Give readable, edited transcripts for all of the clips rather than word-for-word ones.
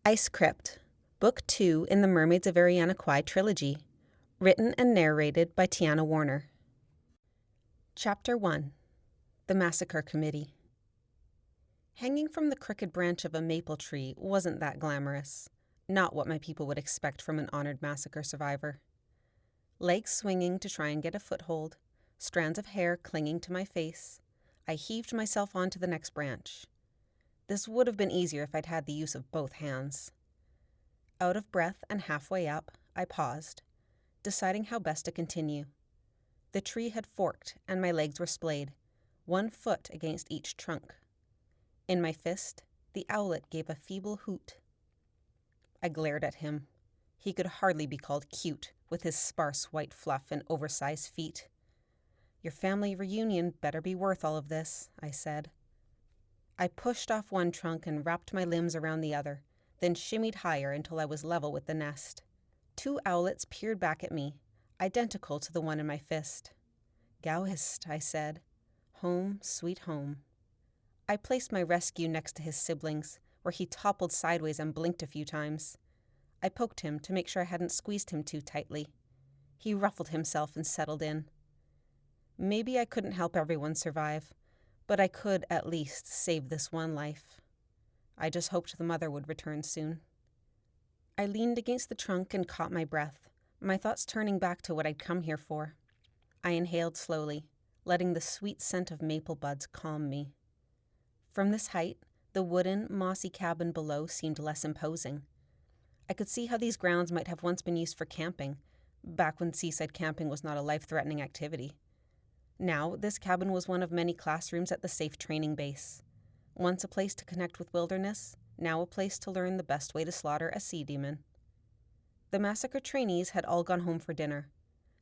Ice Crypt, Book 2 in the Mermaids of Eriana Kwai trilogy, written and narrated by Tiana Warner. Chapter 1. The Massacre Committee. Hanging from the crooked branch of a maple tree wasn't that glamorous, not what my people would expect from an honored massacre survivor. Legs swinging to try and get a foothold, strands of hair clinging to my face, I heaved myself onto the next branch. This would have been easier if I'd had the use of both hands. Out of breath and halfway up, I paused, deciding how best to continue. The tree had forked and my legs were splayed, one foot against each trunk. In my fist, the owlet gave a feeble hoot. I glared at him. He could hardly be called cute, with his sparse white fluff and oversized feet. "Your family reunion better be worth all of this," I said. I pushed off one trunk and wrapped my limbs around the other, then shimmied higher until I was level with the nest. 2 owlets peered back at me, identical to the one in my fist. "Gauhist," I said. "Home, sweet home." I placed my rescue next to his siblings, where he toppled sideways and blinked a few times. I poked him to make sure I hadn't squeezed him too tightly. He ruffled himself and settled in. Maybe I couldn't help everyone survive, but I could at least save this one life. I just hoped the mother would return soon. I leaned against the trunk and caught my breath, my thoughts turning back to what I'd come here for. I inhaled slowly, letting the sweet scent of maple buds calm me. From this height, the wooden, mossy cabin below seemed less imposing. I could see how these grounds might have once been used for camping, back when seaside camping was not a life-threatening activity. Now, this cabin was one of many classrooms at the safe training base. Once a place to connect with wilderness, now a place to learn the best way to slaughter a sea demon. The massacre trainees had all gone home for dinner.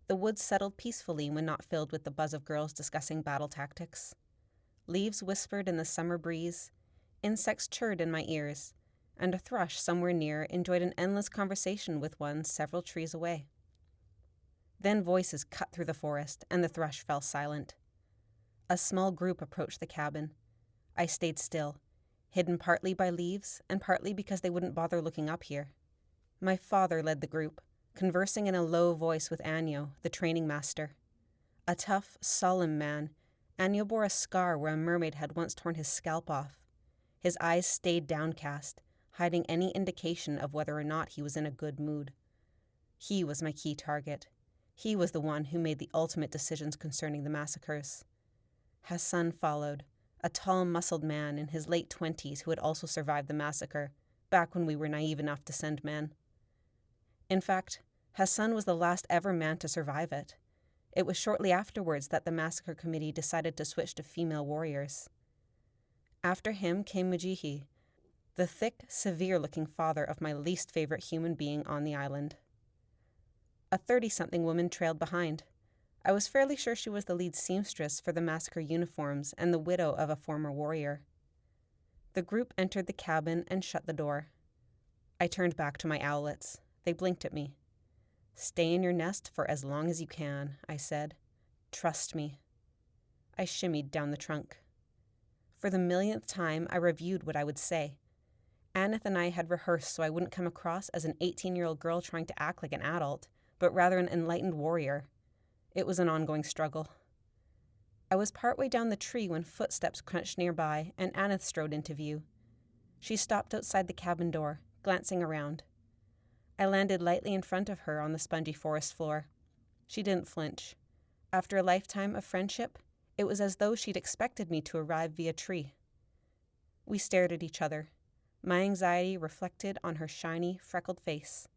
The woods settled peacefully when not filled with the buzz of girls discussing battle tactics. Leaves whispered in the summer breeze, insects chirred in my ears, and a thrush somewhere near enjoyed an endless conversation with one several trees away. Then voices cut through the forest, and the thrush fell silent. A small group approached the cabin. I stayed still, hidden partly by leaves and partly because they wouldn't bother looking up here. My father led the group, conversing in a low voice with Anyo, the training master. A tough, solemn man, Anyo bore a scar where a mermaid had once torn his scalp off. His eyes stayed downcast, hiding any indication of whether or not he was in a good mood. He was my key target. He was the one who made the ultimate decisions concerning the massacres. Hassan followed, a tall, muscled man in his late 20s who had also survived the massacre, back when we were naive enough to send men. In fact, Hassan was the last ever man to survive it. It was shortly afterwards that the massacre committee decided to switch to female warriors. After him came Mujihi, the thick, severe-looking father of my least favorite human being on the island. A 30-something woman trailed behind. I was fairly sure she was the lead seamstress for the massacre uniforms and the widow of a former warrior. The group entered the cabin and shut the door. I turned back to my owlets. They blinked at me. "Stay in your nest for as long as you can," I said. "Trust me." I shimmied down the trunk. For the millionth time, I reviewed what I would say. Aneth and I had rehearsed so I wouldn't come across as an 18-year-old girl trying to act like an adult, but rather an enlightened warrior. It was an ongoing struggle. I was partway down the tree when footsteps crunched nearby and Aneth strode into view. She stopped outside the cabin door, glancing around. I landed lightly in front of her on the spongy forest floor. She didn't flinch. After a lifetime of friendship, it was as though she'd expected me to arrive via tree. We stared at each other, my anxiety reflected on her shiny, freckled face.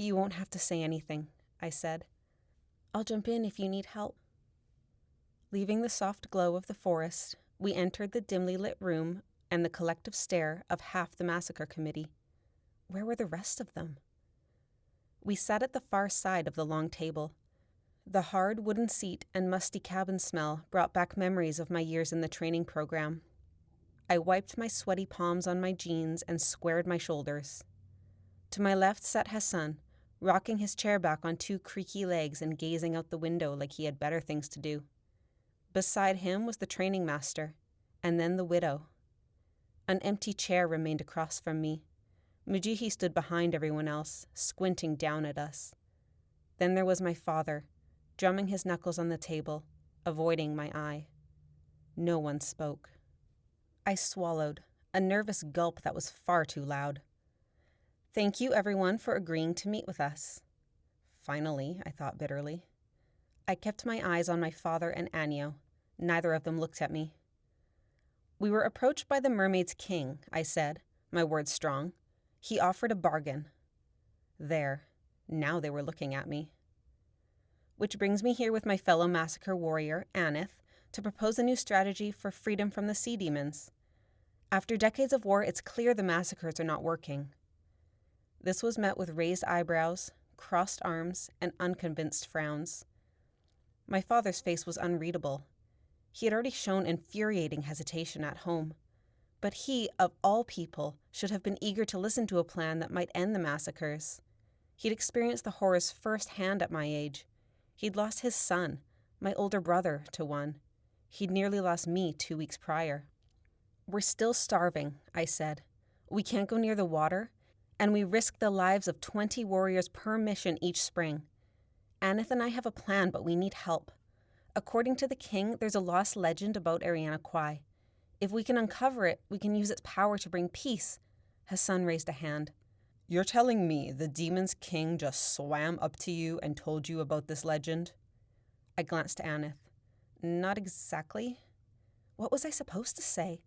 "You won't have to say anything," I said. "I'll jump in if you need help." Leaving the soft glow of the forest, we entered the dimly lit room and the collective stare of half the massacre committee. Where were the rest of them? We sat at the far side of the long table. The hard wooden seat and musty cabin smell brought back memories of my years in the training program. I wiped my sweaty palms on my jeans and squared my shoulders. To my left sat Hassan, rocking his chair back on 2 creaky legs and gazing out the window like he had better things to do. Beside him was the training master, and then the widow. An empty chair remained across from me. Mujihi stood behind everyone else, squinting down at us. Then there was my father, drumming his knuckles on the table, avoiding my eye. No one spoke. I swallowed, a nervous gulp that was far too loud. Thank you, everyone, for agreeing to meet with us. Finally, I thought bitterly. I kept my eyes on my father and Anio. Neither of them looked at me. We were approached by the Mermaid's king, I said, my words strong. He offered a bargain. There. Now they were looking at me. Which brings me here with my fellow massacre warrior, Aneth, to propose a new strategy for freedom from the sea demons. After decades of war, it's clear the massacres are not working. This was met with raised eyebrows, crossed arms, and unconvinced frowns. My father's face was unreadable. He had already shown infuriating hesitation at home. But he, of all people, should have been eager to listen to a plan that might end the massacres. He'd experienced the horrors firsthand at my age. He'd lost his son, my older brother, to one. He'd nearly lost me 2 weeks prior. We're still starving, I said. We can't go near the water, and we risk the lives of 20 warriors per mission each spring. Aneth and I have a plan, but we need help. According to the king, there's a lost legend about Eriana Kwai. If we can uncover it, we can use its power to bring peace. Hassan raised a hand. You're telling me the demon's king just swam up to you and told you about this legend? I glanced to Aneth. Not exactly. What was I supposed to say?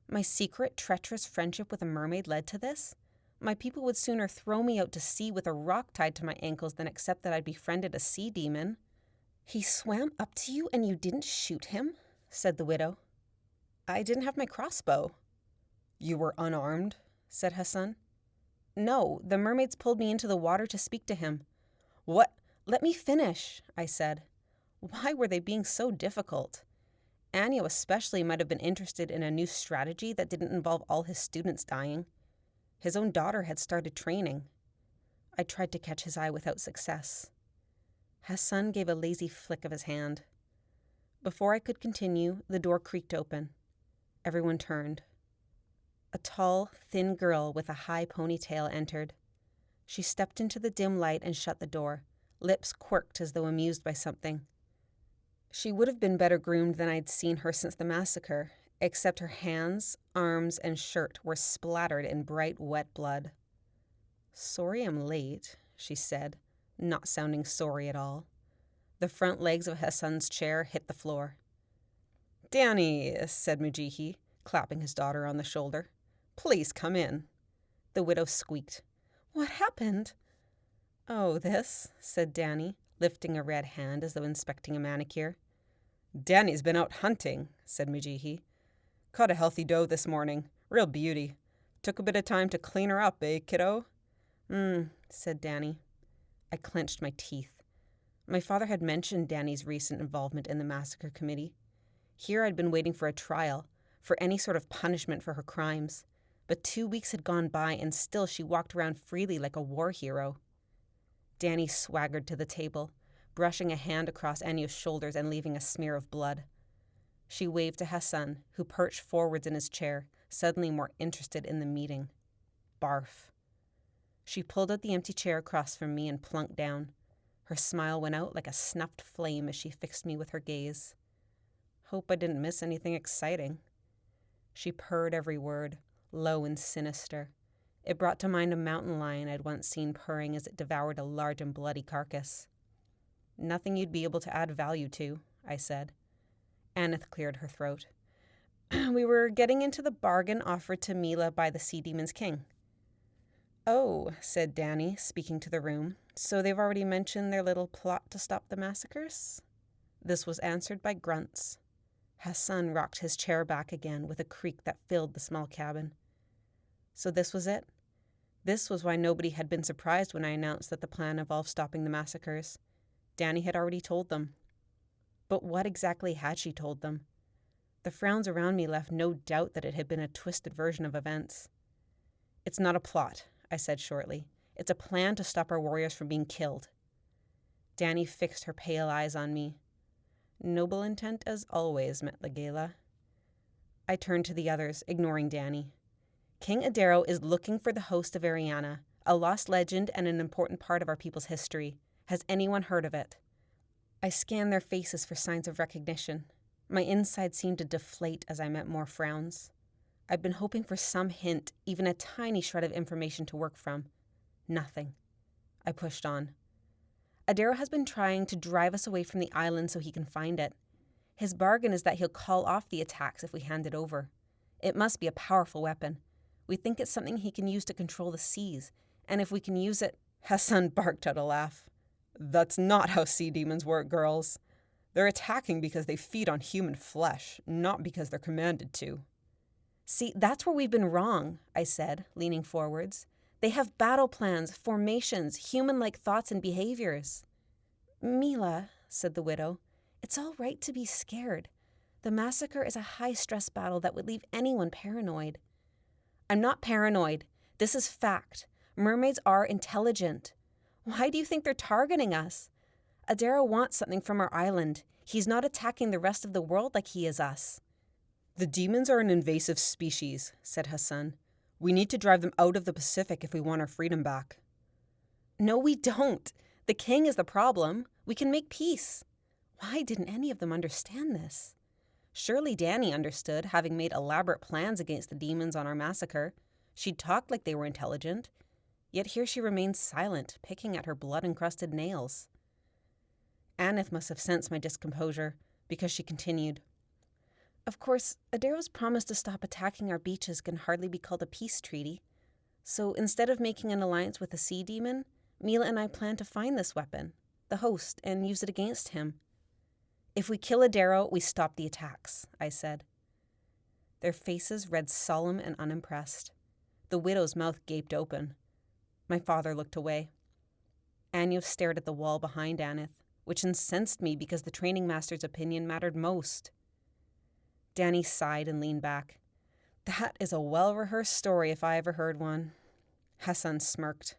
My secret, treacherous friendship with a mermaid led to this? My people would sooner throw me out to sea with a rock tied to my ankles than accept that I'd befriended a sea demon. He swam up to you and you didn't shoot him? Said the widow. I didn't have my crossbow. You were unarmed? Said Hassan. No, the mermaids pulled me into the water to speak to him. What? Let me finish, I said. Why were they being so difficult? Anio especially might have been interested in a new strategy that didn't involve all his students dying. His own daughter had started training. I tried to catch his eye without success. Hassan gave a lazy flick of his hand. Before I could continue, the door creaked open. Everyone turned. A tall, thin girl with a high ponytail entered. She stepped into the dim light and shut the door, lips quirked as though amused by something. She would have been better groomed than I'd seen her since the massacre, except her hands, arms, and shirt were splattered in bright, wet blood. Sorry I'm late, she said, not sounding sorry at all. The front legs of Hassan's chair hit the floor. Danny, said Mujihi, clapping his daughter on the shoulder. Please come in. The widow squeaked. What happened? Oh, this, said Danny, lifting a red hand as though inspecting a manicure. Danny's been out hunting, said Mujihi. Caught a healthy doe this morning. Real beauty. Took a bit of time to clean her up, eh, kiddo? Said Danny. I clenched my teeth. My father had mentioned Danny's recent involvement in the massacre committee. Here I'd been waiting for a trial, for any sort of punishment for her crimes. But 2 weeks had gone by and still she walked around freely like a war hero. Danny swaggered to the table, brushing a hand across Anio's shoulders and leaving a smear of blood. She waved to Hassan, who perched forwards in his chair, suddenly more interested in the meeting. Barf. She pulled out the empty chair across from me and plunked down. Her smile went out like a snuffed flame as she fixed me with her gaze. Hope I didn't miss anything exciting. She purred every word, low and sinister. It brought to mind a mountain lion I'd once seen purring as it devoured a large and bloody carcass. Nothing you'd be able to add value to, I said. Aneth cleared her throat. We were getting into the bargain offered to Meela by the Sea Demon's King. Oh, said Danny, speaking to the room, so they've already mentioned their little plot to stop the massacres? This was answered by grunts. Hassan rocked his chair back again with a creak that filled the small cabin. So this was it? This was why nobody had been surprised when I announced that the plan involved stopping the massacres. Danny had already told them. But what exactly had she told them? The frowns around me left no doubt that it had been a twisted version of events. It's not a plot, I said shortly. It's a plan to stop our warriors from being killed. Danny fixed her pale eyes on me. Noble intent as always, met Legela. I turned to the others, ignoring Danny. King Adaro is looking for the host of Eriana, a lost legend and an important part of our people's history. Has anyone heard of it? I scanned their faces for signs of recognition. My inside seemed to deflate as I met more frowns. I'd been hoping for some hint, even a tiny shred of information to work from. Nothing. I pushed on. Adaro has been trying to drive us away from the island so he can find it. His bargain is that he'll call off the attacks if we hand it over. It must be a powerful weapon. We think it's something he can use to control the seas, and if we can use it... Hassan barked out a laugh. That's not how sea demons work, girls. They're attacking because they feed on human flesh, not because they're commanded to. See, that's where we've been wrong, I said, leaning forwards. They have battle plans, formations, human-like thoughts and behaviors. Meela, said the widow, it's all right to be scared. The massacre is a high-stress battle that would leave anyone paranoid. I'm not paranoid. This is fact. Mermaids are intelligent. Why do you think they're targeting us? Adaro wants something from our island. He's not attacking the rest of the world like he is us. The demons are an invasive species, said Hassan. We need to drive them out of the Pacific if we want our freedom back. No, we don't. The king is the problem. We can make peace. Why didn't any of them understand this? Surely Dani understood, having made elaborate plans against the demons on our massacre. She'd talked like they were intelligent. Yet here she remained silent, picking at her blood-encrusted nails. Aneth must have sensed my discomposure, because she continued. Of course, Adaro's promise to stop attacking our beaches can hardly be called a peace treaty. So instead of making an alliance with a sea demon, Meela and I plan to find this weapon, the host, and use it against him. If we kill Adaro, we stop the attacks, I said. Their faces read solemn and unimpressed. The widow's mouth gaped open. My father looked away. Anya stared at the wall behind Aneth, which incensed me because the training master's opinion mattered most. Dani sighed and leaned back. That is a well-rehearsed story if I ever heard one. Hassan smirked.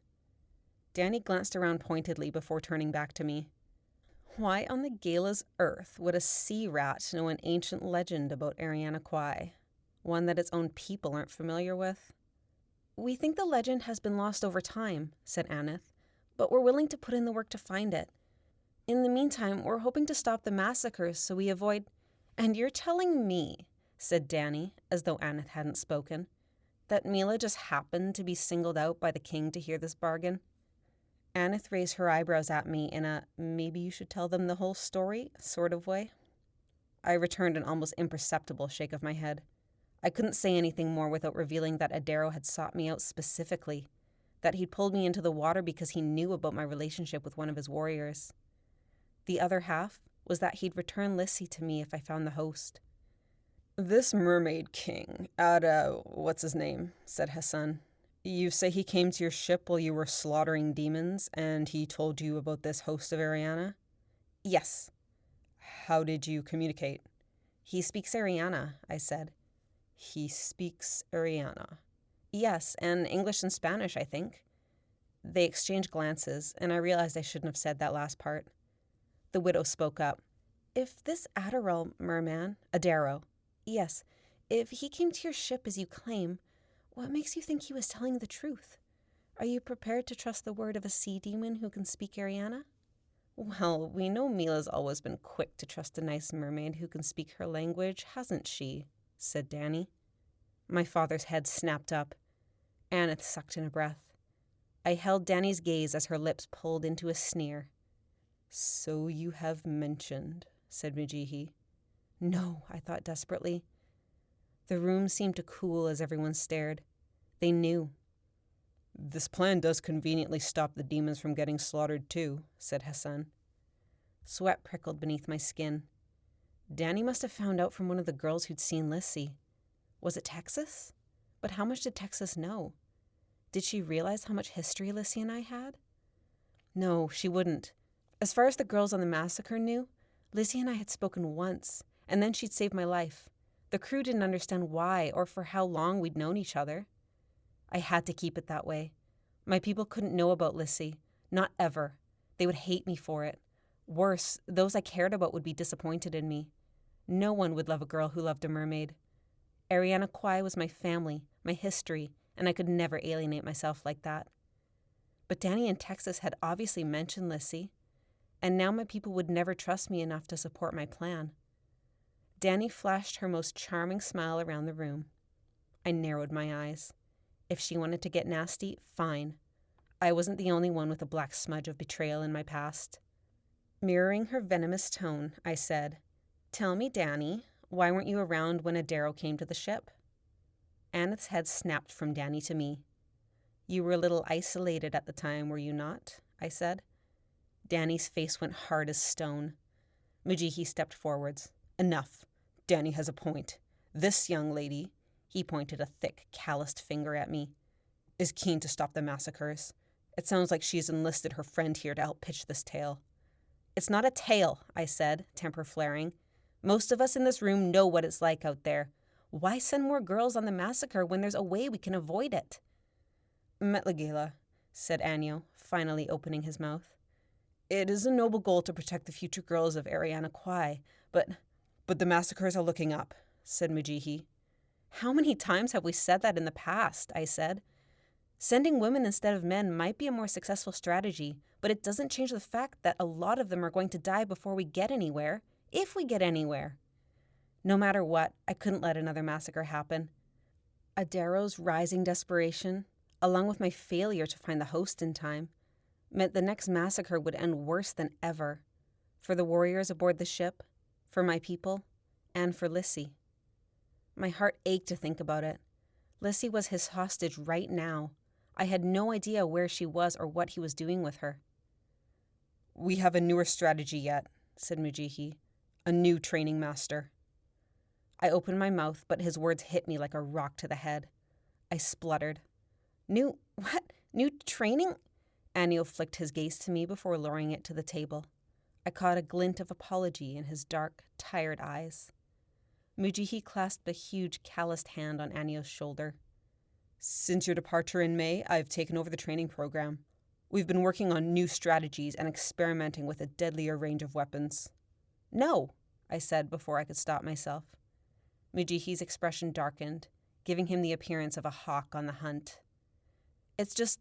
Dani glanced around pointedly before turning back to me. Why on the Gala's earth would a sea rat know an ancient legend about Eriana Kwai, one that its own people aren't familiar with? We think the legend has been lost over time, said Aneth, but we're willing to put in the work to find it. In the meantime, we're hoping to stop the massacres so we avoid... And you're telling me, said Dani, as though Aneth hadn't spoken, that Meela just happened to be singled out by the king to hear this bargain? Aneth raised her eyebrows at me in a maybe you should tell them the whole story sort of way. I returned an almost imperceptible shake of my head. I couldn't say anything more without revealing that Adaro had sought me out specifically, that he'd pulled me into the water because he knew about my relationship with one of his warriors. The other half was that he'd return Lissy to me if I found the host. This mermaid king, what's his name, said Hassan. You say he came to your ship while you were slaughtering demons, and he told you about this host of Eriana? Yes. How did you communicate? He speaks Eriana, I said. He speaks Eriana. Yes, and English and Spanish, I think. They exchanged glances, and I realized I shouldn't have said that last part. The widow spoke up. If this Adaro, yes, if he came to your ship as you claim, what makes you think he was telling the truth? Are you prepared to trust the word of a sea demon who can speak Eriana? Well, we know Meela's always been quick to trust a nice mermaid who can speak her language, hasn't she? Said Dani. My father's head snapped up. Aneth sucked in a breath. I held Dani's gaze as her lips pulled into a sneer. So you have mentioned, said Mijihi. No, I thought desperately. The room seemed to cool as everyone stared. They knew. This plan does conveniently stop the demons from getting slaughtered too, said Hassan. Sweat prickled beneath my skin. Dani must have found out from one of the girls who'd seen Lissy. Was it Texas? But how much did Texas know? Did she realize how much history Lissy and I had? No, she wouldn't. As far as the girls on the massacre knew, Lissy and I had spoken once, and then she'd saved my life. The crew didn't understand why or for how long we'd known each other. I had to keep it that way. My people couldn't know about Lissy. Not ever. They would hate me for it. Worse, those I cared about would be disappointed in me. No one would love a girl who loved a mermaid. Eriana Kwai was my family, my history, and I could never alienate myself like that. But Danny in Texas had obviously mentioned Lissy, and now my people would never trust me enough to support my plan. Danny flashed her most charming smile around the room. I narrowed my eyes. If she wanted to get nasty, fine. I wasn't the only one with a black smudge of betrayal in my past. Mirroring her venomous tone, I said, "Tell me, Danny, why weren't you around when Adaro came to the ship?" Aneth's head snapped from Danny to me. "You were a little isolated at the time, were you not?" I said. Danny's face went hard as stone. Mujihi stepped forwards. "Enough. Danny has a point. This young lady," he pointed a thick, calloused finger at me, "is keen to stop the massacres. It sounds like she's enlisted her friend here to help pitch this tale." "It's not a tale," I said, temper flaring. "Most of us in this room know what it's like out there. Why send more girls on the massacre when there's a way we can avoid it?" "Metlegela," said Anio, finally opening his mouth. "It is a noble goal to protect the future girls of Eriana Kwai, but the massacres are looking up," said Mujihi. "How many times have we said that in the past?" I said. "Sending women instead of men might be a more successful strategy, but it doesn't change the fact that a lot of them are going to die before we get anywhere, if we get anywhere." No matter what, I couldn't let another massacre happen. Adaro's rising desperation, along with my failure to find the host in time, meant the next massacre would end worse than ever, for the warriors aboard the ship, for my people, and for Lissy. My heart ached to think about it. Lissy was his hostage right now. I had no idea where she was or what he was doing with her. "We have a newer strategy yet," said Mujihi. "A new training master." I opened my mouth, but his words hit me like a rock to the head. I spluttered. What? New training?" Anio flicked his gaze to me before lowering it to the table. I caught a glint of apology in his dark, tired eyes. Mujihi clasped a huge, calloused hand on Anio's shoulder. "Since your departure in May, I've taken over the training program. We've been working on new strategies and experimenting with a deadlier range of weapons." "No," I said before I could stop myself. Mujihi's expression darkened, giving him the appearance of a hawk on the hunt. "It's just,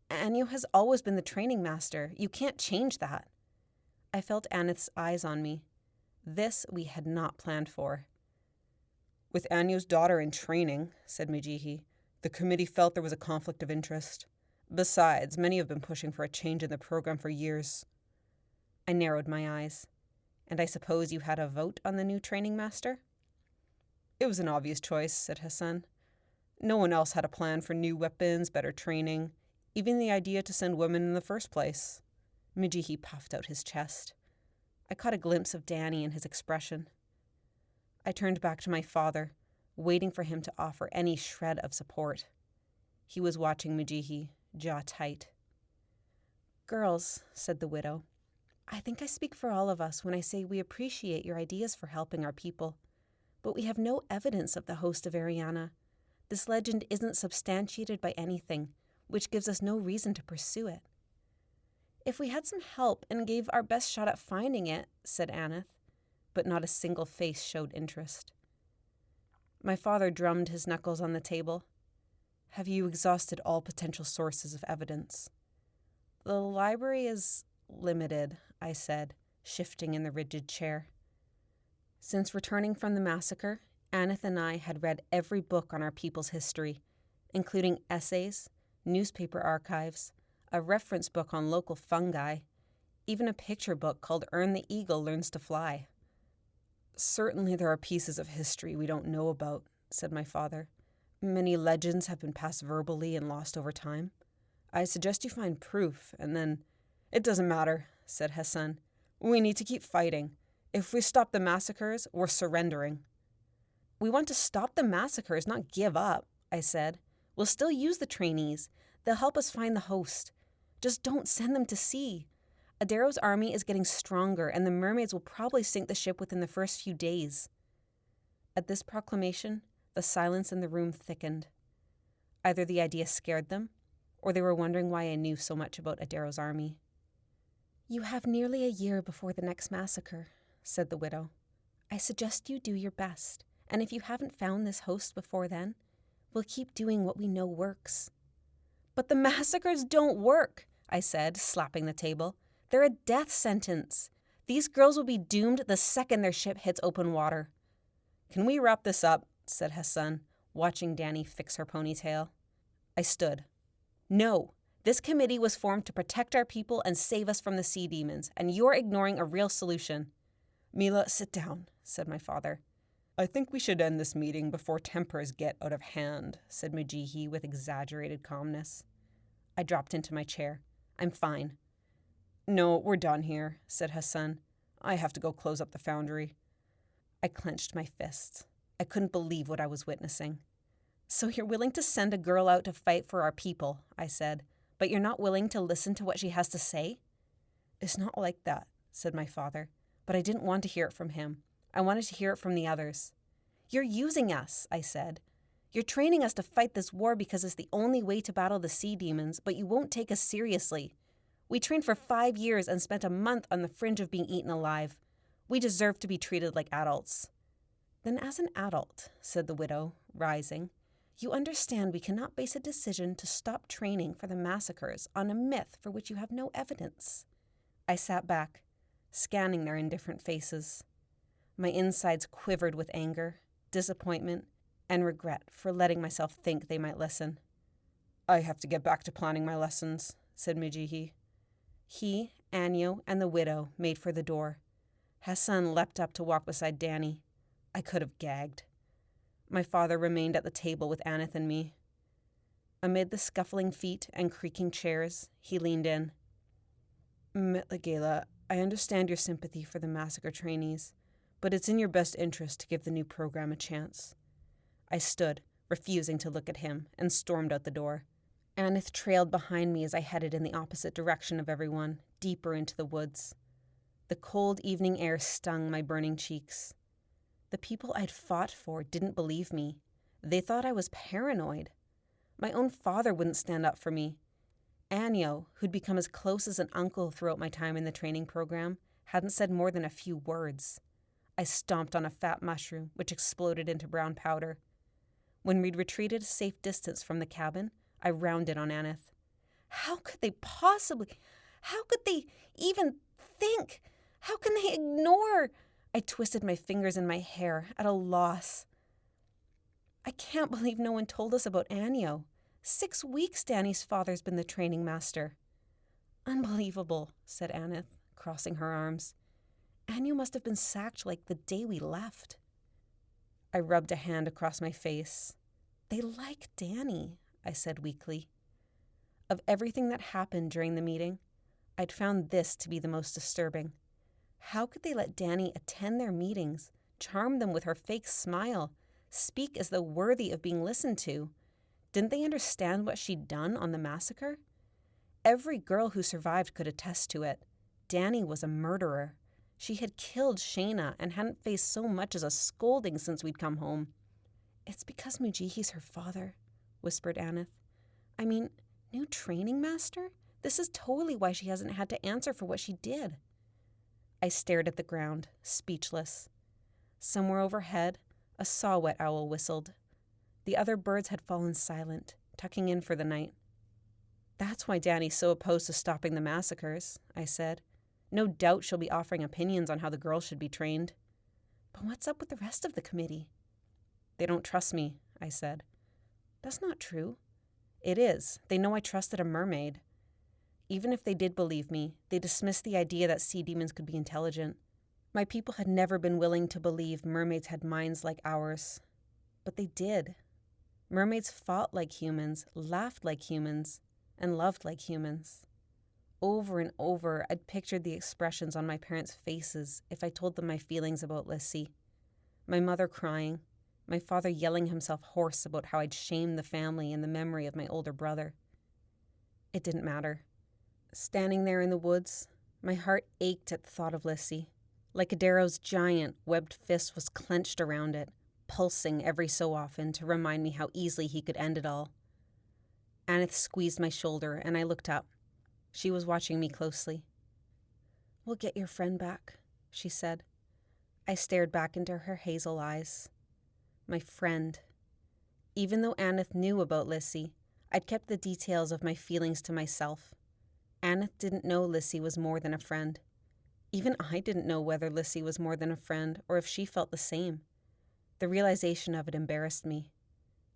Anio has always been the training master. You can't change that." I felt Aneth's eyes on me. This we had not planned for. "With Anio's daughter in training," said Mujihi, "the committee felt there was a conflict of interest. Besides, many have been pushing for a change in the program for years." I narrowed my eyes. "And I suppose you had a vote on the new training master?" "It was an obvious choice," said Hassan. "No one else had a plan for new weapons, better training, even the idea to send women in the first place." Mujihi puffed out his chest. I caught a glimpse of Danny in his expression. I turned back to my father, waiting for him to offer any shred of support. He was watching Mujihi, jaw tight. "Girls," said the widow, "I think I speak for all of us when I say we appreciate your ideas for helping our people. But we have no evidence of the host of Eriana. This legend isn't substantiated by anything, which gives us no reason to pursue it." "If we had some help and gave our best shot at finding it," said Aneth, but not a single face showed interest. My father drummed his knuckles on the table. "Have you exhausted all potential sources of evidence?" "The library is limited," I said, shifting in the rigid chair. Since returning from the massacre, Aneth and I had read every book on our people's history, including essays, newspaper archives, a reference book on local fungi, even a picture book called Earn the Eagle Learns to Fly. "Certainly there are pieces of history we don't know about," said my father. "Many legends have been passed verbally and lost over time. I suggest you find proof, and then—" "It doesn't matter," said Hassan. "We need to keep fighting. If we stop the massacres, we're surrendering." "We want to stop the massacres, not give up," I said. "We'll still use the trainees. They'll help us find the host. Just don't send them to sea. Adaro's army is getting stronger, and the mermaids will probably sink the ship within the first few days." At this proclamation, the silence in the room thickened. Either the idea scared them, or they were wondering why I knew so much about Adaro's army. "You have nearly a year before the next massacre," said the widow. "I suggest you do your best, and if you haven't found this host before then, We'll keep doing what we know works. But the massacres don't work, I said, slapping the table. They're a death sentence. These girls will be doomed the second their ship hits open water. Can we wrap this up? Said Hassan, watching Dani fix her ponytail. I stood. No, this committee was formed to protect our people and save us from the sea demons, and you're ignoring a real solution. Meela, sit down, said my father. I think we should end this meeting before tempers get out of hand, said Mujihi with exaggerated calmness. I dropped into my chair. I'm fine. No, we're done here, said Hassan. I have to go close up the foundry. I clenched my fists. I couldn't believe what I was witnessing. So you're willing to send a girl out to fight for our people, I said, but you're not willing to listen to what she has to say? It's not like that, said my father, but I didn't want to hear it from him. I wanted to hear it from the others. You're using us, I said. You're training us to fight this war because it's the only way to battle the sea demons, but you won't take us seriously. We trained for 5 years and spent a month on the fringe of being eaten alive. We deserve to be treated like adults. Then as an adult, said the widow, rising, you understand we cannot base a decision to stop training for the massacres on a myth for which you have no evidence. I sat back, scanning their indifferent faces. My insides quivered with anger, disappointment, and regret for letting myself think they might listen. I have to get back to planning my lessons, said Mujihi. He, Anyo, and the widow made for the door. Hassan leapt up to walk beside Dani. I could have gagged. My father remained at the table with Aneth and me. Amid the scuffling feet and creaking chairs, he leaned in. Metligela, I understand your sympathy for the massacre trainees, but it's in your best interest to give the new program a chance. I stood, refusing to look at him, and stormed out the door. Aneth trailed behind me as I headed in the opposite direction of everyone, deeper into the woods. The cold evening air stung my burning cheeks. The people I'd fought for didn't believe me. They thought I was paranoid. My own father wouldn't stand up for me. Anyo, who'd become as close as an uncle throughout my time in the training program, hadn't said more than a few words. I stomped on a fat mushroom, which exploded into brown powder. When we'd retreated a safe distance from the cabin, I rounded on Aneth. How could they even think? How can they ignore? I twisted my fingers in my hair, at a loss. I can't believe no one told us about Anyo. 6 weeks Dani's father's been the training master. Unbelievable, said Aneth, crossing her arms. Anyo must have been sacked like the day we left. I rubbed a hand across my face. They like Dani, I said weakly. Of everything that happened during the meeting, I'd found this to be the most disturbing. How could they let Dani attend their meetings, charm them with her fake smile, speak as though worthy of being listened to? Didn't they understand what she'd done on the massacre? Every girl who survived could attest to it. Dani was a murderer. She had killed Shayna and hadn't faced so much as a scolding since we'd come home. It's because Mujihi's her father, whispered Aneth. I mean, new training master? This is totally why she hasn't had to answer for what she did. I stared at the ground, speechless. Somewhere overhead, a saw-whet owl whistled. The other birds had fallen silent, tucking in for the night. That's why Dani's so opposed to stopping the massacres, I said. No doubt she'll be offering opinions on how the girls should be trained. But what's up with the rest of the committee? They don't trust me, I said. That's not true. It is. They know I trusted a mermaid. Even if they did believe me, they dismissed the idea that sea demons could be intelligent. My people had never been willing to believe mermaids had minds like ours. But they did. Mermaids fought like humans, laughed like humans, and loved like humans. Over and over, I'd pictured the expressions on my parents' faces if I told them my feelings about Lissy. My mother crying, my father yelling himself hoarse about how I'd shamed the family in the memory of my older brother. It didn't matter. Standing there in the woods, my heart ached at the thought of Lissy. Like Adaro's giant, webbed fist was clenched around it, pulsing every so often to remind me how easily he could end it all. Aneth squeezed my shoulder, and I looked up. She was watching me closely. We'll get your friend back, she said. I stared back into her hazel eyes. My friend. Even though Aneth knew about Lissy, I'd kept the details of my feelings to myself. Aneth didn't know Lissy was more than a friend. Even I didn't know whether Lissy was more than a friend or if she felt the same. The realization of it embarrassed me.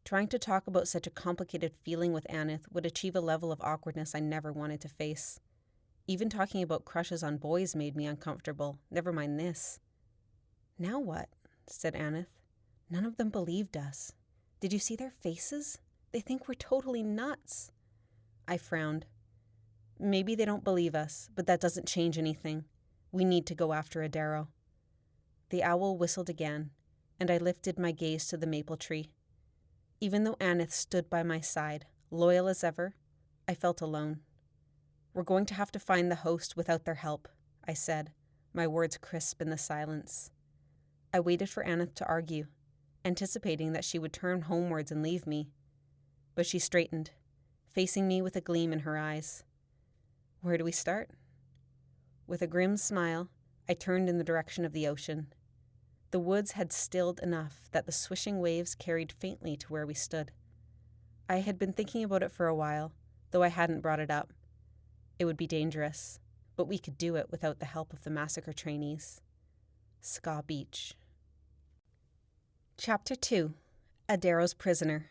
Trying to talk about such a complicated feeling with Aneth would achieve a level of awkwardness I never wanted to face. Even talking about crushes on boys made me uncomfortable, never mind this. "Now what?" said Aneth. "None of them believed us. Did you see their faces? They think we're totally nuts." I frowned. "Maybe they don't believe us, but that doesn't change anything. We need to go after Adaro." The owl whistled again, and I lifted my gaze to the maple tree. Even though Aneth stood by my side, loyal as ever, I felt alone. "We're going to have to find the host without their help," I said, my words crisp in the silence. I waited for Aneth to argue, anticipating that she would turn homewards and leave me. But she straightened, facing me with a gleam in her eyes. "Where do we start?" With a grim smile, I turned in the direction of the ocean. The woods had stilled enough that the swishing waves carried faintly to where we stood. I had been thinking about it for a while, though I hadn't brought it up. It would be dangerous, but we could do it without the help of the massacre trainees. Ska Beach. Chapter 2. Adaro's Prisoner.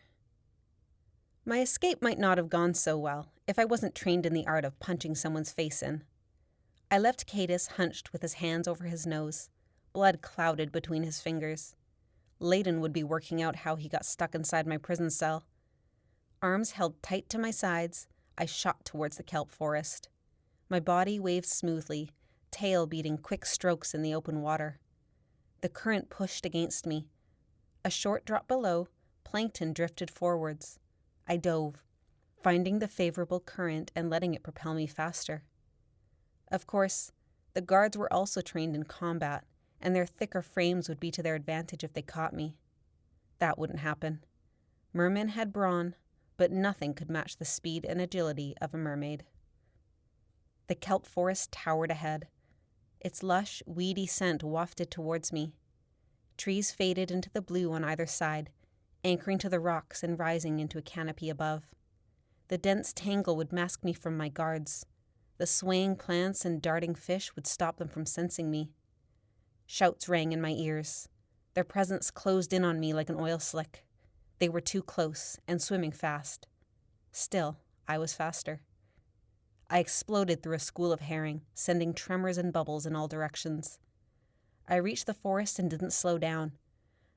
My escape might not have gone so well if I wasn't trained in the art of punching someone's face in. I left Cadus hunched with his hands over his nose, blood clouded between his fingers. Layden would be working out how he got stuck inside my prison cell. Arms held tight to my sides, I shot towards the kelp forest. My body waved smoothly, tail beating quick strokes in the open water. The current pushed against me. A short drop below, plankton drifted forwards. I dove, finding the favorable current and letting it propel me faster. Of course, the guards were also trained in combat, and their thicker frames would be to their advantage if they caught me. That wouldn't happen. Mermen had brawn, but nothing could match the speed and agility of a mermaid. The kelp forest towered ahead. Its lush, weedy scent wafted towards me. Trees faded into the blue on either side, anchoring to the rocks and rising into a canopy above. The dense tangle would mask me from my guards. The swaying plants and darting fish would stop them from sensing me. Shouts rang in my ears. Their presence closed in on me like an oil slick. They were too close and swimming fast. Still, I was faster. I exploded through a school of herring, sending tremors and bubbles in all directions. I reached the forest and didn't slow down.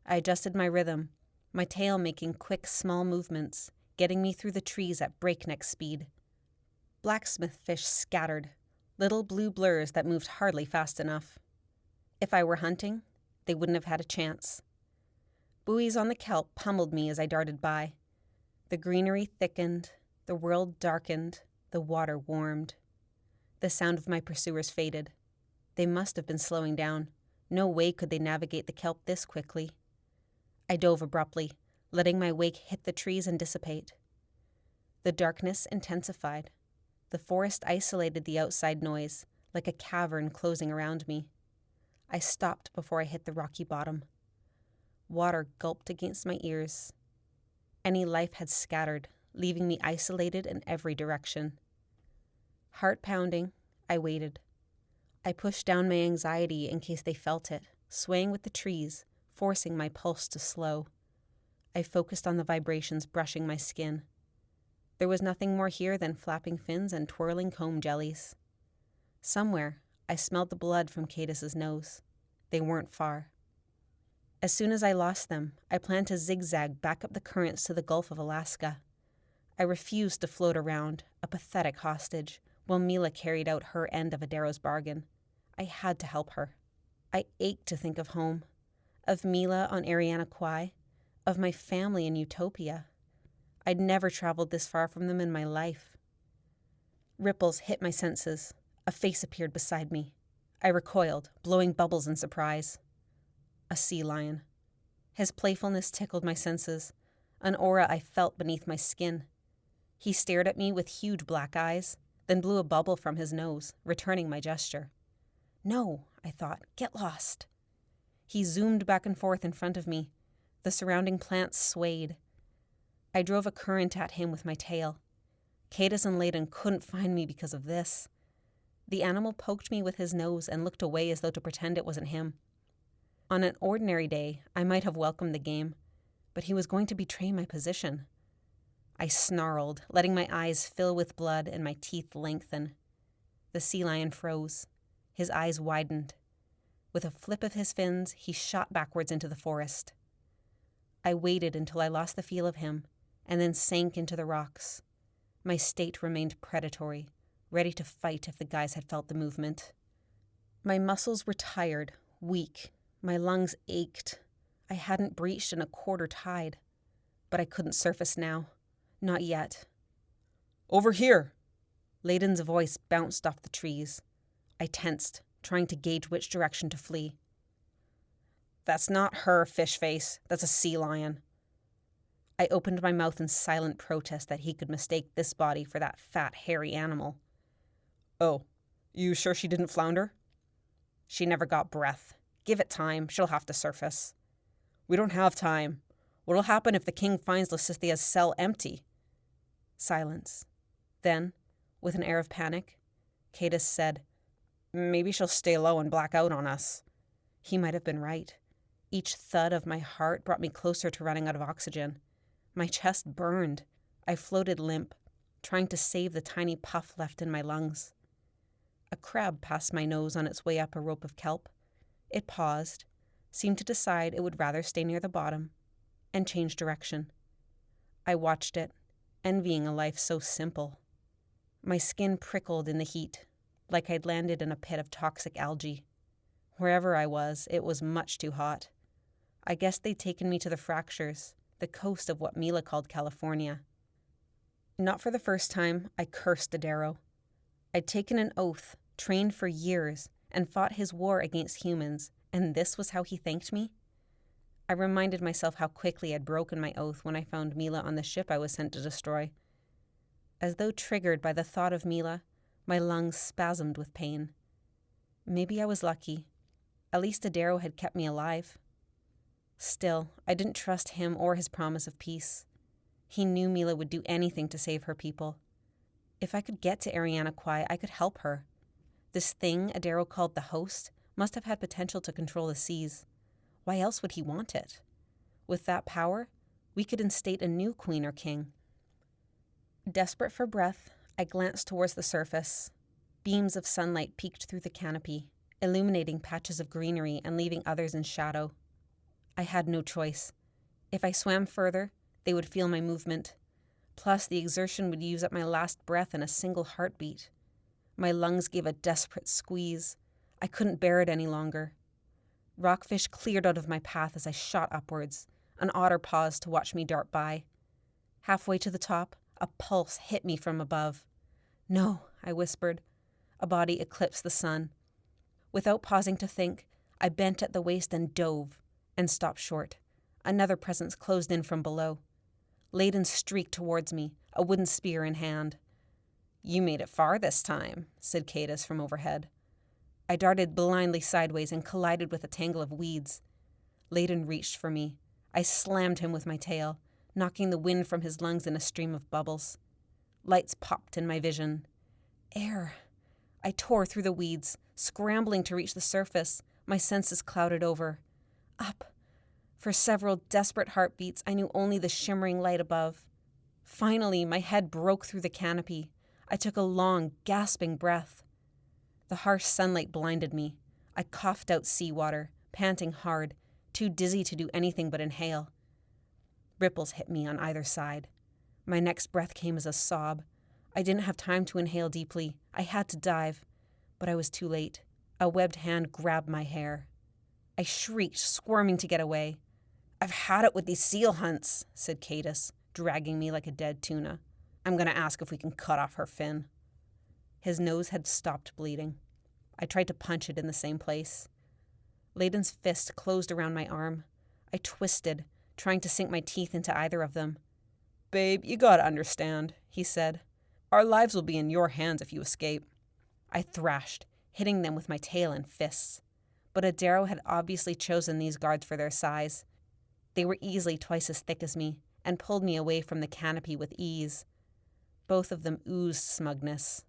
I adjusted my rhythm, my tail making quick, small movements, getting me through the trees at breakneck speed. Blacksmith fish scattered, little blue blurs that moved hardly fast enough. If I were hunting, they wouldn't have had a chance. Buoys on the kelp pummeled me as I darted by. The greenery thickened, the world darkened, the water warmed. The sound of my pursuers faded. They must have been slowing down. No way could they navigate the kelp this quickly. I dove abruptly, letting my wake hit the trees and dissipate. The darkness intensified. The forest isolated the outside noise, like a cavern closing around me. I stopped before I hit the rocky bottom. Water gulped against my ears. Any life had scattered, leaving me isolated in every direction. Heart pounding, I waited. I pushed down my anxiety in case they felt it, swaying with the trees, forcing my pulse to slow. I focused on the vibrations brushing my skin. There was nothing more here than flapping fins and twirling comb jellies. Somewhere, I smelled the blood from Cadus's nose. They weren't far. As soon as I lost them, I planned to zigzag back up the currents to the Gulf of Alaska. I refused to float around, a pathetic hostage, while Meela carried out her end of Adaro's bargain. I had to help her. I ached to think of home, of Meela on Eriana Kwai, of my family in Utopia. I'd never traveled this far from them in my life. Ripples hit my senses. A face appeared beside me. I recoiled, blowing bubbles in surprise. A sea lion. His playfulness tickled my senses, an aura I felt beneath my skin. He stared at me with huge black eyes, then blew a bubble from his nose, returning my gesture. No, I thought, get lost. He zoomed back and forth in front of me. The surrounding plants swayed. I drove a current at him with my tail. Cadis and Layden couldn't find me because of this. The animal poked me with his nose and looked away as though to pretend it wasn't him. On an ordinary day, I might have welcomed the game, but he was going to betray my position. I snarled, letting my eyes fill with blood and my teeth lengthen. The sea lion froze. His eyes widened. With a flip of his fins, he shot backwards into the forest. I waited until I lost the feel of him, and then sank into the rocks. My state remained predatory, ready to fight if the guys had felt the movement. My muscles were tired, weak. My lungs ached. I hadn't breached in a quarter tide. But I couldn't surface now. Not yet. "Over here!" Layden's voice bounced off the trees. I tensed, trying to gauge which direction to flee. "That's not her, fish face. That's a sea lion." I opened my mouth in silent protest that he could mistake this body for that fat, hairy animal. "Oh, you sure she didn't flounder?" "She never got breath. Give it time. She'll have to surface." "We don't have time. What'll happen if the king finds Lysithia's cell empty?" Silence. Then, with an air of panic, Cadis said, "Maybe she'll stay low and black out on us." He might have been right. Each thud of my heart brought me closer to running out of oxygen. My chest burned. I floated limp, trying to save the tiny puff left in my lungs. A crab passed my nose on its way up a rope of kelp. It paused, seemed to decide it would rather stay near the bottom, and changed direction. I watched it, envying a life so simple. My skin prickled in the heat, like I'd landed in a pit of toxic algae. Wherever I was, it was much too hot. I guess they'd taken me to the fractures, the coast of what Meela called California. Not for the first time, I cursed Adaro. I'd taken an oath, trained for years, and fought his war against humans, and this was how he thanked me? I reminded myself how quickly I'd broken my oath when I found Meela on the ship I was sent to destroy. As though triggered by the thought of Meela, my lungs spasmed with pain. Maybe I was lucky. At least Adaro had kept me alive. Still, I didn't trust him or his promise of peace. He knew Meela would do anything to save her people. If I could get to Eriana Kwai, I could help her. This thing Adaro called the Host must have had potential to control the seas. Why else would he want it? With that power, we could instate a new queen or king. Desperate for breath, I glanced towards the surface. Beams of sunlight peeked through the canopy, illuminating patches of greenery and leaving others in shadow. I had no choice. If I swam further, they would feel my movement. Plus, the exertion would use up my last breath in a single heartbeat. My lungs gave a desperate squeeze. I couldn't bear it any longer. Rockfish cleared out of my path as I shot upwards. An otter paused to watch me dart by. Halfway to the top, a pulse hit me from above. "No," I whispered. A body eclipsed the sun. Without pausing to think, I bent at the waist and dove, and stopped short. Another presence closed in from below. Layden streaked towards me, a wooden spear in hand. "You made it far this time," said Cadis from overhead. I darted blindly sideways and collided with a tangle of weeds. Layden reached for me. I slammed him with my tail, knocking the wind from his lungs in a stream of bubbles. Lights popped in my vision. Air. I tore through the weeds, scrambling to reach the surface, my senses clouded over. Up. For several desperate heartbeats, I knew only the shimmering light above. Finally, my head broke through the canopy. I took a long, gasping breath. The harsh sunlight blinded me. I coughed out seawater, panting hard, too dizzy to do anything but inhale. Ripples hit me on either side. My next breath came as a sob. I didn't have time to inhale deeply. I had to dive, but I was too late. A webbed hand grabbed my hair. I shrieked, squirming to get away. "I've had it with these seal hunts," said Cadis, dragging me like a dead tuna. "I'm going to ask if we can cut off her fin." His nose had stopped bleeding. I tried to punch it in the same place. Layden's fist closed around my arm. I twisted, trying to sink my teeth into either of them. "Babe, you gotta understand," he said. "Our lives will be in your hands if you escape." I thrashed, hitting them with my tail and fists. But Adaro had obviously chosen these guards for their size. They were easily twice as thick as me, and pulled me away from the canopy with ease. Both of them oozed smugness.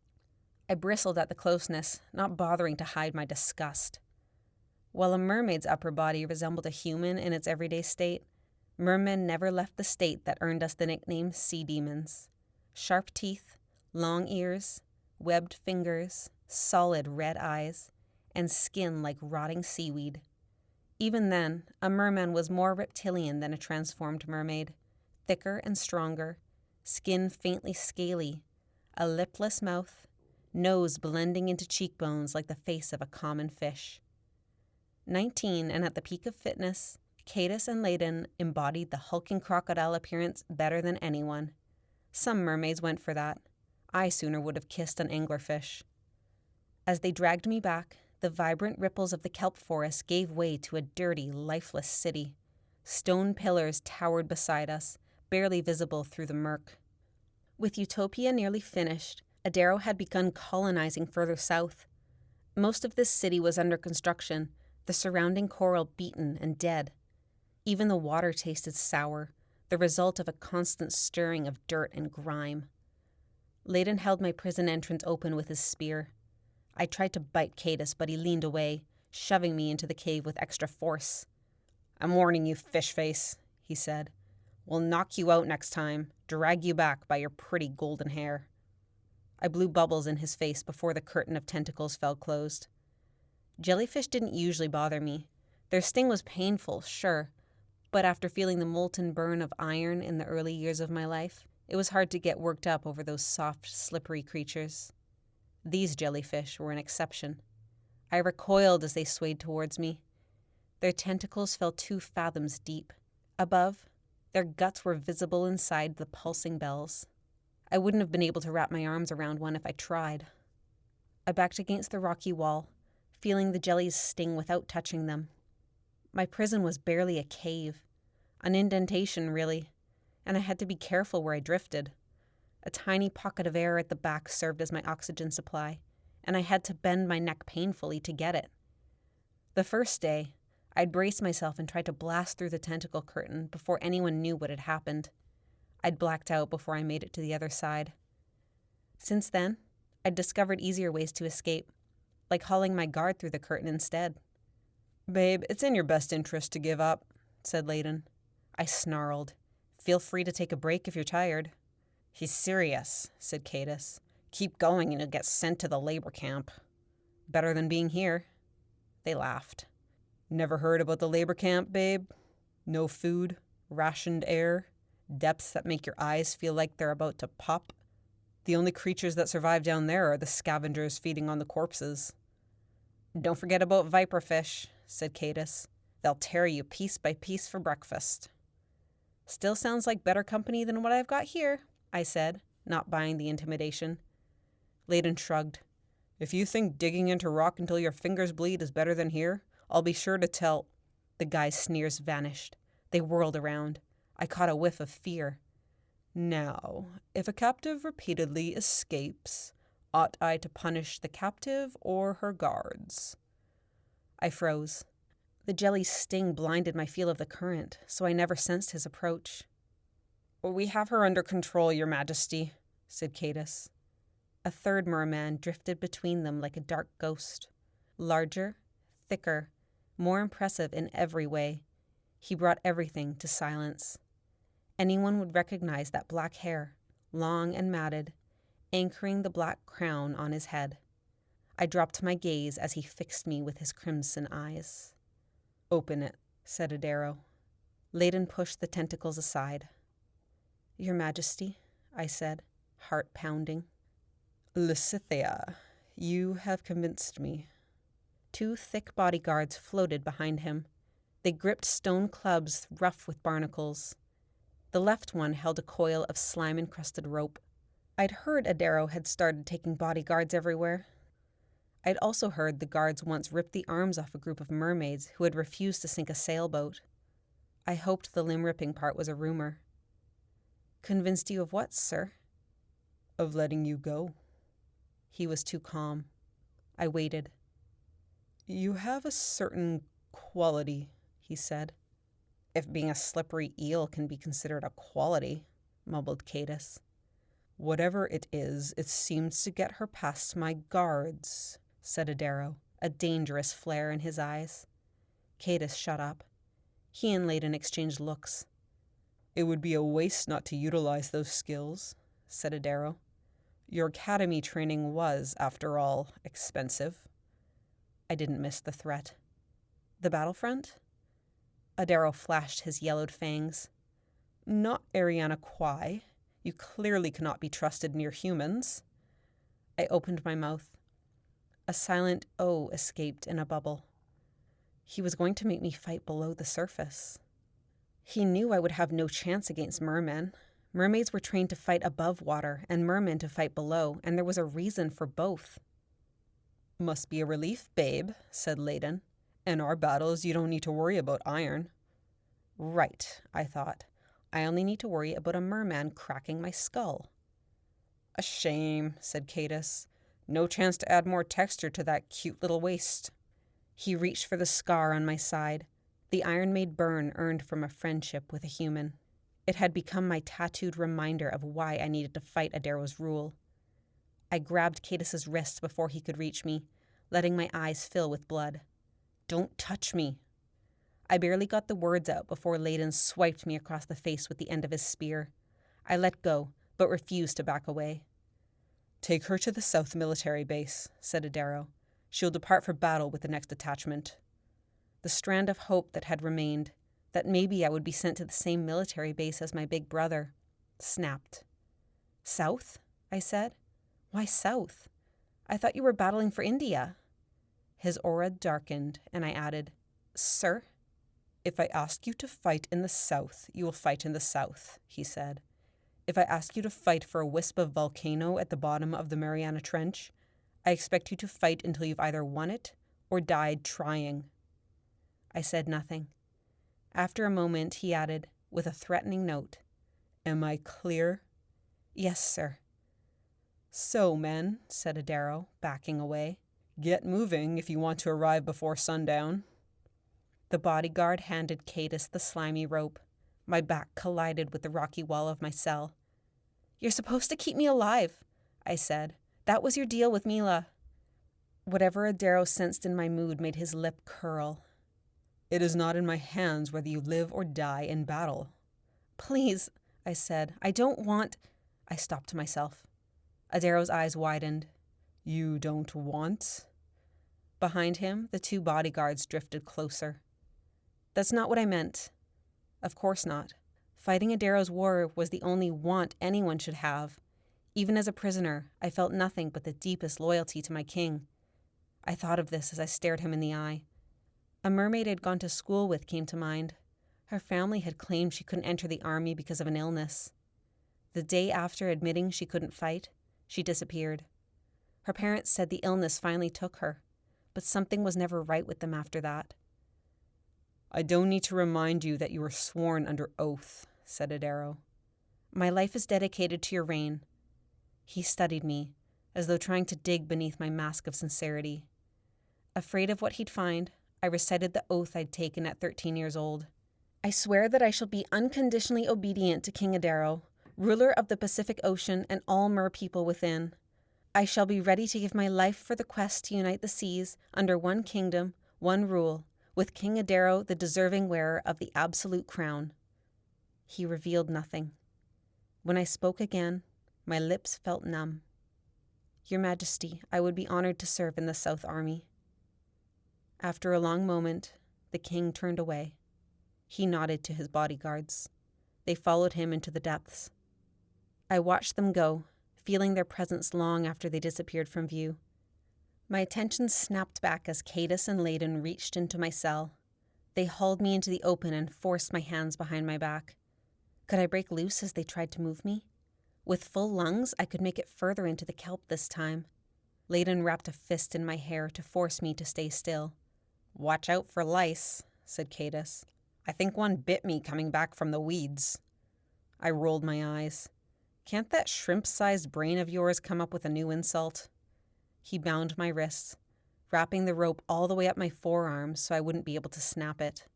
I bristled at the closeness, not bothering to hide my disgust. While a mermaid's upper body resembled a human in its everyday state, mermen never left the state that earned us the nickname sea demons. Sharp teeth, long ears, webbed fingers, solid red eyes, and skin like rotting seaweed. Even then, a merman was more reptilian than a transformed mermaid, thicker and stronger, skin faintly scaly, a lipless mouth, nose blending into cheekbones like the face of a common fish. 19 and at the peak of fitness, Cadis and Layden embodied the hulking crocodile appearance better than anyone. Some mermaids went for that. I sooner would have kissed an anglerfish. As they dragged me back, the vibrant ripples of the kelp forest gave way to a dirty, lifeless city. Stone pillars towered beside us, barely visible through the murk. With Utopia nearly finished, Adaro had begun colonizing further south. Most of this city was under construction, the surrounding coral beaten and dead. Even the water tasted sour, the result of a constant stirring of dirt and grime. Layden held my prison entrance open with his spear. I tried to bite Cadis, but he leaned away, shoving me into the cave with extra force. "I'm warning you, fish face," he said. "We'll knock you out next time, drag you back by your pretty golden hair." I blew bubbles in his face before the curtain of tentacles fell closed. Jellyfish didn't usually bother me. Their sting was painful, sure, but after feeling the molten burn of iron in the early years of my life, it was hard to get worked up over those soft, slippery creatures. These jellyfish were an exception. I recoiled as they swayed towards me. Their tentacles fell 2 fathoms deep. Above, their guts were visible inside the pulsing bells. I wouldn't have been able to wrap my arms around one if I tried. I backed against the rocky wall, feeling the jellies sting without touching them. My prison was barely a cave, an indentation really, and I had to be careful where I drifted. A tiny pocket of air at the back served as my oxygen supply, and I had to bend my neck painfully to get it. The first day, I'd braced myself and tried to blast through the tentacle curtain before anyone knew what had happened. I'd blacked out before I made it to the other side. Since then, I'd discovered easier ways to escape, like hauling my guard through the curtain instead. "Babe, it's in your best interest to give up," said Layden. I snarled. "Feel free to take a break if you're tired." "He's serious," said Cadis. "Keep going and you'll get sent to the labor camp." "Better than being here." They laughed. "Never heard about the labor camp, babe? No food, rationed air, depths that make your eyes feel like they're about to pop. The only creatures that survive down there are the scavengers feeding on the corpses." "Don't forget about viperfish," said Cadis. "They'll tear you piece by piece for breakfast." "Still sounds like better company than what I've got here," I said, not buying the intimidation. Layden shrugged. "If you think digging into rock until your fingers bleed is better than here, I'll be sure to tell." The guy's sneers vanished. They whirled around. I caught a whiff of fear. "Now, if a captive repeatedly escapes, ought I to punish the captive or her guards?" I froze. The jelly's sting blinded my feel of the current, so I never sensed his approach. "We have her under control, Your Majesty," said Cadis. A third merman drifted between them like a dark ghost. Larger, thicker, more impressive in every way. He brought everything to silence. Anyone would recognize that black hair, long and matted, anchoring the black crown on his head. I dropped my gaze as he fixed me with his crimson eyes. "Open it," said Adaro. Layden pushed the tentacles aside. "Your Majesty," I said, heart pounding. "Lysithea, you have convinced me." 2 thick bodyguards floated behind him. They gripped stone clubs rough with barnacles. The left one held a coil of slime-encrusted rope. I'd heard Adaro had started taking bodyguards everywhere. I'd also heard the guards once ripped the arms off a group of mermaids who had refused to sink a sailboat. I hoped the limb-ripping part was a rumor. "Convinced you of what, sir?" "Of letting you go." He was too calm. I waited. "You have a certain quality," he said. If being a slippery eel can be considered a quality, mumbled Cadus. Whatever it is, it seems to get her past my guards, said Adaro, a dangerous flare in his eyes. Cadus shut up. He and Layden exchanged looks. It would be a waste not to utilize those skills, said Adaro. Your academy training was, after all, expensive. I didn't miss the threat. The battlefront? Adaro flashed his yellowed fangs. Not Eriana Kwai. You clearly cannot be trusted near humans. I opened my mouth. A silent "oh" escaped in a bubble. He was going to make me fight below the surface. He knew I would have no chance against mermen. Mermaids were trained to fight above water and mermen to fight below, and there was a reason for both. Must be a relief, babe, said Layden. In our battles, you don't need to worry about iron. Right, I thought. I only need to worry about a merman cracking my skull. A shame, said Cadus. No chance to add more texture to that cute little waist. He reached for the scar on my side, the iron-made burn earned from a friendship with a human. It had become my tattooed reminder of why I needed to fight Adaro's rule. I grabbed Cadus's wrist before he could reach me, letting my eyes fill with blood. Don't touch me. I barely got the words out before Layden swiped me across the face with the end of his spear. I let go, but refused to back away. Take her to the South Military Base, said Adaro. She'll depart for battle with the next detachment. The strand of hope that had remained, that maybe I would be sent to the same military base as my big brother, snapped. South? I said. Why south? I thought you were battling for India. His aura darkened, and I added, Sir? If I ask you to fight in the south, you will fight in the south, he said. If I ask you to fight for a wisp of volcano at the bottom of the Mariana Trench, I expect you to fight until you've either won it or died trying. I said nothing. After a moment, he added, with a threatening note, Am I clear? Yes, sir. So, men, said Adaro, backing away. Get moving if you want to arrive before sundown. The bodyguard handed Cadus the slimy rope. My back collided with the rocky wall of my cell. You're supposed to keep me alive, I said. That was your deal with Meela. Whatever Adaro sensed in my mood made his lip curl. It is not in my hands whether you live or die in battle. Please, I said. I don't want... I stopped myself. Adaro's eyes widened. You don't want? Behind him, the two bodyguards drifted closer. That's not what I meant. Of course not. Fighting Adaro's war was the only want anyone should have. Even as a prisoner, I felt nothing but the deepest loyalty to my king. I thought of this as I stared him in the eye. A mermaid I'd gone to school with came to mind. Her family had claimed she couldn't enter the army because of an illness. The day after admitting she couldn't fight, she disappeared. Her parents said the illness finally took her, but something was never right with them after that. I don't need to remind you that you were sworn under oath, said Adaro. My life is dedicated to your reign. He studied me, as though trying to dig beneath my mask of sincerity. Afraid of what he'd find, I recited the oath I'd taken at 13 years old. I swear that I shall be unconditionally obedient to King Adaro, ruler of the Pacific Ocean and all mer people within. I shall be ready to give my life for the quest to unite the seas under one kingdom, one rule, with King Adaro the deserving wearer of the absolute crown. He revealed nothing. When I spoke again, my lips felt numb. Your Majesty, I would be honored to serve in the South Army. After a long moment, the king turned away. He nodded to his bodyguards. They followed him into the depths. I watched them go, feeling their presence long after they disappeared from view. My attention snapped back as Cadus and Layden reached into my cell. They hauled me into the open and forced my hands behind my back. Could I break loose as they tried to move me? With full lungs, I could make it further into the kelp this time. Layden wrapped a fist in my hair to force me to stay still. Watch out for lice, said Cadus. I think one bit me coming back from the weeds. I rolled my eyes. Can't that shrimp-sized brain of yours come up with a new insult? He bound my wrists, wrapping the rope all the way up my forearms so I wouldn't be able to snap it.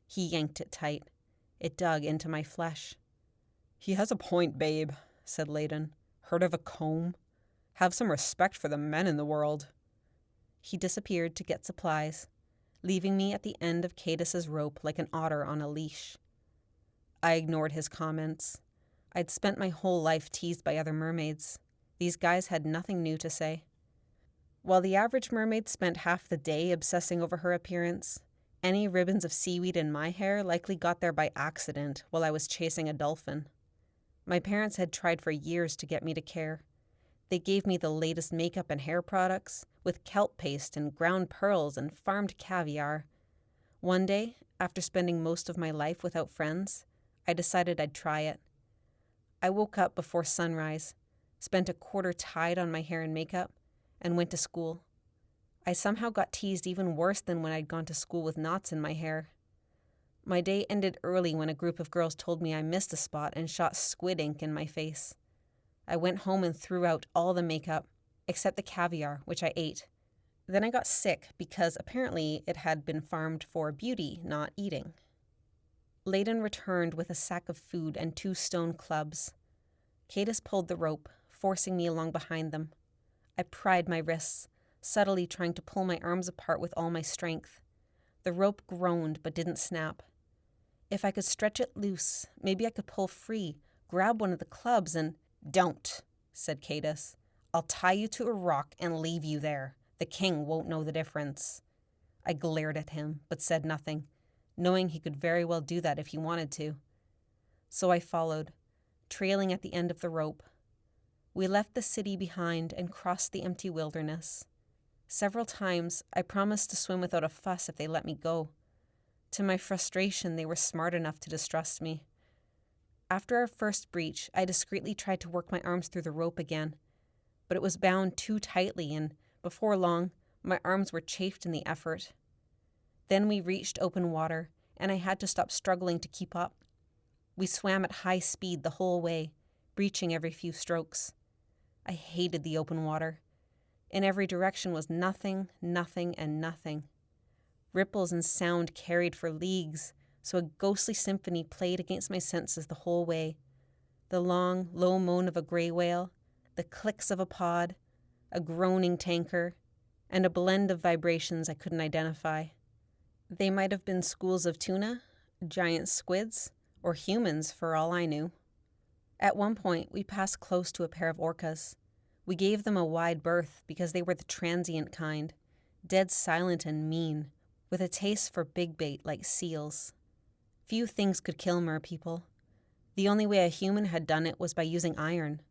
He yanked it tight. It dug into my flesh. "He has a point, babe," said Layden. "Heard of a comb? Have some respect for the men in the world." He disappeared to get supplies, leaving me at the end of Cadis's rope like an otter on a leash. I ignored his comments. I'd spent my whole life teased by other mermaids. These guys had nothing new to say. While the average mermaid spent half the day obsessing over her appearance, any ribbons of seaweed in my hair likely got there by accident while I was chasing a dolphin. My parents had tried for years to get me to care. They gave me the latest makeup and hair products, with kelp paste and ground pearls and farmed caviar. One day, after spending most of my life without friends, I decided I'd try it. I woke up before sunrise, spent a quarter tied on my hair and makeup, and went to school. I somehow got teased even worse than when I'd gone to school with knots in my hair. My day ended early when a group of girls told me I missed a spot and shot squid ink in my face. I went home and threw out all the makeup, except the caviar, which I ate. Then I got sick because apparently it had been farmed for beauty, not eating. Layden returned with a sack of food and 2 stone clubs. Cadis pulled the rope, forcing me along behind them. I pried my wrists, subtly trying to pull my arms apart with all my strength. The rope groaned but didn't snap. If I could stretch it loose, maybe I could pull free, grab one of the clubs and— "Don't," said Cadis. "I'll tie you to a rock and leave you there. The king won't know the difference." I glared at him, but said nothing, knowing he could very well do that if he wanted to. So I followed, trailing at the end of the rope. We left the city behind and crossed the empty wilderness. Several times, I promised to swim without a fuss if they let me go. To my frustration, they were smart enough to distrust me. After our first breach, I discreetly tried to work my arms through the rope again, but it was bound too tightly, and before long, my arms were chafed in the effort. Then we reached open water, and I had to stop struggling to keep up. We swam at high speed the whole way, breaching every few strokes. I hated the open water. In every direction was nothing, nothing, and nothing. Ripples and sound carried for leagues, so a ghostly symphony played against my senses the whole way. The long, low moan of a gray whale, the clicks of a pod, a groaning tanker, and a blend of vibrations I couldn't identify. They might have been schools of tuna, giant squids, or humans for all I knew. At one point, we passed close to a pair of orcas. We gave them a wide berth because they were the transient kind, dead silent and mean, with a taste for big bait like seals. Few things could kill merpeople. The only way a human had done it was by using iron.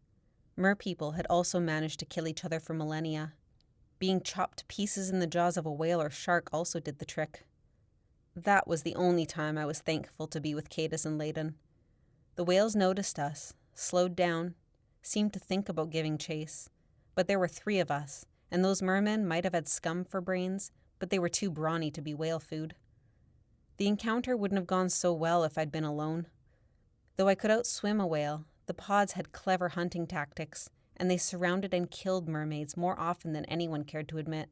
Merpeople had also managed to kill each other for millennia. Being chopped to pieces in the jaws of a whale or shark also did the trick. That was the only time I was thankful to be with Cadis and Layden. The whales noticed us, slowed down, seemed to think about giving chase. But there were 3 of us, and those mermen might have had scum for brains, but they were too brawny to be whale food. The encounter wouldn't have gone so well if I'd been alone. Though I could outswim a whale, the pods had clever hunting tactics, and they surrounded and killed mermaids more often than anyone cared to admit.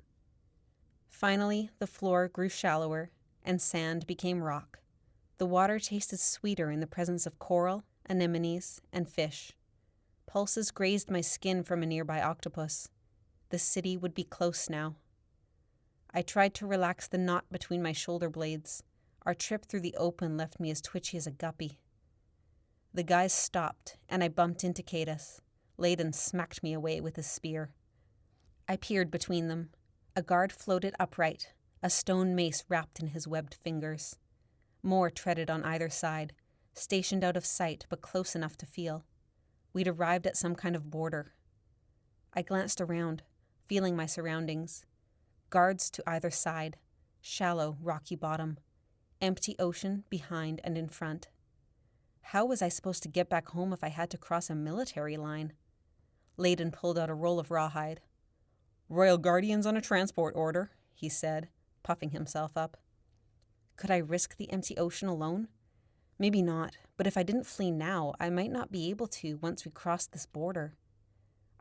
Finally, the floor grew shallower, and sand became rock. The water tasted sweeter in the presence of coral, anemones, and fish. Pulses grazed my skin from a nearby octopus. The city would be close now. I tried to relax the knot between my shoulder blades. Our trip through the open left me as twitchy as a guppy. The guys stopped, and I bumped into Cadis. Layden smacked me away with his spear. I peered between them. A guard floated upright, a stone mace wrapped in his webbed fingers. More treaded on either side, stationed out of sight but close enough to feel. We'd arrived at some kind of border. I glanced around, feeling my surroundings. Guards to either side, shallow, rocky bottom, empty ocean behind and in front. How was I supposed to get back home if I had to cross a military line? Layden pulled out a roll of rawhide. "Royal Guardians on a transport order," he said, puffing himself up. Could I risk the empty ocean alone? Maybe not, but if I didn't flee now, I might not be able to once we crossed this border.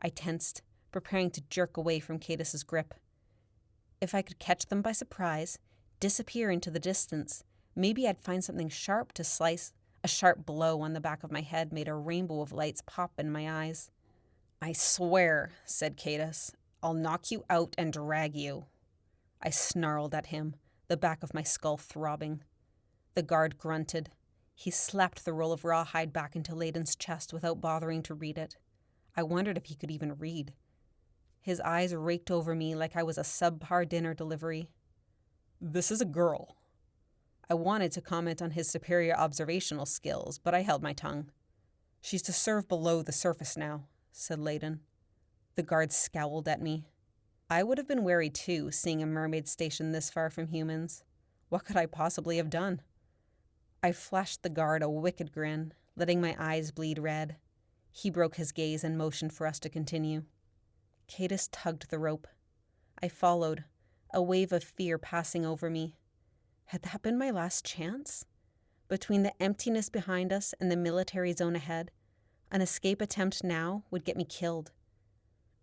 I tensed, preparing to jerk away from Cadis's grip. If I could catch them by surprise, disappear into the distance, maybe I'd find something sharp to slice A sharp blow on the back of my head made a rainbow of lights pop in my eyes. "I swear," said Cadus, "I'll knock you out and drag you." I snarled at him, the back of my skull throbbing. The guard grunted. He slapped the roll of rawhide back into Layden's chest without bothering to read it. I wondered if he could even read. His eyes raked over me like I was a subpar dinner delivery. "This is a girl." I wanted to comment on his superior observational skills, but I held my tongue. "She's to serve below the surface now," said Layden. The guard scowled at me. I would have been wary too, seeing a mermaid stationed this far from humans. What could I possibly have done? I flashed the guard a wicked grin, letting my eyes bleed red. He broke his gaze and motioned for us to continue. Cadus tugged the rope. I followed, a wave of fear passing over me. Had that been my last chance? Between the emptiness behind us and the military zone ahead, an escape attempt now would get me killed.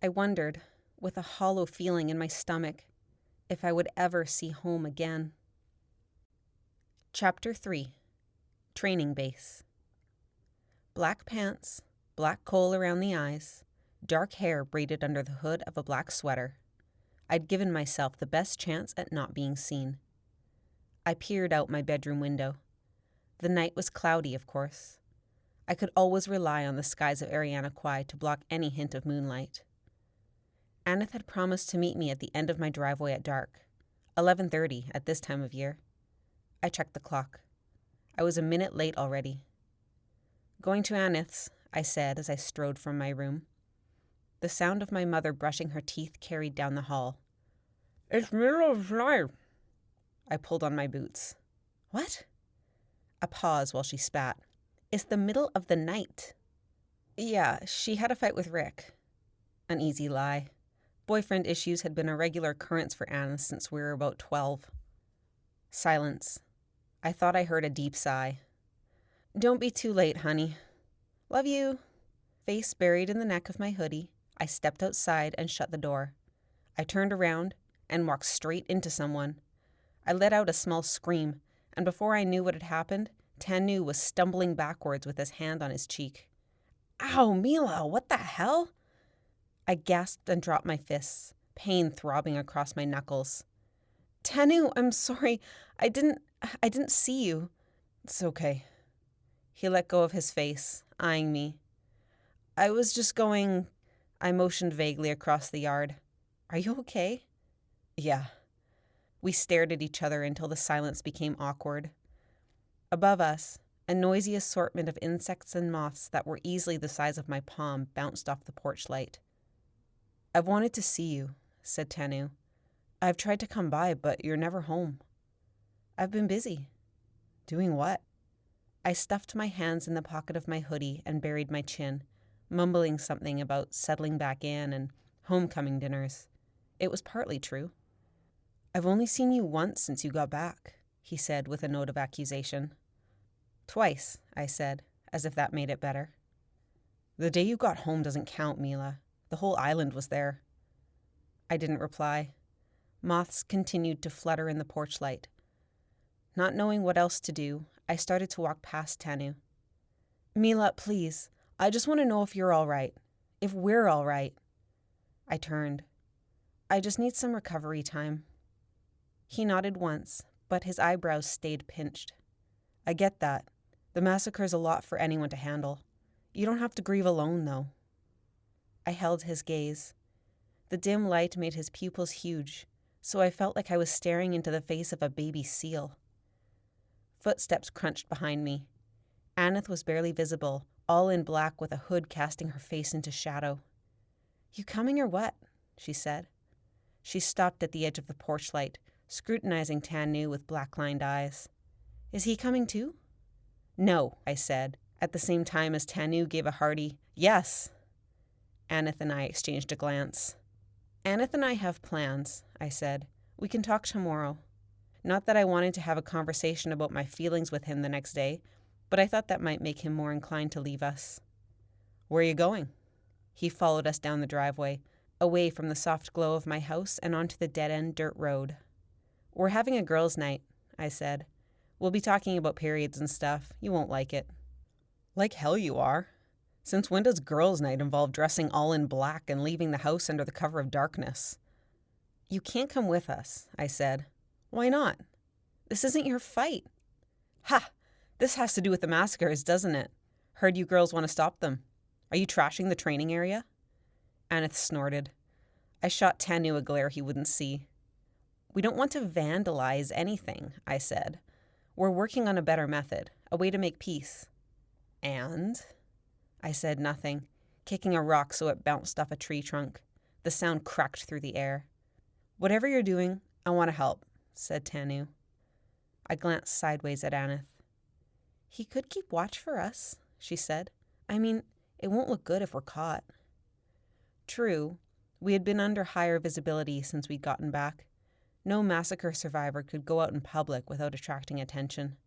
I wondered, with a hollow feeling in my stomach, if I would ever see home again. Chapter 3. Training Base. Black pants, black kohl around the eyes, dark hair braided under the hood of a black sweater. I'd given myself the best chance at not being seen. I peered out my bedroom window. The night was cloudy, of course. I could always rely on the skies of Eriana Kwai to block any hint of moonlight. Aneth had promised to meet me at the end of my driveway at dark, 11:30 at this time of year. I checked the clock. I was a minute late already. "Going to Aneth's," I said as I strode from my room. The sound of my mother brushing her teeth carried down the hall. "It's middle of night." I pulled on my boots. "What?" A pause while she spat. "It's the middle of the night." "Yeah, she had a fight with Rick." An easy lie. Boyfriend issues had been a regular occurrence for Aneth since we were about 12. Silence. I thought I heard a deep sigh. "Don't be too late, honey." "Love you." Face buried in the neck of my hoodie, I stepped outside and shut the door. I turned around and walked straight into someone. I let out a small scream, and before I knew what had happened, Tanu was stumbling backwards with his hand on his cheek. "Ow, Meela, what the hell?" I gasped and dropped my fists, pain throbbing across my knuckles. "Tanu, I'm sorry. I didn't see you." "It's okay." He let go of his face, eyeing me. "I was just going..." I motioned vaguely across the yard. "Are you okay?" "Yeah." We stared at each other until the silence became awkward. Above us, a noisy assortment of insects and moths that were easily the size of my palm bounced off the porch light. "I've wanted to see you," said Tanu. "I've tried to come by, but you're never home." "I've been busy." "Doing what?" I stuffed my hands in the pocket of my hoodie and buried my chin, mumbling something about settling back in and homecoming dinners. It was partly true. "I've only seen you once since you got back," he said with a note of accusation. "Twice," I said, as if that made it better. "The day you got home doesn't count, Meela. The whole island was there." I didn't reply. Moths continued to flutter in the porch light. Not knowing what else to do, I started to walk past Tanu. "Meela, please, I just want to know if you're all right. If we're all right." I turned. "I just need some recovery time." He nodded once, but his eyebrows stayed pinched. "I get that. The massacre's a lot for anyone to handle. You don't have to grieve alone, though." I held his gaze. The dim light made his pupils huge, so I felt like I was staring into the face of a baby seal. Footsteps crunched behind me. Aneth was barely visible, all in black with a hood casting her face into shadow. "You coming or what?" she said. She stopped at the edge of the porch light, scrutinizing Tanu with black-lined eyes. "Is he coming too?" "No," I said, at the same time as Tanu gave a hearty, "Yes." Aneth and I exchanged a glance. "Aneth and I have plans," I said. "We can talk tomorrow." Not that I wanted to have a conversation about my feelings with him the next day, but I thought that might make him more inclined to leave us. "Where are you going?" He followed us down the driveway, away from the soft glow of my house and onto the dead-end dirt road. "We're having a girls' night," I said. We'll be talking about periods and stuff. You won't like it." "Like hell you are. Since when does girls' night involve dressing all in black and leaving the house under the cover of darkness?" "You can't come with us," I said. "Why not?" "This isn't your fight." "Ha! This has to do with the massacres, doesn't it? Heard you girls want to stop them. Are you trashing the training area?" Aneth snorted. I shot Tanu a glare he wouldn't see. "We don't want to vandalize anything," I said. "We're working on a better method, a way to make peace." "And?" I said nothing, kicking a rock so it bounced off a tree trunk. The sound cracked through the air. "Whatever you're doing, I want to help," said Tanu. I glanced sideways at Aneth. "He could keep watch for us," she said. "I mean, it won't look good if we're caught." True, we had been under higher visibility since we'd gotten back. No massacre survivor could go out in public without attracting attention.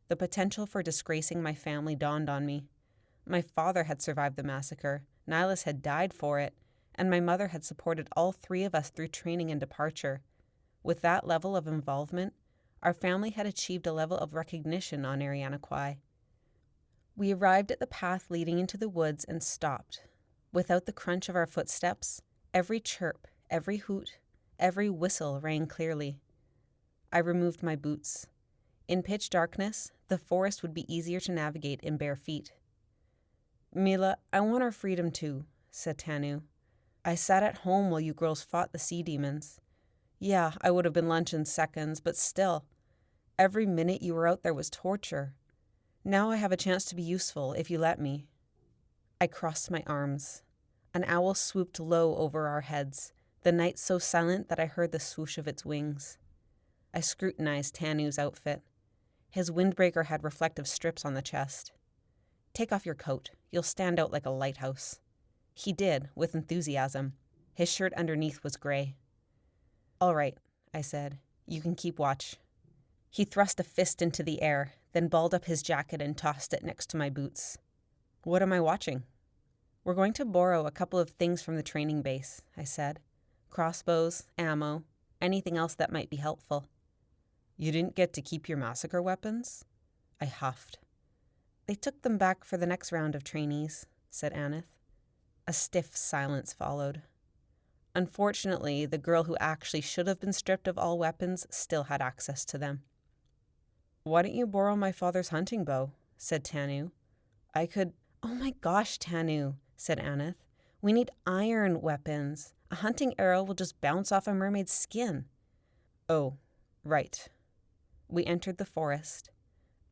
The potential for disgracing my family dawned on me. My father had survived the massacre, Nihilus had died for it, and my mother had supported all three of us through training and departure. With that level of involvement, our family had achieved a level of recognition on Eriana Kwai. We arrived at the path leading into the woods and stopped. Without the crunch of our footsteps, every chirp, every hoot, every whistle rang clearly. I removed my boots. In pitch darkness, the forest would be easier to navigate in bare feet. "Meela, I want our freedom too," said Tanu. "I sat at home while you girls fought the sea demons. Yeah, I would have been lunch in seconds, but still, every minute you were out there was torture. Now I have a chance to be useful if you let me." I crossed my arms. An owl swooped low over our heads, the night so silent that I heard the swoosh of its wings. I scrutinized Tanu's outfit. His windbreaker had reflective strips on the chest. "Take off your coat. You'll stand out like a lighthouse." He did, with enthusiasm. His shirt underneath was gray. "All right," I said. "You can keep watch." He thrust a fist into the air, then balled up his jacket and tossed it next to my boots. "What am I watching?" "We're going to borrow a couple of things from the training base," I said. "Crossbows, ammo, anything else that might be helpful." "You didn't get to keep your massacre weapons?" I huffed. "They took them back for the next round of trainees," said Aneth. A stiff silence followed. Unfortunately, the girl who actually should have been stripped of all weapons still had access to them. "Why don't you borrow my father's hunting bow?" said Tanu. "I could—" "Oh my gosh, Tanu," said Aneth. "We need iron weapons. A hunting arrow will just bounce off a mermaid's skin." "Oh, right." We entered the forest.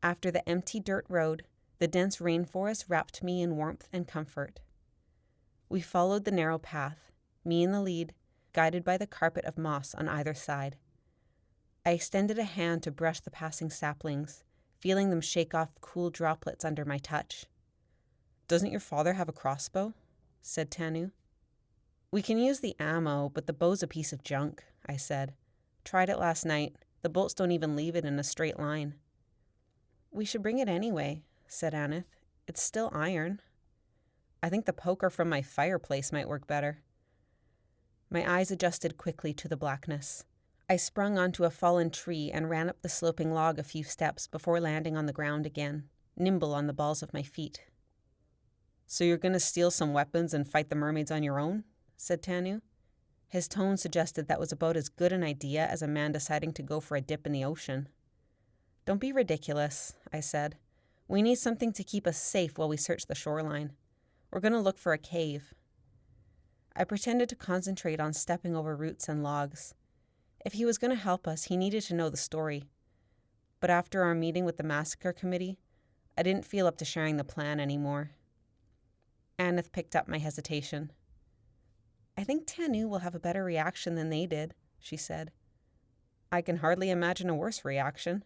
After the empty dirt road, the dense rainforest wrapped me in warmth and comfort. We followed the narrow path, me in the lead, guided by the carpet of moss on either side. I extended a hand to brush the passing saplings, feeling them shake off cool droplets under my touch. "Doesn't your father have a crossbow?" said Tanu. "We can use the ammo, but the bow's a piece of junk," I said. "Tried it last night. The bolts don't even leave it in a straight line." "We should bring it anyway," said Aneth. "It's still iron." "I think the poker from my fireplace might work better." My eyes adjusted quickly to the blackness. I sprung onto a fallen tree and ran up the sloping log a few steps before landing on the ground again, nimble on the balls of my feet. "So you're going to steal some weapons and fight the mermaids on your own?" said Tanu. His tone suggested that was about as good an idea as a man deciding to go for a dip in the ocean. "Don't be ridiculous," I said. "We need something to keep us safe while we search the shoreline. We're going to look for a cave." I pretended to concentrate on stepping over roots and logs. If he was going to help us, he needed to know the story. But after our meeting with the massacre committee, I didn't feel up to sharing the plan anymore. Aneth picked up my hesitation. "I think Tanu will have a better reaction than they did," she said. "I can hardly imagine a worse reaction."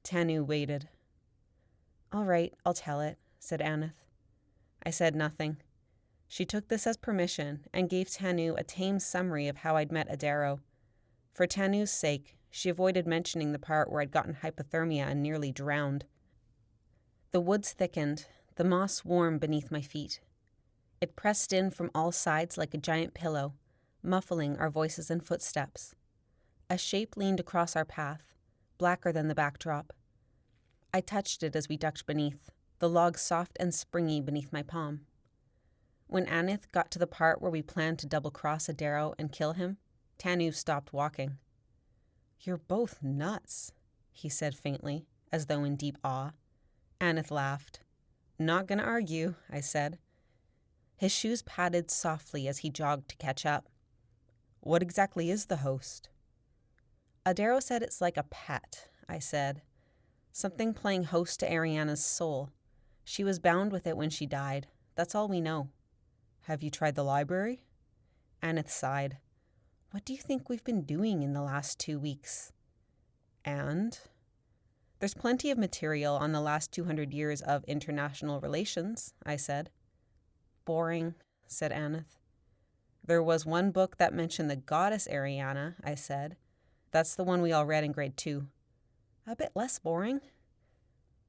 Tanu waited. "All right, I'll tell it," said Aneth. I said nothing. She took this as permission and gave Tanu a tame summary of how I'd met Adaro. For Tanu's sake, she avoided mentioning the part where I'd gotten hypothermia and nearly drowned. The woods thickened, the moss warm beneath my feet. It pressed in from all sides like a giant pillow, muffling our voices and footsteps. A shape leaned across our path, blacker than the backdrop. I touched it as we ducked beneath, the log soft and springy beneath my palm. When Anith got to the part where we planned to double-cross Adaro and kill him, Tanu stopped walking. "You're both nuts," he said faintly, as though in deep awe. Anith laughed. "Not gonna argue," I said. His shoes padded softly as he jogged to catch up. "What exactly is the host?" Adaro said it's like a pet, I said. Something playing host to Ariana's soul. She was bound with it when she died. That's all we know. "Have you tried the library?" Anith sighed. "What do you think we've been doing in the last 2 weeks?" "And?" "There's plenty of material on the last 200 years of international relations," I said. "Boring," said Anith. "There was one book that mentioned the goddess Eriana," I said. "That's the one we all read in grade 2. "A bit less boring."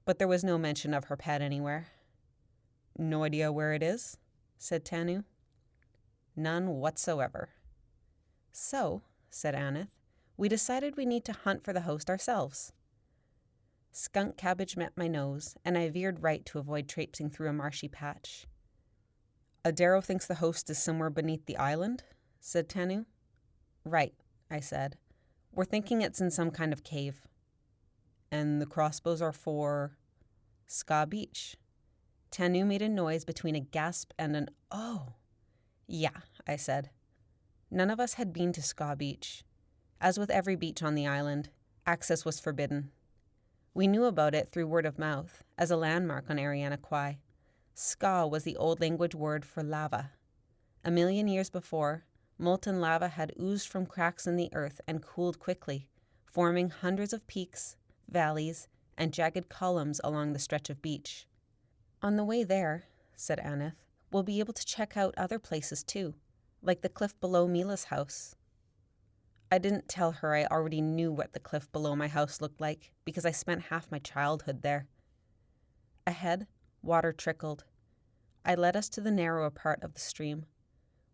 "But there was no mention of her pet anywhere." "No idea where it is?" said Tanu. "None whatsoever." "So," said Anith, "we decided we need to hunt for the host ourselves." Skunk cabbage met my nose, and I veered right to avoid traipsing through a marshy patch. "Adaro thinks the host is somewhere beneath the island?" said Tanu. "Right," I said. "We're thinking it's in some kind of cave." "And the crossbows are for?" "Ska Beach." Tanu made a noise between a gasp and an "oh." "Yeah," I said. None of us had been to Ska Beach. As with every beach on the island, access was forbidden. We knew about it through word of mouth, as a landmark on Eriana Kwai. Ska was the old language word for lava. 1,000,000 years before, molten lava had oozed from cracks in the earth and cooled quickly, forming hundreds of peaks, valleys, and jagged columns along the stretch of beach. "On the way there," said Anith, "we'll be able to check out other places too, like the cliff below Meela's house." I didn't tell her I already knew what the cliff below my house looked like because I spent half my childhood there. Ahead, water trickled. I led us to the narrower part of the stream.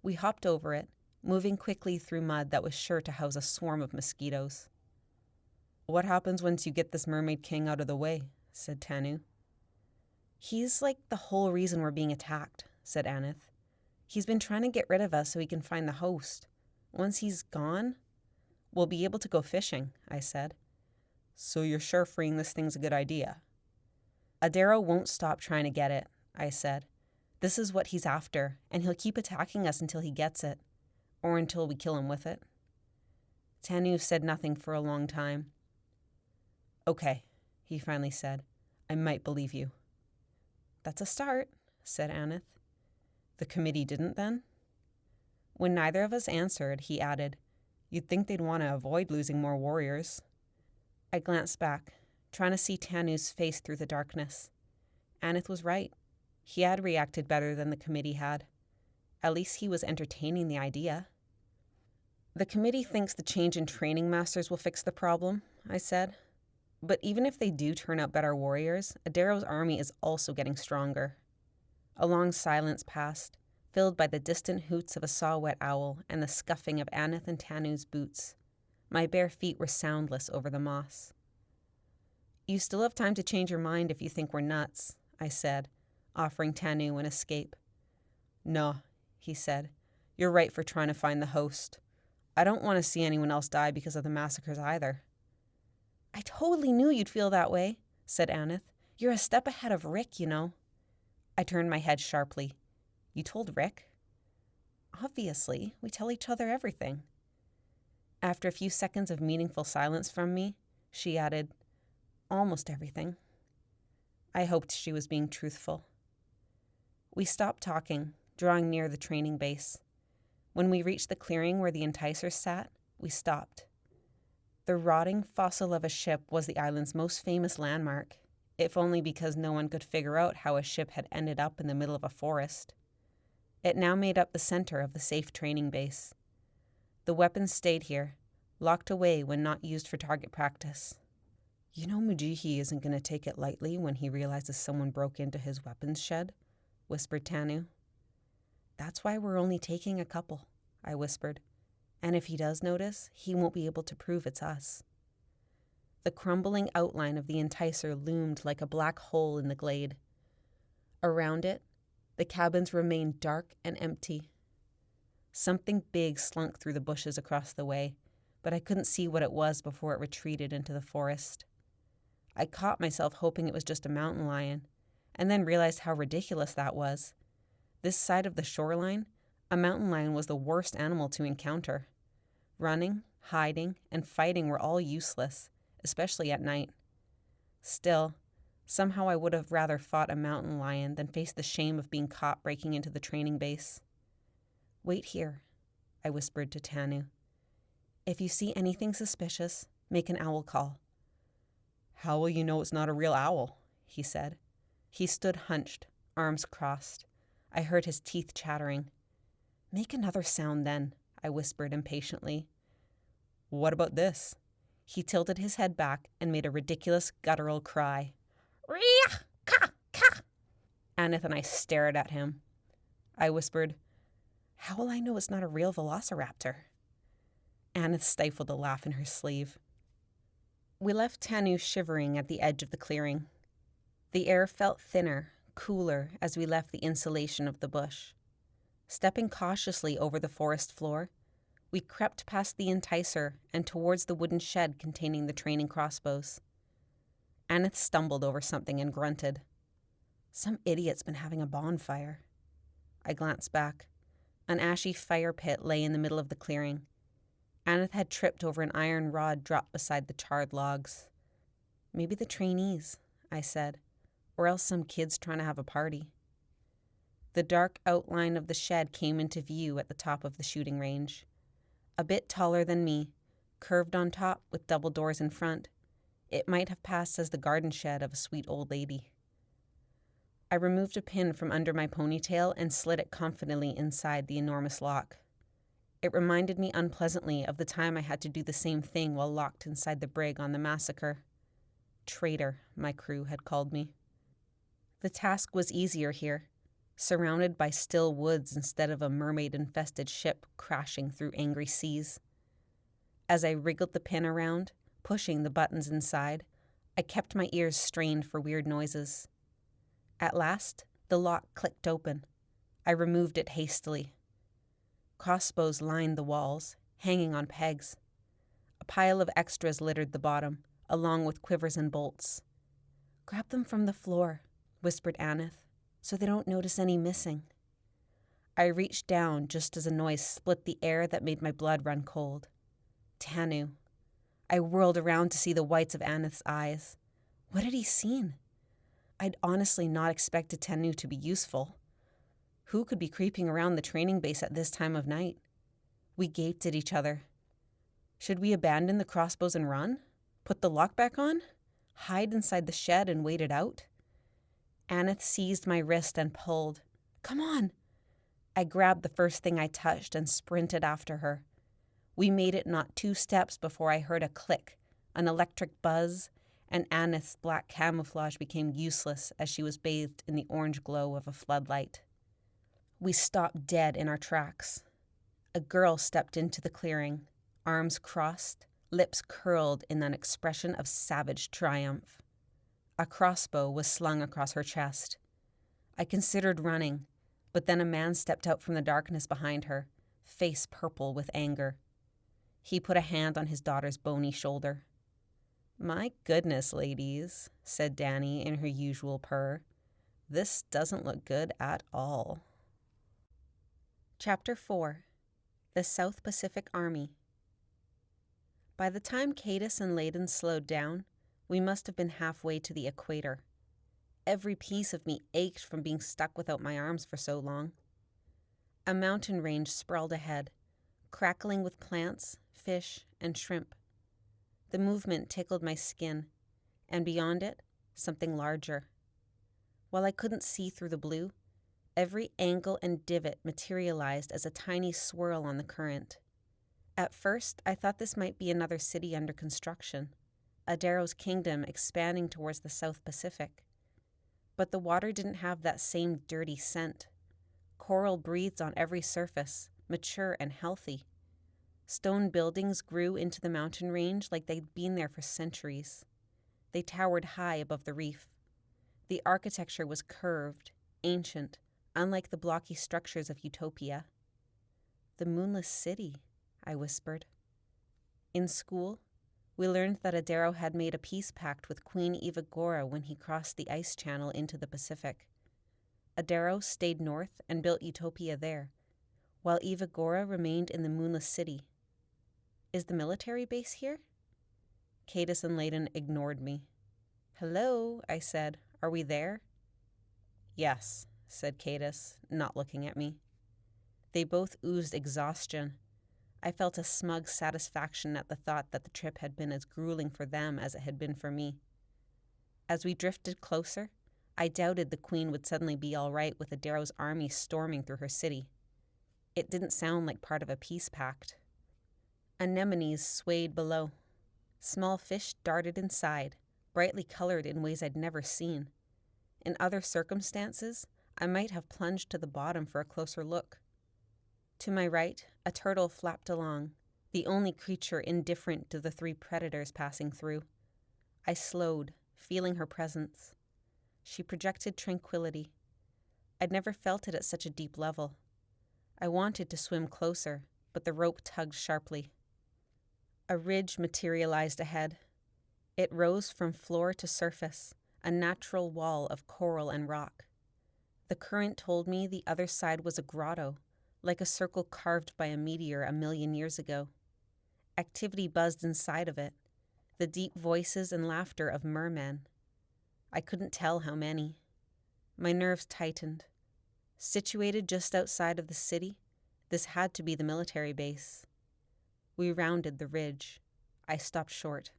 We hopped over it, moving quickly through mud that was sure to house a swarm of mosquitoes. "What happens once you get this mermaid king out of the way?" said Tanu. "He's like the whole reason we're being attacked," said Anith. "He's been trying to get rid of us so he can find the host. Once he's gone, we'll be able to go fishing," I said. "So you're sure freeing this thing's a good idea?" "Adaro won't stop trying to get it," I said. "This is what he's after, and he'll keep attacking us until he gets it, or until we kill him with it." Tanu said nothing for a long time. "Okay," he finally said. "I might believe you." "That's a start," said Anith. "The committee didn't then?" When neither of us answered, he added, "You'd think they'd want to avoid losing more warriors." I glanced back, trying to see Tanu's face through the darkness. Anith was right. He had reacted better than the committee had. At least he was entertaining the idea. "The committee thinks the change in training masters will fix the problem," I said. "But even if they do turn out better warriors, Adaro's army is also getting stronger." A long silence passed, filled by the distant hoots of a saw-whet owl and the scuffing of Anith and Tanu's boots. My bare feet were soundless over the moss. "You still have time to change your mind if you think we're nuts," I said, offering Tanu an escape. "No," he said. "You're right for trying to find the host. I don't want to see anyone else die because of the massacres either." "I totally knew you'd feel that way," said Anith. "You're a step ahead of Rick, you know." I turned my head sharply. "You told Rick?" "Obviously, we tell each other everything." After a few seconds of meaningful silence from me, she added, "Almost everything." I hoped she was being truthful. We stopped talking, drawing near the training base. When we reached the clearing where the enticers sat, we stopped. The rotting fossil of a ship was the island's most famous landmark, if only because no one could figure out how a ship had ended up in the middle of a forest. It now made up the center of the safe training base. The weapons stayed here, locked away when not used for target practice. "You know Mujihi isn't going to take it lightly when he realizes someone broke into his weapons shed," whispered Tanu. "That's why we're only taking a couple," I whispered. "And if he does notice, he won't be able to prove it's us." The crumbling outline of the enticer loomed like a black hole in the glade. Around it, the cabins remained dark and empty. Something big slunk through the bushes across the way, but I couldn't see what it was before it retreated into the forest. I caught myself hoping it was just a mountain lion, and then realized how ridiculous that was. This side of the shoreline, a mountain lion was the worst animal to encounter. Running, hiding, and fighting were all useless, especially at night. Still, somehow I would have rather fought a mountain lion than face the shame of being caught breaking into the training base. "Wait here," I whispered to Tanu. "If you see anything suspicious, make an owl call." "How will you know it's not a real owl?" he said. He stood hunched, arms crossed. I heard his teeth chattering. "Make another sound then," I whispered impatiently. "What about this?" He tilted his head back and made a ridiculous guttural cry. "Ria! Ka! Ka!" Aneth and I stared at him. I whispered, "How will I know it's not a real velociraptor?" Aneth stifled a laugh in her sleeve. We left Tanu shivering at the edge of the clearing. The air felt thinner, cooler as we left the insulation of the bush. Stepping cautiously over the forest floor, we crept past the enticer and towards the wooden shed containing the training crossbows. Aneth stumbled over something and grunted. "Some idiot's been having a bonfire." I glanced back. An ashy fire pit lay in the middle of the clearing. Aneth had tripped over an iron rod dropped beside the charred logs. "Maybe the trainees," I said, "or else some kids trying to have a party." The dark outline of the shed came into view at the top of the shooting range. A bit taller than me, curved on top with double doors in front, it might have passed as the garden shed of a sweet old lady. I removed a pin from under my ponytail and slid it confidently inside the enormous lock. It reminded me unpleasantly of the time I had to do the same thing while locked inside the brig on the Massacre. Traitor, my crew had called me. The task was easier here, surrounded by still woods instead of a mermaid-infested ship crashing through angry seas. As I wriggled the pin around, pushing the buttons inside, I kept my ears strained for weird noises. At last, the lock clicked open. I removed it hastily. Crossbows lined the walls, hanging on pegs. A pile of extras littered the bottom, along with quivers and bolts. "Grab them from the floor," whispered Aneth, "so they don't notice any missing." I reached down just as a noise split the air that made my blood run cold. Tanu. I whirled around to see the whites of Aneth's eyes. What had he seen? I'd honestly not expected Tanu to be useful. Who could be creeping around the training base at this time of night? We gaped at each other. Should we abandon the crossbows and run? Put the lock back on? Hide inside the shed and wait it out? Aneth seized my wrist and pulled. "Come on!" I grabbed the first thing I touched and sprinted after her. We made it not 2 steps before I heard a click, an electric buzz, and Aneth's black camouflage became useless as she was bathed in the orange glow of a floodlight. We stopped dead in our tracks. A girl stepped into the clearing, arms crossed, lips curled in an expression of savage triumph. A crossbow was slung across her chest. I considered running, but then a man stepped out from the darkness behind her, face purple with anger. He put a hand on his daughter's bony shoulder. "My goodness, ladies," said Danny in her usual purr. "This doesn't look good at all." Chapter 4. The South Pacific Army. By the time Cadis and Layden slowed down, we must have been halfway to the equator. Every piece of me ached from being stuck without my arms for so long. A mountain range sprawled ahead, crackling with plants, fish, and shrimp. The movement tickled my skin, and beyond it, something larger. While I couldn't see through the blue, every angle and divot materialized as a tiny swirl on the current. At first, I thought this might be another city under construction, Adaro's kingdom expanding towards the South Pacific. But the water didn't have that same dirty scent. Coral breathed on every surface, mature and healthy. Stone buildings grew into the mountain range like they'd been there for centuries. They towered high above the reef. The architecture was curved, ancient, unlike the blocky structures of Utopia. "The Moonless City," I whispered. In school, we learned that Adaro had made a peace pact with Queen Evagora when he crossed the ice channel into the Pacific. Adaro stayed north and built Utopia there, while Evagora remained in the Moonless City. Is the military base here? Cadis and Layden ignored me. "Hello," I said. "Are we there?" "Yes," said Cadis, not looking at me. They both oozed exhaustion. I felt a smug satisfaction at the thought that the trip had been as grueling for them as it had been for me. As we drifted closer, I doubted the Queen would suddenly be all right with Adaro's army storming through her city. It didn't sound like part of a peace pact. Anemones swayed below. Small fish darted inside, brightly colored in ways I'd never seen. In other circumstances, I might have plunged to the bottom for a closer look. To my right, a turtle flapped along, the only creature indifferent to the 3 predators passing through. I slowed, feeling her presence. She projected tranquility. I'd never felt it at such a deep level. I wanted to swim closer, but the rope tugged sharply. A ridge materialized ahead. It rose from floor to surface, a natural wall of coral and rock. The current told me the other side was a grotto, like a circle carved by a meteor 1,000,000 years ago. Activity buzzed inside of it, the deep voices and laughter of mermen. I couldn't tell how many. My nerves tightened. Situated just outside of the city, this had to be the military base. We rounded the ridge. I stopped short.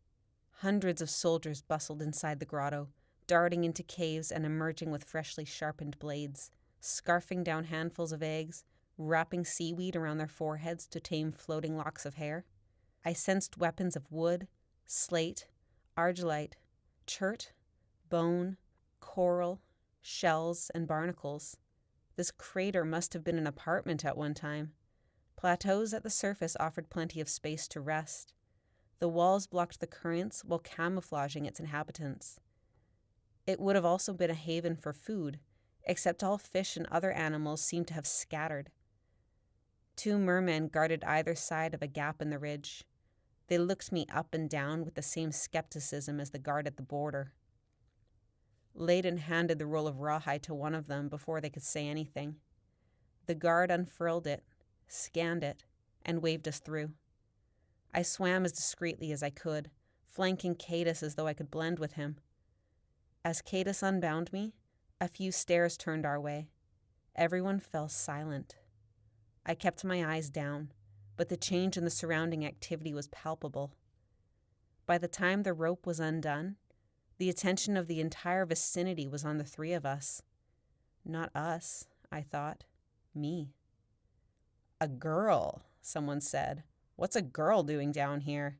Hundreds of soldiers bustled inside the grotto, darting into caves and emerging with freshly sharpened blades, scarfing down handfuls of eggs, wrapping seaweed around their foreheads to tame floating locks of hair. I sensed weapons of wood, slate, argillite, chert, bone, coral, shells, and barnacles. This crater must have been an apartment at one time. Plateaus at the surface offered plenty of space to rest. The walls blocked the currents while camouflaging its inhabitants. It would have also been a haven for food, except all fish and other animals seemed to have scattered. 2 mermen guarded either side of a gap in the ridge. They looked me up and down with the same skepticism as the guard at the border. Layden handed the roll of rawhide to one of them before they could say anything. The guard unfurled it, scanned it, and waved us through. I swam as discreetly as I could, flanking Cadis as though I could blend with him. As Cadis unbound me, a few stares turned our way. Everyone fell silent. I kept my eyes down, but the change in the surrounding activity was palpable. By the time the rope was undone, the attention of the entire vicinity was on the 3 of us. Not us, I thought. Me. "A girl," someone said. "What's a girl doing down here?"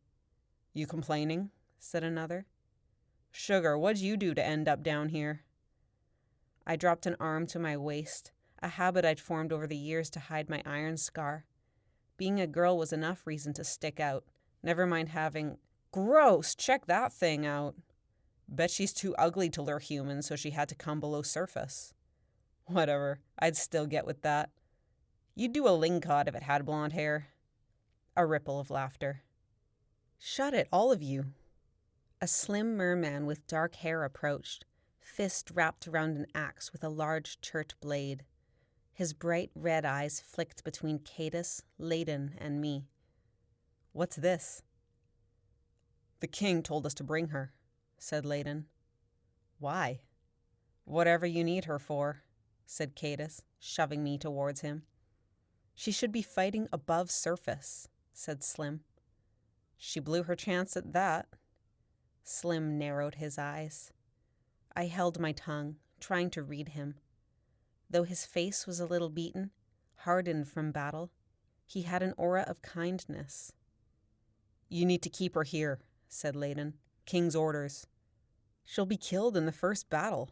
"You complaining?" said another. "Sugar, what'd you do to end up down here?" I dropped an arm to my waist, a habit I'd formed over the years to hide my iron scar. Being a girl was enough reason to stick out, never mind having, "Gross, check that thing out." "Bet she's too ugly to lure humans, so she had to come below surface." "Whatever, I'd still get with that." "You'd do a lingcod if it had blonde hair." A ripple of laughter. "Shut it, all of you." A slim merman with dark hair approached, fist wrapped around an axe with a large chert blade. His bright red eyes flicked between Cadis, Layden, and me. "What's this?" "The king told us to bring her," said Layden. "Why?" "Whatever you need her for," said Cadis, shoving me towards him. "She should be fighting above surface," said Slim. "She blew her chance at that." Slim narrowed his eyes. I held my tongue, trying to read him. Though his face was a little beaten, hardened from battle, he had an aura of kindness. "You need to keep her here," said Layden. "King's orders." "She'll be killed in the first battle."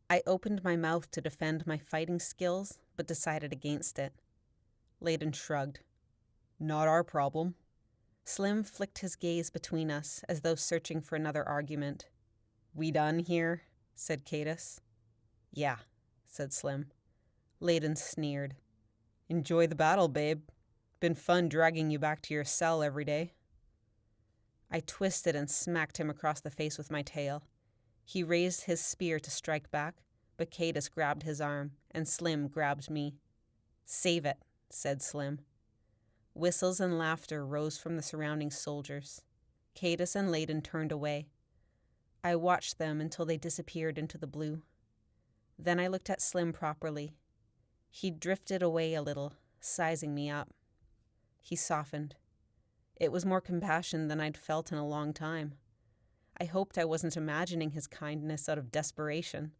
I opened my mouth to defend my fighting skills, but decided against it. Layden shrugged. Not our problem. Slim flicked his gaze between us as though searching for another argument. We done here? Said Cadus. Yeah, said Slim. Layden sneered. Enjoy the battle, babe. Been fun dragging you back to your cell every day. I twisted and smacked him across the face with my tail. He raised his spear to strike back, but Cadus grabbed his arm, and Slim grabbed me. Save it, said Slim. Whistles and laughter rose from the surrounding soldiers. Cadus and Layden turned away. I watched them until they disappeared into the blue. Then I looked at Slim properly. He drifted away a little, sizing me up. He softened. It was more compassion than I'd felt in a long time. I hoped I wasn't imagining his kindness out of desperation.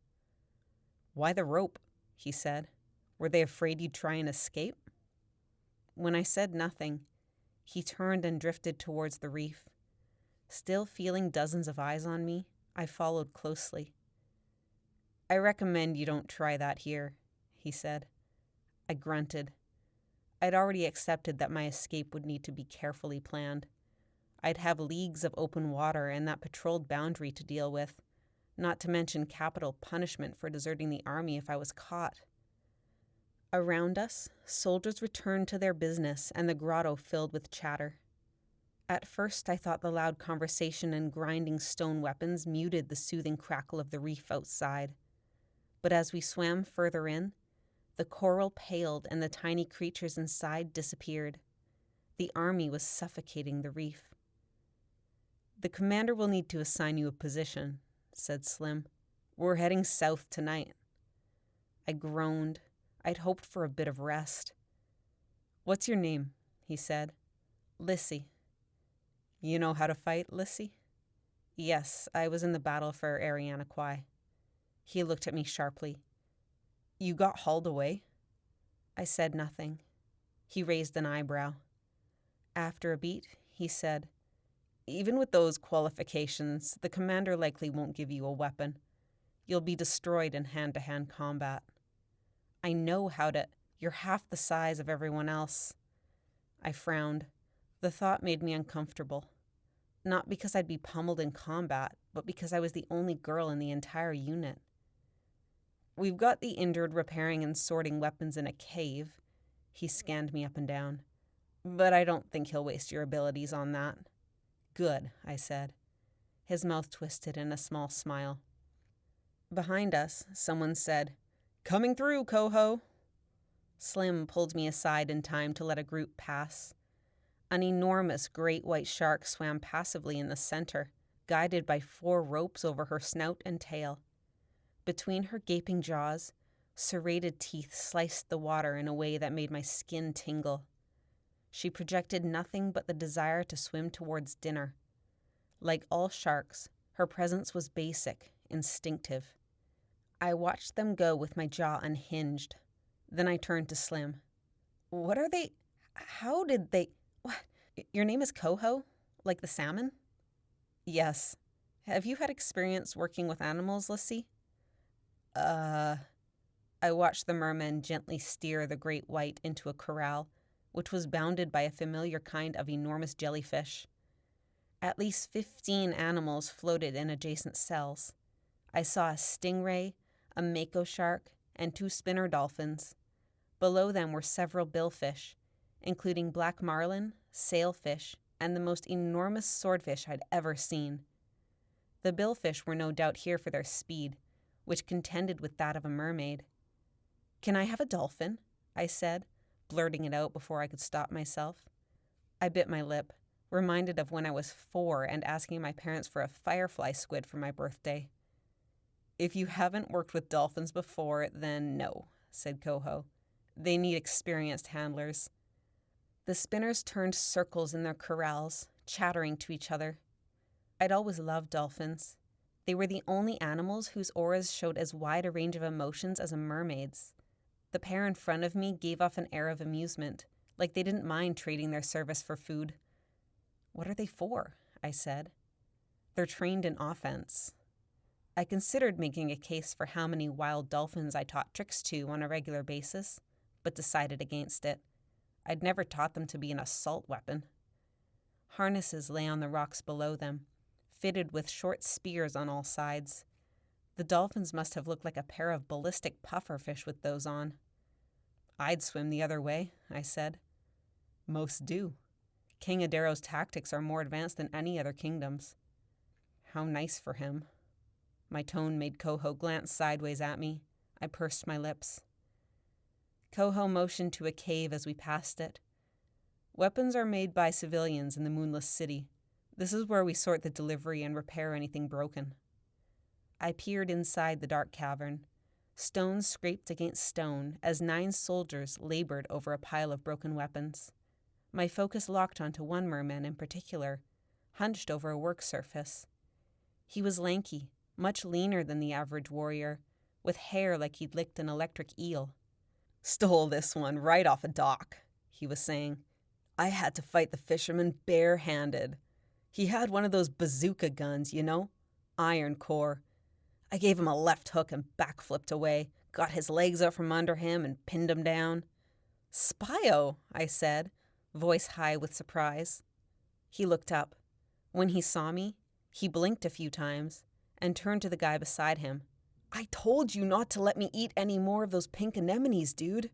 Why the rope? He said. Were they afraid you'd try and escape? When I said nothing, he turned and drifted towards the reef. Still feeling dozens of eyes on me, I followed closely. I recommend you don't try that here, he said. I grunted. I'd already accepted that my escape would need to be carefully planned. I'd have leagues of open water and that patrolled boundary to deal with, not to mention capital punishment for deserting the army if I was caught. Around us, soldiers returned to their business and the grotto filled with chatter. At first, I thought the loud conversation and grinding stone weapons muted the soothing crackle of the reef outside. But as we swam further in, the coral paled and the tiny creatures inside disappeared. The army was suffocating the reef. The commander will need to assign you a position, said Slim. We're heading south tonight. I groaned. I'd hoped for a bit of rest. What's your name? He said. Lissy. You know how to fight, Lissy? Yes, I was in the battle for Eriana Kwai. He looked at me sharply. You got hauled away? I said nothing. He raised an eyebrow. After a beat, he said, even with those qualifications, the commander likely won't give you a weapon. You'll be destroyed in hand-to-hand combat. I know how to. You're half the size of everyone else. I frowned. The thought made me uncomfortable. Not because I'd be pummeled in combat, but because I was the only girl in the entire unit. We've got the injured repairing and sorting weapons in a cave. He scanned me up and down. But I don't think he'll waste your abilities on that. Good, I said. His mouth twisted in a small smile. Behind us, someone said, Coming through, Coho. Slim pulled me aside in time to let a group pass. An enormous great white shark swam passively in the center, guided by 4 ropes over her snout and tail. Between her gaping jaws, serrated teeth sliced the water in a way that made my skin tingle. She projected nothing but the desire to swim towards dinner. Like all sharks, her presence was basic, instinctive. I watched them go with my jaw unhinged. Then I turned to Slim. What are they? How did they? What? Your name is Coho? Like the salmon? Yes. Have you had experience working with animals, Lissy? I watched the merman gently steer the great white into a corral, which was bounded by a familiar kind of enormous jellyfish. At least 15 animals floated in adjacent cells. I saw a stingray, a mako shark, and 2 spinner dolphins. Below them were several billfish, including black marlin, sailfish, and the most enormous swordfish I'd ever seen. The billfish were no doubt here for their speed, which contended with that of a mermaid. Can I have a dolphin? I said, blurting it out before I could stop myself. I bit my lip, reminded of when I was 4 and asking my parents for a firefly squid for my birthday. If you haven't worked with dolphins before, then no, said Coho. They need experienced handlers. The spinners turned circles in their corrals, chattering to each other. I'd always loved dolphins. They were the only animals whose auras showed as wide a range of emotions as a mermaid's. The pair in front of me gave off an air of amusement, like they didn't mind trading their service for food. What are they for? I said. They're trained in offense. I considered making a case for how many wild dolphins I taught tricks to on a regular basis, but decided against it. I'd never taught them to be an assault weapon. Harnesses lay on the rocks below them, fitted with short spears on all sides. The dolphins must have looked like a pair of ballistic pufferfish with those on. I'd swim the other way, I said. Most do. King Adaro's tactics are more advanced than any other kingdom's. How nice for him. My tone made Coho glance sideways at me. I pursed my lips. Coho motioned to a cave as we passed it. Weapons are made by civilians in the Moonless City. This is where we sort the delivery and repair anything broken. I peered inside the dark cavern. Stone scraped against stone as 9 soldiers labored over a pile of broken weapons. My focus locked onto one merman in particular, hunched over a work surface. He was lanky, much leaner than the average warrior, with hair like he'd licked an electric eel. "Stole this one right off a dock," he was saying. "I had to fight the fisherman bare-handed. He had one of those bazooka guns, iron core. I gave him a left hook and backflipped away, got his legs out from under him and pinned him down." "Spio," I said, voice high with surprise. He looked up. When he saw me, he blinked a few times and turned to the guy beside him. "I told you not to let me eat any more of those pink anemones, dude."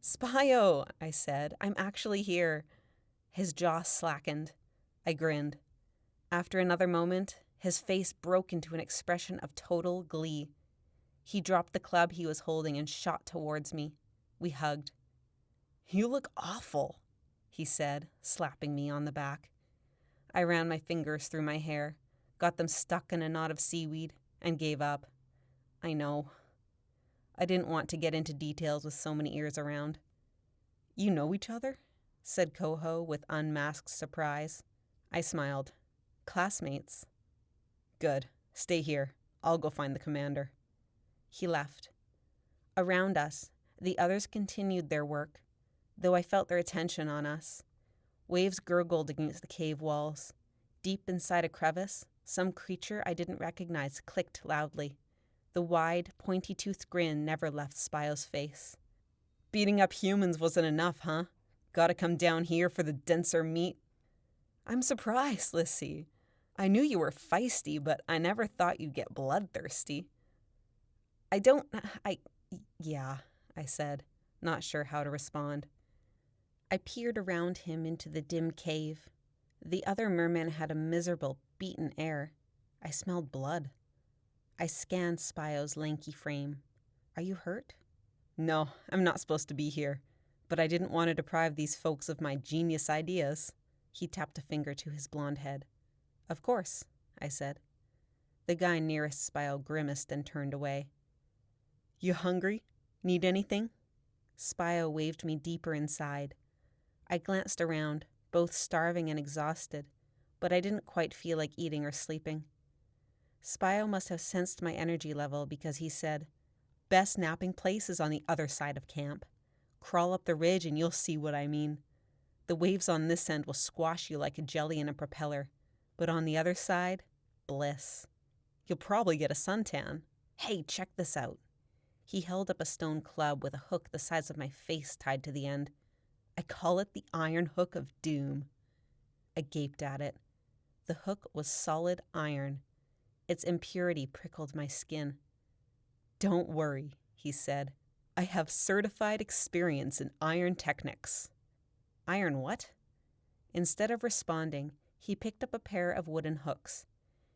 "Spio," I said, "I'm actually here." His jaw slackened. I grinned. After another moment, his face broke into an expression of total glee. He dropped the club he was holding and shot towards me. We hugged. "You look awful," he said, slapping me on the back. I ran my fingers through my hair, got them stuck in a knot of seaweed, and gave up. I know. I didn't want to get into details with so many ears around. "You know each other?" said Coho with unmasked surprise. I smiled. "Classmates." "Good. Stay here. I'll go find the commander." He left. Around us, the others continued their work, though I felt their attention on us. Waves gurgled against the cave walls. Deep inside a crevice, some creature I didn't recognize clicked loudly. The wide, pointy-toothed grin never left Spio's face. "Beating up humans wasn't enough, huh? Gotta come down here for the denser meat?" "I'm surprised, Lissy. I knew you were feisty, but I never thought you'd get bloodthirsty." Yeah, I said, not sure how to respond. I peered around him into the dim cave. The other merman had a miserable, beaten air. I smelled blood. I scanned Spio's lanky frame. "Are you hurt?" "No, I'm not supposed to be here, but I didn't want to deprive these folks of my genius ideas." He tapped a finger to his blonde head. "Of course," I said. The guy nearest Spio grimaced and turned away. "You hungry? Need anything?" Spio waved me deeper inside. I glanced around, both starving and exhausted, but I didn't quite feel like eating or sleeping. Spio must have sensed my energy level because he said, "Best napping place is on the other side of camp. Crawl up the ridge and you'll see what I mean. The waves on this end will squash you like a jelly in a propeller, but on the other side, bliss. You'll probably get a suntan. Hey, check this out." He held up a stone club with a hook the size of my face tied to the end. "I call it the Iron Hook of Doom." I gaped at it. The hook was solid iron. Its impurity prickled my skin. "Don't worry," he said. "I have certified experience in iron techniques." "Iron what?" Instead of responding, he picked up a pair of wooden hooks.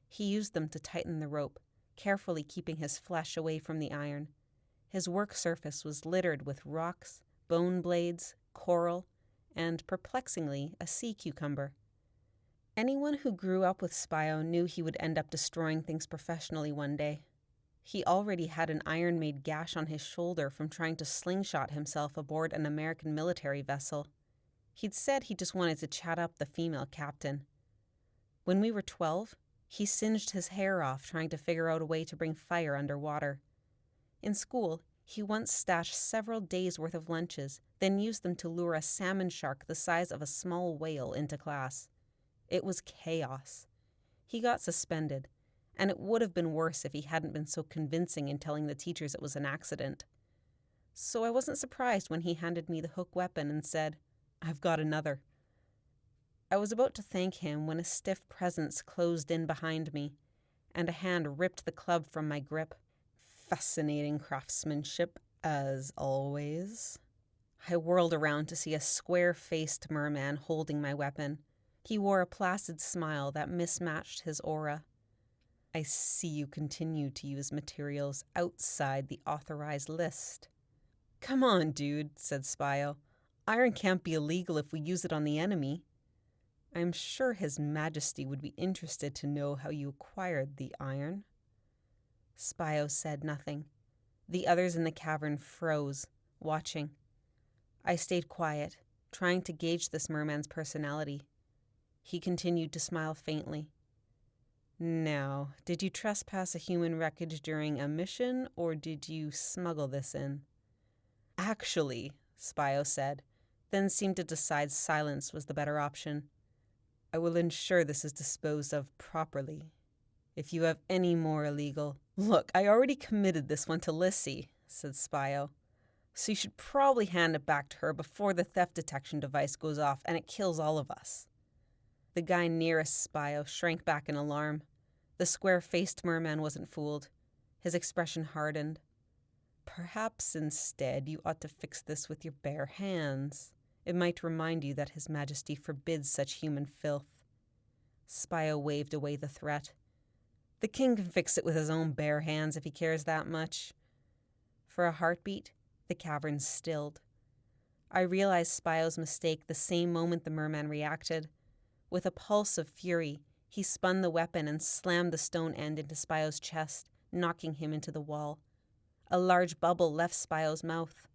He used them to tighten the rope, carefully keeping his flesh away from the iron. His work surface was littered with rocks, bone blades, coral, and, perplexingly, a sea cucumber. Anyone who grew up with Spio knew he would end up destroying things professionally one day. He already had an iron-made gash on his shoulder from trying to slingshot himself aboard an American military vessel. He'd said he just wanted to chat up the female captain. When we were 12, he singed his hair off trying to figure out a way to bring fire underwater. In school, he once stashed several days' worth of lunches, then used them to lure a salmon shark the size of a small whale into class. It was chaos. He got suspended, and it would have been worse if he hadn't been so convincing in telling the teachers it was an accident. So I wasn't surprised when he handed me the hook weapon and said, I've got another." I was about to thank him when a stiff presence closed in behind me, and a hand ripped the club from my grip. Fascinating craftsmanship, as always. I whirled around to see a square-faced merman holding my weapon. He wore a placid smile that mismatched his aura. "I see you continue to use materials outside the authorized list." "Come on, dude," said Spio. "Iron can't be illegal if we use it on the enemy." "I'm sure His Majesty would be interested to know how you acquired the iron." Spio said nothing. The others in the cavern froze, watching. I stayed quiet, trying to gauge this merman's personality. He continued to smile faintly. "Now, did you trespass a human wreckage during a mission, or did you smuggle this in?" "Actually," Spio said, then seemed to decide silence was the better option, "I will ensure this is disposed of properly. If you have any more illegal—" "Look, I already committed this one to Lissy," said Spio. "So you should probably hand it back to her before the theft detection device goes off and it kills all of us." The guy nearest Spio shrank back in alarm. The square-faced merman wasn't fooled. His expression hardened. "Perhaps instead you ought to fix this with your bare hands. It might remind you that His Majesty forbids such human filth." Spio waved away the threat. "The king can fix it with his own bare hands if he cares that much." For a heartbeat, the cavern stilled. I realized Spio's mistake the same moment the merman reacted. With a pulse of fury, he spun the weapon and slammed the stone end into Spio's chest, knocking him into the wall. A large bubble left Spio's mouth.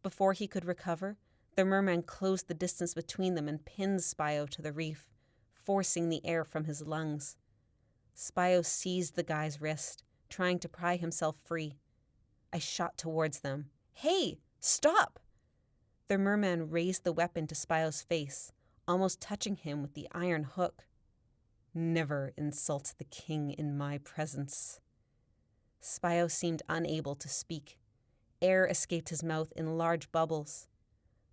Before he could recover, the merman closed the distance between them and pinned Spio to the reef, forcing the air from his lungs. Spio seized the guy's wrist, trying to pry himself free. I shot towards them. "Hey, stop!" The merman raised the weapon to Spio's face, almost touching him with the iron hook. "Never insult the king in my presence." Spio seemed unable to speak. Air escaped his mouth in large bubbles.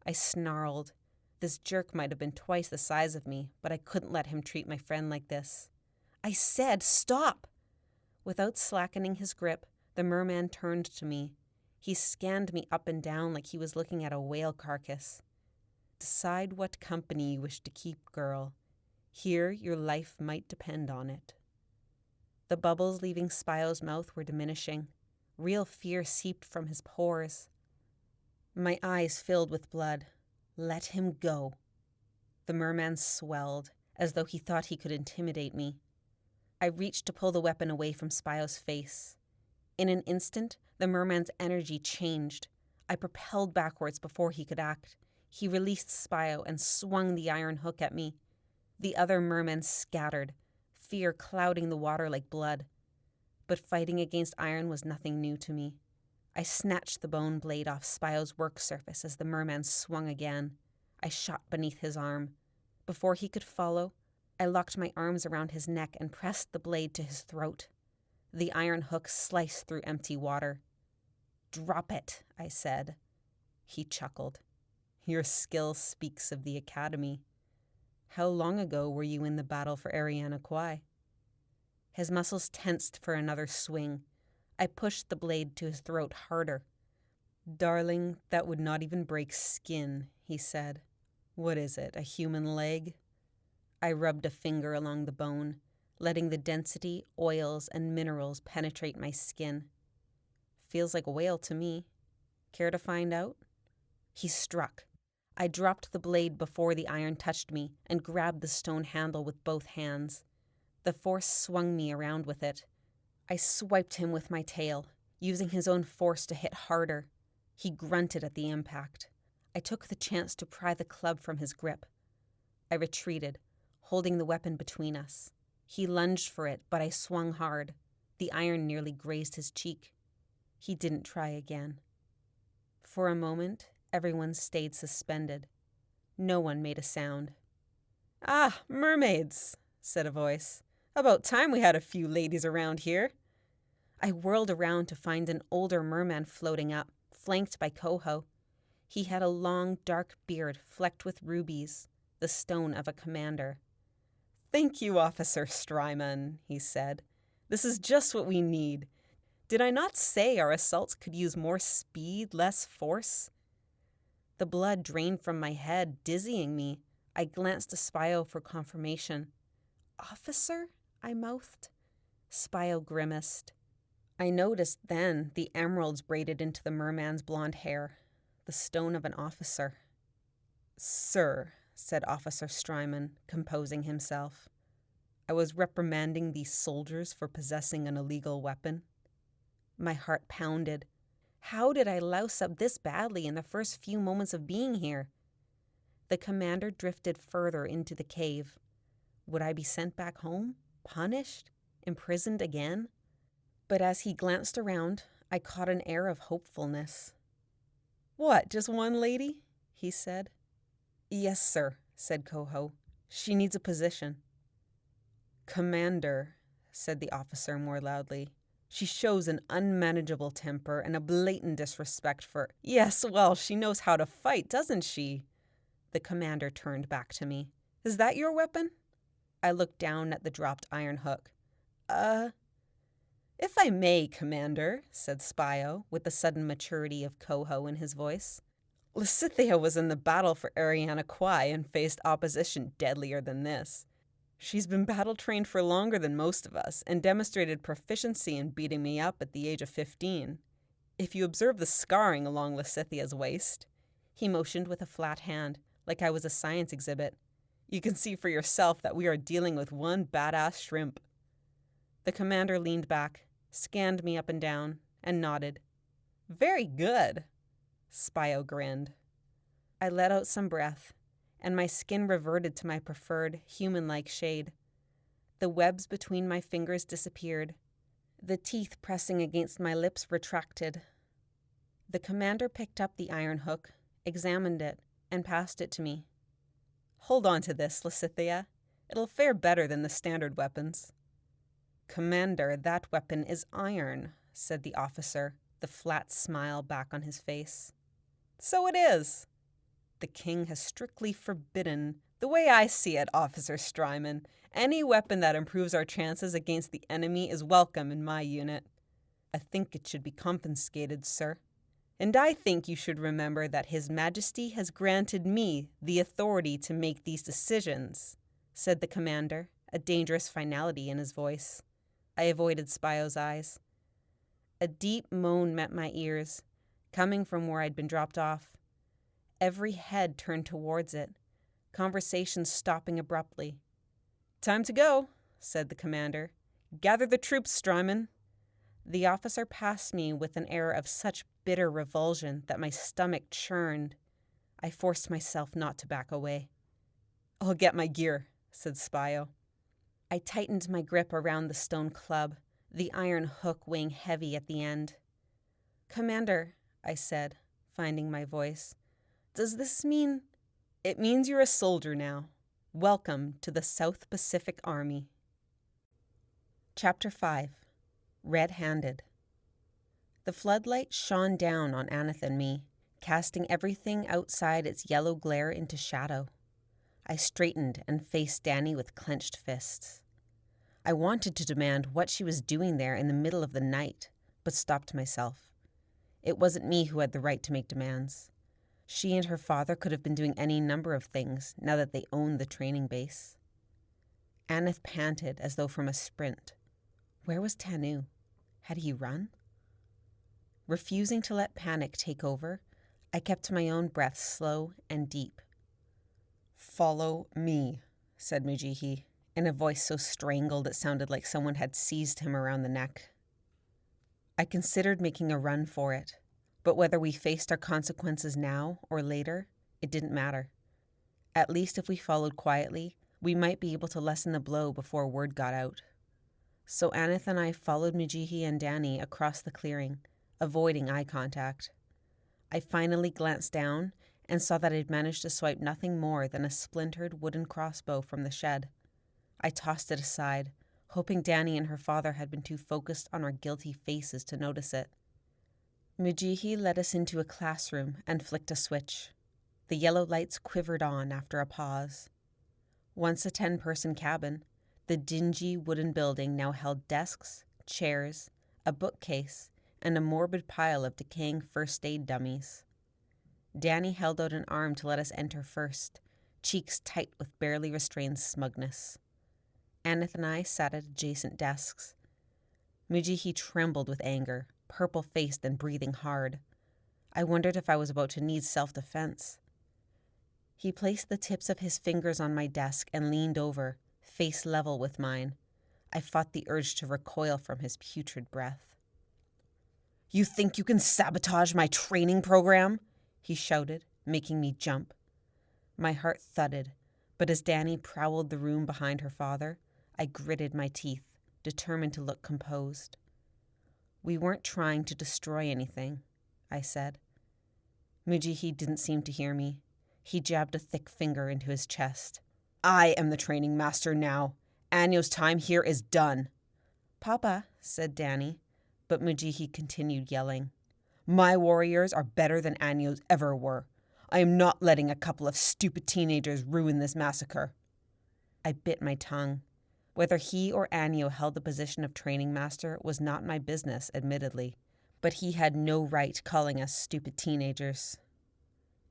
I snarled. This jerk might have been twice the size of me, but I couldn't let him treat my friend like this. "I said stop!" Without slackening his grip, the merman turned to me. He scanned me up and down like he was looking at a whale carcass. "Decide what company you wish to keep, girl. Here your life might depend on it." The bubbles leaving Spio's mouth were diminishing. Real fear seeped from his pores. My eyes filled with blood. "Let him go." The merman swelled, as though he thought he could intimidate me. I reached to pull the weapon away from Spio's face. In an instant, the merman's energy changed. I propelled backwards before he could act. He released Spio and swung the iron hook at me. The other mermen scattered, fear clouding the water like blood. But fighting against iron was nothing new to me. I snatched the bone blade off Spio's work surface as the merman swung again. I shot beneath his arm. Before he could follow, I locked my arms around his neck and pressed the blade to his throat. The iron hook sliced through empty water. "Drop it," I said. He chuckled. "Your skill speaks of the academy. How long ago were you in the battle for Eriana Kwai?" His muscles tensed for another swing. I pushed the blade to his throat harder. "Darling, that would not even break skin," he said. "What is it, a human leg?" I rubbed a finger along the bone, letting the density, oils, and minerals penetrate my skin. "Feels like a whale to me. Care to find out?" He struck. I dropped the blade before the iron touched me and grabbed the stone handle with both hands. The force swung me around with it. I swiped him with my tail, using his own force to hit harder. He grunted at the impact. I took the chance to pry the club from his grip. I retreated, holding the weapon between us. He lunged for it, but I swung hard. The iron nearly grazed his cheek. He didn't try again. For a moment, everyone stayed suspended. No one made a sound. "Ah, mermaids," said a voice. "About time we had a few ladies around here." I whirled around to find an older merman floating up, flanked by Coho. He had a long, dark beard flecked with rubies, the stone of a commander. "Thank you, Officer Strymon," he said. "This is just what we need. Did I not say our assaults could use more speed, less force?" The blood drained from my head, dizzying me. I glanced to Spio for confirmation. "Officer?" I mouthed. Spio grimaced. I noticed then the emeralds braided into the merman's blonde hair, the stone of an officer. "Sir," said Officer Strymon, composing himself, "I was reprimanding these soldiers for possessing an illegal weapon." My heart pounded. How did I louse up this badly in the first few moments of being here? The commander drifted further into the cave. Would I be sent back home? Punished? Imprisoned again? But as he glanced around, I caught an air of hopefulness. "What, just one lady?" he said. "Yes, sir," said Coho. "She needs a position." "Commander," said the officer more loudly, "she shows an unmanageable temper and a blatant disrespect for—" "Yes, well, she knows how to fight, doesn't she?" The commander turned back to me. "Is that your weapon?" I looked down at the dropped iron hook. If I may, Commander," said Spio, with the sudden maturity of Coho in his voice. "Lysithea was in the battle for Eriana Kwai and faced opposition deadlier than this. She's been battle-trained for longer than most of us and demonstrated proficiency in beating me up at the age of 15. If you observe the scarring along Lysithea's waist," he motioned with a flat hand, like I was a science exhibit, "you can see for yourself that we are dealing with one badass shrimp." The commander leaned back, scanned me up and down, and nodded. "Very good." Spio grinned. I let out some breath, and my skin reverted to my preferred, human-like shade. The webs between my fingers disappeared. The teeth pressing against my lips retracted. The commander picked up the iron hook, examined it, and passed it to me. "Hold on to this, Lysithea. It'll fare better than the standard weapons." "Commander, that weapon is iron," said the officer, the flat smile back on his face. "So it is. The king has strictly forbidden. The way I see it, Officer Strymon, any weapon that improves our chances against the enemy is welcome in my unit. I think it should be confiscated, sir. And I think you should remember that His Majesty has granted me the authority to make these decisions," said the commander, a dangerous finality in his voice. I avoided Spio's eyes. A deep moan met my ears, coming from where I'd been dropped off. Every head turned towards it, conversation stopping abruptly. "Time to go," said the commander. "Gather the troops, Strymon." The officer passed me with an air of such bitter revulsion that my stomach churned. I forced myself not to back away. "I'll get my gear," said Spio. I tightened my grip around the stone club, the iron hook weighing heavy at the end. "Commander," I said, finding my voice, "does this mean—" "It means you're a soldier now. Welcome to the South Pacific Army." Chapter 5. Red-Handed. The floodlight shone down on Aneth and me, casting everything outside its yellow glare into shadow. I straightened and faced Danny with clenched fists. I wanted to demand what she was doing there in the middle of the night, but stopped myself. It wasn't me who had the right to make demands. She and her father could have been doing any number of things now that they owned the training base. Aneth panted as though from a sprint. Where was Tanu? Had he run? Refusing to let panic take over, I kept my own breath slow and deep. "Follow me," said Mujihi, in a voice so strangled it sounded like someone had seized him around the neck. I considered making a run for it, but whether we faced our consequences now or later, it didn't matter. At least if we followed quietly, we might be able to lessen the blow before word got out. So Aneth and I followed Mujihi and Danny across the clearing, avoiding eye contact. I finally glanced down and saw that I'd managed to swipe nothing more than a splintered wooden crossbow from the shed. I tossed it aside, hoping Danny and her father had been too focused on our guilty faces to notice it. Mujihi led us into a classroom and flicked a switch. The yellow lights quivered on after a pause. Once a 10-person cabin, the dingy wooden building now held desks, chairs, a bookcase, and a morbid pile of decaying first aid dummies. Danny held out an arm to let us enter first, cheeks tight with barely restrained smugness. Aneth and I sat at adjacent desks. Mujihi trembled with anger, purple-faced and breathing hard. I wondered if I was about to need self-defense. He placed the tips of his fingers on my desk and leaned over, face level with mine. I fought the urge to recoil from his putrid breath. "You think you can sabotage my training program?" he shouted, making me jump. My heart thudded, but as Danny prowled the room behind her father, I gritted my teeth, determined to look composed. "We weren't trying to destroy anything," I said. Mujihi didn't seem to hear me. He jabbed a thick finger into his chest. "I am the training master now. Anyo's time here is done." "Papa," said Danny, but Mujihi continued yelling. "My warriors are better than Anyo's ever were. I am not letting a couple of stupid teenagers ruin this massacre." I bit my tongue. Whether he or Anyo held the position of training master was not my business, admittedly, but he had no right calling us stupid teenagers.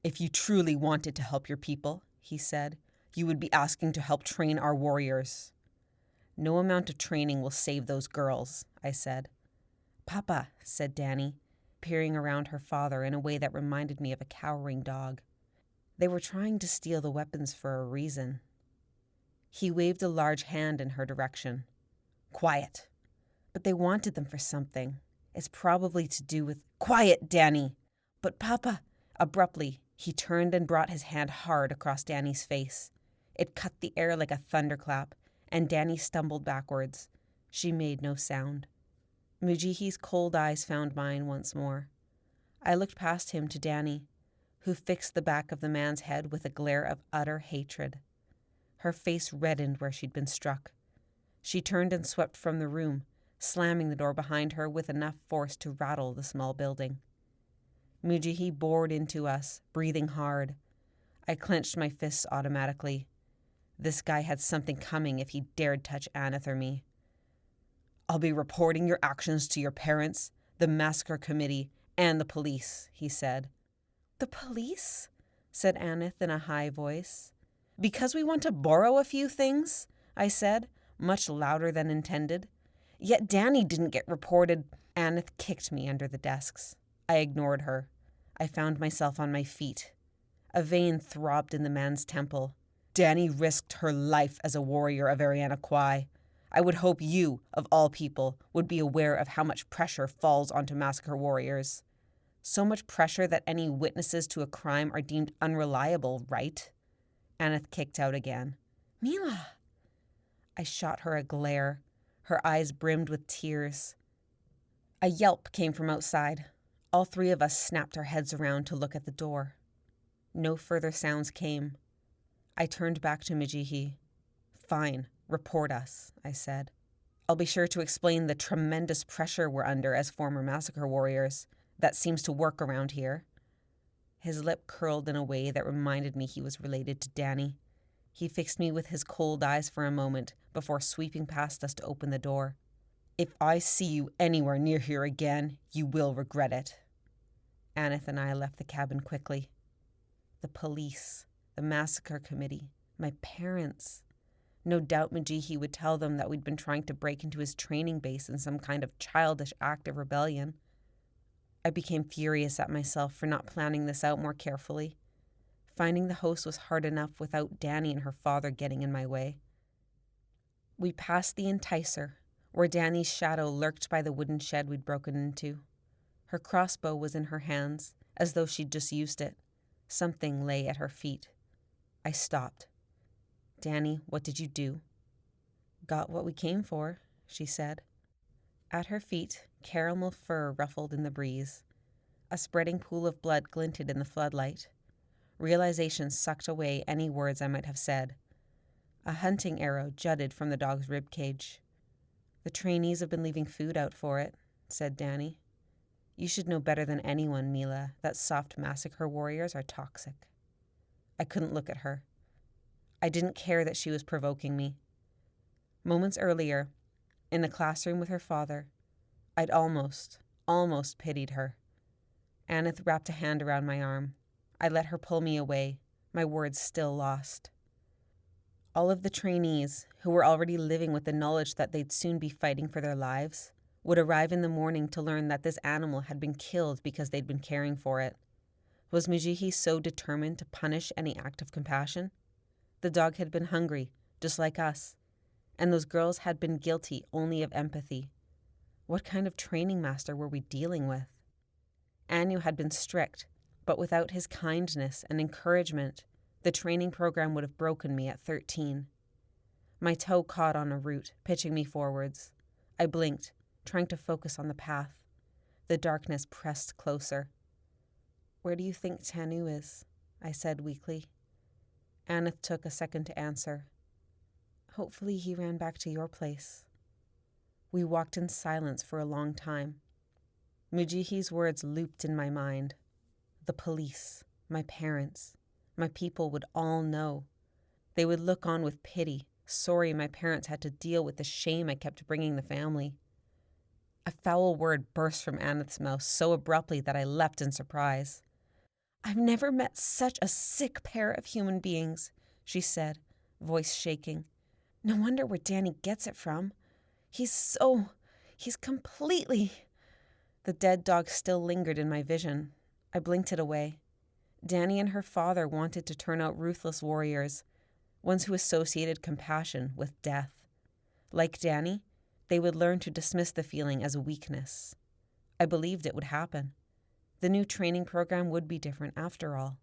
"If you truly wanted to help your people," he said, "you would be asking to help train our warriors." "No amount of training will save those girls," I said. "Papa," said Danny, peering around her father in a way that reminded me of a cowering dog. "They were trying to steal the weapons for a reason." He waved a large hand in her direction. "Quiet." "But they wanted them for something. It's probably to do with—" "Quiet, Danny!" "But Papa—" Abruptly, he turned and brought his hand hard across Danny's face. It cut the air like a thunderclap, and Danny stumbled backwards. She made no sound. Mujihi's cold eyes found mine once more. I looked past him to Danny, who fixed the back of the man's head with a glare of utter hatred. Her face reddened where she'd been struck. She turned and swept from the room, slamming the door behind her with enough force to rattle the small building. Mujihi bored into us, breathing hard. I clenched my fists automatically. This guy had something coming if he dared touch Aneth or me. "I'll be reporting your actions to your parents, the massacre committee, and the police," he said. "The police?" said Aneth in a high voice. "Because we want to borrow a few things," I said, much louder than intended. "Yet Danny didn't get reported." Aneth kicked me under the desks. I ignored her. I found myself on my feet. A vein throbbed in the man's temple. "Danny risked her life as a warrior of Eriana Kwai. I would hope you, of all people, would be aware of how much pressure falls onto massacre warriors. So much pressure that any witnesses to a crime are deemed unreliable, right?" Aneth kicked out again. "Meela!" I shot her a glare. Her eyes brimmed with tears. A yelp came from outside. All three of us snapped our heads around to look at the door. No further sounds came. I turned back to Mujihi. "Fine, report us," I said. "I'll be sure to explain the tremendous pressure we're under as former massacre warriors. That seems to work around here." His lip curled in a way that reminded me he was related to Danny. He fixed me with his cold eyes for a moment before sweeping past us to open the door. "If I see you anywhere near here again, you will regret it." Aneth and I left the cabin quickly. The police, the massacre committee, my parents. No doubt Mujihi would tell them that we'd been trying to break into his training base in some kind of childish act of rebellion. I became furious at myself for not planning this out more carefully. Finding the host was hard enough without Danny and her father getting in my way. We passed the Enticer, where Danny's shadow lurked by the wooden shed we'd broken into. Her crossbow was in her hands, as though she'd just used it. Something lay at her feet. I stopped. "Danny, what did you do?" "Got what we came for," she said. At her feet, caramel fur ruffled in the breeze. A spreading pool of blood glinted in the floodlight. Realization sucked away any words I might have said. A hunting arrow jutted from the dog's rib cage. "The trainees have been leaving food out for it," said Danny. You should know better than anyone, Meela, that soft massacre warriors are toxic. I couldn't look at her. I didn't care that she was provoking me. Moments earlier, in the classroom with her father, I'd almost pitied her. Aneth wrapped a hand around my arm. I let her pull me away, my words still lost. All of the trainees, who were already living with the knowledge that they'd soon be fighting for their lives, would arrive in the morning to learn that this animal had been killed because they'd been caring for it. Was Mujihi so determined to punish any act of compassion? The dog had been hungry, just like us, and those girls had been guilty only of empathy. What kind of training master were we dealing with? Anu had been strict, but without his kindness and encouragement, the training program would have broken me at 13. My toe caught on a root, pitching me forwards. I blinked, trying to focus on the path. The darkness pressed closer. "Where do you think Tanu is?" I said weakly. Aneth took a second to answer. "Hopefully he ran back to your place." We walked in silence for a long time. Mujihi's words looped in my mind. The police, my parents, my people would all know. They would look on with pity, sorry my parents had to deal with the shame I kept bringing the family. A foul word burst from Aneth's mouth so abruptly that I leapt in surprise. "I've never met such a sick pair of human beings," she said, voice shaking. "No wonder where Danny gets it from. He's completely—" The dead dog still lingered in my vision. I blinked it away. Danny and her father wanted to turn out ruthless warriors, ones who associated compassion with death. Like Danny, they would learn to dismiss the feeling as a weakness. I believed it would happen. The new training program would be different after all.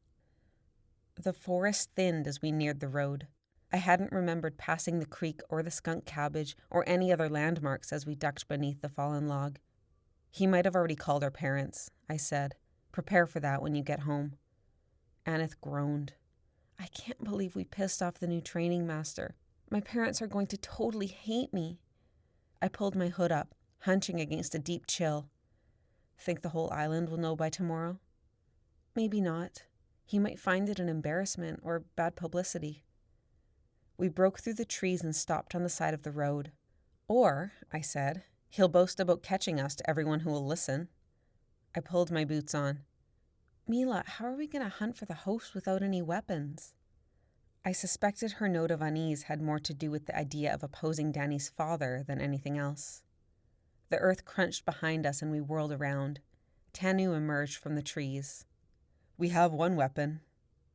The forest thinned as we neared the road. I hadn't remembered passing the creek or the skunk cabbage or any other landmarks as we ducked beneath the fallen log. "He might have already called our parents," I said. "Prepare for that when you get home." Aneth groaned. "I can't believe we pissed off the new training master. My parents are going to totally hate me." I pulled my hood up, hunching against a deep chill. "Think the whole island will know by tomorrow?" "Maybe not. He might find it an embarrassment or bad publicity." We broke through the trees and stopped on the side of the road. "Or," I said, "he'll boast about catching us to everyone who will listen." I pulled my boots on. "Meela, how are we going to hunt for the host without any weapons?" I suspected her note of unease had more to do with the idea of opposing Danny's father than anything else. The earth crunched behind us and we whirled around. Tanu emerged from the trees. "We have one weapon."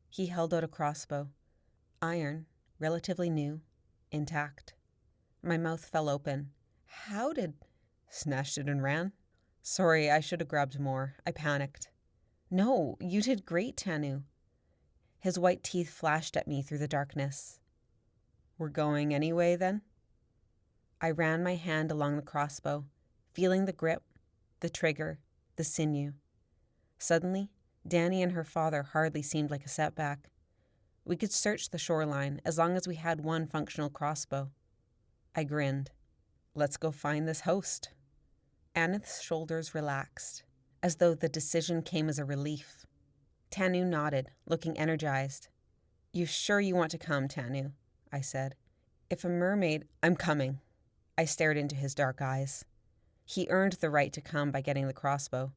He held out a crossbow. Iron, relatively new, intact. My mouth fell open. "How did—" "Snatched it and ran." "Sorry, I should have grabbed more. I panicked." "No, you did great, Tanu." His white teeth flashed at me through the darkness. "We're going anyway, then?" I ran my hand along the crossbow, feeling the grip, the trigger, the sinew. Suddenly, Danny and her father hardly seemed like a setback. We could search the shoreline as long as we had one functional crossbow. I grinned. "Let's go find this host." Aneth's shoulders relaxed, as though the decision came as a relief. Tanu nodded, looking energized. "You sure you want to come, Tanu?" I said. "If a mermaid—" "I'm coming." I stared into his dark eyes. He earned the right to come by getting the crossbow.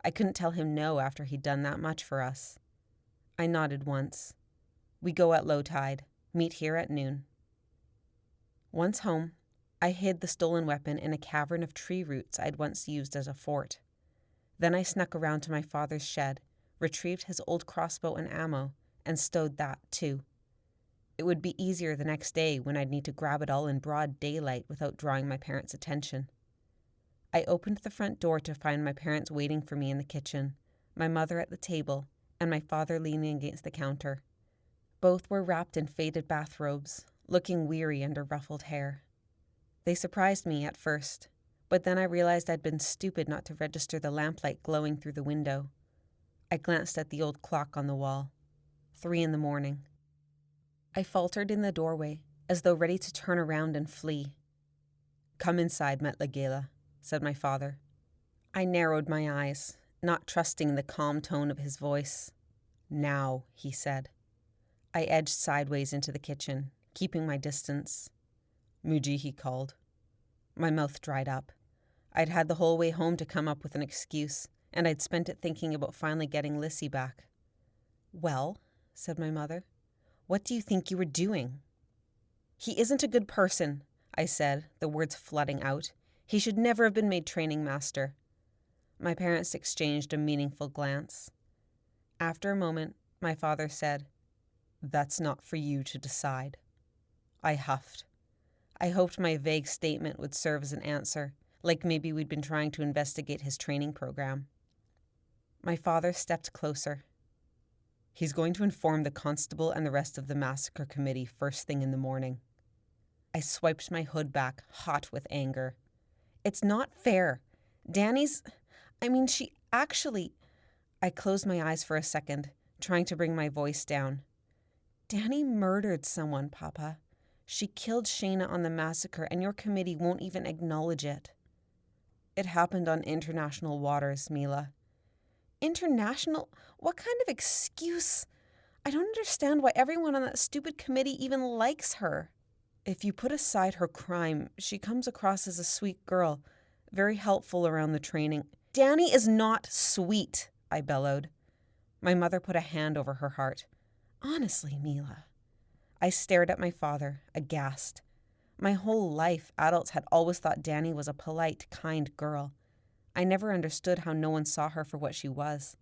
I couldn't tell him no after he'd done that much for us. I nodded once. "We go at low tide. Meet here at noon." Once home, I hid the stolen weapon in a cavern of tree roots I'd once used as a fort. Then I snuck around to my father's shed, retrieved his old crossbow and ammo, and stowed that, too. It would be easier the next day when I'd need to grab it all in broad daylight without drawing my parents' attention. I opened the front door to find my parents waiting for me in the kitchen, my mother at the table, and my father leaning against the counter. Both were wrapped in faded bathrobes, looking weary under ruffled hair. They surprised me at first, but then I realized I'd been stupid not to register the lamplight glowing through the window. I glanced at the old clock on the wall. 3 a.m. I faltered in the doorway, as though ready to turn around and flee. "Come inside, Metlegela," said my father. I narrowed my eyes, not trusting the calm tone of his voice. "Now," he said. I edged sideways into the kitchen, keeping my distance. "Muji," he called. My mouth dried up. I'd had the whole way home to come up with an excuse, and I'd spent it thinking about finally getting Lissy back. "Well," said my mother, "what do you think you were doing?" "He isn't a good person," I said, the words flooding out. "He should never have been made training master." My parents exchanged a meaningful glance. After a moment, my father said, "That's not for you to decide." I huffed. I hoped my vague statement would serve as an answer, like maybe we'd been trying to investigate his training program. My father stepped closer. "He's going to inform the constable and the rest of the massacre committee first thing in the morning." I swiped my hood back, hot with anger. "It's not fair. She actually—" I closed my eyes for a second, trying to bring my voice down. "Danny murdered someone, Papa. She killed Shayna on the massacre, and your committee won't even acknowledge it." "It happened on international waters, Meela." "International? What kind of excuse? I don't understand why everyone on that stupid committee even likes her." "If you put aside her crime, she comes across as a sweet girl, very helpful around the training." "Danny is not sweet," I bellowed. My mother put a hand over her heart. "Honestly, Meela." I stared at my father, aghast. My whole life, adults had always thought Danny was a polite, kind girl. I never understood how no one saw her for what she was.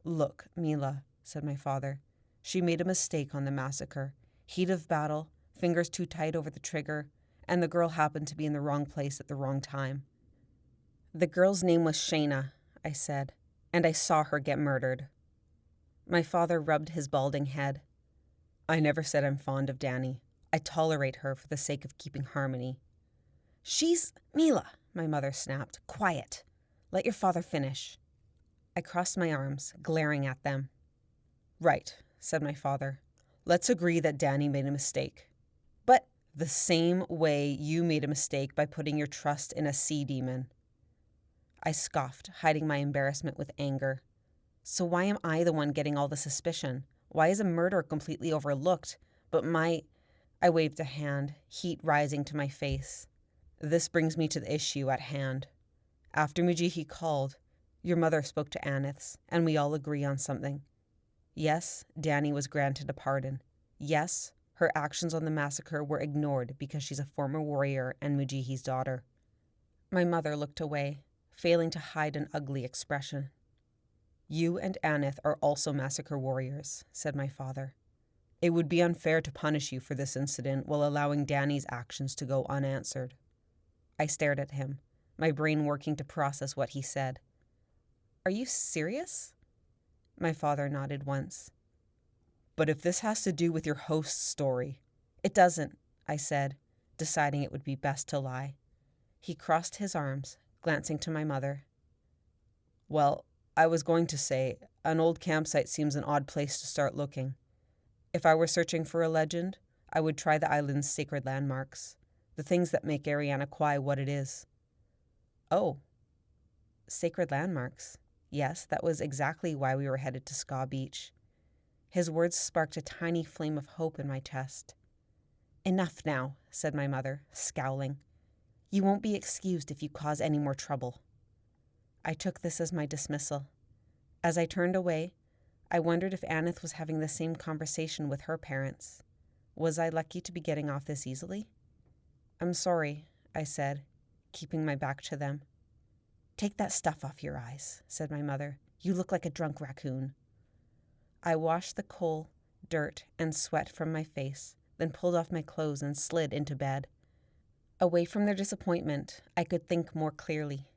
"Look, Meela," said my father. "She made a mistake on the massacre. Heat of battle, fingers too tight over the trigger, and the girl happened to be in the wrong place at the wrong time." "The girl's name was Shayna," I said, "and I saw her get murdered." My father rubbed his balding head. "I never said I'm fond of Danny. I tolerate her for the sake of keeping harmony." "Meela," my mother snapped. "Quiet. Let your father finish." I crossed my arms, glaring at them. "Right," said my father. "Let's agree that Danny made a mistake. But the same way you made a mistake by putting your trust in a sea demon." I scoffed, hiding my embarrassment with anger. "So why am I the one getting all the suspicion? Why is a murder completely overlooked? But I waved a hand, heat rising to my face. "This brings me to the issue at hand. After Mujihi called, your mother spoke to Anith's, and we all agree on something. Yes, Danny was granted a pardon. Yes, her actions on the massacre were ignored because she's a former warrior and Mujihi's daughter." My mother looked away, failing to hide an ugly expression. "You and Anith are also massacre warriors," said my father. "It would be unfair to punish you for this incident while allowing Danny's actions to go unanswered." I stared at him, my brain working to process what he said. "Are you serious?" My father nodded once. "But if this has to do with your host's story—" "It doesn't," I said, deciding it would be best to lie. He crossed his arms, glancing to my mother. "Well, I was going to say, an old campsite seems an odd place to start looking. If I were searching for a legend, I would try the island's sacred landmarks, the things that make Eriana Kwai what it is." "Oh, sacred landmarks." Yes, that was exactly why we were headed to Ska Beach. His words sparked a tiny flame of hope in my chest. "Enough now," said my mother, scowling. "You won't be excused if you cause any more trouble." I took this as my dismissal. As I turned away, I wondered if Anith was having the same conversation with her parents. Was I lucky to be getting off this easily? "I'm sorry," I said, keeping my back to them. "Take that stuff off your eyes," said my mother. "You look like a drunk raccoon." I washed the coal, dirt, and sweat from my face, then pulled off my clothes and slid into bed. Away from their disappointment, I could think more clearly.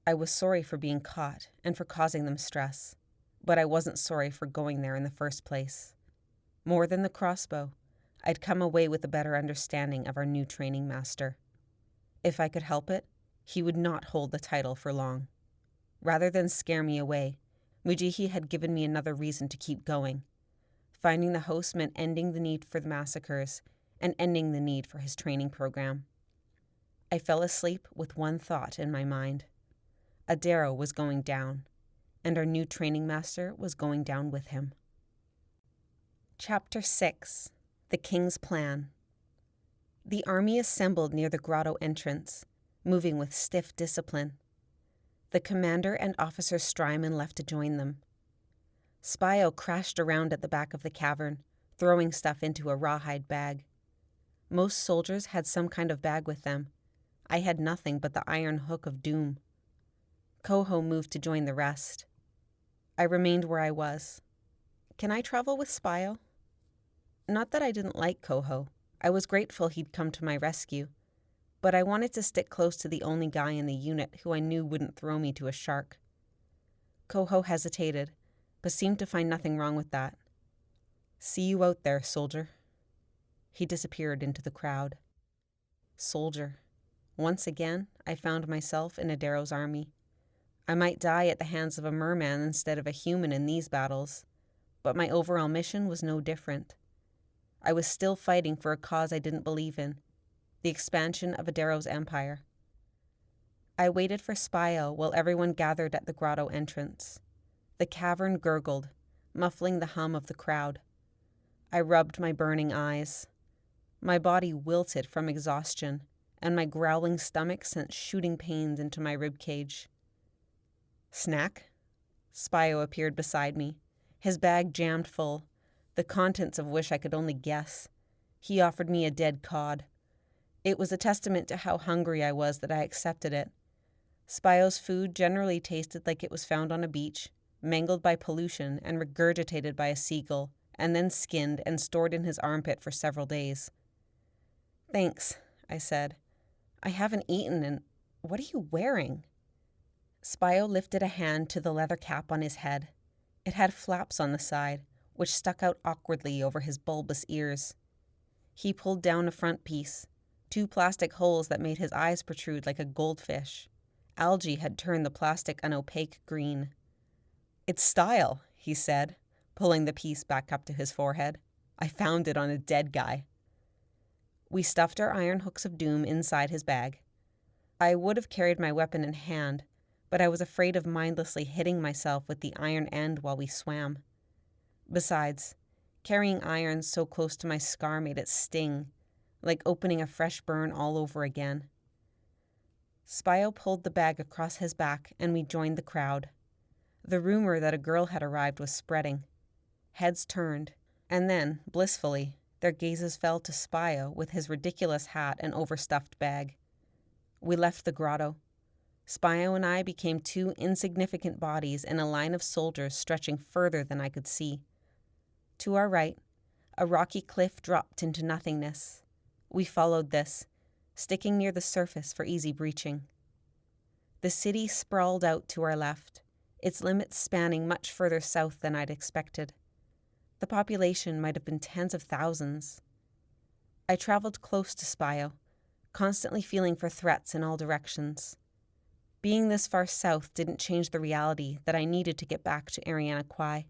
I was sorry for being caught and for causing them stress, but I wasn't sorry for going there in the first place. More than the crossbow, I'd come away with a better understanding of our new training master. If I could help it, he would not hold the title for long. Rather than scare me away, Mujihi had given me another reason to keep going. Finding the host meant ending the need for the massacres and ending the need for his training program. I fell asleep with one thought in my mind. Adaro was going down, and our new training master was going down with him. Chapter 6. The King's Plan. The army assembled near the grotto entrance, moving with stiff discipline. The commander and Officer Strymon left to join them. Spio crashed around at the back of the cavern, throwing stuff into a rawhide bag. Most soldiers had some kind of bag with them. I had nothing but the iron hook of doom. Coho moved to join the rest. I remained where I was. Can I travel with Spio? Not that I didn't like Coho. I was grateful he'd come to my rescue, but I wanted to stick close to the only guy in the unit who I knew wouldn't throw me to a shark. Coho hesitated, but seemed to find nothing wrong with that. See you out there, soldier. He disappeared into the crowd. Soldier. Once again, I found myself in Adaro's army. I might die at the hands of a merman instead of a human in these battles, but my overall mission was no different. I was still fighting for a cause I didn't believe in, the expansion of Adaro's empire. I waited for Spio while everyone gathered at the grotto entrance. The cavern gurgled, muffling the hum of the crowd. I rubbed my burning eyes. My body wilted from exhaustion, and my growling stomach sent shooting pains into my ribcage. Snack? Spio appeared beside me, his bag jammed full, the contents of which I could only guess. He offered me a dead cod. It was a testament to how hungry I was that I accepted it. Spio's food generally tasted like it was found on a beach, mangled by pollution and regurgitated by a seagull, and then skinned and stored in his armpit for several days. Thanks, I said. I haven't eaten and what are you wearing? Spio lifted a hand to the leather cap on his head. It had flaps on the side, which stuck out awkwardly over his bulbous ears. He pulled down a front piece, 2 plastic holes that made his eyes protrude like a goldfish. Algae had turned the plastic an opaque green. It's style, he said, pulling the piece back up to his forehead. I found it on a dead guy. We stuffed our iron hooks of doom inside his bag. I would have carried my weapon in hand, but I was afraid of mindlessly hitting myself with the iron end while we swam. Besides, carrying irons so close to my scar made it sting, like opening a fresh burn all over again. Spio pulled the bag across his back and we joined the crowd. The rumor that a girl had arrived was spreading. Heads turned, and then, blissfully, their gazes fell to Spio with his ridiculous hat and overstuffed bag. We left the grotto. Spio and I became 2 insignificant bodies in a line of soldiers stretching further than I could see. To our right, a rocky cliff dropped into nothingness. We followed this, sticking near the surface for easy breaching. The city sprawled out to our left, its limits spanning much further south than I'd expected. The population might have been tens of thousands. I traveled close to Spio, constantly feeling for threats in all directions. Being this far south didn't change the reality that I needed to get back to Eriana Kwai.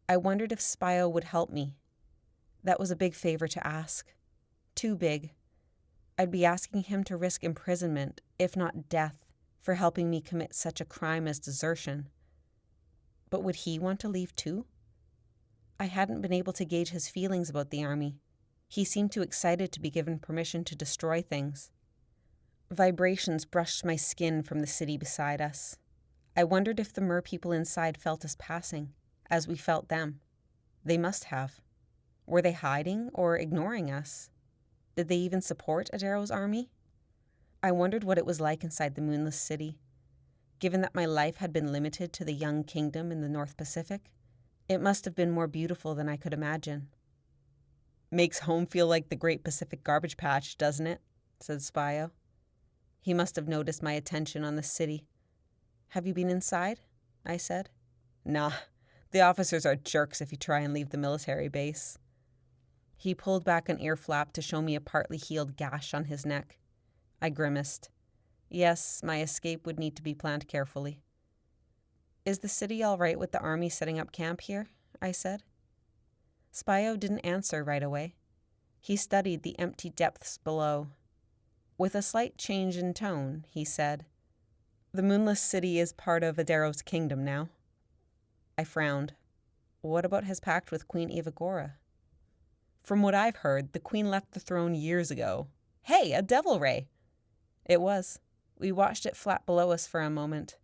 I wondered if Spio would help me. That was a big favor to ask. Too big. I'd be asking him to risk imprisonment, if not death, for helping me commit such a crime as desertion. But would he want to leave too? I hadn't been able to gauge his feelings about the army. He seemed too excited to be given permission to destroy things. Vibrations brushed my skin from the city beside us. I wondered if the mer people inside felt us passing, as we felt them. They must have. Were they hiding or ignoring us? Did they even support Adaro's army? I wondered what it was like inside the moonless city. Given that my life had been limited to the young kingdom in the North Pacific, it must have been more beautiful than I could imagine. Makes home feel like the Great Pacific Garbage Patch, doesn't it? Said Spio. He must have noticed my attention on the city. Have you been inside? I said. Nah, the officers are jerks if you try and leave the military base. He pulled back an ear flap to show me a partly healed gash on his neck. I grimaced. Yes, my escape would need to be planned carefully. Is the city all right with the army setting up camp here? I said. Spio didn't answer right away. He studied the empty depths below. With a slight change in tone, he said, The Moonless City is part of Adaro's kingdom now. I frowned. What about his pact with Queen Evagora? From what I've heard, the queen left the throne years ago. Hey, a devil ray! It was. We watched it flat below us for a moment.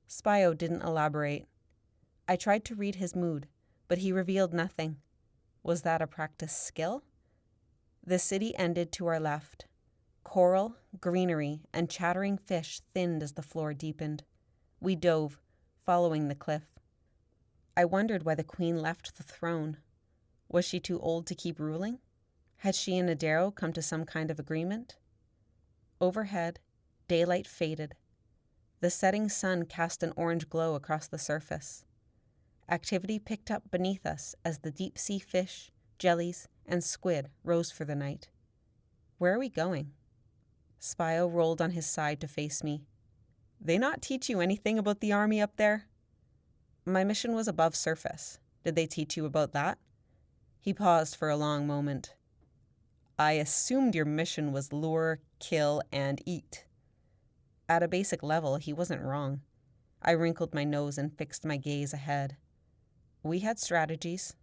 Spio didn't elaborate. I tried to read his mood, but he revealed nothing. Was that a practiced skill? The city ended to our left. Coral, greenery, and chattering fish thinned as the floor deepened. We dove, following the cliff. I wondered why the queen left the throne. Was she too old to keep ruling? Had she and Adaro come to some kind of agreement? Overhead, daylight faded. The setting sun cast an orange glow across the surface. Activity picked up beneath us as the deep-sea fish, jellies, and squid rose for the night. Where are we going? Spio rolled on his side to face me. They not teach you anything about the army up there? My mission was above surface. Did they teach you about that? He paused for a long moment. I assumed your mission was lure, kill, and eat. At a basic level, he wasn't wrong. I wrinkled my nose and fixed my gaze ahead. We had strategies.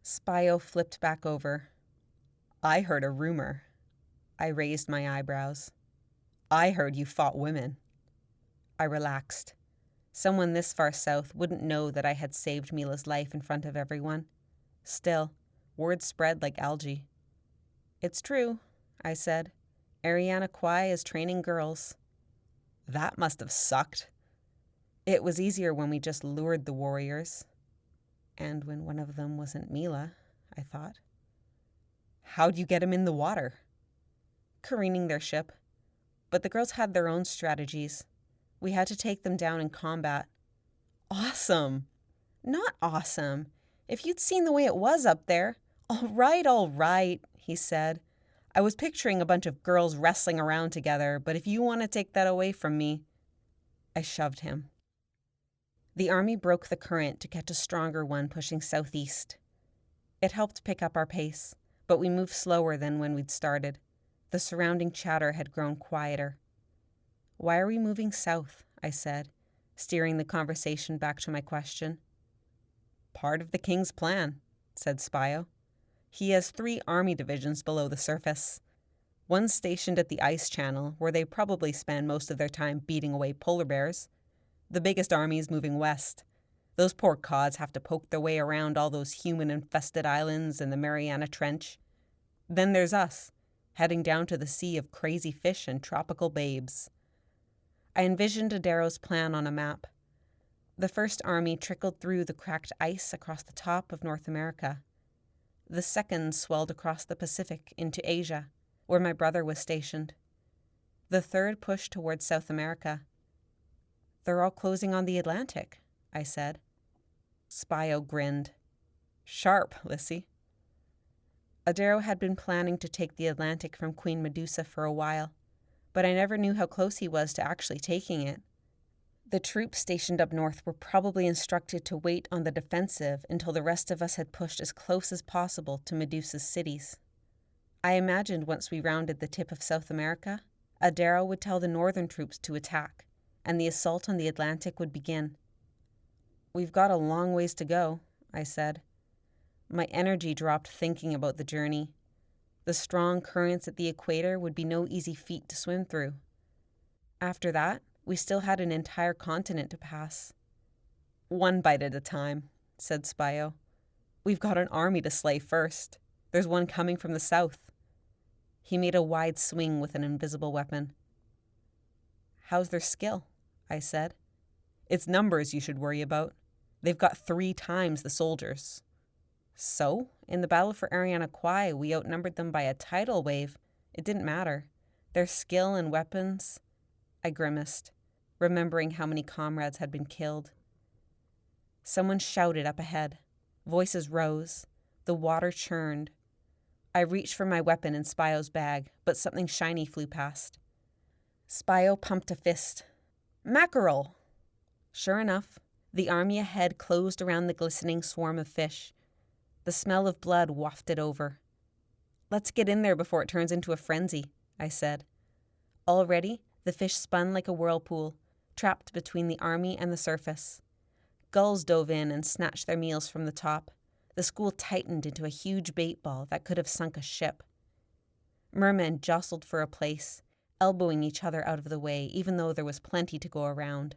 Spio flipped back over. I heard a rumor. I raised my eyebrows. I heard you fought women. I relaxed. Someone this far south wouldn't know that I had saved Meela's life in front of everyone. Still, word spread like algae. It's true, I said. Eriana Kwai is training girls. That must have sucked. It was easier when we just lured the warriors. And when one of them wasn't Meela, I thought. How'd you get him in the water? Careening their ship. But the girls had their own strategies. We had to take them down in combat. Awesome. Not awesome. If you'd seen the way it was up there. All right, he said. I was picturing a bunch of girls wrestling around together, but if you want to take that away from me. I shoved him. The army broke the current to catch a stronger one pushing southeast. It helped pick up our pace, but we moved slower than when we'd started. The surrounding chatter had grown quieter. Why are we moving south? I said, steering the conversation back to my question. Part of the king's plan, said Spio. He has 3 army divisions below the surface. One stationed at the ice channel, where they probably spend most of their time beating away polar bears. The biggest army is moving west. Those poor cods have to poke their way around all those human-infested islands in the Mariana Trench. Then there's us, heading down to the sea of crazy fish and tropical babes. I envisioned Adaro's plan on a map. The first army trickled through the cracked ice across the top of North America. The second swelled across the Pacific into Asia, where my brother was stationed. The third pushed towards South America. They're all closing on the Atlantic, I said. Spio grinned. Sharp, Lissy. Adaro had been planning to take the Atlantic from Queen Medusa for a while, but I never knew how close he was to actually taking it. The troops stationed up north were probably instructed to wait on the defensive until the rest of us had pushed as close as possible to Medusa's cities. I imagined once we rounded the tip of South America, Adaro would tell the northern troops to attack, and the assault on the Atlantic would begin. We've got a long ways to go, I said. My energy dropped thinking about the journey. The strong currents at the equator would be no easy feat to swim through. After that, we still had an entire continent to pass. One bite at a time, said Spio. We've got an army to slay first. There's one coming from the south. He made a wide swing with an invisible weapon. How's their skill? I said. It's numbers you should worry about. They've got 3 times the soldiers. So, in the battle for Eriana Kwai, we outnumbered them by a tidal wave. It didn't matter. Their skill and weapons... I grimaced, remembering how many comrades had been killed. Someone shouted up ahead. Voices rose. The water churned. I reached for my weapon in Spio's bag, but something shiny flew past. Spio pumped a fist. Mackerel! Sure enough, the army ahead closed around the glistening swarm of fish. The smell of blood wafted over. Let's get in there before it turns into a frenzy, I said. Already, The fish spun like a whirlpool, trapped between the army and the surface. Gulls dove in and snatched their meals from the top. The school tightened into a huge bait ball that could have sunk a ship. Mermen jostled for a place, elbowing each other out of the way, even though there was plenty to go around.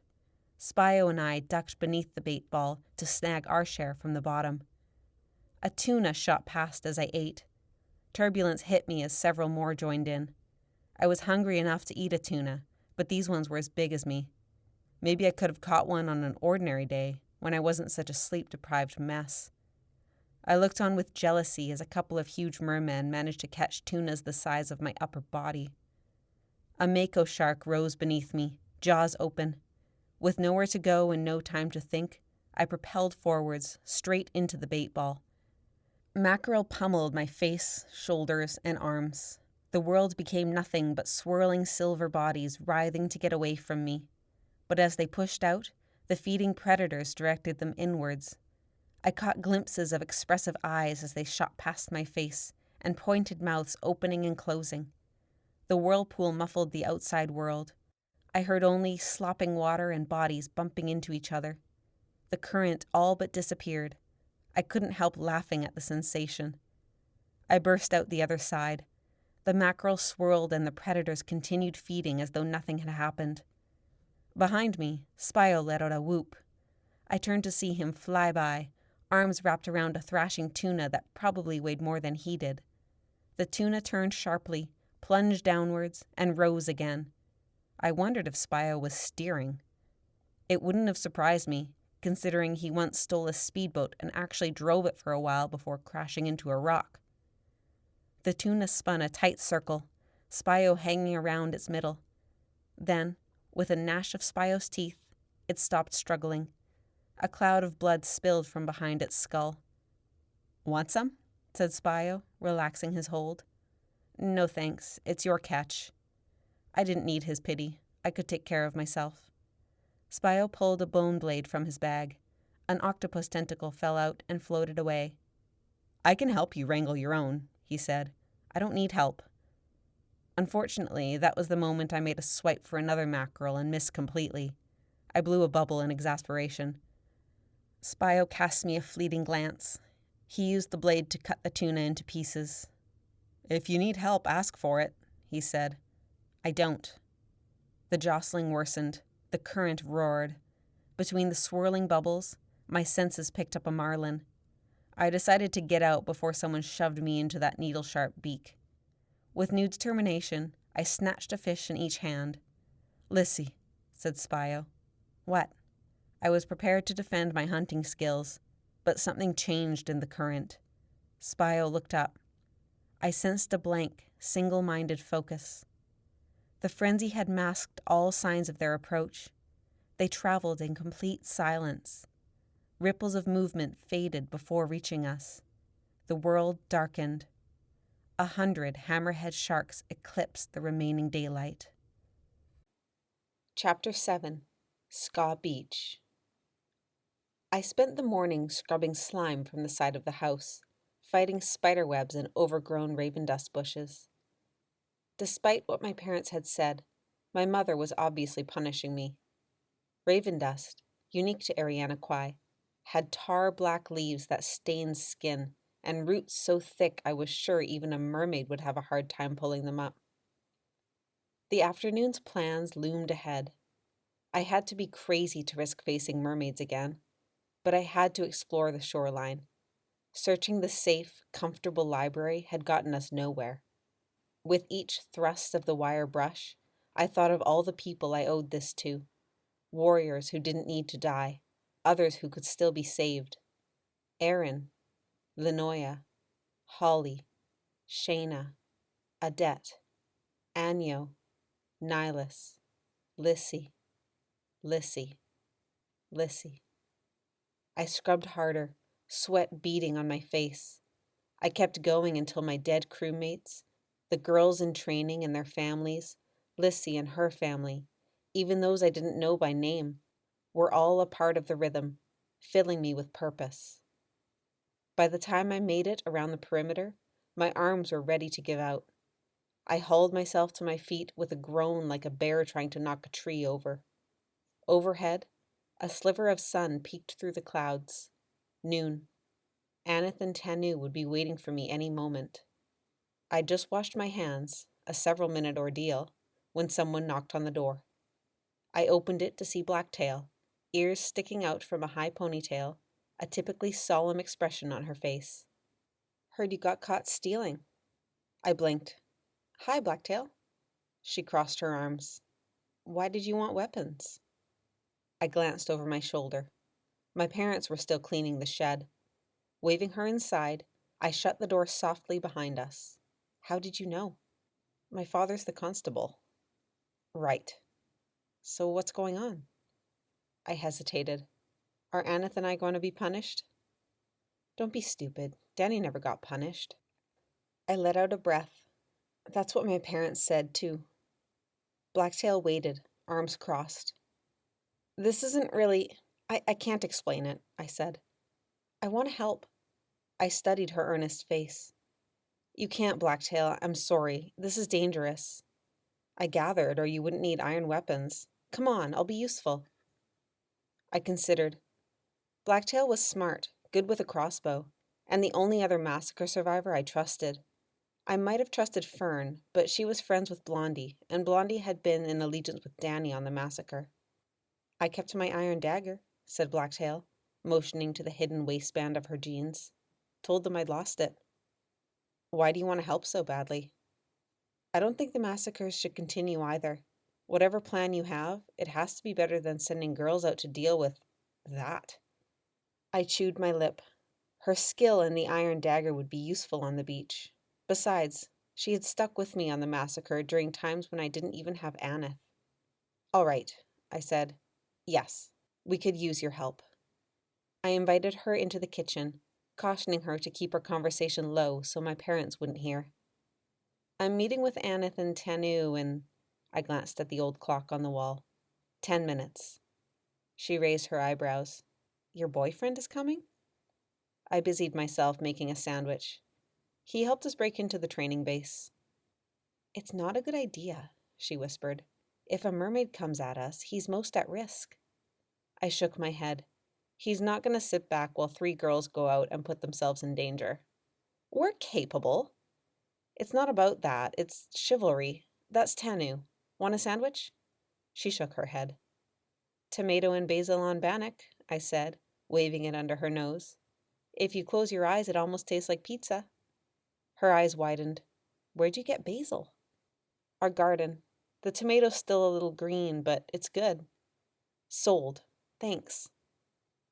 Spio and I ducked beneath the bait ball to snag our share from the bottom. A tuna shot past as I ate. Turbulence hit me as several more joined in. I was hungry enough to eat a tuna, but these ones were as big as me. Maybe I could have caught one on an ordinary day, when I wasn't such a sleep-deprived mess. I looked on with jealousy as a couple of huge mermen managed to catch tunas the size of my upper body. A mako shark rose beneath me, jaws open. With nowhere to go and no time to think, I propelled forwards, straight into the bait ball. Mackerel pummeled my face, shoulders, and arms. The world became nothing but swirling silver bodies writhing to get away from me. But as they pushed out, the feeding predators directed them inwards. I caught glimpses of expressive eyes as they shot past my face, and pointed mouths opening and closing. The whirlpool muffled the outside world. I heard only slopping water and bodies bumping into each other. The current all but disappeared. I couldn't help laughing at the sensation. I burst out the other side. The mackerel swirled and the predators continued feeding as though nothing had happened. Behind me, Spio let out a whoop. I turned to see him fly by, arms wrapped around a thrashing tuna that probably weighed more than he did. The tuna turned sharply, plunged downwards, and rose again. I wondered if Spio was steering. It wouldn't have surprised me, considering he once stole a speedboat and actually drove it for a while before crashing into a rock. The tuna spun a tight circle, Spio hanging around its middle. Then, with a gnash of Spio's teeth, it stopped struggling. A cloud of blood spilled from behind its skull. "Want some?" said Spio, relaxing his hold. "No thanks, it's your catch." I didn't need his pity. I could take care of myself. Spio pulled a bone blade from his bag. An octopus tentacle fell out and floated away. "I can help you wrangle your own," he said. "I don't need help." Unfortunately, that was the moment I made a swipe for another mackerel and missed completely. I blew a bubble in exasperation. Spio cast me a fleeting glance. He used the blade to cut the tuna into pieces. "If you need help, ask for it," he said. "I don't." The jostling worsened. The current roared. Between the swirling bubbles, my senses picked up a marlin. I decided to get out before someone shoved me into that needle-sharp beak. With new determination, I snatched a fish in each hand. "Lissy," said Spio. "What?" I was prepared to defend my hunting skills, but something changed in the current. Spio looked up. I sensed a blank, single-minded focus. The frenzy had masked all signs of their approach. They traveled in complete silence. Ripples of movement faded before reaching us. The world darkened. 100 hammerhead sharks eclipsed the remaining daylight. Chapter 7. Ska Beach. I spent the morning scrubbing slime from the side of the house, fighting spiderwebs and overgrown raven dust bushes. Despite what my parents had said, my mother was obviously punishing me. Raven dust, unique to Eriana Kwai, had tar-black leaves that stained skin and roots so thick I was sure even a mermaid would have a hard time pulling them up. The afternoon's plans loomed ahead. I had to be crazy to risk facing mermaids again, but I had to explore the shoreline. Searching the safe, comfortable library had gotten us nowhere. With each thrust of the wire brush, I thought of all the people I owed this to. Warriors who didn't need to die, others who could still be saved. Erin, Lenoya, Holly, Shayna, Adette, Anyo, Nihilus, Lissy, Lissy, Lissy. I scrubbed harder, sweat beading on my face. I kept going until my dead crewmates, the girls in training and their families, Lissy and her family, even those I didn't know by name, were all a part of the rhythm, filling me with purpose. By the time I made it around the perimeter, my arms were ready to give out. I hauled myself to my feet with a groan like a bear trying to knock a tree over. Overhead, a sliver of sun peeked through the clouds. Noon. Aneth and Tanu would be waiting for me any moment. I'd just washed my hands, a several-minute ordeal, when someone knocked on the door. I opened it to see Blacktail, ears sticking out from a high ponytail, a typically solemn expression on her face. "Heard you got caught stealing." I blinked. "Hi, Blacktail." She crossed her arms. "Why did you want weapons?" I glanced over my shoulder. My parents were still cleaning the shed. Waving her inside, I shut the door softly behind us. "How did you know?" "My father's the constable." "Right. So what's going on?" I hesitated. "Are Aneth and I going to be punished?" "Don't be stupid. Danny never got punished." I let out a breath. That's what my parents said, too. Blacktail waited, arms crossed. "This isn't really... I can't explain it," I said. "I want to help." I studied her earnest face. "You can't, Blacktail. I'm sorry. This is dangerous." "I gathered, or you wouldn't need iron weapons. Come on, I'll be useful." I considered. Blacktail was smart, good with a crossbow, and the only other massacre survivor I trusted. I might have trusted Fern, but she was friends with Blondie, and Blondie had been in allegiance with Danny on the massacre. "I kept my iron dagger," said Blacktail, motioning to the hidden waistband of her jeans. "Told them I'd lost it." "Why do you want to help so badly?" "I don't think the massacres should continue either. Whatever plan you have, it has to be better than sending girls out to deal with that." I chewed my lip. Her skill in the iron dagger would be useful on the beach. Besides, she had stuck with me on the massacre during times when I didn't even have Aneth. "All right," I said. "Yes, we could use your help." I invited her into the kitchen, cautioning her to keep her conversation low so my parents wouldn't hear. "I'm meeting with Aneth and Tanu in..." I glanced at the old clock on the wall. 10 minutes. She raised her eyebrows. "Your boyfriend is coming?" I busied myself making a sandwich. He helped us break into the training base. "It's not a good idea," she whispered. "If a mermaid comes at us, he's most at risk." I shook my head. He's not going to sit back while 3 girls go out and put themselves in danger. "We're capable." "It's not about that. It's chivalry. That's Tanu. Want a sandwich?" She shook her head. "Tomato and basil on bannock," I said, waving it under her nose. "If you close your eyes, it almost tastes like pizza." Her eyes widened. "Where'd you get basil?" "Our garden. The tomato's still a little green, but it's good." "Sold. Thanks."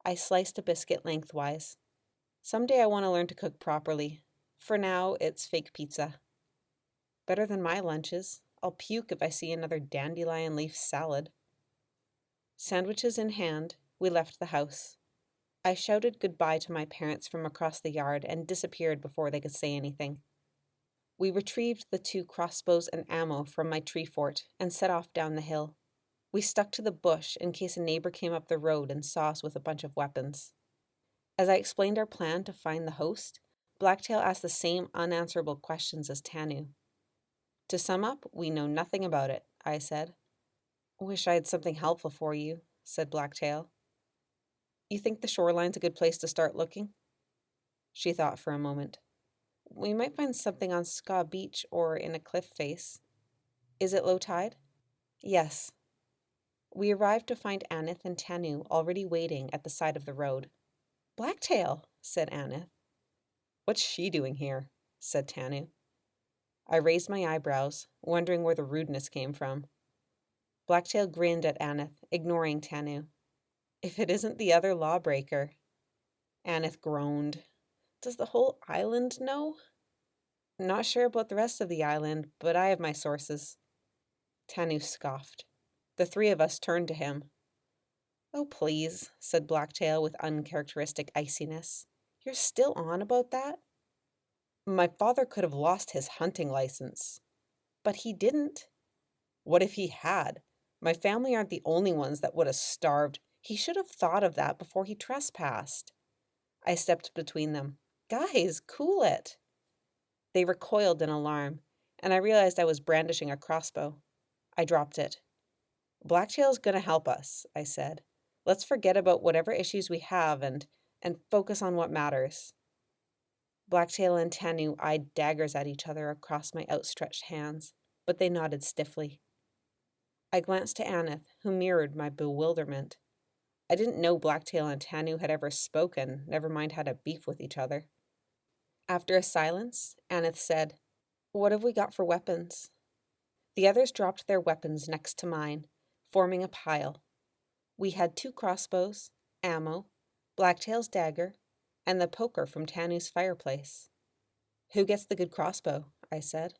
I sliced a biscuit lengthwise. Someday I want to learn to cook properly. For now, it's fake pizza. Better than my lunches. I'll puke if I see another dandelion leaf salad. Sandwiches in hand, we left the house. I shouted goodbye to my parents from across the yard and disappeared before they could say anything. We retrieved the 2 crossbows and ammo from my tree fort and set off down the hill. We stuck to the bush in case a neighbor came up the road and saw us with a bunch of weapons. As I explained our plan to find the host, Blacktail asked the same unanswerable questions as Tanu. "To sum up, we know nothing about it," I said. "Wish I had something helpful for you," said Blacktail. "You think the shoreline's a good place to start looking?" She thought for a moment. "We might find something on Ska Beach or in a cliff face." "Is it low tide?" "Yes." We arrived to find Aneth and Tanu already waiting at the side of the road. "Blacktail," said Aneth. "What's she doing here?" said Tanu. I raised my eyebrows, wondering where the rudeness came from. Blacktail grinned at Aneth, ignoring Tanu. "If it isn't the other lawbreaker." Aneth groaned. "Does the whole island know?" "Not sure about the rest of the island, but I have my sources." Tanu scoffed. The 3 of us turned to him. "Oh, please," said Blacktail with uncharacteristic iciness. "You're still on about that?" "My father could have lost his hunting license." "But he didn't." "What if he had? My family aren't the only ones that would have starved. He should have thought of that before he trespassed." I stepped between them. "Guys, cool it." They recoiled in alarm, and I realized I was brandishing a crossbow. I dropped it. "Blacktail's gonna help us," I said. "Let's forget about whatever issues we have and focus on what matters." Blacktail and Tanu eyed daggers at each other across my outstretched hands, but they nodded stiffly. I glanced to Aneth, who mirrored my bewilderment. I didn't know Blacktail and Tanu had ever spoken, never mind had a beef with each other. After a silence, Aneth said, "What have we got for weapons?" The others dropped their weapons next to mine, forming a pile. We had 2 crossbows, ammo, Blacktail's dagger, and the poker from Tanu's fireplace. "Who gets the good crossbow?" I said.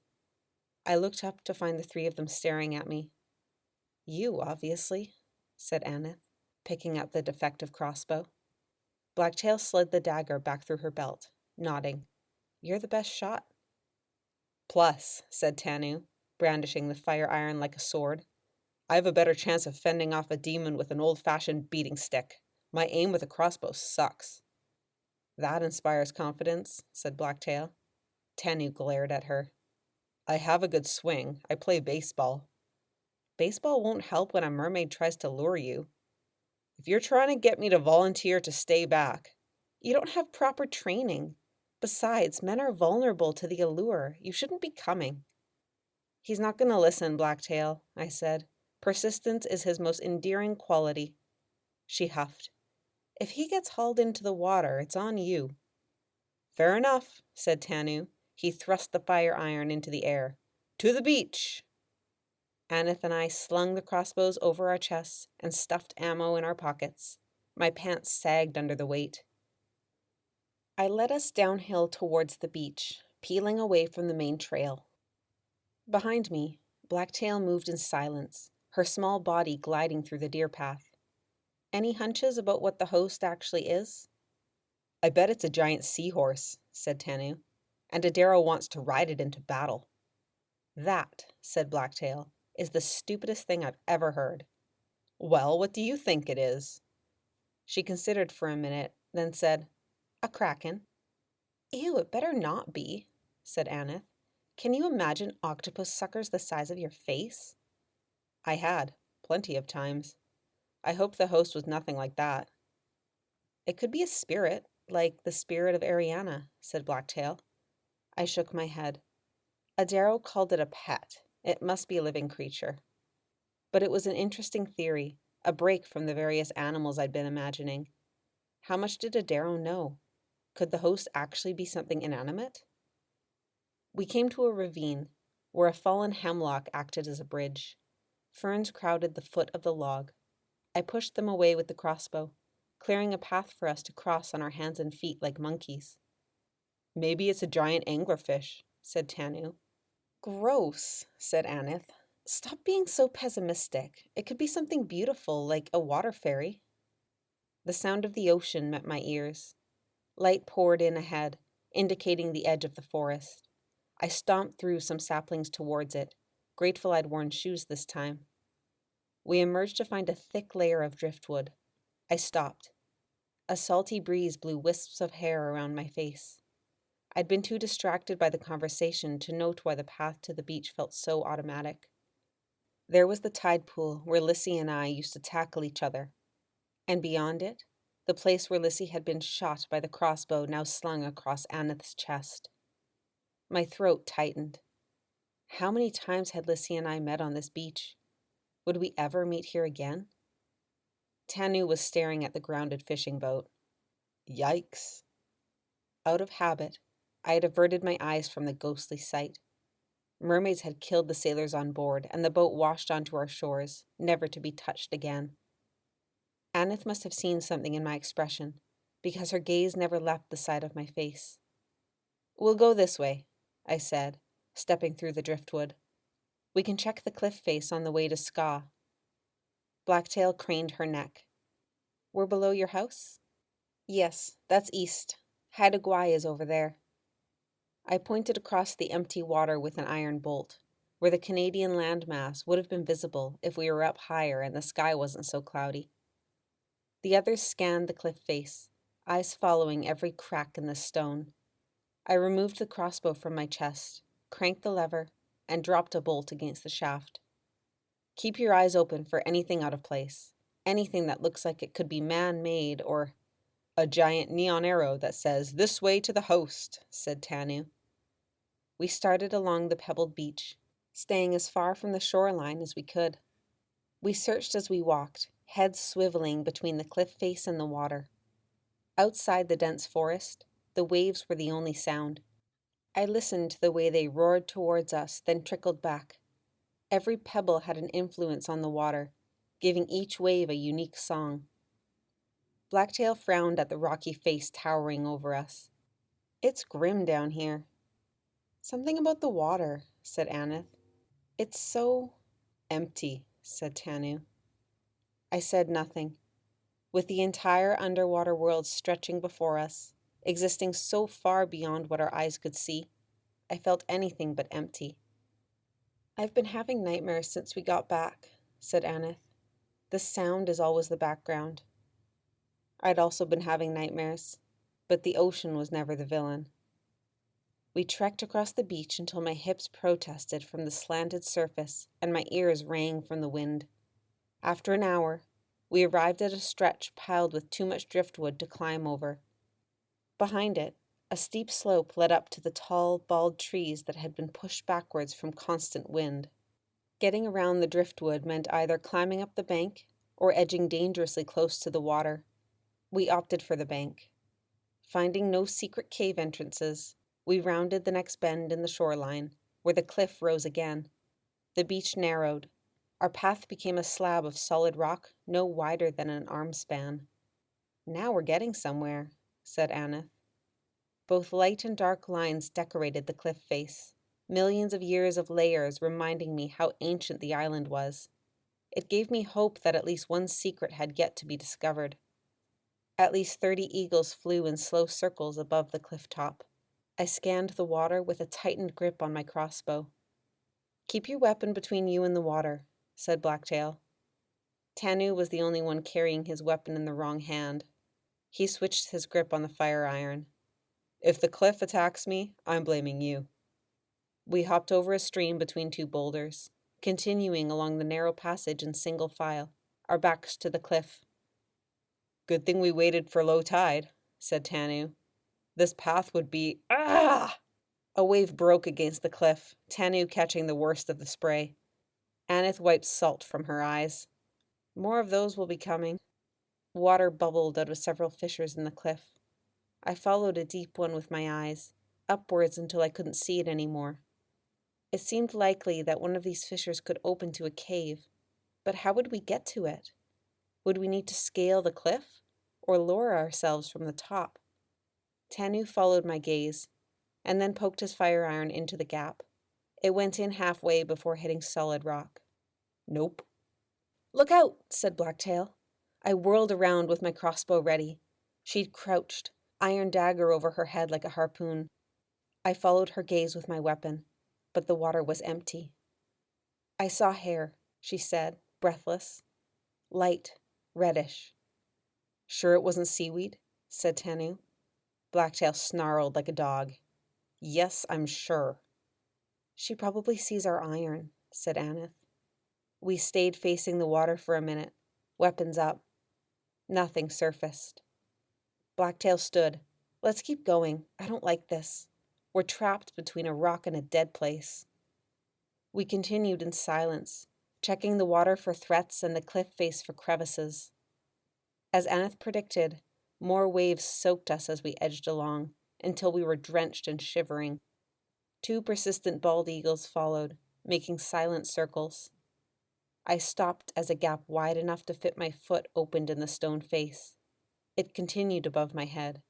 I looked up to find the 3 of them staring at me. "You, obviously," said Aneth, picking up the defective crossbow. Blacktail slid the dagger back through her belt, nodding. "You're the best shot." "Plus," said Tanu, brandishing the fire iron like a sword, "I have a better chance of fending off a demon with an old-fashioned beating stick. My aim with a crossbow sucks." "That inspires confidence," said Blacktail. Tanu glared at her. "I have a good swing. I play baseball." "Baseball won't help when a mermaid tries to lure you." "If you're trying to get me to volunteer to stay back." "You don't have proper training. Besides, men are vulnerable to the allure. You shouldn't be coming." "He's not going to listen, Blacktail," I said. "Persistence is his most endearing quality." She huffed. "If he gets hauled into the water, it's on you." "Fair enough," said Tanu. He thrust the fire iron into the air. "To the beach!" Aneth and I slung the crossbows over our chests and stuffed ammo in our pockets. My pants sagged under the weight. I led us downhill towards the beach, peeling away from the main trail. Behind me, Blacktail moved in silence, her small body gliding through the deer path. "Any hunches about what the host actually is?" "I bet it's a giant seahorse," said Tanu, "and Adaro wants to ride it into battle." "That," said Blacktail, "is the stupidest thing I've ever heard." "Well, what do you think it is?" She considered for a minute, then said, "A kraken." "Ew, it better not be," said Aneth. "Can you imagine octopus suckers the size of your face?" I had, plenty of times. I hoped the host was nothing like that. "It could be a spirit, like the spirit of Ariana," said Blacktail. I shook my head. Adaro called it a pet. It must be a living creature. But it was an interesting theory, a break from the various animals I'd been imagining. How much did Adaro know? Could the host actually be something inanimate? We came to a ravine, where a fallen hemlock acted as a bridge. Ferns crowded the foot of the log. I pushed them away with the crossbow, clearing a path for us to cross on our hands and feet like monkeys. "Maybe it's a giant anglerfish," said Tanu. "Gross," said Aneth. "Stop being so pessimistic. It could be something beautiful, like a water fairy." The sound of the ocean met my ears. Light poured in ahead, indicating the edge of the forest. I stomped through some saplings towards it, grateful I'd worn shoes this time. We emerged to find a thick layer of driftwood. I stopped. A salty breeze blew wisps of hair around my face. I'd been too distracted by the conversation to note why the path to the beach felt so automatic. There was the tide pool where Lissy and I used to tackle each other. And beyond it, the place where Lissy had been shot by the crossbow now slung across Aneth's chest. My throat tightened. How many times had Lissy and I met on this beach? Would we ever meet here again? Tanu was staring at the grounded fishing boat. "Yikes." Out of habit, I had averted my eyes from the ghostly sight. Mermaids had killed the sailors on board, and the boat washed onto our shores, never to be touched again. Aneth must have seen something in my expression, because her gaze never left the side of my face. "We'll go this way," I said, stepping through the driftwood. "We can check the cliff face on the way to Ska." Blacktail craned her neck. "We're below your house?" "Yes, that's east. Haida Gwaii is over there." I pointed across the empty water with an iron bolt, where the Canadian landmass would have been visible if we were up higher and the sky wasn't so cloudy. The others scanned the cliff face, eyes following every crack in the stone. I removed the crossbow from my chest, cranked the lever, and dropped a bolt against the shaft. Keep your eyes open for anything out of place, anything that looks like it could be man-made or a giant neon arrow that says, "This way to the host," said Tanu. We started along the pebbled beach, staying as far from the shoreline as we could. We searched as we walked, heads swiveling between the cliff face and the water. Outside the dense forest, the waves were the only sound. I listened to the way they roared towards us, then trickled back. Every pebble had an influence on the water, giving each wave a unique song. Blacktail frowned at the rocky face towering over us. "It's grim down here." "Something about the water," said Aneth. "It's so empty," said Tanu. I said nothing. With the entire underwater world stretching before us, existing so far beyond what our eyes could see, I felt anything but empty. "I've been having nightmares since we got back," said Aneth. "The sound is always the background." I'd also been having nightmares, but the ocean was never the villain. We trekked across the beach until my hips protested from the slanted surface and my ears rang from the wind. After an hour, we arrived at a stretch piled with too much driftwood to climb over. Behind it, a steep slope led up to the tall, bald trees that had been pushed backwards from constant wind. Getting around the driftwood meant either climbing up the bank or edging dangerously close to the water. We opted for the bank. Finding no secret cave entrances, we rounded the next bend in the shoreline, where the cliff rose again. The beach narrowed. Our path became a slab of solid rock no wider than an arm span. "Now we're getting somewhere," said Aneth. Both light and dark lines decorated the cliff face, millions of years of layers reminding me how ancient the island was. It gave me hope that at least one secret had yet to be discovered. At least 30 eagles flew in slow circles above the cliff top. I scanned the water with a tightened grip on my crossbow. "Keep your weapon between you and the water," said Blacktail. Tanu was the only one carrying his weapon in the wrong hand. He switched his grip on the fire iron. "If the cliff attacks me, I'm blaming you." We hopped over a stream between two boulders, continuing along the narrow passage in single file, our backs to the cliff. "Good thing we waited for low tide," said Tanu. "This path would be... Ah!" A wave broke against the cliff, Tanu catching the worst of the spray. Aneth wiped salt from her eyes. "More of those will be coming." Water bubbled out of several fissures in the cliff. I followed a deep one with my eyes, upwards until I couldn't see it anymore. It seemed likely that one of these fissures could open to a cave, but how would we get to it? Would we need to scale the cliff, or lower ourselves from the top? Tanu followed my gaze, and then poked his fire iron into the gap. It went in halfway before hitting solid rock. "Nope." "Look out," said Blacktail. I whirled around with my crossbow ready. She'd crouched, iron dagger over her head like a harpoon. I followed her gaze with my weapon, but the water was empty. "I saw hair," she said, breathless. "Light, reddish." "Sure it wasn't seaweed?" said Tanu. Blacktail snarled like a dog. "Yes, I'm sure." "She probably sees our iron," said Aneth. We stayed facing the water for a minute, weapons up. Nothing surfaced. Blacktail stood. "Let's keep going. I don't like this. We're trapped between a rock and a dead place." We continued in silence, checking the water for threats and the cliff face for crevices. As Aneth predicted, more waves soaked us as we edged along, until we were drenched and shivering. 2 persistent bald eagles followed, making silent circles. I stopped as a gap wide enough to fit my foot opened in the stone face. It continued above my head.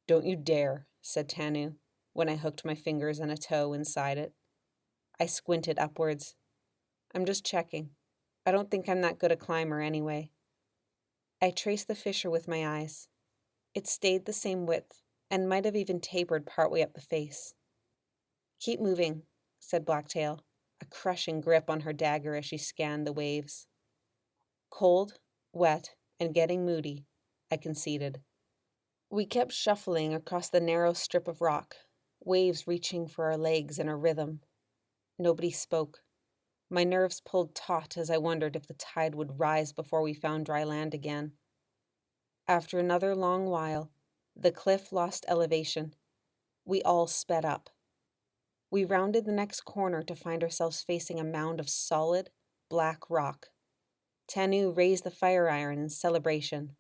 "Don't you dare," said Tanu, when I hooked my fingers and a toe inside it. I squinted upwards. "I'm just checking. I don't think I'm that good a climber anyway." I traced the fissure with my eyes. It stayed the same width, and might have even tapered partway up the face. "Keep moving," said Blacktail, a crushing grip on her dagger as she scanned the waves. "Cold, wet, and getting moody," I conceded. We kept shuffling across the narrow strip of rock, waves reaching for our legs in a rhythm. Nobody spoke. My nerves pulled taut as I wondered if the tide would rise before we found dry land again. After another long while, the cliff lost elevation. We all sped up. We rounded the next corner to find ourselves facing a mound of solid, black rock. Tanu raised the fire iron in celebration.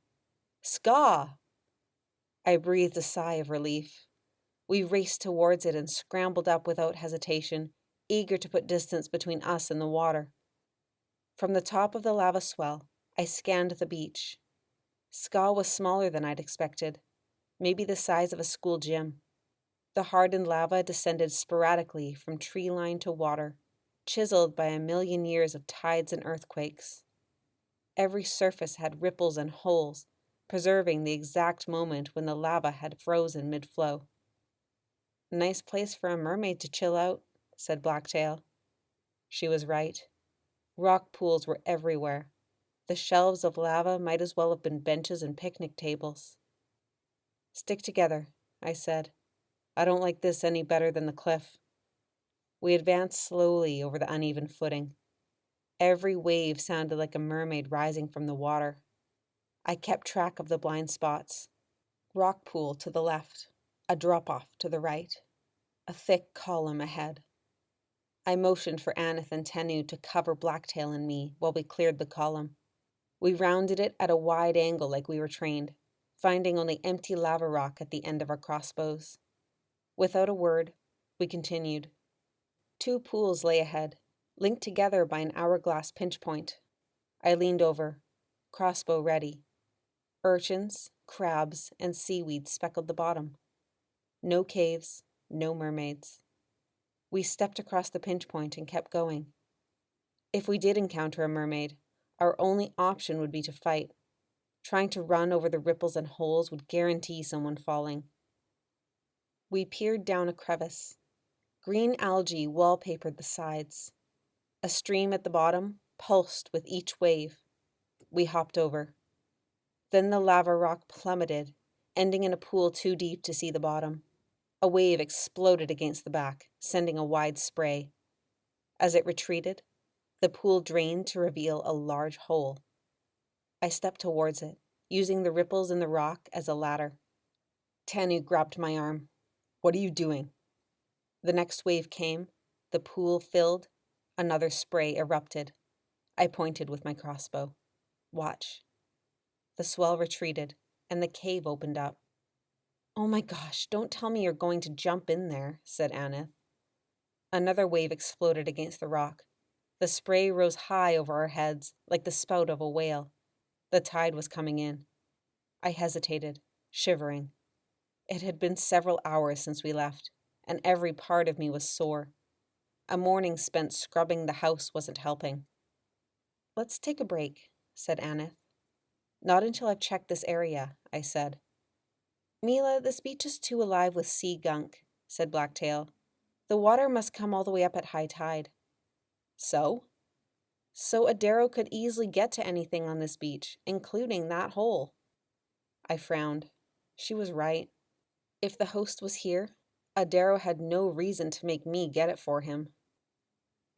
Ska! I breathed a sigh of relief. We raced towards it and scrambled up without hesitation, eager to put distance between us and the water. From the top of the lava swell, I scanned the beach. Ska was smaller than I'd expected, maybe the size of a school gym. The hardened lava descended sporadically from tree line to water, chiseled by a million years of tides and earthquakes. Every surface had ripples and holes, preserving the exact moment when the lava had frozen mid-flow. Nice place for a mermaid to chill out, said Blacktail. She was right. Rock pools were everywhere. The shelves of lava might as well have been benches and picnic tables. Stick together, I said. I don't like this any better than the cliff. We advanced slowly over the uneven footing. Every wave sounded like a mermaid rising from the water. I kept track of the blind spots. Rock pool to the left, a drop-off to the right, a thick column ahead. I motioned for Aneth and Tenu to cover Blacktail and me while we cleared the column. We rounded it at a wide angle like we were trained, finding only empty lava rock at the end of our crossbows. Without a word, we continued. 2 pools lay ahead, linked together by an hourglass pinch point. I leaned over, crossbow ready. Urchins, crabs, and seaweed speckled the bottom. No caves, no mermaids. We stepped across the pinch point and kept going. If we did encounter a mermaid, our only option would be to fight. Trying to run over the ripples and holes would guarantee someone falling. We peered down a crevice. Green algae wallpapered the sides. A stream at the bottom pulsed with each wave. We hopped over. Then the lava rock plummeted, ending in a pool too deep to see the bottom. A wave exploded against the back, sending a wide spray. As it retreated, the pool drained to reveal a large hole. I stepped towards it, using the ripples in the rock as a ladder. Tanu grabbed my arm. What are you doing? The next wave came, the pool filled, another spray erupted. I pointed with my crossbow. Watch. The swell retreated, and the cave opened up. Oh my gosh, don't tell me you're going to jump in there, said Aneth. Another wave exploded against the rock. The spray rose high over our heads, like the spout of a whale. The tide was coming in. I hesitated, shivering. It had been several hours since we left, and every part of me was sore. A morning spent scrubbing the house wasn't helping. Let's take a break, said Aneth. Not until I've checked this area, I said. Meela, this beach is too alive with sea gunk, said Blacktail. The water must come all the way up at high tide. So? So Adaro could easily get to anything on this beach, including that hole. I frowned. She was right. If the host was here, Adaro had no reason to make me get it for him.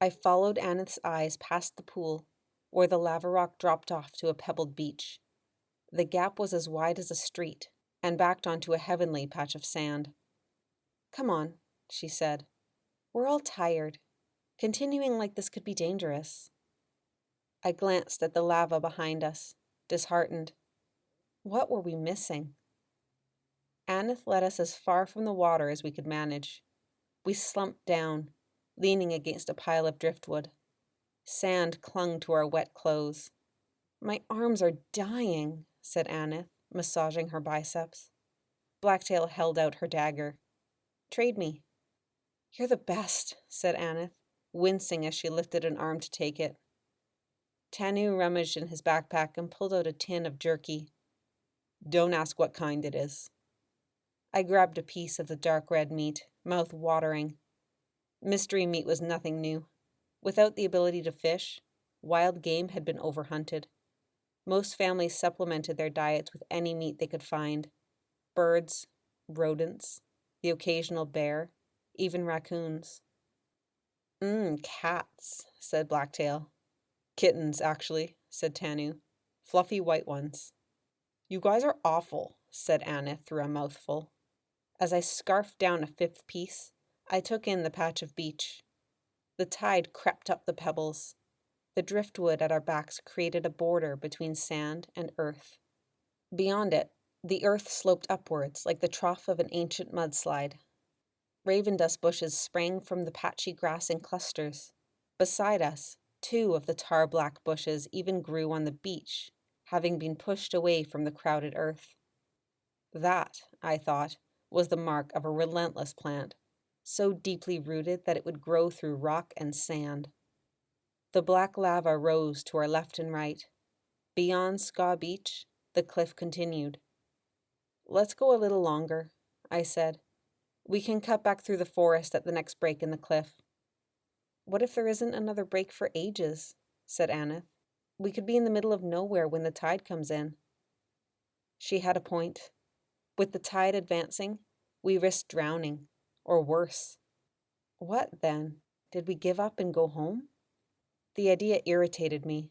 I followed Aneth's eyes past the pool, where the lava rock dropped off to a pebbled beach. The gap was as wide as a street, and backed onto a heavenly patch of sand. Come on, she said. We're all tired. Continuing like this could be dangerous. I glanced at the lava behind us, disheartened. What were we missing? Aneth led us as far from the water as we could manage. We slumped down, leaning against a pile of driftwood. Sand clung to our wet clothes. My arms are dying, said Aneth, massaging her biceps. Blacktail held out her dagger. Trade me. You're the best, said Aneth, wincing as she lifted an arm to take it. Tanu rummaged in his backpack and pulled out a tin of jerky. Don't ask what kind it is. I grabbed a piece of the dark red meat, mouth watering. Mystery meat was nothing new. Without the ability to fish, wild game had been overhunted. Most families supplemented their diets with any meat they could find. Birds, rodents, the occasional bear, even raccoons. Cats, said Blacktail. Kittens, actually, said Tanu. Fluffy white ones. You guys are awful, said Anna through a mouthful. As I scarfed down a fifth piece, I took in the patch of beach. The tide crept up the pebbles. The driftwood at our backs created a border between sand and earth. Beyond it, the earth sloped upwards like the trough of an ancient mudslide. Ravendust bushes sprang from the patchy grass in clusters. Beside us, 2 of the tar-black bushes even grew on the beach, having been pushed away from the crowded earth. That, I thought, was the mark of a relentless plant, so deeply rooted that it would grow through rock and sand. The black lava rose to our left and right. Beyond Skaw Beach, the cliff continued. Let's go a little longer, I said. We can cut back through the forest at the next break in the cliff. What if there isn't another break for ages? Said Anna. We could be in the middle of nowhere when the tide comes in. She had a point. With the tide advancing, we risked drowning, or worse. What, then? Did we give up and go home? The idea irritated me.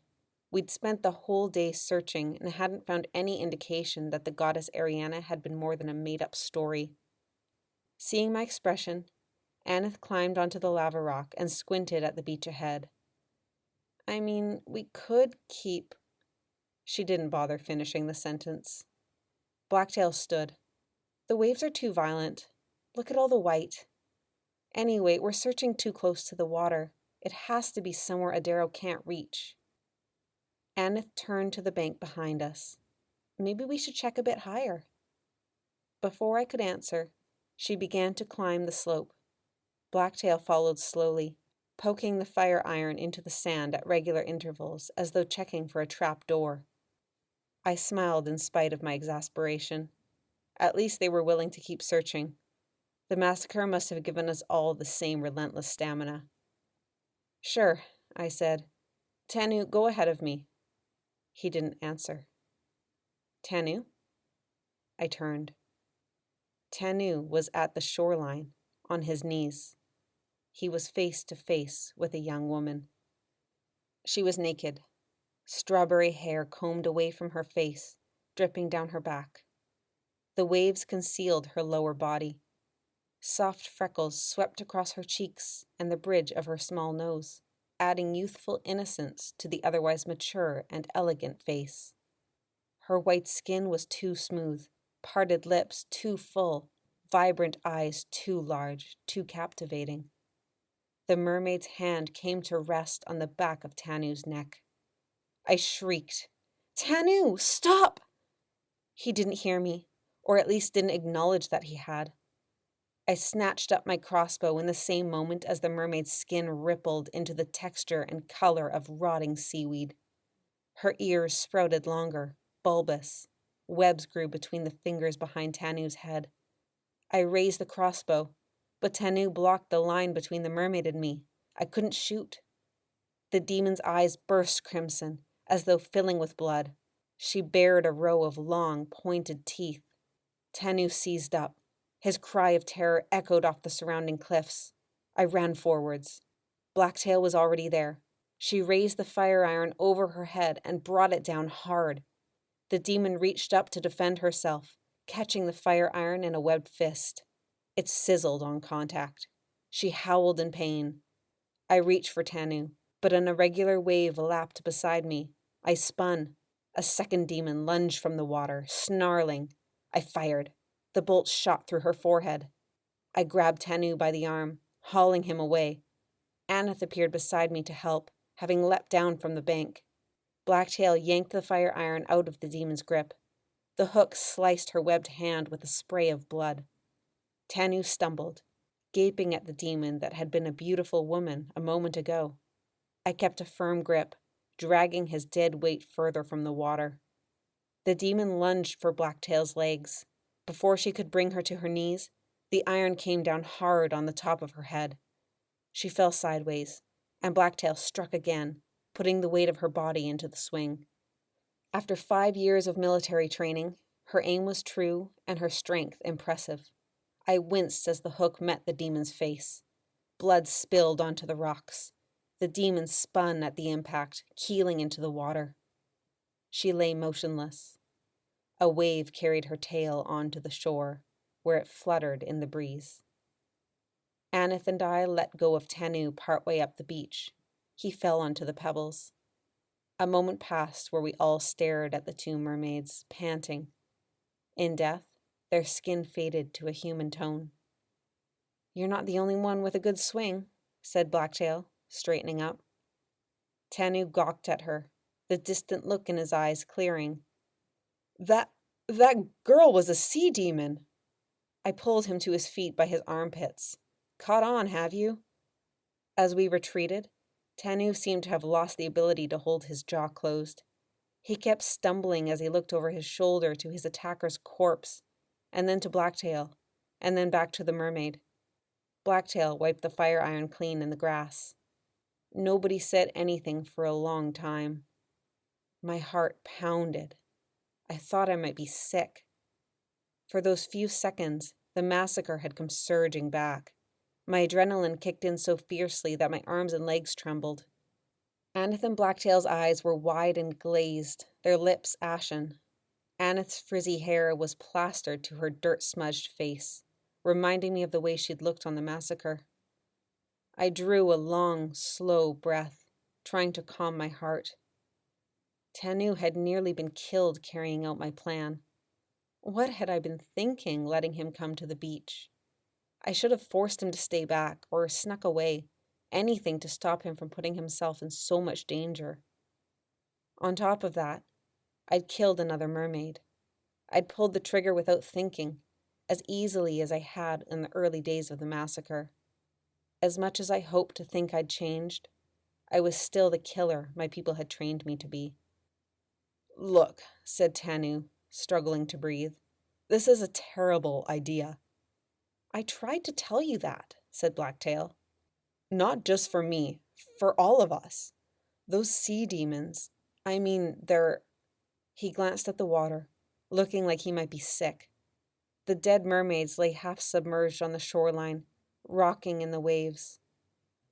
We'd spent the whole day searching and hadn't found any indication that the goddess Eriana had been more than a made-up story. Seeing my expression, Aneth climbed onto the lava rock and squinted at the beach ahead. I mean, we could keep... She didn't bother finishing the sentence. Blacktail stood. The waves are too violent. Look at all the white. Anyway, we're searching too close to the water. It has to be somewhere Adaro can't reach. Aneth turned to the bank behind us. Maybe we should check a bit higher. Before I could answer, she began to climb the slope. Blacktail followed slowly, poking the fire iron into the sand at regular intervals as though checking for a trap door. I smiled in spite of my exasperation. At least they were willing to keep searching. The massacre must have given us all the same relentless stamina. Sure, I said. Tanu, go ahead of me. He didn't answer. Tanu? I turned. Tanu was at the shoreline, on his knees. He was face to face with a young woman. She was naked, strawberry hair combed away from her face, dripping down her back. The waves concealed her lower body. Soft freckles swept across her cheeks and the bridge of her small nose, adding youthful innocence to the otherwise mature and elegant face. Her white skin was too smooth, parted lips too full, vibrant eyes too large, too captivating. The mermaid's hand came to rest on the back of Tanu's neck. I shrieked, "Tanu, stop!" He didn't hear me, or at least didn't acknowledge that he had. I snatched up my crossbow in the same moment as the mermaid's skin rippled into the texture and color of rotting seaweed. Her ears sprouted longer, bulbous. Webs grew between the fingers behind Tanu's head. I raised the crossbow, but Tanu blocked the line between the mermaid and me. I couldn't shoot. The demon's eyes burst crimson, as though filling with blood. She bared a row of long, pointed teeth. Tanu seized up. His cry of terror echoed off the surrounding cliffs. I ran forwards. Blacktail was already there. She raised the fire iron over her head and brought it down hard. The demon reached up to defend herself, catching the fire iron in a webbed fist. It sizzled on contact. She howled in pain. I reached for Tanu, but an irregular wave lapped beside me. I spun. A second demon lunged from the water, snarling. I fired. The bolt shot through her forehead. I grabbed Tanu by the arm, hauling him away. Aneth appeared beside me to help, having leapt down from the bank. Blacktail yanked the fire iron out of the demon's grip. The hook sliced her webbed hand with a spray of blood. Tanu stumbled, gaping at the demon that had been a beautiful woman a moment ago. I kept a firm grip, dragging his dead weight further from the water. The demon lunged for Blacktail's legs. Before she could bring her to her knees, the iron came down hard on the top of her head. She fell sideways, and Blacktail struck again, putting the weight of her body into the swing. After 5 years of military training, her aim was true and her strength impressive. I winced as the hook met the demon's face. Blood spilled onto the rocks. The demon spun at the impact, keeling into the water. She lay motionless. A wave carried her tail onto the shore, where it fluttered in the breeze. Aneth and I let go of Tanu partway up the beach. He fell onto the pebbles. A moment passed where we all stared at the two mermaids, panting. In death, their skin faded to a human tone. "You're not the only one with a good swing," said Blacktail, straightening up. Tanu gawked at her, the distant look in his eyes clearing. That girl was a sea demon." I pulled him to his feet by his armpits. "Caught on, have you?" As we retreated, Tanu seemed to have lost the ability to hold his jaw closed. He kept stumbling as he looked over his shoulder to his attacker's corpse, and then to Blacktail, and then back to the mermaid. Blacktail wiped the fire iron clean in the grass. Nobody said anything for a long time. My heart pounded. I thought I might be sick. For those few seconds, the massacre had come surging back. My adrenaline kicked in so fiercely that my arms and legs trembled. Aneth and Blacktail's eyes were wide and glazed, their lips ashen. Aneth's frizzy hair was plastered to her dirt-smudged face, reminding me of the way she'd looked on the massacre. I drew a long, slow breath, trying to calm my heart. Tanu had nearly been killed carrying out my plan. What had I been thinking, letting him come to the beach? I should have forced him to stay back, or snuck away, anything to stop him from putting himself in so much danger. On top of that, I'd killed another mermaid. I'd pulled the trigger without thinking, as easily as I had in the early days of the massacre. As much as I hoped to think I'd changed, I was still the killer my people had trained me to be. "Look," said Tanu, struggling to breathe. "This is a terrible idea." "I tried to tell you that," said Blacktail. "Not just for me, for all of us. Those sea demons, they're—" He glanced at the water, looking like he might be sick. The dead mermaids lay half submerged on the shoreline, rocking in the waves.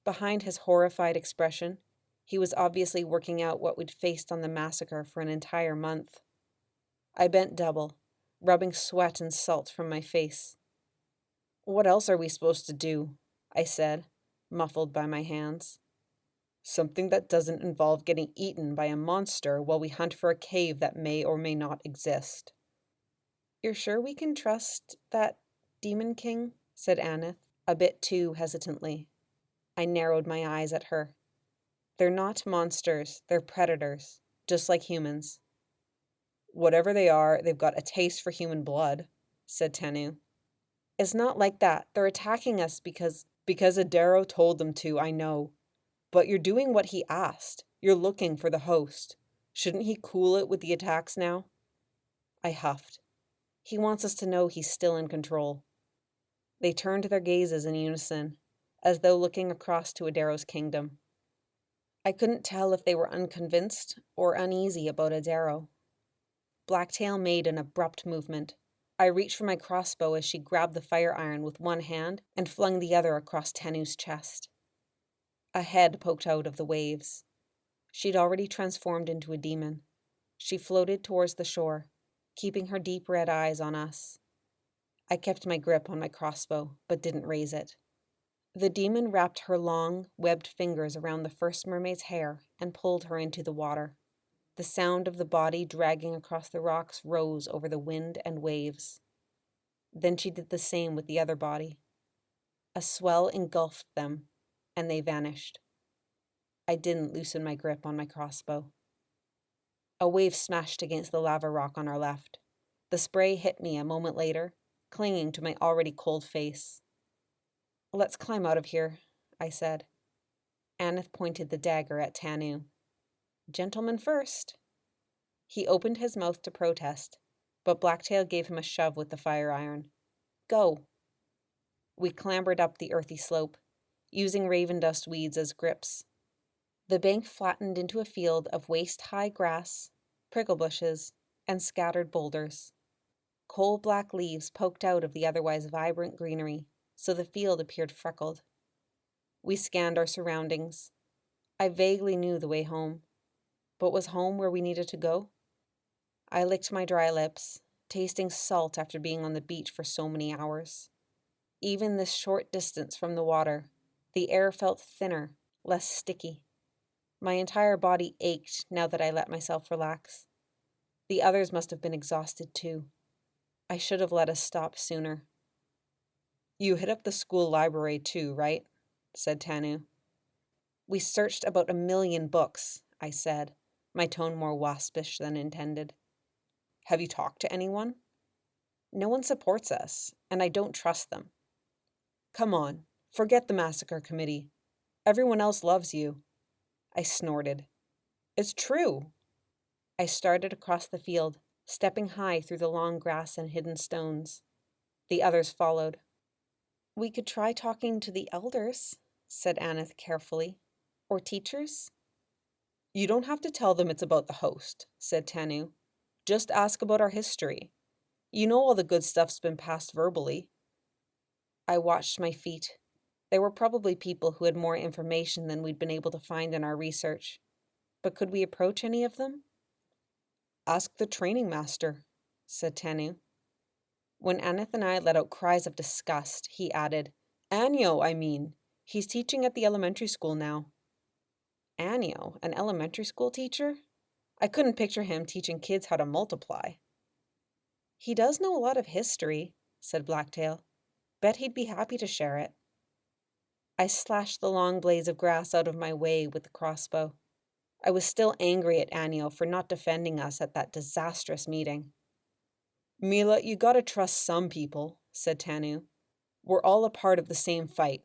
Behind his horrified expression, he was obviously working out what we'd faced on the massacre for an entire month. I bent double, rubbing sweat and salt from my face. "What else are we supposed to do?" I said, muffled by my hands. "Something that doesn't involve getting eaten by a monster while we hunt for a cave that may or may not exist." "You're sure we can trust that demon king?" said Aneth, a bit too hesitantly. I narrowed my eyes at her. "They're not monsters, they're predators, just like humans." "Whatever they are, they've got a taste for human blood," said Tanu. "It's not like that. They're attacking us because Adaro told them to, I know. But you're doing what he asked. You're looking for the host. Shouldn't he cool it with the attacks now?" I huffed. "He wants us to know he's still in control." They turned their gazes in unison, as though looking across to Adaro's kingdom. I couldn't tell if they were unconvinced or uneasy about Adaro. Blacktail made an abrupt movement. I reached for my crossbow as she grabbed the fire iron with one hand and flung the other across Tanu's chest. A head poked out of the waves. She'd already transformed into a demon. She floated towards the shore, keeping her deep red eyes on us. I kept my grip on my crossbow, but didn't raise it. The demon wrapped her long, webbed fingers around the first mermaid's hair and pulled her into the water. The sound of the body dragging across the rocks rose over the wind and waves. Then she did the same with the other body. A swell engulfed them, and they vanished. I didn't loosen my grip on my crossbow. A wave smashed against the lava rock on our left. The spray hit me a moment later, clinging to my already cold face. "Let's climb out of here," I said. Aneth pointed the dagger at Tanu. "Gentlemen first." He opened his mouth to protest, but Blacktail gave him a shove with the fire iron. "Go." We clambered up the earthy slope, using raven dust weeds as grips. The bank flattened into a field of waist-high grass, prickle bushes, and scattered boulders. Coal-black leaves poked out of the otherwise vibrant greenery, so the field appeared freckled. We scanned our surroundings. I vaguely knew the way home. But was home where we needed to go? I licked my dry lips, tasting salt after being on the beach for so many hours. Even this short distance from the water, the air felt thinner, less sticky. My entire body ached now that I let myself relax. The others must have been exhausted too. I should have let us stop sooner. You hit up the school library too, right? Said Tanu. We searched about 1,000,000 books, I said, my tone more waspish than intended. Have you talked to anyone? No one supports us, and I don't trust them. Come on, forget the massacre committee. Everyone else loves you. I snorted. It's true. I started across the field, stepping high through the long grass and hidden stones. The others followed. We could try talking to the elders, said Aneth carefully. Or teachers? You don't have to tell them it's about the host, said Tanu. Just ask about our history. You know all the good stuff's been passed verbally. I watched my feet. There were probably people who had more information than we'd been able to find in our research. But could we approach any of them? Ask the training master, said Tanu. When Aneth and I let out cries of disgust, he added, Anyo, I mean. He's teaching at the elementary school now. Anyo, an elementary school teacher? I couldn't picture him teaching kids how to multiply. He does know a lot of history, said Blacktail. Bet he'd be happy to share it. I slashed the long blades of grass out of my way with the crossbow. I was still angry at Anyo for not defending us at that disastrous meeting. Meela, you gotta trust some people, said Tanu. We're all a part of the same fight.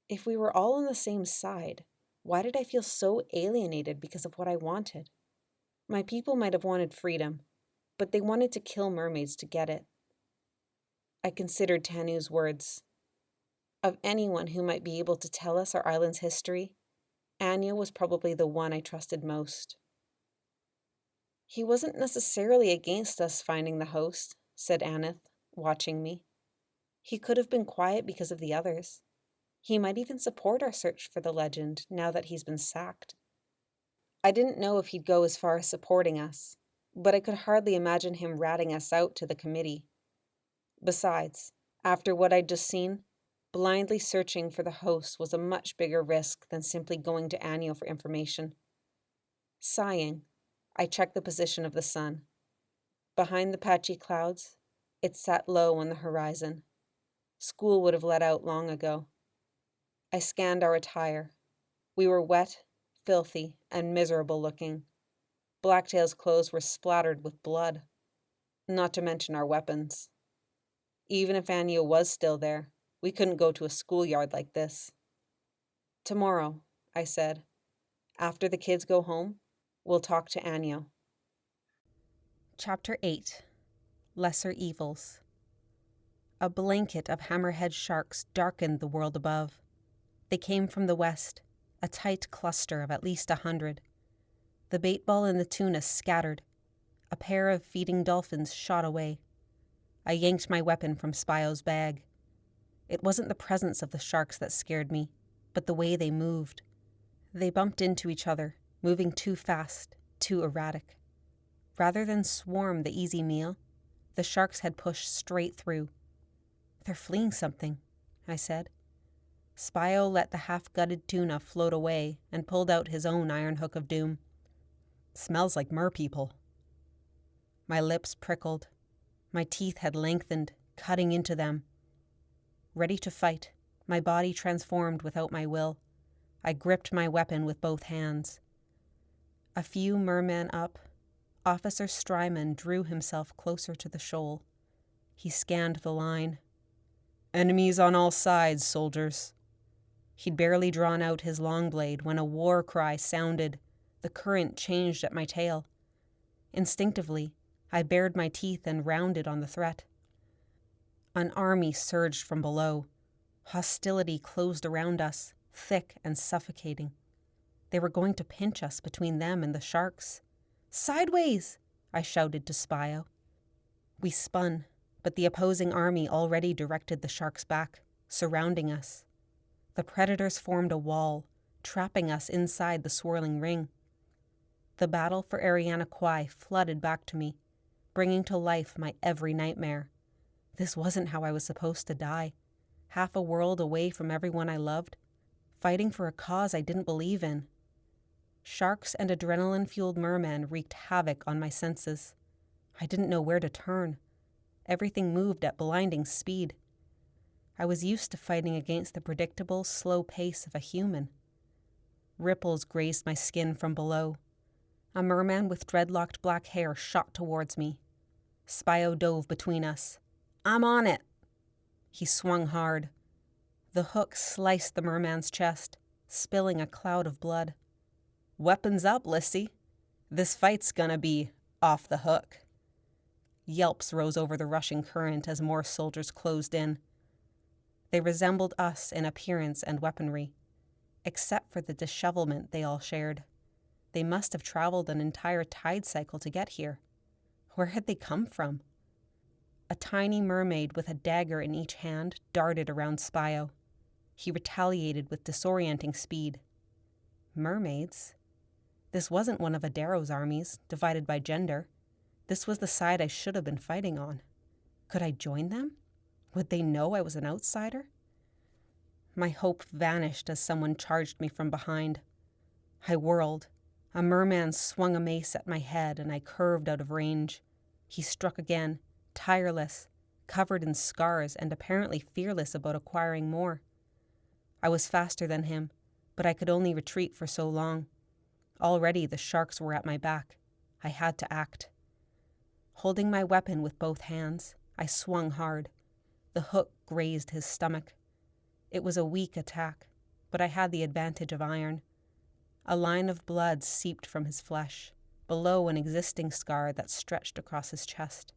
If we were all on the same side, why did I feel so alienated because of what I wanted? My people might have wanted freedom, but they wanted to kill mermaids to get it. I considered Tanu's words. Of anyone who might be able to tell us our island's history, Anyo was probably the one I trusted most. He wasn't necessarily against us finding the host, said Aneth, watching me. He could have been quiet because of the others. He might even support our search for the legend now that he's been sacked. I didn't know if he'd go as far as supporting us, but I could hardly imagine him ratting us out to the committee. Besides, after what I'd just seen, blindly searching for the host was a much bigger risk than simply going to Anyo for information. Sighing, I checked the position of the sun. Behind the patchy clouds, it sat low on the horizon. School would have let out long ago. I scanned our attire. We were wet, filthy, and miserable looking. Blacktail's clothes were splattered with blood, not to mention our weapons. Even if Anyo was still there, we couldn't go to a schoolyard like this. Tomorrow, I said, after the kids go home, we'll talk to Anyo. Chapter 8. Lesser Evils. A blanket of hammerhead sharks darkened the world above. They came from the west, a tight cluster of at least 100. The bait ball and the tuna scattered. A pair of feeding dolphins shot away. I yanked my weapon from Spio's bag. It wasn't the presence of the sharks that scared me, but the way they moved. They bumped into each other, moving too fast, too erratic. Rather than swarm the easy meal, the sharks had pushed straight through. They're fleeing something, I said. Spio let the half-gutted tuna float away and pulled out his own iron hook of doom. Smells like merpeople. My lips prickled. My teeth had lengthened, cutting into them. Ready to fight, my body transformed without my will. I gripped my weapon with both hands. A few mermen up, Officer Strymon drew himself closer to the shoal. He scanned the line. Enemies on all sides, soldiers. He'd barely drawn out his long blade when a war cry sounded. The current changed at my tail. Instinctively, I bared my teeth and rounded on the threat. An army surged from below. Hostility closed around us, thick and suffocating. They were going to pinch us between them and the sharks. Sideways! I shouted to Spio. We spun, but the opposing army already directed the sharks back, surrounding us. The predators formed a wall, trapping us inside the swirling ring. The battle for Eriana Kwai flooded back to me, bringing to life my every nightmare. This wasn't how I was supposed to die. Half a world away from everyone I loved, fighting for a cause I didn't believe in. Sharks and adrenaline-fueled mermen wreaked havoc on my senses. I didn't know where to turn. Everything moved at blinding speed. I was used to fighting against the predictable, slow pace of a human. Ripples grazed my skin from below. A merman with dreadlocked black hair shot towards me. Spio dove between us. "I'm on it!" He swung hard. The hook sliced the merman's chest, spilling a cloud of blood. "Weapons up, Lissy. This fight's gonna be off the hook." Yelps rose over the rushing current as more soldiers closed in. They resembled us in appearance and weaponry, except for the dishevelment they all shared. They must have traveled an entire tide cycle to get here. Where had they come from? A tiny mermaid with a dagger in each hand darted around Spio. He retaliated with disorienting speed. Mermaids? This wasn't one of Adaro's armies, divided by gender. This was the side I should have been fighting on. Could I join them? Would they know I was an outsider? My hope vanished as someone charged me from behind. I whirled. A merman swung a mace at my head and I curved out of range. He struck again, tireless, covered in scars and apparently fearless about acquiring more. I was faster than him, but I could only retreat for so long. Already the sharks were at my back. I had to act. Holding my weapon with both hands, I swung hard. The hook grazed his stomach. It was a weak attack, but I had the advantage of iron. A line of blood seeped from his flesh, below an existing scar that stretched across his chest.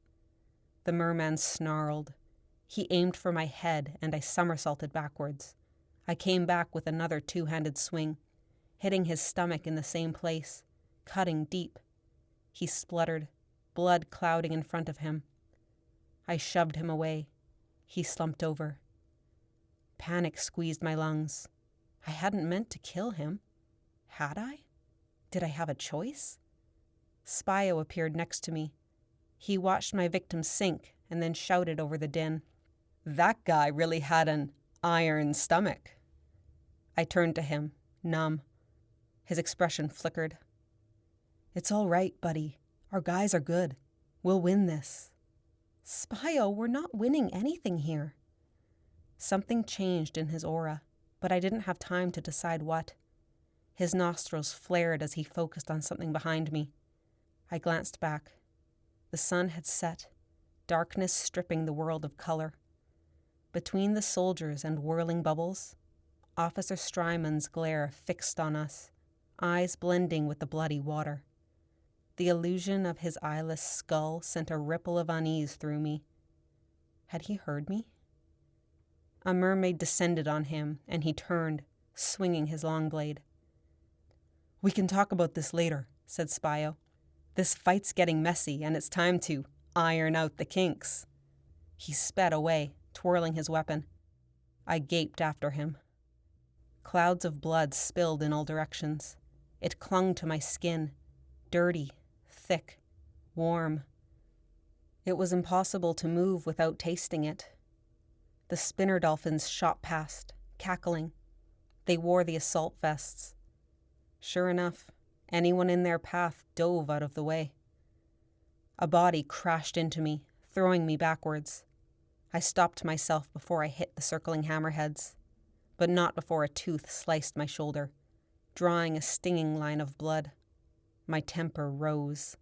The merman snarled. He aimed for my head, and I somersaulted backwards. I came back with another two-handed swing, hitting his stomach in the same place, cutting deep. He spluttered, blood clouding in front of him. I shoved him away. He slumped over. Panic squeezed my lungs. I hadn't meant to kill him. Had I? Did I have a choice? Spio appeared next to me. He watched my victim sink and then shouted over the din. "That guy really had an iron stomach." I turned to him, numb. His expression flickered. "It's all right, buddy. Our guys are good. We'll win this." "Spio, we're not winning anything here." Something changed in his aura, but I didn't have time to decide what. His nostrils flared as he focused on something behind me. I glanced back. The sun had set, darkness stripping the world of color. Between the soldiers and whirling bubbles, Officer Strymann's glare fixed on us, eyes blending with the bloody water. The illusion of his eyeless skull sent a ripple of unease through me. Had he heard me? A mermaid descended on him, and he turned, swinging his long blade. "We can talk about this later," said Spio. "This fight's getting messy, and it's time to iron out the kinks." He sped away, twirling his weapon. I gaped after him. Clouds of blood spilled in all directions. It clung to my skin, dirty, thick, warm. It was impossible to move without tasting it. The spinner dolphins shot past, cackling. They wore the assault vests. Sure enough, anyone in their path dove out of the way. A body crashed into me, throwing me backwards. I stopped myself before I hit the circling hammerheads, but not before a tooth sliced my shoulder, drawing a stinging line of blood. My temper rose.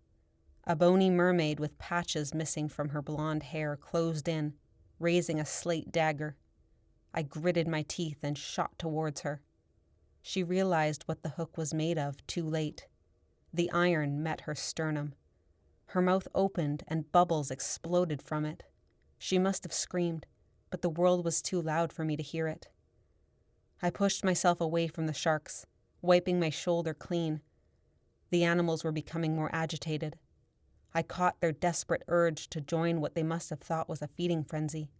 A bony mermaid with patches missing from her blonde hair closed in, raising a slate dagger. I gritted my teeth and shot towards her. She realized what the hook was made of too late. The iron met her sternum. Her mouth opened and bubbles exploded from it. She must have screamed, but the world was too loud for me to hear it. I pushed myself away from the sharks, wiping my shoulder clean. The animals were becoming more agitated. I caught their desperate urge to join what they must have thought was a feeding frenzy.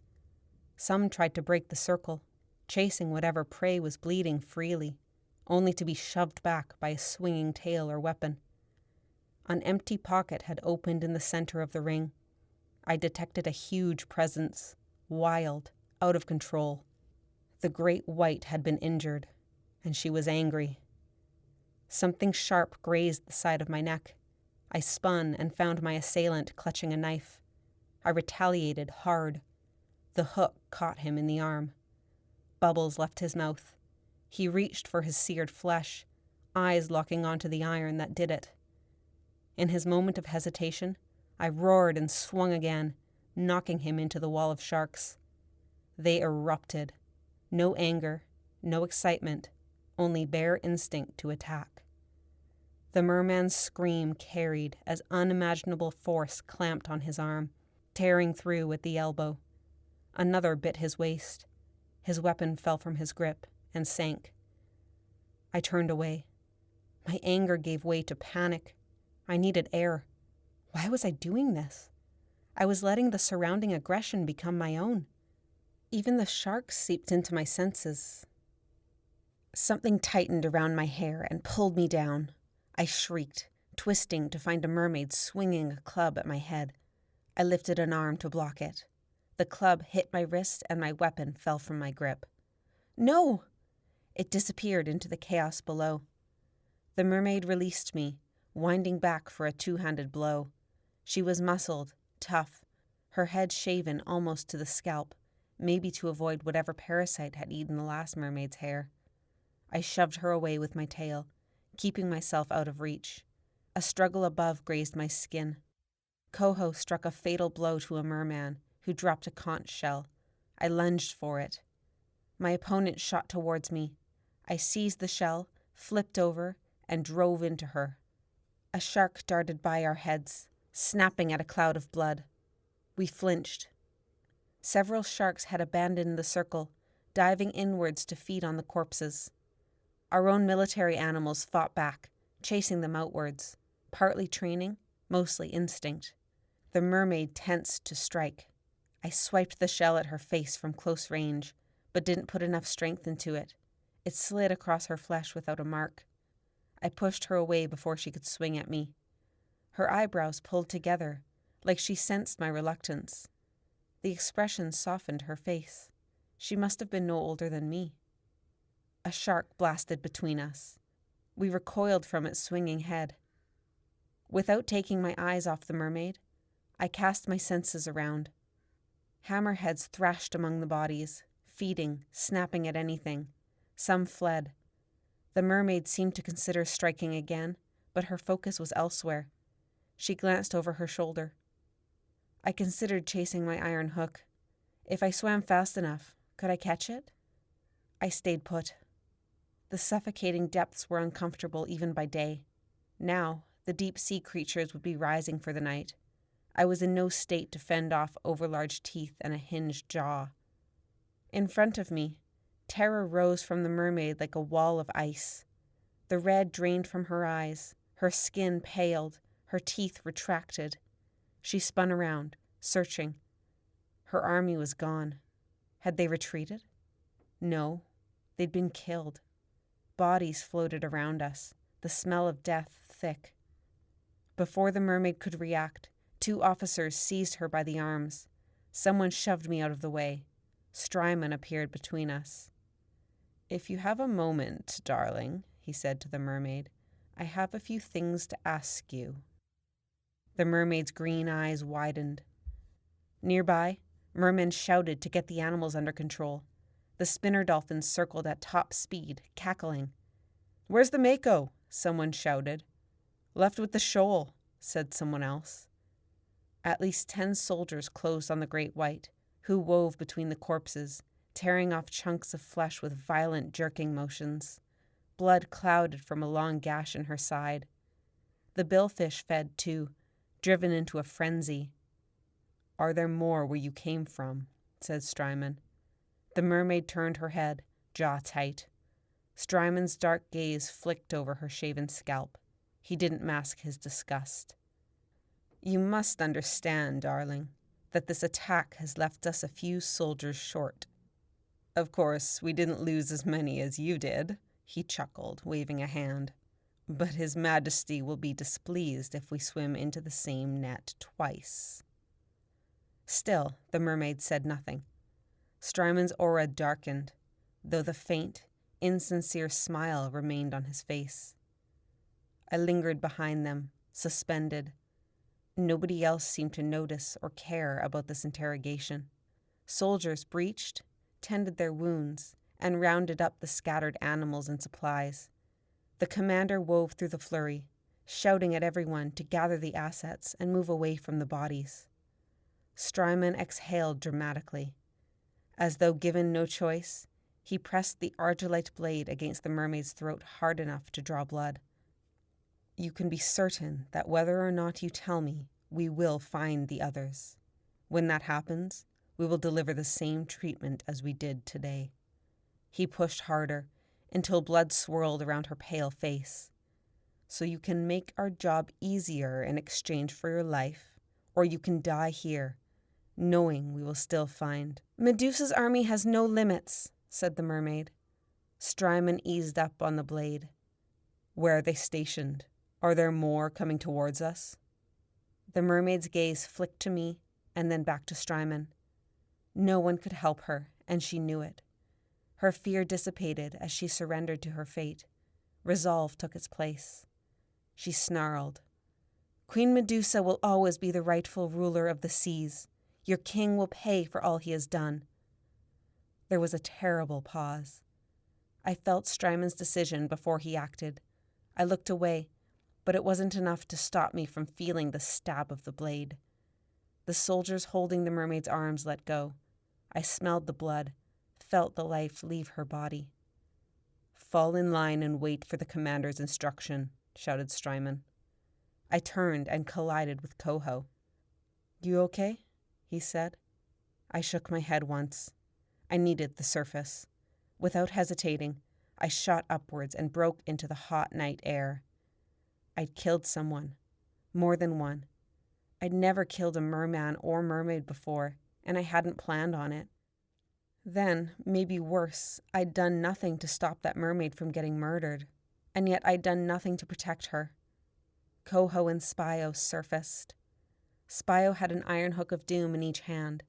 Some tried to break the circle, chasing whatever prey was bleeding freely, only to be shoved back by a swinging tail or weapon. An empty pocket had opened in the center of the ring. I detected a huge presence, wild, out of control. The great white had been injured, and she was angry. Something sharp grazed the side of my neck. I spun and found my assailant clutching a knife. I retaliated hard. The hook caught him in the arm. Bubbles left his mouth. He reached for his seared flesh, eyes locking onto the iron that did it. In his moment of hesitation, I roared and swung again, knocking him into the wall of sharks. They erupted. No anger, no excitement, only bare instinct to attack. The merman's scream carried as unimaginable force clamped on his arm, tearing through at the elbow. Another bit his waist. His weapon fell from his grip and sank. I turned away. My anger gave way to panic. I needed air. Why was I doing this? I was letting the surrounding aggression become my own. Even the sharks seeped into my senses. Something tightened around my hair and pulled me down. I shrieked, twisting to find a mermaid swinging a club at my head. I lifted an arm to block it. The club hit my wrist and my weapon fell from my grip. No! It disappeared into the chaos below. The mermaid released me, winding back for a two-handed blow. She was muscled, tough, her head shaven almost to the scalp, maybe to avoid whatever parasite had eaten the last mermaid's hair. I shoved her away with my tail, keeping myself out of reach. A struggle above grazed my skin. Coho struck a fatal blow to a merman, who dropped a conch shell. I lunged for it. My opponent shot towards me. I seized the shell, flipped over, and drove into her. A shark darted by our heads, snapping at a cloud of blood. We flinched. Several sharks had abandoned the circle, diving inwards to feed on the corpses. Our own military animals fought back, chasing them outwards, partly training, mostly instinct. The mermaid tensed to strike. I swiped the shell at her face from close range, but didn't put enough strength into it. It slid across her flesh without a mark. I pushed her away before she could swing at me. Her eyebrows pulled together, like she sensed my reluctance. The expression softened her face. She must have been no older than me. A shark blasted between us. We recoiled from its swinging head. Without taking my eyes off the mermaid, I cast my senses around. Hammerheads thrashed among the bodies, feeding, snapping at anything. Some fled. The mermaid seemed to consider striking again, but her focus was elsewhere. She glanced over her shoulder. I considered chasing my iron hook. If I swam fast enough, could I catch it? I stayed put. The suffocating depths were uncomfortable even by day. Now, the deep-sea creatures would be rising for the night. I was in no state to fend off overlarge teeth and a hinged jaw. In front of me, terror rose from the mermaid like a wall of ice. The red drained from her eyes, her skin paled, her teeth retracted. She spun around, searching. Her army was gone. Had they retreated? No, they'd been killed. Bodies floated around us, the smell of death thick. Before the mermaid could react, 2 officers seized her by the arms. Someone shoved me out of the way. Strymon appeared between us. "If you have a moment, darling," he said to the mermaid, "I have a few things to ask you." The mermaid's green eyes widened. Nearby, mermen shouted to get the animals under control. The spinner dolphins circled at top speed, cackling. "Where's the mako?" someone shouted. "Left with the shoal," said someone else. At least 10 soldiers closed on the great white, who wove between the corpses, tearing off chunks of flesh with violent jerking motions. Blood clouded from a long gash in her side. The billfish fed too, driven into a frenzy. "Are there more where you came from?" said Strymon. The mermaid turned her head, jaw tight. Strymon's dark gaze flicked over her shaven scalp. He didn't mask his disgust. "You must understand, darling, that this attack has left us a few soldiers short." Of course, we didn't lose as many as you did, he chuckled, waving a hand. But His Majesty will be displeased if we swim into the same net twice. Still, the mermaid said nothing. Strymond's aura darkened, though the faint, insincere smile remained on his face. I lingered behind them, suspended. Nobody else seemed to notice or care about this interrogation. Soldiers breached, tended their wounds, and rounded up the scattered animals and supplies. The commander wove through the flurry, shouting at everyone to gather the assets and move away from the bodies. Strymon exhaled dramatically. As though given no choice, he pressed the argillite blade against the mermaid's throat hard enough to draw blood. You can be certain that whether or not you tell me, we will find the others. When that happens, we will deliver the same treatment as we did today. He pushed harder, until blood swirled around her pale face. So you can make our job easier in exchange for your life, or you can die here, knowing we will still find. Medusa's army has no limits, said the mermaid. Strymon eased up on the blade. Where are they stationed? Are there more coming towards us? The mermaid's gaze flicked to me and then back to Strymon. No one could help her, and she knew it. Her fear dissipated as she surrendered to her fate. Resolve took its place. She snarled. Queen Medusa will always be the rightful ruler of the seas. Your king will pay for all he has done. There was a terrible pause. I felt Strymon's decision before he acted. I looked away, but it wasn't enough to stop me from feeling the stab of the blade. The soldiers holding the mermaid's arms let go. I smelled the blood, felt the life leave her body. Fall in line and wait for the commander's instruction, shouted Strymon. I turned and collided with Coho. You okay? He said. I shook my head once. I needed the surface. Without hesitating, I shot upwards and broke into the hot night air. I'd killed someone. More than one. I'd never killed a merman or mermaid before, and I hadn't planned on it. Then, maybe worse, I'd done nothing to stop that mermaid from getting murdered, and yet I'd done nothing to protect her. Coho and Spio surfaced. Spio had an iron hook of doom in each hand.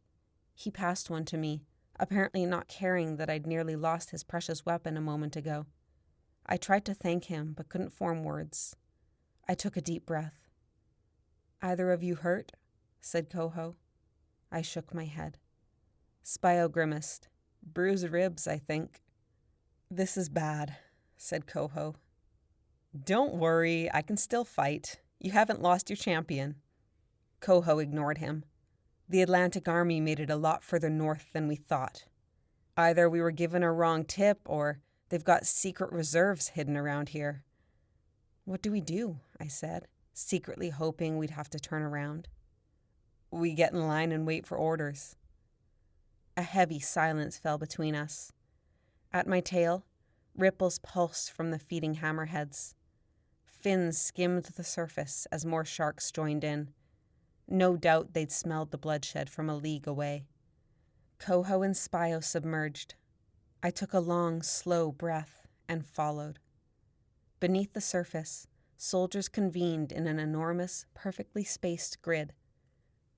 He passed one to me, apparently not caring that I'd nearly lost his precious weapon a moment ago. I tried to thank him, but couldn't form words. I took a deep breath. Either of you hurt? Said Coho. I shook my head. Spio grimaced. Bruised ribs, I think. This is bad, said Coho. Don't worry, I can still fight. You haven't lost your champion. Coho ignored him. The Atlantic Army made it a lot further north than we thought. Either we were given a wrong tip, or they've got secret reserves hidden around here. What do we do? I said, secretly hoping we'd have to turn around. We get in line and wait for orders. A heavy silence fell between us. At my tail, ripples pulsed from the feeding hammerheads. Fins skimmed the surface as more sharks joined in. No doubt they'd smelled the bloodshed from a league away. Coho and Spio submerged. I took a long, slow breath and followed. Beneath the surface, soldiers convened in an enormous, perfectly spaced grid.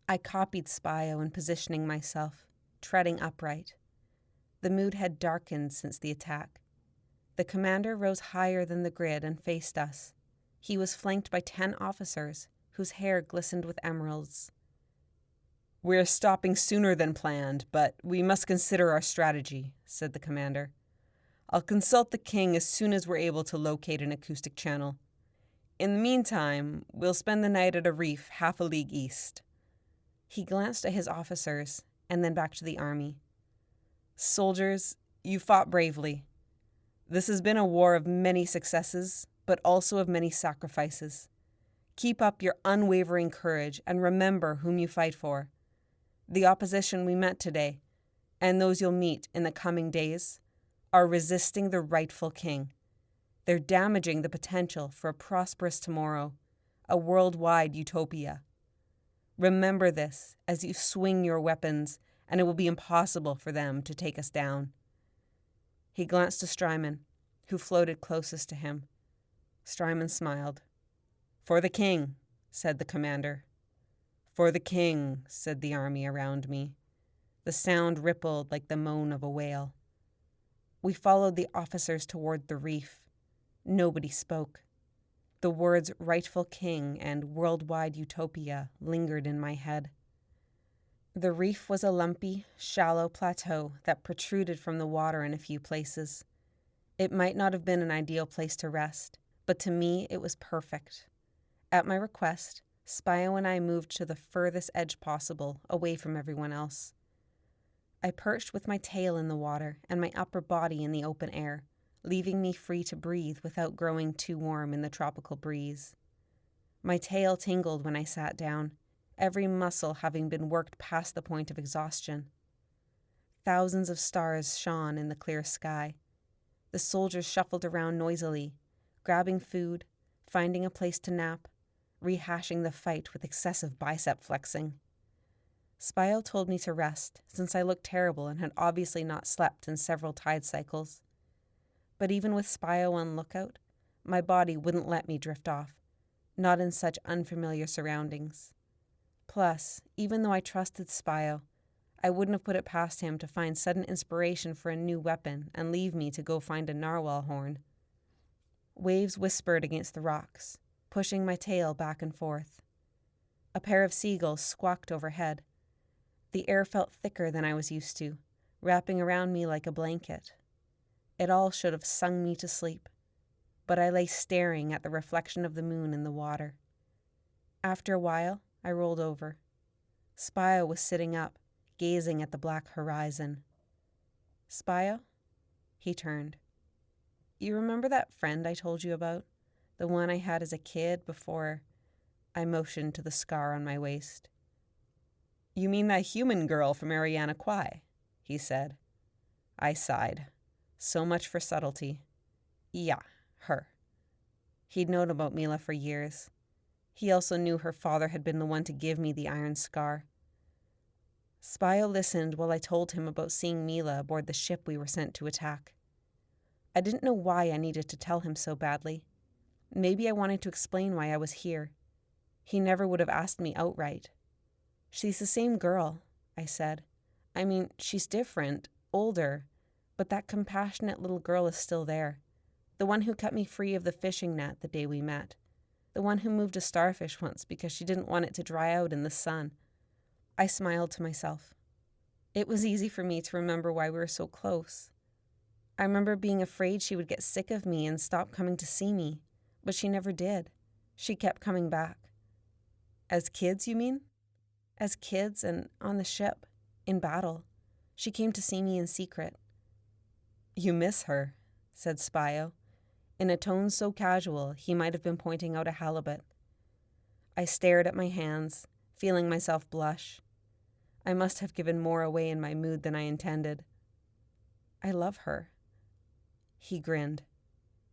I copied Spio in positioning myself, treading upright. The mood had darkened since the attack. The commander rose higher than the grid and faced us. He was flanked by 10 officers, whose hair glistened with emeralds. We're stopping sooner than planned, but we must consider our strategy, said the commander. I'll consult the king as soon as we're able to locate an acoustic channel. In the meantime, we'll spend the night at a reef half a league east. He glanced at his officers and then back to the army. Soldiers, you fought bravely. This has been a war of many successes, but also of many sacrifices. Keep up your unwavering courage and remember whom you fight for. The opposition we met today, and those you'll meet in the coming days, are resisting the rightful king. They're damaging the potential for a prosperous tomorrow, a worldwide utopia. Remember this as you swing your weapons, and it will be impossible for them to take us down. He glanced to Strymon, who floated closest to him. Strymon smiled. "For the king," said the commander. "For the king," said the army around me. The sound rippled like the moan of a whale. We followed the officers toward the reef. Nobody spoke. The words rightful king and worldwide utopia lingered in my head. The reef was a lumpy, shallow plateau that protruded from the water in a few places. It might not have been an ideal place to rest, but to me it was perfect. At my request, Spio and I moved to the furthest edge possible, away from everyone else. I perched with my tail in the water and my upper body in the open air, leaving me free to breathe without growing too warm in the tropical breeze. My tail tingled when I sat down, every muscle having been worked past the point of exhaustion. Thousands of stars shone in the clear sky. The soldiers shuffled around noisily, grabbing food, finding a place to nap, rehashing the fight with excessive bicep flexing. Spio told me to rest, since I looked terrible and had obviously not slept in several tide cycles. But even with Spio on lookout, my body wouldn't let me drift off, not in such unfamiliar surroundings. Plus, even though I trusted Spio, I wouldn't have put it past him to find sudden inspiration for a new weapon and leave me to go find a narwhal horn. Waves whispered against the rocks, pushing my tail back and forth. A pair of seagulls squawked overhead. The air felt thicker than I was used to, wrapping around me like a blanket. It all should have sung me to sleep, but I lay staring at the reflection of the moon in the water. After a while, I rolled over. Spio was sitting up, gazing at the black horizon. "Spio?" He turned. "You remember that friend I told you about? The one I had as a kid before—" I motioned to the scar on my waist. "You mean that human girl from Eriana Kwai?" he said. I sighed. So much for subtlety. "Yeah, her." He'd known about Meela for years. He also knew her father had been the one to give me the iron scar. Spio listened while I told him about seeing Meela aboard the ship we were sent to attack. I didn't know why I needed to tell him so badly. Maybe I wanted to explain why I was here. He never would have asked me outright. "She's the same girl," I said. "I mean, she's different, older, but that compassionate little girl is still there. The one who cut me free of the fishing net the day we met. The one who moved a starfish once because she didn't want it to dry out in the sun." I smiled to myself. It was easy for me to remember why we were so close. I remember being afraid she would get sick of me and stop coming to see me, but she never did. She kept coming back. "As kids, you mean?" "As kids and on the ship, in battle. She came to see me in secret." "You miss her," said Spio, in a tone so casual he might have been pointing out a halibut. I stared at my hands, feeling myself blush. I must have given more away in my mood than I intended. "I love her." He grinned.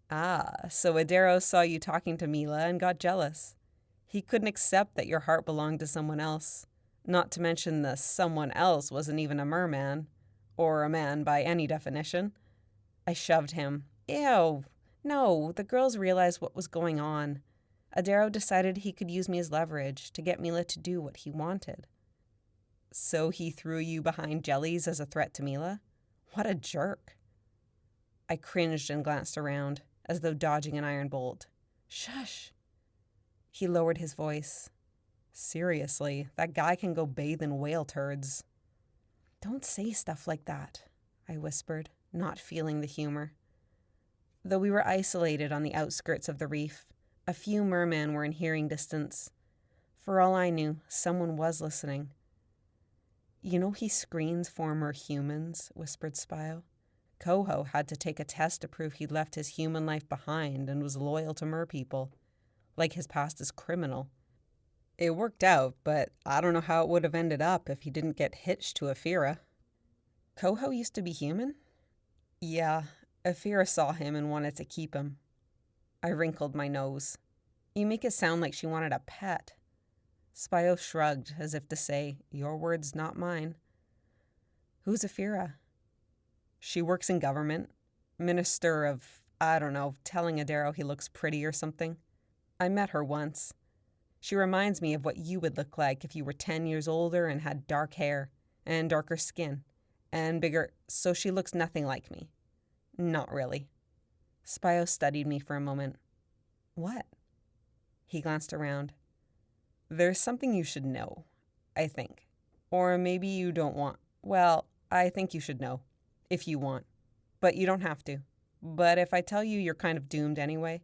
"Ah, so Adero saw you talking to Meela and got jealous. He couldn't accept that your heart belonged to someone else, not to mention the someone else wasn't even a merman, or a man by any definition." I shoved him. "Ew, no, the girls realized what was going on. Adero decided he could use me as leverage to get Meela to do what he wanted." "So he threw you behind jellies as a threat to Meela? What a jerk." I cringed and glanced around, as though dodging an iron bolt. "Shush." He lowered his voice. "Seriously, that guy can go bathe in whale turds." "Don't say stuff like that," I whispered, not feeling the humor. Though we were isolated on the outskirts of the reef, a few mermen were in hearing distance. For all I knew, someone was listening. "You know he screens former humans," whispered Spio. "Coho had to take a test to prove he'd left his human life behind and was loyal to merpeople. Like his past is criminal. It worked out, but I don't know how it would have ended up if he didn't get hitched to Aphira." "Coho used to be human?" "Yeah, Aphira saw him and wanted to keep him." I wrinkled my nose. "You make it sound like she wanted a pet." Spio shrugged, as if to say, "Your words, not mine." "Who's Aphira?" "She works in government. Minister of, I don't know, telling Adaro he looks pretty or something. I met her once. She reminds me of what you would look like if you were 10 years older and had dark hair and darker skin and bigger, so she looks nothing like me. Not really. Spio studied me for a moment. What? He glanced around. There's something you should know, I think. Or maybe you don't want. Well, I think you should know, if you want. But you don't have to. But if I tell you, you're kind of doomed anyway.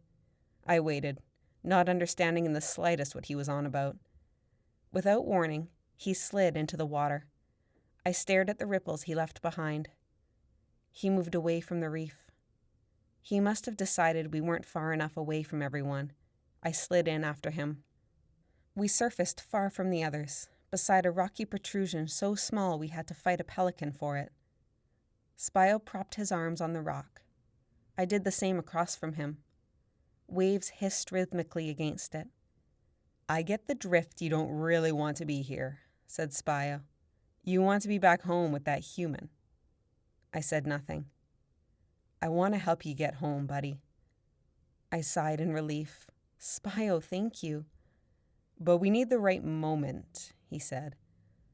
I waited, not understanding in the slightest what he was on about. Without warning, he slid into the water. I stared at the ripples he left behind. He moved away from the reef. He must have decided we weren't far enough away from everyone. I slid in after him. We surfaced far from the others, beside a rocky protrusion so small we had to fight a pelican for it. Spio propped his arms on the rock. I did the same across from him. Waves hissed rhythmically against it. I get the drift you don't really want to be here, said Spio. You want to be back home with that human. I said nothing. I want to help you get home, buddy. I sighed in relief. Spio, thank you. But we need the right moment, he said.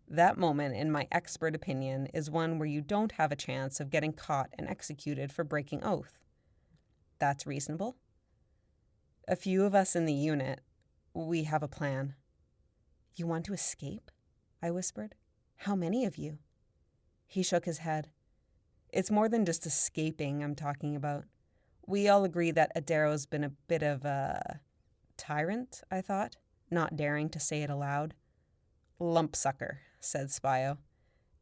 That moment, in my expert opinion, is one where you don't have a chance of getting caught and executed for breaking oath. That's reasonable. A few of us in the unit, we have a plan. You want to escape? I whispered. How many of you? He shook his head. It's more than just escaping I'm talking about. We all agree that Adaro's been a bit of a tyrant, I thought, not daring to say it aloud. Lumpsucker, said Spio.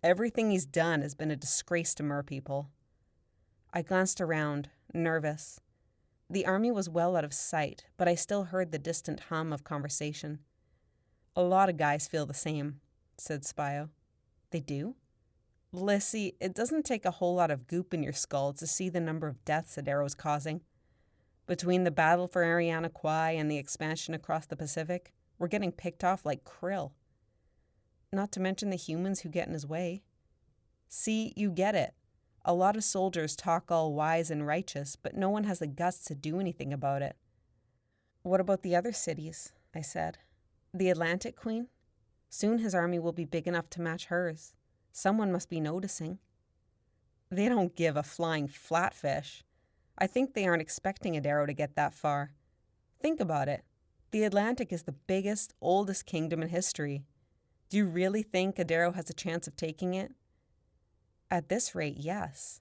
Everything he's done has been a disgrace to merpeople. I glanced around, nervous. The army was well out of sight, but I still heard the distant hum of conversation. A lot of guys feel the same, said Spio. They do? Lissy, it doesn't take a whole lot of goop in your skull to see the number of deaths Adaro's causing. Between the battle for Eriana Kwai and the expansion across the Pacific, we're getting picked off like krill. Not to mention the humans who get in his way. See, you get it. A lot of soldiers talk all wise and righteous, but no one has the guts to do anything about it. What about the other cities? I said. The Atlantic Queen? Soon his army will be big enough to match hers. Someone must be noticing. They don't give a flying flatfish. I think they aren't expecting Adaro to get that far. Think about it. The Atlantic is the biggest, oldest kingdom in history. Do you really think Adaro has a chance of taking it? At this rate, yes.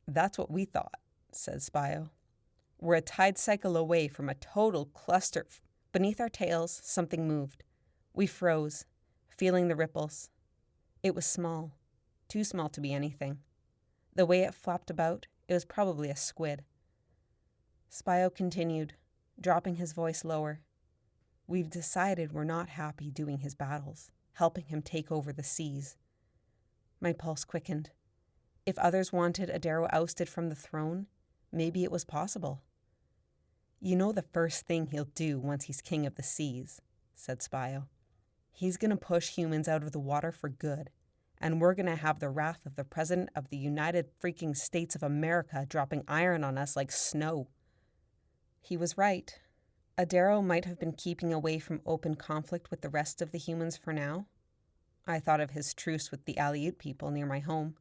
That's what we thought, said Spio. We're a tide cycle away from a total cluster. Beneath our tails, something moved. We froze, feeling the ripples. It was small, too small to be anything. The way it flopped about, it was probably a squid. Spio continued, dropping his voice lower. We've decided we're not happy doing his battles, helping him take over the seas. My pulse quickened. If others wanted Adaro ousted from the throne, maybe it was possible. You know the first thing he'll do once he's king of the seas, said Spio. He's going to push humans out of the water for good, and we're going to have the wrath of the President of the United freaking States of America dropping iron on us like snow. He was right. Adaro might have been keeping away from open conflict with the rest of the humans for now. I thought of his truce with the Aleut people near my home.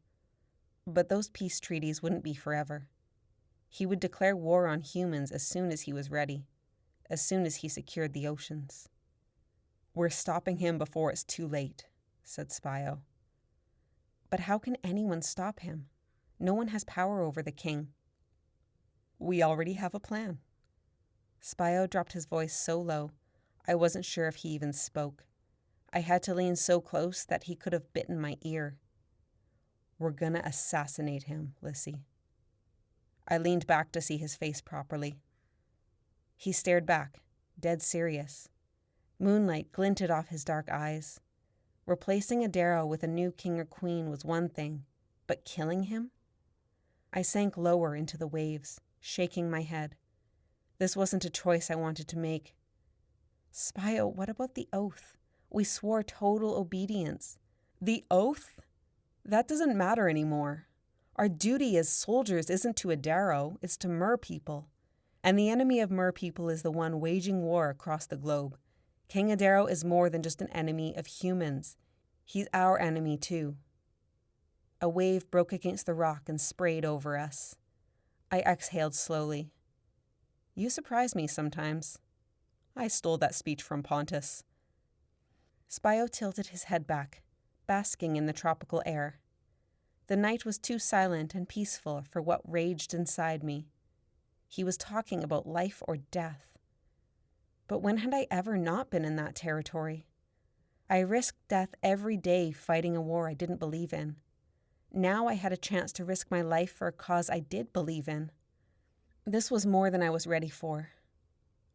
But those peace treaties wouldn't be forever. He would declare war on humans as soon as he was ready, as soon as he secured the oceans. We're stopping him before it's too late, said Spio. But how can anyone stop him? No one has power over the king. We already have a plan. Spio dropped his voice so low, I wasn't sure if he even spoke. I had to lean so close that he could have bitten my ear. We're gonna assassinate him, Lissy. I leaned back to see his face properly. He stared back, dead serious. Moonlight glinted off his dark eyes. Replacing Adaro with a new king or queen was one thing, but killing him? I sank lower into the waves, shaking my head. This wasn't a choice I wanted to make. Spio, what about the oath? We swore total obedience. The oath? That doesn't matter anymore. Our duty as soldiers isn't to Adaro, it's to mer people. And the enemy of mer people is the one waging war across the globe. King Adaro is more than just an enemy of humans. He's our enemy too. A wave broke against the rock and sprayed over us. I exhaled slowly. You surprise me sometimes. I stole that speech from Pontus. Spio tilted his head back, basking in the tropical air. The night was too silent and peaceful for what raged inside me. He was talking about life or death. But when had I ever not been in that territory? I risked death every day fighting a war I didn't believe in. Now I had a chance to risk my life for a cause I did believe in. This was more than I was ready for.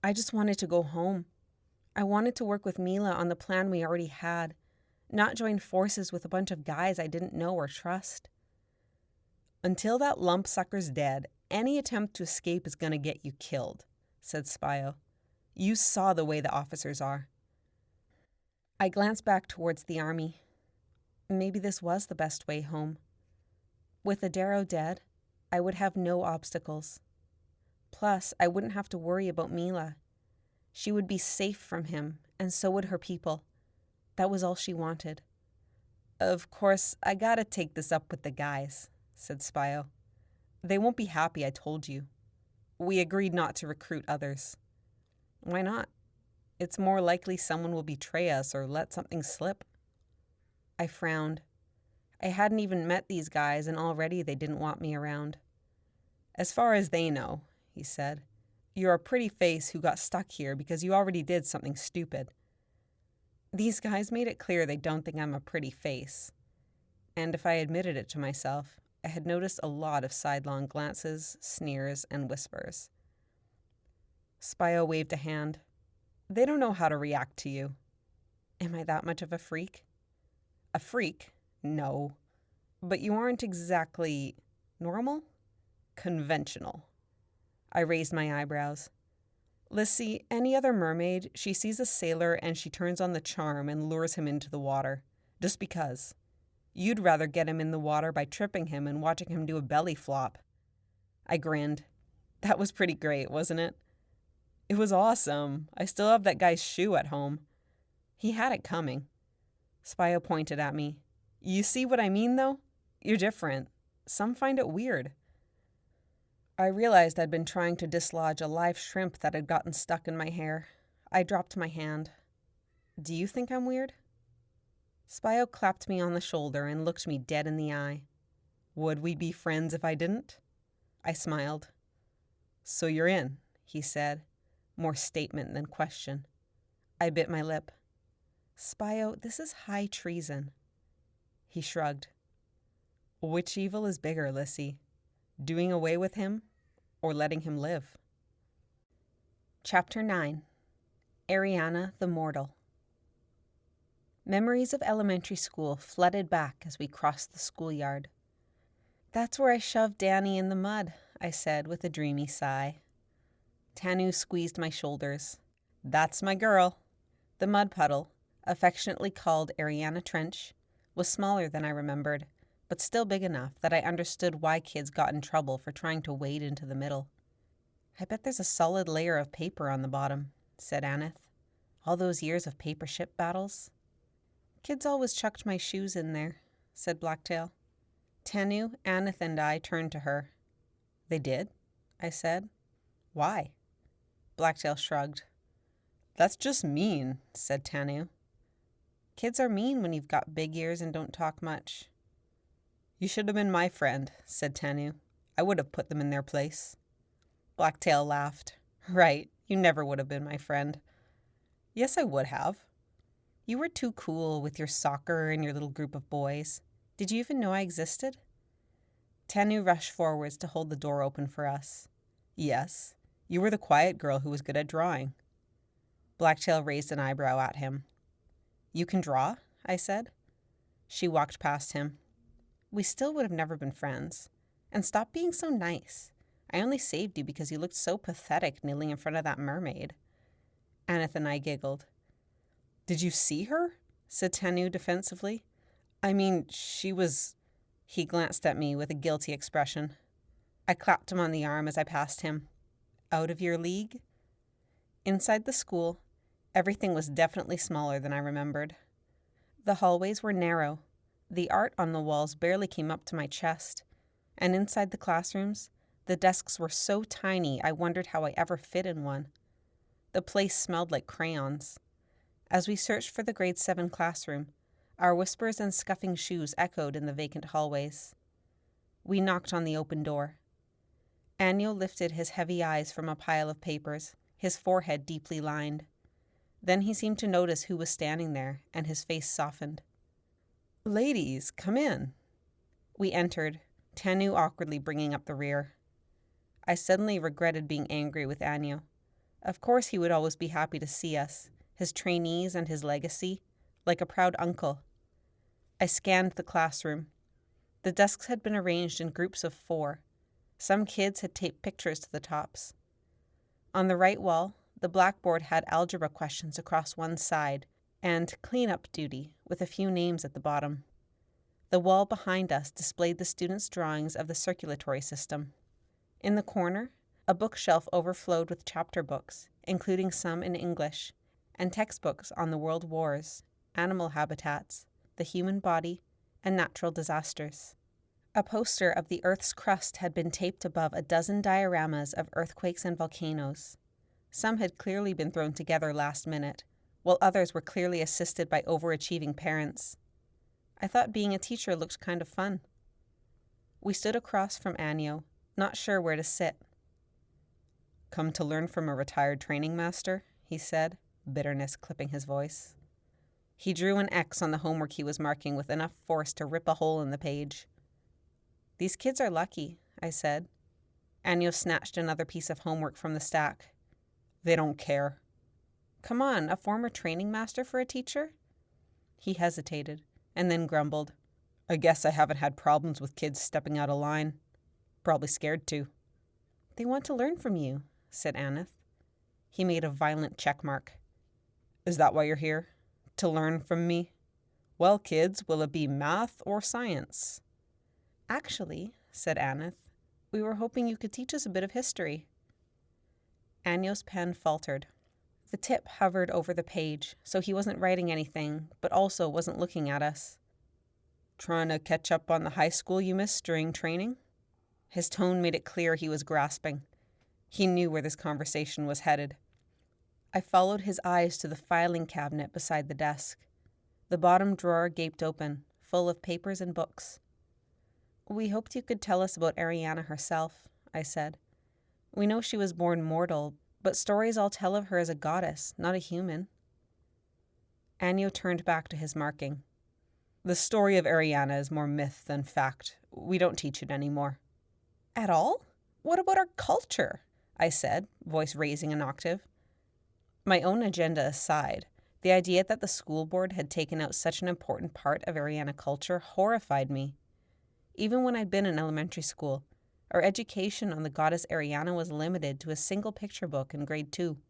I just wanted to go home. I wanted to work with Meela on the plan we already had, not join forces with a bunch of guys I didn't know or trust. Until that lump sucker's dead, any attempt to escape is going to get you killed, said Spio. You saw the way the officers are. I glanced back towards the army. Maybe this was the best way home. With Adaro dead, I would have no obstacles. Plus, I wouldn't have to worry about Meela. She would be safe from him, and so would her people. That was all she wanted. Of course, I gotta take this up with the guys, said Spio. They won't be happy I told you. We agreed not to recruit others. Why not? It's more likely someone will betray us or let something slip. I frowned. I hadn't even met these guys, and already they didn't want me around. As far as they know, he said, you're a pretty face who got stuck here because you already did something stupid. These guys made it clear they don't think I'm a pretty face. And if I admitted it to myself, I had noticed a lot of sidelong glances, sneers, and whispers. Spio waved a hand. They don't know how to react to you. Am I that much of a freak? A freak? No. But you aren't exactly normal? Conventional. I raised my eyebrows. Lissy, any other mermaid, she sees a sailor and she turns on the charm and lures him into the water. Just because. You'd rather get him in the water by tripping him and watching him do a belly flop. I grinned. That was pretty great, wasn't it? It was awesome. I still have that guy's shoe at home. He had it coming. Spio pointed at me. You see what I mean, though? You're different. Some find it weird. I realized I'd been trying to dislodge a live shrimp that had gotten stuck in my hair. I dropped my hand. Do you think I'm weird? Spio clapped me on the shoulder and looked me dead in the eye. Would we be friends if I didn't? I smiled. So you're in, he said, more statement than question. I bit my lip. Spio, this is high treason. He shrugged. Which evil is bigger, Lissy? Doing away with him or letting him live? Chapter 9. Eriana the Mortal. Memories of elementary school flooded back as we crossed the schoolyard. That's where I shoved Danny in the mud, I said with a dreamy sigh. Tanu squeezed my shoulders. That's my girl. The mud puddle, affectionately called Eriana Trench, was smaller than I remembered, but still big enough that I understood why kids got in trouble for trying to wade into the middle. I bet there's a solid layer of paper on the bottom, said Aneth. All those years of paper ship battles. Kids always chucked my shoes in there, said Blacktail. Tanu, Aneth, and I turned to her. They did? I said. Why? Blacktail shrugged. That's just mean, said Tanu. Kids are mean when you've got big ears and don't talk much. You should have been my friend, said Tanu. I would have put them in their place. Blacktail laughed. Right, you never would have been my friend. Yes, I would have. You were too cool with your soccer and your little group of boys. Did you even know I existed? Tanu rushed forwards to hold the door open for us. Yes, you were the quiet girl who was good at drawing. Blacktail raised an eyebrow at him. You can draw? I said. She walked past him. We still would have never been friends. And stop being so nice. I only saved you because you looked so pathetic kneeling in front of that mermaid. Aneth and I giggled. Did you see her? Said Tanu defensively. I mean, she was... He glanced at me with a guilty expression. I clapped him on the arm as I passed him. Out of your league? Inside the school, everything was definitely smaller than I remembered. The hallways were narrow. The art on the walls barely came up to my chest. And inside the classrooms, the desks were so tiny I wondered how I ever fit in one. The place smelled like crayons. As we searched for the grade 7 classroom, our whispers and scuffing shoes echoed in the vacant hallways. We knocked on the open door. Anyo lifted his heavy eyes from a pile of papers, his forehead deeply lined. Then he seemed to notice who was standing there, and his face softened. "Ladies, come in." We entered, Tanu awkwardly bringing up the rear. I suddenly regretted being angry with Anyo. Of course he would always be happy to see us, his trainees and his legacy, like a proud uncle. I scanned the classroom. The desks had been arranged in groups of 4. Some kids had taped pictures to the tops. On the right wall, the blackboard had algebra questions across one side and cleanup duty with a few names at the bottom. The wall behind us displayed the students' drawings of the circulatory system. In the corner, a bookshelf overflowed with chapter books, including some in English, and textbooks on the world wars, animal habitats, the human body, and natural disasters. A poster of the Earth's crust had been taped above a dozen dioramas of earthquakes and volcanoes. Some had clearly been thrown together last minute, while others were clearly assisted by overachieving parents. I thought being a teacher looked kind of fun. We stood across from Anyo, not sure where to sit. "Come to learn from a retired training master?" he said, bitterness clipping his voice. He drew an X on the homework he was marking with enough force to rip a hole in the page. "These kids are lucky," I said. Anyo snatched another piece of homework from the stack. "They don't care." "Come on, a former training master for a teacher?" He hesitated, and then grumbled. "I guess I haven't had problems with kids stepping out of line. Probably scared to." "They want to learn from you," said Aneth. He made a violent check mark. "Is that why you're here? To learn from me? Well, kids, will it be math or science?" "Actually," said Aneth, "we were hoping you could teach us a bit of history." Anyo's pen faltered. The tip hovered over the page, so he wasn't writing anything, but also wasn't looking at us. "Trying to catch up on the high school you missed during training?" His tone made it clear he was grasping. He knew where this conversation was headed. I followed his eyes to the filing cabinet beside the desk. The bottom drawer gaped open, full of papers and books. "We hoped you could tell us about Eriana herself," I said. "We know she was born mortal, but stories all tell of her as a goddess, not a human." Anyo turned back to his marking. "The story of Eriana is more myth than fact. We don't teach it anymore." "At all? What about our culture?" I said, voice raising an octave. My own agenda aside, the idea that the school board had taken out such an important part of Eriana culture horrified me. Even when I'd been in elementary school, our education on the goddess Eriana was limited to a single picture book in grade 2.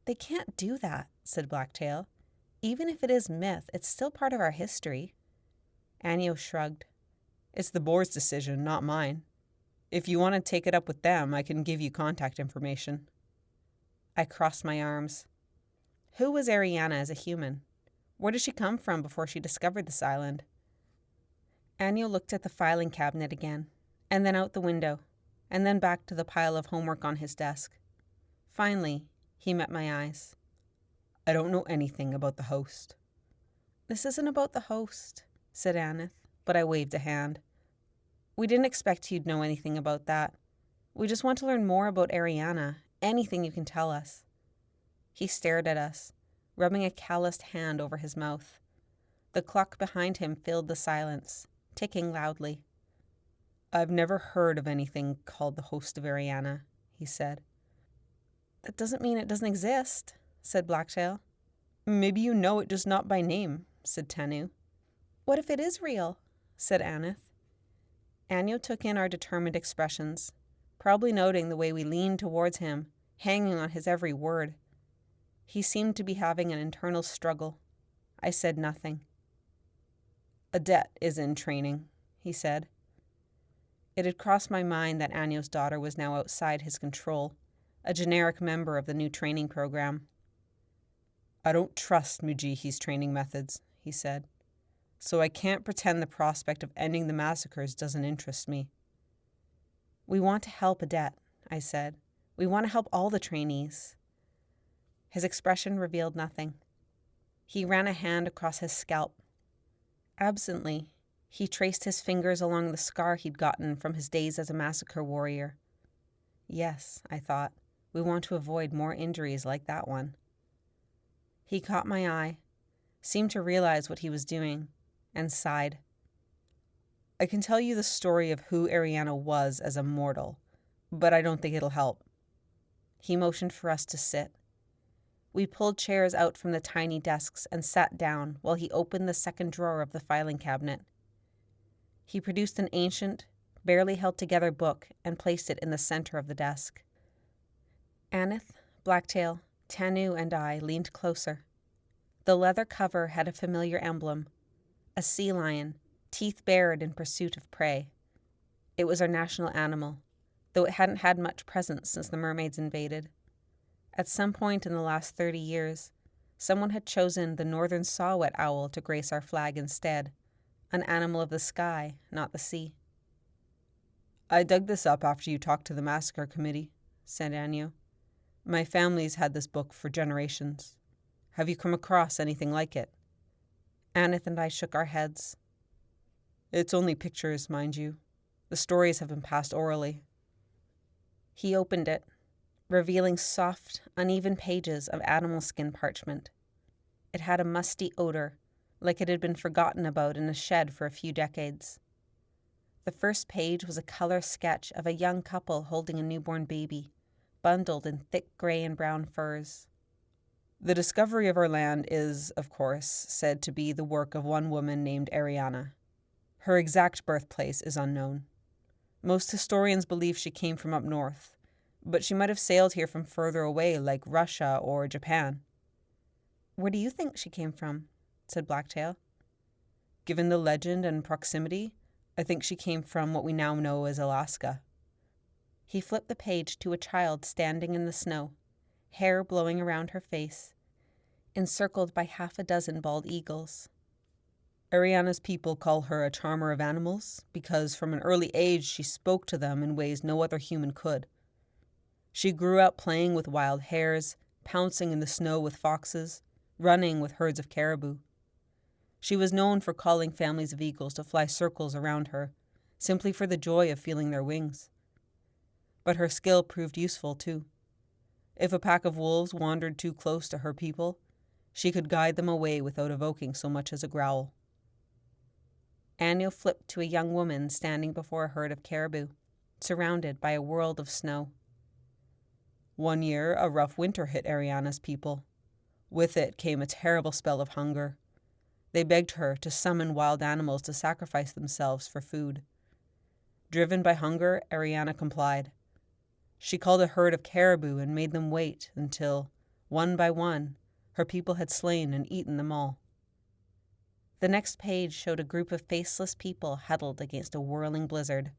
"They can't do that," said Blacktail. "Even if it is myth, it's still part of our history." Anyo shrugged. "It's the board's decision, not mine. If you want to take it up with them, I can give you contact information." I crossed my arms. Who was Eriana as a human? Where did she come from before she discovered this island? Anyo looked at the filing cabinet again, and then out the window, and then back to the pile of homework on his desk. Finally, he met my eyes. "I don't know anything about the host." "This isn't about the host," said Aneth, but I waved a hand. "We didn't expect you'd know anything about that. We just want to learn more about Eriana, anything you can tell us." He stared at us, rubbing a calloused hand over his mouth. The clock behind him filled the silence, ticking loudly. "I've never heard of anything called the host of Eriana," he said. "That doesn't mean it doesn't exist," said Blacktail. "Maybe you know it, just not by name," said Tanu. "What if it is real?" said Aneth. Anyo took in our determined expressions, probably noting the way we leaned towards him, hanging on his every word. He seemed to be having an internal struggle. I said nothing. "A debt is in training," he said. It had crossed my mind that Anyo's daughter was now outside his control, a generic member of the new training program. I don't trust Mujihi's training methods, he said, so I can't pretend the prospect of ending the massacres doesn't interest me. We want to help Adet, I said. We want to help all the trainees. His expression revealed nothing. He ran a hand across his scalp. Absently, he traced his fingers along the scar he'd gotten from his days as a massacre warrior. Yes, I thought, we want to avoid more injuries like that one. He caught my eye, seemed to realize what he was doing, and sighed. I can tell you the story of who Eriana was as a mortal, but I don't think it'll help. He motioned for us to sit. We pulled chairs out from the tiny desks and sat down while he opened the second drawer of the filing cabinet. He produced an ancient, barely held together book and placed it in the center of the desk. Aneth, Blacktail, Tanu, and I leaned closer. The leather cover had a familiar emblem, a sea lion, teeth bared in pursuit of prey. It was our national animal, though it hadn't had much presence since the mermaids invaded. At some point in the last 30 years, someone had chosen the northern saw-whet owl to grace our flag instead, an animal of the sky, not the sea. I dug this up after you talked to the massacre committee, said Anyo. My family's had this book for generations. Have you come across anything like it? Aneth and I shook our heads. It's only pictures, mind you. The stories have been passed orally. He opened it, revealing soft, uneven pages of animal skin parchment. It had a musty odor, like it had been forgotten about in a shed for a few decades. The first page was a color sketch of a young couple holding a newborn baby, bundled in thick gray and brown furs. The discovery of our land is, of course, said to be the work of one woman named Eriana. Her exact birthplace is unknown. Most historians believe she came from up north, but she might have sailed here from further away like Russia or Japan. Where do you think she came from? Said Blacktail. Given the legend and proximity, I think she came from what we now know as Alaska. He flipped the page to a child standing in the snow, hair blowing around her face, encircled by half a dozen bald eagles. Eriana's people call her a charmer of animals because from an early age she spoke to them in ways no other human could. She grew up playing with wild hares, pouncing in the snow with foxes, running with herds of caribou. She was known for calling families of eagles to fly circles around her, simply for the joy of feeling their wings. But her skill proved useful, too. If a pack of wolves wandered too close to her people, she could guide them away without evoking so much as a growl. Anyo flipped to a young woman standing before a herd of caribou, surrounded by a world of snow. One year, a rough winter hit Eriana's people. With it came a terrible spell of hunger. They begged her to summon wild animals to sacrifice themselves for food. Driven by hunger, Eriana complied. She called a herd of caribou and made them wait until, one by one, her people had slain and eaten them all. The next page showed a group of faceless people huddled against a whirling blizzard.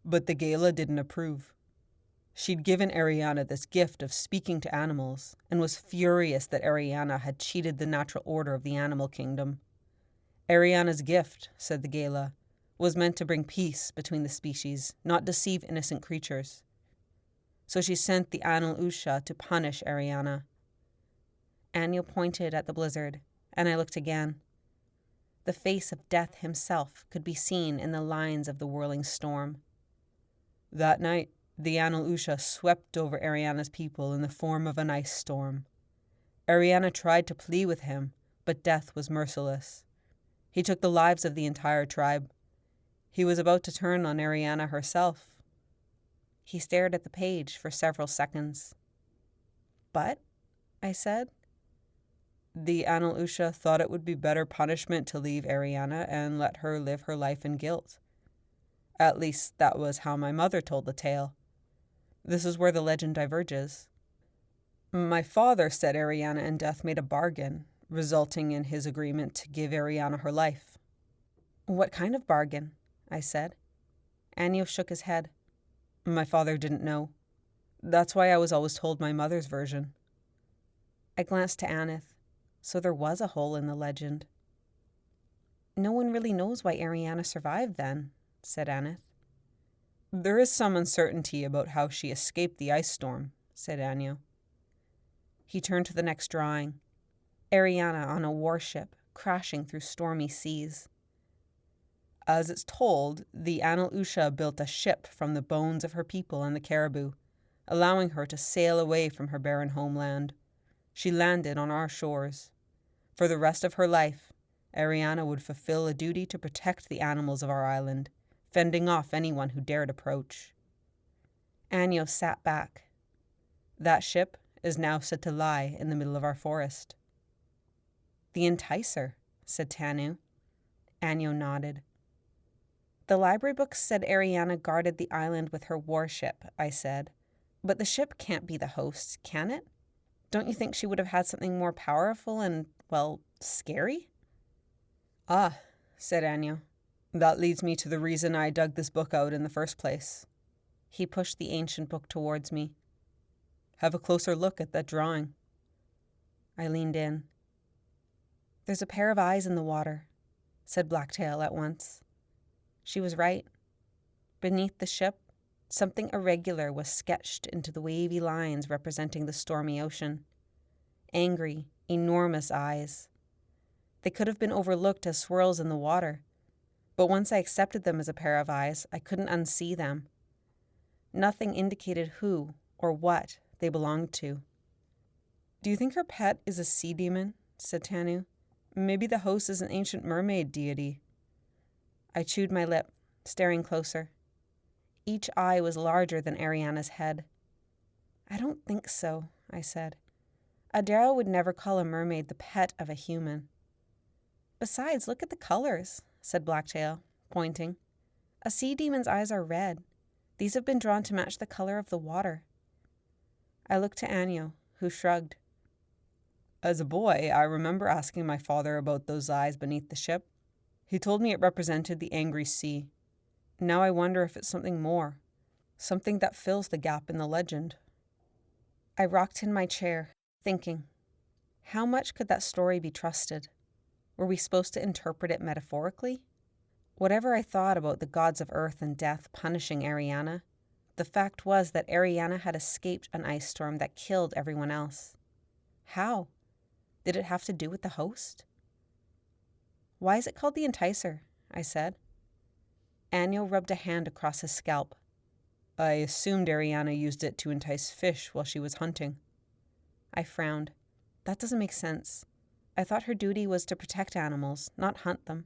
But the Gala didn't approve. She'd given Eriana this gift of speaking to animals and was furious that Eriana had cheated the natural order of the animal kingdom. Eriana's gift, said the Gala, was meant to bring peace between the species, not deceive innocent creatures. So she sent the Anil Usha to punish Eriana. Anyo pointed at the blizzard, and I looked again. The face of Death himself could be seen in the lines of the whirling storm. That night, the Anil Usha swept over Eriana's people in the form of an ice storm. Eriana tried to plead with him, but Death was merciless. He took the lives of the entire tribe. He was about to turn on Eriana herself. He stared at the page for several seconds. But, I said. The Anil Usha thought it would be better punishment to leave Eriana and let her live her life in guilt. At least that was how my mother told the tale. This is where the legend diverges. My father said Eriana and Death made a bargain, resulting in his agreement to give Eriana her life. What kind of bargain? I said. Anio shook his head. My father didn't know. That's why I was always told my mother's version. I glanced to Aneth. So there was a hole in the legend. No one really knows why Eriana survived then, said Aneth. There is some uncertainty about how she escaped the ice storm, said Anio. He turned to the next drawing. Eriana on a warship, crashing through stormy seas. As it's told, the Anil Usha built a ship from the bones of her people and the caribou, allowing her to sail away from her barren homeland. She landed on our shores. For the rest of her life, Eriana would fulfill a duty to protect the animals of our island, fending off anyone who dared approach. Anio sat back. That ship is now said to lie in the middle of our forest. The Enticer, said Tanu. Anio nodded. The library books said Eriana guarded the island with her warship, I said. But the ship can't be the host, can it? Don't you think she would have had something more powerful and, well, scary? Ah, said Anio. That leads me to the reason I dug this book out in the first place. He pushed the ancient book towards me. Have a closer look at that drawing. I leaned in. There's a pair of eyes in the water, said Blacktail at once. She was right. Beneath the ship, something irregular was sketched into the wavy lines representing the stormy ocean. Angry, enormous eyes. They could have been overlooked as swirls in the water, but once I accepted them as a pair of eyes, I couldn't unsee them. Nothing indicated who or what they belonged to. Do you think her pet is a sea demon? Said Tanu. Maybe the host is an ancient mermaid deity. I chewed my lip, staring closer. Each eye was larger than Eriana's head. I don't think so, I said. Adara would never call a mermaid the pet of a human. Besides, look at the colors, said Blacktail, pointing. A sea demon's eyes are red. These have been drawn to match the color of the water. I looked to Anio, who shrugged. As a boy, I remember asking my father about those eyes beneath the ship. He told me it represented the angry sea. Now I wonder if it's something more, something that fills the gap in the legend. I rocked in my chair, thinking, how much could that story be trusted? Were we supposed to interpret it metaphorically? Whatever I thought about the gods of earth and death punishing Eriana, the fact was that Eriana had escaped an ice storm that killed everyone else. How? Did it have to do with the host? Why is it called the Enticer? I said. Anio rubbed a hand across his scalp. I assumed Eriana used it to entice fish while she was hunting. I frowned. That doesn't make sense. I thought her duty was to protect animals, not hunt them.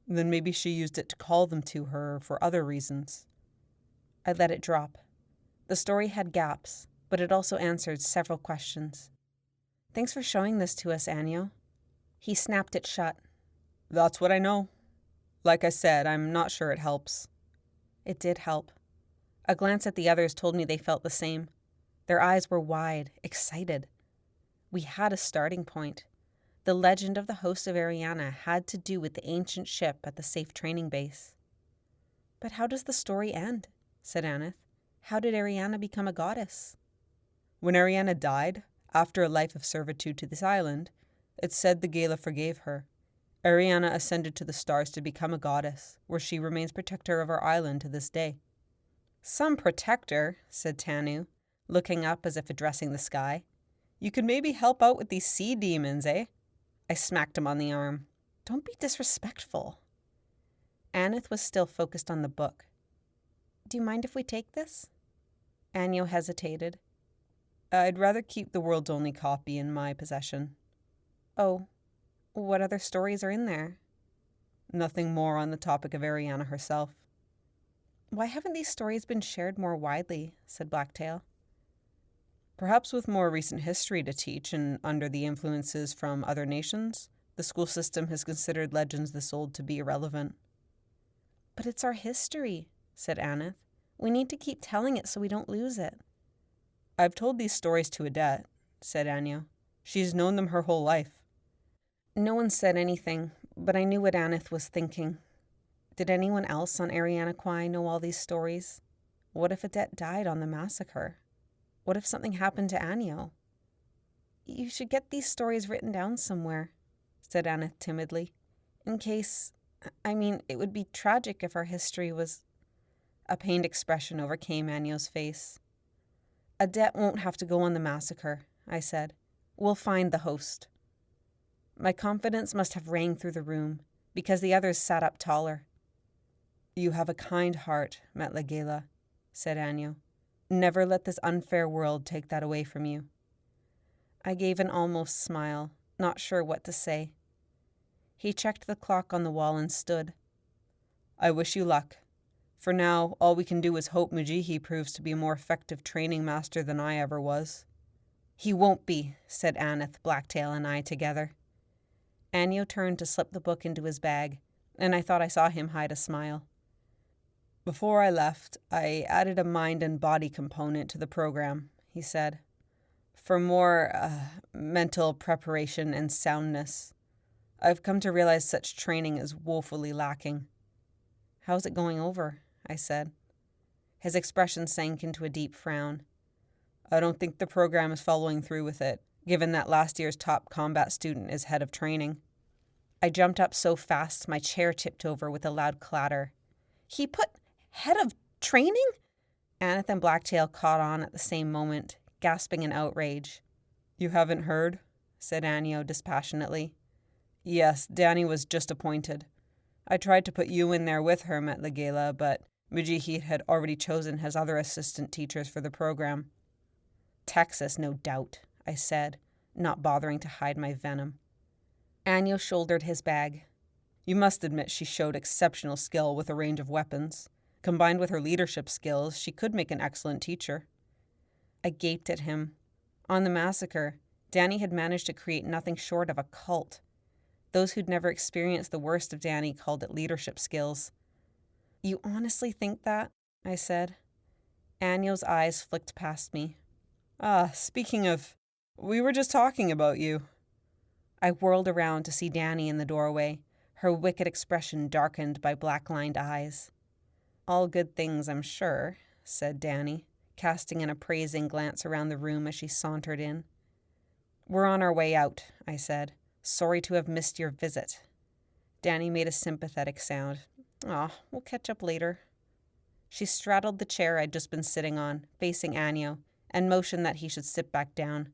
Then maybe she used it to call them to her for other reasons. I let it drop. The story had gaps, but it also answered several questions. Thanks for showing this to us, Anio. He snapped it shut. That's what I know. Like I said, I'm not sure it helps. It did help. A glance at the others told me they felt the same. Their eyes were wide, excited. We had a starting point. The legend of the host of Eriana had to do with the ancient ship at the safe training base. But how does the story end? Said Aneth. How did Eriana become a goddess? When Eriana died, after a life of servitude to this island, it said the Gala forgave her. Eriana ascended to the stars to become a goddess, where she remains protector of our island to this day. Some protector, said Tanu, looking up as if addressing the sky. You could maybe help out with these sea demons, eh? I smacked him on the arm. Don't be disrespectful. Aneth was still focused on the book. Do you mind if we take this? Anio hesitated. I'd rather keep the world's only copy in my possession. Oh, what other stories are in there? Nothing more on the topic of Eriana herself. Why haven't these stories been shared more widely? Said Blacktail. Perhaps with more recent history to teach and under the influences from other nations, the school system has considered legends this old to be irrelevant. But it's our history, said Aneth. We need to keep telling it so we don't lose it. I've told these stories to Adette, said Anio. She's known them her whole life. No one said anything, but I knew what Aneth was thinking. Did anyone else on Eriana Kwai know all these stories? What if Adet died on the massacre? What if something happened to Anio? You should get these stories written down somewhere, said Aneth timidly. In case, it would be tragic if our history was... A pained expression overcame Anio's face. Adet won't have to go on the massacre, I said. We'll find the host. My confidence must have rang through the room, because the others sat up taller. You have a kind heart, Metlegela, said Anio. Never let this unfair world take that away from you. I gave an almost smile, not sure what to say. He checked the clock on the wall and stood. I wish you luck. For now, all we can do is hope Mujihi proves to be a more effective training master than I ever was. He won't be, said Aneth, Blacktail, and I together. Anio turned to slip the book into his bag, and I thought I saw him hide a smile. Before I left, I added a mind and body component to the program, he said, for more mental preparation and soundness. I've come to realize such training is woefully lacking. How's it going over? I said. His expression sank into a deep frown. I don't think the program is following through with it, given that last year's top combat student is head of training. I jumped up so fast my chair tipped over with a loud clatter. He put head of training? Aneth and Blacktail caught on at the same moment, gasping in outrage. You haven't heard? Said Anio dispassionately. Yes, Danny was just appointed. I tried to put you in there with her, Metlegela, but Mujihi had already chosen his other assistant teachers for the program. Texas, no doubt, I said, not bothering to hide my venom. Anio shouldered his bag. You must admit she showed exceptional skill with a range of weapons. Combined with her leadership skills, she could make an excellent teacher. I gaped at him. On the massacre, Danny had managed to create nothing short of a cult. Those who'd never experienced the worst of Danny called it leadership skills. You honestly think that? I said. Anio's eyes flicked past me. Speaking of, we were just talking about you. I whirled around to see Danny in the doorway, her wicked expression darkened by black-lined eyes. All good things, I'm sure, said Danny, casting an appraising glance around the room as she sauntered in. We're on our way out, I said. Sorry to have missed your visit. Danny made a sympathetic sound. We'll catch up later. She straddled the chair I'd just been sitting on, facing Anio, and motioned that he should sit back down.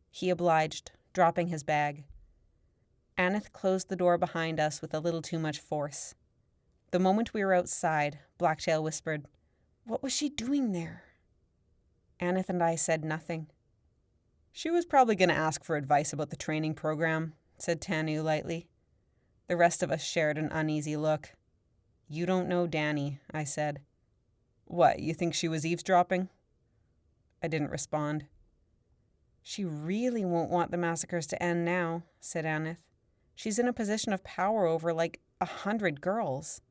He obliged, dropping his bag. Aneth closed the door behind us with a little too much force. The moment we were outside, Blacktail whispered, What was she doing there? Aneth and I said nothing. She was probably going to ask for advice about the training program, said Tanu lightly. The rest of us shared an uneasy look. You don't know Danny, I said. What, you think she was eavesdropping? I didn't respond. She really won't want the massacres to end now, said Aneth. She's in a position of power over 100 girls.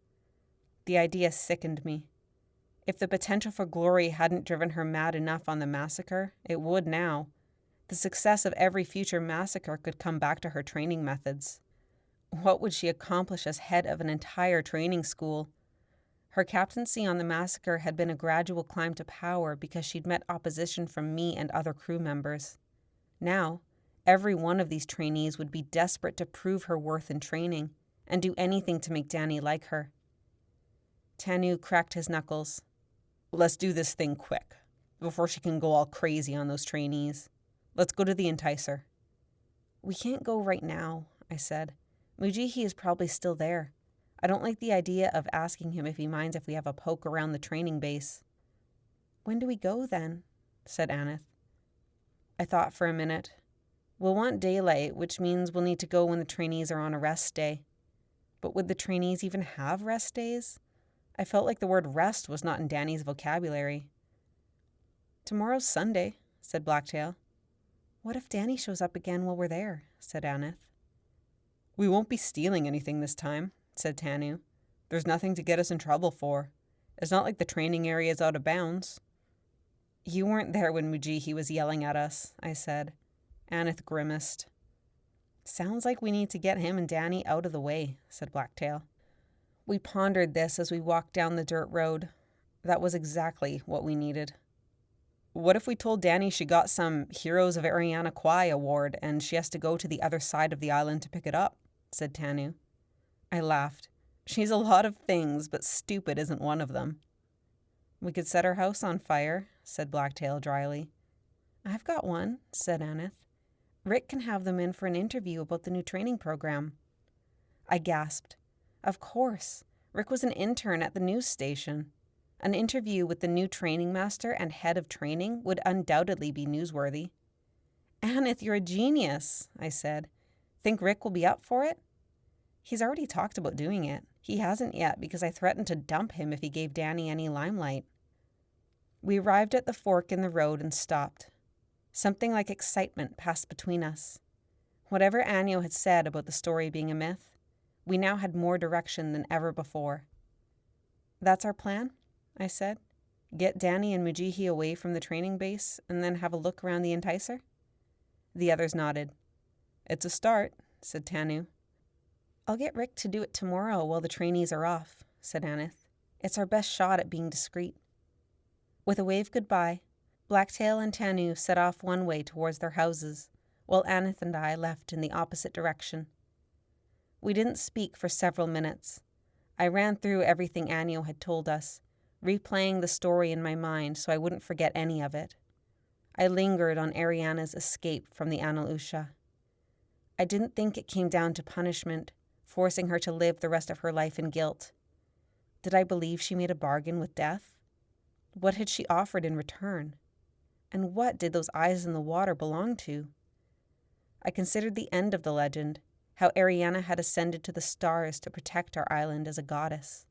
The idea sickened me. If the potential for glory hadn't driven her mad enough on the massacre, it would now. The success of every future massacre could come back to her training methods. What would she accomplish as head of an entire training school? Her captaincy on the massacre had been a gradual climb to power because she'd met opposition from me and other crew members. Now, every one of these trainees would be desperate to prove her worth in training and do anything to make Danny like her. Tanu cracked his knuckles. Let's do this thing quick, before she can go all crazy on those trainees. Let's go to the Enticer. We can't go right now, I said. Mujihi is probably still there. I don't like the idea of asking him if he minds if we have a poke around the training base. When do we go, then? Said Aneth. I thought for a minute. We'll want daylight, which means we'll need to go when the trainees are on a rest day. But would the trainees even have rest days? I felt like the word rest was not in Danny's vocabulary. Tomorrow's Sunday, said Blacktail. What if Danny shows up again while we're there? Said Aneth. We won't be stealing anything this time, said Tanu. There's nothing to get us in trouble for. It's not like the training area is out of bounds. You weren't there when Mujihi was yelling at us, I said. Aneth grimaced. Sounds like we need to get him and Danny out of the way, said Blacktail. We pondered this as we walked down the dirt road. That was exactly what we needed. What if we told Danny she got some Heroes of Eriana Kwai award and she has to go to the other side of the island to pick it up? Said Tanu. I laughed. She's a lot of things, but stupid isn't one of them. We could set her house on fire, said Blacktail dryly. I've got one, said Aneth. Rick can have them in for an interview about the new training program. I gasped. Of course. Rick was an intern at the news station. An interview with the new training master and head of training would undoubtedly be newsworthy. Aneth, you're a genius, I said. Think Rick will be up for it? He's already talked about doing it. He hasn't yet because I threatened to dump him if he gave Danny any limelight. We arrived at the fork in the road and stopped. Something like excitement passed between us. Whatever Anio had said about the story being a myth, we now had more direction than ever before. That's our plan? I said. Get Danny and Mujihi away from the training base and then have a look around the Enticer? The others nodded. It's a start, said Tanu. I'll get Rick to do it tomorrow while the trainees are off, said Aneth. It's our best shot at being discreet. With a wave goodbye, Blacktail and Tanu set off one way towards their houses, while Aneth and I left in the opposite direction. We didn't speak for several minutes. I ran through everything Anio had told us, replaying the story in my mind so I wouldn't forget any of it. I lingered on Ariana's escape from the Analusha. I didn't think it came down to punishment, forcing her to live the rest of her life in guilt. Did I believe she made a bargain with death? What had she offered in return? And what did those eyes in the water belong to? I considered the end of the legend, how Ariana had ascended to the stars to protect our island as a goddess.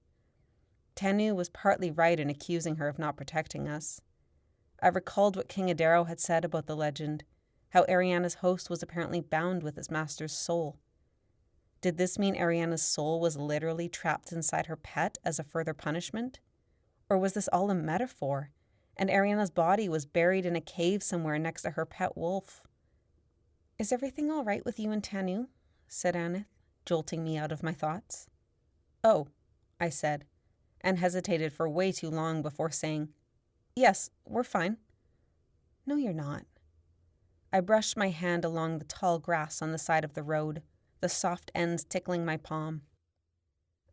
Tanu was partly right in accusing her of not protecting us. I recalled what King Adaro had said about the legend, how Ariana's host was apparently bound with his master's soul. Did this mean Ariana's soul was literally trapped inside her pet as a further punishment? Or was this all a metaphor, and Ariana's body was buried in a cave somewhere next to her pet wolf? Is everything all right with you and Tanu? Said Aneth, jolting me out of my thoughts. Oh, I said, and hesitated for way too long before saying, Yes, we're fine. No, you're not. I brushed my hand along the tall grass on the side of the road, the soft ends tickling my palm.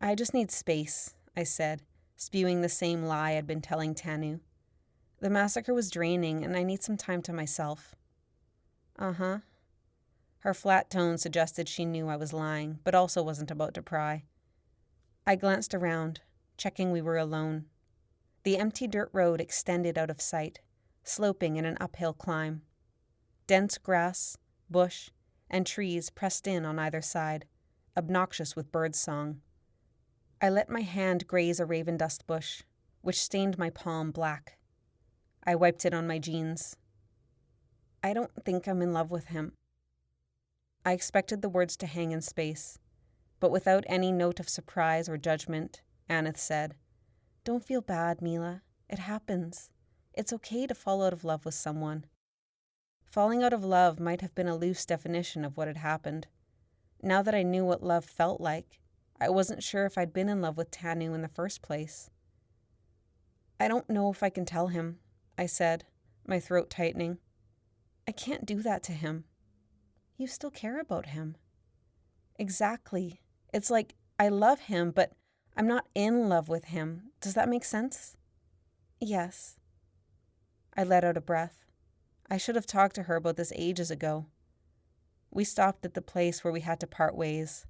I just need space, I said, spewing the same lie I'd been telling Tanu. The massacre was draining, and I need some time to myself. Uh-huh. Her flat tone suggested she knew I was lying, but also wasn't about to pry. I glanced around, checking we were alone. The empty dirt road extended out of sight, sloping in an uphill climb. Dense grass, bush, and trees pressed in on either side, obnoxious with birdsong. I let my hand graze a raven dust bush, which stained my palm black. I wiped it on my jeans. I don't think I'm in love with him. I expected the words to hang in space, but without any note of surprise or judgment, Aneth said, Don't feel bad, Meela. It happens. It's okay to fall out of love with someone. Falling out of love might have been a loose definition of what had happened. Now that I knew what love felt like, I wasn't sure if I'd been in love with Tanu in the first place. I don't know if I can tell him, I said, my throat tightening. I can't do that to him. You still care about him. Exactly. It's like I love him, but I'm not in love with him. Does that make sense? Yes. I let out a breath. I should have talked to her about this ages ago. We stopped at the place where we had to part ways.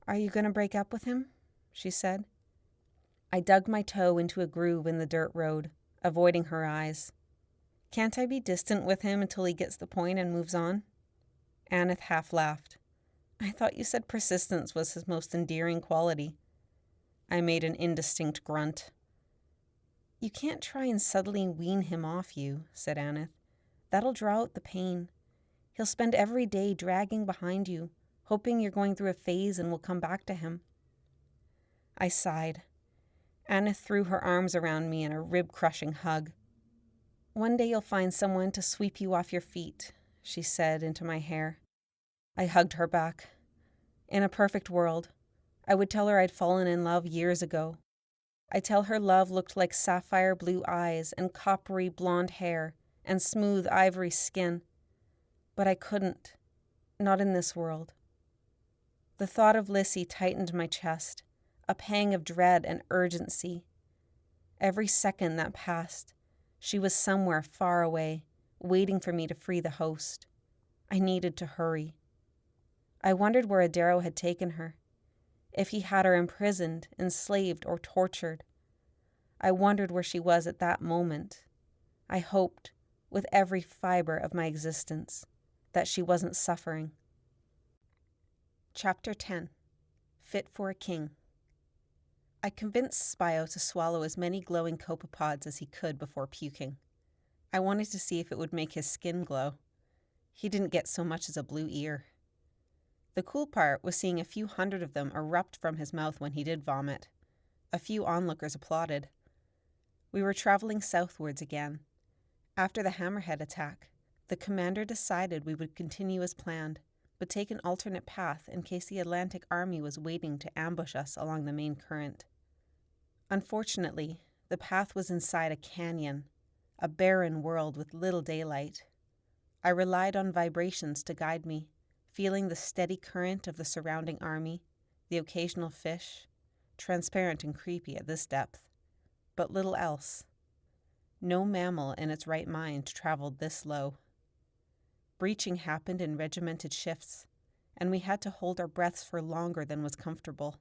Are you going to break up with him? She said. I dug my toe into a groove in the dirt road, avoiding her eyes. Can't I be distant with him until he gets the point and moves on? Aneth half laughed. I thought you said persistence was his most endearing quality. I made an indistinct grunt. You can't try and subtly wean him off you, said Aneth. That'll draw out the pain. He'll spend every day dragging behind you, hoping you're going through a phase and will come back to him. I sighed. Aneth threw her arms around me in a rib-crushing hug. One day you'll find someone to sweep you off your feet, she said into my hair. I hugged her back. In a perfect world, I would tell her I'd fallen in love years ago. I'd tell her love looked like sapphire blue eyes and coppery blonde hair and smooth ivory skin. But I couldn't. Not in this world. The thought of Lissy tightened my chest, a pang of dread and urgency. Every second that passed, she was somewhere far away, waiting for me to free the host. I needed to hurry. I wondered where Adaro had taken her, if he had her imprisoned, enslaved, or tortured. I wondered where she was at that moment. I hoped, with every fiber of my existence, that she wasn't suffering. Chapter 10. Fit for a King. I convinced Spio to swallow as many glowing copepods as he could before puking. I wanted to see if it would make his skin glow. He didn't get so much as a blue ear. The cool part was seeing a few hundred of them erupt from his mouth when he did vomit. A few onlookers applauded. We were traveling southwards again. After the Hammerhead attack, the commander decided we would continue as planned, but take an alternate path in case the Atlantic Army was waiting to ambush us along the main current. Unfortunately, the path was inside a canyon, a barren world with little daylight. I relied on vibrations to guide me, feeling the steady current of the surrounding army, the occasional fish, transparent and creepy at this depth, but little else. No mammal in its right mind traveled this low. Breaching happened in regimented shifts, and we had to hold our breaths for longer than was comfortable.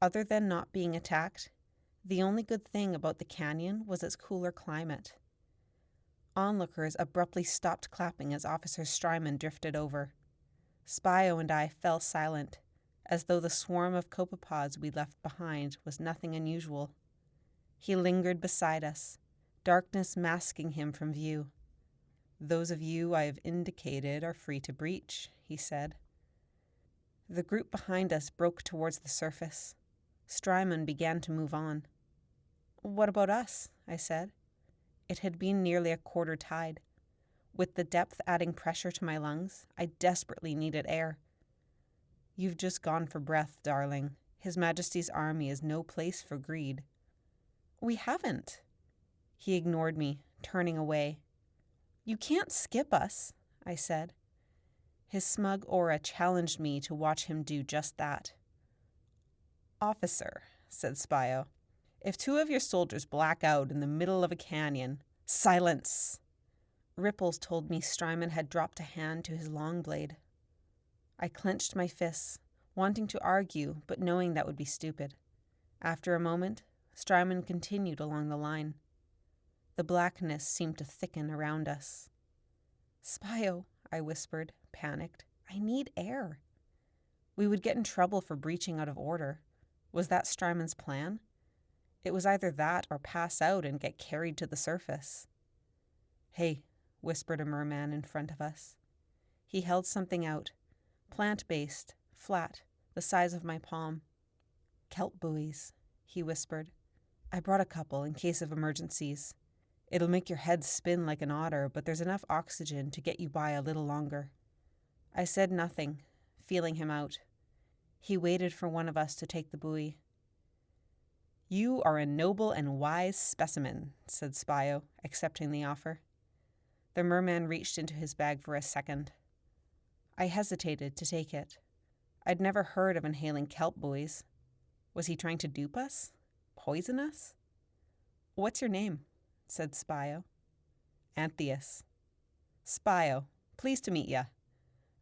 Other than not being attacked, the only good thing about the canyon was its cooler climate. Onlookers abruptly stopped clapping as Officer Strymon drifted over. Spio and I fell silent, as though the swarm of copepods we left behind was nothing unusual. He lingered beside us, darkness masking him from view. "Those of you I have indicated are free to breach," he said. The group behind us broke towards the surface. Strymon began to move on. "What about us?" I said. It had been nearly a quarter tide. With the depth adding pressure to my lungs, I desperately needed air. "You've just gone for breath, darling. His Majesty's army is no place for greed." "We haven't." He ignored me, turning away. "You can't skip us," I said. His smug aura challenged me to watch him do just that. "Officer," said Spio, "if two of your soldiers black out in the middle of a canyon—" "Silence!" Ripples told me Strymon had dropped a hand to his long blade. I clenched my fists, wanting to argue, but knowing that would be stupid. After a moment, Strymon continued along the line. The blackness seemed to thicken around us. "Spio," I whispered, panicked. "I need air." We would get in trouble for breaching out of order. Was that Strymon's plan? It was either that or pass out and get carried to the surface. "Hey," whispered a merman in front of us. He held something out, plant-based, flat, the size of my palm. "Kelp buoys," he whispered. "I brought a couple in case of emergencies. It'll make your head spin like an otter, but there's enough oxygen to get you by a little longer." I said nothing, feeling him out. He waited for one of us to take the buoy. "You are a noble and wise specimen," said Spio, accepting the offer. The merman reached into his bag for a second. I hesitated to take it. I'd never heard of inhaling kelp buoys. Was he trying to dupe us? Poison us? "What's your name?" said Spio. "Antheus." "Spio, pleased to meet ya.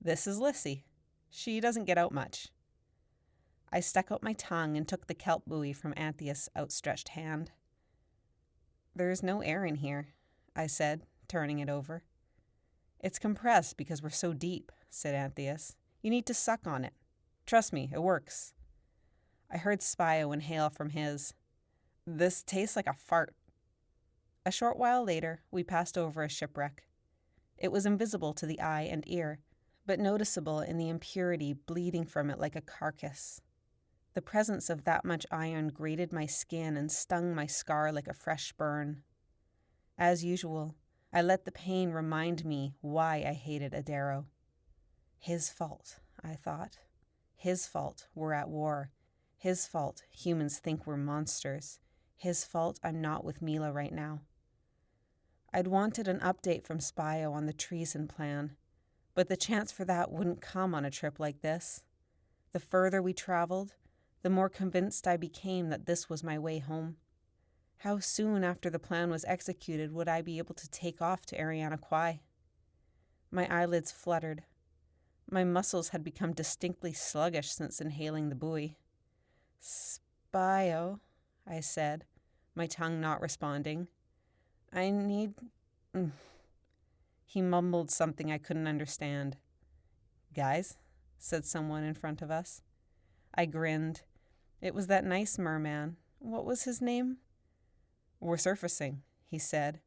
This is Lissy. She doesn't get out much." I stuck out my tongue and took the kelp buoy from Antheus' outstretched hand. "There's no air in here," I said, turning it over. "It's compressed because we're so deep," said Antheus. "You need to suck on it. Trust me, it works." I heard Spio inhale from his. "This tastes like a fart." A short while later, we passed over a shipwreck. It was invisible to the eye and ear, but noticeable in the impurity bleeding from it like a carcass. The presence of that much iron grated my skin and stung my scar like a fresh burn. As usual, I let the pain remind me why I hated Adaro. His fault, I thought. His fault we're at war. His fault humans think we're monsters. His fault I'm not with Meela right now. I'd wanted an update from Spio on the treason plan, but the chance for that wouldn't come on a trip like this. The further we traveled, the more convinced I became that this was my way home. How soon after the plan was executed would I be able to take off to Eriana Kwai? My eyelids fluttered. My muscles had become distinctly sluggish since inhaling the buoy. Spio, I said, my tongue not responding. I need... He mumbled something I couldn't understand. Guys, said someone in front of us. I grinned. It was that nice merman. What was his name? We're surfacing, he said.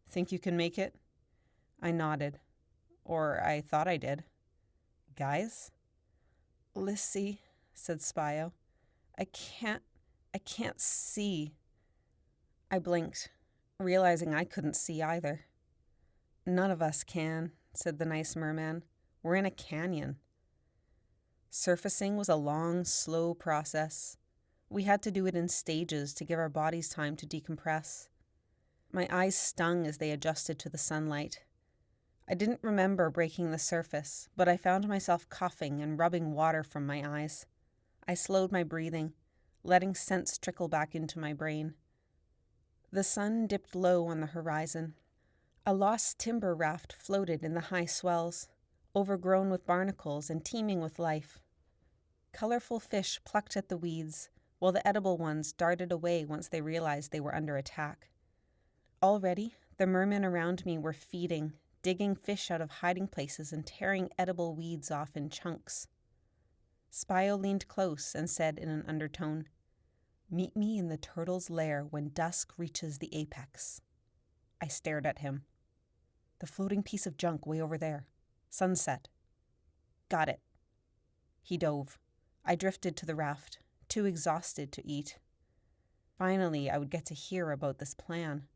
Think you can make it? I nodded. Or I thought I did. Guys? Lissy, said Spio. I can't see. I blinked, realizing I couldn't see either. None of us can, said the nice merman. We're in a canyon. Surfacing was a long, slow process. We had to do it in stages to give our bodies time to decompress. My eyes stung as they adjusted to the sunlight. I didn't remember breaking the surface, but I found myself coughing and rubbing water from my eyes. I slowed my breathing, letting sense trickle back into my brain. The sun dipped low on the horizon. A lost timber raft floated in the high swells, overgrown with barnacles and teeming with life. Colorful fish plucked at the weeds, while the edible ones darted away once they realized they were under attack. Already, the mermen around me were feeding, digging fish out of hiding places and tearing edible weeds off in chunks. Spio leaned close and said in an undertone, "Meet me in the turtle's lair when dusk reaches the apex." I stared at him. The floating piece of junk way over there. Sunset. Got it. He dove. I drifted to the raft, too exhausted to eat. Finally, I would get to hear about this plan.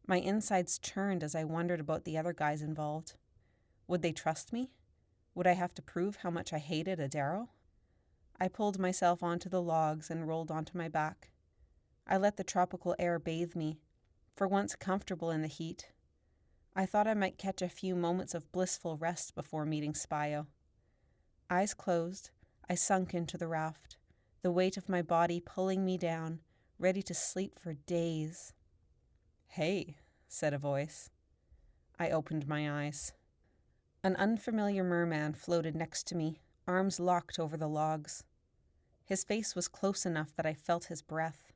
My insides churned as I wondered about the other guys involved. Would they trust me? Would I have to prove how much I hated Adaro? I pulled myself onto the logs and rolled onto my back. I let the tropical air bathe me, for once comfortable in the heat. I thought I might catch a few moments of blissful rest before meeting Spio. Eyes closed, I sunk into the raft, the weight of my body pulling me down, ready to sleep for days. "Hey," said a voice. I opened my eyes. An unfamiliar merman floated next to me, arms locked over the logs. His face was close enough that I felt his breath.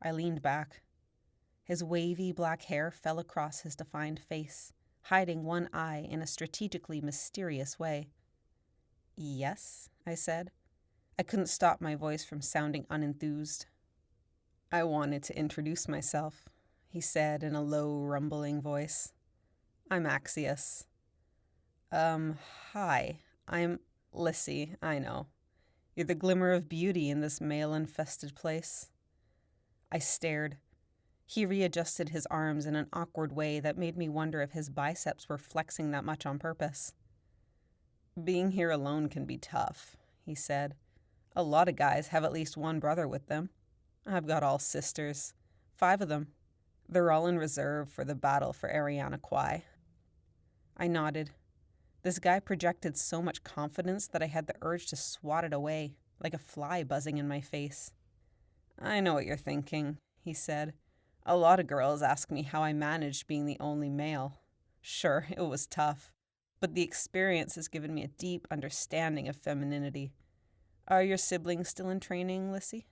I leaned back. His wavy black hair fell across his defined face, hiding one eye in a strategically mysterious way. "Yes," I said. I couldn't stop my voice from sounding unenthused. "I wanted to introduce myself," he said in a low, rumbling voice. "I'm Axios." Hi. I'm Lissy, I know. You're the glimmer of beauty in this male-infested place." I stared. He readjusted his arms in an awkward way that made me wonder if his biceps were flexing that much on purpose. "Being here alone can be tough," he said. "A lot of guys have at least one brother with them. I've got all sisters. 5 of them. They're all in reserve for the battle for Eriana Kwai." I nodded. This guy projected so much confidence that I had the urge to swat it away, like a fly buzzing in my face. "I know what you're thinking," he said. "A lot of girls ask me how I managed being the only male. Sure, it was tough, but the experience has given me a deep understanding of femininity. Are your siblings still in training, Lissy?"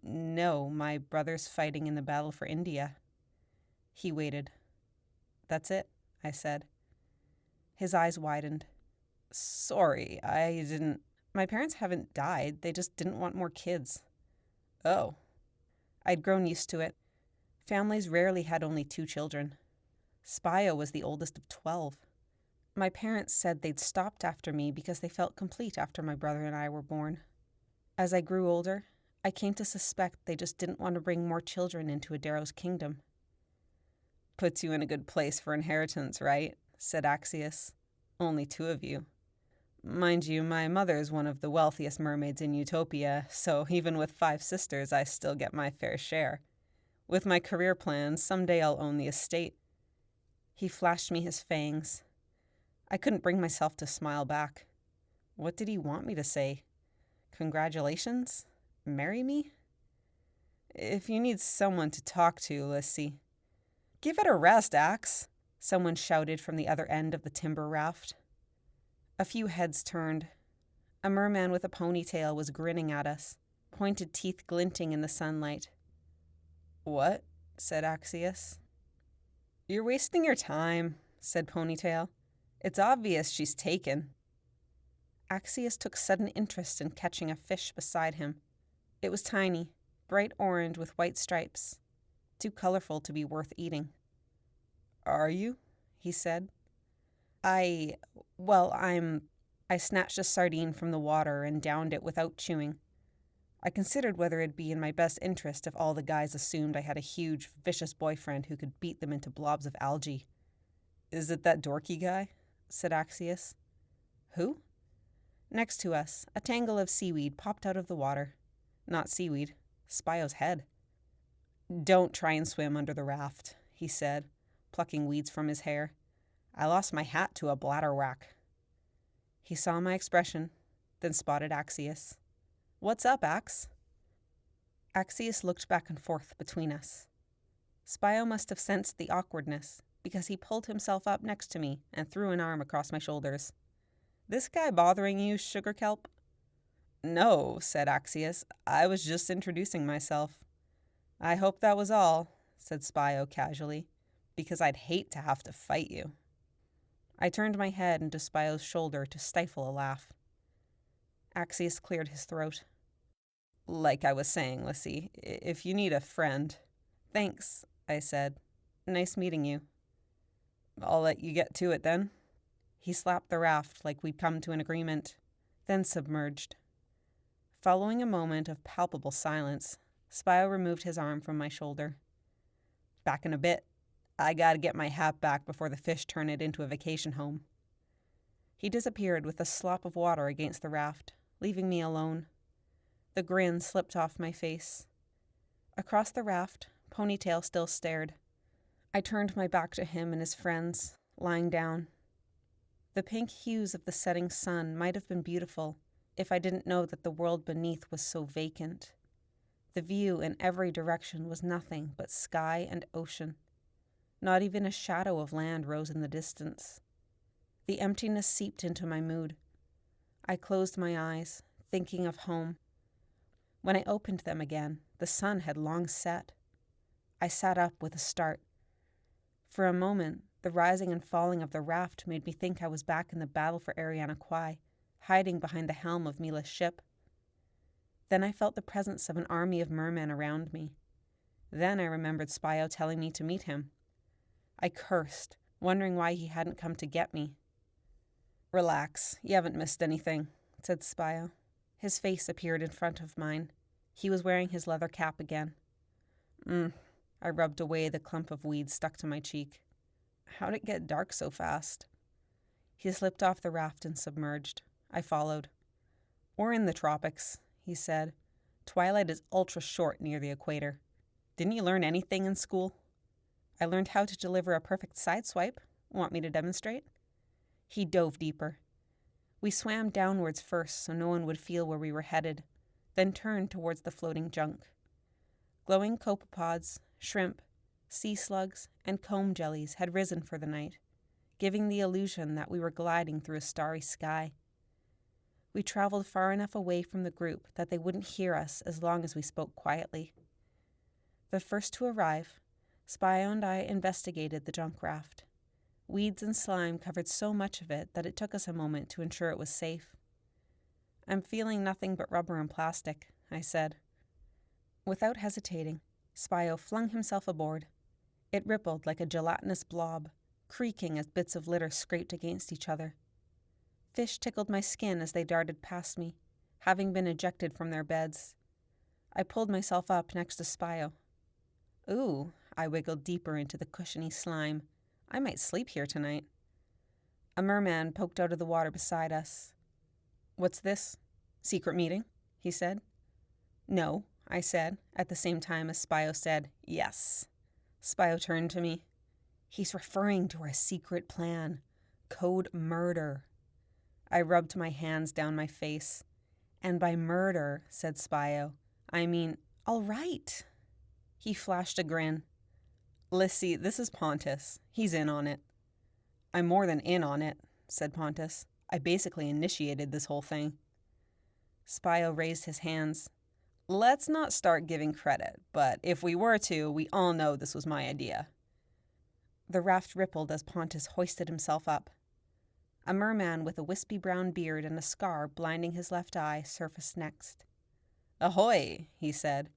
No, my brother's fighting in the battle for India." He waited. "That's it," I said. His eyes widened. "Sorry, I didn't... My parents haven't died, they just didn't want more kids." "Oh." I'd grown used to it. Families rarely had only 2 children. Spio was the oldest of 12. My parents said they'd stopped after me because they felt complete after my brother and I were born. As I grew older, I came to suspect they just didn't want to bring more children into Adaro's kingdom. "Puts you in a good place for inheritance, right?" said Axios. "Only 2 of you." Mind you, my mother is one of the wealthiest mermaids in Utopia, so even with 5 sisters, I still get my fair share. With my career plans, someday I'll own the estate." He flashed me his fangs. I couldn't bring myself to smile back. What did he want me to say? Congratulations? Marry me? "If you need someone to talk to, let's see." "Give it a rest, Axe," someone shouted from the other end of the timber raft. A few heads turned. A merman with a ponytail was grinning at us, pointed teeth glinting in the sunlight. "What?" said Axius. "You're wasting your time," said Ponytail. "It's obvious she's taken." Axius took sudden interest in catching a fish beside him. It was tiny, bright orange with white stripes, too colorful to be worth eating. "Are you?" he said. I snatched a sardine from the water and downed it without chewing. I considered whether it'd be in my best interest if all the guys assumed I had a huge, vicious boyfriend who could beat them into blobs of algae. "Is it that dorky guy?" said Axius. "Who?" Next to us, a tangle of seaweed popped out of the water. Not seaweed, Spio's head. "Don't try and swim under the raft," he said, plucking weeds from his hair. "I lost my hat to a bladderwrack." He saw my expression, then spotted Axius. "What's up, Axe?" Axius looked back and forth between us. Spio must have sensed the awkwardness, because he pulled himself up next to me and threw an arm across my shoulders. "This guy bothering you, sugar kelp?" "No," said Axius. "I was just introducing myself." "I hope that was all," said Spio casually, "because I'd hate to have to fight you." I turned my head into Spio's shoulder to stifle a laugh. Axius cleared his throat. "Like I was saying, Lissy, if you need a friend—" "Thanks," I said. "Nice meeting you." "I'll let you get to it then." He slapped the raft like we'd come to an agreement, then submerged. Following a moment of palpable silence, Spio removed his arm from my shoulder. "Back in a bit. I gotta get my hat back before the fish turn it into a vacation home." He disappeared with a slop of water against the raft, leaving me alone. The grin slipped off my face. Across the raft, Ponytail still stared. I turned my back to him and his friends, lying down. The pink hues of the setting sun might have been beautiful if I didn't know that the world beneath was so vacant. The view in every direction was nothing but sky and ocean. Not even a shadow of land rose in the distance. The emptiness seeped into my mood. I closed my eyes, thinking of home. When I opened them again, the sun had long set. I sat up with a start. For a moment, the rising and falling of the raft made me think I was back in the battle for Eriana Kwai, hiding behind the helm of Meela's ship. Then I felt the presence of an army of mermen around me. Then I remembered Spio telling me to meet him. I cursed, wondering why he hadn't come to get me. "Relax, you haven't missed anything," said Spio. His face appeared in front of mine. He was wearing his leather cap again. I rubbed away the clump of weeds stuck to my cheek. How'd it get dark so fast? He slipped off the raft and submerged. I followed. "We're in the tropics," he said. "Twilight is ultra short near the equator. Didn't you learn anything in school?" "I learned how to deliver a perfect sideswipe. Want me to demonstrate?" He dove deeper. We swam downwards first so no one would feel where we were headed, then turned towards the floating junk. Glowing copepods, shrimp, sea slugs, and comb jellies had risen for the night, giving the illusion that we were gliding through a starry sky. We traveled far enough away from the group that they wouldn't hear us as long as we spoke quietly. The first to arrive, Spio and I investigated the junk raft. Weeds and slime covered so much of it that it took us a moment to ensure it was safe. "I'm feeling nothing but rubber and plastic," I said. Without hesitating, Spio flung himself aboard. It rippled like a gelatinous blob, creaking as bits of litter scraped against each other. Fish tickled my skin as they darted past me, having been ejected from their beds. I pulled myself up next to Spio. "Ooh," I wiggled deeper into the cushiony slime. "I might sleep here tonight." A merman poked out of the water beside us. What's this? Secret meeting? He said. No, I said, at the same time as Spio said, yes. Spio turned to me. He's referring to our secret plan. Code murder. I rubbed my hands down my face. And by murder, said Spio, I mean, all right. He flashed a grin. Lissy, this is Pontus. He's in on it. I'm more than in on it, said Pontus. I basically initiated this whole thing. Spio raised his hands. Let's not start giving credit, but if we were to, we all know this was my idea. The raft rippled as Pontus hoisted himself up. A merman with a wispy brown beard and a scar blinding his left eye surfaced next. Ahoy, he said.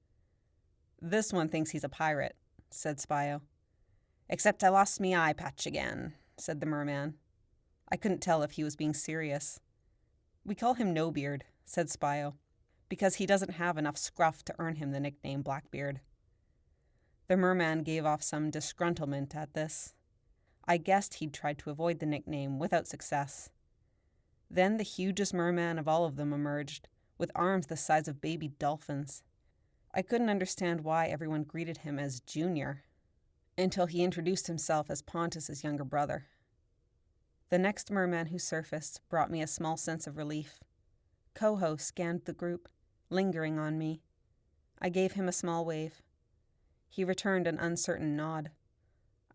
This one thinks he's a pirate, said Spio. Except I lost me eye patch again, said the merman. I couldn't tell if he was being serious. We call him No Beard, said Spio, because he doesn't have enough scruff to earn him the nickname Blackbeard. The merman gave off some disgruntlement at this. I guessed he'd tried to avoid the nickname without success. Then the hugest merman of all of them emerged, with arms the size of baby dolphins. I couldn't understand why everyone greeted him as Junior, until he introduced himself as Pontus's younger brother. The next merman who surfaced brought me a small sense of relief. Coho scanned the group, lingering on me. I gave him a small wave. He returned an uncertain nod.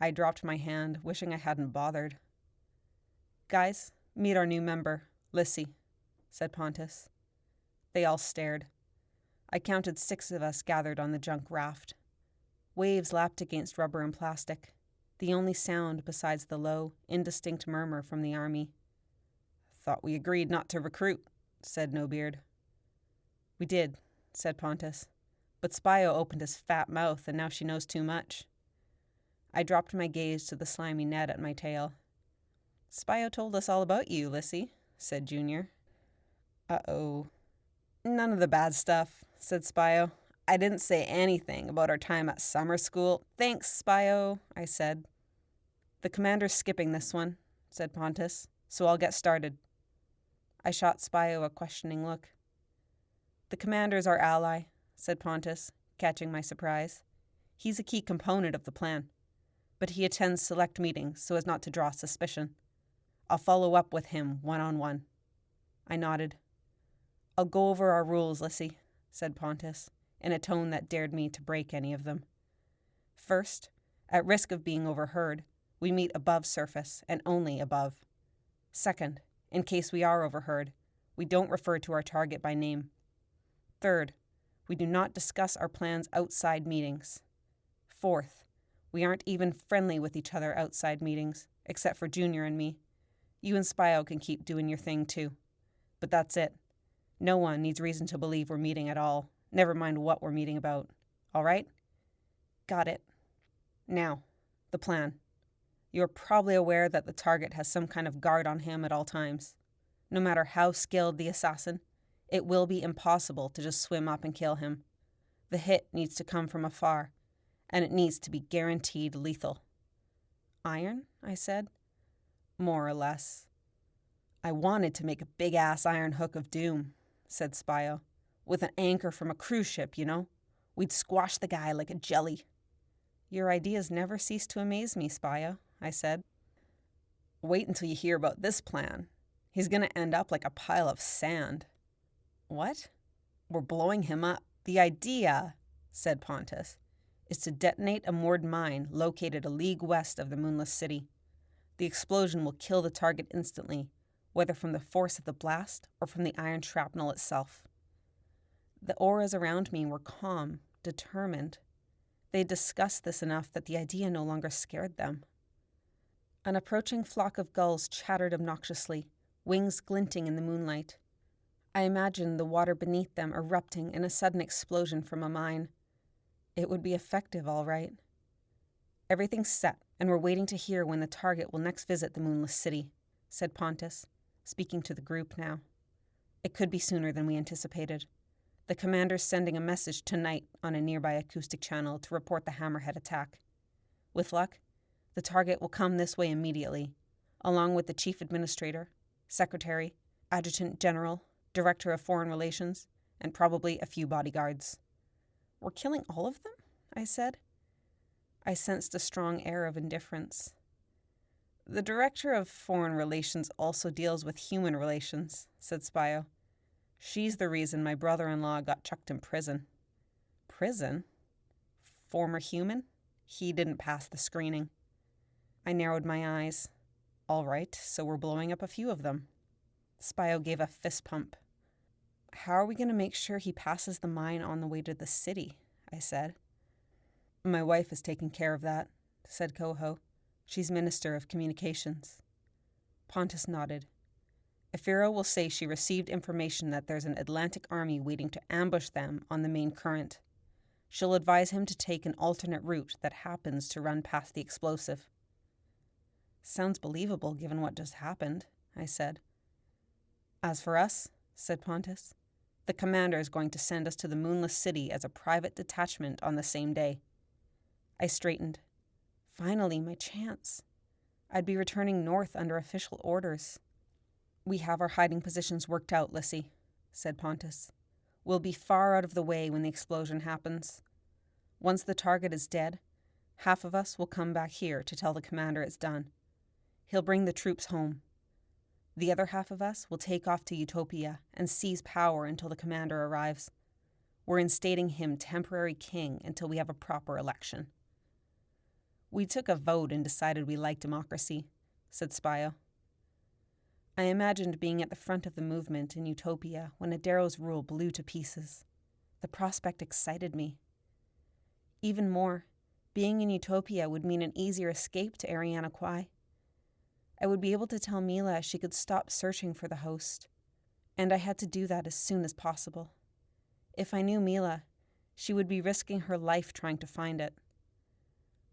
I dropped my hand, wishing I hadn't bothered. Guys, meet our new member, Lissy, said Pontus. They all stared. I counted 6 of us gathered on the junk raft. Waves lapped against rubber and plastic, the only sound besides the low, indistinct murmur from the army. Thought we agreed not to recruit, said No Beard. We did, said Pontus. But Spio opened his fat mouth, and now she knows too much. I dropped my gaze to the slimy net at my tail. Spio told us all about you, Lissy, said Junior. Uh-oh. None of the bad stuff, said Spio. I didn't say anything about our time at summer school. Thanks, Spio, I said. The commander's skipping this one, said Pontus, so I'll get started. I shot Spio a questioning look. The commander's our ally, said Pontus, catching my surprise. He's a key component of the plan, but he attends select meetings so as not to draw suspicion. I'll follow up with him one-on-one. I nodded. I'll go over our rules, Lissy, said Pontus, in a tone that dared me to break any of them. First, at risk of being overheard, we meet above surface and only above. Second, in case we are overheard, we don't refer to our target by name. Third, we do not discuss our plans outside meetings. Fourth, we aren't even friendly with each other outside meetings, except for Junior and me. You and Spio can keep doing your thing too. But that's it. No one needs reason to believe we're meeting at all, never mind what we're meeting about. All right? Got it. Now, the plan. You're probably aware that the target has some kind of guard on him at all times. No matter how skilled the assassin, it will be impossible to just swim up and kill him. The hit needs to come from afar, and it needs to be guaranteed lethal. Iron? I said. More or less. I wanted to make a big-ass iron hook of doom, said Spio. With an anchor from a cruise ship, you know? We'd squash the guy like a jelly. Your ideas never cease to amaze me, Spio, I said. Wait until you hear about this plan. He's going to end up like a pile of sand. What? We're blowing him up. The idea, said Pontus, is to detonate a moored mine located a league west of the Moonless City. The explosion will kill the target instantly, whether from the force of the blast or from the iron shrapnel itself. The auras around me were calm, determined. They discussed this enough that the idea no longer scared them. An approaching flock of gulls chattered obnoxiously, wings glinting in the moonlight. I imagined the water beneath them erupting in a sudden explosion from a mine. It would be effective, all right. Everything's set, and we're waiting to hear when the target will next visit the Moonless City, said Pontus, speaking to the group now. It could be sooner than we anticipated. The commander's sending a message tonight on a nearby acoustic channel to report the Hammerhead attack. With luck, the target will come this way immediately, along with the chief administrator, secretary, adjutant general, Director of Foreign Relations, and probably a few bodyguards. We're killing all of them? I said. I sensed a strong air of indifference. The Director of Foreign Relations also deals with human relations, said Spio. She's the reason my brother-in-law got chucked in prison. Prison? Former human? He didn't pass the screening. I narrowed my eyes. All right, so we're blowing up a few of them. Spio gave a fist pump. How are we going to make sure he passes the mine on the way to the city? I said. My wife is taking care of that, said Coho. She's Minister of Communications. Pontus nodded. Ephira will say she received information that there's an Atlantic army waiting to ambush them on the main current. She'll advise him to take an alternate route that happens to run past the explosive. Sounds believable given what just happened, I said. As for us, said Pontus, the commander is going to send us to the Moonless City as a private detachment on the same day. I straightened. Finally, my chance. I'd be returning north under official orders. We have our hiding positions worked out, Lissy, said Pontus. We'll be far out of the way when the explosion happens. Once the target is dead, half of us will come back here to tell the commander it's done. He'll bring the troops home. The other half of us will take off to Utopia and seize power until the commander arrives. We're instating him temporary king until we have a proper election. We took a vote and decided we liked democracy, said Spio. I imagined being at the front of the movement in Utopia when Adaro's rule blew to pieces. The prospect excited me. Even more, being in Utopia would mean an easier escape to Eriana Kwai. I would be able to tell Meela she could stop searching for the host, and I had to do that as soon as possible. If I knew Meela, she would be risking her life trying to find it.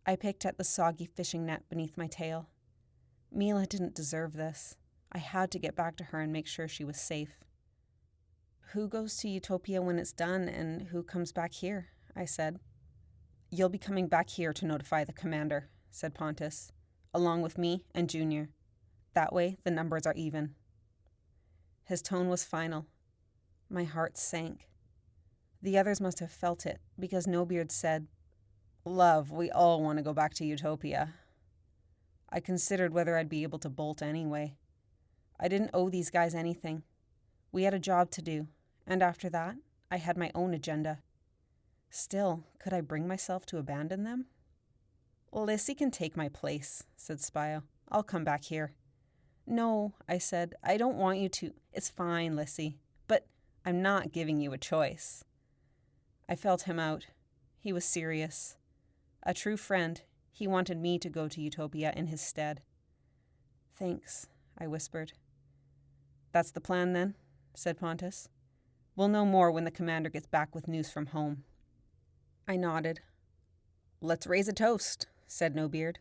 I picked at the soggy fishing net beneath my tail. Meela didn't deserve this. I had to get back to her and make sure she was safe. Who goes to Utopia when it's done and who comes back here? I said. You'll be coming back here to notify the commander, said Pontus, along with me and Junior. That way the numbers are even. His tone was final. My heart sank. The others must have felt it, because Nobeard said, Love, we all want to go back to Utopia. I considered whether I'd be able to bolt anyway. I didn't owe these guys anything. We had a job to do, and after that, I had my own agenda. Still, could I bring myself to abandon them? Lissy can take my place, said Spio. I'll come back here. No, I said, I don't want you to. It's fine, Lissy, but I'm not giving you a choice. I felt him out. He was serious. A true friend, he wanted me to go to Utopia in his stead. Thanks, I whispered. That's the plan then, said Pontus. We'll know more when the commander gets back with news from home. I nodded. Let's raise a toast, said Nobeard.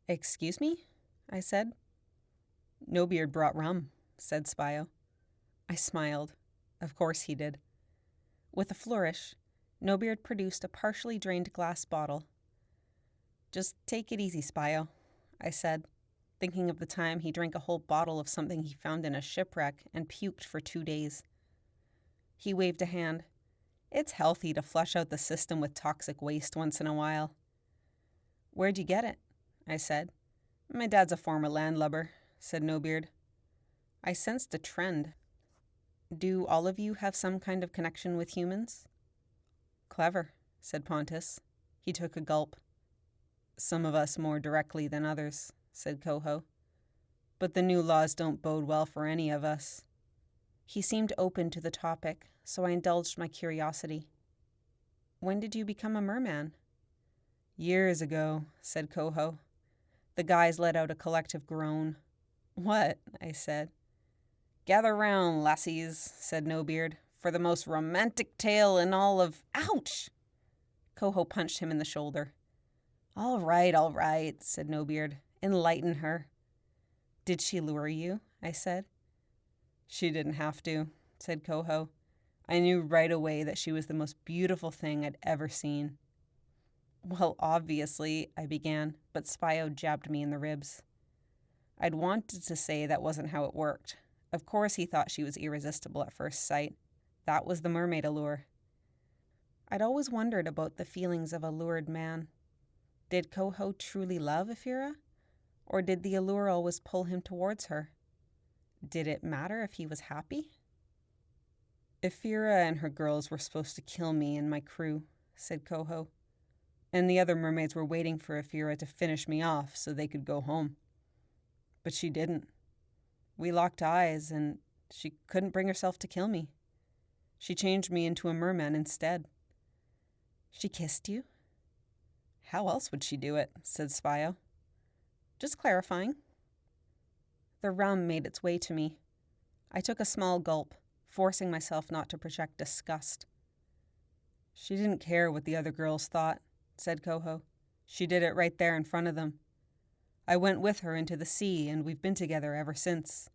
Excuse me? I said. Nobeard brought rum, said Spio. I smiled. Of course he did. With a flourish, Nobeard produced a partially drained glass bottle. Just take it easy, Spio, I said, thinking of the time he drank a whole bottle of something he found in a shipwreck and puked for 2 days. He waved a hand. It's healthy to flush out the system with toxic waste once in a while. Where'd you get it? I said. My dad's a former landlubber, said Nobeard. I sensed a trend. Do all of you have some kind of connection with humans? Clever, said Pontus. He took a gulp. Some of us more directly than others, said Coho. But the new laws don't bode well for any of us. He seemed open to the topic, so I indulged my curiosity. When did you become a merman? Years ago, said Coho. The guys let out a collective groan. What? I said. Gather round, lassies, said Nobeard, for the most romantic tale in all of... Ouch! Coho punched him in the shoulder. All right, said Nobeard. Enlighten her. Did she lure you? I said. She didn't have to, said Coho. I knew right away that she was the most beautiful thing I'd ever seen. Well, obviously, I began, but Spio jabbed me in the ribs. I'd wanted to say that wasn't how it worked. Of course he thought she was irresistible at first sight. That was the mermaid allure. I'd always wondered about the feelings of a lured man. Did Coho truly love Ephira? Or did the allure always pull him towards her? Did it matter if he was happy? Ephira and her girls were supposed to kill me and my crew, said Coho. And the other mermaids were waiting for Ephira to finish me off so they could go home. But she didn't. We locked eyes and she couldn't bring herself to kill me. She changed me into a merman instead. She kissed you? How else would she do it? Said Spio. Just clarifying. The rum made its way to me. I took a small gulp, forcing myself not to project disgust. She didn't care what the other girls thought, said Coho. She did it right there in front of them. I went with her into the sea, and we've been together ever since.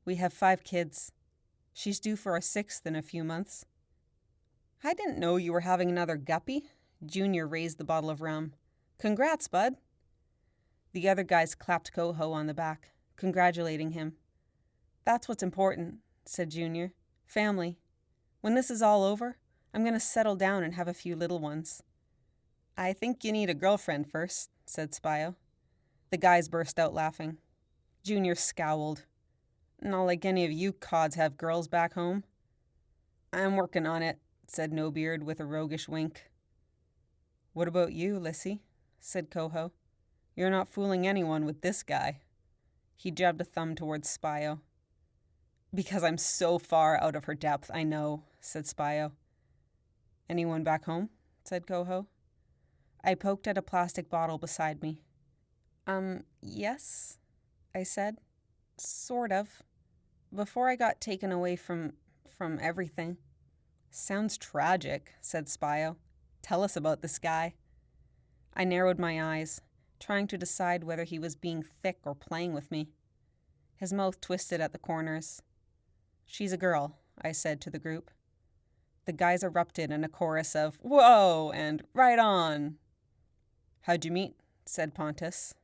We have 5 kids. She's due for a 6th in a few months. I didn't know you were having another guppy. Junior raised the bottle of rum. Congrats, bud. The other guys clapped Coho on the back, congratulating him. That's what's important, said Junior. Family. When this is all over, I'm going to settle down and have a few little ones. I think you need a girlfriend first, said Spio. The guys burst out laughing. Junior scowled. Not like any of you cods have girls back home. I'm working on it, said No Beard with a roguish wink. What about you, Lissy? Said Coho. You're not fooling anyone with this guy. He jabbed a thumb towards Spio. Because I'm so far out of her depth, I know, said Spio. Anyone back home? Said Coho. I poked at a plastic bottle beside me. Yes, I said. Sort of. Before I got taken away from everything. Sounds tragic, said Spio. Tell us about this guy. I narrowed my eyes, trying to decide whether he was being thick or playing with me. His mouth twisted at the corners. She's a girl, I said to the group. The guys erupted in a chorus of, "Whoa!" and "Right on!" How'd you meet? Said Pontus.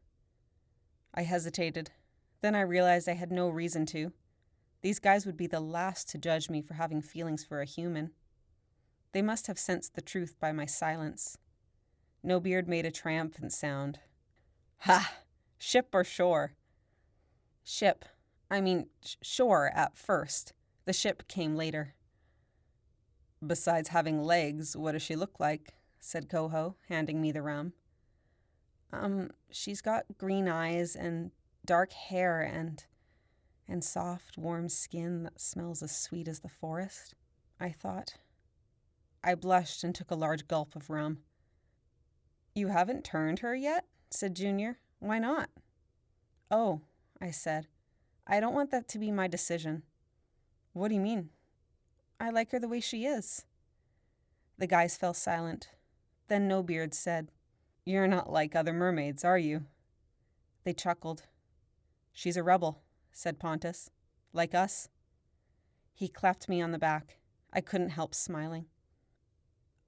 I hesitated. Then I realized I had no reason to. These guys would be the last to judge me for having feelings for a human. They must have sensed the truth by my silence. No Beard made a triumphant sound. Ha! Ship or shore? Ship. Shore at first. The ship came later. Besides having legs, what does she look like? Said Coho, handing me the rum. She's got green eyes and dark hair and soft, warm skin that smells as sweet as the forest, I thought. I blushed and took a large gulp of rum. You haven't turned her yet? Said Junior. Why not? Oh, I said. I don't want that to be my decision. What do you mean? I like her the way she is. The guys fell silent. Then No Beard said, You're not like other mermaids, are you? They chuckled. She's a rebel, said Pontus. Like us. He clapped me on the back. I couldn't help smiling.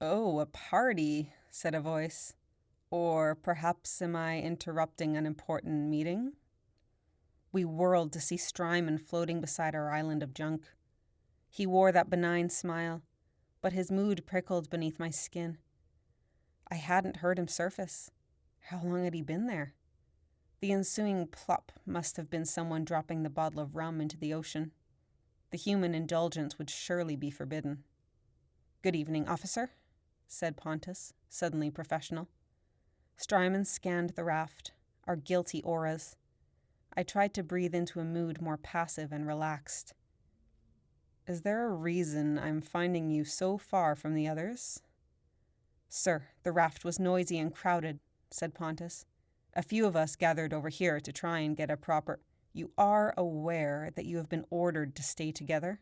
Oh, a party, said a voice. Or perhaps am I interrupting an important meeting? We whirled to see Strymon floating beside our island of junk. He wore that benign smile, but his mood prickled beneath my skin. I hadn't heard him surface. How long had he been there? The ensuing plop must have been someone dropping the bottle of rum into the ocean. The human indulgence would surely be forbidden. Good evening, officer, said Pontus, suddenly professional. Strymon scanned the raft, our guilty auras. I tried to breathe into a mood more passive and relaxed. Is there a reason I'm finding you so far from the others? Sir, the raft was noisy and crowded, said Pontus. A few of us gathered over here to try and get a proper... You are aware that you have been ordered to stay together?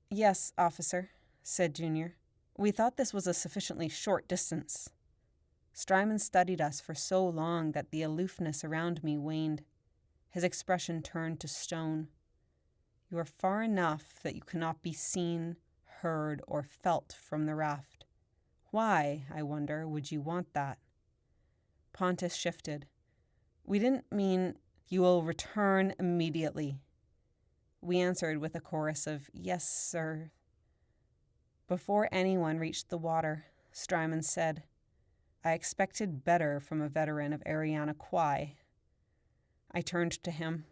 Yes, officer, said Junior. We thought this was a sufficiently short distance. Strymon studied us for so long that the aloofness around me waned. His expression turned to stone. You are far enough that you cannot be seen, heard, or felt from the raft. Why, I wonder, would you want that? Pontus shifted. We didn't mean you will return immediately. We answered with a chorus of, "Yes, sir." Before anyone reached the water, Strymon said, "I expected better from a veteran of Eriana Kwai." I turned to him.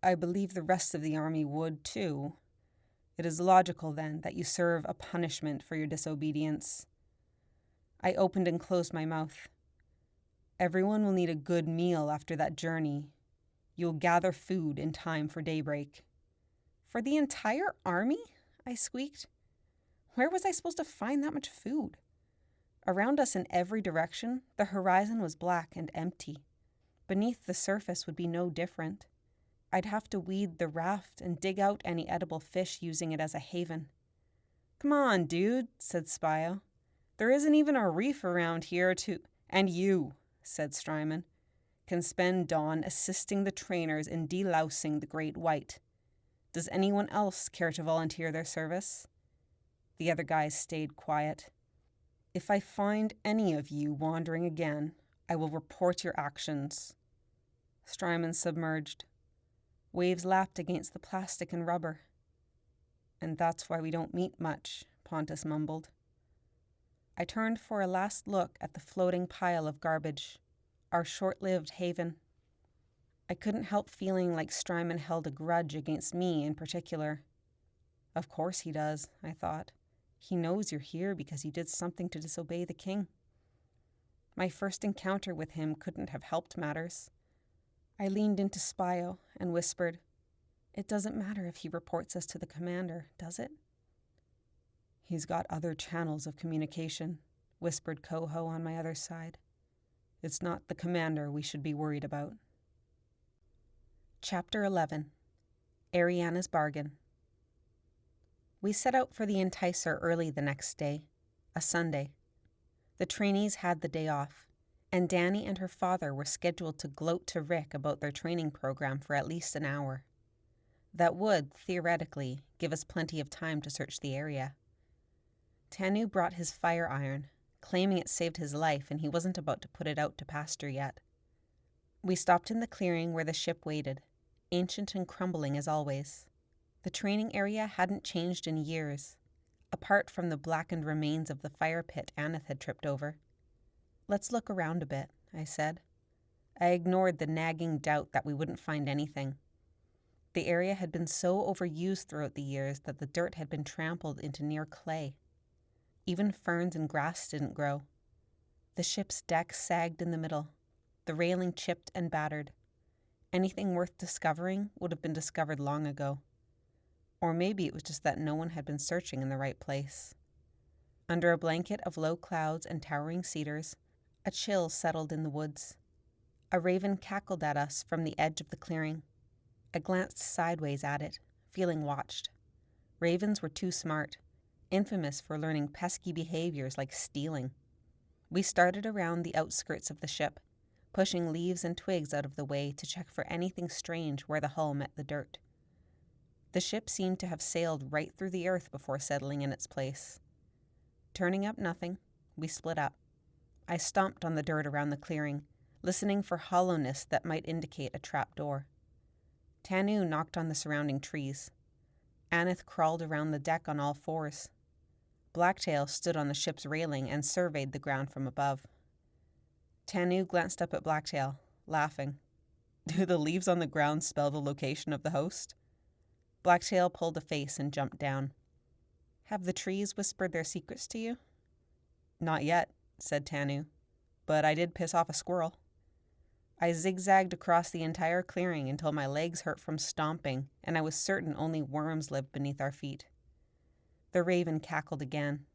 "I believe the rest of the army would, too. It is logical, then, that you serve a punishment for your disobedience." I opened and closed my mouth. "Everyone will need a good meal after that journey. You'll gather food in time for daybreak." "For the entire army?" I squeaked. Where was I supposed to find that much food? Around us in every direction, the horizon was black and empty. Beneath the surface would be no different. I'd have to weed the raft and dig out any edible fish, using it as a haven. "Come on, dude," said Spio. "There isn't even a reef around here to—" "And you," said Strymon, "can spend dawn assisting the trainers in delousing the great white. Does anyone else care to volunteer their service?" The other guys stayed quiet. "If I find any of you wandering again, I will report your actions." Strymon submerged. Waves lapped against the plastic and rubber. "And that's why we don't meet much," Pontus mumbled. I turned for a last look at the floating pile of garbage, our short-lived haven. I couldn't help feeling like Strymon held a grudge against me in particular. Of course he does, I thought. He knows you're here because you did something to disobey the king. My first encounter with him couldn't have helped matters. I leaned into Spio and whispered, "It doesn't matter if he reports us to the commander, does it?" "He's got other channels of communication," whispered Coho on my other side. "It's not the commander we should be worried about." Chapter 11. Ariana's Bargain. We set out for the Enticer early the next day, a Sunday. The trainees had the day off, and Danny and her father were scheduled to gloat to Rick about their training program for at least an hour. That would, theoretically, give us plenty of time to search the area. Tanu brought his fire iron, claiming it saved his life and he wasn't about to put it out to pasture yet. We stopped in the clearing where the ship waited, ancient and crumbling as always. The training area hadn't changed in years, apart from the blackened remains of the fire pit Aneth had tripped over. "Let's look around a bit," I said. I ignored the nagging doubt that we wouldn't find anything. The area had been so overused throughout the years that the dirt had been trampled into near clay. Even ferns and grass didn't grow. The ship's deck sagged in the middle, the railing chipped and battered. Anything worth discovering would have been discovered long ago. Or maybe it was just that no one had been searching in the right place. Under a blanket of low clouds and towering cedars, a chill settled in the woods. A raven cackled at us from the edge of the clearing. I glanced sideways at it, feeling watched. Ravens were too smart, infamous for learning pesky behaviors like stealing. We started around the outskirts of the ship, pushing leaves and twigs out of the way to check for anything strange where the hull met the dirt. The ship seemed to have sailed right through the earth before settling in its place. Turning up nothing, we split up. I stomped on the dirt around the clearing, listening for hollowness that might indicate a trap door. Tanu knocked on the surrounding trees. Aneth crawled around the deck on all fours. Blacktail stood on the ship's railing and surveyed the ground from above. Tanu glanced up at Blacktail, laughing. "Do the leaves on the ground spell the location of the host?" Blacktail pulled a face and jumped down. "Have the trees whispered their secrets to you?" "Not yet," said Tanu, "but I did piss off a squirrel." I zigzagged across the entire clearing until my legs hurt from stomping, and I was certain only worms lived beneath our feet. The raven cackled again.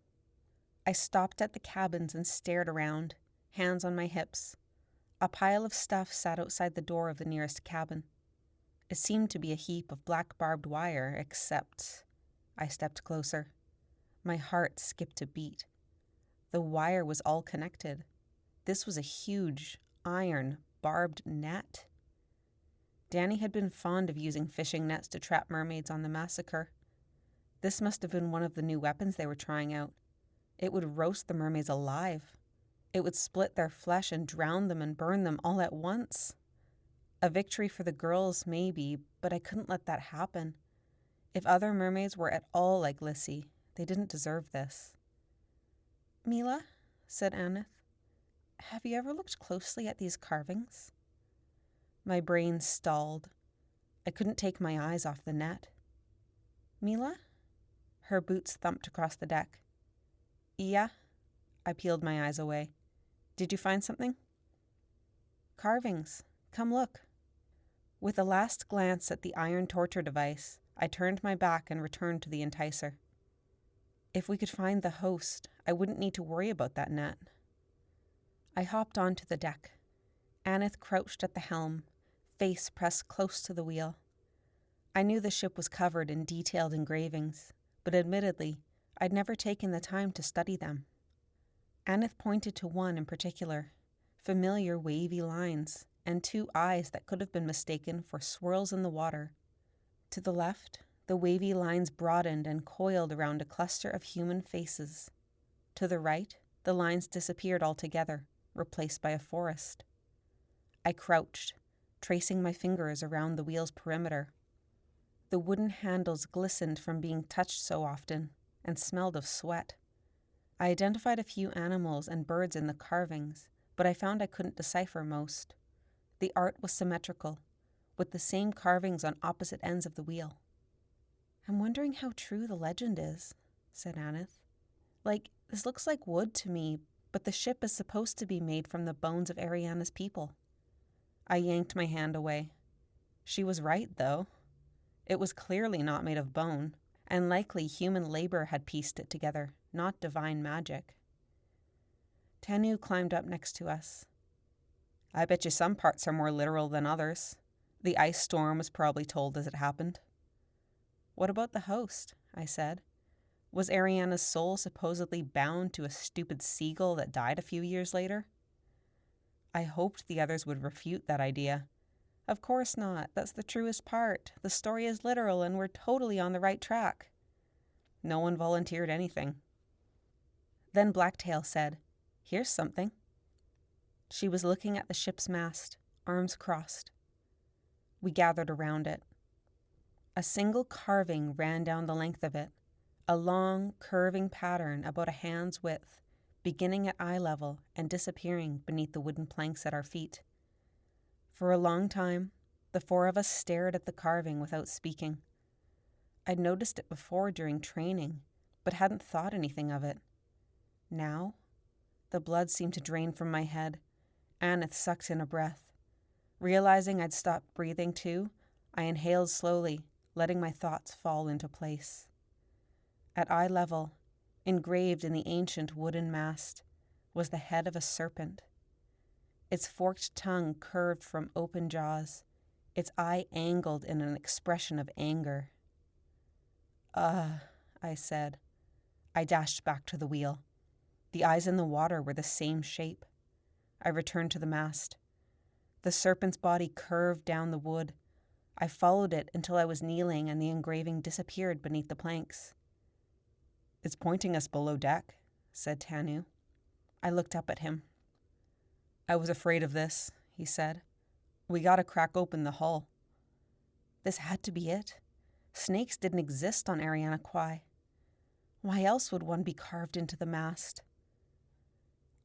I stopped at the cabins and stared around, hands on my hips. A pile of stuff sat outside the door of the nearest cabin. It seemed to be a heap of black barbed wire, except... I stepped closer. My heart skipped a beat. The wire was all connected. This was a huge, iron, barbed net. Danny had been fond of using fishing nets to trap mermaids on the Massacre. This must have been one of the new weapons they were trying out. It would roast the mermaids alive. It would split their flesh and drown them and burn them all at once. A victory for the girls, maybe, but I couldn't let that happen. If other mermaids were at all like Lissy, they didn't deserve this. "Meela," said Aneth, "have you ever looked closely at these carvings?" My brain stalled. I couldn't take my eyes off the net. "Meela?" Her boots thumped across the deck. "Yeah?" I peeled my eyes away. "Did you find something?" "Carvings. Come look." With a last glance at the iron torture device, I turned my back and returned to the enticer. If we could find the host, I wouldn't need to worry about that net. I hopped onto the deck. Aneth crouched at the helm, face pressed close to the wheel. I knew the ship was covered in detailed engravings, but admittedly, I'd never taken the time to study them. Aneth pointed to one in particular, familiar wavy lines, and two eyes that could have been mistaken for swirls in the water. To the left, the wavy lines broadened and coiled around a cluster of human faces. To the right, the lines disappeared altogether, replaced by a forest. I crouched, tracing my fingers around the wheel's perimeter. The wooden handles glistened from being touched so often, and smelled of sweat. I identified a few animals and birds in the carvings, but I found I couldn't decipher most. The art was symmetrical, with the same carvings on opposite ends of the wheel. "I'm wondering how true the legend is," said Aneth. This looks like wood to me, but the ship is supposed to be made from the bones of Ariana's people." I yanked my hand away. She was right, though. It was clearly not made of bone, and likely human labor had pieced it together, not divine magic. Tanu climbed up next to us. "I bet you some parts are more literal than others. The ice storm was probably told as it happened." "What about the host?" I said. "Was Ariana's soul supposedly bound to a stupid seagull that died a few years later?" I hoped the others would refute that idea. "Of course not. That's the truest part. The story is literal and we're totally on the right track." No one volunteered anything. Then Blacktail said, "Here's something." She was looking at the ship's mast, arms crossed. We gathered around it. A single carving ran down the length of it, a long, curving pattern about a hand's width, beginning at eye level and disappearing beneath the wooden planks at our feet. For a long time, the four of us stared at the carving without speaking. I'd noticed it before during training, but hadn't thought anything of it. Now, the blood seemed to drain from my head. Aneth sucked in a breath. Realizing I'd stopped breathing too, I inhaled slowly, letting my thoughts fall into place. At eye level, engraved in the ancient wooden mast, was the head of a serpent. Its forked tongue curved from open jaws, its eye angled in an expression of anger. I said. I dashed back to the wheel. The eyes in the water were the same shape. I returned to the mast. The serpent's body curved down the wood. I followed it until I was kneeling and the engraving disappeared beneath the planks. "It's pointing us below deck," said Tanu. I looked up at him. "I was afraid of this," he said. "We gotta crack open the hull." This had to be it. Snakes didn't exist on Eriana Kwai. Why else would one be carved into the mast?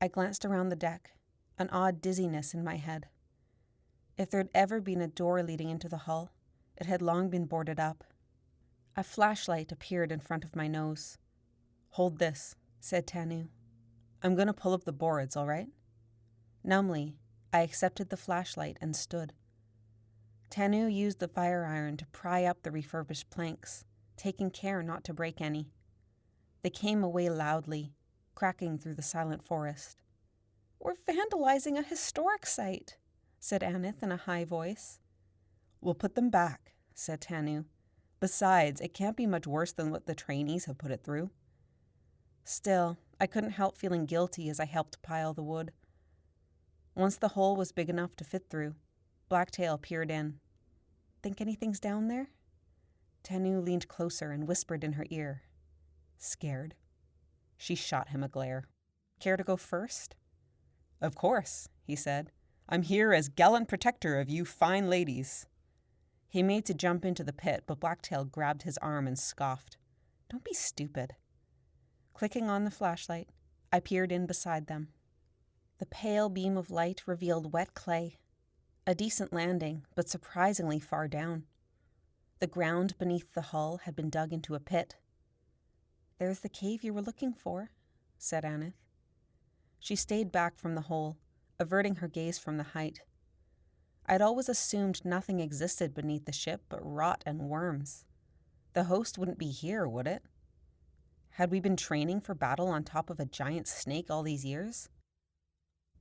I glanced around the deck, an odd dizziness in my head. If there'd ever been a door leading into the hull, it had long been boarded up. A flashlight appeared in front of my nose. "Hold this," said Tanu. "I'm gonna pull up the boards, all right?" Numbly, I accepted the flashlight and stood. Tanu used the fire iron to pry up the refurbished planks, taking care not to break any. They came away loudly, cracking through the silent forest. "We're vandalizing a historic site," said Aneth in a high voice. "We'll put them back," said Tanu. "Besides, it can't be much worse than what the trainees have put it through." Still, I couldn't help feeling guilty as I helped pile the wood. Once the hole was big enough to fit through, Blacktail peered in. "Think anything's down there?" Tanu leaned closer and whispered in her ear. "Scared?" She shot him a glare. "Care to go first?" "Of course," he said. "I'm here as gallant protector of you fine ladies." He made to jump into the pit, but Blacktail grabbed his arm and scoffed. Don't be stupid. Clicking on the flashlight, I peered in beside them. The pale beam of light revealed wet clay. A decent landing, but surprisingly far down. The ground beneath the hull had been dug into a pit. There's the cave you were looking for, said Aneth. She stayed back from the hole, averting her gaze from the height. I'd always assumed nothing existed beneath the ship but rot and worms. The host wouldn't be here, would it? Had we been training for battle on top of a giant snake all these years?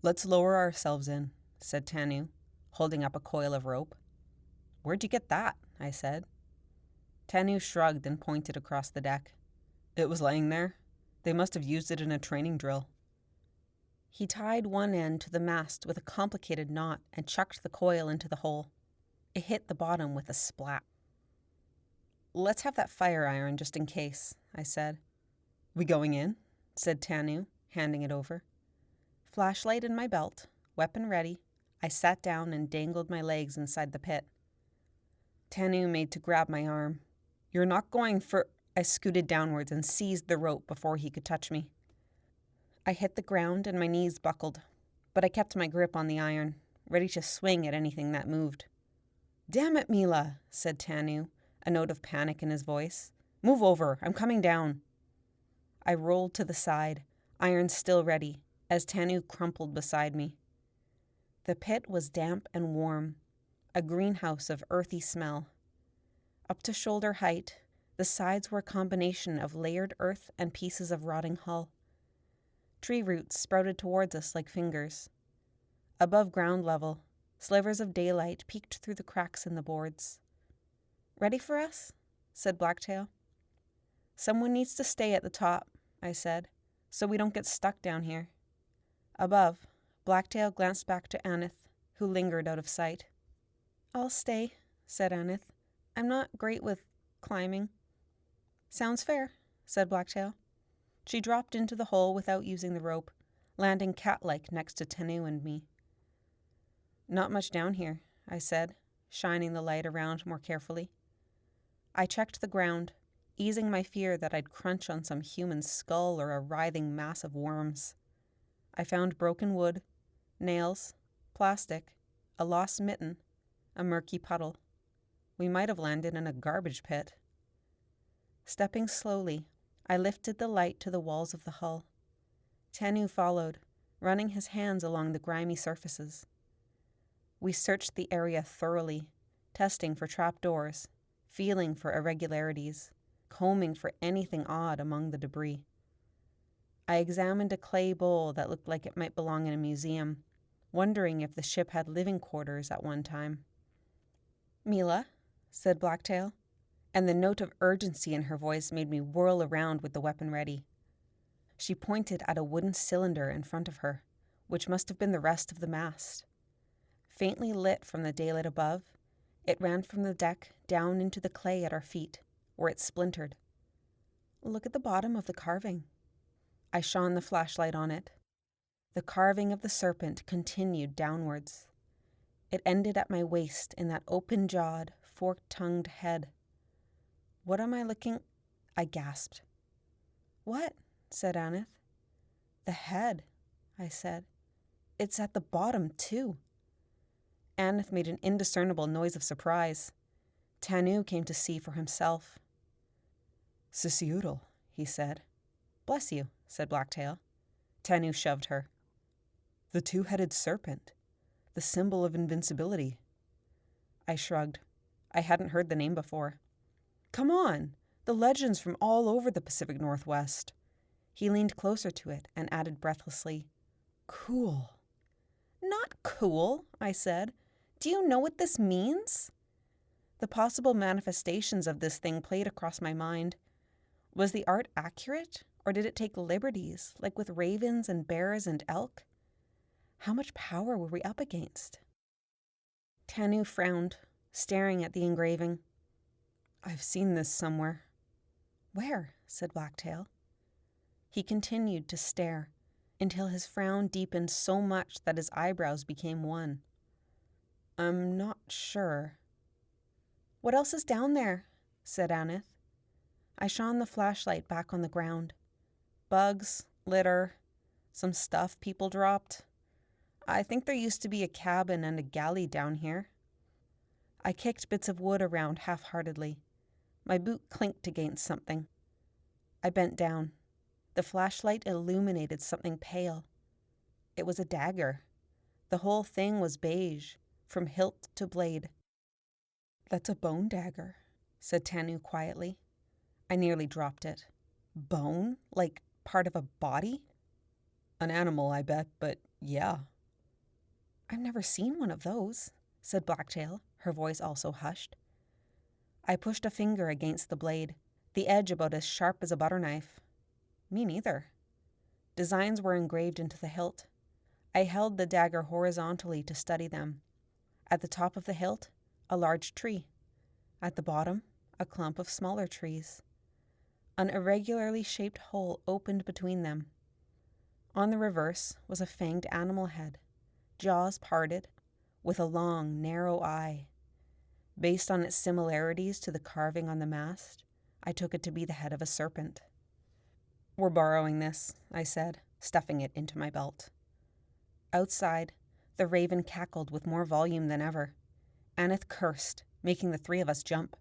Let's lower ourselves in, said Tanu, holding up a coil of rope. Where'd you get that? I said. Tanu shrugged and pointed across the deck. It was laying there. They must have used it in a training drill. He tied one end to the mast with a complicated knot and chucked the coil into the hole. It hit the bottom with a splat. Let's have that fire iron just in case, I said. We going in? Said Tanu, handing it over. Flashlight in my belt, weapon ready, I sat down and dangled my legs inside the pit. Tanu made to grab my arm. You're not going for... I scooted downwards and seized the rope before he could touch me. I hit the ground and my knees buckled, but I kept my grip on the iron, ready to swing at anything that moved. Damn it, Meela, said Tanu, a note of panic in his voice. Move over, I'm coming down. I rolled to the side, iron still ready, as Tanu crumpled beside me. The pit was damp and warm, a greenhouse of earthy smell. Up to shoulder height, the sides were a combination of layered earth and pieces of rotting hull. Tree roots sprouted towards us like fingers. Above ground level, slivers of daylight peeked through the cracks in the boards. Ready for us? Said Blacktail. Someone needs to stay at the top, I said, so we don't get stuck down here. Above, Blacktail glanced back to Aneth, who lingered out of sight. I'll stay, said Aneth. I'm not great with climbing. Sounds fair, said Blacktail. She dropped into the hole without using the rope, landing cat-like next to Tanu and me. Not much down here, I said, shining the light around more carefully. I checked the ground, easing my fear that I'd crunch on some human skull or a writhing mass of worms. I found broken wood, nails, plastic, a lost mitten, a murky puddle. We might have landed in a garbage pit. Stepping slowly, I lifted the light to the walls of the hull. Tanu followed, running his hands along the grimy surfaces. We searched the area thoroughly, testing for trapdoors, feeling for irregularities, combing for anything odd among the debris. I examined a clay bowl that looked like it might belong in a museum, wondering if the ship had living quarters at one time. Meela, said Blacktail, and the note of urgency in her voice made me whirl around with the weapon ready. She pointed at a wooden cylinder in front of her, which must have been the rest of the mast. Faintly lit from the daylight above, it ran from the deck down into the clay at our feet, where it splintered. Look at the bottom of the carving. I shone the flashlight on it. The carving of the serpent continued downwards. It ended at my waist in that open-jawed, fork-tongued head. What am I looking... I gasped. What? Said Aneth. The head, I said. It's at the bottom, too. Aneth made an indiscernible noise of surprise. Tanu came to see for himself. Sisiudal, he said. Bless you, said Blacktail. Tanu shoved her. The two-headed serpent, the symbol of invincibility. I shrugged. I hadn't heard the name before. Come on, the legends from all over the Pacific Northwest. He leaned closer to it and added breathlessly, Cool. Not cool, I said. Do you know what this means? The possible manifestations of this thing played across my mind. Was the art accurate, or did it take liberties, like with ravens and bears and elk? How much power were we up against? Tanu frowned, staring at the engraving. I've seen this somewhere. Where? Said Blacktail. He continued to stare, until his frown deepened so much that his eyebrows became one. I'm not sure. What else is down there? Said Aneth. I shone the flashlight back on the ground. Bugs, litter, some stuff people dropped. I think there used to be a cabin and a galley down here. I kicked bits of wood around half-heartedly. My boot clinked against something. I bent down. The flashlight illuminated something pale. It was a dagger. The whole thing was beige, from hilt to blade. That's a bone dagger, said Tanu quietly. I nearly dropped it. Bone? Like part of a body? An animal, I bet, but yeah. I've never seen one of those, said Blacktail, her voice also hushed. I pushed a finger against the blade, the edge about as sharp as a butter knife. Me neither. Designs were engraved into the hilt. I held the dagger horizontally to study them. At the top of the hilt, a large tree. At the bottom, a clump of smaller trees. An irregularly shaped hole opened between them. On the reverse was a fanged animal head, jaws parted, with a long, narrow eye. Based on its similarities to the carving on the mast, I took it to be the head of a serpent. We're borrowing this, I said, stuffing it into my belt. Outside, the raven cackled with more volume than ever. Aneth cursed, making the three of us jump.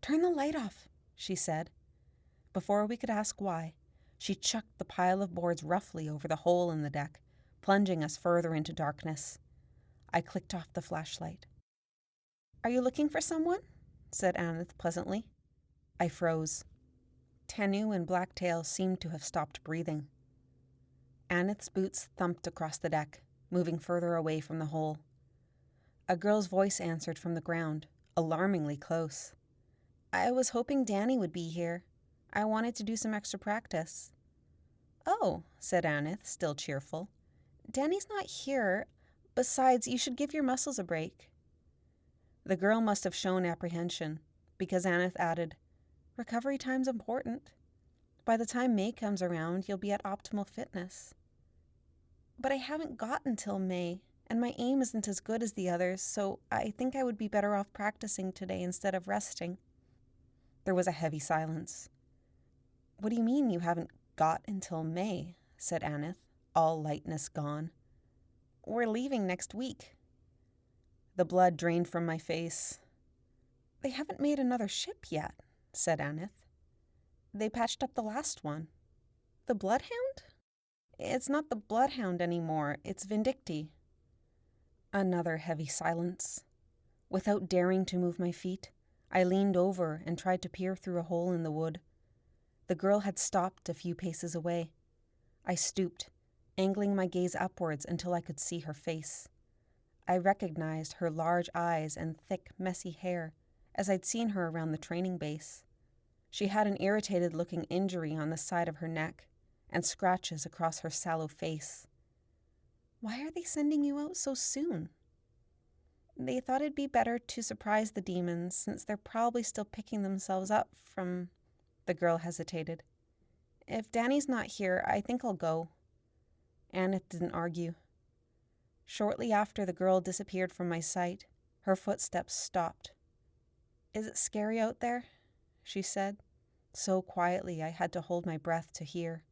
Turn the light off, she said. Before we could ask why, she chucked the pile of boards roughly over the hole in the deck, plunging us further into darkness. I clicked off the flashlight. Are you looking for someone? Said Aneth pleasantly. I froze. Tanu and Blacktail seemed to have stopped breathing. Aneth's boots thumped across the deck, moving further away from the hole. A girl's voice answered from the ground, alarmingly close. I was hoping Danny would be here. I wanted to do some extra practice. Oh, said Aneth, still cheerful. Danny's not here. Besides, you should give your muscles a break. The girl must have shown apprehension, because Aneth added, Recovery time's important. By the time May comes around, you'll be at optimal fitness. But I haven't got until May, and my aim isn't as good as the others, so I think I would be better off practicing today instead of resting. There was a heavy silence. What do you mean you haven't got until May? Said Aneth, all lightness gone. We're leaving next week. The blood drained from my face. They haven't made another ship yet, said Aneth. They patched up the last one. The Bloodhound? It's not the Bloodhound anymore, it's Vindicti. Another heavy silence. Without daring to move my feet, I leaned over and tried to peer through a hole in the wood. The girl had stopped a few paces away. I stooped, angling my gaze upwards until I could see her face. I recognized her large eyes and thick, messy hair, as I'd seen her around the training base. She had an irritated-looking injury on the side of her neck, and scratches across her sallow face. Why are they sending you out so soon? They thought it'd be better to surprise the demons, since they're probably still picking themselves up from... The girl hesitated. If Danny's not here, I think I'll go. Aneth didn't argue. Shortly after the girl disappeared from my sight, her footsteps stopped. Is it scary out there? She said, so quietly I had to hold my breath to hear.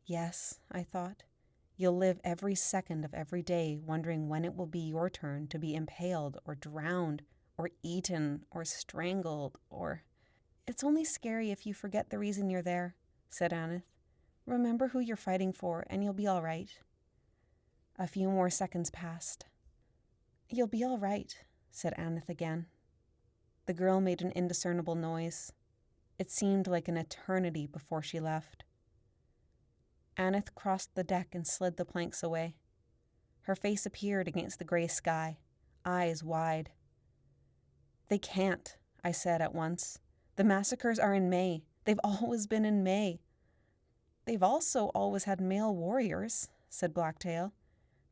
Yes, I thought. You'll live every second of every day wondering when it will be your turn to be impaled or drowned or eaten or strangled or... It's only scary if you forget the reason you're there, said Aneth. Remember who you're fighting for and you'll be all right. A few more seconds passed. You'll be all right, said Aneth again. The girl made an indiscernible noise. It seemed like an eternity before she left. Aneth crossed the deck and slid the planks away. Her face appeared against the gray sky, eyes wide. They can't, I said at once. The massacres are in May. They've always been in May. They've also always had male warriors, said Blacktail.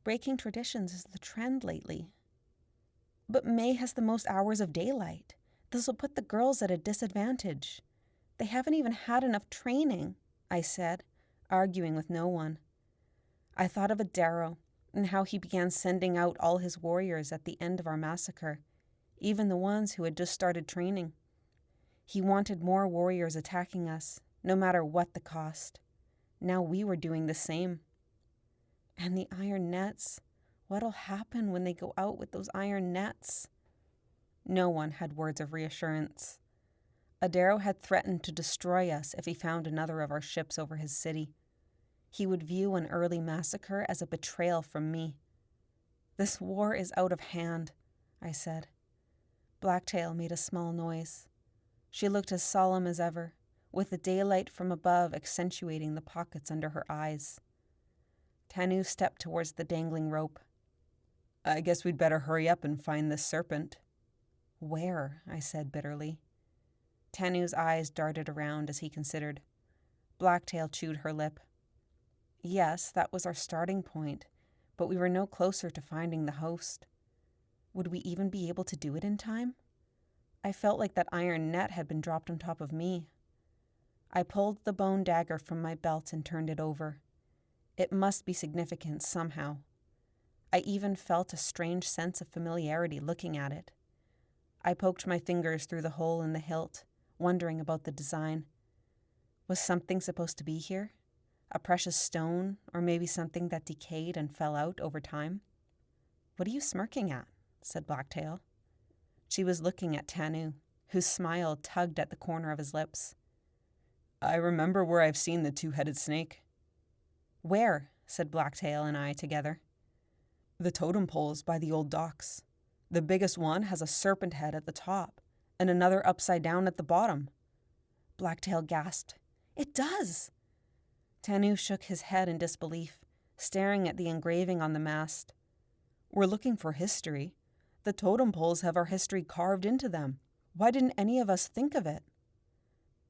Breaking traditions is the trend lately. But May has the most hours of daylight. This will put the girls at a disadvantage. They haven't even had enough training, I said, arguing with no one. I thought of Adaro and how he began sending out all his warriors at the end of our massacre, even the ones who had just started training. He wanted more warriors attacking us, no matter what the cost. Now we were doing the same. And the iron nets. What'll happen when they go out with those iron nets? No one had words of reassurance. Adaro had threatened to destroy us if he found another of our ships over his city. He would view an early massacre as a betrayal from me. This war is out of hand, I said. Blacktail made a small noise. She looked as solemn as ever, with the daylight from above accentuating the pockets under her eyes. Tanu stepped towards the dangling rope. I guess we'd better hurry up and find this serpent. Where? I said bitterly. Tanu's eyes darted around as he considered. Blacktail chewed her lip. Yes, that was our starting point, but we were no closer to finding the host. Would we even be able to do it in time? I felt like that iron net had been dropped on top of me. I pulled the bone dagger from my belt and turned it over. It must be significant somehow. I even felt a strange sense of familiarity looking at it. I poked my fingers through the hole in the hilt, wondering about the design. Was something supposed to be here? A precious stone, or maybe something that decayed and fell out over time? What are you smirking at? Said Blacktail. She was looking at Tanu, whose smile tugged at the corner of his lips. I remember where I've seen the two-headed snake. Where? Said Blacktail and I together. The totem poles by the old docks. The biggest one has a serpent head at the top, and another upside down at the bottom. Blacktail gasped. It does! Tanu shook his head in disbelief, staring at the engraving on the mast. We're looking for history. The totem poles have our history carved into them. Why didn't any of us think of it?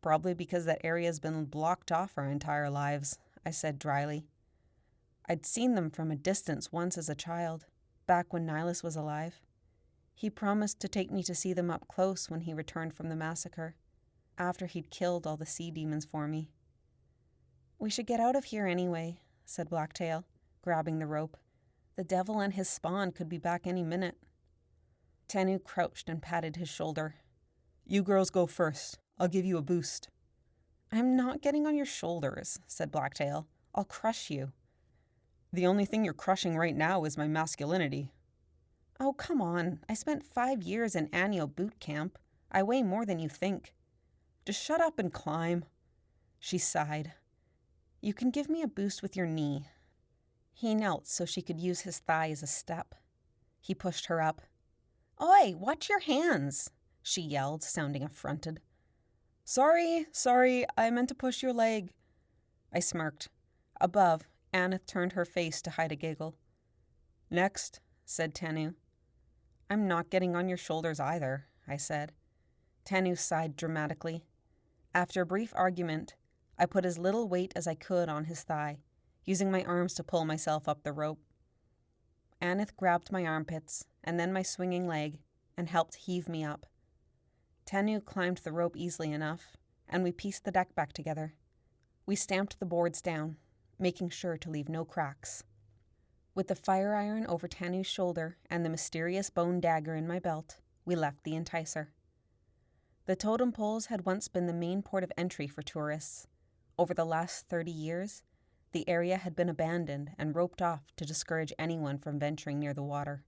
Probably because that area's been blocked off our entire lives, I said dryly. I'd seen them from a distance once as a child, back when Nihilus was alive. He promised to take me to see them up close when he returned from the massacre, after he'd killed all the sea demons for me. We should get out of here anyway, said Blacktail, grabbing the rope. The devil and his spawn could be back any minute. Tanu crouched and patted his shoulder. You girls go first. I'll give you a boost. I'm not getting on your shoulders, said Blacktail. I'll crush you. The only thing you're crushing right now is my masculinity. Oh, come on. I spent 5 years in annual boot camp. I weigh more than you think. Just shut up and climb. She sighed. You can give me a boost with your knee. He knelt so she could use his thigh as a step. He pushed her up. Oi, watch your hands, she yelled, sounding affronted. Sorry, I meant to push your leg. I smirked. Above, Aneth turned her face to hide a giggle. Next, said Tanu. I'm not getting on your shoulders either, I said. Tanu sighed dramatically. After a brief argument, I put as little weight as I could on his thigh, using my arms to pull myself up the rope. Aneth grabbed my armpits, and then my swinging leg, and helped heave me up. Tanu climbed the rope easily enough, and we pieced the deck back together. We stamped the boards down, making sure to leave no cracks. With the fire iron over Tanu's shoulder and the mysterious bone dagger in my belt, we left the Enticer. The totem poles had once been the main port of entry for tourists. Over the last 30 years, the area had been abandoned and roped off to discourage anyone from venturing near the water.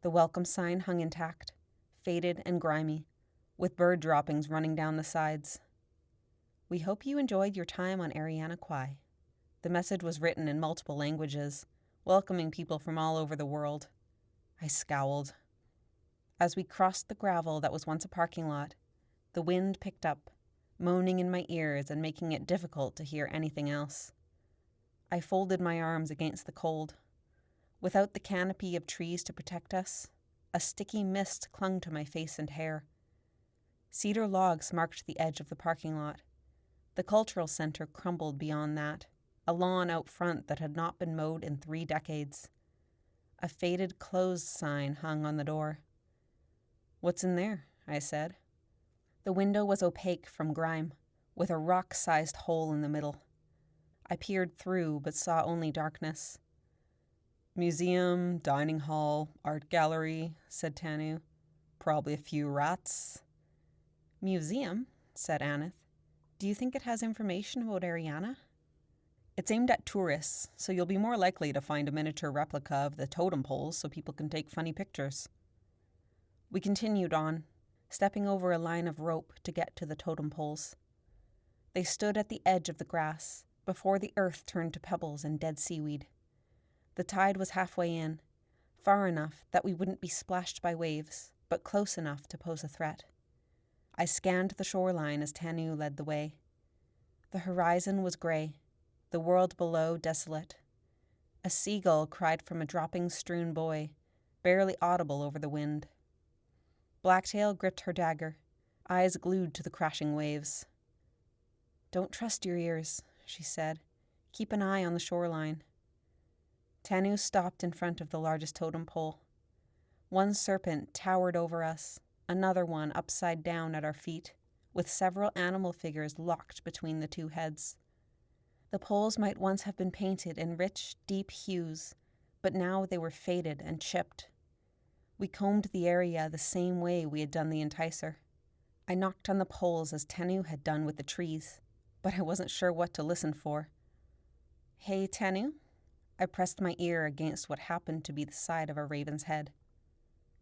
The welcome sign hung intact, faded and grimy, with bird droppings running down the sides. We hope you enjoyed your time on Eriana Kwai. The message was written in multiple languages, welcoming people from all over the world. I scowled. As we crossed the gravel that was once a parking lot, the wind picked up, moaning in my ears and making it difficult to hear anything else. I folded my arms against the cold. Without the canopy of trees to protect us, a sticky mist clung to my face and hair. Cedar logs marked the edge of the parking lot. The cultural center crumbled beyond that, a lawn out front that had not been mowed in 3 decades. A faded closed sign hung on the door. What's in there? I said. The window was opaque from grime, with a rock-sized hole in the middle. I peered through, but saw only darkness. Museum, dining hall, art gallery, said Tanu. Probably a few rats. Museum, said Aneth. Do you think it has information about Eriana? It's aimed at tourists, so you'll be more likely to find a miniature replica of the totem poles so people can take funny pictures. We continued on, stepping over a line of rope to get to the totem poles. They stood at the edge of the grass, before the earth turned to pebbles and dead seaweed. The tide was halfway in, far enough that we wouldn't be splashed by waves, but close enough to pose a threat. I scanned the shoreline as Tanu led the way. The horizon was grey, the world below desolate. A seagull cried from a dropping-strewn buoy, barely audible over the wind. Blacktail gripped her dagger, eyes glued to the crashing waves. Don't trust your ears, she said. Keep an eye on the shoreline. Tanu stopped in front of the largest totem pole. One serpent towered over us, another one upside down at our feet, with several animal figures locked between the two heads. The poles might once have been painted in rich, deep hues, but now they were faded and chipped. We combed the area the same way we had done the enticer. I knocked on the poles as Tanu had done with the trees, but I wasn't sure what to listen for. Hey, Tanu? I pressed my ear against what happened to be the side of a raven's head.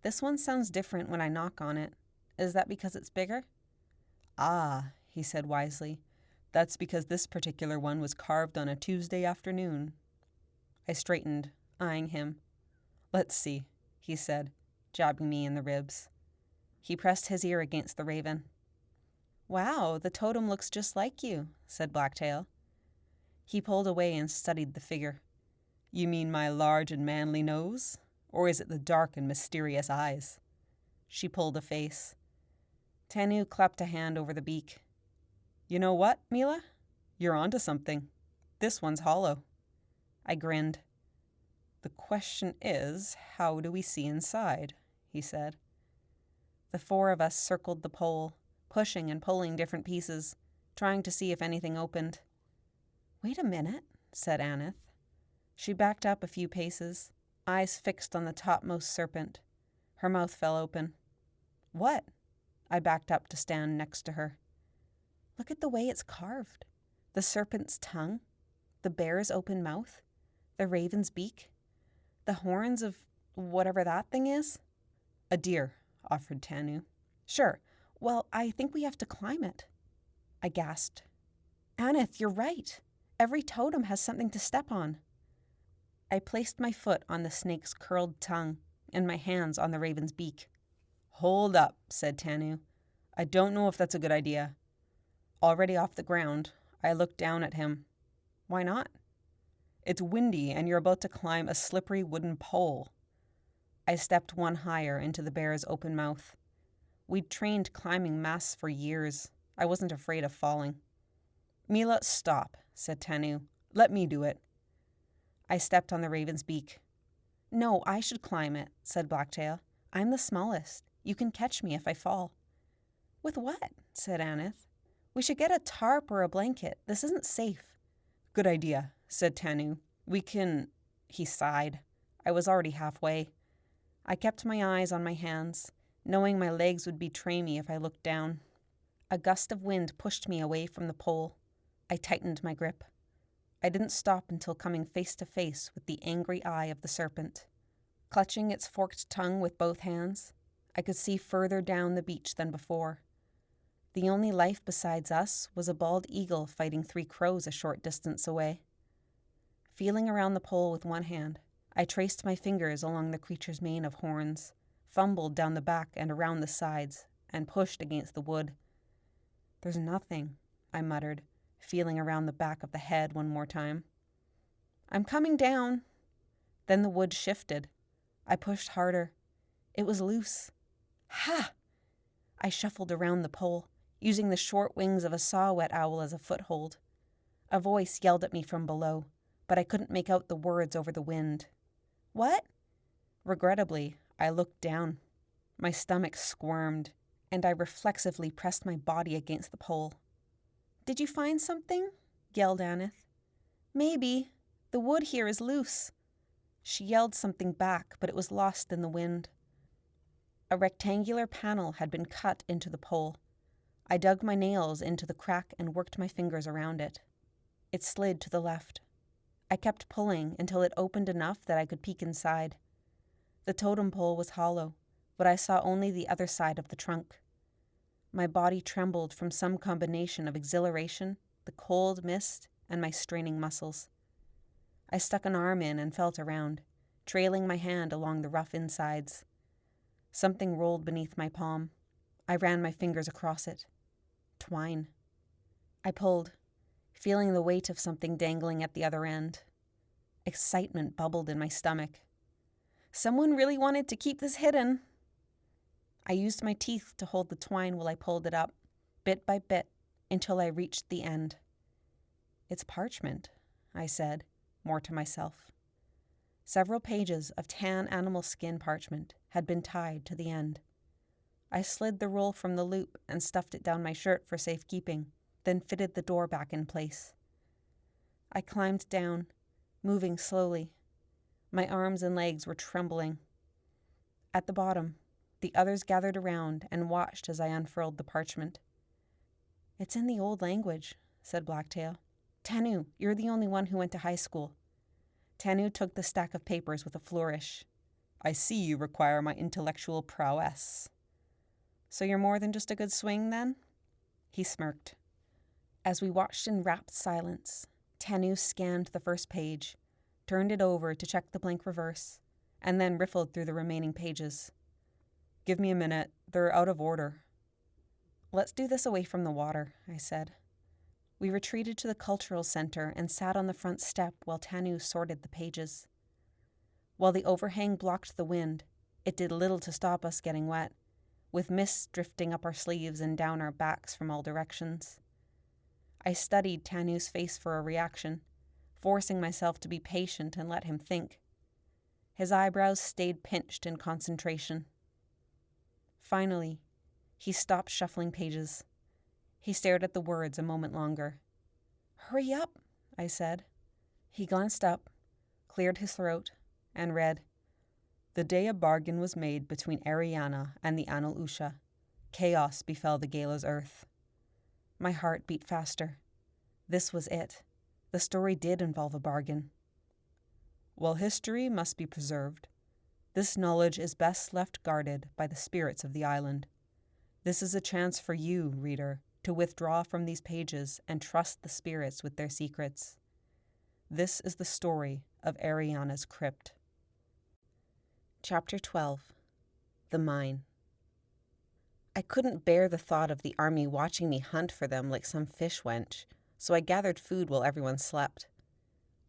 This one sounds different when I knock on it. Is that because it's bigger? Ah, he said wisely. That's because this particular one was carved on a Tuesday afternoon. I straightened, eyeing him. Let's see, he said, jabbing me in the ribs. He pressed his ear against the raven. Wow, the totem looks just like you, said Blacktail. He pulled away and studied the figure. You mean my large and manly nose? Or is it the dark and mysterious eyes? She pulled a face. Tanu clapped a hand over the beak. You know what, Meela? You're onto something. This one's hollow. I grinned. The question is, how do we see inside? He said. The four of us circled the pole, pushing and pulling different pieces, trying to see if anything opened. Wait a minute, said Aneth. She backed up a few paces, eyes fixed on the topmost serpent. Her mouth fell open. What? I backed up to stand next to her. Look at the way it's carved. The serpent's tongue, the bear's open mouth, the raven's beak, the horns of whatever that thing is. A deer, offered Tanu. Sure. Well, I think we have to climb it. I gasped. Aneth, you're right. Every totem has something to step on. I placed my foot on the snake's curled tongue and my hands on the raven's beak. Hold up, said Tanu. I don't know if that's a good idea. Already off the ground, I looked down at him. Why not? It's windy and you're about to climb a slippery wooden pole. I stepped one higher into the bear's open mouth. We'd trained climbing masts for years. I wasn't afraid of falling. Meela, stop, said Tanu. Let me do it. I stepped on the raven's beak. No, I should climb it, said Blacktail. I'm the smallest. You can catch me if I fall. With what? Said Aneth. We should get a tarp or a blanket. This isn't safe. Good idea, said Tanu. We can... He sighed. I was already halfway. I kept my eyes on my hands, knowing my legs would betray me if I looked down. A gust of wind pushed me away from the pole. I tightened my grip. I didn't stop until coming face to face with the angry eye of the serpent. Clutching its forked tongue with both hands, I could see further down the beach than before. The only life besides us was a bald eagle fighting 3 crows a short distance away. Feeling around the pole with one hand, I traced my fingers along the creature's mane of horns, fumbled down the back and around the sides, and pushed against the wood. There's nothing, I muttered, feeling around the back of the head one more time. I'm coming down. Then the wood shifted. I pushed harder. It was loose. Ha! I shuffled around the pole, using the short wings of a saw-whet owl as a foothold. A voice yelled at me from below, but I couldn't make out the words over the wind. What? Regrettably, I looked down. My stomach squirmed, and I reflexively pressed my body against the pole. Did you find something? Yelled Aneth. Maybe. The wood here is loose. She yelled something back, but it was lost in the wind. A rectangular panel had been cut into the pole. I dug my nails into the crack and worked my fingers around it. It slid to the left. I kept pulling until it opened enough that I could peek inside. The totem pole was hollow, but I saw only the other side of the trunk. My body trembled from some combination of exhilaration, the cold mist, and my straining muscles. I stuck an arm in and felt around, trailing my hand along the rough insides. Something rolled beneath my palm. I ran my fingers across it. Twine. I pulled, feeling the weight of something dangling at the other end. Excitement bubbled in my stomach. Someone really wanted to keep this hidden. I used my teeth to hold the twine while I pulled it up, bit by bit, until I reached the end. It's parchment, I said, more to myself. Several pages of tan animal skin parchment had been tied to the end. I slid the roll from the loop and stuffed it down my shirt for safekeeping, then fitted the door back in place. I climbed down, moving slowly. My arms and legs were trembling. At the bottom, the others gathered around and watched as I unfurled the parchment. It's in the old language, said Blacktail. Tanu, you're the only one who went to high school. Tanu took the stack of papers with a flourish. I see you require my intellectual prowess. So you're more than just a good swing, then? He smirked. As we watched in rapt silence, Tanu scanned the first page, turned it over to check the blank reverse, and then riffled through the remaining pages. Give me a minute. They're out of order. Let's do this away from the water, I said. We retreated to the cultural center and sat on the front step while Tanu sorted the pages. While the overhang blocked the wind, it did little to stop us getting wet, with mist drifting up our sleeves and down our backs from all directions. I studied Tanu's face for a reaction, forcing myself to be patient and let him think. His eyebrows stayed pinched in concentration. Finally, he stopped shuffling pages. He stared at the words a moment longer. Hurry up, I said. He glanced up, cleared his throat, and read, The day a bargain was made between Eriana and the Anal Usha. Chaos befell the Gala's earth. My heart beat faster. This was it. The story did involve a bargain. While history must be preserved, this knowledge is best left guarded by the spirits of the island. This is a chance for you, reader, to withdraw from these pages and trust the spirits with their secrets. This is the story of Eriana's Crypt. Chapter 12. The Mine. I couldn't bear the thought of the army watching me hunt for them like some fish wench, so I gathered food while everyone slept.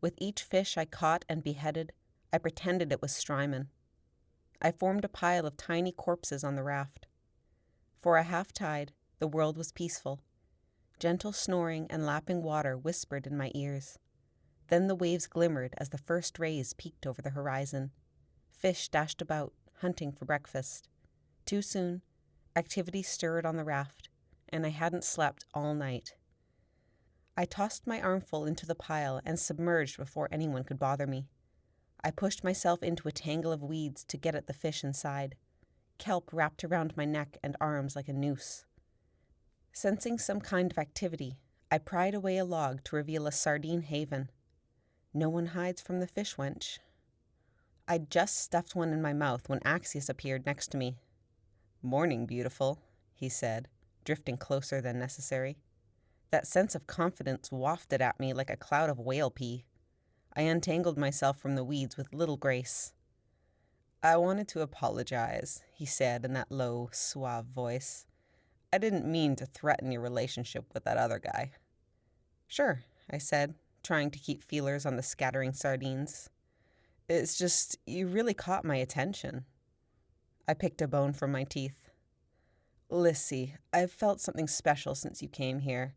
With each fish I caught and beheaded, I pretended it was Strymon. I formed a pile of tiny corpses on the raft. For a half-tide, the world was peaceful. Gentle snoring and lapping water whispered in my ears. Then the waves glimmered as the first rays peeked over the horizon. Fish dashed about, hunting for breakfast. Too soon, activity stirred on the raft, and I hadn't slept all night. I tossed my armful into the pile and submerged before anyone could bother me. I pushed myself into a tangle of weeds to get at the fish inside. Kelp wrapped around my neck and arms like a noose. Sensing some kind of activity, I pried away a log to reveal a sardine haven. No one hides from the fish wench. I'd just stuffed one in my mouth when Axius appeared next to me. Morning, beautiful, he said, drifting closer than necessary. That sense of confidence wafted at me like a cloud of whale pee. I untangled myself from the weeds with little grace. I wanted to apologize, he said in that low, suave voice. I didn't mean to threaten your relationship with that other guy. Sure, I said, trying to keep feelers on the scattering sardines. It's just, you really caught my attention. I picked a bone from my teeth. Lissy, I've felt something special since you came here.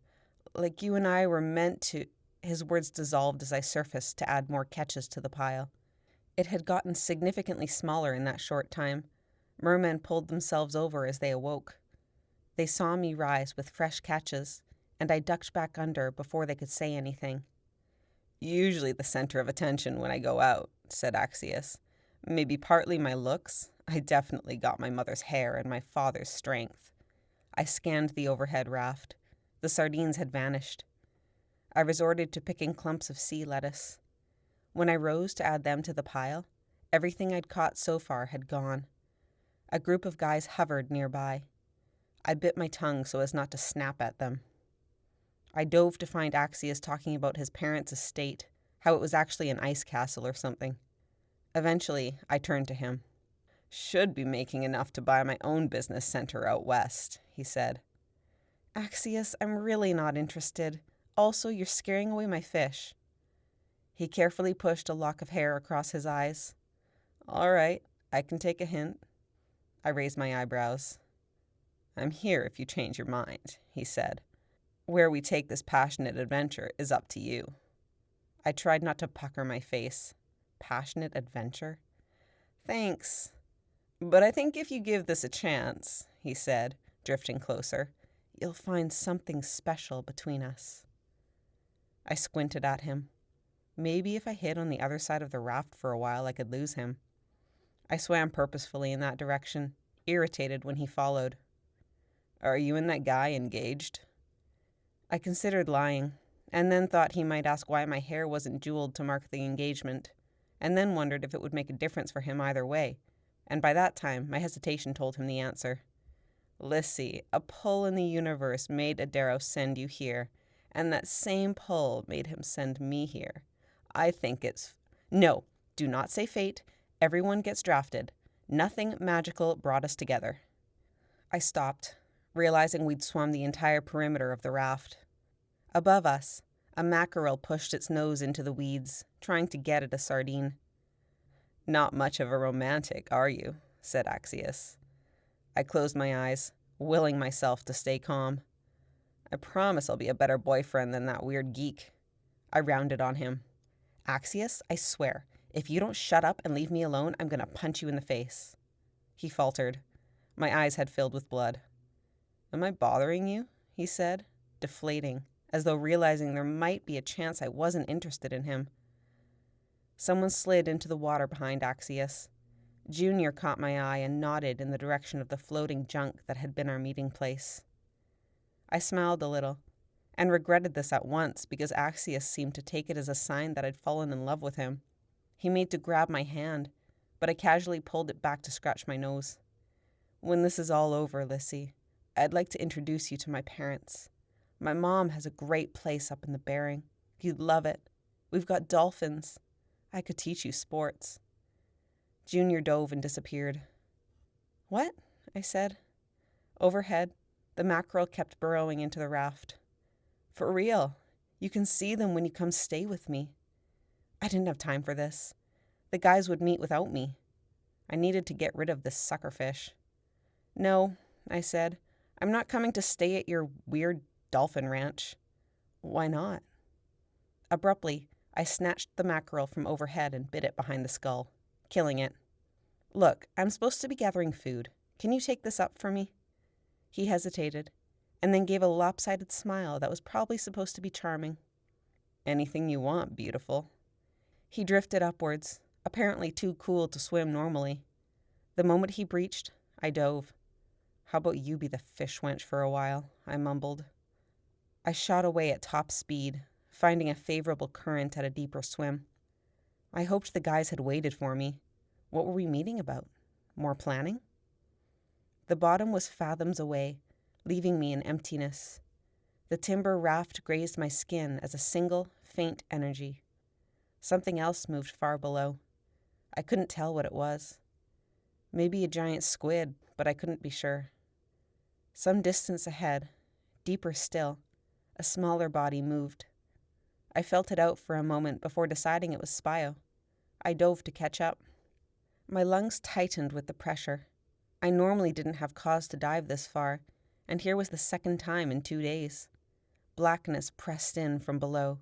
Like you and I were meant to... His words dissolved as I surfaced to add more catches to the pile. It had gotten significantly smaller in that short time. Mermen pulled themselves over as they awoke. They saw me rise with fresh catches, and I ducked back under before they could say anything. Usually the center of attention when I go out, said Axius. Maybe partly my looks. I definitely got my mother's hair and my father's strength. I scanned the overhead raft. The sardines had vanished. I resorted to picking clumps of sea lettuce. When I rose to add them to the pile, everything I'd caught so far had gone. A group of guys hovered nearby. I bit my tongue so as not to snap at them. I dove to find Axius talking about his parents' estate, how it was actually an ice castle or something. Eventually, I turned to him. Should be making enough to buy my own business center out west, he said. Axius, I'm really not interested. Also, you're scaring away my fish. He carefully pushed a lock of hair across his eyes. All right, I can take a hint. I raised my eyebrows. I'm here if you change your mind, he said. Where we take this passionate adventure is up to you. I tried not to pucker my face. Passionate adventure? Thanks. But I think if you give this a chance, he said, drifting closer, you'll find something special between us. I squinted at him. Maybe if I hid on the other side of the raft for a while, I could lose him. I swam purposefully in that direction, irritated when he followed. Are you and that guy engaged? I considered lying, and then thought he might ask why my hair wasn't jeweled to mark the engagement, and then wondered if it would make a difference for him either way, and by that time my hesitation told him the answer. Lissy, a pull in the universe made Adaro send you here, and that same pull made him send me here. I think it's... No, do not say fate. Everyone gets drafted. Nothing magical brought us together. I stopped, realizing we'd swum the entire perimeter of the raft. Above us, a mackerel pushed its nose into the weeds, trying to get at a sardine. Not much of a romantic, are you? Said Axius. I closed my eyes, willing myself to stay calm. I promise I'll be a better boyfriend than that weird geek. I rounded on him. Axius, I swear, if you don't shut up and leave me alone, I'm going to punch you in the face. He faltered. My eyes had filled with blood. Am I bothering you? He said, deflating, as though realizing there might be a chance I wasn't interested in him. Someone slid into the water behind Axius. Junior caught my eye and nodded in the direction of the floating junk that had been our meeting place. I smiled a little, and regretted this at once because Axius seemed to take it as a sign that I'd fallen in love with him. He made to grab my hand, but I casually pulled it back to scratch my nose. When this is all over, Lissy, I'd like to introduce you to my parents. My mom has a great place up in the Bering. You'd love it. We've got dolphins. I could teach you sports. Junior dove and disappeared. What? I said. Overhead, the mackerel kept burrowing into the raft. For real. You can see them when you come stay with me. I didn't have time for this. The guys would meet without me. I needed to get rid of this suckerfish. No, I said. I'm not coming to stay at your weird dolphin ranch. Why not? Abruptly, I snatched the mackerel from overhead and bit it behind the skull, killing it. Look, I'm supposed to be gathering food. Can you take this up for me? He hesitated, and then gave a lopsided smile that was probably supposed to be charming. Anything you want, beautiful. He drifted upwards, apparently too cool to swim normally. The moment he breached, I dove. How about you be the fish wench for a while? I mumbled. I shot away at top speed, finding a favorable current at a deeper swim. I hoped the guys had waited for me. What were we meeting about? More planning? The bottom was fathoms away, leaving me in emptiness. The timber raft grazed my skin as a single, faint energy. Something else moved far below. I couldn't tell what it was. Maybe a giant squid, but I couldn't be sure. Some distance ahead, deeper still, a smaller body moved. I felt it out for a moment before deciding it was Spio. I dove to catch up. My lungs tightened with the pressure. I normally didn't have cause to dive this far, and here was the second time in 2 days. Blackness pressed in from below.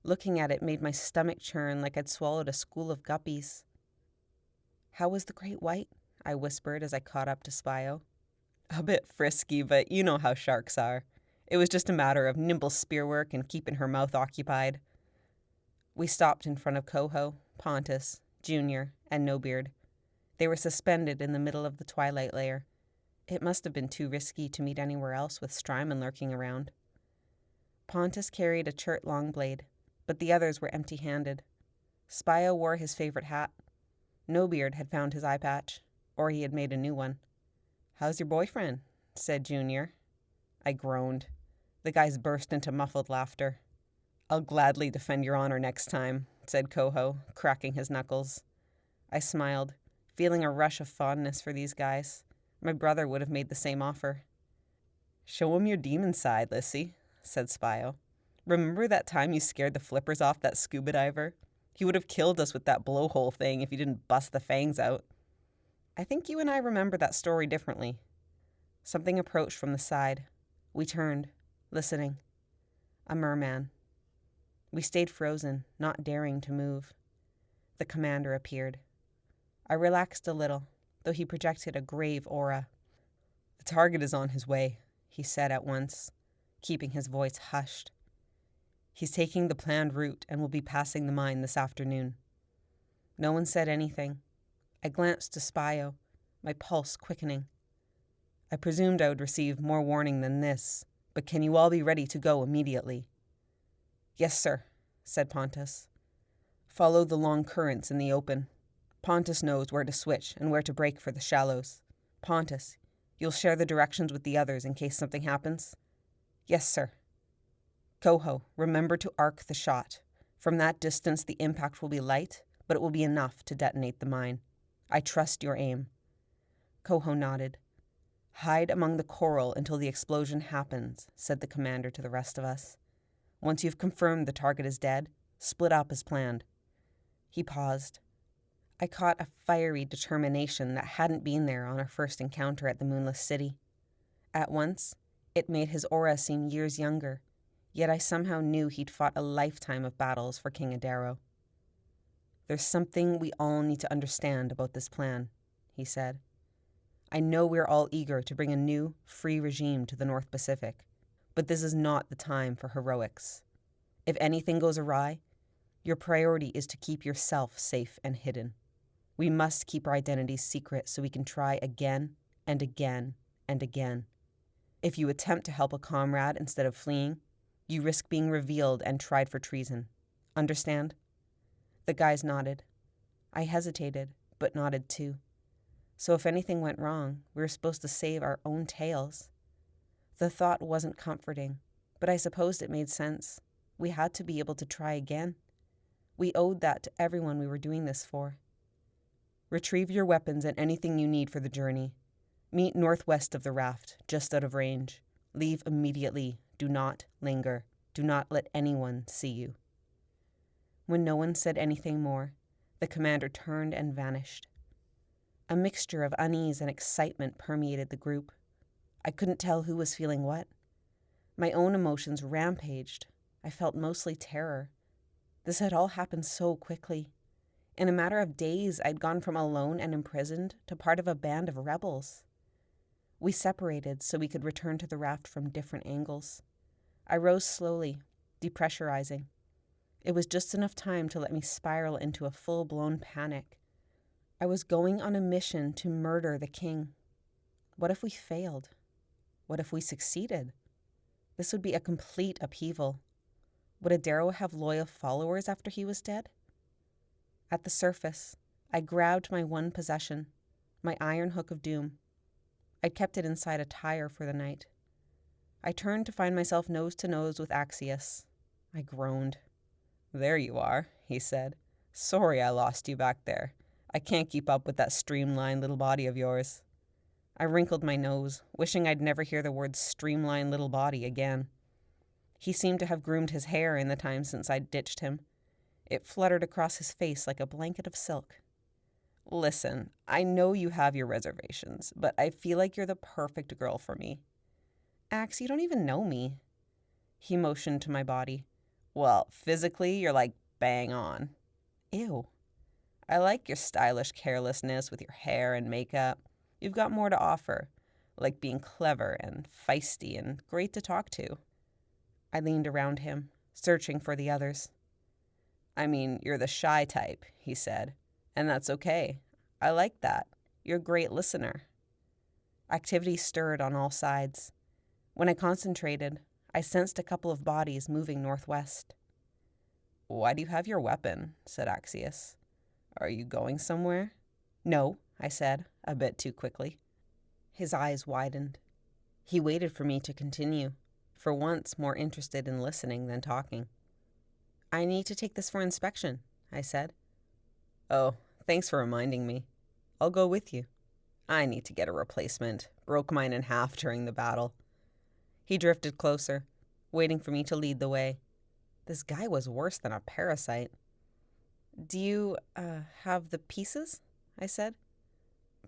Looking at it made my stomach churn like I'd swallowed a school of guppies. How was the great white? I whispered as I caught up to Spio. A bit frisky, but you know how sharks are. It was just a matter of nimble spearwork and keeping her mouth occupied. We stopped in front of Coho, Pontus, Junior, and No Beard. They were suspended in the middle of the twilight layer. It must have been too risky to meet anywhere else with Strymon lurking around. Pontus carried a chert long blade, but the others were empty-handed. Spio wore his favorite hat. Nobeard had found his eye patch, or he had made a new one. "How's your boyfriend?" said Junior. I groaned. The guys burst into muffled laughter. "I'll gladly defend your honor next time," said Coho, cracking his knuckles. I smiled, feeling a rush of fondness for these guys. My brother would have made the same offer. "Show him your demon side, Lissy," said Spio. "Remember that time you scared the flippers off that scuba diver? He would have killed us with that blowhole thing if you didn't bust the fangs out." I think you and I remember that story differently. Something approached from the side. We turned, listening. A merman. We stayed frozen, not daring to move. The commander appeared. I relaxed a little, though he projected a grave aura. "The target is on his way," he said at once, keeping his voice hushed. "He's taking the planned route and will be passing the mine this afternoon." No one said anything. I glanced to Spio, my pulse quickening. I presumed I would receive more warning than this, but can you all be ready to go immediately? "Yes, sir," said Pontus. "Follow the long currents in the open. Pontus knows where to switch and where to brake for the shallows. Pontus, you'll share the directions with the others in case something happens?" "Yes, sir." "Coho, remember to arc the shot. From that distance the impact will be light, but it will be enough to detonate the mine. I trust your aim." Coho nodded. "Hide among the coral until the explosion happens," said the commander to the rest of us. "Once you've confirmed the target is dead, split up as planned." He paused. I caught a fiery determination that hadn't been there on our first encounter at the Moonless City. At once, it made his aura seem years younger, yet I somehow knew he'd fought a lifetime of battles for King Adaro. "There's something we all need to understand about this plan," he said. "I know we're all eager to bring a new, free regime to the North Pacific, but this is not the time for heroics. If anything goes awry, your priority is to keep yourself safe and hidden. We must keep our identities secret so we can try again and again and again. If you attempt to help a comrade instead of fleeing, you risk being revealed and tried for treason. Understand?" The guys nodded. I hesitated, but nodded too. So if anything went wrong, we were supposed to save our own tails. The thought wasn't comforting, but I supposed it made sense. We had to be able to try again. We owed that to everyone we were doing this for. "Retrieve your weapons and anything you need for the journey. Meet northwest of the raft, just out of range. Leave immediately. Do not linger. Do not let anyone see you." When no one said anything more, the commander turned and vanished. A mixture of unease and excitement permeated the group. I couldn't tell who was feeling what. My own emotions rampaged. I felt mostly terror. This had all happened so quickly. In a matter of days, I'd gone from alone and imprisoned to part of a band of rebels. We separated so we could return to the raft from different angles. I rose slowly, depressurizing. It was just enough time to let me spiral into a full-blown panic. I was going on a mission to murder the king. What if we failed? What if we succeeded? This would be a complete upheaval. Would Adaro have loyal followers after he was dead? At the surface, I grabbed my one possession, my iron hook of doom. I'd kept it inside a tire for the night. I turned to find myself nose to nose with Axius. I groaned. "There you are," he said. "Sorry I lost you back there. I can't keep up with that streamlined little body of yours." I wrinkled my nose, wishing I'd never hear the word streamlined little body again. He seemed to have groomed his hair in the time since I'd ditched him. It fluttered across his face like a blanket of silk. "Listen, I know you have your reservations, but I feel like you're the perfect girl for me." "Ax, you don't even know me." He motioned to my body. "Well, physically, you're like bang on." "Ew." "I like your stylish carelessness with your hair and makeup. You've got more to offer, like being clever and feisty and great to talk to." I leaned around him, searching for the others. "I mean, you're the shy type," he said, "and that's okay. I like that. You're a great listener. Activity stirred on all sides. When I concentrated, I sensed a couple of bodies moving northwest. Why do you have your weapon? Said Axius. Are you going somewhere? No, I said, a bit too quickly. His eyes widened. He waited for me to continue, for once more interested in listening than talking. I need to take this for inspection, I said. Oh, thanks for reminding me. I'll go with you. I need to get a replacement. Broke mine in half during the battle. He drifted closer, waiting for me to lead the way. This guy was worse than a parasite. Do you, have the pieces? I said.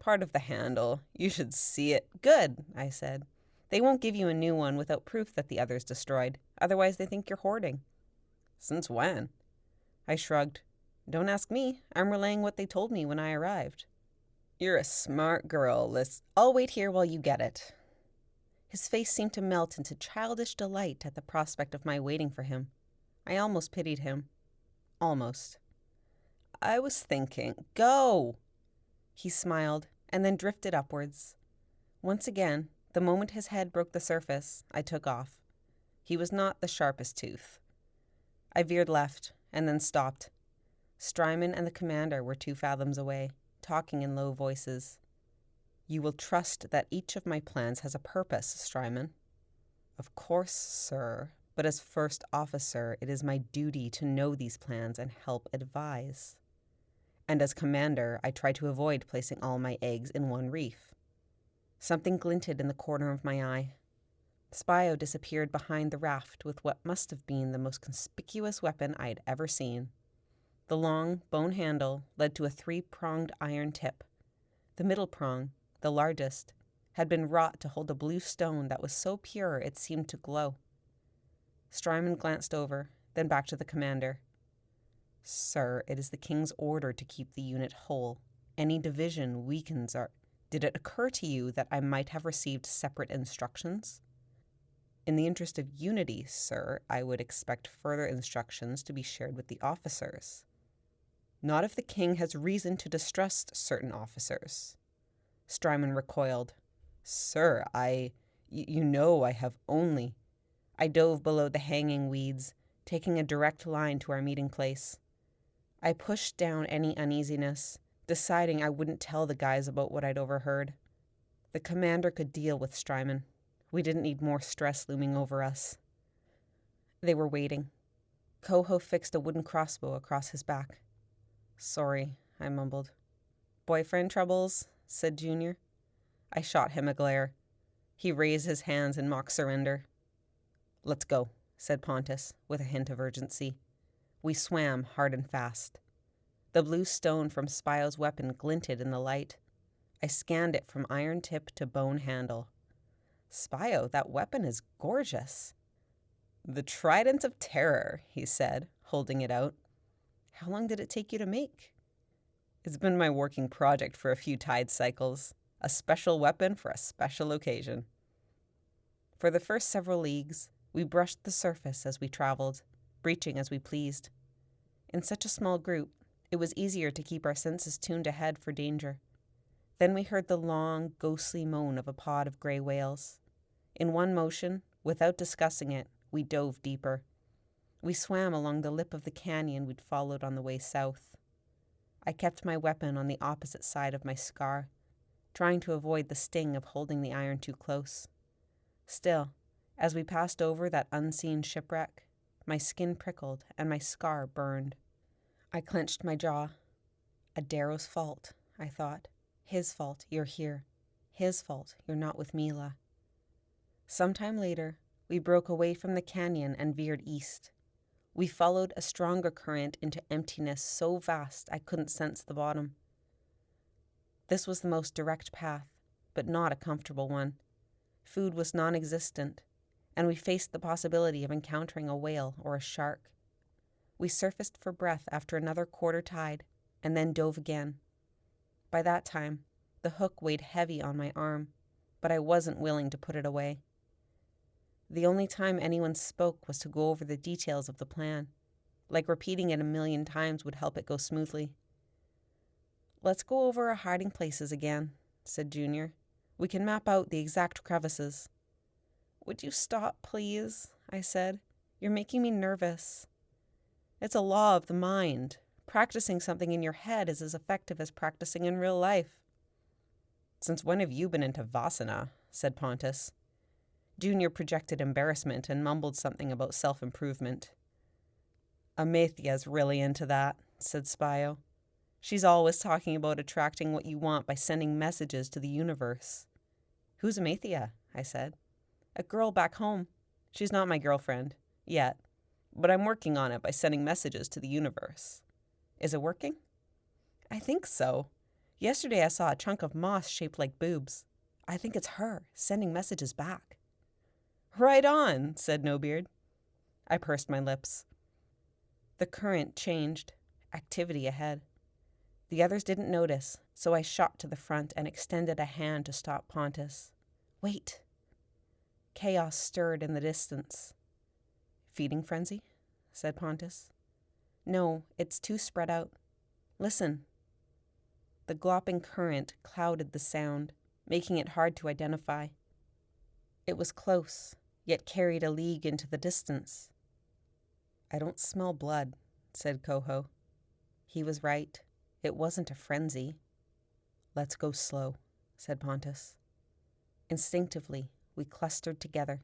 Part of the handle. You should see it. Good, I said. They won't give you a new one without proof that the other's destroyed. Otherwise, they think you're hoarding. Since when? I shrugged. Don't ask me. I'm relaying what they told me when I arrived. You're a smart girl, I'll wait here while you get it. His face seemed to melt into childish delight at the prospect of my waiting for him. I almost pitied him. Almost. I was thinking, go! He smiled and then drifted upwards. Once again, the moment his head broke the surface, I took off. He was not the sharpest tooth. I veered left and then stopped. Strymon and the commander were 2 fathoms away, talking in low voices. You will trust that each of my plans has a purpose, Strymon. Of course, sir, but as first officer, it is my duty to know these plans and help advise. And as commander, I try to avoid placing all my eggs in one reef. Something glinted in the corner of my eye. Spio disappeared behind the raft with what must have been the most conspicuous weapon I had ever seen. The long, bone handle led to a 3-pronged iron tip. The middle prong, the largest, had been wrought to hold a blue stone that was so pure it seemed to glow. Strymon glanced over, then back to the commander. Sir, it is the king's order to keep the unit whole. Any division weakens our... Did it occur to you that I might have received separate instructions? In the interest of unity, sir, I would expect further instructions to be shared with the officers. Not if the king has reason to distrust certain officers. Strymon recoiled. Sir, you know I have only... I dove below the hanging weeds, taking a direct line to our meeting place. I pushed down any uneasiness, deciding I wouldn't tell the guys about what I'd overheard. The commander could deal with Strymon. We didn't need more stress looming over us. They were waiting. Coho fixed a wooden crossbow across his back. Sorry, I mumbled. Boyfriend troubles? Said Junior. I shot him a glare. He raised his hands in mock surrender. Let's go, said Pontus, with a hint of urgency. We swam hard and fast. The blue stone from Spio's weapon glinted in the light. I scanned it from iron tip to bone handle. Spio, that weapon is gorgeous. The Trident of Terror, he said, holding it out. How long did it take you to make? It's been my working project for a few tide cycles. A special weapon for a special occasion. For the first several leagues, we brushed the surface as we traveled, breaching as we pleased. In such a small group, it was easier to keep our senses tuned ahead for danger. Then we heard the long, ghostly moan of a pod of gray whales. In one motion, without discussing it, we dove deeper. We swam along the lip of the canyon we'd followed on the way south. I kept my weapon on the opposite side of my scar, trying to avoid the sting of holding the iron too close. Still, as we passed over that unseen shipwreck, my skin prickled and my scar burned. I clenched my jaw. Adaro's fault, I thought. His fault you're here. His fault you're not with Meela. Sometime later, we broke away from the canyon and veered east. We followed a stronger current into emptiness so vast I couldn't sense the bottom. This was the most direct path, but not a comfortable one. Food was non-existent, and we faced the possibility of encountering a whale or a shark. We surfaced for breath after another quarter tide, and then dove again. By that time, the hook weighed heavy on my arm, but I wasn't willing to put it away. The only time anyone spoke was to go over the details of the plan, like repeating it 1,000,000 times would help it go smoothly. Let's go over our hiding places again, said Junior. We can map out the exact crevices. Would you stop, please? I said. You're making me nervous. It's a law of the mind. Practicing something in your head is as effective as practicing in real life. Since when have you been into Vasana? Said Pontus. Junior projected embarrassment and mumbled something about self-improvement. Amethia's really into that, said Spio. She's always talking about attracting what you want by sending messages to the universe. Who's Amethia? I said. A girl back home. She's not my girlfriend. Yet. But I'm working on it by sending messages to the universe. Is it working? I think so. Yesterday I saw a chunk of moss shaped like boobs. I think it's her, sending messages back. Right on, said No Beard. I pursed my lips. The current changed. Activity ahead. The others didn't notice, so I shot to the front and extended a hand to stop Pontus. Wait. Chaos stirred in the distance. Feeding frenzy? Said Pontus. No, it's too spread out. Listen. The glopping current clouded the sound, making it hard to identify. It was close, yet carried a league into the distance. I don't smell blood, said Coho. He was right. It wasn't a frenzy. Let's go slow, said Pontus. Instinctively, we clustered together.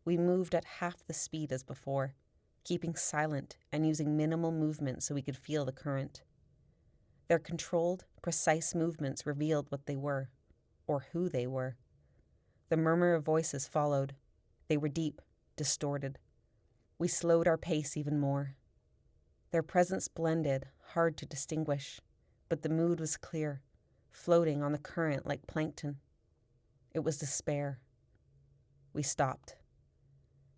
We moved at half the speed as before, keeping silent and using minimal movement so we could feel the current. Their controlled, precise movements revealed what they were, or who they were. The murmur of voices followed. They were deep, distorted. We slowed our pace even more. Their presence blended, hard to distinguish, but the mood was clear, floating on the current like plankton. It was despair. We stopped.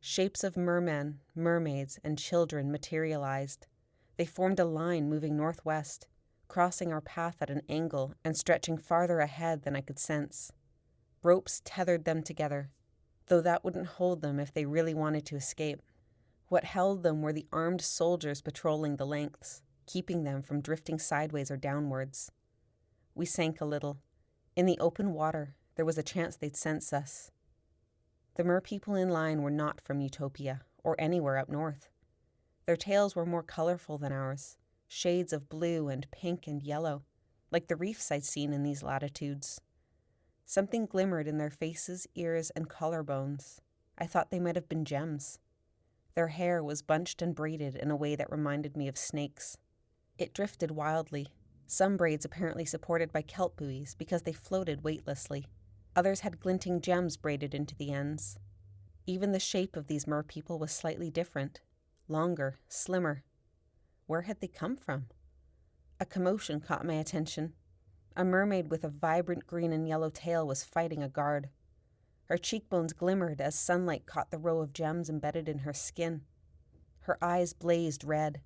Shapes of mermen, mermaids, and children materialized. They formed a line moving northwest, crossing our path at an angle and stretching farther ahead than I could sense. Ropes tethered them together, though that wouldn't hold them if they really wanted to escape. What held them were the armed soldiers patrolling the lengths, keeping them from drifting sideways or downwards. We sank a little. In the open water, there was a chance they'd sense us. The merpeople in line were not from Utopia, or anywhere up north. Their tails were more colorful than ours, shades of blue and pink and yellow, like the reefs I'd seen in these latitudes. Something glimmered in their faces, ears, and collarbones. I thought they might have been gems. Their hair was bunched and braided in a way that reminded me of snakes. It drifted wildly, some braids apparently supported by kelp buoys because they floated weightlessly. Others had glinting gems braided into the ends. Even the shape of these merpeople was slightly different, longer, slimmer. Where had they come from? A commotion caught my attention. A mermaid with a vibrant green and yellow tail was fighting a guard. Her cheekbones glimmered as sunlight caught the row of gems embedded in her skin. Her eyes blazed red.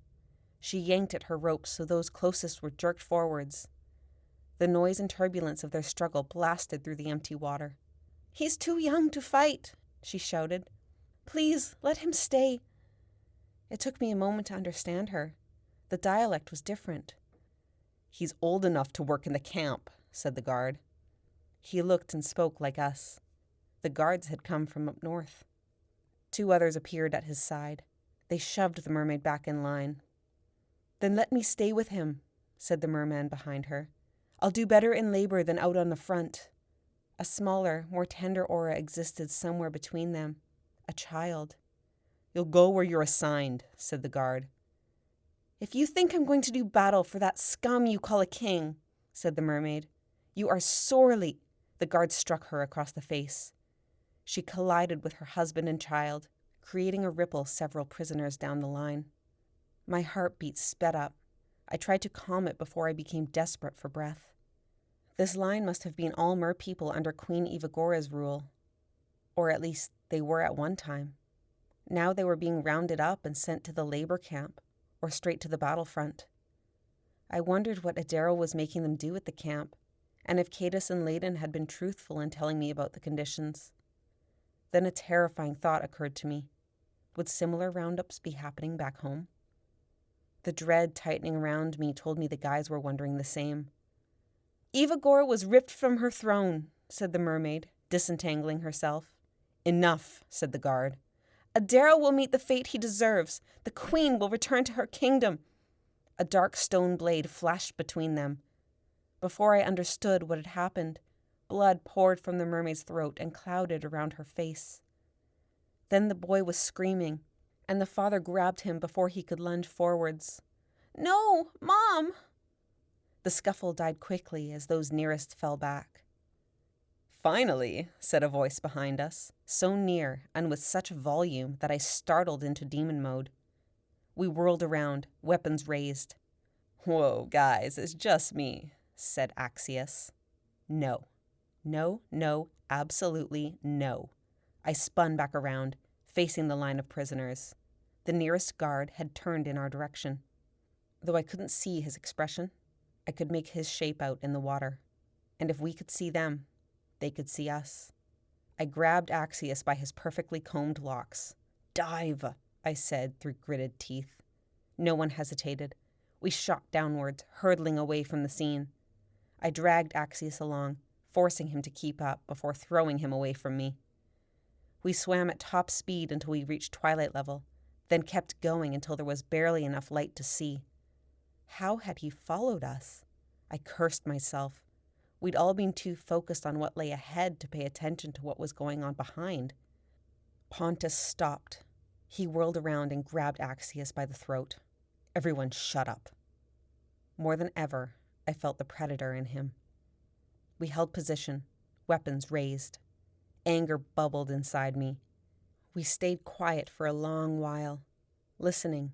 She yanked at her ropes so those closest were jerked forwards. The noise and turbulence of their struggle blasted through the empty water. "He's too young to fight," she shouted. "Please, let him stay." It took me a moment to understand her. The dialect was different. "He's old enough to work in the camp," said the guard. He looked and spoke like us. The guards had come from up north. 2 others appeared at his side. They shoved the mermaid back in line. "Then let me stay with him," said the merman behind her. "I'll do better in labor than out on the front." A smaller, more tender aura existed somewhere between them. A child. "You'll go where you're assigned," said the guard. "If you think I'm going to do battle for that scum you call a king," said the mermaid, "you are sorely—" The guard struck her across the face. She collided with her husband and child, creating a ripple several prisoners down the line. My heartbeat sped up. I tried to calm it before I became desperate for breath. This line must have been all merpeople under Queen Ivagora's rule. Or at least they were at one time. Now they were being rounded up and sent to the labor camp, or straight to the battlefront. I wondered what Adaro was making them do at the camp, and if Cadus and Layden had been truthful in telling me about the conditions. Then a terrifying thought occurred to me. Would similar roundups be happening back home? The dread tightening around me told me the guys were wondering the same. Evagor was ripped from her throne, said the mermaid, disentangling herself. Enough, said the guard. Adara will meet the fate he deserves. The queen will return to her kingdom. A dark stone blade flashed between them. Before I understood what had happened, blood poured from the mermaid's throat and clouded around her face. Then the boy was screaming, and the father grabbed him before he could lunge forwards. No, Mom! The scuffle died quickly as those nearest fell back. Finally, said a voice behind us, so near and with such volume that I startled into demon mode. We whirled around, weapons raised. Whoa, guys, it's just me, said Axius. No, absolutely no. I spun back around, facing the line of prisoners. The nearest guard had turned in our direction. Though I couldn't see his expression, I could make his shape out in the water. And if we could see them, they could see us. I grabbed Axius by his perfectly combed locks. Dive, I said through gritted teeth. No one hesitated. We shot downwards, hurtling away from the scene. I dragged Axius along, forcing him to keep up before throwing him away from me. We swam at top speed until we reached twilight level, then kept going until there was barely enough light to see. How had he followed us? I cursed myself. We'd all been too focused on what lay ahead to pay attention to what was going on behind. Pontus stopped. He whirled around and grabbed Axius by the throat. Everyone shut up. More than ever, I felt the predator in him. We held position, weapons raised. Anger bubbled inside me. We stayed quiet for a long while, listening,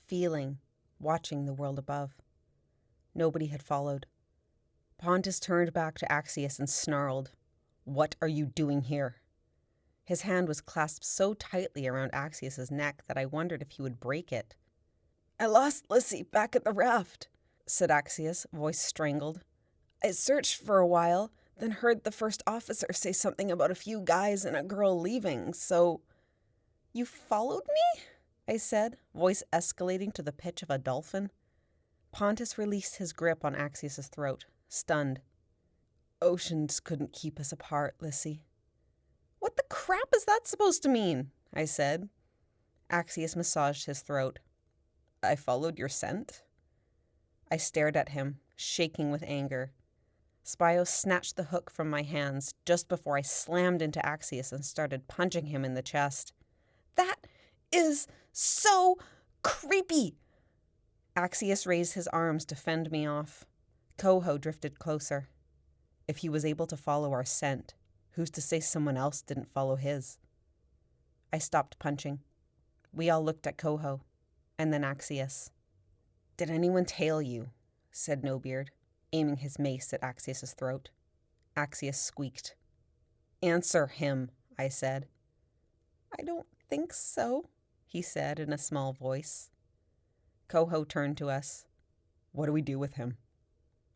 feeling, watching the world above. Nobody had followed. Pontus turned back to Axius and snarled, "What are you doing here?" His hand was clasped so tightly around Axius's neck that I wondered if he would break it. "I lost Lissy back at the raft," said Axius, voice strangled. "I searched for a while, then heard the first officer say something about a few guys and a girl leaving, so—" "You followed me?" I said, voice escalating to the pitch of a dolphin. Pontus released his grip on Axius's throat, stunned. "Oceans couldn't keep us apart, Lissy." "What the crap is that supposed to mean?" I said. Axius massaged his throat. "I followed your scent?" I stared at him, shaking with anger. Spio snatched the hook from my hands just before I slammed into Axius and started punching him in the chest. "That is so creepy!" Axius raised his arms to fend me off. Coho drifted closer. If he was able to follow our scent, who's to say someone else didn't follow his? I stopped punching. We all looked at Coho, and then Axius. "Did anyone tail you?" said Nobeard, aiming his mace at Axius's throat. Axius squeaked. "Answer him," I said. "I don't think so," he said in a small voice. Coho turned to us. "What do we do with him?"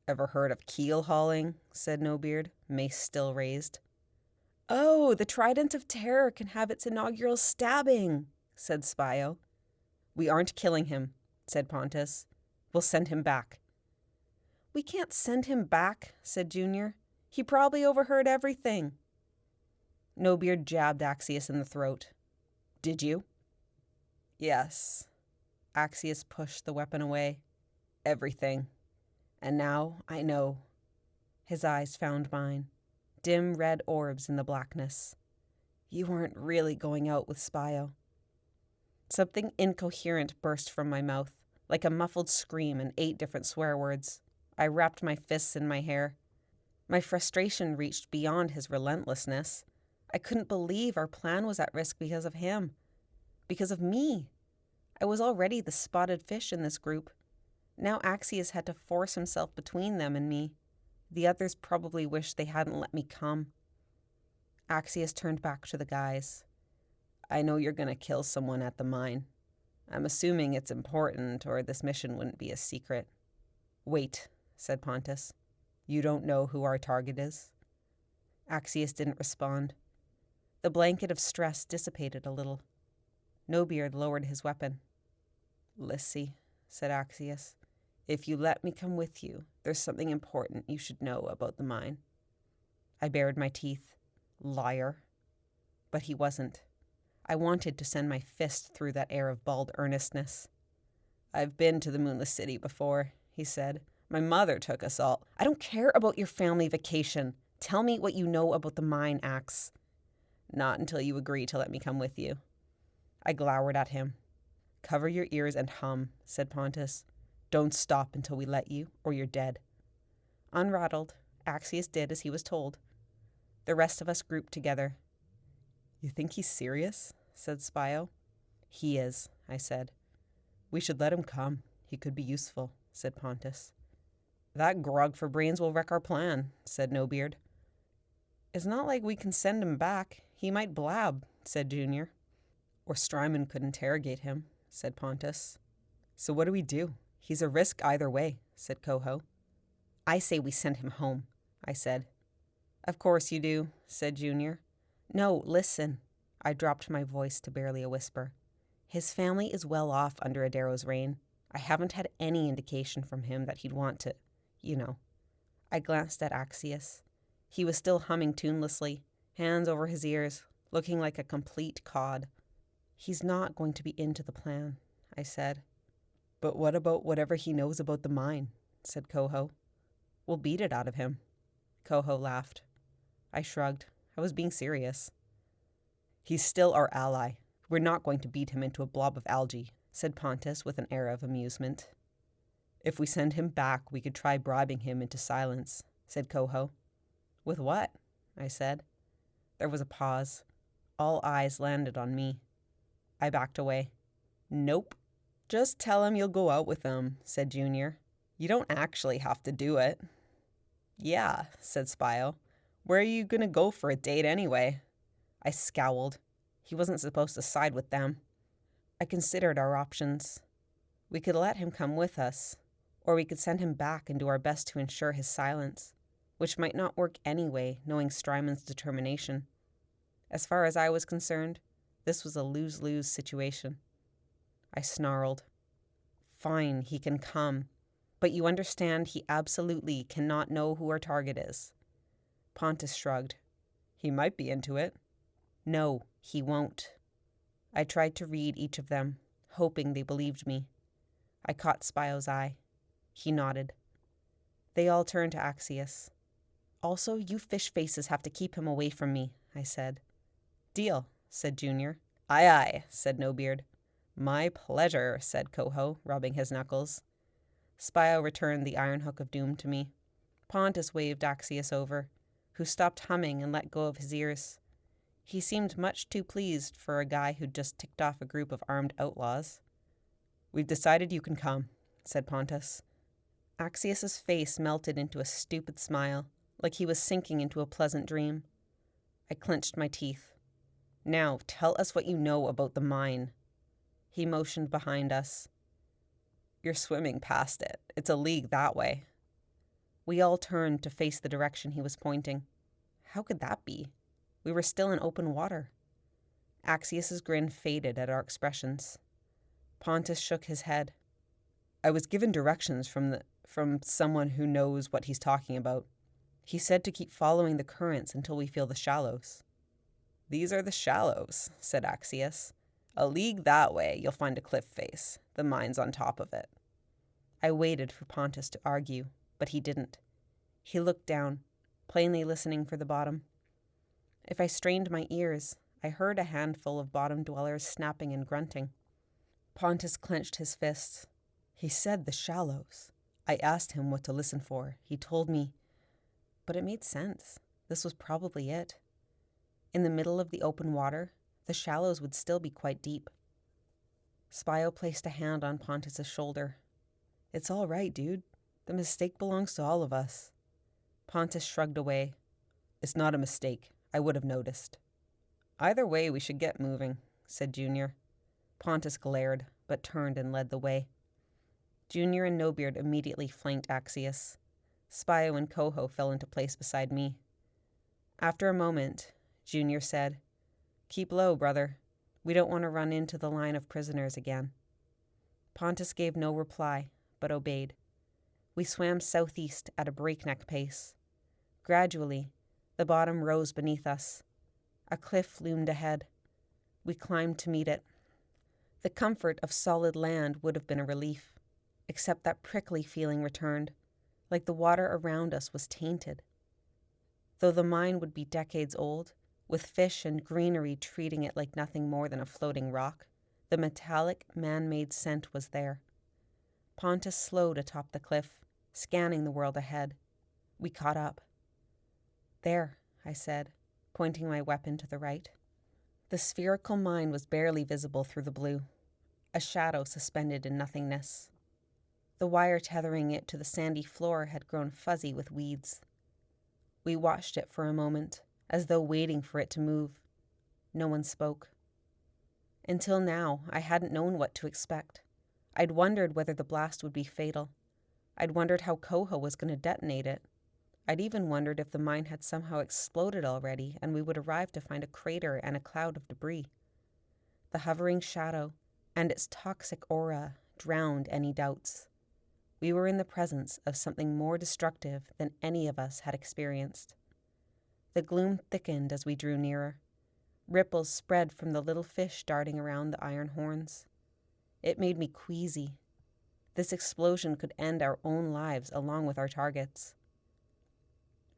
"Ever heard of keel hauling?" said Nobeard, mace still raised. "Oh, the Trident of Terror can have its inaugural stabbing," said Spio. "We aren't killing him," said Pontus. "We'll send him back." "We can't send him back," said Junior. "He probably overheard everything." Nobeard jabbed Axius in the throat. "Did you?" "Yes." Axius pushed the weapon away. "Everything. And now I know." His eyes found mine, dim red orbs in the blackness. "You weren't really going out with Spio." Something incoherent burst from my mouth, like a muffled scream and 8 different swear words. I wrapped my fists in my hair. My frustration reached beyond his relentlessness. I couldn't believe our plan was at risk because of him. Because of me. I was already the spotted fish in this group. Now Axius had to force himself between them and me. The others probably wished they hadn't let me come. Axius turned back to the guys. "I know you're going to kill someone at the mine. I'm assuming it's important or this mission wouldn't be a secret." "Wait," said Pontus. "You don't know who our target is?" Axius didn't respond. The blanket of stress dissipated a little. Nobeard lowered his weapon. "Lissy," said Axius, "if you let me come with you, There's something important you should know about the mine. I bared my teeth. Liar. But he wasn't. I wanted to send my fist through that air of bald earnestness. I've been to the Moonless City before, he said. My mother took us all. I don't care about your family vacation. Tell me what you know about the mine, Axe. Not until you agree to let me come with you. I glowered at him. Cover your ears and hum, said Pontus. Don't stop until we let you, or you're dead. Unrattled, Axius did as he was told. The rest of us grouped together. You think he's serious? Said Spio. He is, I said. We should let him come. He could be useful, said Pontus. That grog for brains will wreck our plan, said No-Beard. It's not like we can send him back. He might blab, said Junior. Or Strymon could interrogate him, said Pontus. So what do we do? He's a risk either way, said Coho. I say we send him home, I said. Of course you do, said Junior. No, listen. I dropped my voice to barely a whisper. His family is well off under Adaro's reign. I haven't had any indication from him that he'd want to, I glanced at Axius. He was still humming tunelessly, hands over his ears, looking like a complete cod. He's not going to be into the plan, I said. But what about whatever he knows about the mine, said Coho. We'll beat it out of him. Coho laughed. I shrugged. I was being serious. He's still our ally. We're not going to beat him into a blob of algae, said Pontus with an air of amusement. If we send him back, we could try bribing him into silence, said Coho. With what? I said. There was a pause. All eyes landed on me. I backed away. Nope. Just tell him you'll go out with him, said Junior. You don't actually have to do it. Yeah, said Spio. Where are you going to go for a date anyway? I scowled. He wasn't supposed to side with them. I considered our options. We could let him come with us, or we could send him back and do our best to ensure his silence, which might not work anyway, knowing Strymon's determination. As far as I was concerned, this was a lose-lose situation. I snarled. Fine, he can come, but you understand he absolutely cannot know who our target is. Pontus shrugged. He might be into it. No, he won't. I tried to read each of them, hoping they believed me. I caught Spio's eye. He nodded. They all turned to Axius. Also, you fish faces have to keep him away from me, I said. Deal, said Junior. Aye, aye, said No-Beard. My pleasure, said Coho, rubbing his knuckles. Spio returned the iron hook of doom to me. Pontus waved Axius over, who stopped humming and let go of his ears. He seemed much too pleased for a guy who'd just ticked off a group of armed outlaws. We've decided you can come, said Pontus. Axius's face melted into a stupid smile, like he was sinking into a pleasant dream. I clenched my teeth. Now, tell us what you know about the mine. He motioned behind us. You're swimming past it. It's a league that way. We all turned to face the direction he was pointing. How could that be? We were still in open water. Axius's grin faded at our expressions. Pontus shook his head. I was given directions from someone who knows what he's talking about. He said to keep following the currents until we feel the shallows. These are the shallows, said Axius. A league that way, you'll find a cliff face. The mine's on top of it. I waited for Pontus to argue, but he didn't. He looked down, plainly listening for the bottom. If I strained my ears, I heard a handful of bottom dwellers snapping and grunting. Pontus clenched his fists. He said the shallows. I asked him what to listen for. He told me. But it made sense. This was probably it. In the middle of the open water, the shallows would still be quite deep. Spio placed a hand on Pontus's shoulder. It's all right, dude. The mistake belongs to all of us. Pontus shrugged away. It's not a mistake. I would have noticed. Either way, we should get moving, said Junior. Pontus glared, but turned and led the way. Junior and No-Beard immediately flanked Axius. Spio and Coho fell into place beside me. After a moment, Junior said, Keep low, brother. We don't want to run into the line of prisoners again. Pontus gave no reply, but obeyed. We swam southeast at a breakneck pace. Gradually, the bottom rose beneath us. A cliff loomed ahead. We climbed to meet it. The comfort of solid land would have been a relief, except that prickly feeling returned, like the water around us was tainted. Though the mine would be decades old, with fish and greenery treating it like nothing more than a floating rock, the metallic, man-made scent was there. Pontus slowed atop the cliff, scanning the world ahead. We caught up. "There," I said, pointing my weapon to the right. The spherical mine was barely visible through the blue, a shadow suspended in nothingness. The wire tethering it to the sandy floor had grown fuzzy with weeds. We watched it for a moment, as though waiting for it to move. No one spoke. Until now, I hadn't known what to expect. I'd wondered whether the blast would be fatal. I'd wondered how Coho was going to detonate it. I'd even wondered if the mine had somehow exploded already and we would arrive to find a crater and a cloud of debris. The hovering shadow and its toxic aura drowned any doubts. We were in the presence of something more destructive than any of us had experienced. The gloom thickened as we drew nearer. Ripples spread from the little fish darting around the iron horns. It made me queasy. This explosion could end our own lives along with our targets.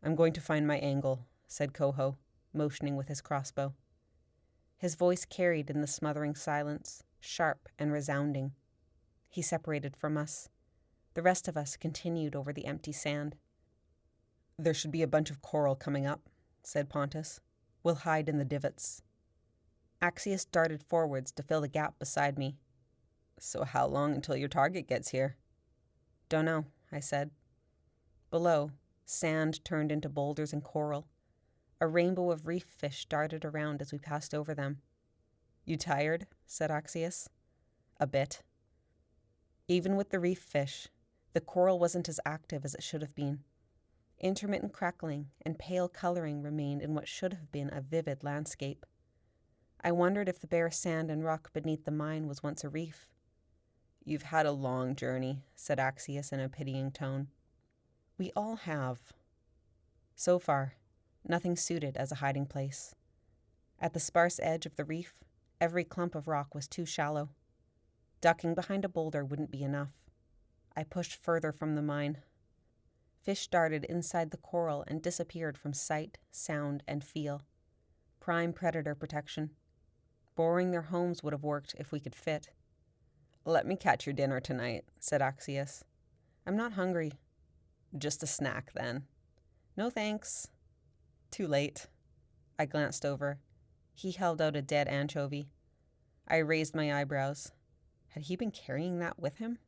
"I'm going to find my angle," said Coho, motioning with his crossbow. His voice carried in the smothering silence, sharp and resounding. He separated from us. The rest of us continued over the empty sand. "There should be a bunch of coral coming up," said Pontus. "We'll hide in the divots." Axius darted forwards to fill the gap beside me. "So how long until your target gets here?" "Dunno," I said. Below, sand turned into boulders and coral. A rainbow of reef fish darted around as we passed over them. "You tired?" said Axius. "A bit." Even with the reef fish, the coral wasn't as active as it should have been. Intermittent crackling and pale coloring remained in what should have been a vivid landscape. I wondered if the bare sand and rock beneath the mine was once a reef. "You've had a long journey," said Axius in a pitying tone. "We all have." So far, nothing suited as a hiding place. At the sparse edge of the reef, every clump of rock was too shallow. Ducking behind a boulder wouldn't be enough. I pushed further from the mine. Fish darted inside the coral and disappeared from sight, sound, and feel. Prime predator protection. Boring their homes would have worked if we could fit. "Let me catch your dinner tonight," said Axius. "I'm not hungry." "Just a snack, then." "No thanks." "Too late." I glanced over. He held out a dead anchovy. I raised my eyebrows. Had he been carrying that with him?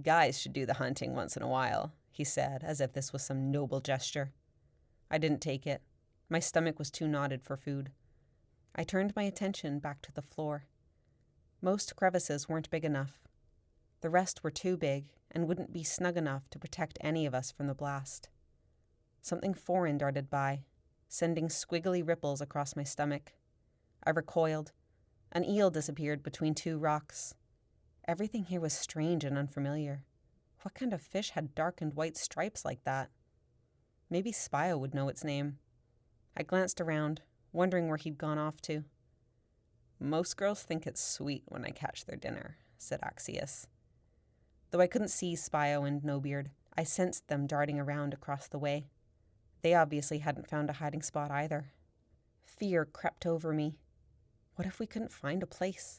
"Guys should do the hunting once in a while," he said, as if this was some noble gesture. I didn't take it. My stomach was too knotted for food. I turned my attention back to the floor. Most crevices weren't big enough. The rest were too big and wouldn't be snug enough to protect any of us from the blast. Something foreign darted by, sending squiggly ripples across my stomach. I recoiled. An eel disappeared between two rocks. Everything here was strange and unfamiliar. What kind of fish had dark and white stripes like that? Maybe Spio would know its name. I glanced around, wondering where he'd gone off to. "Most girls think it's sweet when I catch their dinner," said Axius. Though I couldn't see Spio and Nobeard, I sensed them darting around across the way. They obviously hadn't found a hiding spot either. Fear crept over me. What if we couldn't find a place?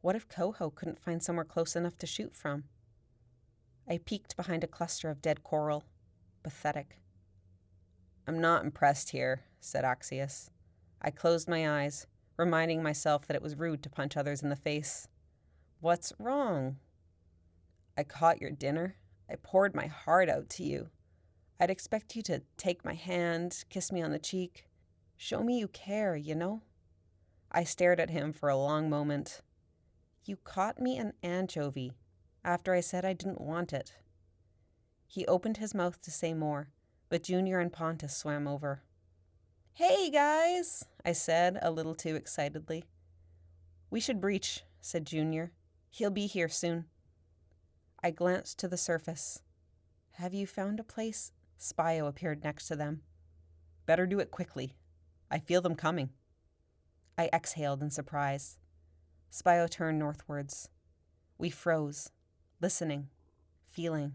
What if Coho couldn't find somewhere close enough to shoot from? I peeked behind a cluster of dead coral. Pathetic. "I'm not impressed here," said Axius. I closed my eyes, reminding myself that it was rude to punch others in the face. "What's wrong?" "I caught your dinner. I poured my heart out to you. I'd expect you to take my hand, kiss me on the cheek. Show me you care, you know?" I stared at him for a long moment. "You caught me an anchovy after I said I didn't want it." He opened his mouth to say more, but Junior and Pontus swam over. "Hey, guys," I said, a little too excitedly. "We should breach," said Junior. "He'll be here soon." I glanced to the surface. Have you found a place? Spio appeared next to them. Better do it quickly. I feel them coming. I exhaled in surprise. Spio turned northwards. We froze, listening, feeling.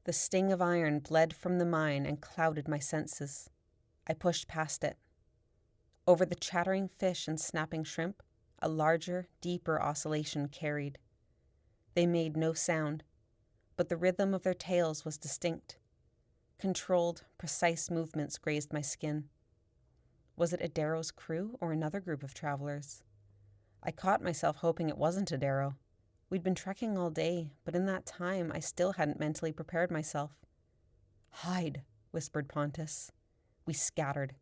The sting of iron bled from the mine and clouded my senses. I pushed past it. Over the chattering fish and snapping shrimp, a larger, deeper oscillation carried. They made no sound, but the rhythm of their tails was distinct. Controlled, precise movements grazed my skin. Was it Adaro's crew or another group of travelers? I caught myself hoping it wasn't Adaro. We'd been trekking all day, but in that time I still hadn't mentally prepared myself. "Hide," whispered Pontus. We scattered.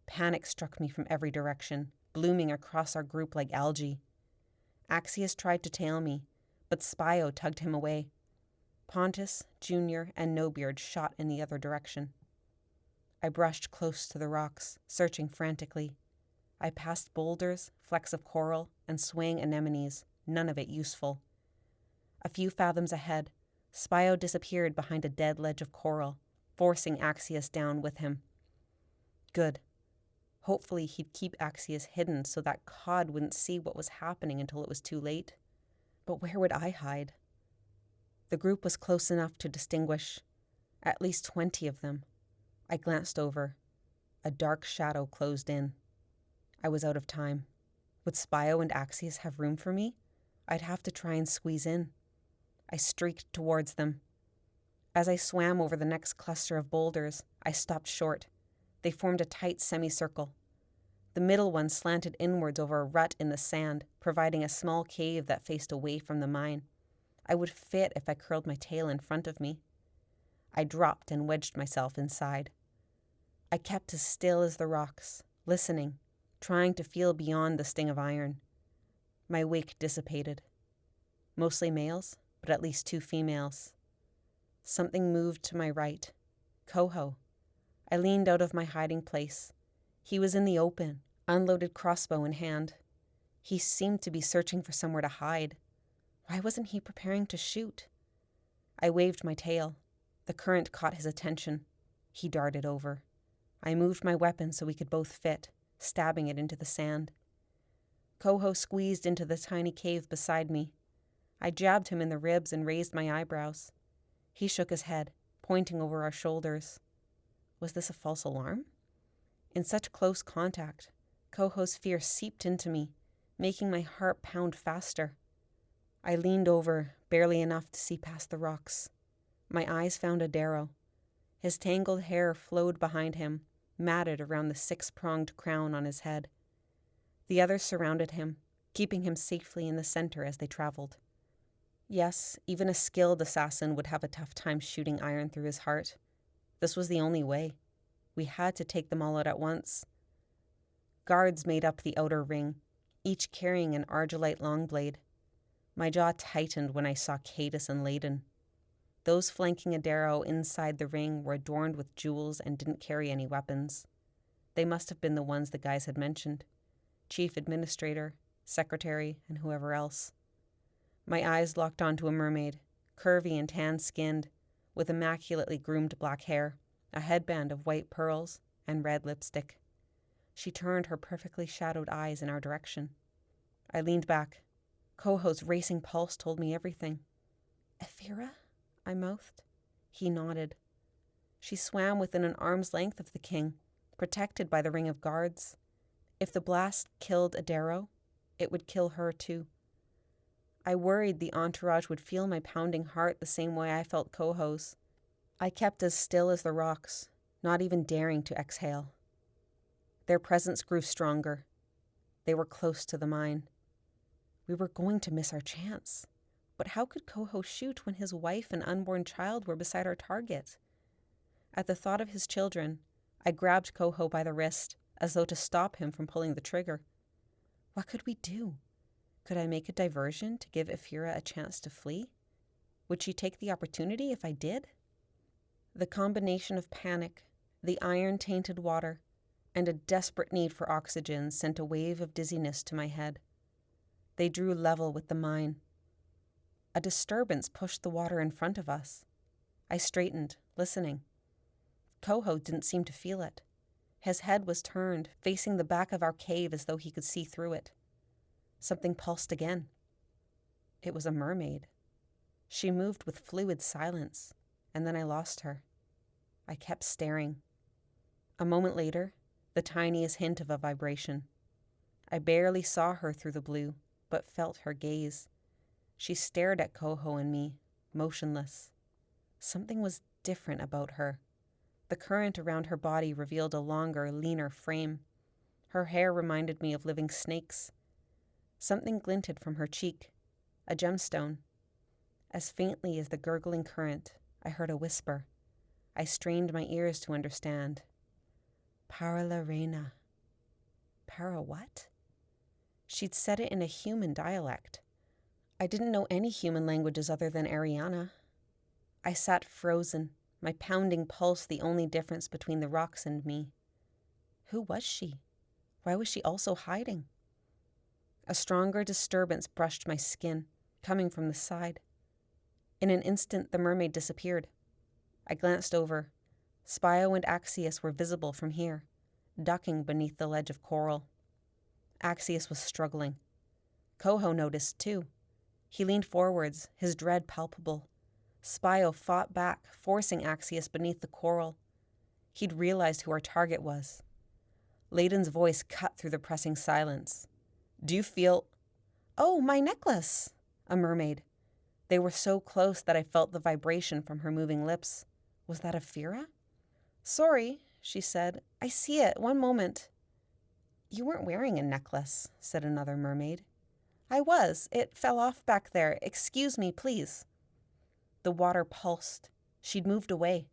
Panic struck me from every direction, blooming across our group like algae. Axius tried to tail me, but Spio tugged him away. Pontus, Junior, and Nobeard shot in the other direction. I brushed close to the rocks, searching frantically. I passed boulders, flecks of coral, and swaying anemones, none of it useful. A few fathoms ahead, Spio disappeared behind a dead ledge of coral, forcing Axius down with him. Good. Hopefully he'd keep Axius hidden so that Cod wouldn't see what was happening until it was too late. But where would I hide? The group was close enough to distinguish. At least 20 of them. I glanced over. A dark shadow closed in. I was out of time. Would Spio and Axius have room for me? I'd have to try and squeeze in. I streaked towards them. As I swam over the next cluster of boulders, I stopped short. They formed a tight semicircle. The middle one slanted inwards over a rut in the sand, providing a small cave that faced away from the mine. I would fit if I curled my tail in front of me. I dropped and wedged myself inside. I kept as still as the rocks, listening, trying to feel beyond the sting of iron. My wake dissipated. Mostly males, but at least 2 females. Something moved to my right. Coho. I leaned out of my hiding place. He was in the open, unloaded crossbow in hand. He seemed to be searching for somewhere to hide. Why wasn't he preparing to shoot? I waved my tail. The current caught his attention. He darted over. I moved my weapon so we could both fit, stabbing it into the sand. Coho squeezed into the tiny cave beside me. I jabbed him in the ribs and raised my eyebrows. He shook his head, pointing over our shoulders. Was this a false alarm? In such close contact, Coho's fear seeped into me, making my heart pound faster. I leaned over, barely enough to see past the rocks. My eyes found Adaro. His tangled hair flowed behind him, matted around the 6-pronged crown on his head. The others surrounded him, keeping him safely in the center as they traveled. Yes, even a skilled assassin would have a tough time shooting iron through his heart. This was the only way. We had to take them all out at once. Guards made up the outer ring, each carrying an argillite longblade. My jaw tightened when I saw Cadus and Layden. Those flanking Adaro inside the ring were adorned with jewels and didn't carry any weapons. They must have been the ones the guys had mentioned. Chief Administrator, Secretary, and whoever else. My eyes locked onto a mermaid, curvy and tan-skinned, with immaculately groomed black hair, a headband of white pearls, and red lipstick. She turned her perfectly shadowed eyes in our direction. I leaned back. Coho's racing pulse told me everything. "Ephira?" I mouthed. He nodded. She swam within an arm's length of the king, protected by the ring of guards. If the blast killed Adaro, it would kill her too. I worried the entourage would feel my pounding heart the same way I felt Coho's. I kept as still as the rocks, not even daring to exhale. Their presence grew stronger. They were close to the mine. We were going to miss our chance. But how could Coho shoot when his wife and unborn child were beside our target? At the thought of his children, I grabbed Coho by the wrist, as though to stop him from pulling the trigger. What could we do? Could I make a diversion to give Ephira a chance to flee? Would she take the opportunity if I did? The combination of panic, the iron-tainted water, and a desperate need for oxygen sent a wave of dizziness to my head. They drew level with the mine. A disturbance pushed the water in front of us. I straightened, listening. Coho didn't seem to feel it. His head was turned, facing the back of our cave as though he could see through it. Something pulsed again. It was a mermaid. She moved with fluid silence, and then I lost her. I kept staring. A moment later, the tiniest hint of a vibration. I barely saw her through the blue, but felt her gaze. She stared at Coho and me, motionless. Something was different about her. The current around her body revealed a longer, leaner frame. Her hair reminded me of living snakes. Something glinted from her cheek, a gemstone. As faintly as the gurgling current, I heard a whisper. I strained my ears to understand. Para la reina. Para what? She'd said it in a human dialect. I didn't know any human languages other than Eriana. I sat frozen, my pounding pulse the only difference between the rocks and me. Who was she? Why was she also hiding? A stronger disturbance brushed my skin, coming from the side. In an instant, the mermaid disappeared. I glanced over. Spio and Axius were visible from here, ducking beneath the ledge of coral. Axius was struggling. Coho noticed, too. He leaned forwards, his dread palpable. Spio fought back, forcing Axius beneath the coral. He'd realized who our target was. Layden's voice cut through the pressing silence. Do you feel... Oh, my necklace! A mermaid. They were so close that I felt the vibration from her moving lips. Was that Ephira? Sorry, she said. I see it. One moment. You weren't wearing a necklace, said another mermaid. I was. It fell off back there. Excuse me, please. The water pulsed. She'd moved away.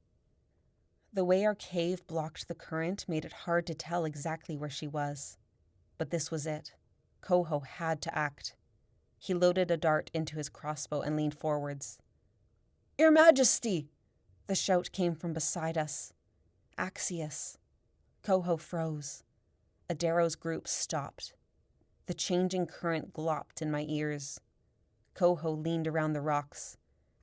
The way our cave blocked the current made it hard to tell exactly where she was. But this was it. Coho had to act. He loaded a dart into his crossbow and leaned forwards. Your Majesty! The shout came from beside us. Axius. Coho froze. Adaro's group stopped. The changing current glopped in my ears. Coho leaned around the rocks.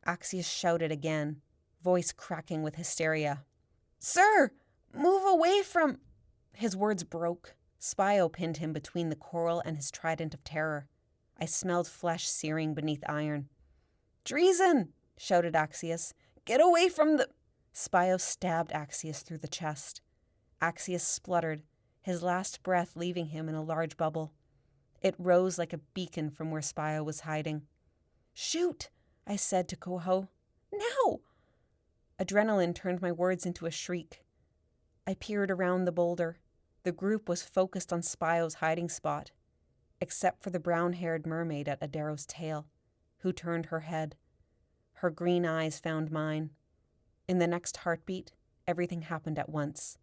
Axius shouted again, voice cracking with hysteria. Sir! Move away from... His words broke. Spio pinned him between the coral and his trident of terror. I smelled flesh searing beneath iron. Treason! Shouted Axius. Get away from the... Spio stabbed Axius through the chest. Axius spluttered, his last breath leaving him in a large bubble. It rose like a beacon from where Spio was hiding. Shoot! I said to Coho. Now! Adrenaline turned my words into a shriek. I peered around the boulder. The group was focused on Spio's hiding spot, except for the brown-haired mermaid at Adaro's tail, who turned her head. Her green eyes found mine. In the next heartbeat, everything happened at once.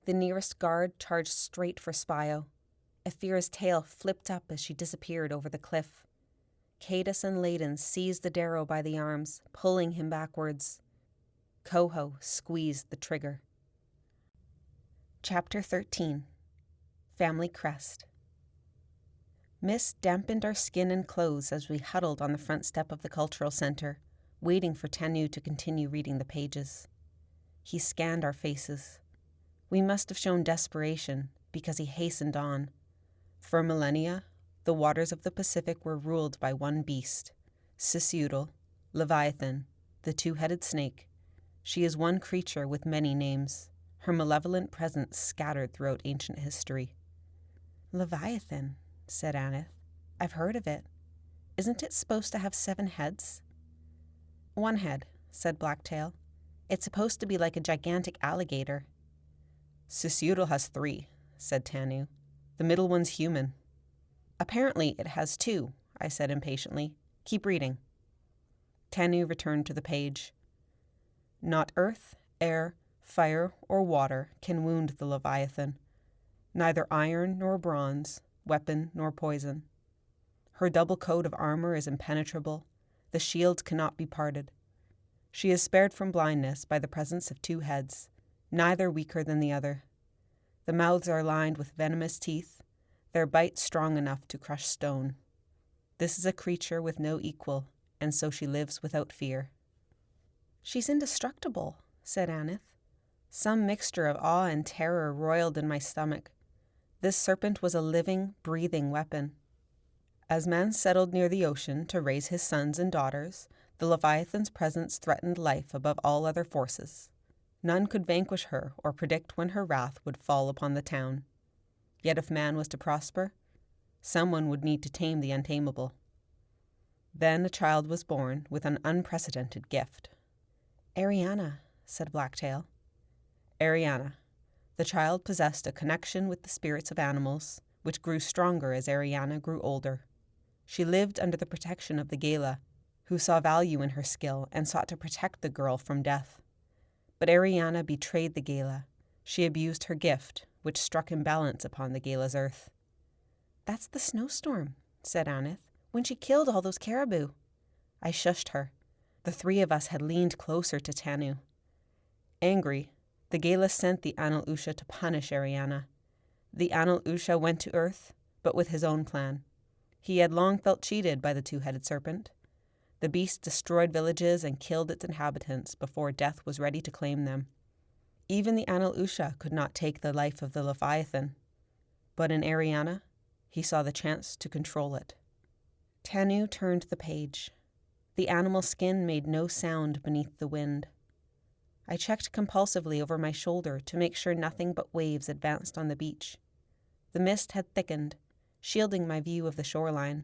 The nearest guard charged straight for Spio. Ephira's tail flipped up as she disappeared over the cliff. Cadus and Layden seized Adaro by the arms, pulling him backwards. Coho squeezed the trigger. Chapter 13. Family Crest. Mist dampened our skin and clothes as we huddled on the front step of the cultural center, waiting for Tanu to continue reading the pages. He scanned our faces. We must have shown desperation, because he hastened on. For millennia, the waters of the Pacific were ruled by one beast, Sisudal, Leviathan, the two-headed snake. She is one creature with many names, her malevolent presence scattered throughout ancient history. Leviathan, said Aneth. I've heard of it. Isn't it supposed to have 7 heads? 1 head, said Blacktail. It's supposed to be like a gigantic alligator. Sisudal has 3, said Tanu. The middle one's human. Apparently it has 2, I said impatiently. Keep reading. Tanu returned to the page. Not earth, air, fire, or water can wound the Leviathan. Neither iron nor bronze, weapon nor poison. Her double coat of armor is impenetrable. The shield cannot be parted. She is spared from blindness by the presence of 2 heads, neither weaker than the other. The mouths are lined with venomous teeth, their bite strong enough to crush stone. This is a creature with no equal, and so she lives without fear. She's indestructible, said Aneth. Some mixture of awe and terror roiled in my stomach. This serpent was a living, breathing weapon. As man settled near the ocean to raise his sons and daughters, the Leviathan's presence threatened life above all other forces. None could vanquish her or predict when her wrath would fall upon the town. Yet if man was to prosper, someone would need to tame the untamable. Then a child was born with an unprecedented gift. Eriana, said Blacktail. Eriana. The child possessed a connection with the spirits of animals, which grew stronger as Eriana grew older. She lived under the protection of the Gala, who saw value in her skill and sought to protect the girl from death. But Eriana betrayed the Gala. She abused her gift, which struck imbalance upon the Gala's earth. That's the snowstorm, said Aneth, when she killed all those caribou. I shushed her. The three of us had leaned closer to Tanu. Angry, the Gala sent the Anil Usha to punish Eriana. The Anil Usha went to Earth, but with his own plan. He had long felt cheated by the two-headed serpent. The beast destroyed villages and killed its inhabitants before death was ready to claim them. Even the Anil Usha could not take the life of the Leviathan. But in Eriana, he saw the chance to control it. Tanu turned the page. The animal skin made no sound beneath the wind. I checked compulsively over my shoulder to make sure nothing but waves advanced on the beach. The mist had thickened, shielding my view of the shoreline.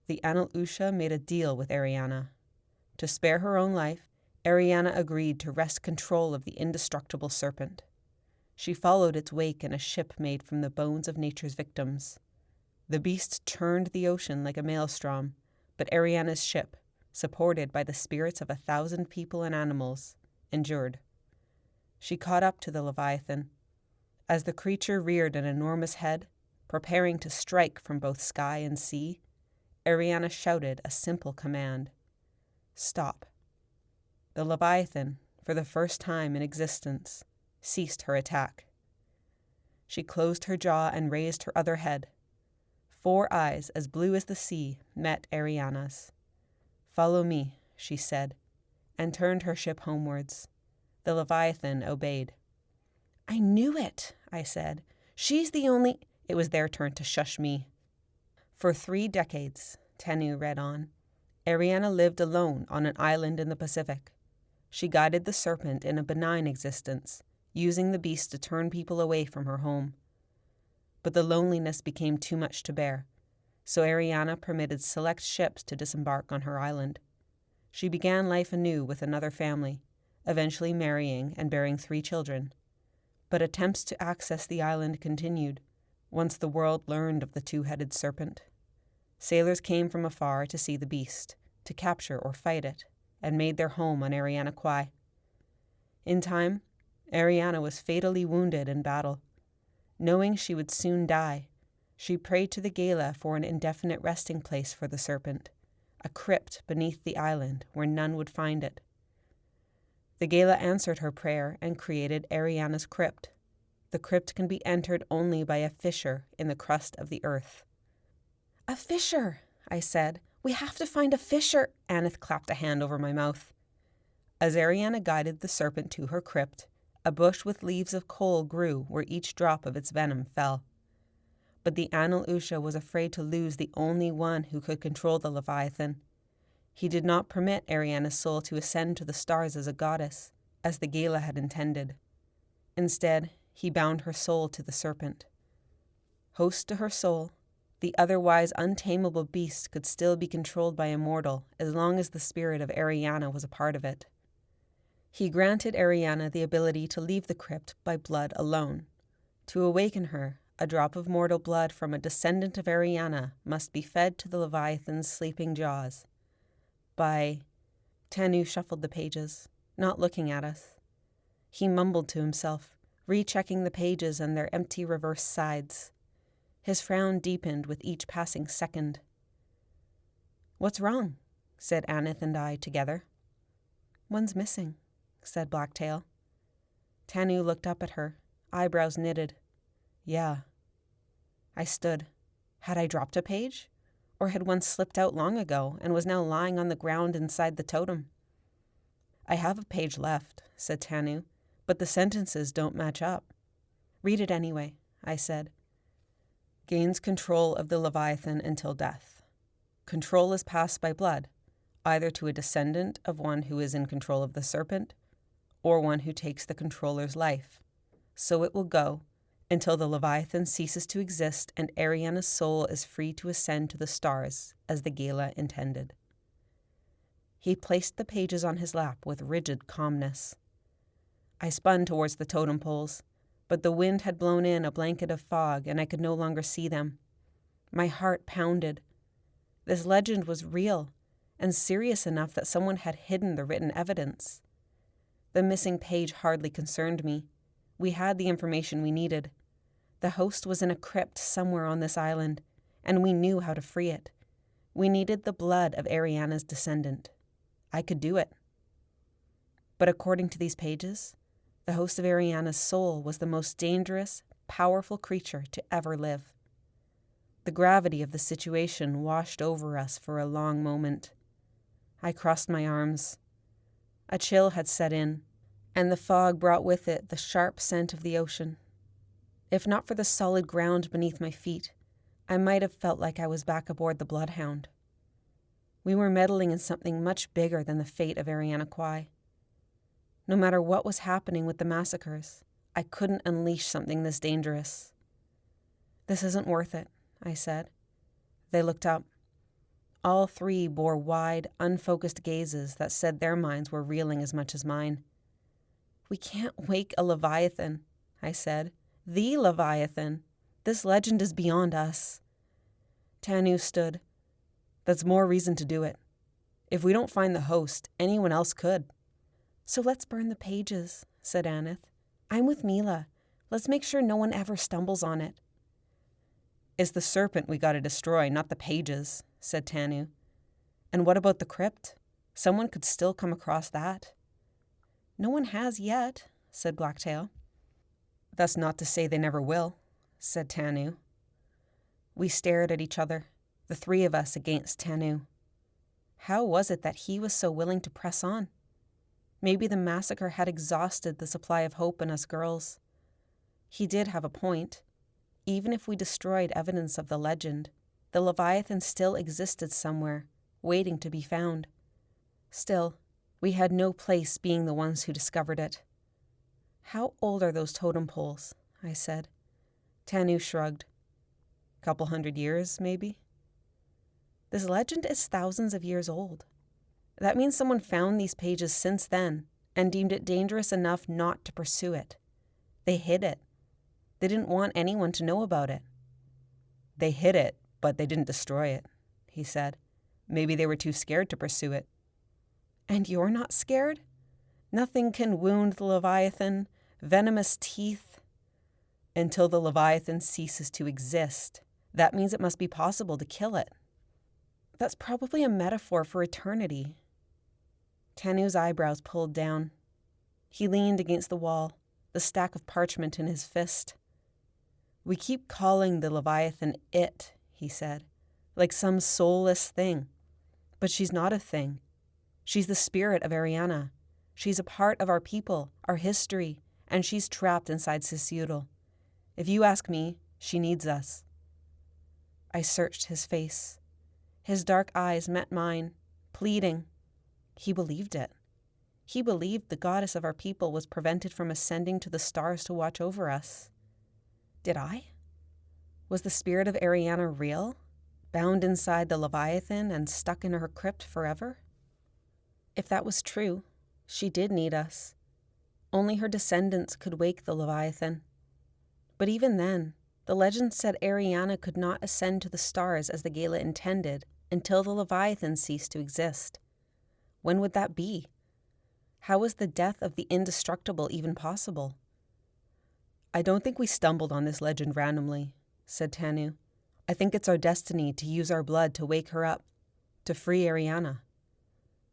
The Anil Usha made a deal with Eriana. To spare her own life, Eriana agreed to wrest control of the indestructible serpent. She followed its wake in a ship made from the bones of nature's victims. The beast churned the ocean like a maelstrom, but Eriana's ship, supported by the spirits of 1,000 people and animals, endured. She caught up to the Leviathan. As the creature reared an enormous head, preparing to strike from both sky and sea, Eriana shouted a simple command. Stop. The Leviathan, for the first time in existence, ceased her attack. She closed her jaw and raised her other head. 4 eyes as blue as the sea met Eriana's. Follow me, she said, and turned her ship homewards. The Leviathan obeyed. I knew it, I said. She's the only... It was their turn to shush me. For 3 decades, Tanu read on, Eriana lived alone on an island in the Pacific. She guided the serpent in a benign existence, using the beast to turn people away from her home. But the loneliness became too much to bear, so Eriana permitted select ships to disembark on her island. She began life anew with another family, eventually marrying and bearing 3 children. But attempts to access the island continued, once the world learned of the two-headed serpent. Sailors came from afar to see the beast, to capture or fight it, and made their home on Eriana Kwai. In time, Eriana was fatally wounded in battle. Knowing she would soon die, she prayed to the Gala for an indefinite resting place for the serpent, a crypt beneath the island where none would find it. The Gala answered her prayer and created Eriana's crypt. The crypt can be entered only by a fissure in the crust of the earth. A fissure, I said. We have to find a fissure. Aneth clapped a hand over my mouth. As Eriana guided the serpent to her crypt, a bush with leaves of kohl grew where each drop of its venom fell. But the Anil Usha was afraid to lose the only one who could control the Leviathan. He did not permit Eriana's soul to ascend to the stars as a goddess, as the Gala had intended. Instead, he bound her soul to the serpent. Host to her soul, the otherwise untamable beast could still be controlled by a mortal as long as the spirit of Eriana was a part of it. He granted Eriana the ability to leave the crypt by blood alone. To awaken her, a drop of mortal blood from a descendant of Eriana must be fed to the Leviathan's sleeping jaws. Tanu shuffled the pages, not looking at us. He mumbled to himself, rechecking the pages and their empty reverse sides. His frown deepened with each passing second. What's wrong? Said Aneth and I together. One's missing, said Blacktail. Tanu looked up at her, eyebrows knitted. Yeah. I stood. Had I dropped a page? Or had one slipped out long ago and was now lying on the ground inside the totem? I have a page left, said Tanu, but the sentences don't match up. Read it anyway, I said. Gains control of the Leviathan until death. Control is passed by blood, either to a descendant of one who is in control of the serpent, or one who takes the controller's life. So it will go until the Leviathan ceases to exist and Eriana's soul is free to ascend to the stars as the Gala intended. He placed the pages on his lap with rigid calmness. I spun towards the totem poles, but the wind had blown in a blanket of fog and I could no longer see them. My heart pounded. This legend was real and serious enough that someone had hidden the written evidence. The missing page hardly concerned me. We had the information we needed. The host was in a crypt somewhere on this island, and we knew how to free it. We needed the blood of Eriana's descendant. I could do it. But according to these pages, the host of Eriana's soul was the most dangerous, powerful creature to ever live. The gravity of the situation washed over us for a long moment. I crossed my arms. A chill had set in, and the fog brought with it the sharp scent of the ocean. If not for the solid ground beneath my feet, I might have felt like I was back aboard the Bloodhound. We were meddling in something much bigger than the fate of Eriana Kwai. No matter what was happening with the massacres, I couldn't unleash something this dangerous. This isn't worth it, I said. They looked up. All three bore wide, unfocused gazes that said their minds were reeling as much as mine. We can't wake a Leviathan, I said. The Leviathan. This legend is beyond us. Tanu stood. That's more reason to do it. If we don't find the host, anyone else could. So let's burn the pages, said Aneth. I'm with Meela. Let's make sure no one ever stumbles on it. It's the serpent we gotta destroy, not the pages, said Tanu. And what about the crypt? Someone could still come across that. No one has yet, said Blacktail. That's not to say they never will, said Tanu. We stared at each other, the three of us against Tanu. How was it that he was so willing to press on? Maybe the massacre had exhausted the supply of hope in us girls. He did have a point. Even if we destroyed evidence of the legend, the Leviathan still existed somewhere, waiting to be found. Still, we had no place being the ones who discovered it. How old are those totem poles? I said. Tanu shrugged. 200 years, maybe? This legend is thousands of years old. That means someone found these pages since then and deemed it dangerous enough not to pursue it. They hid it. They didn't want anyone to know about it. They hid it, but they didn't destroy it, he said. Maybe they were too scared to pursue it. And you're not scared? Nothing can wound the Leviathan, venomous teeth. Until the Leviathan ceases to exist. That means it must be possible to kill it. That's probably a metaphor for eternity. Tanu's eyebrows pulled down. He leaned against the wall, the stack of parchment in his fist. We keep calling the Leviathan it, he said, like some soulless thing. But she's not a thing. She's the spirit of Eriana. She's a part of our people, our history, and she's trapped inside Sisudal. If you ask me, she needs us. I searched his face. His dark eyes met mine, pleading. He believed it. He believed the goddess of our people was prevented from ascending to the stars to watch over us. Did I? Was the spirit of Eriana real, bound inside the Leviathan and stuck in her crypt forever? If that was true, she did need us. Only her descendants could wake the Leviathan. But even then, the legend said Eriana could not ascend to the stars as the Gala intended until the Leviathan ceased to exist. When would that be? How was the death of the indestructible even possible? I don't think we stumbled on this legend randomly, said Tanu. I think it's our destiny to use our blood to wake her up, to free Eriana.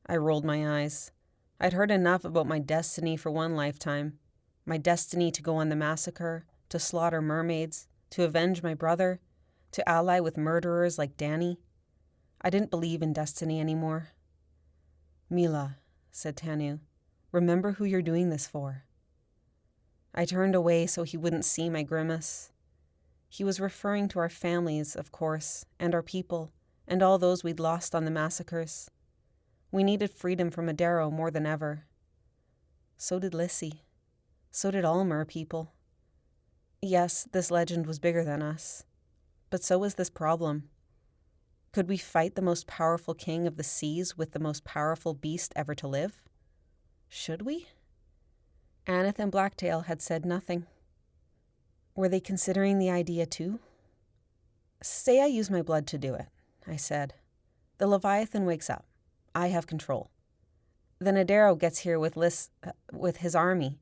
I rolled my eyes. I'd heard enough about my destiny for one lifetime. My destiny to go on the massacre, to slaughter mermaids, to avenge my brother, to ally with murderers like Danny. I didn't believe in destiny anymore. Meela, said Tanu, Remember who you're doing this for." I turned away so he wouldn't see my grimace. He was referring to our families, of course, and our people, and all those we'd lost on the massacres. We needed freedom from Adaro more than ever. So did Lissy. So did all mer people. Yes, this legend was bigger than us, but so was this problem. Could we fight the most powerful king of the seas with the most powerful beast ever to live? Should we? Aneth and Blacktail had said nothing. Were they considering the idea too? "Say I use my blood to do it," I said. "The Leviathan wakes up. I have control. Then Adaro gets here with his army.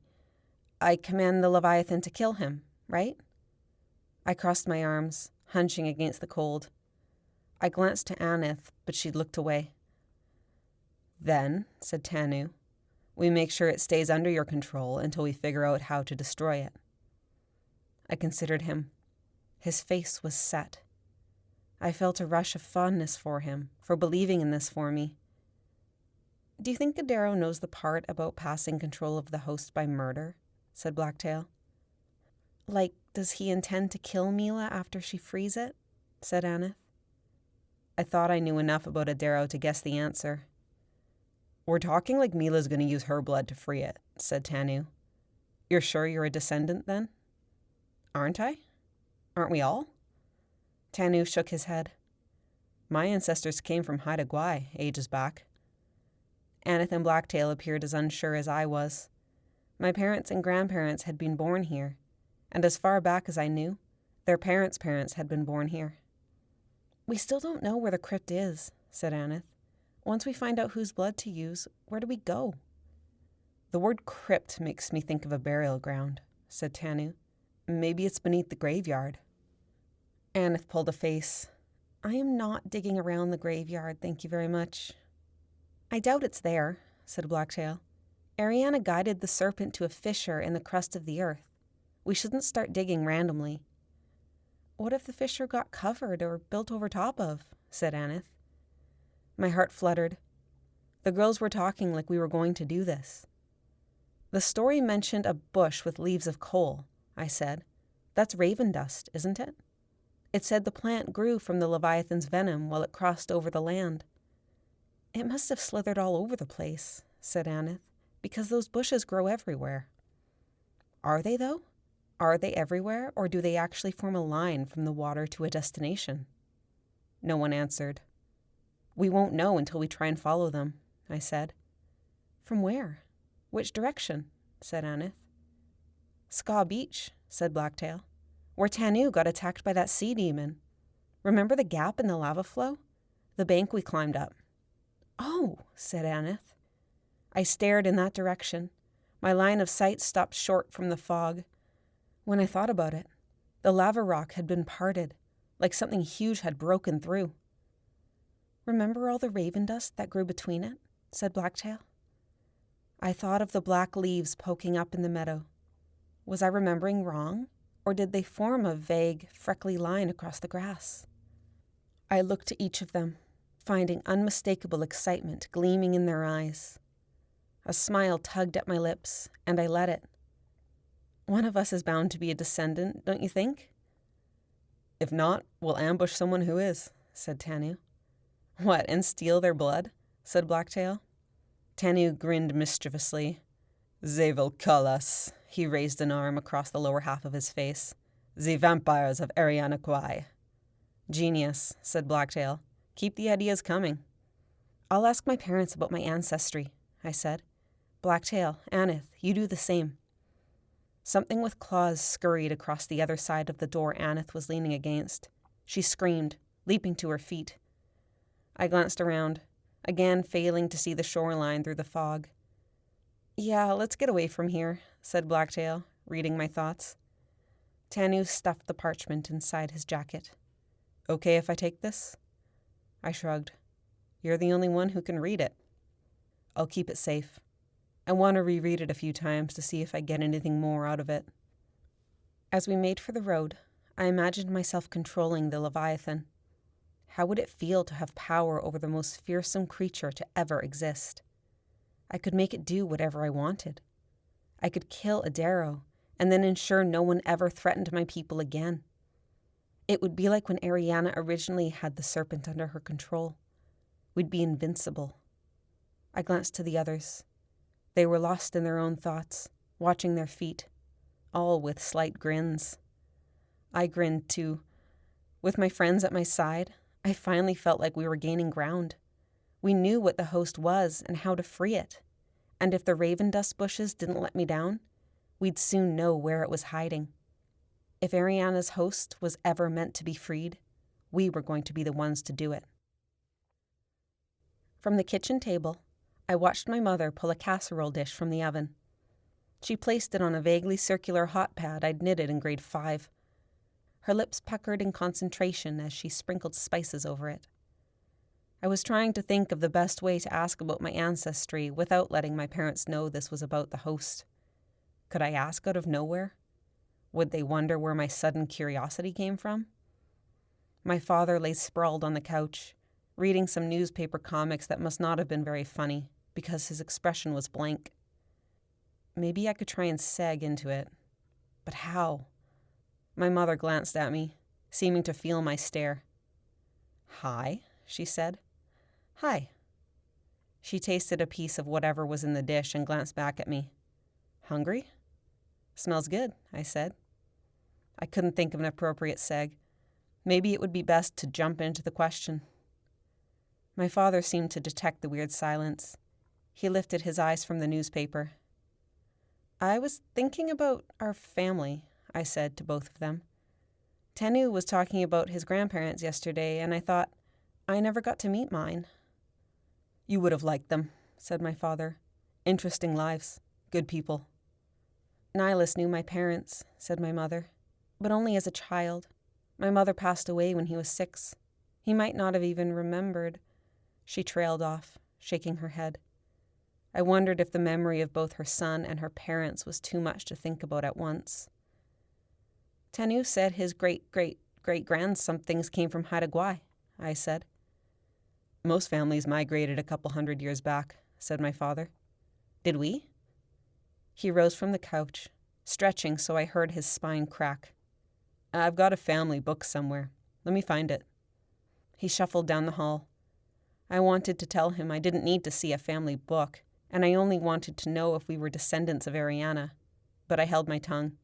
I command the Leviathan to kill him, right?" I crossed my arms, hunching against the cold. I glanced to Aneth, but she'd looked away. "Then," said Tanu, "we make sure it stays under your control until we figure out how to destroy it." I considered him. His face was set. I felt a rush of fondness for him, for believing in this for me. "Do you think Adaro knows the part about passing control of the host by murder?" said Blacktail. "Like, does he intend to kill Meela after she frees it?" said Aneth. I thought I knew enough about Adaro to guess the answer. "We're talking like Meela's going to use her blood to free it," said Tanu. "You're sure you're a descendant, then?" "Aren't I? Aren't we all?" Tanu shook his head. "My ancestors came from Haida Gwaii ages back." Aneth and Blacktail appeared as unsure as I was. My parents and grandparents had been born here, and as far back as I knew, their parents' parents had been born here. "We still don't know where the crypt is," said Aneth. "Once we find out whose blood to use, where do we go?" "The word crypt makes me think of a burial ground," said Tanu. "Maybe it's beneath the graveyard." Aneth pulled a face. "I am not digging around the graveyard, thank you very much." "I doubt it's there," said Blacktail. "Eriana guided the serpent to a fissure in the crust of the earth. We shouldn't start digging randomly." "What if the fissure got covered or built over top of?" said Aneth. My heart fluttered. The girls were talking like we were going to do this. "The story mentioned a bush with leaves of coal," I said. "That's raven dust, isn't it? It said the plant grew from the Leviathan's venom while it crossed over the land." "It must have slithered all over the place," said Aneth, "because those bushes grow everywhere." "Are they, though? Are they everywhere, or do they actually form a line from the water to a destination?" No one answered. "We won't know until we try and follow them," I said. "From where? Which direction?" said Aneth. "Ska Beach," said Blacktail, "where Tanu got attacked by that sea demon. Remember the gap in the lava flow? The bank we climbed up." "Oh," said Aneth. I stared in that direction. My line of sight stopped short from the fog. When I thought about it, the lava rock had been parted, like something huge had broken through. "Remember all the raven dust that grew between it?" said Blacktail. I thought of the black leaves poking up in the meadow. Was I remembering wrong, or did they form a vague, freckly line across the grass? I looked to each of them, finding unmistakable excitement gleaming in their eyes. A smile tugged at my lips, and I let it. "One of us is bound to be a descendant, don't you think?" "If not, we'll ambush someone who is," said Tanu. "What, and steal their blood?" said Blacktail. Tanu grinned mischievously. "They will call us," he raised an arm across the lower half of his face, "the vampires of Eriana Kwai." "Genius," said Blacktail. "Keep the ideas coming." "I'll ask my parents about my ancestry," I said. "Blacktail, Aneth, you do the same." Something with claws scurried across the other side of the door Aneth was leaning against. She screamed, leaping to her feet. I glanced around, again failing to see the shoreline through the fog. "Yeah, let's get away from here," said Blacktail, reading my thoughts. Tanu stuffed the parchment inside his jacket. "Okay if I take this?" I shrugged. "You're the only one who can read it." "I'll keep it safe. I want to reread it a few times to see if I get anything more out of it." As we made for the road, I imagined myself controlling the Leviathan. How would it feel to have power over the most fearsome creature to ever exist? I could make it do whatever I wanted. I could kill Adaro and then ensure no one ever threatened my people again. It would be like when Eriana originally had the serpent under her control. We'd be invincible. I glanced to the others. They were lost in their own thoughts, watching their feet, all with slight grins. I grinned too. With my friends at my side, I finally felt like we were gaining ground. We knew what the host was and how to free it. And if the raven dust bushes didn't let me down, we'd soon know where it was hiding. If Ariana's host was ever meant to be freed, we were going to be the ones to do it. From the kitchen table, I watched my mother pull a casserole dish from the oven. She placed it on a vaguely circular hot pad I'd knitted in grade 5. Her lips puckered in concentration as she sprinkled spices over it. I was trying to think of the best way to ask about my ancestry without letting my parents know this was about the host. Could I ask out of nowhere? Would they wonder where my sudden curiosity came from? My father lay sprawled on the couch, reading some newspaper comics that must not have been very funny, because his expression was blank. Maybe I could try and seg into it. But how? My mother glanced at me, seeming to feel my stare. "Hi," she said. "Hi." She tasted a piece of whatever was in the dish and glanced back at me. "Hungry?" "Smells good," I said. I couldn't think of an appropriate seg. Maybe it would be best to jump into the question. My father seemed to detect the weird silence. He lifted his eyes from the newspaper. "I was thinking about our family," I said to both of them. "Tenu was talking about his grandparents yesterday, and I thought, I never got to meet mine." "You would have liked them," said my father. "Interesting lives. Good people." "Nihilus knew my parents," said my mother, "but only as a child. My mother passed away when he was 6. He might not have even remembered." She trailed off, shaking her head. I wondered if the memory of both her son and her parents was too much to think about at once. "Tenu said his great-great-great-grand-somethings came from Haida Gwaii," I said. "Most families migrated a couple 100 years back," said my father. "Did we?" He rose from the couch, stretching so I heard his spine crack. "I've got a family book somewhere. Let me find it." He shuffled down the hall. I wanted to tell him I didn't need to see a family book, and I only wanted to know if we were descendants of Eriana, but I held my tongue.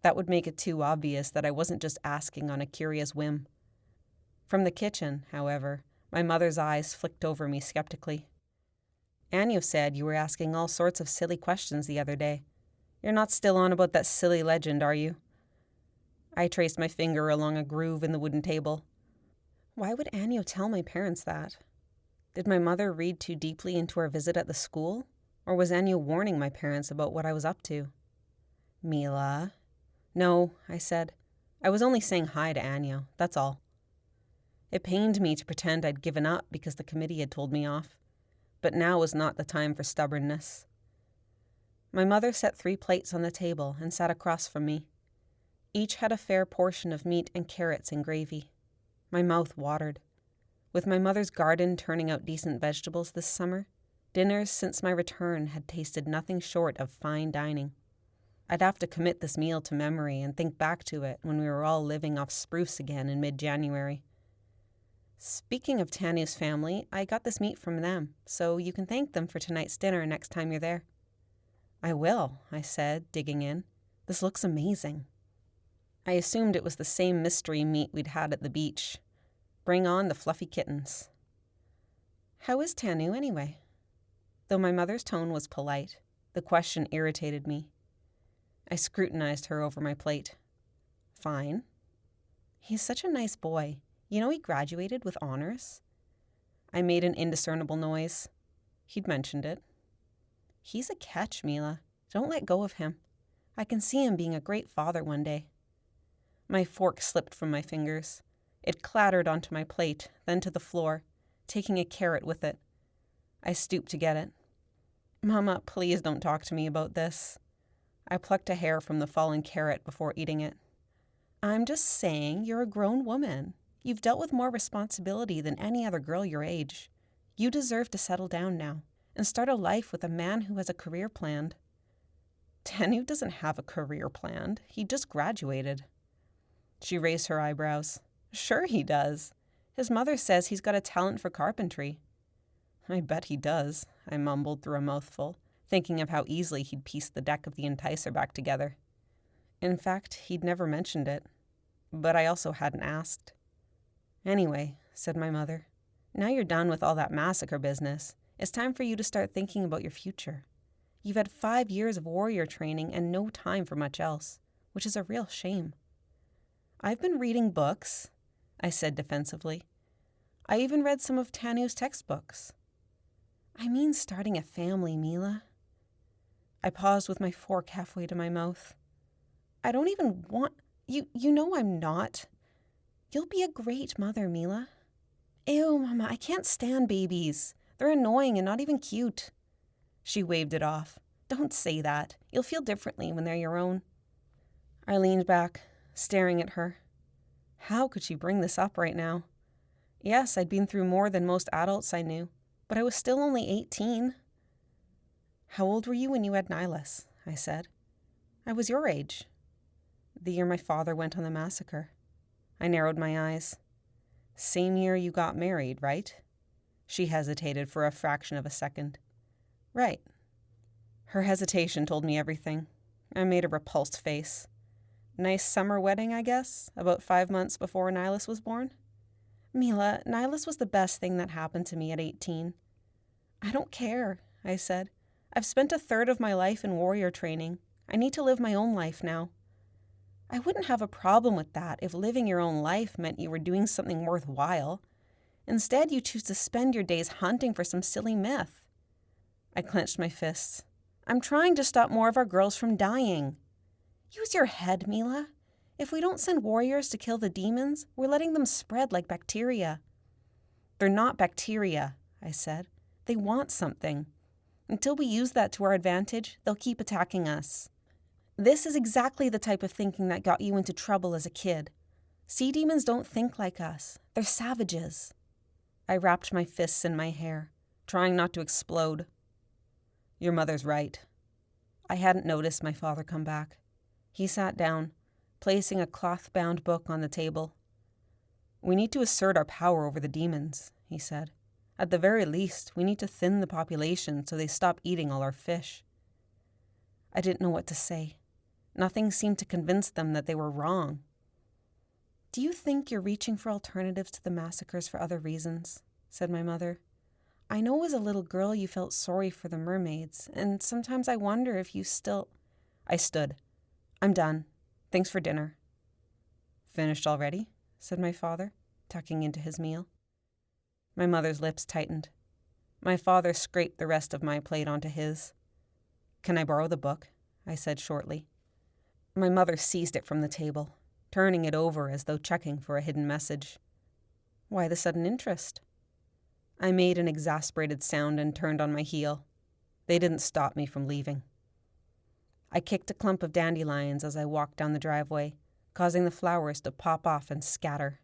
That would make it too obvious that I wasn't just asking on a curious whim. From the kitchen, however, my mother's eyes flicked over me skeptically. "Anyo said you were asking all sorts of silly questions the other day. You're not still on about that silly legend, are you?" I traced my finger along a groove in the wooden table. Why would Anyo tell my parents that? Did my mother read too deeply into our visit at the school? Or was Anyo warning my parents about what I was up to? "Meela." "No," I said. "I was only saying hi to Anyo, that's all." It pained me to pretend I'd given up because the committee had told me off, but now was not the time for stubbornness. My mother set 3 plates on the table and sat across from me. Each had a fair portion of meat and carrots and gravy. My mouth watered. With my mother's garden turning out decent vegetables this summer, dinners since my return had tasted nothing short of fine dining. I'd have to commit this meal to memory and think back to it when we were all living off spruce again in mid-January. "Speaking of Tanu's family, I got this meat from them, so you can thank them for tonight's dinner next time you're there." "I will," I said, digging in. "This looks amazing." I assumed it was the same mystery meat we'd had at the beach. Bring on the fluffy kittens. "How is Tanu, anyway?" Though my mother's tone was polite, the question irritated me. I scrutinized her over my plate. "Fine." "He's such a nice boy. You know he graduated with honors?" I made an indiscernible noise. He'd mentioned it. "He's a catch, Meela. Don't let go of him. I can see him being a great father one day." My fork slipped from my fingers. It clattered onto my plate, then to the floor, taking a carrot with it. I stooped to get it. "Mama, please don't talk to me about this." I plucked a hair from the fallen carrot before eating it. "I'm just saying you're a grown woman. You've dealt with more responsibility than any other girl your age. You deserve to settle down now. and start a life with a man who has a career planned. Tanu doesn't have a career planned. He just graduated. She raised her eyebrows. Sure he does. His mother says he's got a talent for carpentry. I bet he does, I mumbled through a mouthful, thinking of how easily he'd pieced the deck of the Enticer back together. In fact, he'd never mentioned it. But I also hadn't asked. Anyway, said my mother, now you're done with all that massacre business. It's time for you to start thinking about your future. You've had 5 years of warrior training and no time for much else, which is a real shame. I've been reading books, I said defensively. I even read some of Tanu's textbooks. I mean starting a family, Meela. I paused with my fork halfway to my mouth. I don't even want... You know I'm not. You'll be a great mother, Meela. Ew, Mama, I can't stand babies. They're annoying and not even cute. She waved it off. Don't say that. You'll feel differently when they're your own. I leaned back, staring at her. How could she bring this up right now? Yes, I'd been through more than most adults I knew, but I was still only 18. How old were you when you had Nihilus? I said. I was your age. The year my father went on the massacre. I narrowed my eyes. Same year you got married, right? She hesitated for a fraction of a second. Right. Her hesitation told me everything. I made a repulsed face. Nice summer wedding, I guess, about 5 months before Nihilus was born? Meela, Nihilus was the best thing that happened to me at 18. I don't care, I said. I've spent 1/3 of my life in warrior training. I need to live my own life now. I wouldn't have a problem with that if living your own life meant you were doing something worthwhile. Instead, you choose to spend your days hunting for some silly myth. I clenched my fists. I'm trying to stop more of our girls from dying. Use your head, Meela. If we don't send warriors to kill the demons, we're letting them spread like bacteria. They're not bacteria, I said. They want something. Until we use that to our advantage, they'll keep attacking us. This is exactly the type of thinking that got you into trouble as a kid. Sea demons don't think like us. They're savages. I wrapped my fists in my hair, trying not to explode. Your mother's right. I hadn't noticed my father come back. He sat down, placing a cloth-bound book on the table. We need to assert our power over the demons, he said. At the very least, we need to thin the population so they stop eating all our fish. I didn't know what to say. Nothing seemed to convince them that they were wrong. Do you think you're reaching for alternatives to the massacres for other reasons? Said my mother. I know as a little girl you felt sorry for the mermaids, and sometimes I wonder if you still... I stood. I'm done. Thanks for dinner. Finished already? Said my father, tucking into his meal. My mother's lips tightened. My father scraped the rest of my plate onto his. Can I borrow the book? I said shortly. My mother seized it from the table, turning it over as though checking for a hidden message. Why the sudden interest? I made an exasperated sound and turned on my heel. They didn't stop me from leaving. I kicked a clump of dandelions as I walked down the driveway, causing the flowers to pop off and scatter.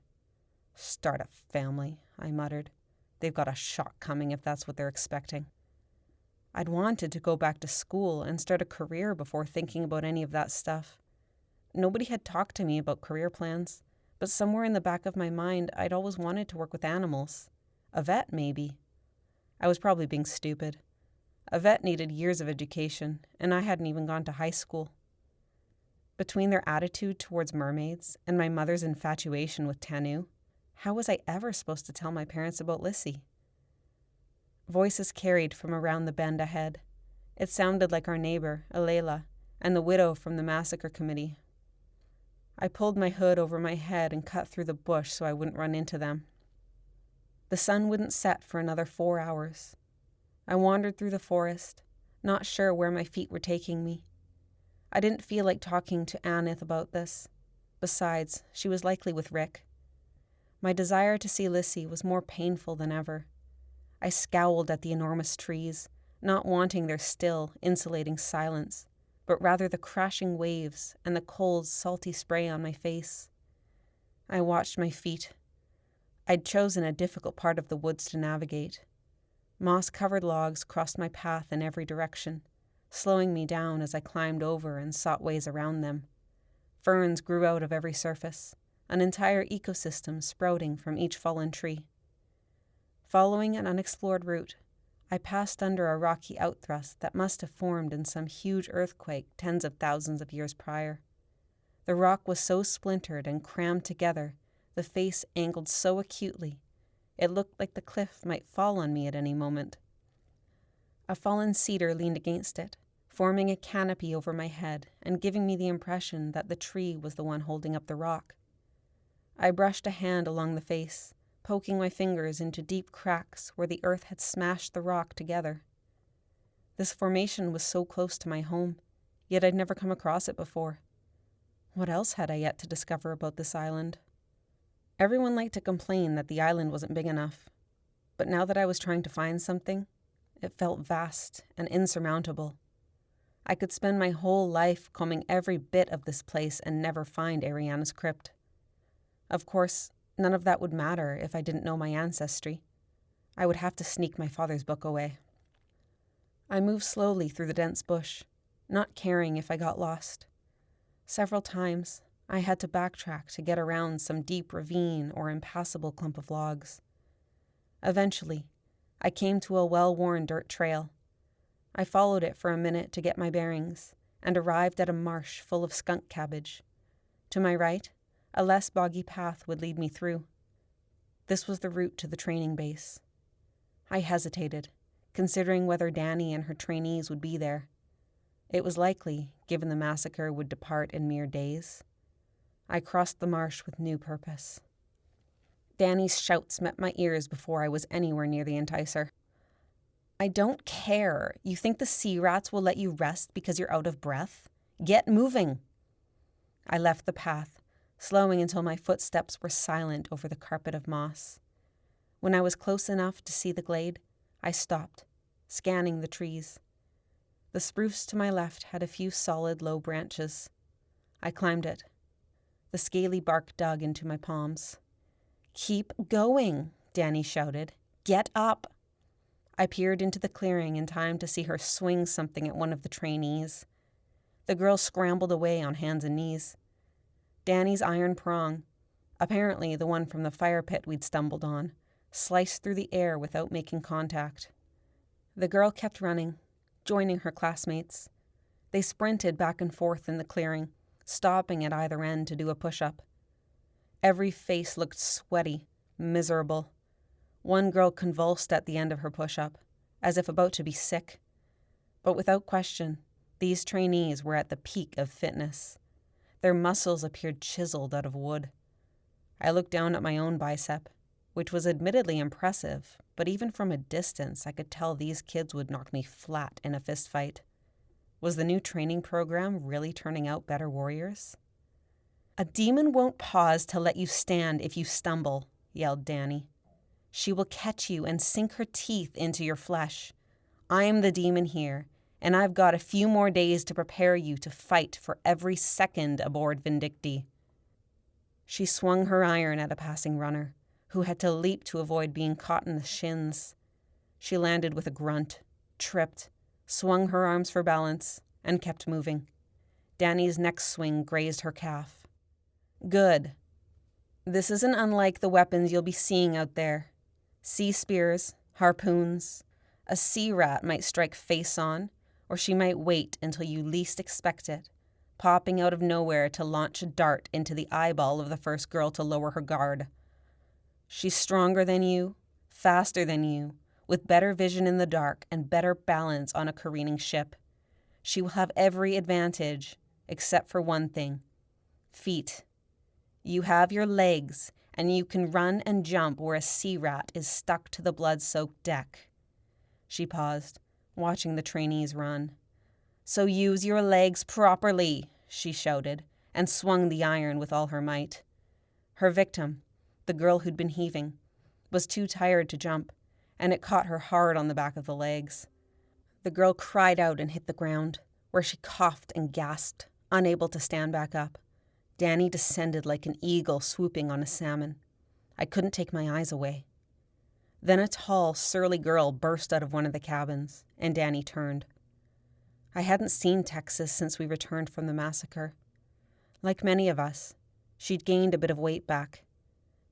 Start a family, I muttered. They've got a shock coming if that's what they're expecting. I'd wanted to go back to school and start a career before thinking about any of that stuff. Nobody had talked to me about career plans, but somewhere in the back of my mind I'd always wanted to work with animals. A vet, maybe. I was probably being stupid. A vet needed years of education, and I hadn't even gone to high school. Between their attitude towards mermaids and my mother's infatuation with Tanu, how was I ever supposed to tell my parents about Lissy? Voices carried from around the bend ahead. It sounded like our neighbor, Alayla, and the widow from the massacre committee. I pulled my hood over my head and cut through the bush so I wouldn't run into them. The sun wouldn't set for another 4 hours. I wandered through the forest, not sure where my feet were taking me. I didn't feel like talking to Anith about this. Besides, she was likely with Rick. My desire to see Lissy was more painful than ever. I scowled at the enormous trees, not wanting their still, insulating silence, but rather the crashing waves and the cold, salty spray on my face. I watched my feet. I'd chosen a difficult part of the woods to navigate. Moss-covered logs crossed my path in every direction, slowing me down as I climbed over and sought ways around them. Ferns grew out of every surface, an entire ecosystem sprouting from each fallen tree. Following an unexplored route, I passed under a rocky outthrust that must have formed in some huge earthquake tens of thousands of years prior. The rock was so splintered and crammed together, the face angled so acutely, it looked like the cliff might fall on me at any moment. A fallen cedar leaned against it, forming a canopy over my head and giving me the impression that the tree was the one holding up the rock. I brushed a hand along the face, poking my fingers into deep cracks where the earth had smashed the rock together. This formation was so close to my home, yet I'd never come across it before. What else had I yet to discover about this island? Everyone liked to complain that the island wasn't big enough, but now that I was trying to find something, it felt vast and insurmountable. I could spend my whole life combing every bit of this place and never find Ariana's crypt. Of course, none of that would matter if I didn't know my ancestry. I would have to sneak my father's book away. I moved slowly through the dense bush, not caring if I got lost. Several times, I had to backtrack to get around some deep ravine or impassable clump of logs. Eventually, I came to a well-worn dirt trail. I followed it for a minute to get my bearings and arrived at a marsh full of skunk cabbage. To my right, a less boggy path would lead me through. This was the route to the training base. I hesitated, considering whether Danny and her trainees would be there. It was likely, given the massacre would depart in mere days. I crossed the marsh with new purpose. Danny's shouts met my ears before I was anywhere near the enticer. "I don't care. You think the sea rats will let you rest because you're out of breath? Get moving!" I left the path, slowing until my footsteps were silent over the carpet of moss. When I was close enough to see the glade, I stopped, scanning the trees. The spruce to my left had a few solid low branches. I climbed it. The scaly bark dug into my palms. "Keep going," Danny shouted. "Get up!" I peered into the clearing in time to see her swing something at one of the trainees. The girl scrambled away on hands and knees. Danny's iron prong, apparently the one from the fire pit we'd stumbled on, sliced through the air without making contact. The girl kept running, joining her classmates. They sprinted back and forth in the clearing, stopping at either end to do a push-up. Every face looked sweaty, miserable. One girl convulsed at the end of her push-up, as if about to be sick. But without question, these trainees were at the peak of fitness. Their muscles appeared chiseled out of wood. I looked down at my own bicep, which was admittedly impressive, but even from a distance I could tell these kids would knock me flat in a fistfight. Was the new training program really turning out better warriors? "A demon won't pause to let you stand if you stumble," yelled Danny. "She will catch you and sink her teeth into your flesh. I'm the demon here, and I've got a few more days to prepare you to fight for every second aboard Vindicti." She swung her iron at a passing runner, who had to leap to avoid being caught in the shins. She landed with a grunt, tripped, swung her arms for balance, and kept moving. Danny's next swing grazed her calf. "Good. This isn't unlike the weapons you'll be seeing out there. Sea spears, harpoons. A sea rat might strike face on, or she might wait until you least expect it, popping out of nowhere to launch a dart into the eyeball of the first girl to lower her guard. She's stronger than you, faster than you, with better vision in the dark and better balance on a careening ship. She will have every advantage, except for one thing: feet. You have your legs, and you can run and jump where a sea rat is stuck to the blood-soaked deck." She paused, watching the trainees run. "So use your legs properly," she shouted, and swung the iron with all her might. Her victim, the girl who'd been heaving, was too tired to jump, and it caught her hard on the back of the legs. The girl cried out and hit the ground, where she coughed and gasped, unable to stand back up. Danny descended like an eagle swooping on a salmon. I couldn't take my eyes away. Then a tall, surly girl burst out of one of the cabins, and Danny turned. I hadn't seen Texas since we returned from the massacre. Like many of us, she'd gained a bit of weight back.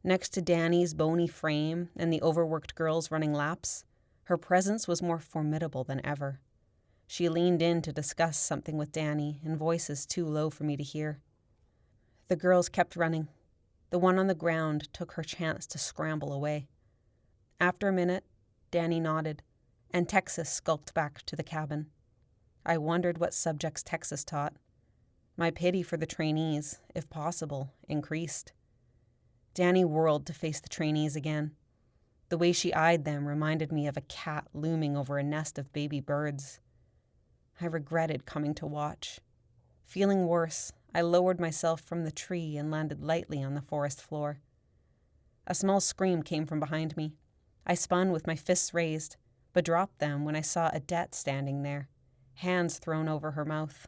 Next to Danny's bony frame and the overworked girls running laps, her presence was more formidable than ever. She leaned in to discuss something with Danny in voices too low for me to hear. The girls kept running. The one on the ground took her chance to scramble away. After a minute, Danny nodded, and Texas skulked back to the cabin. I wondered what subjects Texas taught. My pity for the trainees, if possible, increased. Danny whirled to face the trainees again. The way she eyed them reminded me of a cat looming over a nest of baby birds. I regretted coming to watch. Feeling worse, I lowered myself from the tree and landed lightly on the forest floor. A small scream came from behind me. I spun with my fists raised, but dropped them when I saw Adette standing there, hands thrown over her mouth.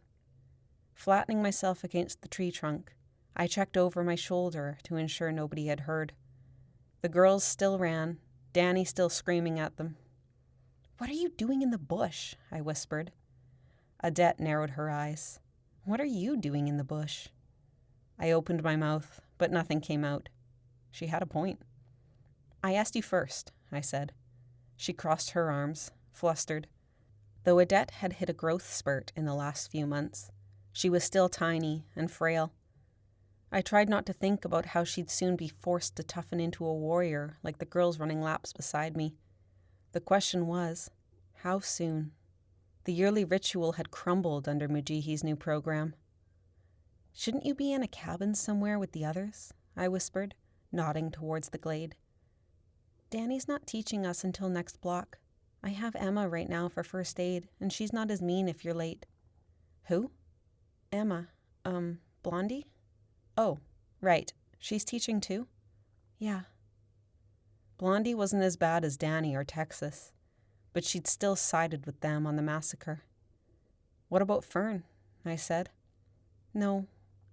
Flattening myself against the tree trunk, I checked over my shoulder to ensure nobody had heard. The girls still ran, Danny still screaming at them. "What are you doing in the bush?" I whispered. Adette narrowed her eyes. "What are you doing in the bush?" I opened my mouth, but nothing came out. She had a point. "I asked you first," I said. She crossed her arms, flustered. Though Adette had hit a growth spurt in the last few months, she was still tiny and frail. I tried not to think about how she'd soon be forced to toughen into a warrior like the girls running laps beside me. The question was, how soon? The yearly ritual had crumbled under Mujihi's new program. "Shouldn't you be in a cabin somewhere with the others?" I whispered, nodding towards the glade. "Danny's not teaching us until next block. I have Emma right now for first aid, and she's not as mean if you're late." "Who?" "Emma. Blondie?" "Oh, right. She's teaching too?" "Yeah." Blondie wasn't as bad as Danny or Texas, but she'd still sided with them on the massacre. "What about Fern?" I said. "No.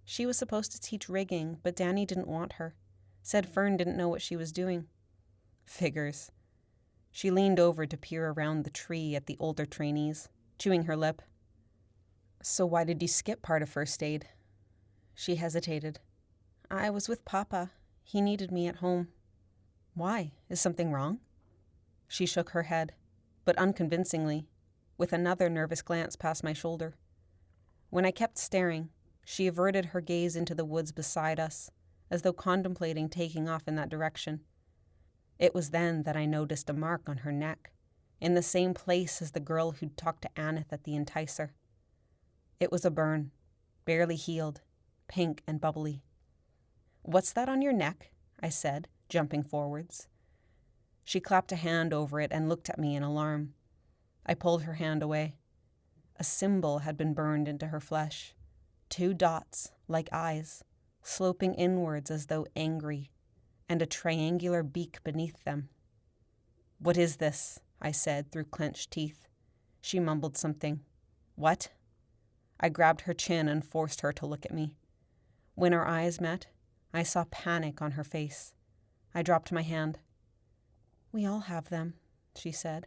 She was supposed to teach rigging, but Danny didn't want her. Said Fern didn't know what she was doing." "Figures." She leaned over to peer around the tree at the older trainees, chewing her lip. "So why did you skip part of first aid?" She hesitated. "I was with Papa. He needed me at home." "Why? Is something wrong?" She shook her head, but unconvincingly, with another nervous glance past my shoulder. When I kept staring, she averted her gaze into the woods beside us, as though contemplating taking off in that direction. It was then that I noticed a mark on her neck, in the same place as the girl who'd talked to Aneth at the Enticer. It was a burn, barely healed, pink and bubbly. "What's that on your neck?" I said, jumping forwards. She clapped a hand over it and looked at me in alarm. I pulled her hand away. A symbol had been burned into her flesh. 2 dots, like eyes, sloping inwards as though angry, and a triangular beak beneath them. "What is this?" I said through clenched teeth. She mumbled something. "What?" I grabbed her chin and forced her to look at me. When our eyes met, I saw panic on her face. I dropped my hand. "We all have them," she said.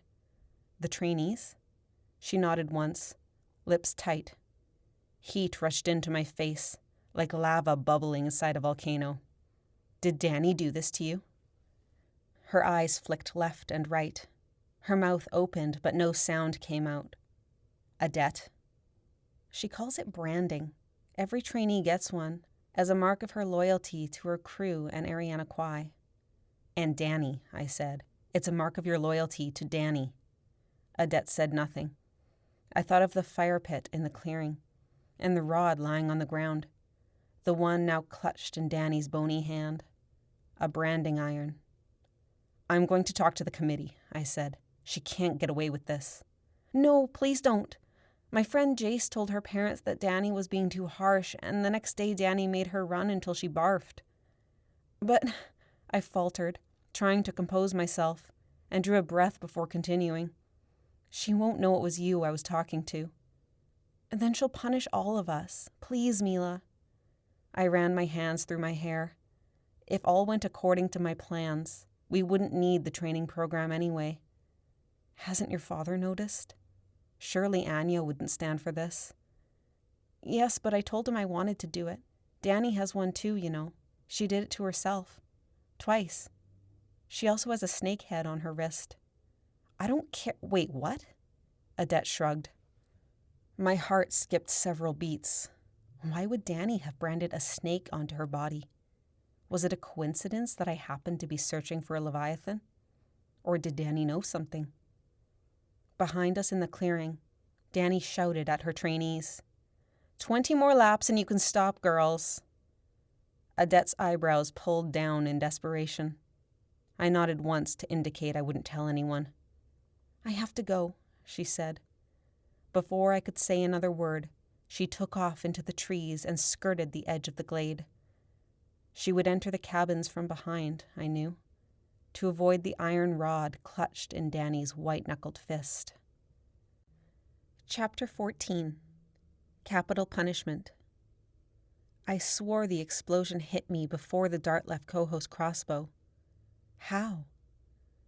"The trainees?" She nodded once, lips tight. Heat rushed into my face, like lava bubbling inside a volcano. "Did Danny do this to you?" Her eyes flicked left and right. Her mouth opened, but no sound came out. "Adette?" "She calls it branding. Every trainee gets one, as a mark of her loyalty to her crew and Eriana Kwai." "And Danny," I said. "It's a mark of your loyalty to Danny." Adette said nothing. I thought of the fire pit in the clearing, and the rod lying on the ground, the one now clutched in Danny's bony hand. A branding iron. "I'm going to talk to the committee," I said. "She can't get away with this." "No, please don't. My friend Jace told her parents that Danny was being too harsh, and the next day Danny made her run until she barfed." "But," I faltered, trying to compose myself, and drew a breath before continuing. "She won't know it was you I was talking to. And then she'll punish all of us. Please, Meela." I ran my hands through my hair. If all went according to my plans, We wouldn't need the training program anyway. Hasn't your father noticed? Surely Anya wouldn't stand for this. Yes, but I told him I wanted to do it. Danny has one too, you know. She did it to herself. Twice. She also has a snake head on her wrist. I don't care. Wait, what? Adette shrugged. My heart skipped several beats. Why would Danny have branded a snake onto her body? Was it a coincidence that I happened to be searching for a leviathan? Or did Danny know something? Behind us in the clearing, Danny shouted at her trainees. 20 more laps and you can stop, girls. Adette's eyebrows pulled down in desperation. I nodded once to indicate I wouldn't tell anyone. I have to go, she said. Before I could say another word, she took off into the trees and skirted the edge of the glade. She would enter the cabins from behind, I knew, to avoid the iron rod clutched in Danny's white-knuckled fist. Chapter 14. Capital Punishment. I swore the explosion hit me before the dart left Coho's crossbow. How?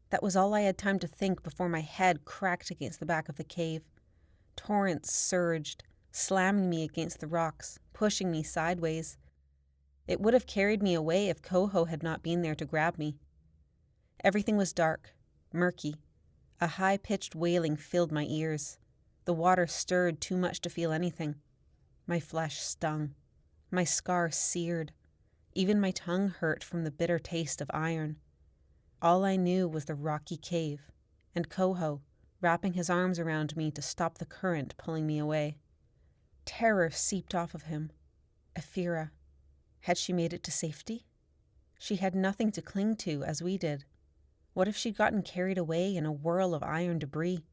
That was all I had time to think before my head cracked against the back of the cave. Torrents surged, slamming me against the rocks, pushing me sideways. It would have carried me away if Coho had not been there to grab me. Everything was dark, murky. A high-pitched wailing filled my ears. The water stirred too much to feel anything. My flesh stung. My scar seared. Even my tongue hurt from the bitter taste of iron. All I knew was the rocky cave, and Coho, wrapping his arms around me to stop the current pulling me away. Terror seeped off of him. Ephira. Had she made it to safety? She had nothing to cling to, as we did. What if she'd gotten carried away in a whirl of iron debris?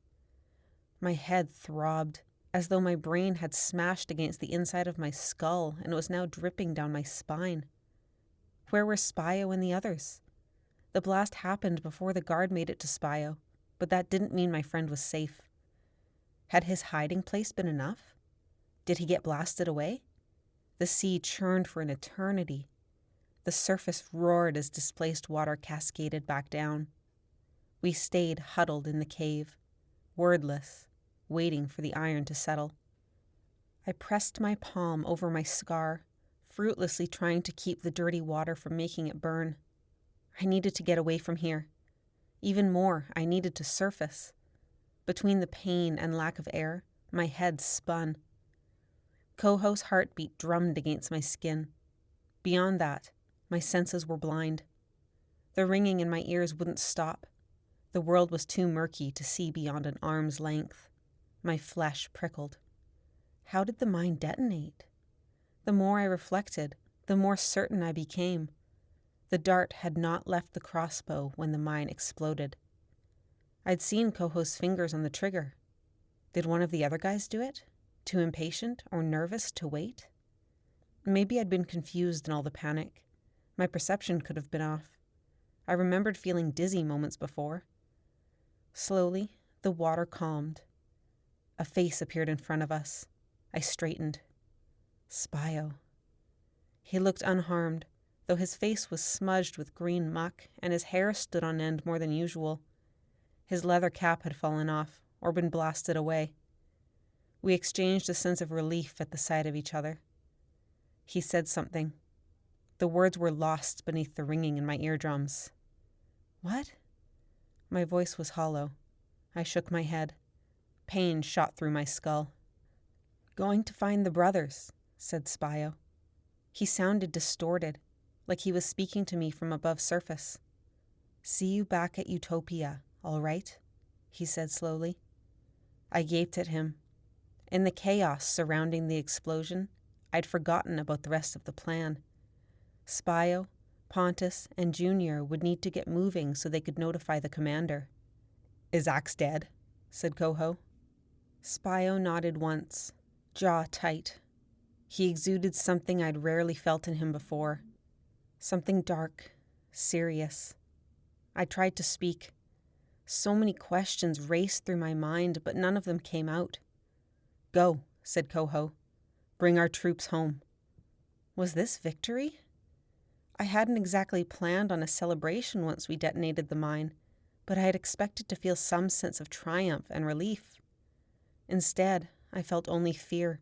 My head throbbed, as though my brain had smashed against the inside of my skull and was now dripping down my spine. Where were Spio and the others? The blast happened before the guard made it to Spio, but that didn't mean my friend was safe. Had his hiding place been enough? Did he get blasted away? The sea churned for an eternity. The surface roared as displaced water cascaded back down. We stayed huddled in the cave, wordless, waiting for the iron to settle. I pressed my palm over my scar, fruitlessly trying to keep the dirty water from making it burn. I needed to get away from here. Even more, I needed to surface. Between the pain and lack of air, my head spun. Coho's heartbeat drummed against my skin. Beyond that, my senses were blind. The ringing in my ears wouldn't stop. The world was too murky to see beyond an arm's length. My flesh prickled. How did the mine detonate? The more I reflected, the more certain I became. The dart had not left the crossbow when the mine exploded. I'd seen Coho's fingers on the trigger. Did one of the other guys do it? Too impatient or nervous to wait? Maybe I'd been confused in all the panic. My perception could have been off. I remembered feeling dizzy moments before. Slowly, the water calmed. A face appeared in front of us. I straightened. Spio. He looked unharmed, though his face was smudged with green muck and his hair stood on end more than usual. His leather cap had fallen off or been blasted away. We exchanged a sense of relief at the sight of each other. He said something. The words were lost beneath the ringing in my eardrums. What? My voice was hollow. I shook my head. Pain shot through my skull. Going to find the brothers, said Spio. He sounded distorted, like he was speaking to me from above surface. See you back at Utopia, all right? He said slowly. I gaped at him. In the chaos surrounding the explosion, I'd forgotten about the rest of the plan. Spio, Pontus, and Junior would need to get moving so they could notify the commander. Is Axe dead? Said Coho. Spio nodded once, jaw tight. He exuded something I'd rarely felt in him before. Something dark, serious. I tried to speak. So many questions raced through my mind, but none of them came out. Go, said Coho. Bring our troops home. Was this victory? I hadn't exactly planned on a celebration once we detonated the mine, but I had expected to feel some sense of triumph and relief. Instead, I felt only fear.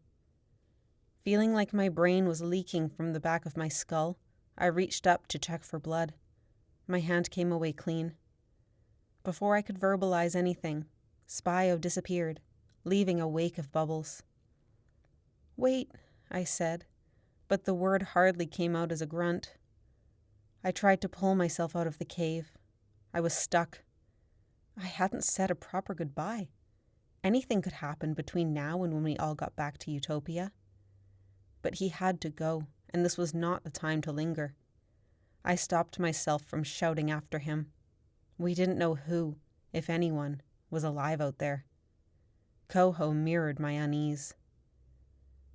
Feeling like my brain was leaking from the back of my skull, I reached up to check for blood. My hand came away clean. Before I could verbalize anything, Spio disappeared, leaving a wake of bubbles. "Wait," I said, but the word hardly came out as a grunt. I tried to pull myself out of the cave. I was stuck. I hadn't said a proper goodbye. Anything could happen between now and when we all got back to Utopia. But he had to go, and this was not the time to linger. I stopped myself from shouting after him. We didn't know who, if anyone, was alive out there. Coho mirrored my unease.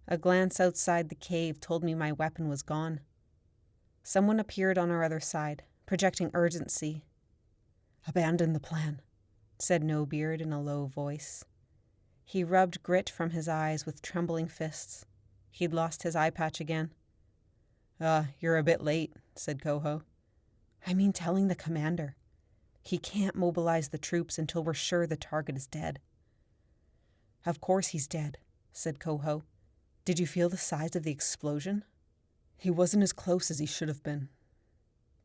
A glance outside the cave told me my weapon was gone. Someone appeared on our other side, projecting urgency. "Abandon the plan," said No Beard in a low voice. He rubbed grit from his eyes with trembling fists. He'd lost his eye patch again. You're a bit late," said Coho. "I mean telling the commander. He can't mobilize the troops until we're sure the target is dead." "Of course he's dead," said Coho. "Did you feel the size of the explosion? He wasn't as close as he should have been."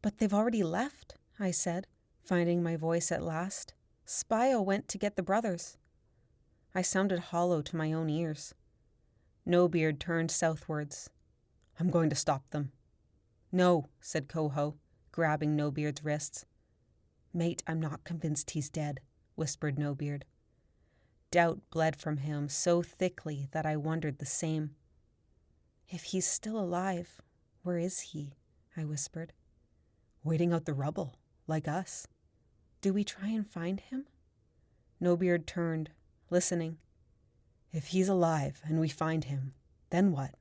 "But they've already left," I said, finding my voice at last. "Spio went to get the brothers." I sounded hollow to my own ears. No Beard turned southwards. "I'm going to stop them." "No," said Coho, grabbing No Beard's wrists. "Mate, I'm not convinced he's dead," whispered No Beard. Doubt bled from him so thickly that I wondered the same. "If he's still alive, where is he?" I whispered. "Waiting out the rubble, like us." "Do we try and find him?" No Beard turned, listening. "If he's alive and we find him, then what?"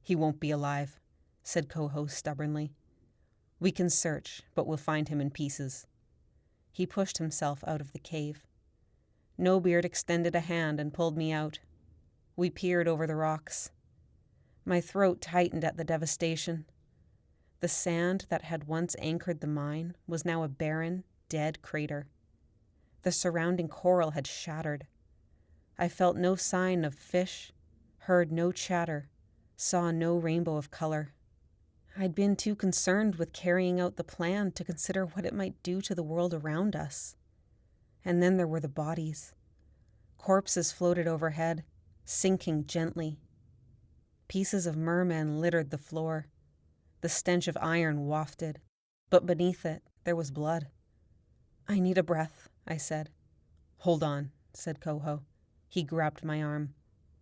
"He won't be alive," said Coho stubbornly. "We can search, but we'll find him in pieces." He pushed himself out of the cave. No Beard extended a hand and pulled me out. We peered over the rocks. My throat tightened at the devastation. The sand that had once anchored the mine was now a barren, dead crater. The surrounding coral had shattered. I felt no sign of fish, heard no chatter, saw no rainbow of color. I'd been too concerned with carrying out the plan to consider what it might do to the world around us. And then there were the bodies. Corpses floated overhead, sinking gently. Pieces of mermen littered the floor. The stench of iron wafted, but beneath it there was blood. "I need a breath," I said. "Hold on," said Coho. He grabbed my arm.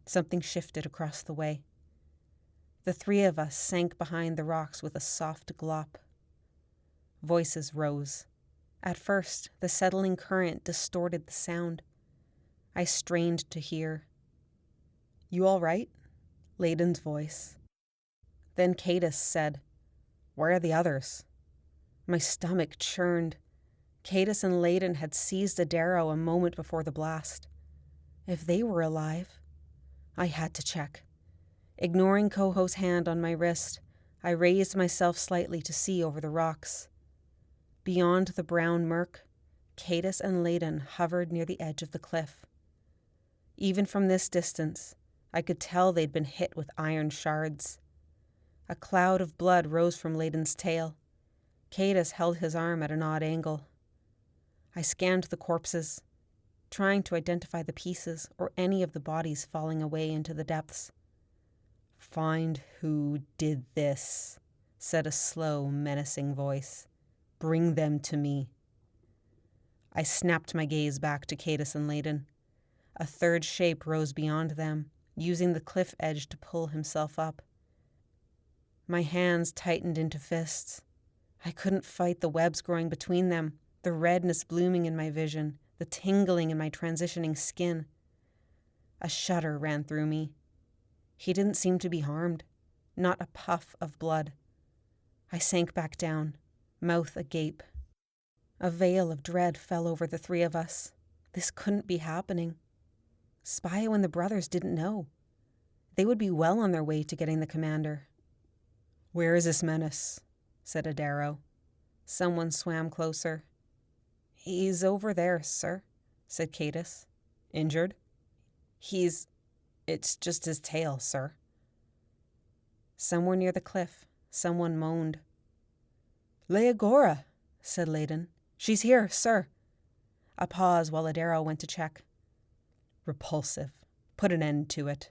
Something shifted across the way. The three of us sank behind the rocks with a soft glop. Voices rose. At first, the settling current distorted the sound. I strained to hear. "You all right?" Layden's voice. Then Cadus said, "Where are the others?" My stomach churned. Cadus and Layden had seized a Darrow a moment before the blast. If they were alive, I had to check. Ignoring Coho's hand on my wrist, I raised myself slightly to see over the rocks. Beyond the brown murk, Cadus and Layden hovered near the edge of the cliff. Even from this distance, I could tell they'd been hit with iron shards. A cloud of blood rose from Layden's tail. Cadus held his arm at an odd angle. I scanned the corpses, trying to identify the pieces or any of the bodies falling away into the depths. "Find who did this," said a slow, menacing voice. "Bring them to me." I snapped my gaze back to Cadus and Layden. A third shape rose beyond them, using the cliff edge to pull himself up. My hands tightened into fists. I couldn't fight the webs growing between them, the redness blooming in my vision, the tingling in my transitioning skin. A shudder ran through me. He didn't seem to be harmed, not a puff of blood. I sank back down, mouth agape. A veil of dread fell over the three of us. This couldn't be happening. Spio and the brothers didn't know. They would be well on their way to getting the commander. "Where is this menace?" said Adaro. Someone swam closer. He's over there, sir, said Cadus. Injured? It's just his tail, sir. Somewhere near the cliff, someone moaned. Leagora, said Layden. She's here, sir. A pause while Adaro went to check. Repulsive. Put an end to it.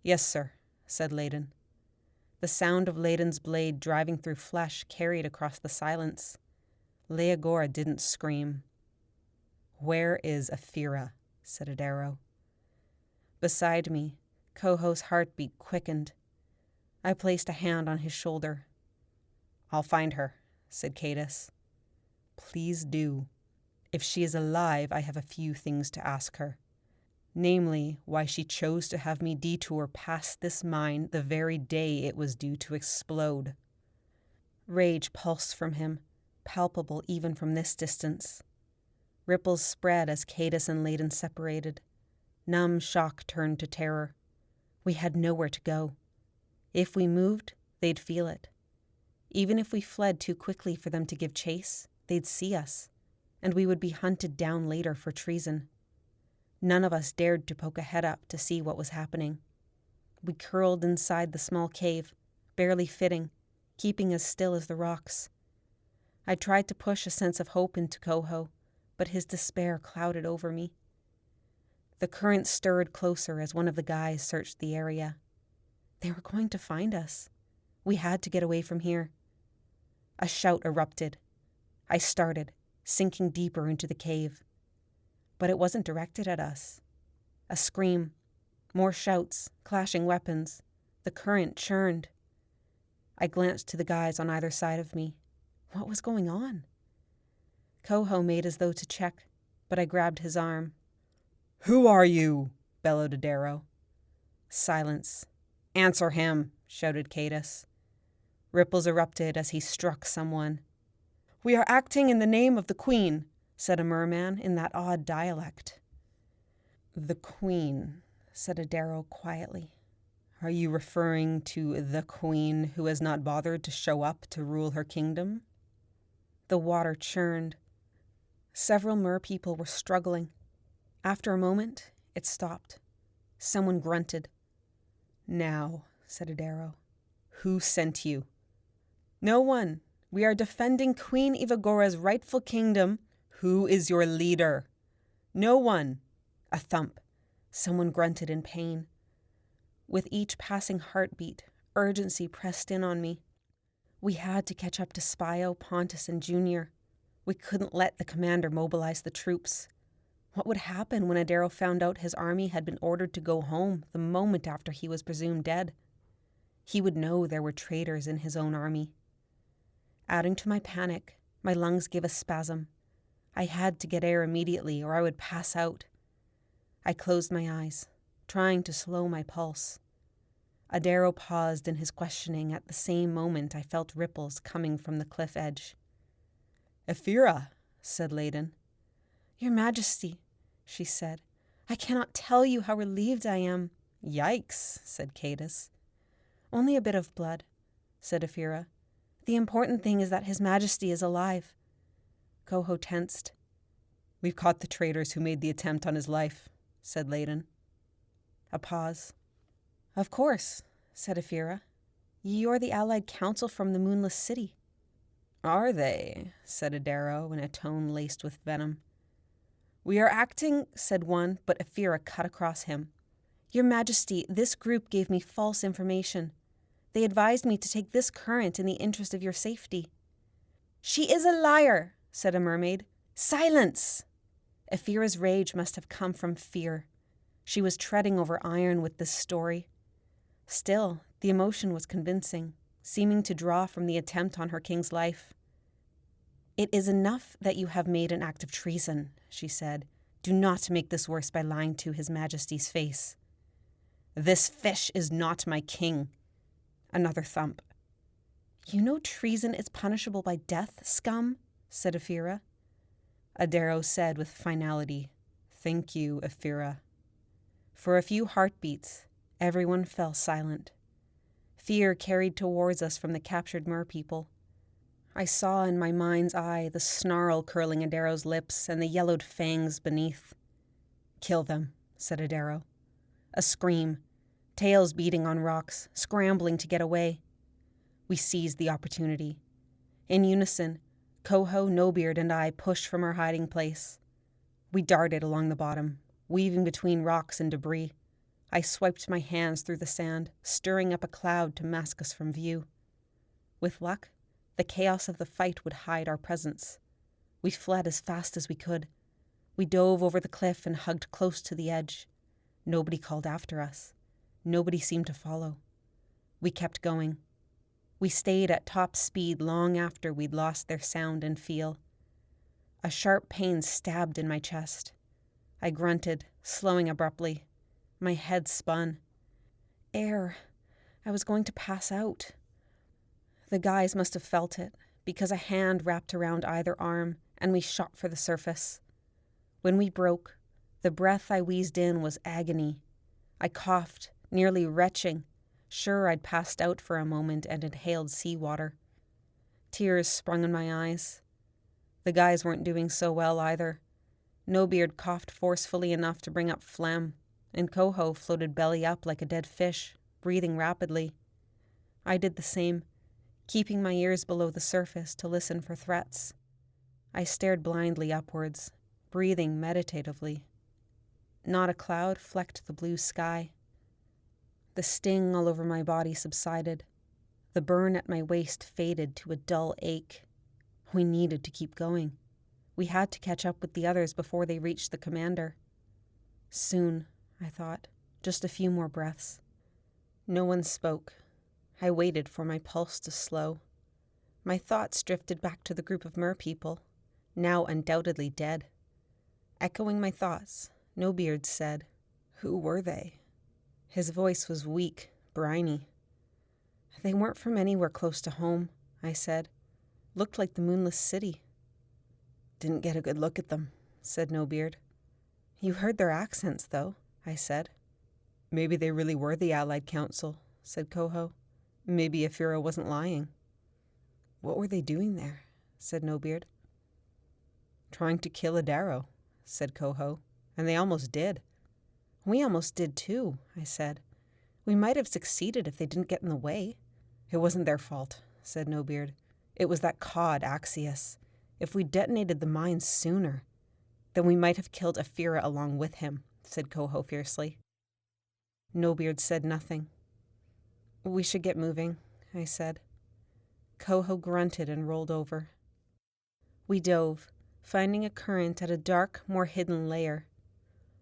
Yes, sir, said Layden. The sound of Layden's blade driving through flesh carried across the silence. Leagora didn't scream. Where is Ephira? Said Adaro. Beside me, Coho's heartbeat quickened. I placed a hand on his shoulder. I'll find her, said Cadus. Please do. If she is alive, I have a few things to ask her. Namely, why she chose to have me detour past this mine the very day it was due to explode. Rage pulsed from him, palpable even from this distance. Ripples spread as Cadus and Layden separated. Numb shock turned to terror. We had nowhere to go. If we moved, they'd feel it. Even if we fled too quickly for them to give chase, they'd see us, and we would be hunted down later for treason. None of us dared to poke a head up to see what was happening. We curled inside the small cave, barely fitting, keeping as still as the rocks. I tried to push a sense of hope into Coho, but his despair clouded over me. The current stirred closer as one of the guys searched the area. They were going to find us. We had to get away from here. A shout erupted. I started, sinking deeper into the cave. But it wasn't directed at us. A scream. More shouts, clashing weapons. The current churned. I glanced to the guys on either side of me. What was going on? Coho made as though to check, but I grabbed his arm. Who are you? Bellowed Adaro. Silence. Answer him, shouted Cadus. Ripples erupted as he struck someone. We are acting in the name of the Queen, said a merman in that odd dialect. The Queen, said Adaro quietly. Are you referring to the Queen who has not bothered to show up to rule her kingdom? The water churned. Several merpeople were struggling. After a moment, it stopped. Someone grunted. Now, said Adaro, who sent you? No one. We are defending Queen Ivagora's rightful kingdom. Who is your leader? No one. A thump. Someone grunted in pain. With each passing heartbeat, urgency pressed in on me. We had to catch up to Spio, Pontus, and Junior. We couldn't let the commander mobilize the troops. What would happen when Adaro found out his army had been ordered to go home the moment after he was presumed dead? He would know there were traitors in his own army. Adding to my panic, my lungs gave a spasm. I had to get air immediately or I would pass out. I closed my eyes, trying to slow my pulse. Adaro paused in his questioning at the same moment I felt ripples coming from the cliff edge. Ephira, said Layden. Your Majesty, she said, I cannot tell you how relieved I am. Yikes, said Cadus. Only a bit of blood, said Ephira. The important thing is that His Majesty is alive. Coho tensed. We've caught the traitors who made the attempt on his life, said Layden. A pause. Of course, said Ephira. You're the allied council from the Moonless City. Are they? Said Adaro in a tone laced with venom. We are acting, said one, but Ephira cut across him. Your Majesty, this group gave me false information. They advised me to take this current in the interest of your safety. She is a liar, said a mermaid. Silence! Ephira's rage must have come from fear. She was treading over iron with this story. Still, the emotion was convincing, seeming to draw from the attempt on her king's life. It is enough that you have made an act of treason, she said. Do not make this worse by lying to His Majesty's face. This fish is not my king. Another thump. You know treason is punishable by death, scum, said Ephira. Adaro said with finality, Thank you, Ephira. For a few heartbeats, everyone fell silent. Fear carried towards us from the captured merpeople. I saw in my mind's eye the snarl curling Adaro's lips and the yellowed fangs beneath. "Kill them," said Adaro. A scream, tails beating on rocks, scrambling to get away. We seized the opportunity. In unison, Coho, Nobeard, and I pushed from our hiding place. We darted along the bottom, weaving between rocks and debris. I swiped my hands through the sand, stirring up a cloud to mask us from view. With luck, the chaos of the fight would hide our presence. We fled as fast as we could. We dove over the cliff and hugged close to the edge. Nobody called after us. Nobody seemed to follow. We kept going. We stayed at top speed long after we'd lost their sound and feel. A sharp pain stabbed in my chest. I grunted, slowing abruptly. My head spun. Air. I was going to pass out. The guys must have felt it, because a hand wrapped around either arm, and we shot for the surface. When we broke, the breath I wheezed in was agony. I coughed, nearly retching, sure I'd passed out for a moment and inhaled seawater. Tears sprung in my eyes. The guys weren't doing so well either. Nobeard coughed forcefully enough to bring up phlegm, and Coho floated belly up like a dead fish, breathing rapidly. I did the same, keeping my ears below the surface to listen for threats. I stared blindly upwards, breathing meditatively. Not a cloud flecked the blue sky. The sting all over my body subsided. The burn at my waist faded to a dull ache. We needed to keep going. We had to catch up with the others before they reached the commander. Soon, I thought, just a few more breaths. No one spoke. I waited for my pulse to slow. My thoughts drifted back to the group of merpeople, now undoubtedly dead. Echoing my thoughts, Nobeard said, "Who were they?" His voice was weak, briny. "They weren't from anywhere close to home," I said. "Looked like the Moonless City." "Didn't get a good look at them," said Nobeard. "You heard their accents, though," I said. "Maybe they really were the Allied Council," said Coho. "Maybe Ephira wasn't lying." "What were they doing there?" said Nobeard. "Trying to kill Adaro," said Coho, "and they almost did." "We almost did too," I said. "We might have succeeded if they didn't get in the way." "It wasn't their fault," said Nobeard. "It was that cod Axius. If we detonated the mines sooner, then we might have killed Ephira along with him," said Coho fiercely. Nobeard said nothing. "We should get moving," I said. Coho grunted and rolled over. We dove, finding a current at a dark, more hidden layer.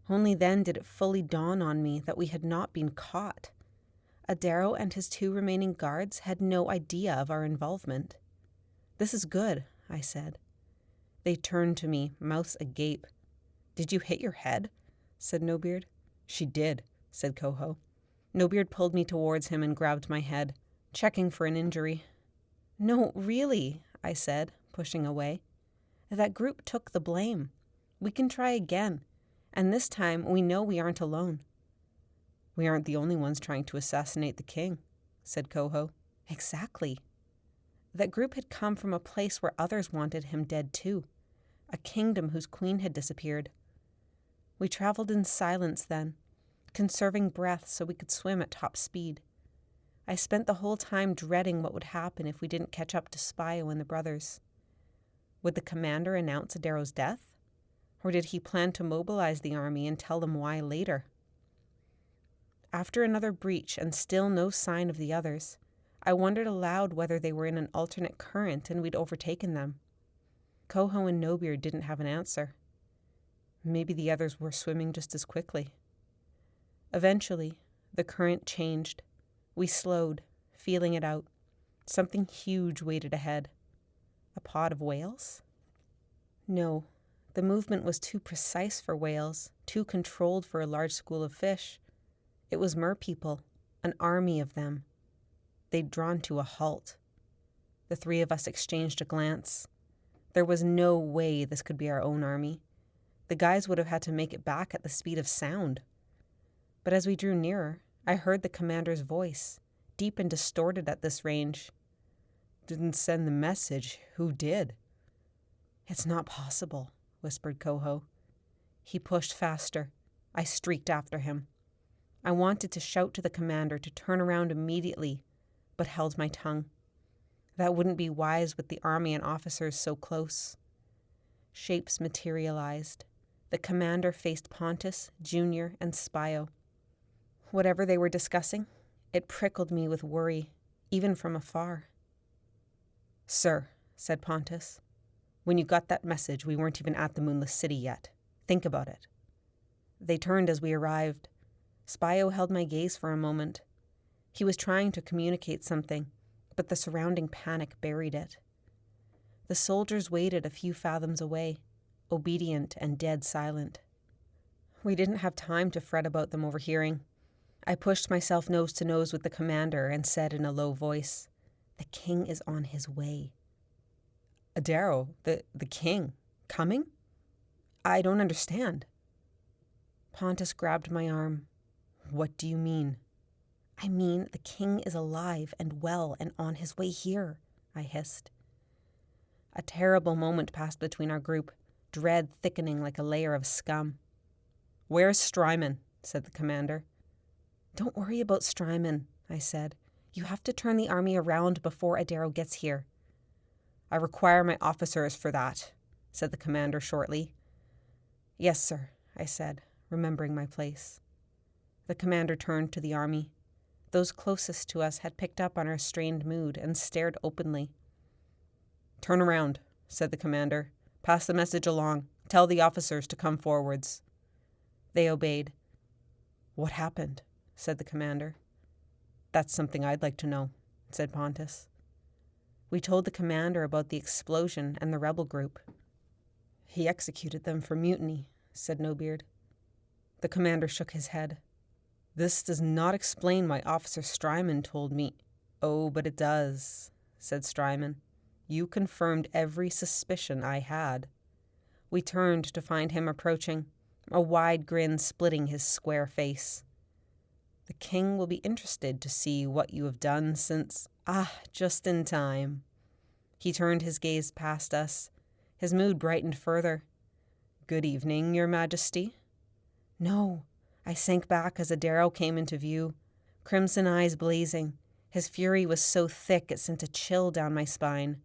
Only then did it fully dawn on me that we had not been caught. Adaro and his 2 remaining guards had no idea of our involvement. "This is good," I said. They turned to me, mouths agape. "Did you hit your head?" said Nobeard. "She did," said Coho. Nobeard pulled me towards him and grabbed my head, checking for an injury. "No, really," I said, pushing away. "That group took the blame. We can try again, and this time we know we aren't alone." "We aren't the only ones trying to assassinate the king," said Coho. "Exactly." That group had come from a place where others wanted him dead too, a kingdom whose queen had disappeared. We traveled in silence then, conserving breath so we could swim at top speed. I spent the whole time dreading what would happen if we didn't catch up to Spio and the brothers. Would the commander announce Adaro's death? Or did he plan to mobilize the army and tell them why later? After another breach and still no sign of the others, I wondered aloud whether they were in an alternate current and we'd overtaken them. Coho and Nobeard didn't have an answer. Maybe the others were swimming just as quickly. Eventually, the current changed. We slowed, feeling it out. Something huge waited ahead. A pod of whales? No, the movement was too precise for whales, too controlled for a large school of fish. It was merpeople, an army of them. They'd drawn to a halt. The 3 of us exchanged a glance. There was no way this could be our own army. The guys would have had to make it back at the speed of sound. But as we drew nearer, I heard the commander's voice, deep and distorted at this range. Didn't send the message. Who did? It's not possible, whispered Coho. He pushed faster. I streaked after him. I wanted to shout to the commander to turn around immediately, but held my tongue. That wouldn't be wise with the army and officers so close. Shapes materialized. The commander faced Pontus, Junior, and Spio. Whatever they were discussing, it prickled me with worry, even from afar. Sir, said Pontus, when you got that message, we weren't even at the Moonless City yet. Think about it. They turned as we arrived. Spio held my gaze for a moment. He was trying to communicate something, but the surrounding panic buried it. The soldiers waited a few fathoms away, obedient and dead silent. We didn't have time to fret about them overhearing. I pushed myself nose to nose with the commander and said in a low voice, "The king is on his way." Adaro, the king, coming? I don't understand. Pontus grabbed my arm. What do you mean? I mean, the king is alive and well and on his way here, I hissed. A terrible moment passed between our group, dread thickening like a layer of scum. Where's Strymon? Said the commander. Don't worry about Strymon, I said. You have to turn the army around before Adaro gets here. I require my officers for that, said the commander shortly. Yes, sir, I said, remembering my place. The commander turned to the army. Those closest to us had picked up on our strained mood and stared openly. Turn around, said the commander. Pass the message along. Tell the officers to come forwards. They obeyed. What happened? Said the commander. That's something I'd like to know, said Pontus. We told the commander about the explosion and the rebel group. He executed them for mutiny, said Nobeard. The commander shook his head. This does not explain why Officer Strymon told me. Oh, but it does, said Strymon. You confirmed every suspicion I had. We turned to find him approaching, a wide grin splitting his square face. The king will be interested to see what you have done since... just in time. He turned his gaze past us. His mood brightened further. Good evening, Your Majesty. No. I sank back as Adaro came into view, crimson eyes blazing. His fury was so thick it sent a chill down my spine.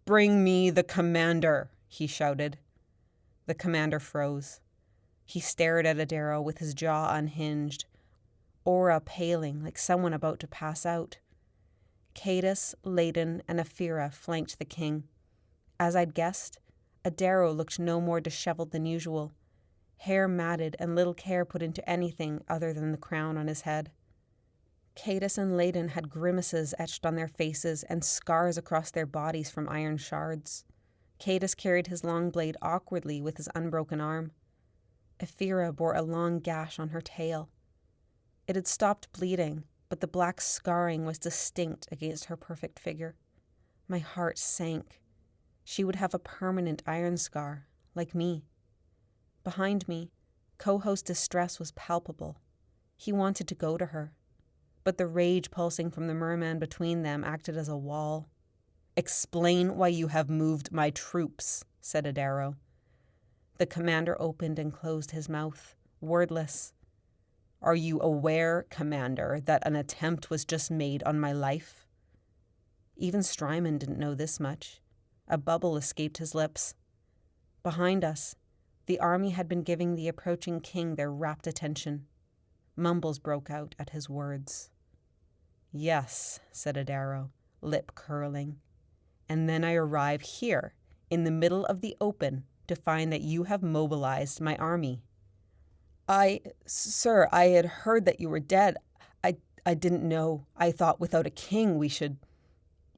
Bring me the commander, he shouted. The commander froze. He stared at Adaro with his jaw unhinged, aura paling like someone about to pass out. Cadus, Layden, and Aphira flanked the king. As I'd guessed, Adaro looked no more disheveled than usual, hair matted and little care put into anything other than the crown on his head. Cadus and Layden had grimaces etched on their faces and scars across their bodies from iron shards. Cadus carried his long blade awkwardly with his unbroken arm. Aphira bore a long gash on her tail. It had stopped bleeding, but the black scarring was distinct against her perfect figure. My heart sank. She would have a permanent iron scar, like me. Behind me, Coho's distress was palpable. He wanted to go to her, but the rage pulsing from the merman between them acted as a wall. Explain why you have moved my troops, said Adaro. The commander opened and closed his mouth, wordless. Are you aware, Commander, that an attempt was just made on my life? Even Strymon didn't know this much. A bubble escaped his lips. Behind us, the army had been giving the approaching king their rapt attention. Mumbles broke out at his words. Yes, said Adaro, lip curling. And then I arrive here, in the middle of the open, to find that you have mobilized my army. Sir, I had heard that you were dead. I didn't know. I thought without a king we should...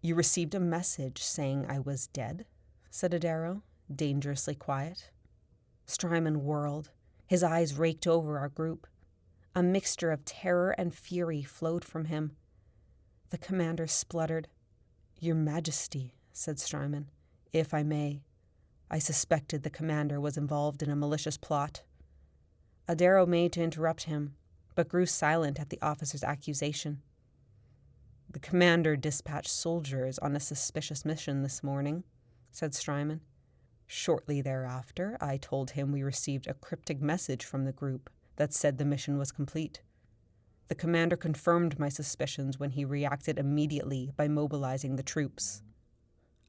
You received a message saying I was dead, said Adaro, dangerously quiet. Strymon whirled. His eyes raked over our group. A mixture of terror and fury flowed from him. The commander spluttered. Your Majesty, said Strymon, if I may. I suspected the commander was involved in a malicious plot. Adaro made to interrupt him, but grew silent at the officer's accusation. The commander dispatched soldiers on a suspicious mission this morning, said Strymon. Shortly thereafter, I told him we received a cryptic message from the group that said the mission was complete. The commander confirmed my suspicions when he reacted immediately by mobilizing the troops.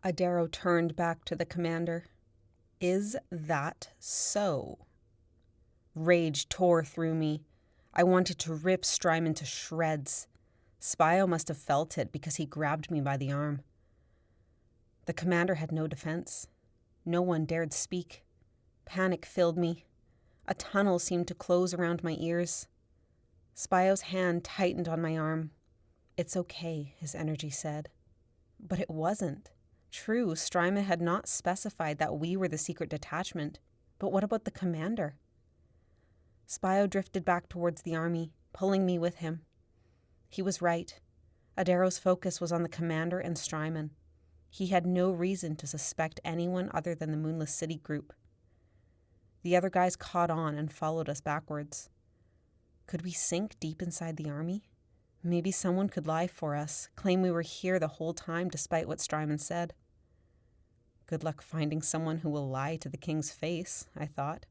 Adaro turned back to the commander. Is that so? Rage tore through me. I wanted to rip Strymon to shreds. Spio must have felt it because he grabbed me by the arm. The commander had no defense. No one dared speak. Panic filled me. A tunnel seemed to close around my ears. Spio's hand tightened on my arm. It's okay, his energy said. But it wasn't. True, Strymon had not specified that we were the secret detachment. But what about the commander? Spio drifted back towards the army, pulling me with him. He was right. Adaro's focus was on the commander and Strymon. He had no reason to suspect anyone other than the Moonless City group. The other guys caught on and followed us backwards. Could we sink deep inside the army? Maybe someone could lie for us, claim we were here the whole time despite what Strymon said. Good luck finding someone who will lie to the king's face, I thought.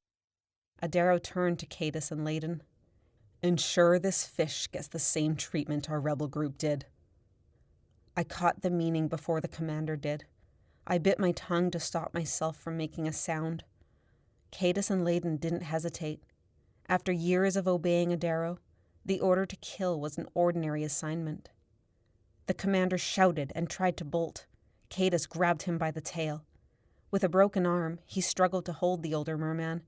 Adaro turned to Cadus and Layden. Ensure this fish gets the same treatment our rebel group did. I caught the meaning before the commander did. I bit my tongue to stop myself from making a sound. Cadus and Layden didn't hesitate. After years of obeying Adaro, the order to kill was an ordinary assignment. The commander shouted and tried to bolt. Cadus grabbed him by the tail. With a broken arm, he struggled to hold the older merman,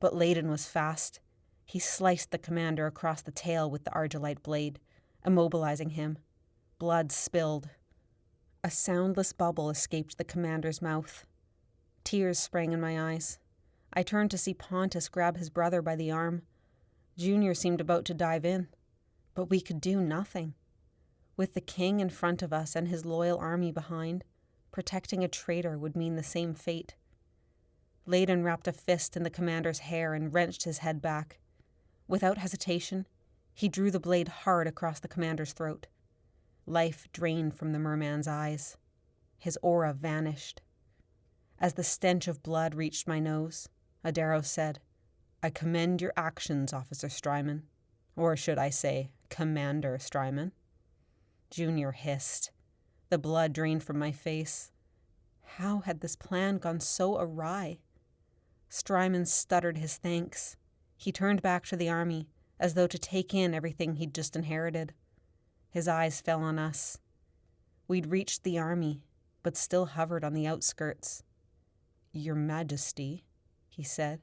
but Layden was fast. He sliced the commander across the tail with the argillite blade, immobilizing him. Blood spilled. A soundless bubble escaped the commander's mouth. Tears sprang in my eyes. I turned to see Pontus grab his brother by the arm. Junior seemed about to dive in, but we could do nothing. With the king in front of us and his loyal army behind, protecting a traitor would mean the same fate. Layden wrapped a fist in the commander's hair and wrenched his head back. Without hesitation, he drew the blade hard across the commander's throat. Life drained from the merman's eyes. His aura vanished. As the stench of blood reached my nose, Adaro said, I commend your actions, Officer Strymon. Or should I say, Commander Strymon. Junior hissed. The blood drained from my face. How had this plan gone so awry? Strymon stuttered his thanks. He turned back to the army, as though to take in everything he'd just inherited. His eyes fell on us. We'd reached the army, but still hovered on the outskirts. Your Majesty, he said,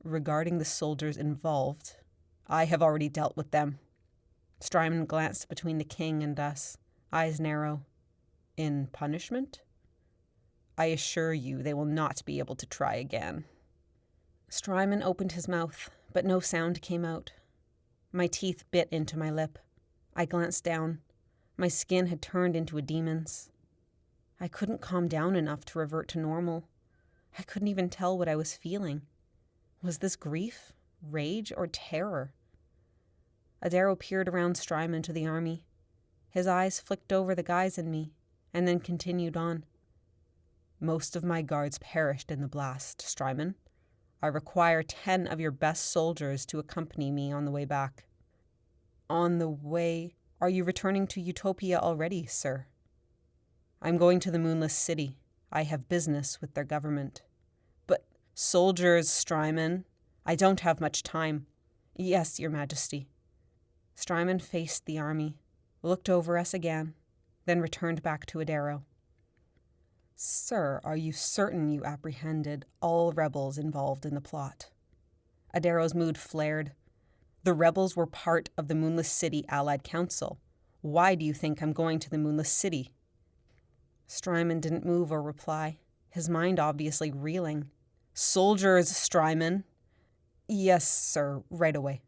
regarding the soldiers involved, I have already dealt with them. Strymon glanced between the king and us, eyes narrow. In punishment? I assure you they will not be able to try again. Strymon opened his mouth, but no sound came out. My teeth bit into my lip. I glanced down. My skin had turned into a demon's. I couldn't calm down enough to revert to normal. I couldn't even tell what I was feeling. Was this grief, rage, or terror? Adaro peered around Strymon to the army. His eyes flicked over the guys and me, and then continued on. Most of my guards perished in the blast, Strymon. I require 10 of your best soldiers to accompany me on the way back. On the way? Are you returning to Utopia already, sir? I'm going to the Moonless City. I have business with their government. But soldiers, Strymon. I don't have much time. Yes, Your Majesty. Strymon faced the army, looked over us again, then returned back to Adaro. Sir, are you certain you apprehended all rebels involved in the plot? Adaro's mood flared. The rebels were part of the Moonless City Allied Council. Why do you think I'm going to the Moonless City? Strymon didn't move or reply, his mind obviously reeling. Soldiers, Strymon. Yes, sir, right away.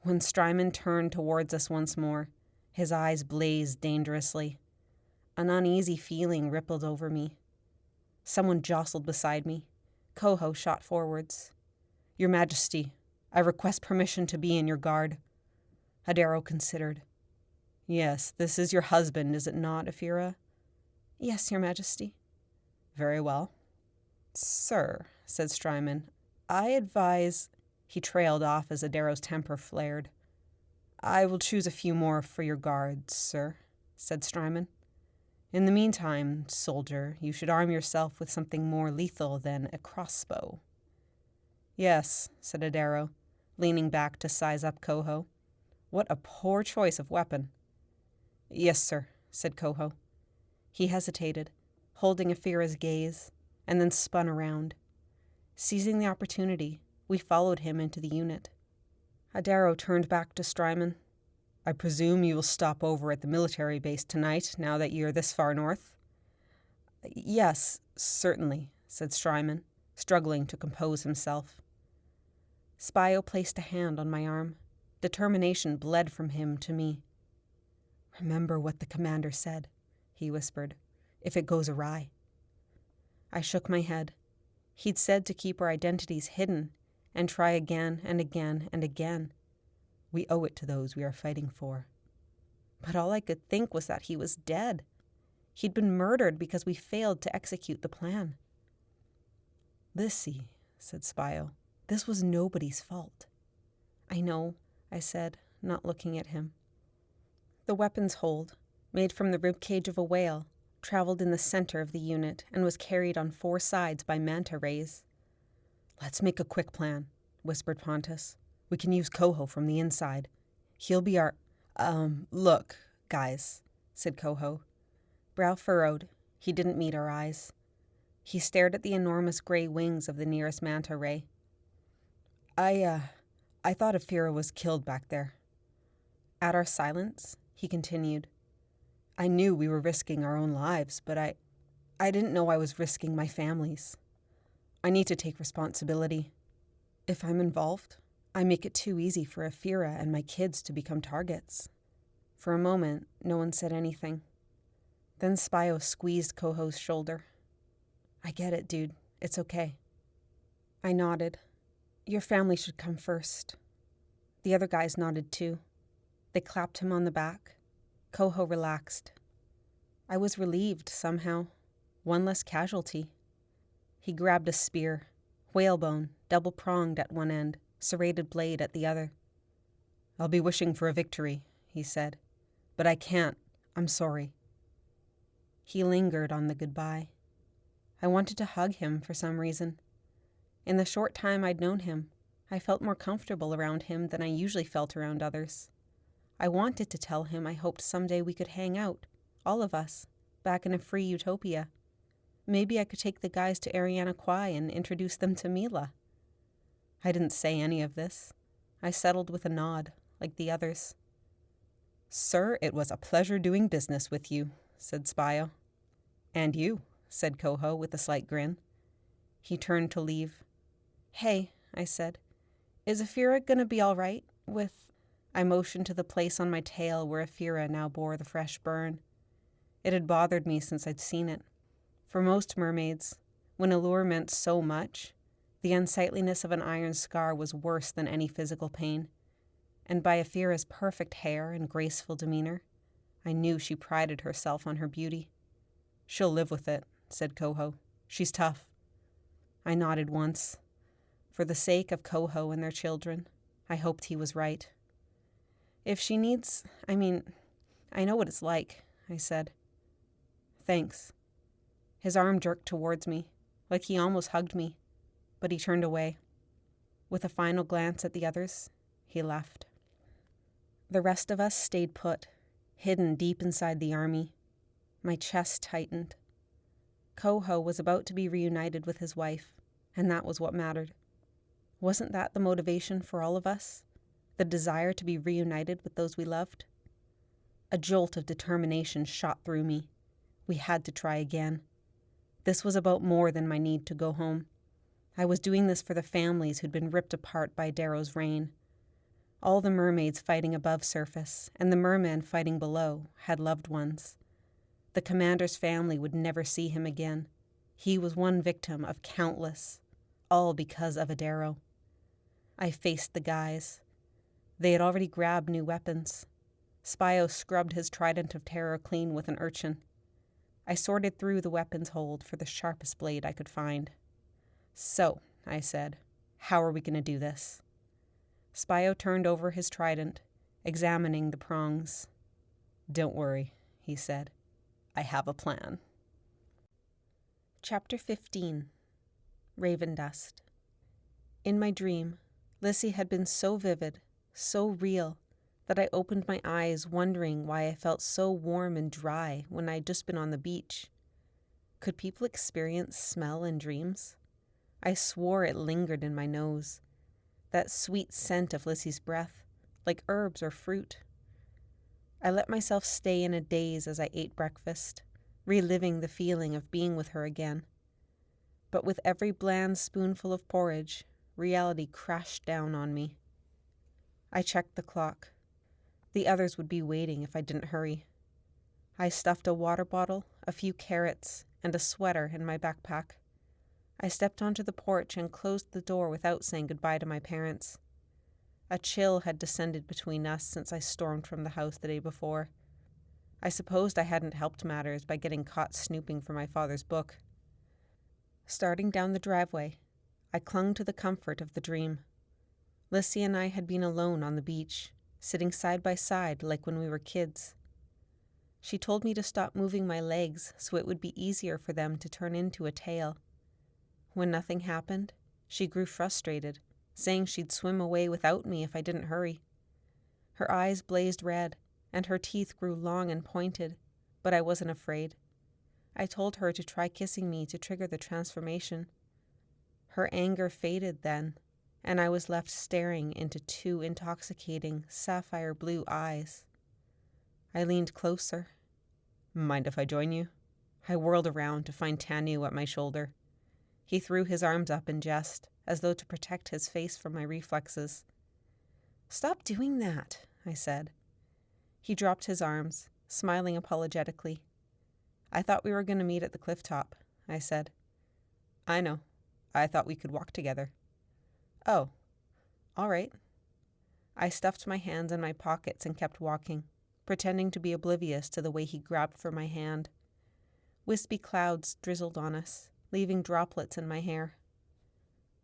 When Strymon turned towards us once more, his eyes blazed dangerously. An uneasy feeling rippled over me. Someone jostled beside me. Coho shot forwards. Your Majesty, I request permission to be in your guard. Adaro considered. Yes, this is your husband, is it not, Ephira? Yes, Your Majesty. Very well. Sir, said Strymon, I advise... He trailed off as Adaro's temper flared. I will choose a few more for your guards, sir, said Strymon. In the meantime, soldier, you should arm yourself with something more lethal than a crossbow. Yes, said Adaro, leaning back to size up Coho. What a poor choice of weapon. Yes, sir, said Coho. He hesitated, holding Ephira's gaze, and then spun around. Seizing the opportunity, we followed him into the unit. Adaro turned back to Strymon. I presume you will stop over at the military base tonight, now that you're this far north? Yes, certainly, said Strymon, struggling to compose himself. Spio placed a hand on my arm. Determination bled from him to me. Remember what the commander said, he whispered, if it goes awry. I shook my head. He'd said to keep our identities hidden and try again and again and again. We owe it to those we are fighting for. But all I could think was that he was dead. He'd been murdered because we failed to execute the plan. Lissy, said Spio, this was nobody's fault. I know, I said, not looking at him. The weapons hold, made from the ribcage of a whale, traveled in the center of the unit and was carried on 4 sides by manta rays. Let's make a quick plan, whispered Pontus. We can use Coho from the inside. He'll be our... Look, guys, said Coho. Brow furrowed. He didn't meet our eyes. He stared at the enormous gray wings of the nearest manta ray. I thought Ephira was killed back there. At our silence, he continued. I knew we were risking our own lives, but I didn't know I was risking my family's. I need to take responsibility. If I'm involved, I make it too easy for Ephira and my kids to become targets. For a moment, no one said anything. Then Spio squeezed Coho's shoulder. I get it, dude. It's okay. I nodded. Your family should come first. The other guys nodded too. They clapped him on the back. Coho relaxed. I was relieved somehow. One less casualty. He grabbed a spear, whalebone, double-pronged at one end, serrated blade at the other. I'll be wishing for a victory, he said. But I can't. I'm sorry. He lingered on the goodbye. I wanted to hug him for some reason. In the short time I'd known him, I felt more comfortable around him than I usually felt around others. I wanted to tell him I hoped someday we could hang out, all of us, back in a free utopia. Maybe I could take the guys to Eriana Kwai and introduce them to Meela. I didn't say any of this. I settled with a nod, like the others. Sir, it was a pleasure doing business with you, said Spio. And you, said Coho with a slight grin. He turned to leave. Hey, I said, is Ephira gonna be all right with... I motioned to the place on my tail where Ephira now bore the fresh burn. It had bothered me since I'd seen it. For most mermaids, when allure meant so much, the unsightliness of an iron scar was worse than any physical pain. And by Ephira's perfect hair and graceful demeanor, I knew she prided herself on her beauty. She'll live with it, said Coho. She's tough. I nodded once. For the sake of Coho and their children, I hoped he was right. If she needs... I know what it's like, I said. Thanks. His arm jerked towards me, like he almost hugged me, but he turned away. With a final glance at the others, he left. The rest of us stayed put, hidden deep inside the army. My chest tightened. Coho was about to be reunited with his wife, and that was what mattered. Wasn't that the motivation for all of us? The desire to be reunited with those we loved? A jolt of determination shot through me. We had to try again. This was about more than my need to go home. I was doing this for the families who'd been ripped apart by Darrow's reign. All the mermaids fighting above surface and the mermen fighting below had loved ones. The commander's family would never see him again. He was one victim of countless, all because of Adaro. I faced the guys. They had already grabbed new weapons. Spio scrubbed his trident of terror clean with an urchin. I sorted through the weapon's hold for the sharpest blade I could find. "So," I said, "how are we going to do this?" Spio turned over his trident, examining the prongs. "Don't worry," he said. "I have a plan." Chapter 15. Raven Dust. In my dream, Lissy had been so vivid, so real, that I opened my eyes wondering why I felt so warm and dry when I had just been on the beach. Could people experience smell in dreams? I swore it lingered in my nose. That sweet scent of Lissy's breath, like herbs or fruit. I let myself stay in a daze as I ate breakfast, reliving the feeling of being with her again. But with every bland spoonful of porridge, reality crashed down on me. I checked the clock. The others would be waiting if I didn't hurry. I stuffed a water bottle, a few carrots, and a sweater in my backpack. I stepped onto the porch and closed the door without saying goodbye to my parents. A chill had descended between us since I stormed from the house the day before. I supposed I hadn't helped matters by getting caught snooping for my father's book. Starting down the driveway, I clung to the comfort of the dream. Lissy and I had been alone on the beach, sitting side by side like when we were kids. She told me to stop moving my legs so it would be easier for them to turn into a tail. When nothing happened, she grew frustrated, saying she'd swim away without me if I didn't hurry. Her eyes blazed red, and her teeth grew long and pointed, but I wasn't afraid. I told her to try kissing me to trigger the transformation. Her anger faded then, and I was left staring into two intoxicating, sapphire blue eyes. I leaned closer. "Mind if I join you?" I whirled around to find Tanu at my shoulder. He threw his arms up in jest, as though to protect his face from my reflexes. "Stop doing that," I said. He dropped his arms, smiling apologetically. "I thought we were going to meet at the cliff top," I said. "I know. I thought we could walk together." "Oh, all right." I stuffed my hands in my pockets and kept walking, pretending to be oblivious to the way he grabbed for my hand. Wispy clouds drizzled on us, leaving droplets in my hair.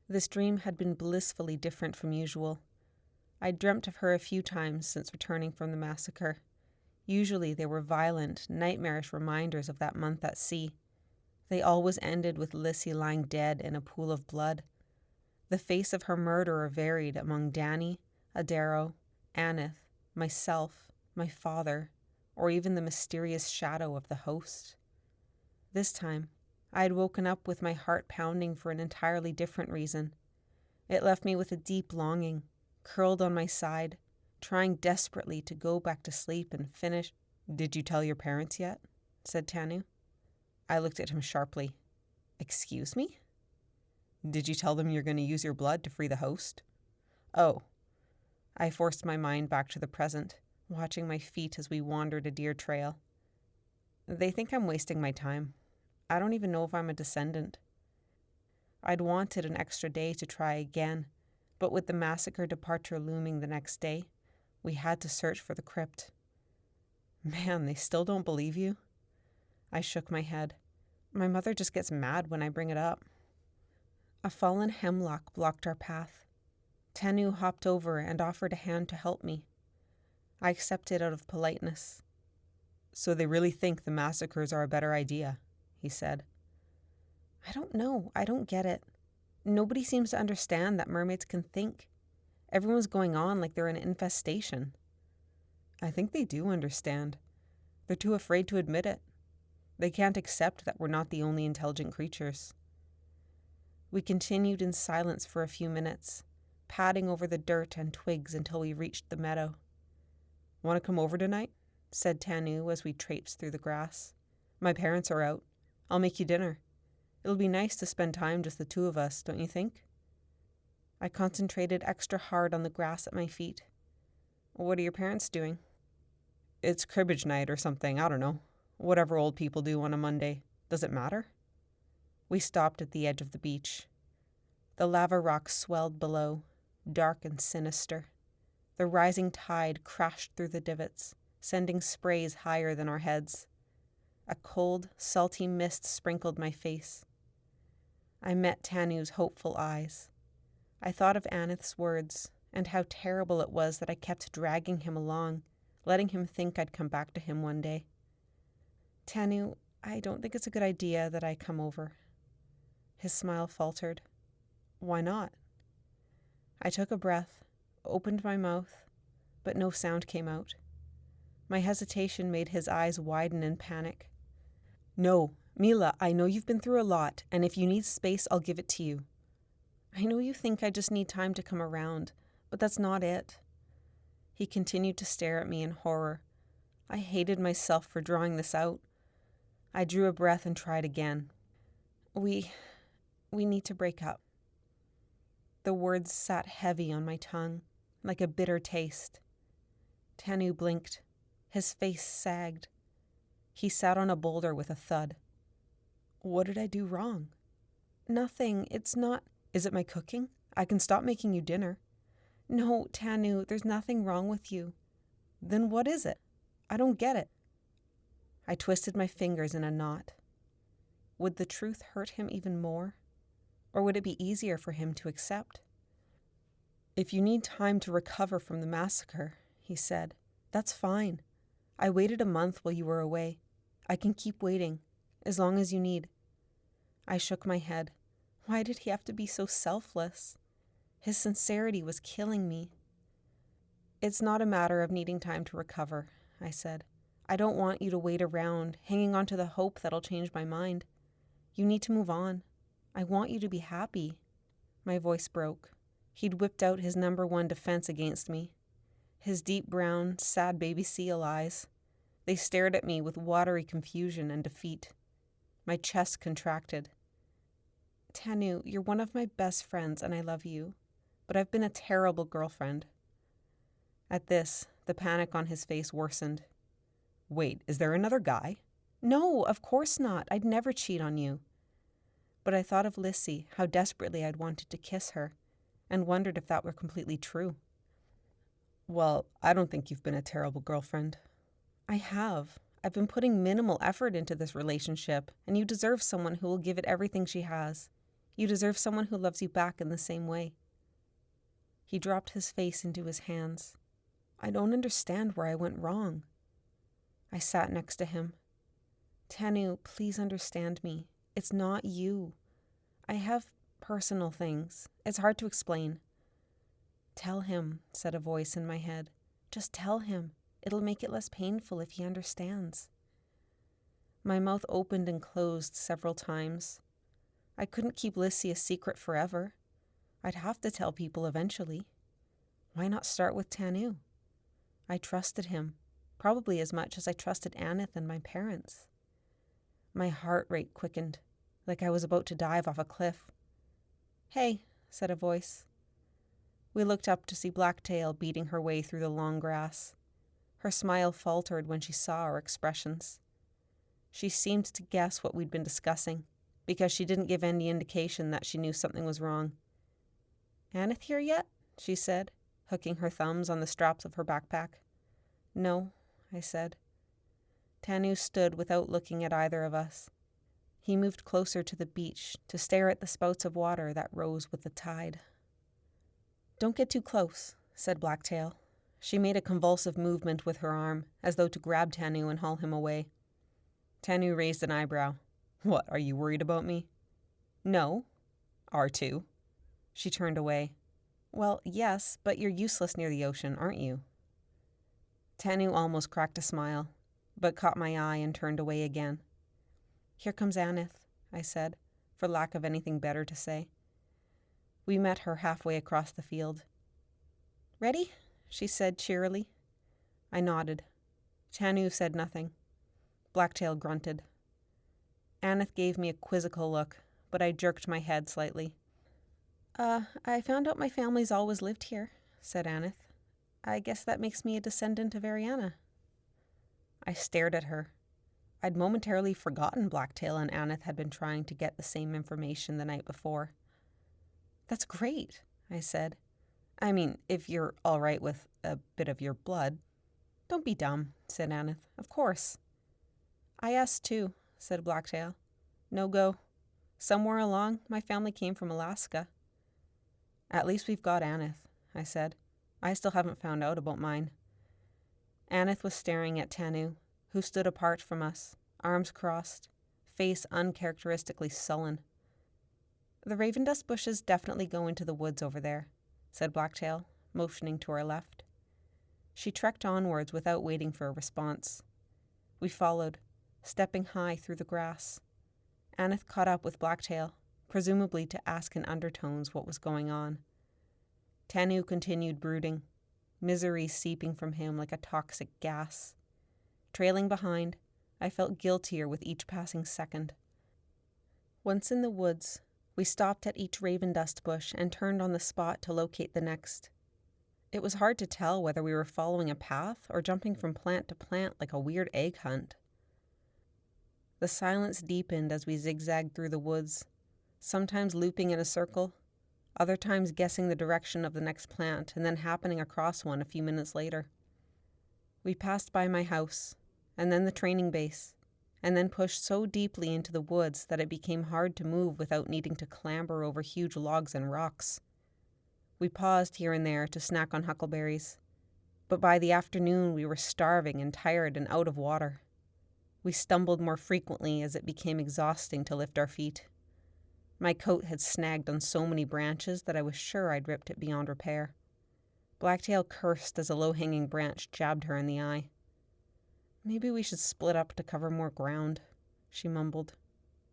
This dream had been blissfully different from usual. I'd dreamt of her a few times since returning from the massacre. Usually they were violent, nightmarish reminders of that month at sea. They always ended with Lissy lying dead in a pool of blood. The face of her murderer varied among Danny, Adaro, Aneth, myself, my father, or even the mysterious shadow of the host. This time, I had woken up with my heart pounding for an entirely different reason. It left me with a deep longing, curled on my side, trying desperately to go back to sleep and finish. "Did you tell your parents yet?" said Tanu. I looked at him sharply. "Excuse me?" "Did you tell them you're going to use your blood to free the host?" "Oh." I forced my mind back to the present, watching my feet as we wandered a deer trail. "They think I'm wasting my time. I don't even know if I'm a descendant." I'd wanted an extra day to try again, but with the massacre departure looming the next day, we had to search for the crypt. "Man, they still don't believe you?" I shook my head. "My mother just gets mad when I bring it up." A fallen hemlock blocked our path. Tanu hopped over and offered a hand to help me. I accepted out of politeness. "So they really think the massacres are a better idea," he said. "I don't know. I don't get it. Nobody seems to understand that mermaids can think. Everyone's going on like they're an infestation." "I think they do understand. They're too afraid to admit it. They can't accept that we're not the only intelligent creatures." We continued in silence for a few minutes, padding over the dirt and twigs until we reached the meadow. "Want to come over tonight?" said Tanu as we traipsed through the grass. "My parents are out. I'll make you dinner. It'll be nice to spend time just the two of us, don't you think?" I concentrated extra hard on the grass at my feet. "What are your parents doing?" "It's cribbage night or something, I don't know. Whatever old people do on a Monday. Does it matter?" We stopped at the edge of the beach. The lava rocks swelled below, dark and sinister. The rising tide crashed through the divots, sending sprays higher than our heads. A cold, salty mist sprinkled my face. I met Tanu's hopeful eyes. I thought of Aneth's words, and how terrible it was that I kept dragging him along, letting him think I'd come back to him one day. Tanu, I don't think it's a good idea that I come over. His smile faltered. Why not? I took a breath, opened my mouth, but no sound came out. My hesitation made his eyes widen in panic. No, Meela, I know you've been through a lot, and if you need space, I'll give it to you. I know you think I just need time to come around, but that's not it. He continued to stare at me in horror. I hated myself for drawing this out. I drew a breath and tried again. We need to break up. The words sat heavy on my tongue, like a bitter taste. Tanu blinked. His face sagged. He sat on a boulder with a thud. What did I do wrong? Nothing. It's not. Is it my cooking? I can stop making you dinner. No, Tanu, there's nothing wrong with you. Then what is it? I don't get it. I twisted my fingers in a knot. Would the truth hurt him even more? Or would it be easier for him to accept? If you need time to recover from the massacre, he said, that's fine. I waited a month while you were away. I can keep waiting, as long as you need. I shook my head. Why did he have to be so selfless? His sincerity was killing me. It's not a matter of needing time to recover, I said. I don't want you to wait around, hanging on to the hope that'll change my mind. You need to move on. I want you to be happy. My voice broke. He'd whipped out his number one defense against me. His deep brown, sad baby seal eyes. They stared at me with watery confusion and defeat. My chest contracted. Tanu, you're one of my best friends and I love you, but I've been a terrible girlfriend. At this, the panic on his face worsened. Wait, is there another guy? No, of course not. I'd never cheat on you. But I thought of Lissy, how desperately I'd wanted to kiss her, and wondered if that were completely true. Well, I don't think you've been a terrible girlfriend. I have. I've been putting minimal effort into this relationship, and you deserve someone who will give it everything she has. You deserve someone who loves you back in the same way. He dropped his face into his hands. I don't understand where I went wrong. I sat next to him. Tanu, please understand me. It's not you. I have personal things. It's hard to explain. Tell him, said a voice in my head. Just tell him. It'll make it less painful if he understands. My mouth opened and closed several times. I couldn't keep Lissy a secret forever. I'd have to tell people eventually. Why not start with Tanu? I trusted him, probably as much as I trusted Aneth and my parents. My heart rate quickened, like I was about to dive off a cliff. Hey, said a voice. We looked up to see Blacktail beating her way through the long grass. Her smile faltered when she saw our expressions. She seemed to guess what we'd been discussing, because she didn't give any indication that she knew something was wrong. Aneth here yet? She said, hooking her thumbs on the straps of her backpack. No, I said. Tanu stood without looking at either of us. He moved closer to the beach to stare at the spouts of water that rose with the tide. Don't get too close, said Blacktail. She made a convulsive movement with her arm, as though to grab Tanu and haul him away. Tanu raised an eyebrow. What, are you worried about me? No. R2. She turned away. Well, yes, but you're useless near the ocean, aren't you? Tanu almost cracked a smile, but caught my eye and turned away again. Here comes Aneth, I said, for lack of anything better to say. We met her halfway across the field. Ready? She said cheerily. I nodded. Tanu said nothing. Blacktail grunted. Aneth gave me a quizzical look, but I jerked my head slightly. I found out my family's always lived here, said Aneth. I guess that makes me a descendant of Eriana. I stared at her. I'd momentarily forgotten Blacktail and Aneth had been trying to get the same information the night before. That's great, I said. I mean, if you're all right with a bit of your blood. Don't be dumb, said Aneth. Of course. I asked too, said Blacktail. No go. Somewhere along, my family came from Alaska. At least we've got Aneth, I said. I still haven't found out about mine. Aneth was staring at Tanu, who stood apart from us, arms crossed, face uncharacteristically sullen. The ravendust bushes definitely go into the woods over there, said Blacktail, motioning to our left. She trekked onwards without waiting for a response. We followed, stepping high through the grass. Aneth caught up with Blacktail, presumably to ask in undertones what was going on. Tanu continued brooding, misery seeping from him like a toxic gas. Trailing behind, I felt guiltier with each passing second. Once in the woods, we stopped at each ravendust bush and turned on the spot to locate the next. It was hard to tell whether we were following a path or jumping from plant to plant like a weird egg hunt. The silence deepened as we zigzagged through the woods, sometimes looping in a circle, other times guessing the direction of the next plant and then happening across one a few minutes later. We passed by my house, and then the training base, and then pushed so deeply into the woods that it became hard to move without needing to clamber over huge logs and rocks. We paused here and there to snack on huckleberries, but by the afternoon we were starving and tired and out of water. We stumbled more frequently as it became exhausting to lift our feet. My coat had snagged on so many branches that I was sure I'd ripped it beyond repair. Blacktail cursed as a low-hanging branch jabbed her in the eye. Maybe we should split up to cover more ground, she mumbled.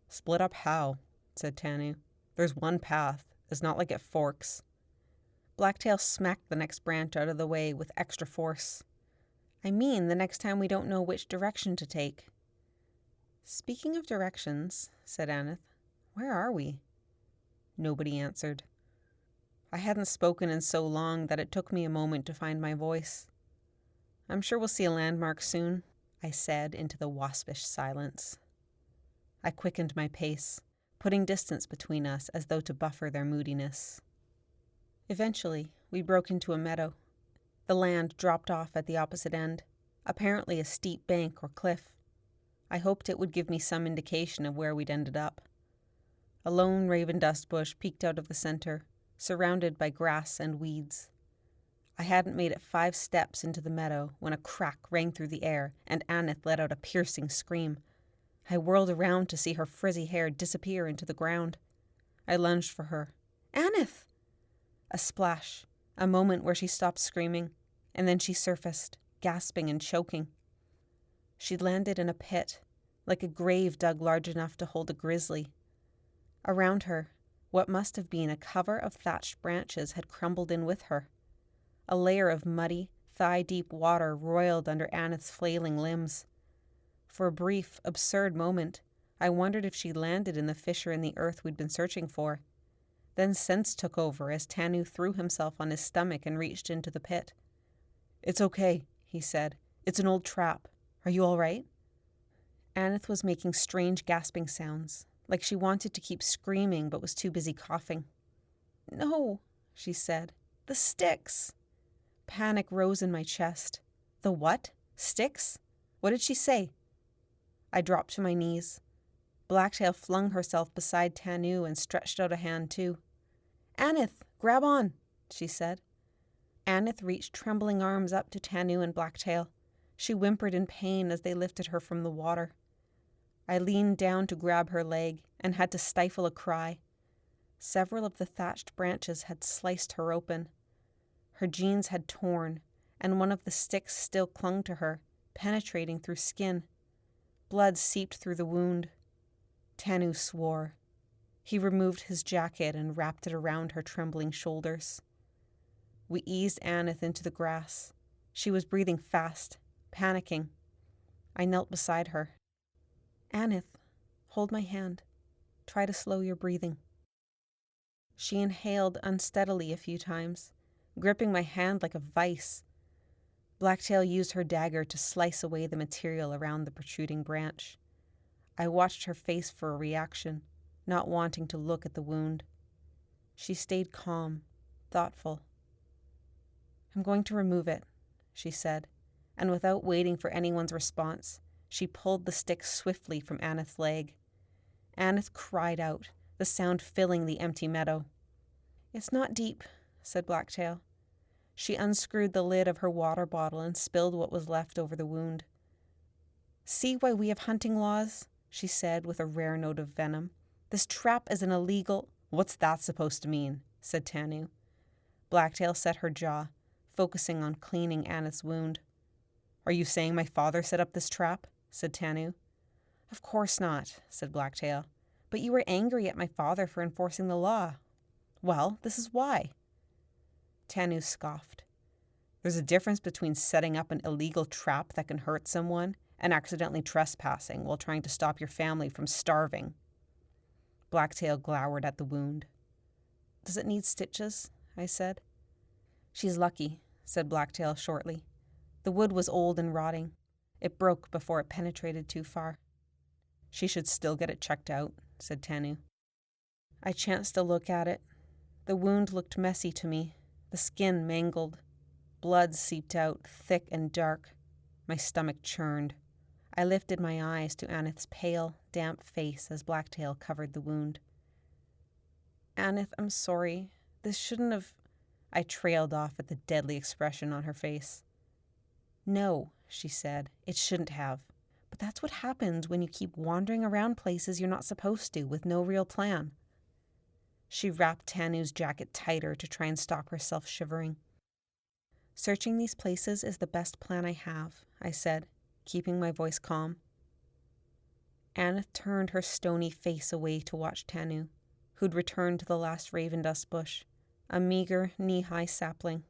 Split up how? Said Tanu. There's one path. It's not like it forks. Blacktail smacked the next branch out of the way with extra force. I mean, the next time we don't know which direction to take. Speaking of directions, said Aneth, where are we? Nobody answered. I hadn't spoken in so long that it took me a moment to find my voice. I'm sure we'll see a landmark soon, I said into the waspish silence. I quickened my pace, putting distance between us as though to buffer their moodiness. Eventually, we broke into a meadow. The land dropped off at the opposite end, apparently a steep bank or cliff. I hoped it would give me some indication of where we'd ended up. A lone ravendust bush peeked out of the center, surrounded by grass and weeds. I hadn't made it 5 steps into the meadow when a crack rang through the air and Aneth let out a piercing scream. I whirled around to see her frizzy hair disappear into the ground. I lunged for her. Aneth! A splash, a moment where she stopped screaming, and then she surfaced, gasping and choking. She'd landed in a pit, like a grave dug large enough to hold a grizzly. Around her, what must have been a cover of thatched branches had crumbled in with her. A layer of muddy, thigh-deep water roiled under Aneth's flailing limbs. For a brief, absurd moment, I wondered if she'd landed in the fissure in the earth we'd been searching for. Then sense took over as Tanu threw himself on his stomach and reached into the pit. It's okay, he said. It's an old trap. Are you all right? Aneth was making strange gasping sounds, like she wanted to keep screaming but was too busy coughing. No, she said. The sticks. Panic rose in my chest. The what? Sticks? What did she say? I dropped to my knees. Blacktail flung herself beside Tanu and stretched out a hand too. Aneth, grab on, she said. Aneth reached trembling arms up to Tanu and Blacktail. She whimpered in pain as they lifted her from the water. I leaned down to grab her leg and had to stifle a cry. Several of the thatched branches had sliced her open. Her jeans had torn, and one of the sticks still clung to her, penetrating through skin. Blood seeped through the wound. Tanu swore. He removed his jacket and wrapped it around her trembling shoulders. We eased Aneth into the grass. She was breathing fast, panicking. I knelt beside her. Aneth, hold my hand. Try to slow your breathing. She inhaled unsteadily a few times, gripping my hand like a vice. Blacktail used her dagger to slice away the material around the protruding branch. I watched her face for a reaction, not wanting to look at the wound. She stayed calm, thoughtful. I'm going to remove it, she said, and without waiting for anyone's response, she pulled the stick swiftly from Aneth's leg. Aneth cried out, the sound filling the empty meadow. "It's not deep," said Blacktail. She unscrewed the lid of her water bottle and spilled what was left over the wound. "See why we have hunting laws?" she said with a rare note of venom. "This trap is an illegal—" "What's that supposed to mean?" said Tanu. Blacktail set her jaw, focusing on cleaning Aneth's wound. "Are you saying my father set up this trap?" said Tanu. "Of course not," said Blacktail. "But you were angry at my father for enforcing the law. Well, this is why." Tanu scoffed. "There's a difference between setting up an illegal trap that can hurt someone and accidentally trespassing while trying to stop your family from starving." Blacktail glowered at the wound. "Does it need stitches?" I said. "She's lucky," said Blacktail shortly. "The wood was old and rotting. It broke before it penetrated too far." "She should still get it checked out," said Tanu. I chanced to look at it. The wound looked messy to me, the skin mangled. Blood seeped out, thick and dark. My stomach churned. I lifted my eyes to Aneth's pale, damp face as Blacktail covered the wound. "Aneth, I'm sorry. This shouldn't have—" I trailed off at the deadly expression on her face. "No," she said, "it shouldn't have. But that's what happens when you keep wandering around places you're not supposed to with no real plan." She wrapped Tanu's jacket tighter to try and stop herself shivering. "Searching these places is the best plan I have," I said, keeping my voice calm. Aneth turned her stony face away to watch Tanu, who'd returned to the last raven dust bush, a meager, knee-high sapling.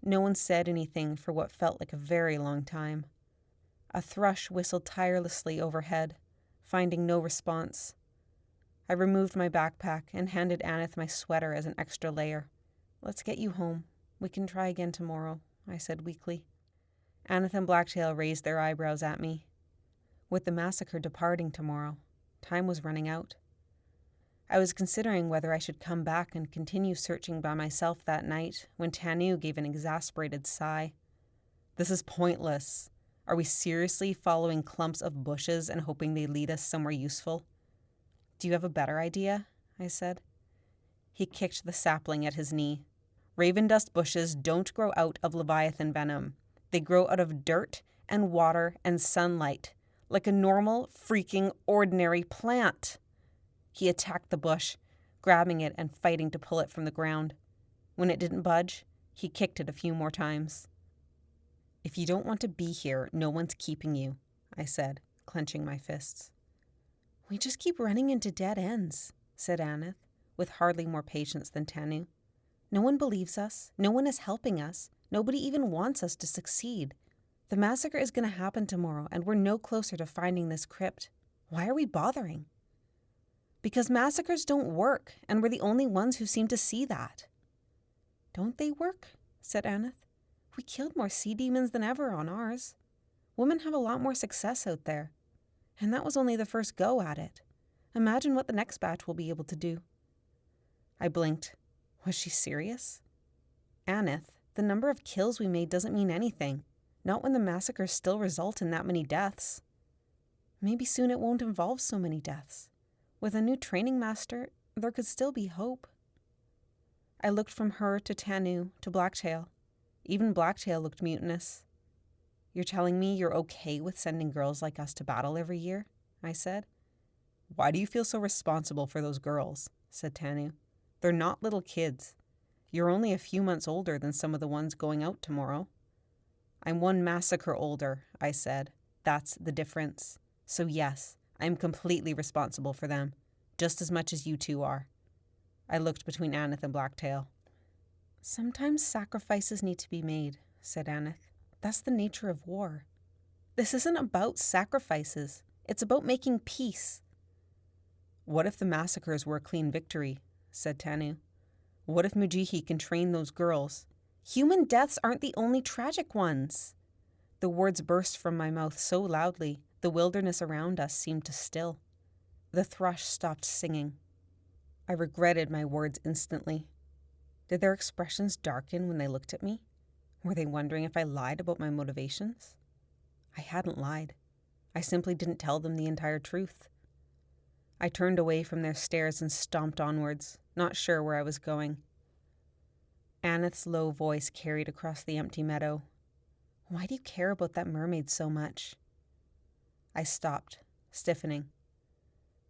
No one said anything for what felt like a very long time. A thrush whistled tirelessly overhead, finding no response. I removed my backpack and handed Aneth my sweater as an extra layer. "Let's get you home. We can try again tomorrow," I said weakly. Aneth and Blacktail raised their eyebrows at me. With the massacre departing tomorrow, time was running out. I was considering whether I should come back and continue searching by myself that night when Tanu gave an exasperated sigh. "This is pointless. Are we seriously following clumps of bushes and hoping they lead us somewhere useful?" "Do you have a better idea?" I said. He kicked the sapling at his knee. "Raven dust bushes don't grow out of Leviathan venom. They grow out of dirt and water and sunlight, like a normal, freaking, ordinary plant." He attacked the bush, grabbing it and fighting to pull it from the ground. When it didn't budge, he kicked it a few more times. "If you don't want to be here, no one's keeping you," I said, clenching my fists. "We just keep running into dead ends," said Aneth, with hardly more patience than Tanu. "No one believes us. No one is helping us. Nobody even wants us to succeed. The massacre is going to happen tomorrow, and we're no closer to finding this crypt. Why are we bothering?" "Because massacres don't work, and we're the only ones who seem to see that." "Don't they work?" said Aneth. "We killed more sea demons than ever on ours. Women have a lot more success out there. And that was only the first go at it. Imagine what the next batch will be able to do." I blinked. Was she serious? "Aneth, the number of kills we made doesn't mean anything. Not when the massacres still result in that many deaths. Maybe soon it won't involve so many deaths. With a new training master, there could still be hope." I looked from her to Tanu to Blacktail. Even Blacktail looked mutinous. "You're telling me you're okay with sending girls like us to battle every year?" I said. "Why do you feel so responsible for those girls?" said Tanu. "They're not little kids. You're only a few months older than some of the ones going out tomorrow." "I'm one massacre older," I said. "That's the difference. So yes, I'm completely responsible for them, just as much as you two are." I looked between Aneth and Blacktail. "Sometimes sacrifices need to be made," said Aneth. "That's the nature of war. This isn't about sacrifices. It's about making peace." "What if the massacres were a clean victory?" said Tanu. "What if Mujihi can train those girls?" "Human deaths aren't the only tragic ones." The words burst from my mouth so loudly, the wilderness around us seemed to still. The thrush stopped singing. I regretted my words instantly. Did their expressions darken when they looked at me? Were they wondering if I lied about my motivations? I hadn't lied. I simply didn't tell them the entire truth. I turned away from their stares and stomped onwards, not sure where I was going. Aneth's low voice carried across the empty meadow. Why do you care about that mermaid so much? I stopped, stiffening.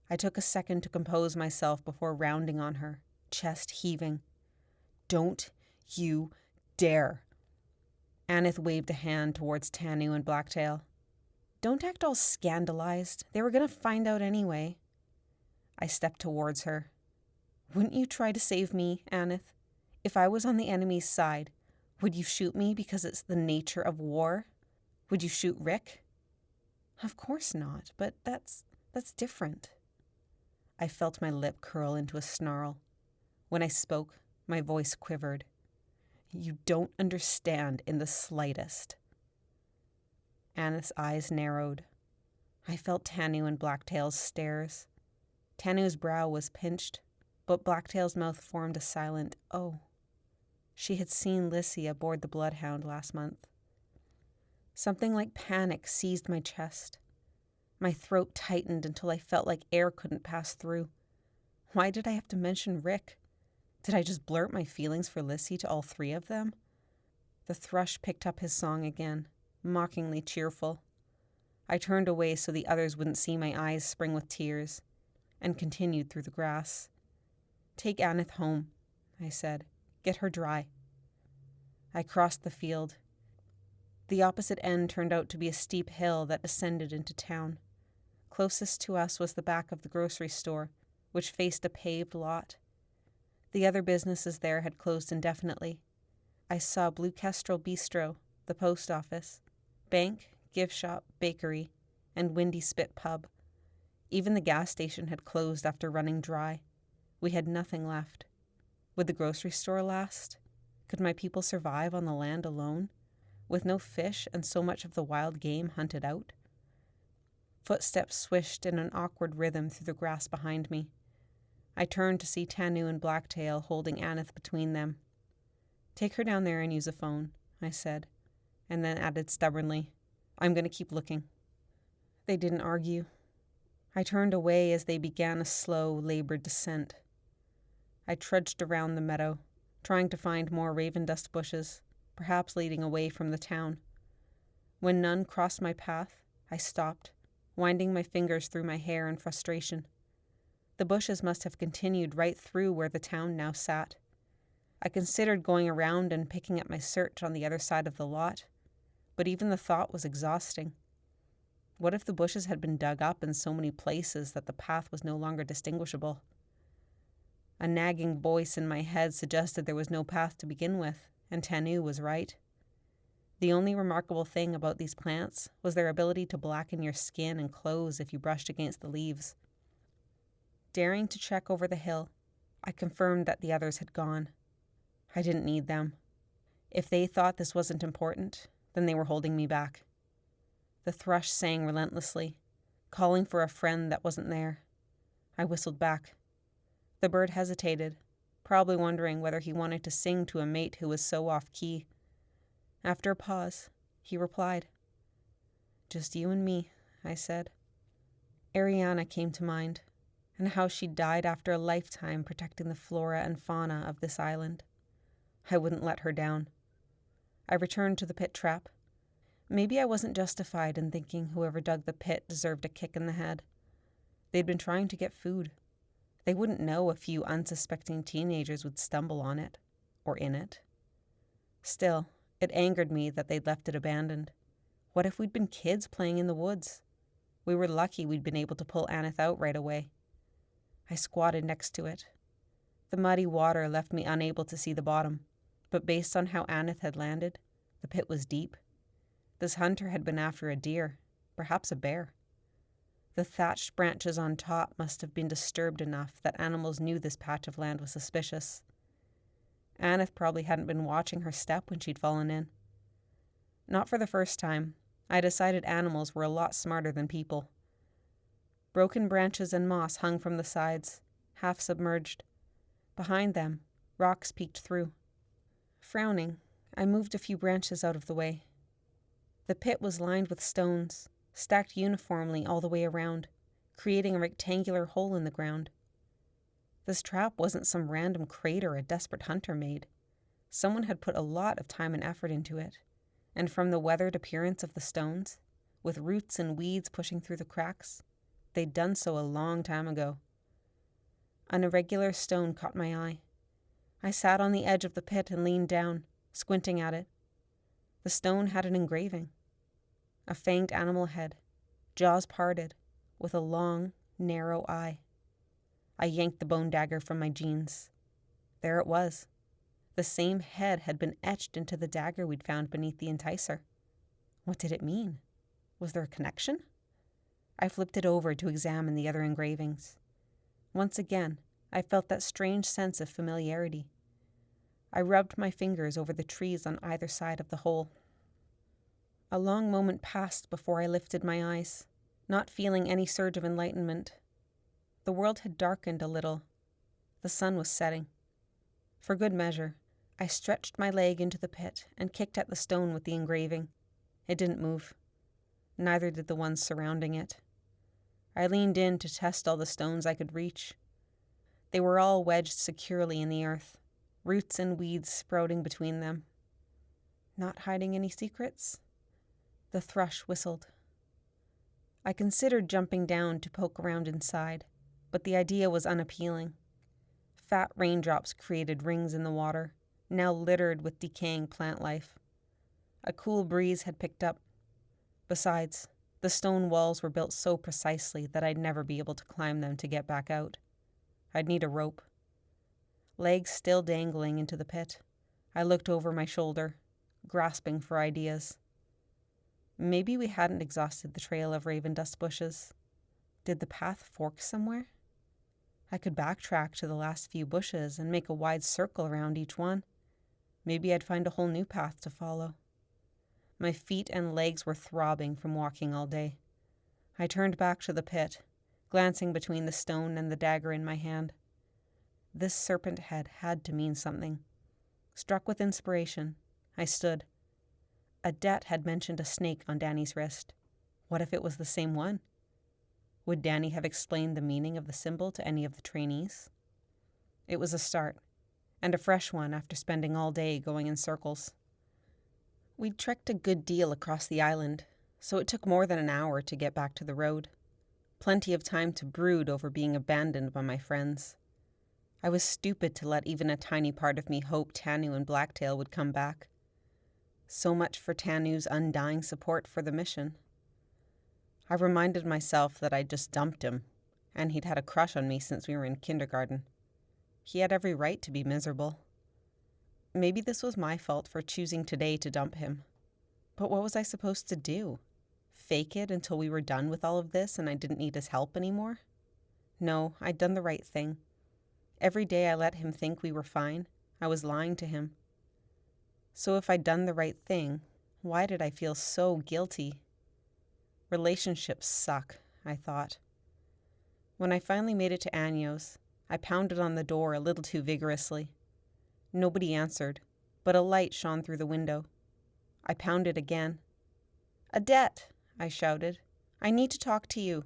I took a second to compose myself before rounding on her, chest heaving. Don't you dare! Aneth waved a hand towards Tanu and Blacktail. Don't act all scandalized. They were going to find out anyway. I stepped towards her. Wouldn't you try to save me, Aneth? If I was on the enemy's side, would you shoot me because it's the nature of war? Would you shoot Rick? Of course not, but that's different. I felt my lip curl into a snarl. When I spoke, my voice quivered. You don't understand in the slightest. Aneth's eyes narrowed. I felt Tanu and Blacktail's stares. Tanu's brow was pinched, but Blacktail's mouth formed a silent "oh." She had seen Lissy aboard the Bloodhound last month. Something like panic seized my chest. My throat tightened until I felt like air couldn't pass through. Why did I have to mention Rick? Did I just blurt my feelings for Lissy to all three of them? The thrush picked up his song again, mockingly cheerful. I turned away so the others wouldn't see my eyes spring with tears, and continued through the grass. Take Aneth home, I said. Get her dry. I crossed the field. The opposite end turned out to be a steep hill that descended into town. Closest to us was the back of the grocery store, which faced a paved lot. The other businesses there had closed indefinitely. I saw Blue Kestrel Bistro, the post office, bank, gift shop, bakery, and Windy Spit pub. Even the gas station had closed after running dry. We had nothing left. Would the grocery store last? Could my people survive on the land alone, with no fish and so much of the wild game hunted out? Footsteps swished in an awkward rhythm through the grass behind me. I turned to see Tanu and Blacktail holding Aneth between them. Take her down there and use a phone, I said, and then added stubbornly, I'm going to keep looking. They didn't argue. I turned away as they began a slow, labored descent. I trudged around the meadow, trying to find more raven dust bushes, perhaps leading away from the town. When none crossed my path, I stopped, winding my fingers through my hair in frustration. The bushes must have continued right through where the town now sat. I considered going around and picking up my search on the other side of the lot, but even the thought was exhausting. What if the bushes had been dug up in so many places that the path was no longer distinguishable? A nagging voice in my head suggested there was no path to begin with, and Tanu was right. The only remarkable thing about these plants was their ability to blacken your skin and clothes if you brushed against the leaves. Daring to check over the hill, I confirmed that the others had gone. I didn't need them. If they thought this wasn't important, then they were holding me back. The thrush sang relentlessly, calling for a friend that wasn't there. I whistled back. The bird hesitated, probably wondering whether he wanted to sing to a mate who was so off-key. After a pause, he replied. Just you and me, I said. Eriana came to mind, and how she died after a lifetime protecting the flora and fauna of this island. I wouldn't let her down. I returned to the pit trap. Maybe I wasn't justified in thinking whoever dug the pit deserved a kick in the head. They'd been trying to get food. They wouldn't know a few unsuspecting teenagers would stumble on it, or in it. Still, it angered me that they'd left it abandoned. What if we'd been kids playing in the woods? We were lucky we'd been able to pull Aneth out right away. I squatted next to it. The muddy water left me unable to see the bottom, but based on how Aneth had landed, the pit was deep. This hunter had been after a deer, perhaps a bear. The thatched branches on top must have been disturbed enough that animals knew this patch of land was suspicious. Aneth probably hadn't been watching her step when she'd fallen in. Not for the first time, I decided animals were a lot smarter than people. Broken branches and moss hung from the sides, half submerged. Behind them, rocks peeked through. Frowning, I moved a few branches out of the way. The pit was lined with stones, stacked uniformly all the way around, creating a rectangular hole in the ground. This trap wasn't some random crater a desperate hunter made. Someone had put a lot of time and effort into it, and from the weathered appearance of the stones, with roots and weeds pushing through the cracks, they'd done so a long time ago. An irregular stone caught my eye. I sat on the edge of the pit and leaned down, squinting at it. The stone had an engraving. A fanged animal head, jaws parted, with a long, narrow eye. I yanked the bone dagger from my jeans. There it was. The same head had been etched into the dagger we'd found beneath the enticer. What did it mean? Was there a connection? I flipped it over to examine the other engravings. Once again, I felt that strange sense of familiarity. I rubbed my fingers over the trees on either side of the hole. A long moment passed before I lifted my eyes, not feeling any surge of enlightenment. The world had darkened a little. The sun was setting. For good measure, I stretched my leg into the pit and kicked at the stone with the engraving. It didn't move. Neither did the ones surrounding it. I leaned in to test all the stones I could reach. They were all wedged securely in the earth, roots and weeds sprouting between them. Not hiding any secrets? The thrush whistled. I considered jumping down to poke around inside, but the idea was unappealing. Fat raindrops created rings in the water, now littered with decaying plant life. A cool breeze had picked up. Besides, the stone walls were built so precisely that I'd never be able to climb them to get back out. I'd need a rope. Legs still dangling into the pit, I looked over my shoulder, grasping for ideas. Maybe we hadn't exhausted the trail of raven dust bushes. Did the path fork somewhere? I could backtrack to the last few bushes and make a wide circle around each one. Maybe I'd find a whole new path to follow. My feet and legs were throbbing from walking all day. I turned back to the pit, glancing between the stone and the dagger in my hand. This serpent head had to mean something. Struck with inspiration, I stood. Adet had mentioned a snake on Danny's wrist. What if it was the same one? Would Danny have explained the meaning of the symbol to any of the trainees? It was a start, and a fresh one after spending all day going in circles. We'd trekked a good deal across the island, so it took more than an hour to get back to the road. Plenty of time to brood over being abandoned by my friends. I was stupid to let even a tiny part of me hope Tanu and Blacktail would come back. So much for Tanu's undying support for the mission. I reminded myself that I'd just dumped him, and he'd had a crush on me since we were in kindergarten. He had every right to be miserable. Maybe this was my fault for choosing today to dump him. But what was I supposed to do? Fake it until we were done with all of this and I didn't need his help anymore? No, I'd done the right thing. Every day I let him think we were fine. I was lying to him. So if I'd done the right thing, why did I feel so guilty? Relationships suck, I thought. When I finally made it to Anyo's, I pounded on the door a little too vigorously. Nobody answered, but a light shone through the window. I pounded again. "Adet," I shouted. "I need to talk to you."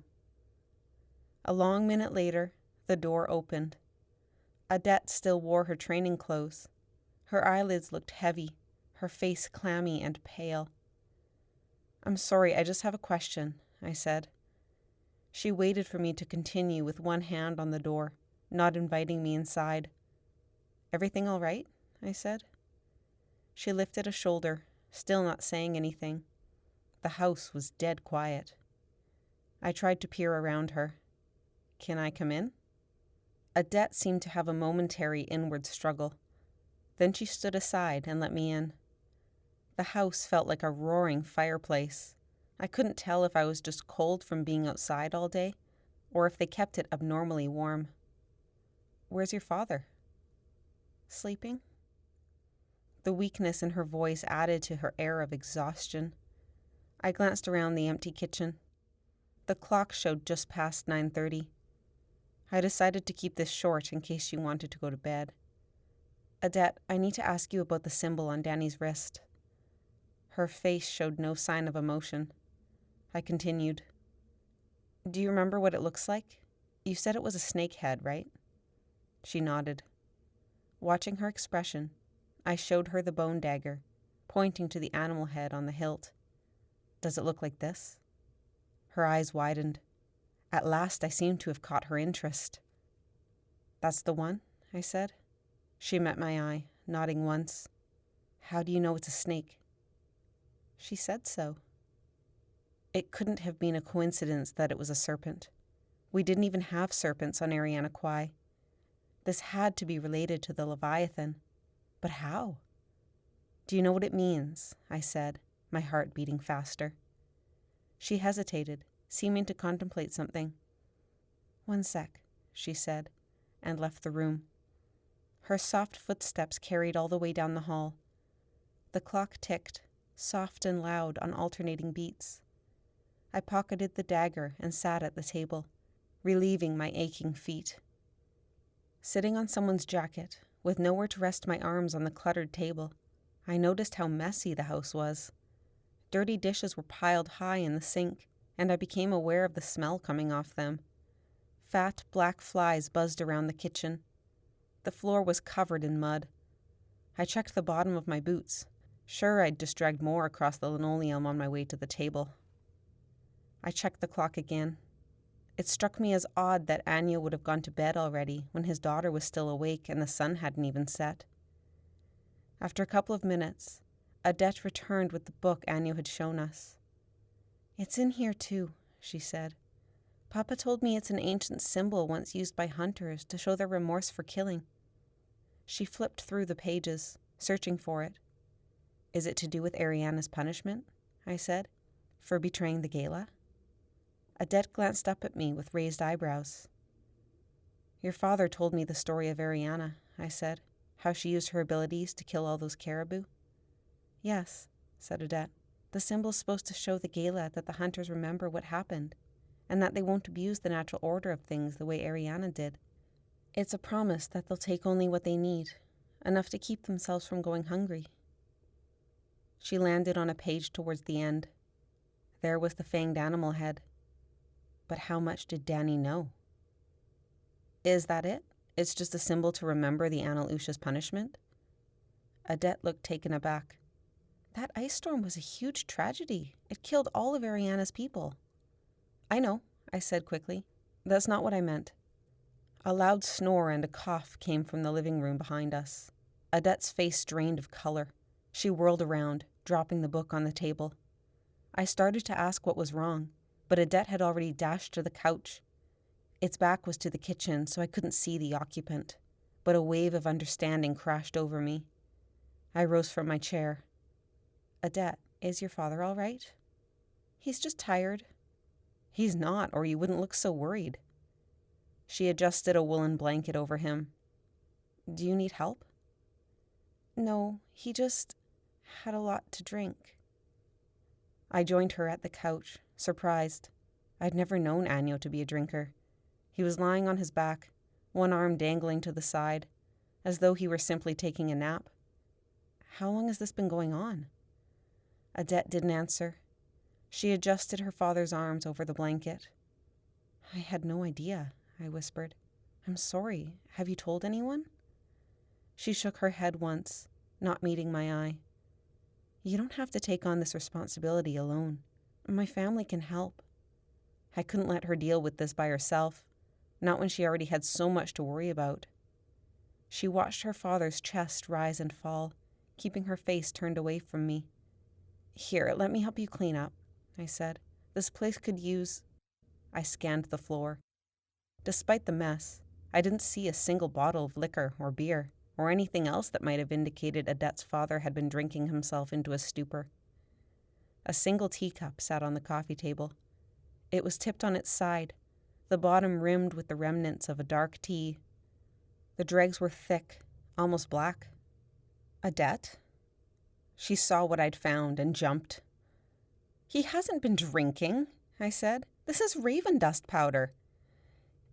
A long minute later, the door opened. Adet still wore her training clothes. Her eyelids looked heavy, her face clammy and pale. "I'm sorry, I just have a question," I said. She waited for me to continue with one hand on the door, not inviting me inside. "Everything all right?" I said. She lifted a shoulder, still not saying anything. The house was dead quiet. I tried to peer around her. "Can I come in?" Adet seemed to have a momentary inward struggle. Then she stood aside and let me in. The house felt like a roaring fireplace. I couldn't tell if I was just cold from being outside all day, or if they kept it abnormally warm. "Where's your father?" "Sleeping?" The weakness in her voice added to her air of exhaustion. I glanced around the empty kitchen. The clock showed just past 9:30. I decided to keep this short in case she wanted to go to bed. Odette, I need to ask you about the symbol on Danny's wrist. Her face showed no sign of emotion. I continued. Do you remember what it looks like? You said it was a snake head, right? She nodded. Watching her expression, I showed her the bone dagger, pointing to the animal head on the hilt. Does it look like this? Her eyes widened. At last I seemed to have caught her interest. That's the one, I said. She met my eye, nodding once. How do you know it's a snake? She said so. It couldn't have been a coincidence that it was a serpent. We didn't even have serpents on Eriana Kwai. This had to be related to the Leviathan. But how? Do you know what it means? I said, my heart beating faster. She hesitated, seeming to contemplate something. 1 sec, she said, and left the room. Her soft footsteps carried all the way down the hall. The clock ticked, soft and loud on alternating beats. I pocketed the dagger and sat at the table, relieving my aching feet. Sitting on someone's jacket, with nowhere to rest my arms on the cluttered table, I noticed how messy the house was. Dirty dishes were piled high in the sink, and I became aware of the smell coming off them. Fat, black flies buzzed around the kitchen. The floor was covered in mud. I checked the bottom of my boots, sure I'd just dragged more across the linoleum on my way to the table. I checked the clock again. It struck me as odd that Anya would have gone to bed already when his daughter was still awake and the sun hadn't even set. After a couple of minutes, Odette returned with the book Anya had shown us. It's in here too, she said. Papa told me it's an ancient symbol once used by hunters to show their remorse for killing. She flipped through the pages, searching for it. Is it to do with Ariana's punishment? I said. For betraying the gala? Odette glanced up at me with raised eyebrows. Your father told me the story of Eriana, I said. How she used her abilities to kill all those caribou. Yes, said Odette. The symbol's supposed to show the gala that the hunters remember what happened, and that they won't abuse the natural order of things the way Eriana did. It's a promise that they'll take only what they need, enough to keep themselves from going hungry. She landed on a page towards the end. There was the fanged animal head. But how much did Danny know? Is that it? It's just a symbol to remember the Anal Usha's punishment? Odette looked taken aback. That ice storm was a huge tragedy. It killed all of Ariana's people. I know, I said quickly. That's not what I meant. A loud snore and a cough came from the living room behind us. Odette's face drained of color. She whirled around, dropping the book on the table. I started to ask what was wrong, but Odette had already dashed to the couch. Its back was to the kitchen, so I couldn't see the occupant, but a wave of understanding crashed over me. I rose from my chair. Odette, is your father all right? He's just tired. He's not, or you wouldn't look so worried. She adjusted a woolen blanket over him. Do you need help? No, he just had a lot to drink. I joined her at the couch, surprised. I'd never known Anyo to be a drinker. He was lying on his back, one arm dangling to the side, as though he were simply taking a nap. How long has this been going on? Odette didn't answer. She adjusted her father's arms over the blanket. I had no idea, I whispered. I'm sorry. Have you told anyone? She shook her head once, not meeting my eye. You don't have to take on this responsibility alone. My family can help. I couldn't let her deal with this by herself, not when she already had so much to worry about. She watched her father's chest rise and fall, keeping her face turned away from me. Here, let me help you clean up, I said. This place could use... I scanned the floor. Despite the mess, I didn't see a single bottle of liquor or beer, or anything else that might have indicated Odette's father had been drinking himself into a stupor. A single teacup sat on the coffee table. It was tipped on its side, the bottom rimmed with the remnants of a dark tea. The dregs were thick, almost black. Odette? She saw what I'd found and jumped. He hasn't been drinking, I said. This is raven dust powder.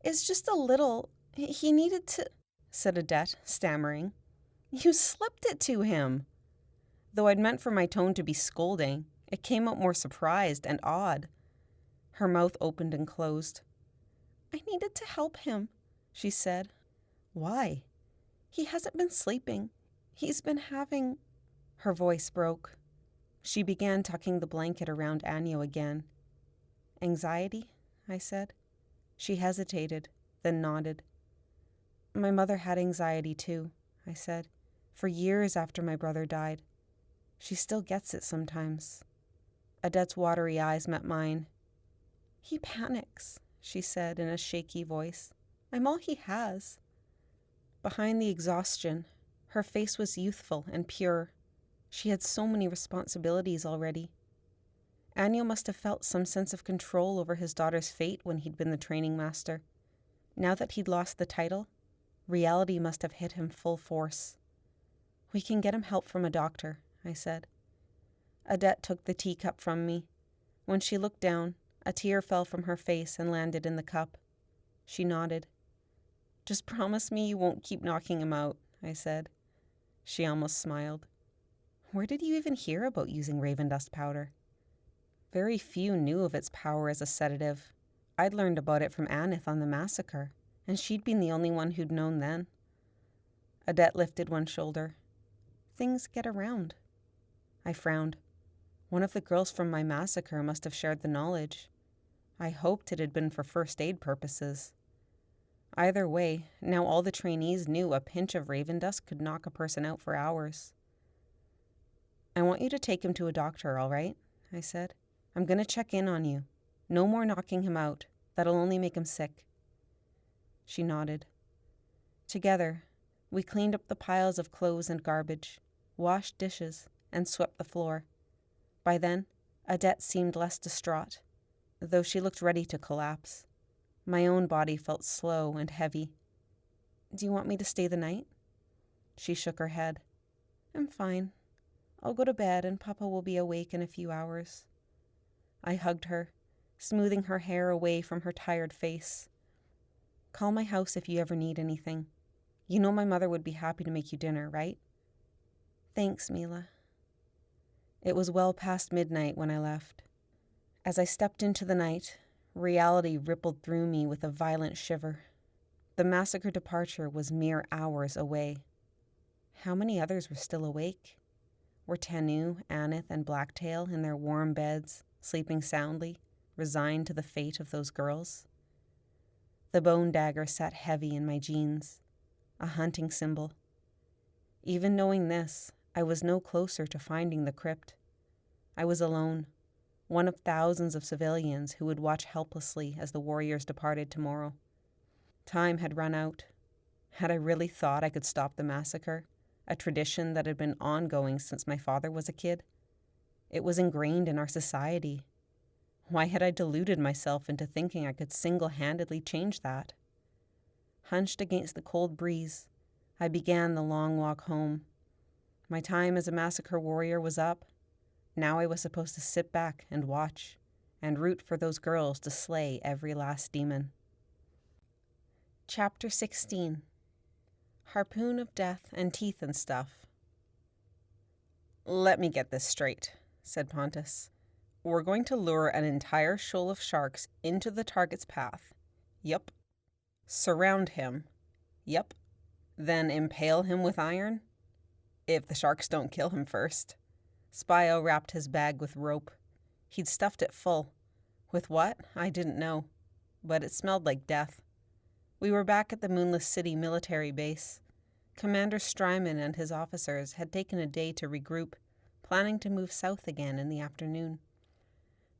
It's just a little... He needed to... said Odette, stammering. You slipped it to him. Though I'd meant for my tone to be scolding, it came out more surprised and odd. Her mouth opened and closed. I needed to help him, she said. Why? He hasn't been sleeping. He's been having... Her voice broke. She began tucking the blanket around Anyo again. Anxiety? I said. She hesitated, then nodded. My mother had anxiety too, I said, for years after my brother died. She still gets it sometimes. Adette's watery eyes met mine. He panics, she said in a shaky voice. I'm all he has. Behind the exhaustion, her face was youthful and pure. She had so many responsibilities already. Anyo must have felt some sense of control over his daughter's fate when he'd been the training master. Now that he'd lost the title, reality must have hit him full force. We can get him help from a doctor, I said. Adette took the teacup from me. When she looked down, a tear fell from her face and landed in the cup. She nodded. Just promise me you won't keep knocking him out, I said. She almost smiled. Where did you even hear about using raven dust powder? Very few knew of its power as a sedative. I'd learned about it from Anith on the massacre, and she'd been the only one who'd known then. Adette lifted one shoulder. Things get around. I frowned. One of the girls from my massacre must have shared the knowledge. I hoped it had been for first aid purposes. Either way, now all the trainees knew a pinch of raven dust could knock a person out for hours. I want you to take him to a doctor, all right? I said. I'm going to check in on you. No more knocking him out. That'll only make him sick. She nodded. Together, we cleaned up the piles of clothes and garbage, washed dishes, and swept the floor. By then, Adette seemed less distraught, though she looked ready to collapse. My own body felt slow and heavy. Do you want me to stay the night? She shook her head. I'm fine. I'll go to bed and Papa will be awake in a few hours. I hugged her, smoothing her hair away from her tired face. Call my house if you ever need anything. You know my mother would be happy to make you dinner, right? Thanks, Meela. It was well past midnight when I left. As I stepped into the night, reality rippled through me with a violent shiver. The massacre departure was mere hours away. How many others were still awake? Were Tanu, Anith, and Blacktail in their warm beds, sleeping soundly, resigned to the fate of those girls? The bone dagger sat heavy in my jeans, a hunting symbol. Even knowing this, I was no closer to finding the crypt. I was alone, one of thousands of civilians who would watch helplessly as the warriors departed tomorrow. Time had run out. Had I really thought I could stop the massacre, a tradition that had been ongoing since my father was a kid? It was ingrained in our society. Why had I deluded myself into thinking I could single-handedly change that? Hunched against the cold breeze, I began the long walk home. My time as a massacre warrior was up. Now I was supposed to sit back and watch, and root for those girls to slay every last demon. Chapter 16. Harpoon of Death and Teeth and Stuff. Let me get this straight, said Pontus. We're going to lure an entire shoal of sharks into the target's path. Yup. Surround him. Yup. Then impale him with iron? If the sharks don't kill him first. Spio wrapped his bag with rope. He'd stuffed it full. With what? I didn't know. But it smelled like death. We were back at the Moonless City military base. Commander Strymon and his officers had taken a day to regroup, planning to move south again in the afternoon.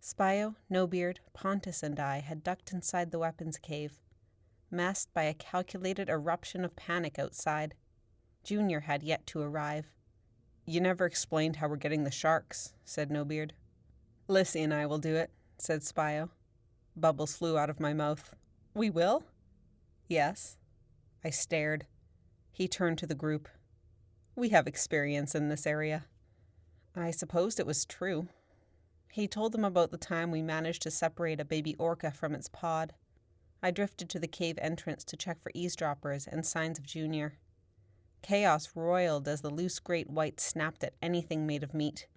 Spio, Nobeard, Pontus, and I had ducked inside the weapons cave, masked by a calculated eruption of panic outside. Junior had yet to arrive. You never explained how we're getting the sharks, said Nobeard. Lissy and I will do it, said Spio. Bubbles flew out of my mouth. We will? Yes. I stared. He turned to the group. We have experience in this area. I supposed it was true. He told them about the time we managed to separate a baby orca from its pod. I drifted to the cave entrance to check for eavesdroppers and signs of Junior. Chaos roiled as the loose great white snapped at anything made of meat.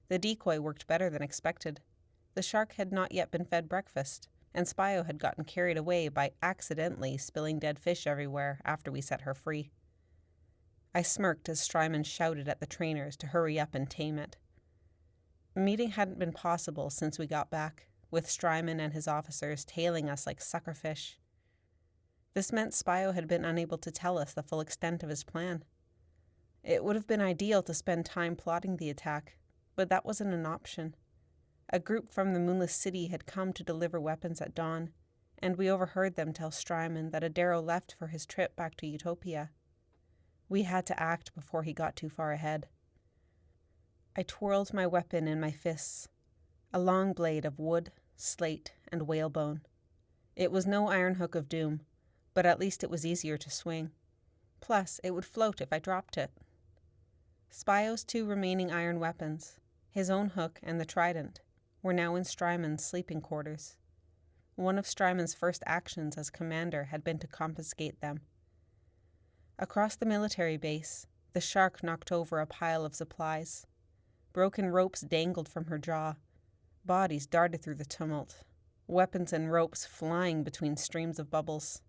The decoy worked better than expected. The shark had not yet been fed breakfast, and Spio had gotten carried away by accidentally spilling dead fish everywhere after we set her free. I smirked as Strymon shouted at the trainers to hurry up and tame it. Meeting hadn't been possible since we got back, with Strymon and his officers tailing us like suckerfish. This meant Spio had been unable to tell us the full extent of his plan. It would have been ideal to spend time plotting the attack, but that wasn't an option. A group from the Moonless City had come to deliver weapons at dawn, and we overheard them tell Strymon that Adaro left for his trip back to Utopia. We had to act before he got too far ahead. I twirled my weapon in my fists, a long blade of wood, slate, and whalebone. It was no iron hook of doom, but at least it was easier to swing. Plus, it would float if I dropped it. Spio's 2 remaining iron weapons, his own hook and the trident, were now in Strymon's sleeping quarters. One of Strymon's first actions as commander had been to confiscate them. Across the military base, the shark knocked over a pile of supplies. Broken ropes dangled from her jaw. Bodies darted through the tumult, weapons and ropes flying between streams of bubbles.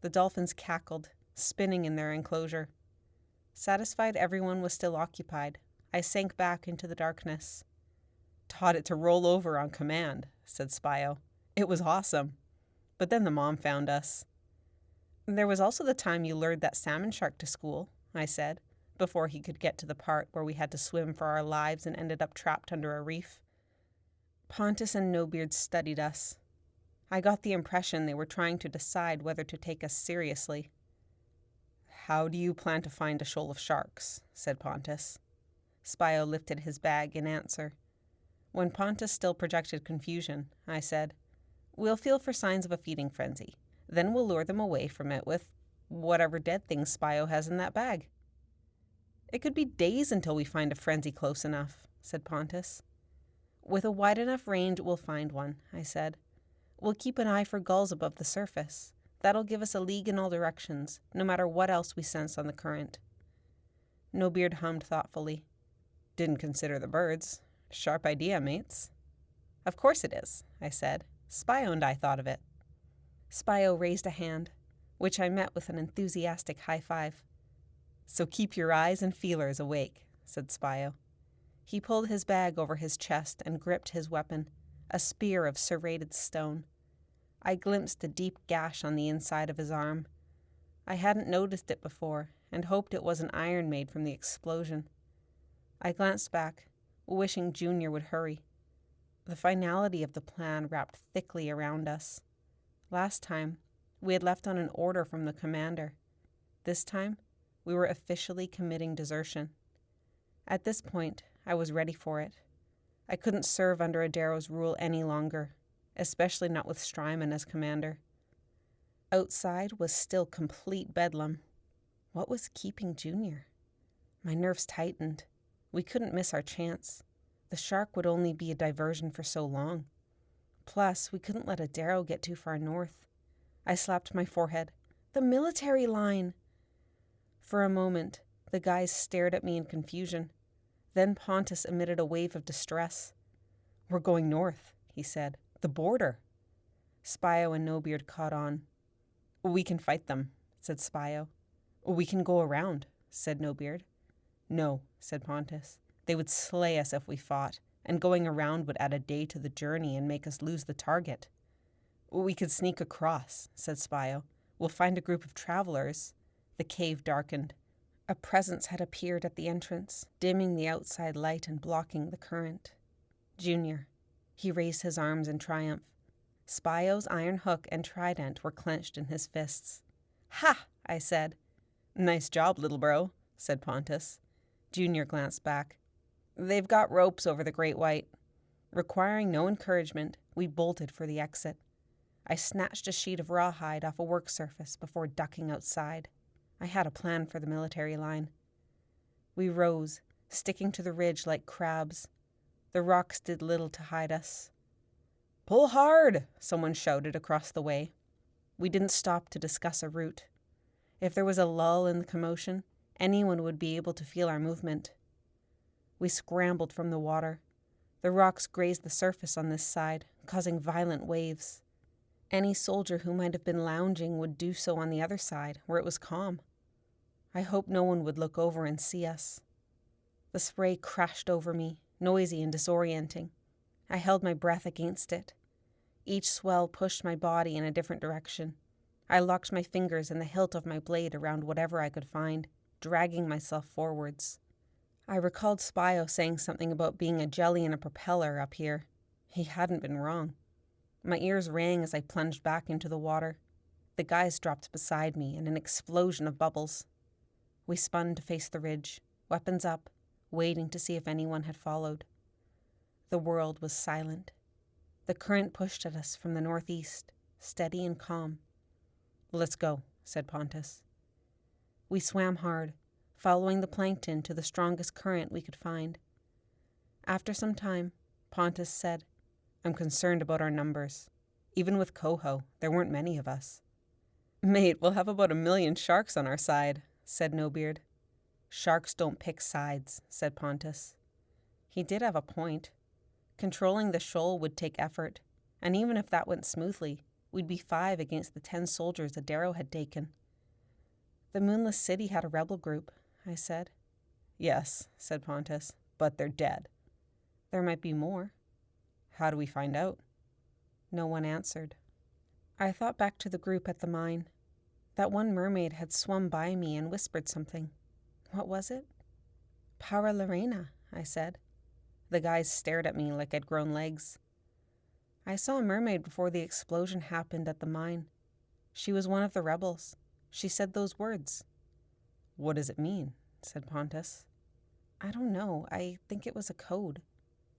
The dolphins cackled, spinning in their enclosure. Satisfied everyone was still occupied, I sank back into the darkness. "Taught it to roll over on command," said Spio. "It was awesome. But then the mom found us." "There was also the time you lured that salmon shark to school," I said, before he could get to the part where we had to swim for our lives and ended up trapped under a reef. Pontus and Nobeard studied us. I got the impression they were trying to decide whether to take us seriously. "How do you plan to find a shoal of sharks?" said Pontus. Spio lifted his bag in answer. When Pontus still projected confusion, I said, "We'll feel for signs of a feeding frenzy. Then we'll lure them away from it with whatever dead thing Spio has in that bag." "It could be days until we find a frenzy close enough," said Pontus. "With a wide enough range, we'll find one," I said. "We'll keep an eye for gulls above the surface. That'll give us a league in all directions, no matter what else we sense on the current." Nobeard hummed thoughtfully. "Didn't consider the birds. Sharp idea, mates." "Of course it is," I said. "Spio and I thought of it." Spio raised a hand, which I met with an enthusiastic high five. "So keep your eyes and feelers awake," said Spio. He pulled his bag over his chest and gripped his weapon, a spear of serrated stone. I glimpsed a deep gash on the inside of his arm. I hadn't noticed it before and hoped it wasn't iron made from the explosion. I glanced back, wishing Junior would hurry. The finality of the plan wrapped thickly around us. Last time, we had left on an order from the commander. This time, we were officially committing desertion. At this point, I was ready for it. I couldn't serve under Adaro's rule any longer, especially not with Strymon as commander. Outside was still complete bedlam. What was keeping Junior? My nerves tightened. We couldn't miss our chance. The shark would only be a diversion for so long. Plus, we couldn't let Adaro get too far north. I slapped my forehead. "The military line!" For a moment, the guys stared at me in confusion. Then Pontus emitted a wave of distress. "We're going north," he said. "The border." Spio and Nobeard caught on. "We can fight them," said Spio. "We can go around," said Nobeard. "No," said Pontus. "They would slay us if we fought, and going around would add a day to the journey and make us lose the target." "We could sneak across," said Spio. "We'll find a group of travelers." The cave darkened. A presence had appeared at the entrance, dimming the outside light and blocking the current. Junior. He raised his arms in triumph. Spio's iron hook and trident were clenched in his fists. "Ha!" I said. "Nice job, little bro," said Pontus. Junior glanced back. "They've got ropes over the great white." Requiring no encouragement, we bolted for the exit. I snatched a sheet of rawhide off a work surface before ducking outside. I had a plan for the military line. We rose, sticking to the ridge like crabs. The rocks did little to hide us. "Pull hard!" someone shouted across the way. We didn't stop to discuss a route. If there was a lull in the commotion, Anyone would be able to feel our movement. We scrambled from the water. The rocks grazed the surface on this side, causing violent waves. Any soldier who might have been lounging would do so on the other side, where it was calm. I hoped no one would look over and see us. The spray crashed over me, noisy and disorienting. I held my breath against it. Each swell pushed my body in a different direction. I locked my fingers and the hilt of my blade around whatever I could find, dragging myself forwards. I recalled Spio saying something about being a jelly in a propeller up here. He hadn't been wrong. My ears rang as I plunged back into the water. The guys dropped beside me in an explosion of bubbles. We spun to face the ridge, weapons up, waiting to see if anyone had followed. The world was silent. The current pushed at us from the northeast, steady and calm. "Let's go," said Pontus. We swam hard, following the plankton to the strongest current we could find. After some time, Pontus said, "I'm concerned about our numbers. Even with Coho, there weren't many of us." "Mate, we'll have about 1,000,000 sharks on our side," said Nobeard. "Sharks don't pick sides," said Pontus. He did have a point. Controlling the shoal would take effort, and even if that went smoothly, we'd be 5 against the 10 soldiers Adaro had taken. "The Moonless City had a rebel group," I said. "Yes," said Pontus, "but they're dead." "There might be more." "How do we find out?" No one answered. I thought back to the group at the mine. That one mermaid had swum by me and whispered something. What was it? "Para Lorena," I said. The guys stared at me like I'd grown legs. "I saw a mermaid before the explosion happened at the mine. She was one of the rebels. She said those words." "What does it mean?" said Pontus. "I don't know. I think it was a code.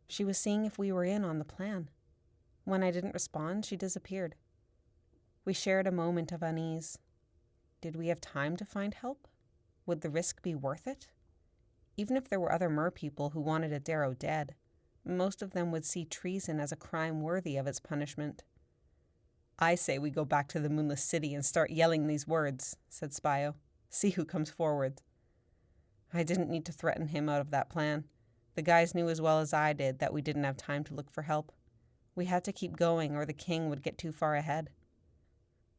She was seeing if we were in on the plan. When I didn't respond, she disappeared." We shared a moment of unease. Did we have time to find help? Would the risk be worth it? Even if there were other mer people who wanted Adaro dead, most of them would see treason as a crime worthy of its punishment. "I say we go back to the Moonless City and start yelling these words," said Spio. "See who comes forward." I didn't need to threaten him out of that plan. The guys knew as well as I did that we didn't have time to look for help. We had to keep going or the king would get too far ahead.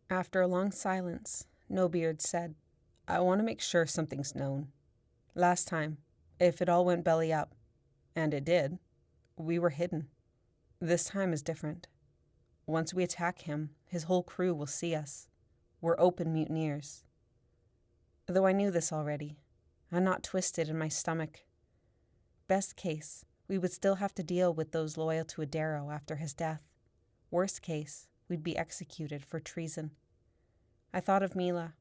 After a long silence, Nobeard said, "I want to make sure something's known. Last time, if it all went belly up, and it did, we were hidden. This time is different. Once we attack him, his whole crew will see us. We're open mutineers." Though I knew this already, a knot twisted in my stomach. Best case, we would still have to deal with those loyal to Adaro after his death. Worst case, we'd be executed for treason. I thought of Meela,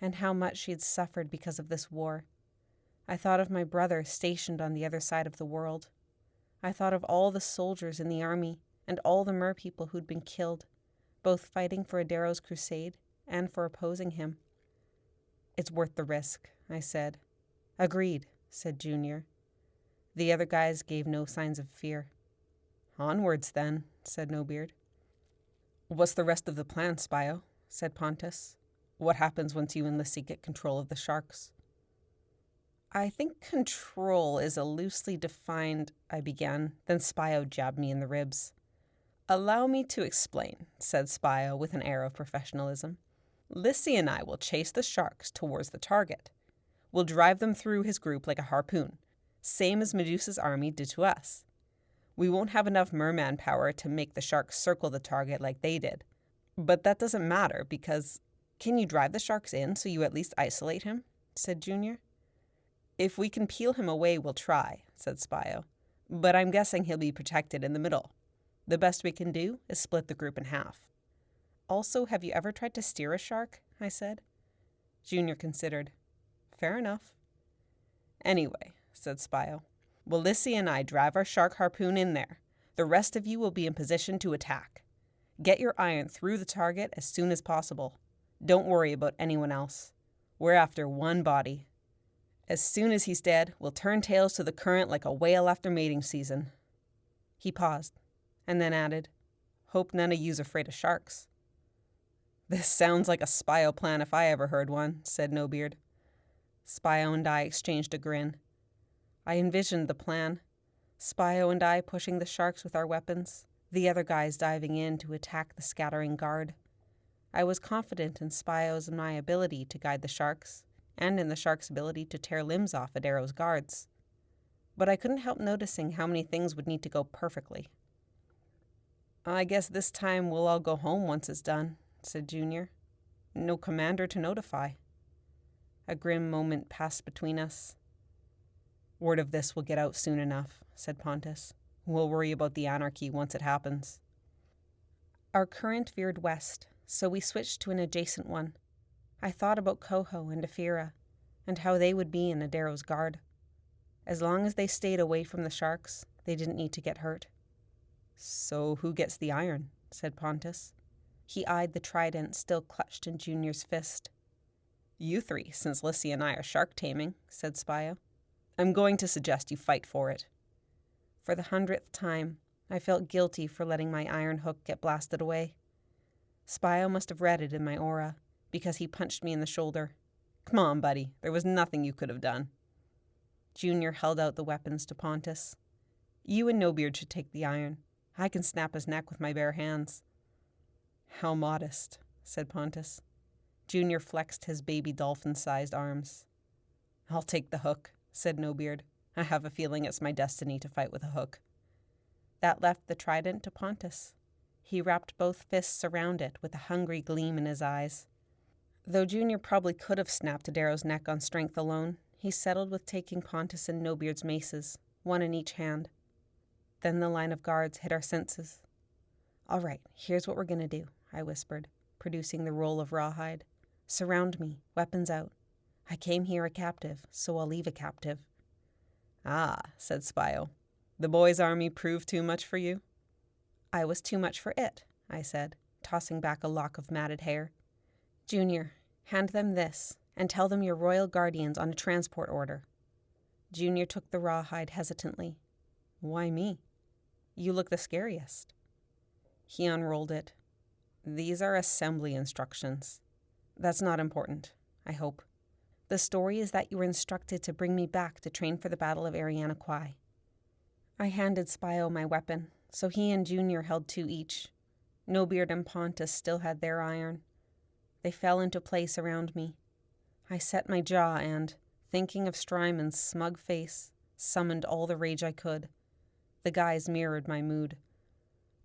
and how much she had suffered because of this war. I thought of my brother stationed on the other side of the world. I thought of all the soldiers in the army and all the mer people who'd been killed, both fighting for Adaro's crusade and for opposing him. "It's worth the risk," I said. "Agreed," said Junior. The other guys gave no signs of fear. "Onwards, then," said Nobeard. "What's the rest of the plan, Spio?" said Pontus. "What happens once you and Lissy get control of the sharks?" "I think control is a loosely defined," I began, then Spio jabbed me in the ribs. "Allow me to explain," said Spio with an air of professionalism. "Lissy and I will chase the sharks towards the target. We'll drive them through his group like a harpoon, same as Medusa's army did to us. We won't have enough merman power to make the sharks circle the target like they did. But that doesn't matter because—" "Can you drive the sharks in so you at least isolate him?" said Junior. "If we can peel him away, we'll try," said Spio. "But I'm guessing he'll be protected in the middle. The best we can do is split the group in half." "Also, have you ever tried to steer a shark?" I said. Junior considered. "Fair enough." "Anyway," said Spio, "will Lissy and I drive our shark harpoon in there. The rest of you will be in position to attack. Get your iron through the target as soon as possible. Don't worry about anyone else. We're after one body. As soon as he's dead, we'll turn tails to the current like a whale after mating season." He paused, and then added, "Hope none of you's afraid of sharks." "This sounds like a Spio plan if I ever heard one," said Nobeard. Spio and I exchanged a grin. I envisioned the plan. Spio and I pushing the sharks with our weapons, the other guys diving in to attack the scattering guard. I was confident in Spio's and my ability to guide the sharks, and in the sharks' ability to tear limbs off Adero's guards. But I couldn't help noticing how many things would need to go perfectly. I guess this time we'll all go home once it's done, said Junior. No commander to notify. A grim moment passed between us. Word of this will get out soon enough, said Pontus. We'll worry about the anarchy once it happens. Our current veered west, so we switched to an adjacent one. I thought about Coho and Ephira, and how they would be in Adero's guard. As long as they stayed away from the sharks, they didn't need to get hurt. So who gets the iron? Said Pontus. He eyed the trident still clutched in Junior's fist. You three, since Lissy and I are shark taming, said Spio. I'm going to suggest you fight for it. For the 100th time, I felt guilty for letting my iron hook get blasted away. Spio must have read it in my aura, because he punched me in the shoulder. Come on, buddy, there was nothing you could have done. Junior held out the weapons to Pontus. You and No-Beard should take the iron. I can snap his neck with my bare hands. How modest, said Pontus. Junior flexed his baby dolphin-sized arms. I'll take the hook, said No-Beard. I have a feeling it's my destiny to fight with a hook. That left the trident to Pontus. He wrapped both fists around it with a hungry gleam in his eyes. Though Junior probably could have snapped Adero's neck on strength alone, he settled with taking Pontus and No-Beard's maces, one in each hand. Then the line of guards hit our senses. All right, here's what we're going to do, I whispered, producing the roll of rawhide. Surround me, weapons out. I came here a captive, so I'll leave a captive. Ah, said Spio. The boys' army proved too much for you? I was too much for it, I said, tossing back a lock of matted hair. Junior, hand them this, and tell them you're royal guardians on a transport order. Junior took the rawhide hesitantly. Why me? You look the scariest. He unrolled it. These are assembly instructions. That's not important, I hope. The story is that you were instructed to bring me back to train for the Battle of Eriana Kwai. I handed Spio my weapon, so he and Junior held two each. No-Beard and Pontus still had their iron. They fell into place around me. I set my jaw and, thinking of Strymond's smug face, summoned all the rage I could. The guys mirrored my mood.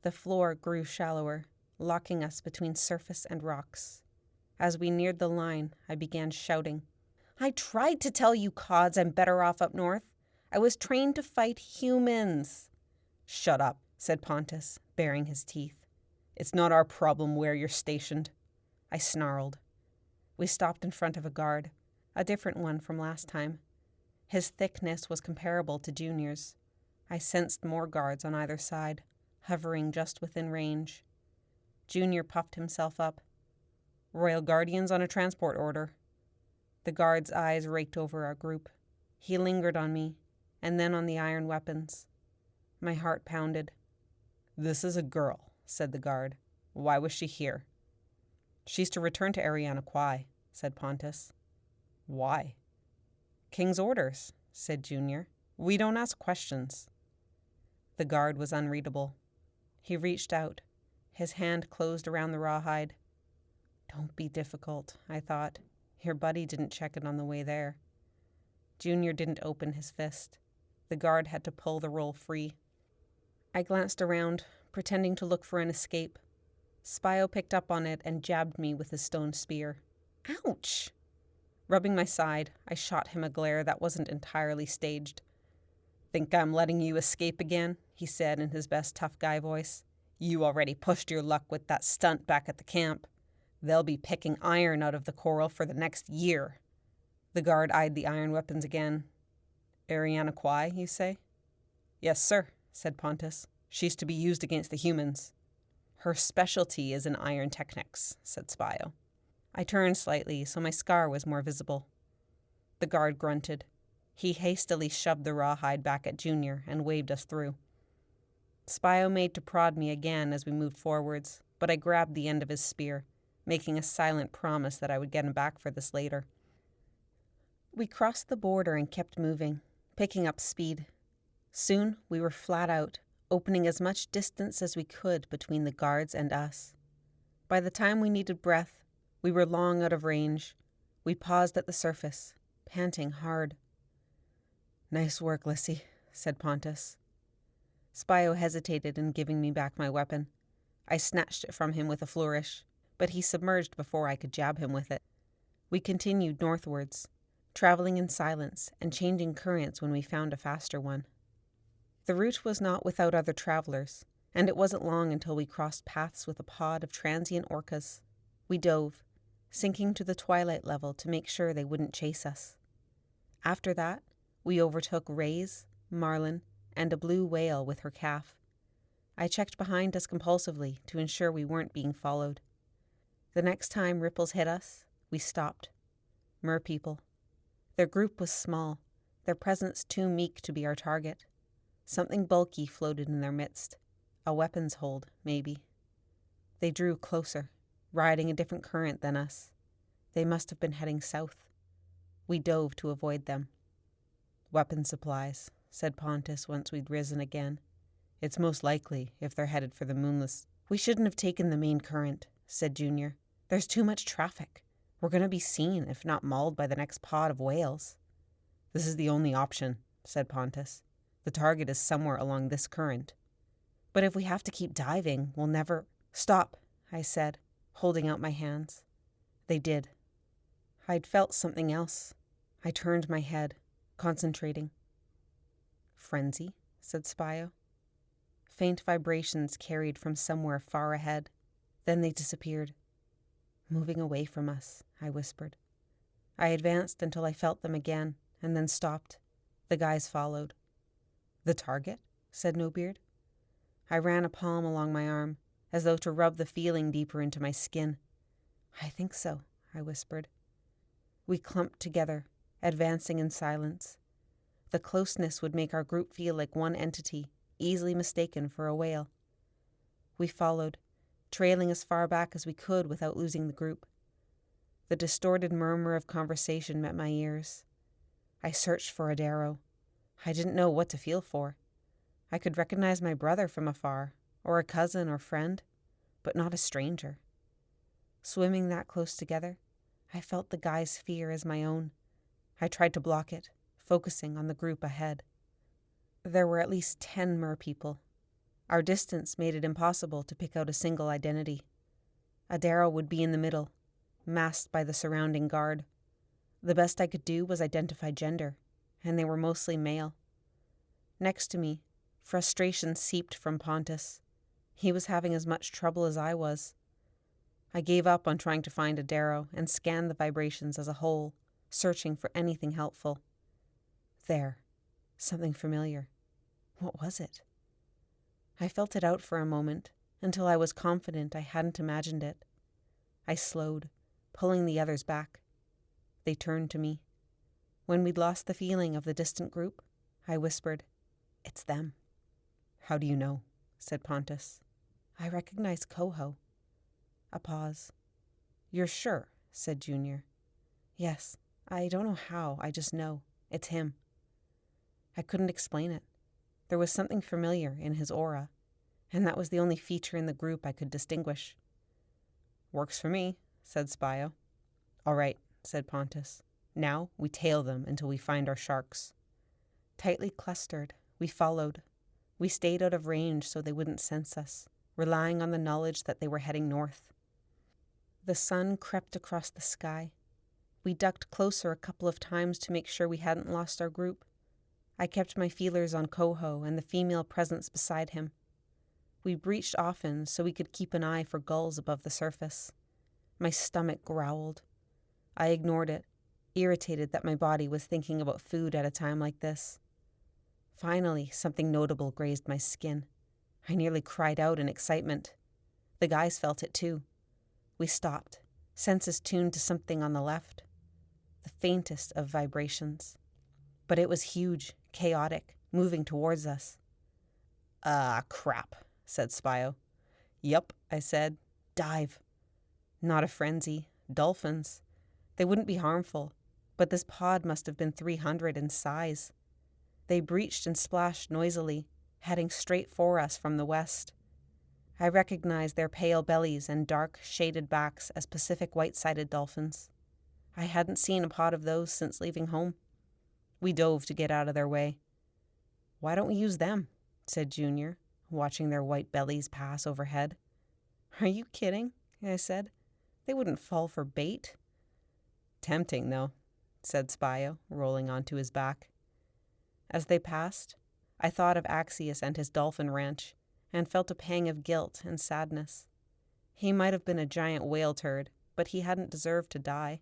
The floor grew shallower, locking us between surface and rocks. As we neared the line, I began shouting. I tried to tell you cods I'm better off up north. I was trained to fight humans. Shut up, said Pontus, baring his teeth. It's not our problem where you're stationed. I snarled. We stopped in front of a guard, a different one from last time. His thickness was comparable to Junior's. I sensed more guards on either side, hovering just within range. Junior puffed himself up. Royal Guardians on a transport order. The guard's eyes raked over our group. He lingered on me, and then on the iron weapons. My heart pounded. This is a girl, said the guard. Why was she here? She's to return to Eriana Kwai, said Pontus. Why? King's orders, said Junior. We don't ask questions. The guard was unreadable. He reached out. His hand closed around the rawhide. Don't be difficult, I thought. Your buddy didn't check it on the way there. Junior didn't open his fist. The guard had to pull the roll free. I glanced around, pretending to look for an escape. Spio picked up on it and jabbed me with his stone spear. Ouch! Rubbing my side, I shot him a glare that wasn't entirely staged. Think I'm letting you escape again? He said in his best tough guy voice. You already pushed your luck with that stunt back at the camp. They'll be picking iron out of the coral for the next year. The guard eyed the iron weapons again. Eriana Kwai, you say? Yes, sir, said Pontus. She's to be used against the humans. Her specialty is in iron techniques, said Spio. I turned slightly so my scar was more visible. The guard grunted. He hastily shoved the rawhide back at Junior and waved us through. Spio made to prod me again as we moved forwards, but I grabbed the end of his spear, making a silent promise that I would get him back for this later. We crossed the border and kept moving, picking up speed. Soon we were flat out, opening as much distance as we could between the guards and us. By the time we needed breath, we were long out of range. We paused at the surface, panting hard. "Nice work, Lissy," said Pontus. Spio hesitated in giving me back my weapon. I snatched it from him with a flourish, but he submerged before I could jab him with it. We continued northwards, traveling in silence and changing currents when we found a faster one. The route was not without other travelers, and it wasn't long until we crossed paths with a pod of transient orcas. We dove, sinking to the twilight level to make sure they wouldn't chase us. After that, we overtook rays, marlin, and a blue whale with her calf. I checked behind us compulsively to ensure we weren't being followed. The next time ripples hit us, we stopped. Merpeople. Their group was small, their presence too meek to be our target. Something bulky floated in their midst. A weapons hold, maybe. They drew closer, riding a different current than us. They must have been heading south. We dove to avoid them. "Weapon supplies," said Pontus once we'd risen again. "It's most likely if they're headed for the moonless." "We shouldn't have taken the main current," said Junior. "There's too much traffic. We're going to be seen, if not mauled, by the next pod of whales." "This is the only option," said Pontus. "The target is somewhere along this current." "But if we have to keep diving, we'll never—" "Stop," I said, holding out my hands. They did. I'd felt something else. I turned my head, concentrating. "Frenzy," said Spio. Faint vibrations carried from somewhere far ahead. Then they disappeared. "Moving away from us," I whispered. I advanced until I felt them again, and then stopped. The guys followed. "The target?" said No Beard. I ran a palm along my arm, as though to rub the feeling deeper into my skin. "I think so," I whispered. We clumped together, advancing in silence. The closeness would make our group feel like one entity, easily mistaken for a whale. We followed, trailing as far back as we could without losing the group. The distorted murmur of conversation met my ears. I searched for a Darrow. I didn't know what to feel for. I could recognize my brother from afar, or a cousin or friend, but not a stranger. Swimming that close together, I felt the guy's fear as my own. I tried to block it, focusing on the group ahead. There were at least 10 merpeople. Our distance made it impossible to pick out a single identity. A Darrow would be in the middle, masked by the surrounding guard. The best I could do was identify gender, and they were mostly male. Next to me, frustration seeped from Pontus. He was having as much trouble as I was. I gave up on trying to find a Darrow and scanned the vibrations as a whole, searching for anything helpful. There, something familiar. What was it? I felt it out for a moment, until I was confident I hadn't imagined it. I slowed, pulling the others back. They turned to me. When we'd lost the feeling of the distant group, I whispered, "It's them." "How do you know?" said Pontus. "I recognize Coho." A pause. "You're sure?" said Junior. "Yes, I don't know how, I just know. It's him." I couldn't explain it. There was something familiar in his aura, and that was the only feature in the group I could distinguish. "Works for me," said Spio. "All right," said Pontus. "Now we tail them until we find our sharks." Tightly clustered, we followed. We stayed out of range so they wouldn't sense us, relying on the knowledge that they were heading north. The sun crept across the sky. We ducked closer a couple of times to make sure we hadn't lost our group. I kept my feelers on Coho and the female presence beside him. We breached often so we could keep an eye for gulls above the surface. My stomach growled. I ignored it, irritated that my body was thinking about food at a time like this. Finally, something notable grazed my skin. I nearly cried out in excitement. The guys felt it too. We stopped, senses tuned to something on the left. The faintest of vibrations. But it was huge, chaotic, moving towards us. "Ah, crap," said Spio. "Yup," I said. "Dive." Not a frenzy. Dolphins. They wouldn't be harmful. but this pod must have been 300 in size. They breached and splashed noisily, heading straight for us from the west. I recognized their pale bellies and dark, shaded backs as Pacific white-sided dolphins. I hadn't seen a pod of those since leaving home. We dove to get out of their way. "Why don't we use them?" said Junior, watching their white bellies pass overhead. "Are you kidding?" I said. "They wouldn't fall for bait." "Tempting, though," said Spio, rolling onto his back. As they passed, I thought of Axius and his dolphin ranch, and felt a pang of guilt and sadness. He might have been a giant whale turd, but he hadn't deserved to die.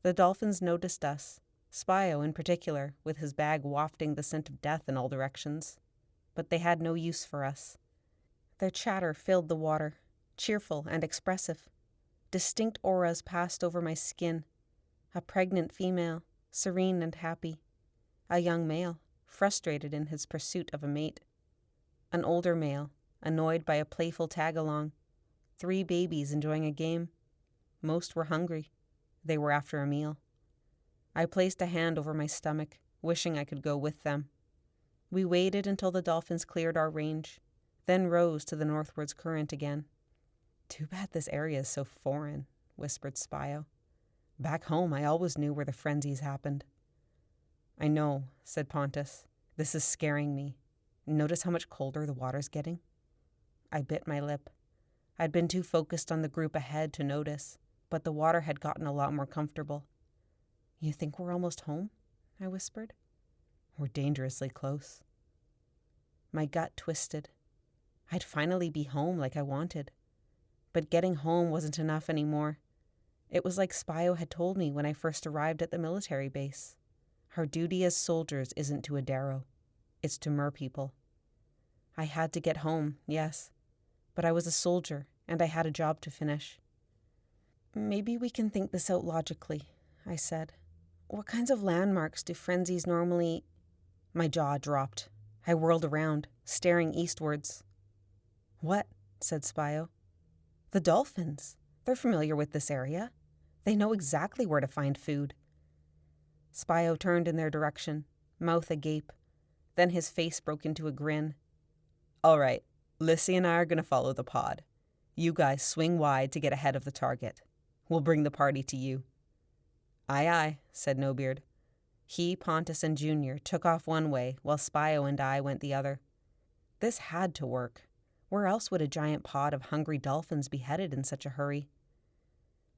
The dolphins noticed us, Spio in particular, with his bag wafting the scent of death in all directions. But they had no use for us. Their chatter filled the water, cheerful and expressive. Distinct auras passed over my skin. A pregnant female, serene and happy. A young male, frustrated in his pursuit of a mate. An older male, annoyed by a playful tag-along. 3 babies enjoying a game. Most were hungry. They were after a meal. I placed a hand over my stomach, wishing I could go with them. We waited until the dolphins cleared our range, then rose to the northwards current again. "Too bad this area is so foreign," whispered Spio. "Back home I always knew where the frenzies happened." "I know," said Pontus. "This is scaring me. Notice how much colder the water's getting?" I bit my lip. I'd been too focused on the group ahead to notice, but the water had gotten a lot more comfortable. "You think we're almost home?" I whispered. "We're dangerously close." My gut twisted. I'd finally be home like I wanted. But getting home wasn't enough anymore. It was like Spio had told me when I first arrived at the military base. Our duty as soldiers isn't to Adaro. It's to merpeople. I had to get home, yes. But I was a soldier, and I had a job to finish. "Maybe we can think this out logically," I said. "What kinds of landmarks do frenzies normally—" My jaw dropped. I whirled around, staring eastwards. "What?" said Spio. "The dolphins. They're familiar with this area. They know exactly where to find food." Spio turned in their direction, mouth agape. Then his face broke into a grin. "All right, Lissy and I are going to follow the pod. You guys swing wide to get ahead of the target. We'll bring the party to you." "Aye, aye," said Nobeard. He, Pontus, and Junior took off one way, while Spio and I went the other. This had to work. Where else would a giant pod of hungry dolphins be headed in such a hurry?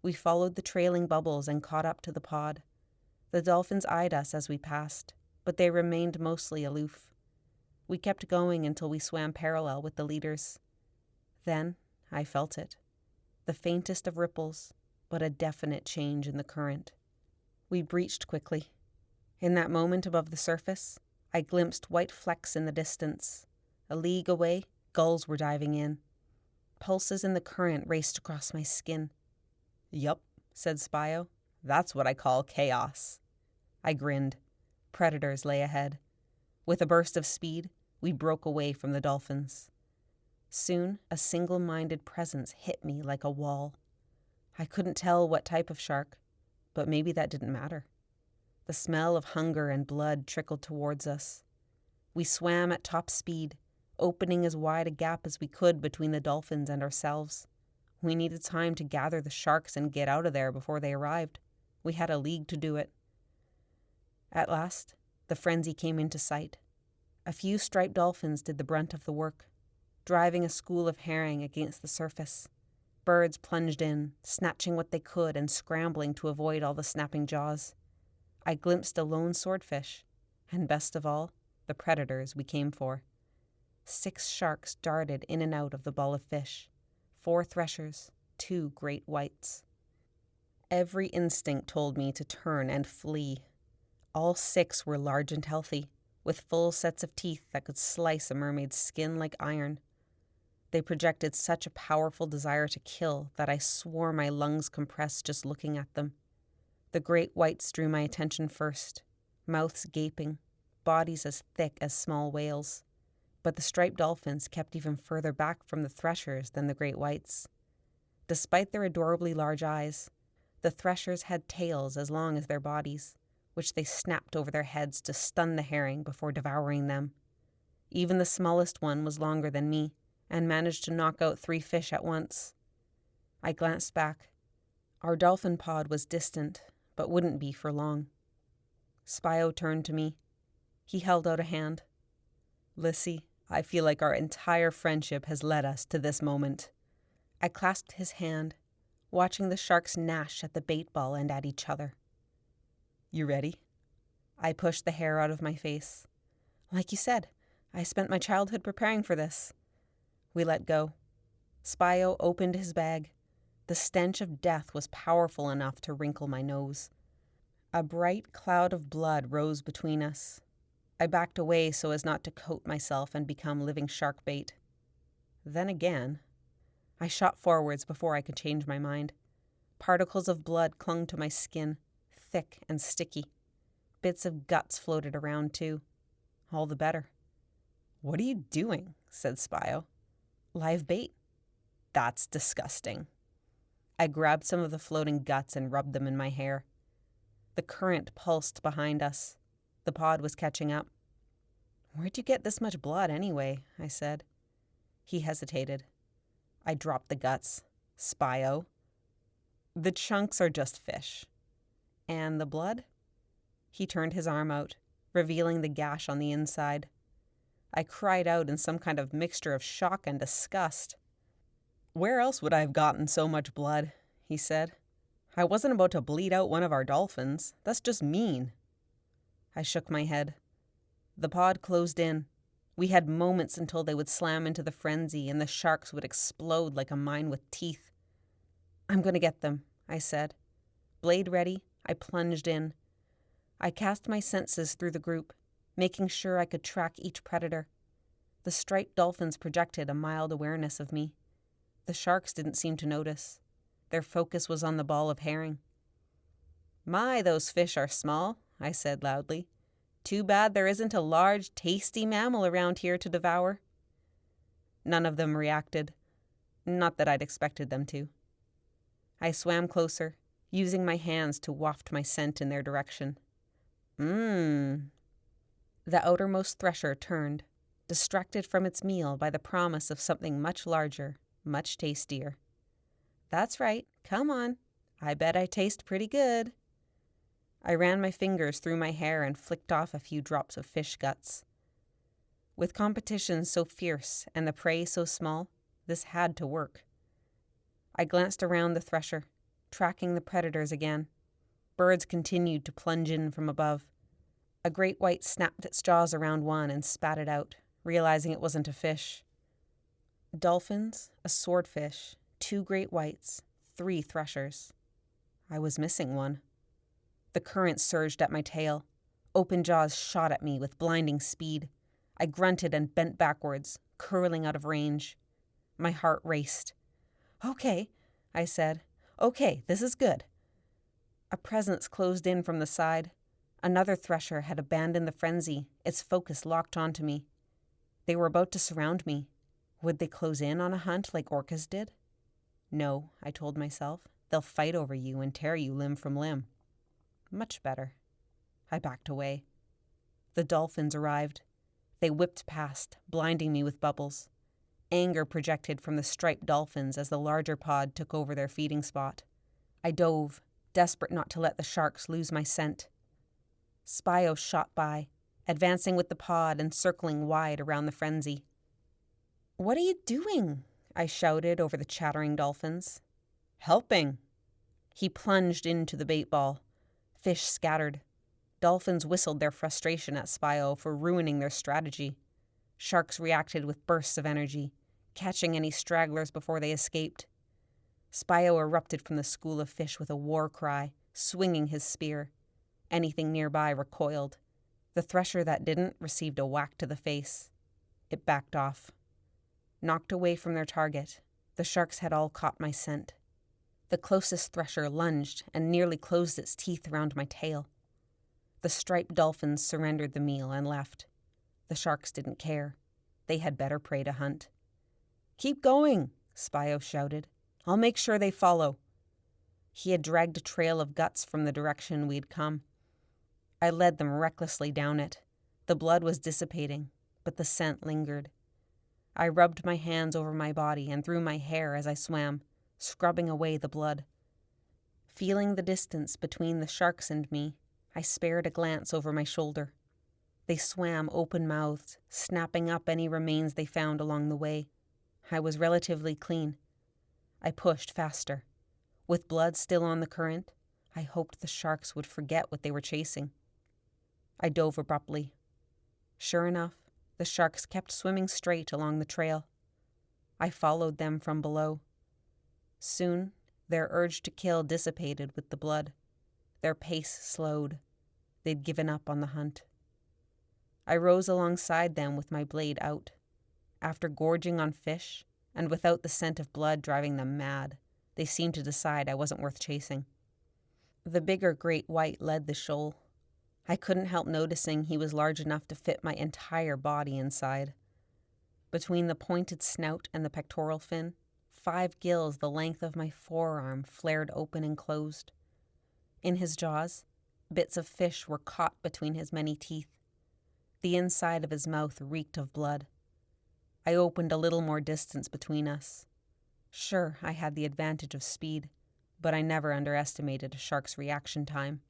We followed the trailing bubbles and caught up to the pod. The dolphins eyed us as we passed, but they remained mostly aloof. We kept going until we swam parallel with the leaders. Then I felt it. The faintest of ripples, but a definite change in the current. We breached quickly. In that moment above the surface, I glimpsed white flecks in the distance. A league away, gulls were diving in. Pulses in the current raced across my skin. "Yup," said Spio. "That's what I call chaos." I grinned. Predators lay ahead. With a burst of speed, we broke away from the dolphins. Soon, a single-minded presence hit me like a wall. I couldn't tell what type of shark, but maybe that didn't matter. The smell of hunger and blood trickled towards us. We swam at top speed, opening as wide a gap as we could between the dolphins and ourselves. We needed time to gather the sharks and get out of there before they arrived. We had a league to do it. At last, the frenzy came into sight. A few striped dolphins did the brunt of the work, driving a school of herring against the surface. Birds plunged in, snatching what they could and scrambling to avoid all the snapping jaws. I glimpsed a lone swordfish, and best of all, the predators we came for. 6 sharks darted in and out of the ball of fish. 4 threshers, 2 great whites. Every instinct told me to turn and flee. All 6 were large and healthy, with full sets of teeth that could slice a mermaid's skin like iron. They projected such a powerful desire to kill that I swore my lungs compressed just looking at them. The great whites drew my attention first, mouths gaping, bodies as thick as small whales. But the striped dolphins kept even further back from the threshers than the great whites. Despite their adorably large eyes, The threshers had tails as long as their bodies, which they snapped over their heads to stun the herring before devouring them. Even the smallest one was longer than me and managed to knock out 3 fish at once. I glanced back. Our dolphin pod was distant, but wouldn't be for long. Spio turned to me. He held out a hand. Lissy, I feel like our entire friendship has led us to this moment. I clasped his hand, watching the sharks gnash at the bait ball and at each other. You ready? I pushed the hair out of my face. Like you said, I spent my childhood preparing for this. We let go. Spio opened his bag. The stench of death was powerful enough to wrinkle my nose. A bright cloud of blood rose between us. I backed away so as not to coat myself and become living shark bait. Then again, I shot forwards before I could change my mind. Particles of blood clung to my skin, thick and sticky. Bits of guts floated around too. All the better. What are you doing? Said Spio. Live bait. That's disgusting. I grabbed some of the floating guts and rubbed them in my hair. The current pulsed behind us. The pod was catching up. Where'd you get this much blood anyway? I said. He hesitated. I dropped the guts. Spio. The chunks are just fish. And the blood? He turned his arm out, revealing the gash on the inside. I cried out in some kind of mixture of shock and disgust. Where else would I have gotten so much blood? He said. I wasn't about to bleed out one of our dolphins. That's just mean. I shook my head. The pod closed in. We had moments until they would slam into the frenzy and the sharks would explode like a mine with teeth. I'm going to get them, I said. Blade ready, I plunged in. I cast my senses through the group, making sure I could track each predator. The striped dolphins projected a mild awareness of me. The sharks didn't seem to notice. Their focus was on the ball of herring. My, those fish are small, I said loudly. Too bad there isn't a large, tasty mammal around here to devour. None of them reacted. Not that I'd expected them to. I swam closer, using my hands to waft my scent in their direction. The outermost thresher turned, distracted from its meal by the promise of something much larger, much tastier. That's right, come on. I bet I taste pretty good. I ran my fingers through my hair and flicked off a few drops of fish guts. With competition so fierce and the prey so small, this had to work. I glanced around the thresher, tracking the predators again. Birds continued to plunge in from above. A great white snapped its jaws around one and spat it out, realizing it wasn't a fish. Dolphins, a swordfish, 2 great whites, 3 threshers. I was missing one. The current surged at my tail. Open jaws shot at me with blinding speed. I grunted and bent backwards, curling out of range. My heart raced. Okay, I said. Okay, this is good. A presence closed in from the side. Another thresher had abandoned the frenzy, its focus locked onto me. They were about to surround me. Would they close in on a hunt like orcas did? No, I told myself. They'll fight over you and tear you limb from limb. Much better. I backed away. The dolphins arrived. They whipped past, blinding me with bubbles. Anger projected from the striped dolphins as the larger pod took over their feeding spot. I dove, desperate not to let the sharks lose my scent. Spio shot by, advancing with the pod and circling wide around the frenzy. What are you doing? I shouted over the chattering dolphins. Helping. He plunged into the bait ball. Fish scattered. Dolphins whistled their frustration at Spio for ruining their strategy. Sharks reacted with bursts of energy, catching any stragglers before they escaped. Spio erupted from the school of fish with a war cry, swinging his spear. Anything nearby recoiled. The thresher that didn't received a whack to the face. It backed off. Knocked away from their target, the sharks had all caught my scent. The closest thresher lunged and nearly closed its teeth around my tail. The striped dolphins surrendered the meal and left. The sharks didn't care. They had better prey to hunt. Keep going, Spio shouted. I'll make sure they follow. He had dragged a trail of guts from the direction we'd come. I led them recklessly down it. The blood was dissipating, but the scent lingered. I rubbed my hands over my body and through my hair as I swam, scrubbing away the blood. Feeling the distance between the sharks and me, I spared a glance over my shoulder. They swam open-mouthed, snapping up any remains they found along the way. I was relatively clean. I pushed faster. With blood still on the current, I hoped the sharks would forget what they were chasing. I dove abruptly. Sure enough, the sharks kept swimming straight along the trail. I followed them from below. Soon, their urge to kill dissipated with the blood. Their pace slowed. They'd given up on the hunt. I rose alongside them with my blade out. After gorging on fish, and without the scent of blood driving them mad, they seemed to decide I wasn't worth chasing. The bigger great white led the shoal. I couldn't help noticing he was large enough to fit my entire body inside. Between the pointed snout and the pectoral fin, 5 gills the length of my forearm flared open and closed. In his jaws, bits of fish were caught between his many teeth. The inside of his mouth reeked of blood. I opened a little more distance between us. Sure, I had the advantage of speed, but I never underestimated a shark's reaction time.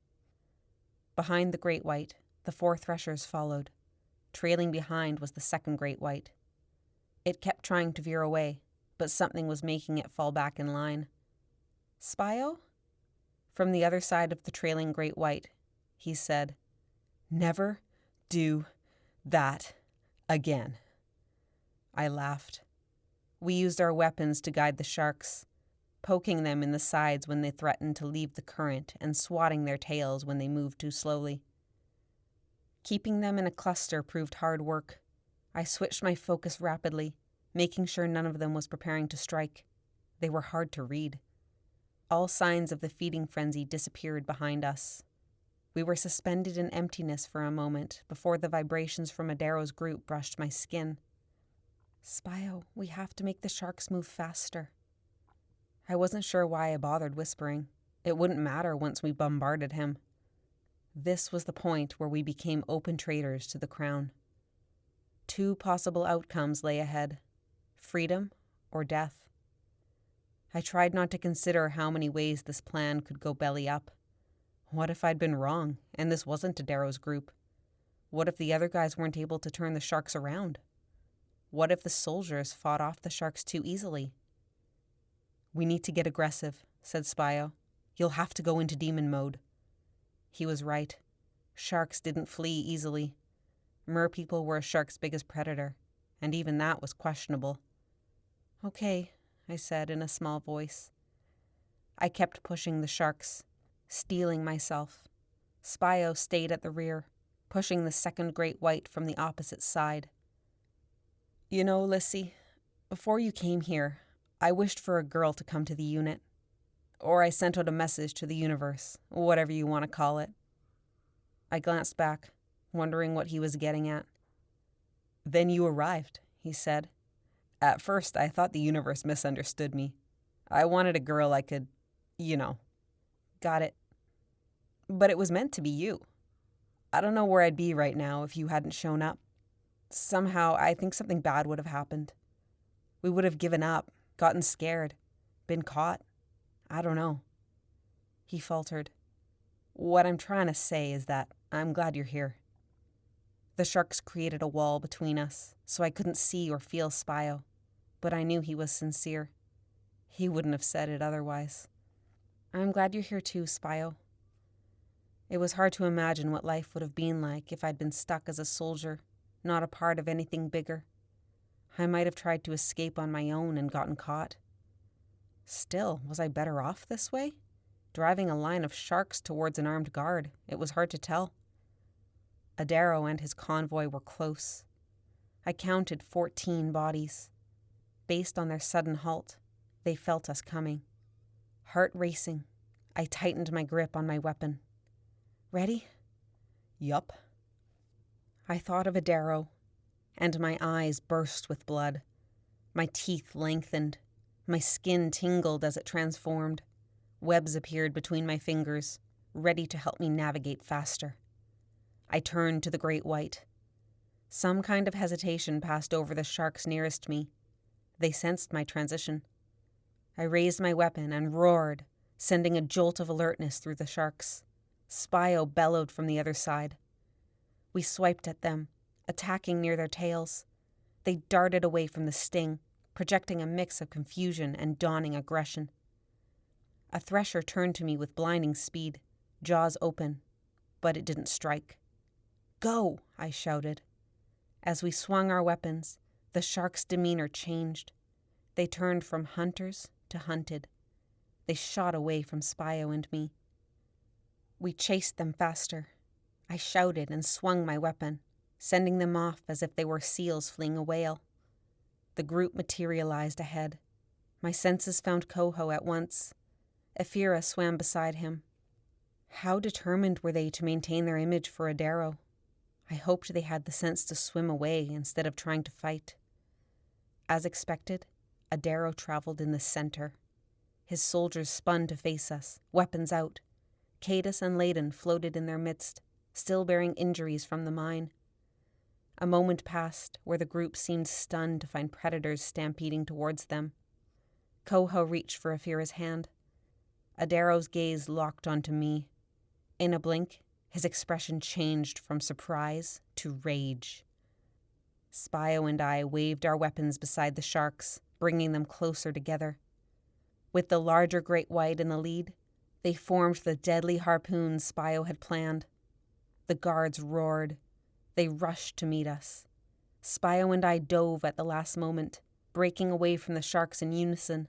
Behind the great white, the 4 threshers followed. Trailing behind was the second great white. It kept trying to veer away, but something was making it fall back in line. "Spio?" From the other side of the trailing great white, he said, "Never do that again." I laughed. We used our weapons to guide the sharks, poking them in the sides when they threatened to leave the current and swatting their tails when they moved too slowly. Keeping them in a cluster proved hard work. I switched my focus rapidly, making sure none of them was preparing to strike. They were hard to read. All signs of the feeding frenzy disappeared behind us. We were suspended in emptiness for a moment before the vibrations from Adaro's group brushed my skin. "Spio, we have to make the sharks move faster." I wasn't sure why I bothered whispering. It wouldn't matter once we bombarded him. This was the point where we became open traitors to the crown. 2 possible outcomes lay ahead: freedom or death. I tried not to consider how many ways this plan could go belly up. What if I'd been wrong, and this wasn't Adaro's group? What if the other guys weren't able to turn the sharks around? What if the soldiers fought off the sharks too easily? "We need to get aggressive," said Spio. "You'll have to go into demon mode." He was right. Sharks didn't flee easily. Merpeople were a shark's biggest predator, and even that was questionable. "Okay," I said in a small voice. I kept pushing the sharks, steeling myself. Spio stayed at the rear, pushing the second great white from the opposite side. "You know, Lissy, before you came here, I wished for a girl to come to the unit. Or I sent out a message to the universe, whatever you want to call it." I glanced back, wondering what he was getting at. "Then you arrived," he said. "At first, I thought the universe misunderstood me. I wanted a girl I could, you know." "Got it. But it was meant to be you. I don't know where I'd be right now if you hadn't shown up. Somehow, I think something bad would have happened. We would have given up, gotten scared, been caught. I don't know." He faltered. "What I'm trying to say is that I'm glad you're here." The sharks created a wall between us, so I couldn't see or feel Spio, but I knew he was sincere. He wouldn't have said it otherwise. "I'm glad you're here too, Spio." It was hard to imagine what life would have been like if I'd been stuck as a soldier, not a part of anything bigger. I might have tried to escape on my own and gotten caught. Still, was I better off this way? Driving a line of sharks towards an armed guard, it was hard to tell. Adaro and his convoy were close. I counted 14 bodies. Based on their sudden halt, they felt us coming. Heart racing, I tightened my grip on my weapon. "Ready?" "Yup." I thought of Adaro, and my eyes burst with blood. My teeth lengthened. My skin tingled as it transformed. Webs appeared between my fingers, ready to help me navigate faster. I turned to the great white. Some kind of hesitation passed over the sharks nearest me. They sensed my transition. I raised my weapon and roared, sending a jolt of alertness through the sharks. Spio bellowed from the other side. We swiped at them, attacking near their tails. They darted away from the sting, projecting a mix of confusion and dawning aggression. A thresher turned to me with blinding speed, jaws open, but it didn't strike. "Go!" I shouted. As we swung our weapons, the shark's demeanor changed. They turned from hunters to hunted. They shot away from Spio and me. We chased them faster. I shouted and swung my weapon, sending them off as if they were seals fleeing a whale. The group materialized ahead. My senses found Coho at once. Ephira swam beside him. How determined were they to maintain their image for Adaro? I hoped they had the sense to swim away instead of trying to fight. As expected, Adaro traveled in the center. His soldiers spun to face us, weapons out. Cadus and Layden floated in their midst, still bearing injuries from the mine. A moment passed where the group seemed stunned to find predators stampeding towards them. Coho reached for Ephira's hand. Adaro's gaze locked onto me. In a blink, his expression changed from surprise to rage. Spio and I waved our weapons beside the sharks, bringing them closer together. With the larger great white in the lead, they formed the deadly harpoons Spio had planned. The guards roared. They rushed to meet us. Spio and I dove at the last moment, breaking away from the sharks in unison.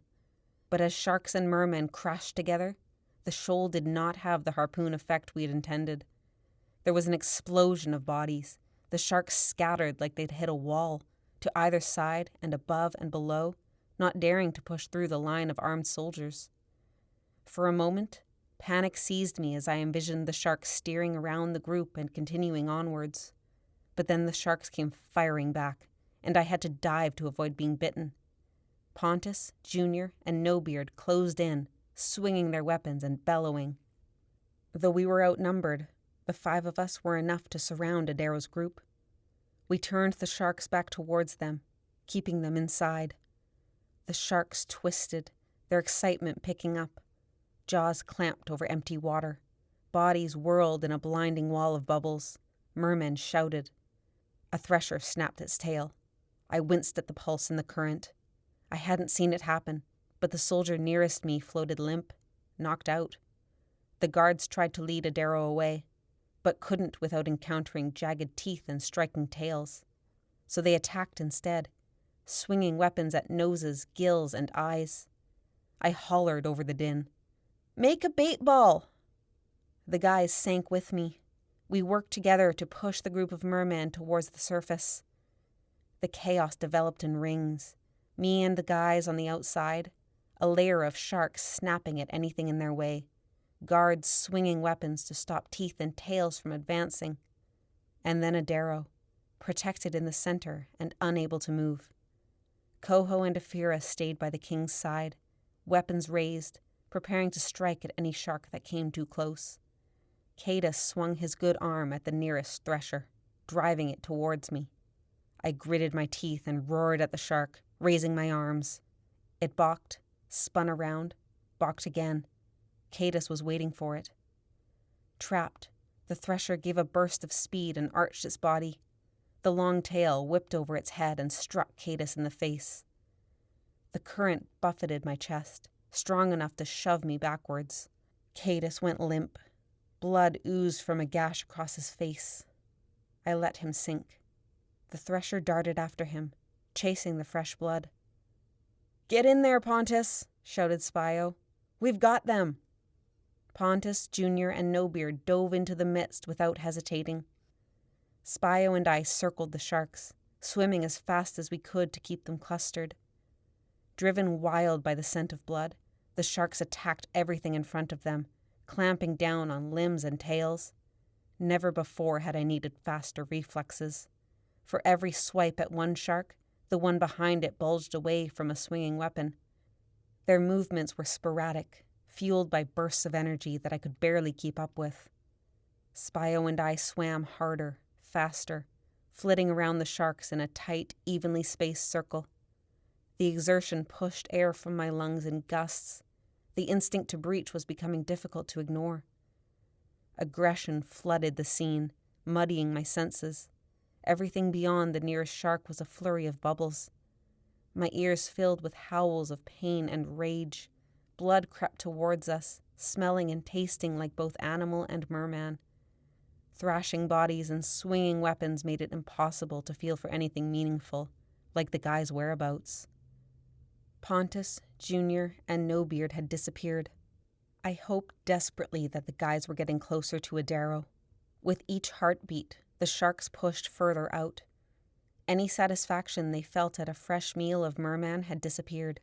But as sharks and mermen crashed together, the shoal did not have the harpoon effect we had intended. There was an explosion of bodies. The sharks scattered like they'd hit a wall, to either side and above and below, not daring to push through the line of armed soldiers. For a moment, panic seized me as I envisioned the sharks steering around the group and continuing onwards. But then the sharks came firing back, and I had to dive to avoid being bitten. Pontus, Junior, and Nobeard closed in, swinging their weapons and bellowing. Though we were outnumbered, the 5 of us were enough to surround Adaro's group. We turned the sharks back towards them, keeping them inside. The sharks twisted, their excitement picking up. Jaws clamped over empty water. Bodies whirled in a blinding wall of bubbles. Mermen shouted. A thresher snapped its tail. I winced at the pulse in the current. I hadn't seen it happen, but the soldier nearest me floated limp, knocked out. The guards tried to lead Adaro away, but couldn't without encountering jagged teeth and striking tails. So they attacked instead, swinging weapons at noses, gills, and eyes. I hollered over the din. "Make a bait ball!" The guys sank with me. We worked together to push the group of mermen towards the surface. The chaos developed in rings. Me and the guys on the outside, a layer of sharks snapping at anything in their way, guards swinging weapons to stop teeth and tails from advancing, and then Adaro, protected in the center and unable to move. Coho and Ephira stayed by the king's side, weapons raised, preparing to strike at any shark that came too close. Cadus swung his good arm at the nearest thresher, driving it towards me. I gritted my teeth and roared at the shark, raising my arms. It balked, spun around, balked again. Cadus was waiting for it. Trapped, the thresher gave a burst of speed and arched its body. The long tail whipped over its head and struck Cadus in the face. The current buffeted my chest, strong enough to shove me backwards. Cadus went limp. Blood oozed from a gash across his face. I let him sink. The thresher darted after him, chasing the fresh blood. "Get in there, Pontus!" shouted Spio. "We've got them!" Pontus, Junior, and Nobeard dove into the midst without hesitating. Spio and I circled the sharks, swimming as fast as we could to keep them clustered. Driven wild by the scent of blood, the sharks attacked everything in front of them, clamping down on limbs and tails. Never before had I needed faster reflexes. For every swipe at one shark, the one behind it bulged away from a swinging weapon. Their movements were sporadic, fueled by bursts of energy that I could barely keep up with. Spio and I swam harder, faster, flitting around the sharks in a tight, evenly spaced circle. The exertion pushed air from my lungs in gusts. The instinct to breach was becoming difficult to ignore. Aggression flooded the scene, muddying my senses. Everything beyond the nearest shark was a flurry of bubbles. My ears filled with howls of pain and rage. Blood crept towards us, smelling and tasting like both animal and merman. Thrashing bodies and swinging weapons made it impossible to feel for anything meaningful, like the guy's whereabouts. Pontus, Junior, and No Beard had disappeared. I hoped desperately that the guys were getting closer to Adaro. With each heartbeat, the sharks pushed further out. Any satisfaction they felt at a fresh meal of merman had disappeared.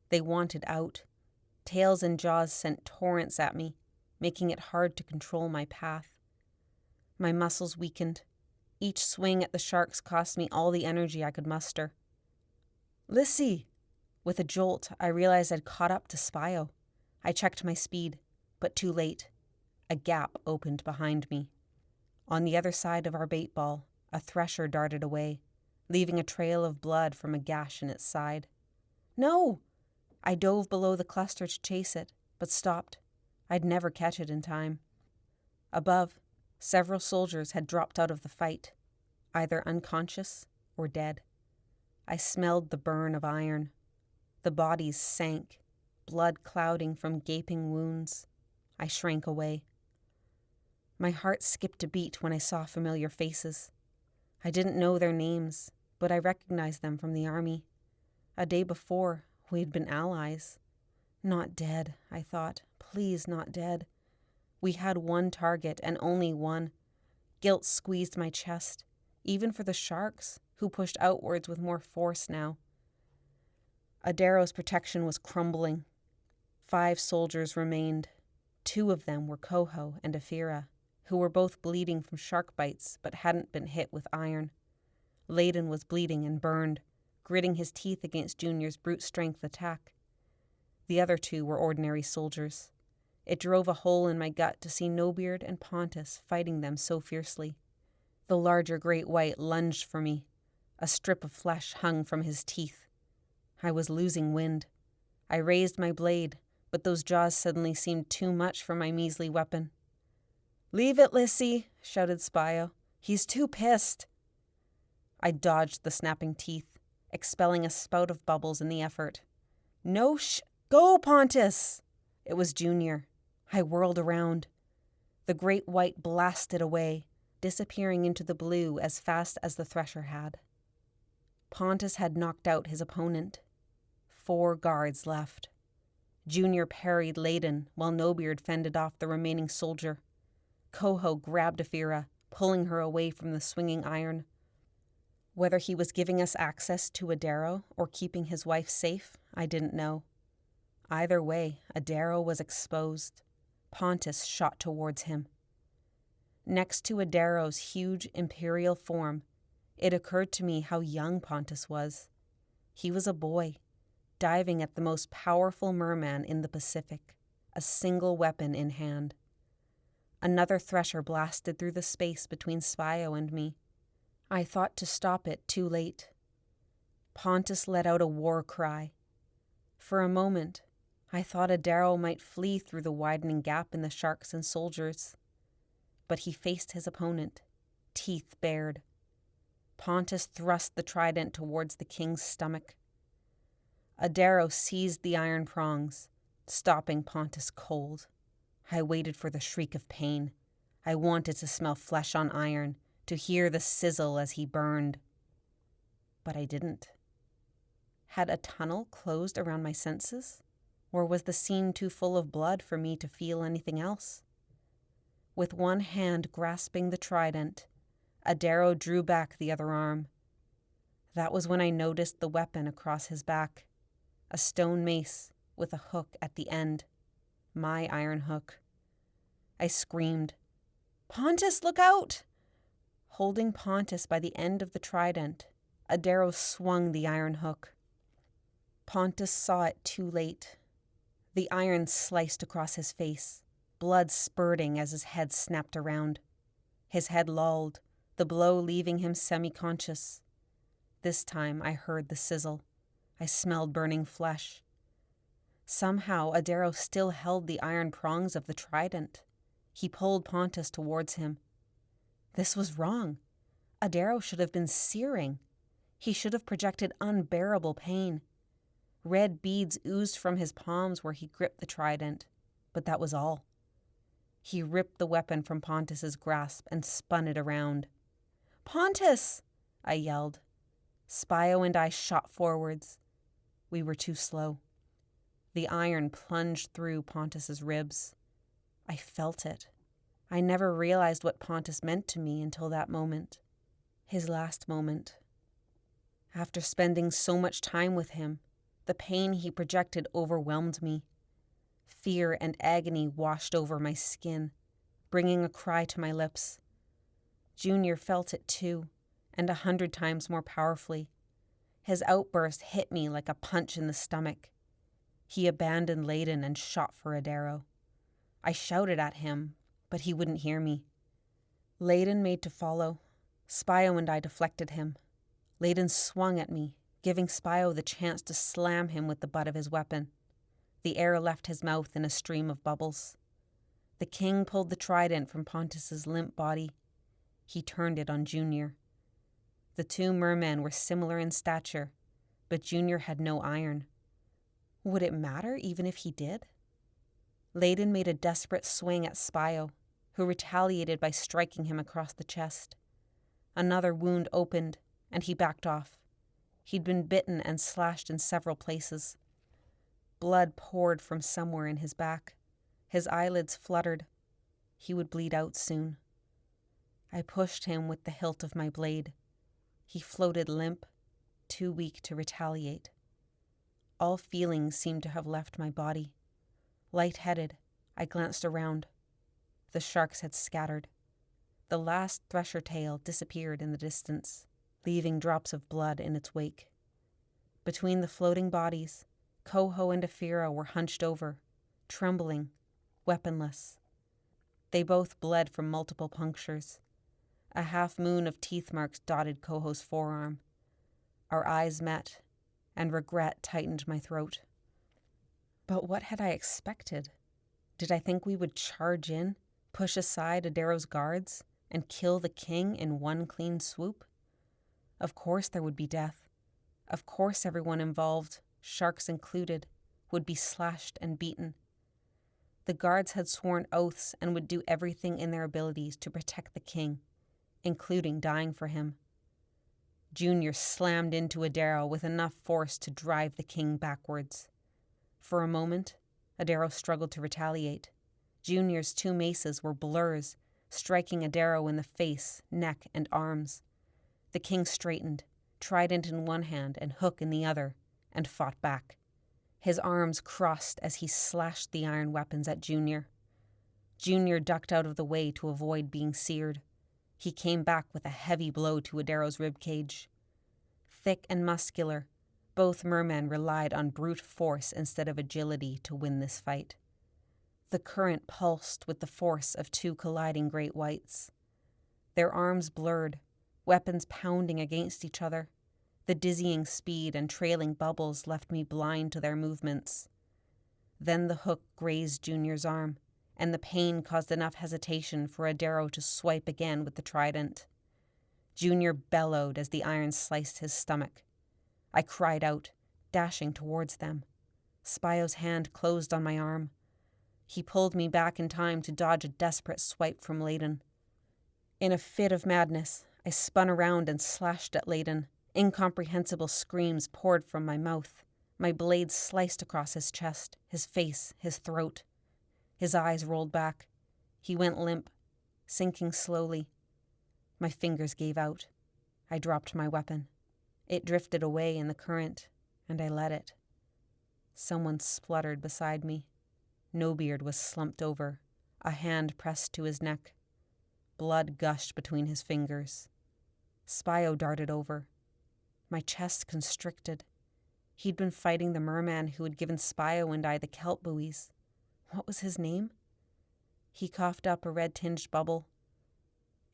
They wanted out. Tails and jaws sent torrents at me, making it hard to control my path. My muscles weakened. Each swing at the sharks cost me all the energy I could muster. "Lissy!" With a jolt, I realized I'd caught up to Spio. I checked my speed, but too late. A gap opened behind me. On the other side of our bait ball, a thresher darted away, leaving a trail of blood from a gash in its side. "No!" I dove below the cluster to chase it, but stopped. I'd never catch it in time. Above, several soldiers had dropped out of the fight, either unconscious or dead. I smelled the burn of iron. The bodies sank, blood clouding from gaping wounds. I shrank away. My heart skipped a beat when I saw familiar faces. I didn't know their names, but I recognized them from the army. A day before, we had been allies. Not dead, I thought. Please, not dead. We had one target, and only one. Guilt squeezed my chest, even for the sharks, who pushed outwards with more force now. Adaro's protection was crumbling. 5 soldiers remained. 2 of them were Coho and Afira, who were both bleeding from shark bites but hadn't been hit with iron. Layden was bleeding and burned, gritting his teeth against Junior's brute strength attack. The other 2 were ordinary soldiers. It drove a hole in my gut to see No Beard and Pontus fighting them so fiercely. The larger great white lunged for me. A strip of flesh hung from his teeth. I was losing wind. I raised my blade, but those jaws suddenly seemed too much for my measly weapon. "Leave it, Lissy," shouted Spio. "He's too pissed." I dodged the snapping teeth, expelling a spout of bubbles in the effort. Go, Pontus!" It was Junior. I whirled around. The great white blasted away, disappearing into the blue as fast as the thresher had. Pontus had knocked out his opponent. 4 guards left. Junior parried Layden, while No Beard fended off the remaining soldier. Coho grabbed Afira, pulling her away from the swinging iron. Whether he was giving us access to Adaro or keeping his wife safe, I didn't know. Either way, Adaro was exposed. Pontus shot towards him. Next to Adaro's huge imperial form, it occurred to me how young Pontus was. He was a boy, diving at the most powerful merman in the Pacific, a single weapon in hand. Another thresher blasted through the space between Spio and me. I thought to stop it too late. Pontus let out a war cry. For a moment, I thought Adaro might flee through the widening gap in the sharks and soldiers. But he faced his opponent, teeth bared. Pontus thrust the trident towards the king's stomach. Adaro seized the iron prongs, stopping Pontus cold. I waited for the shriek of pain. I wanted to smell flesh on iron, to hear the sizzle as he burned. But I didn't. Had a tunnel closed around my senses? Or was the scene too full of blood for me to feel anything else? With one hand grasping the trident, Adaro drew back the other arm. That was when I noticed the weapon across his back. A stone mace with a hook at the end. My iron hook. I screamed, "Pontus, look out!" Holding Pontus by the end of the trident, Adaro swung the iron hook. Pontus saw it too late. The iron sliced across his face, blood spurting as his head snapped around. His head lolled, the blow leaving him semi-conscious. This time I heard the sizzle. I smelled burning flesh. Somehow Adaro still held the iron prongs of the trident. He pulled Pontus towards him. This was wrong. Adaro should have been searing. He should have projected unbearable pain. Red beads oozed from his palms where he gripped the trident, but that was all. He ripped the weapon from Pontus's grasp and spun it around. "Pontus!" I yelled. Spio and I shot forwards. We were too slow. The iron plunged through Pontus's ribs. I felt it. I never realized what Pontus meant to me until that moment. His last moment. After spending so much time with him, the pain he projected overwhelmed me. Fear and agony washed over my skin, bringing a cry to my lips. Junior felt it too, and 100 times more powerfully. His outburst hit me like a punch in the stomach. He abandoned Layden and shot for Adaro. I shouted at him, but he wouldn't hear me. Layden made to follow. Spio and I deflected him. Layden swung at me, giving Spio the chance to slam him with the butt of his weapon. The air left his mouth in a stream of bubbles. The king pulled the trident from Pontus's limp body. He turned it on Junior. The two mermen were similar in stature, but Junior had no iron. Would it matter even if he did? Layden made a desperate swing at Spio, who retaliated by striking him across the chest. Another wound opened, and he backed off. He'd been bitten and slashed in several places. Blood poured from somewhere in his back. His eyelids fluttered. He would bleed out soon. I pushed him with the hilt of my blade. He floated limp, too weak to retaliate. All feelings seemed to have left my body. Light-headed, I glanced around. The sharks had scattered. The last thresher tail disappeared in the distance, leaving drops of blood in its wake. Between the floating bodies, Coho and Afira were hunched over, trembling, weaponless. They both bled from multiple punctures. A half-moon of teeth marks dotted Coho's forearm. Our eyes met, and regret tightened my throat. But what had I expected? Did I think we would charge in, push aside Adaro's guards, and kill the king in one clean swoop? Of course there would be death. Of course everyone involved, sharks included, would be slashed and beaten. The guards had sworn oaths and would do everything in their abilities to protect the king, including dying for him. Junior slammed into Adaro with enough force to drive the king backwards. For a moment, Adaro struggled to retaliate. Junior's two maces were blurs, striking Adaro in the face, neck, and arms. The king straightened, trident in one hand and hook in the other, and fought back. His arms crossed as he slashed the iron weapons at Junior. Junior ducked out of the way to avoid being seared. He came back with a heavy blow to Adaro's ribcage. Thick and muscular, both mermen relied on brute force instead of agility to win this fight. The current pulsed with the force of two colliding great whites. Their arms blurred, weapons pounding against each other. The dizzying speed and trailing bubbles left me blind to their movements. Then the hook grazed Junior's arm, and the pain caused enough hesitation for Adaro to swipe again with the trident. Junior bellowed as the iron sliced his stomach. I cried out, dashing towards them. Spio's hand closed on my arm. He pulled me back in time to dodge a desperate swipe from Layden. In a fit of madness, I spun around and slashed at Layden. Incomprehensible screams poured from my mouth. My blade sliced across his chest, his face, his throat. His eyes rolled back. He went limp, sinking slowly. My fingers gave out. I dropped my weapon. It drifted away in the current, and I let it. Someone spluttered beside me. Nobeard was slumped over, a hand pressed to his neck. Blood gushed between his fingers. Spio darted over. My chest constricted. He'd been fighting the merman who had given Spio and I the kelp buoys. What was his name? He coughed up a red-tinged bubble.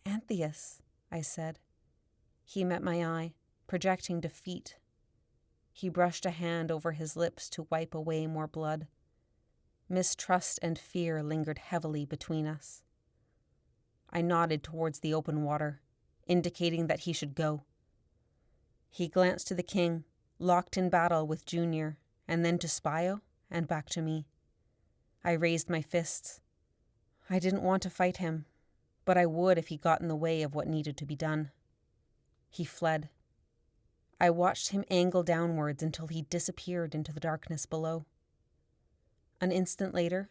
Antheus, I said. He met my eye, projecting defeat. He brushed a hand over his lips to wipe away more blood. Mistrust and fear lingered heavily between us. I nodded towards the open water, indicating that he should go. He glanced to the king, locked in battle with Junior, and then to Spio, and back to me. I raised my fists. I didn't want to fight him, but I would if he got in the way of what needed to be done. He fled. I watched him angle downwards until he disappeared into the darkness below. An instant later,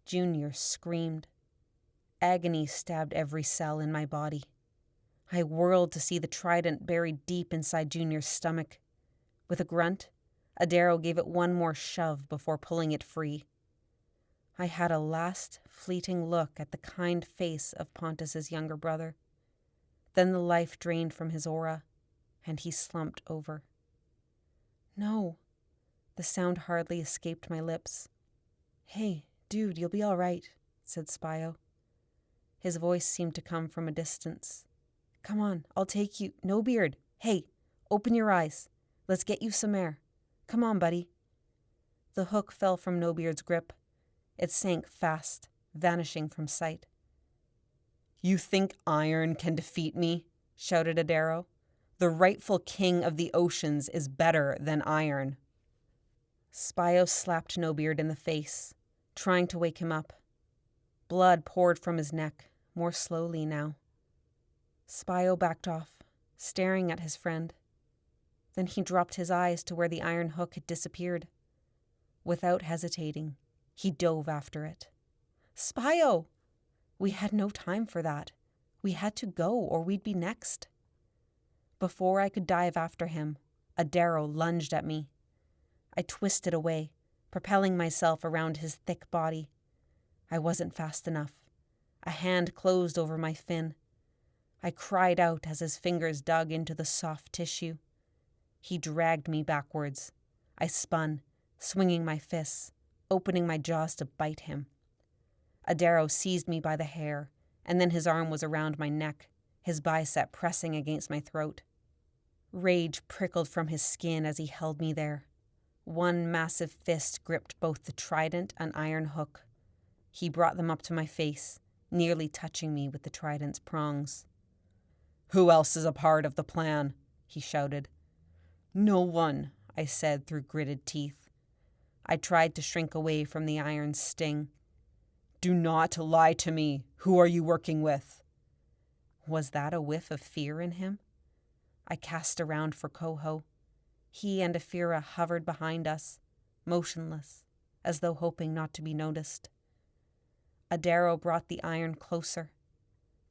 Junior screamed. Agony stabbed every cell in my body. I whirled to see the trident buried deep inside Junior's stomach. With a grunt, Adaro gave it one more shove before pulling it free. I had a last fleeting look at the kind face of Pontus's younger brother. Then the life drained from his aura, and he slumped over. No, the sound hardly escaped my lips. Hey, dude, you'll be all right, said Spio. His voice seemed to come from a distance. Come on, I'll take you. No beard. Hey, open your eyes. Let's get you some air. Come on, buddy. The hook fell from No Beard's grip. It sank fast, vanishing from sight. You think iron can defeat me? Shouted Adaro. The rightful king of the oceans is better than iron. Spio slapped No Beard in the face, trying to wake him up. Blood poured from his neck, more slowly now. Spio backed off, staring at his friend. Then he dropped his eyes to where the iron hook had disappeared. Without hesitating, he dove after it. Spio! We had no time for that. We had to go or we'd be next. Before I could dive after him, Adaro lunged at me. I twisted away, propelling myself around his thick body. I wasn't fast enough. A hand closed over my fin. I cried out as his fingers dug into the soft tissue. He dragged me backwards. I spun, swinging my fists, opening my jaws to bite him. Adaro seized me by the hair, and then his arm was around my neck, his bicep pressing against my throat. Rage prickled from his skin as he held me there. One massive fist gripped both the trident and iron hook. He brought them up to my face, nearly touching me with the trident's prongs. Who else is a part of the plan? He shouted. No one, I said through gritted teeth. I tried to shrink away from the iron's sting. Do not lie to me. Who are you working with? Was that a whiff of fear in him? I cast around for Coho. He and Aphira hovered behind us, motionless, as though hoping not to be noticed. Adaro brought the iron closer.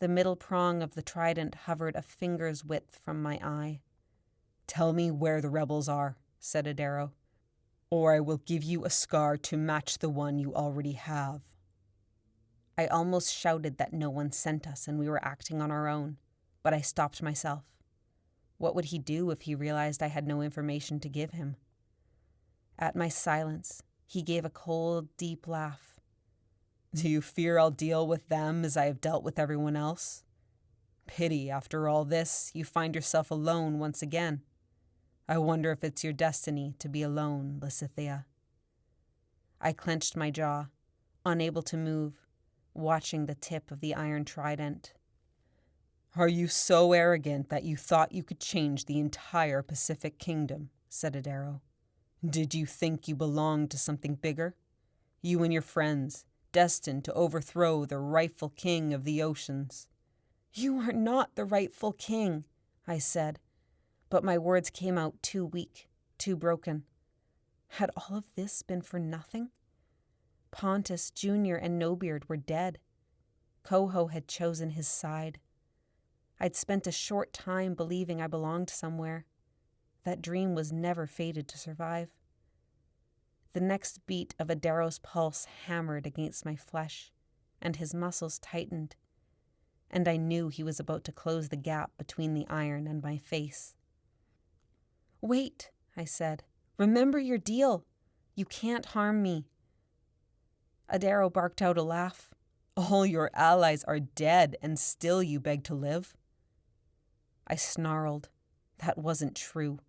The middle prong of the trident hovered a finger's width from my eye. Tell me where the rebels are, said Adaro, or I will give you a scar to match the one you already have. I almost shouted that no one sent us and we were acting on our own, but I stopped myself. What would he do if he realized I had no information to give him? At my silence, he gave a cold, deep laugh. Do you fear I'll deal with them as I have dealt with everyone else? Pity, after all this, you find yourself alone once again. I wonder if it's your destiny to be alone, Lysithea. I clenched my jaw, unable to move, watching the tip of the iron trident. Are you so arrogant that you thought you could change the entire Pacific Kingdom? Said Adaro. Did you think you belonged to something bigger? You and your friends, destined to overthrow the rightful king of the oceans. You are not the rightful king, I said, but my words came out too weak, too broken. Had all of this been for nothing? Pontus, Junior, and No Beard were dead. Coho had chosen his side. I'd spent a short time believing I belonged somewhere. That dream was never fated to survive. The next beat of Adaro's pulse hammered against my flesh, and his muscles tightened, and I knew he was about to close the gap between the iron and my face. Wait, I said, Remember your deal. You can't harm me." Adaro barked out a laugh. "All your allies are dead, and still you beg to live?" I snarled. That wasn't true.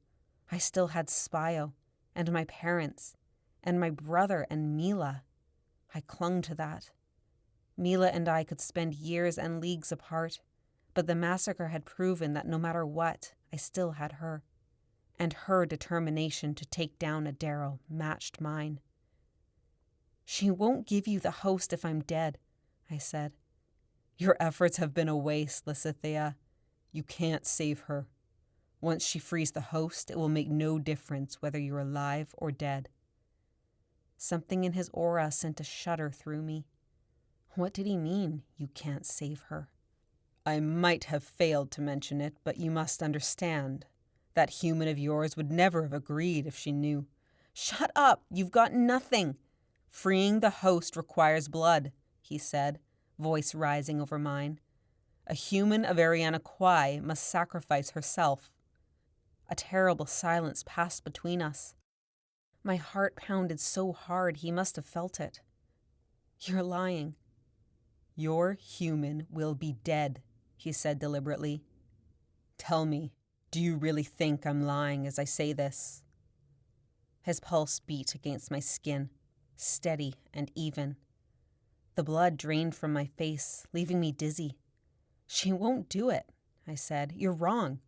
I still had Spio, and my parents, and my brother and Meela. I clung to that. Meela and I could spend years and leagues apart, but the massacre had proven that no matter what, I still had her. And her determination to take down Adaro matched mine. "She won't give you the host if I'm dead," I said. "Your efforts have been a waste, Lysithea. You can't save her. Once she frees the host, it will make no difference whether you're alive or dead." Something in his aura sent a shudder through me. What did he mean, "you can't save her"? "I might have failed to mention it, but you must understand. That human of yours would never have agreed if she knew." "Shut up! You've got nothing." "Freeing the host requires blood," he said, voice rising over mine. "A human of Eriana Kwai must sacrifice herself." A terrible silence passed between us. My heart pounded so hard he must have felt it. "You're lying." "Your human will be dead," he said deliberately. "Tell me, do you really think I'm lying as I say this?" His pulse beat against my skin, steady and even. The blood drained from my face, leaving me dizzy. "She won't do it," I said. "You're wrong."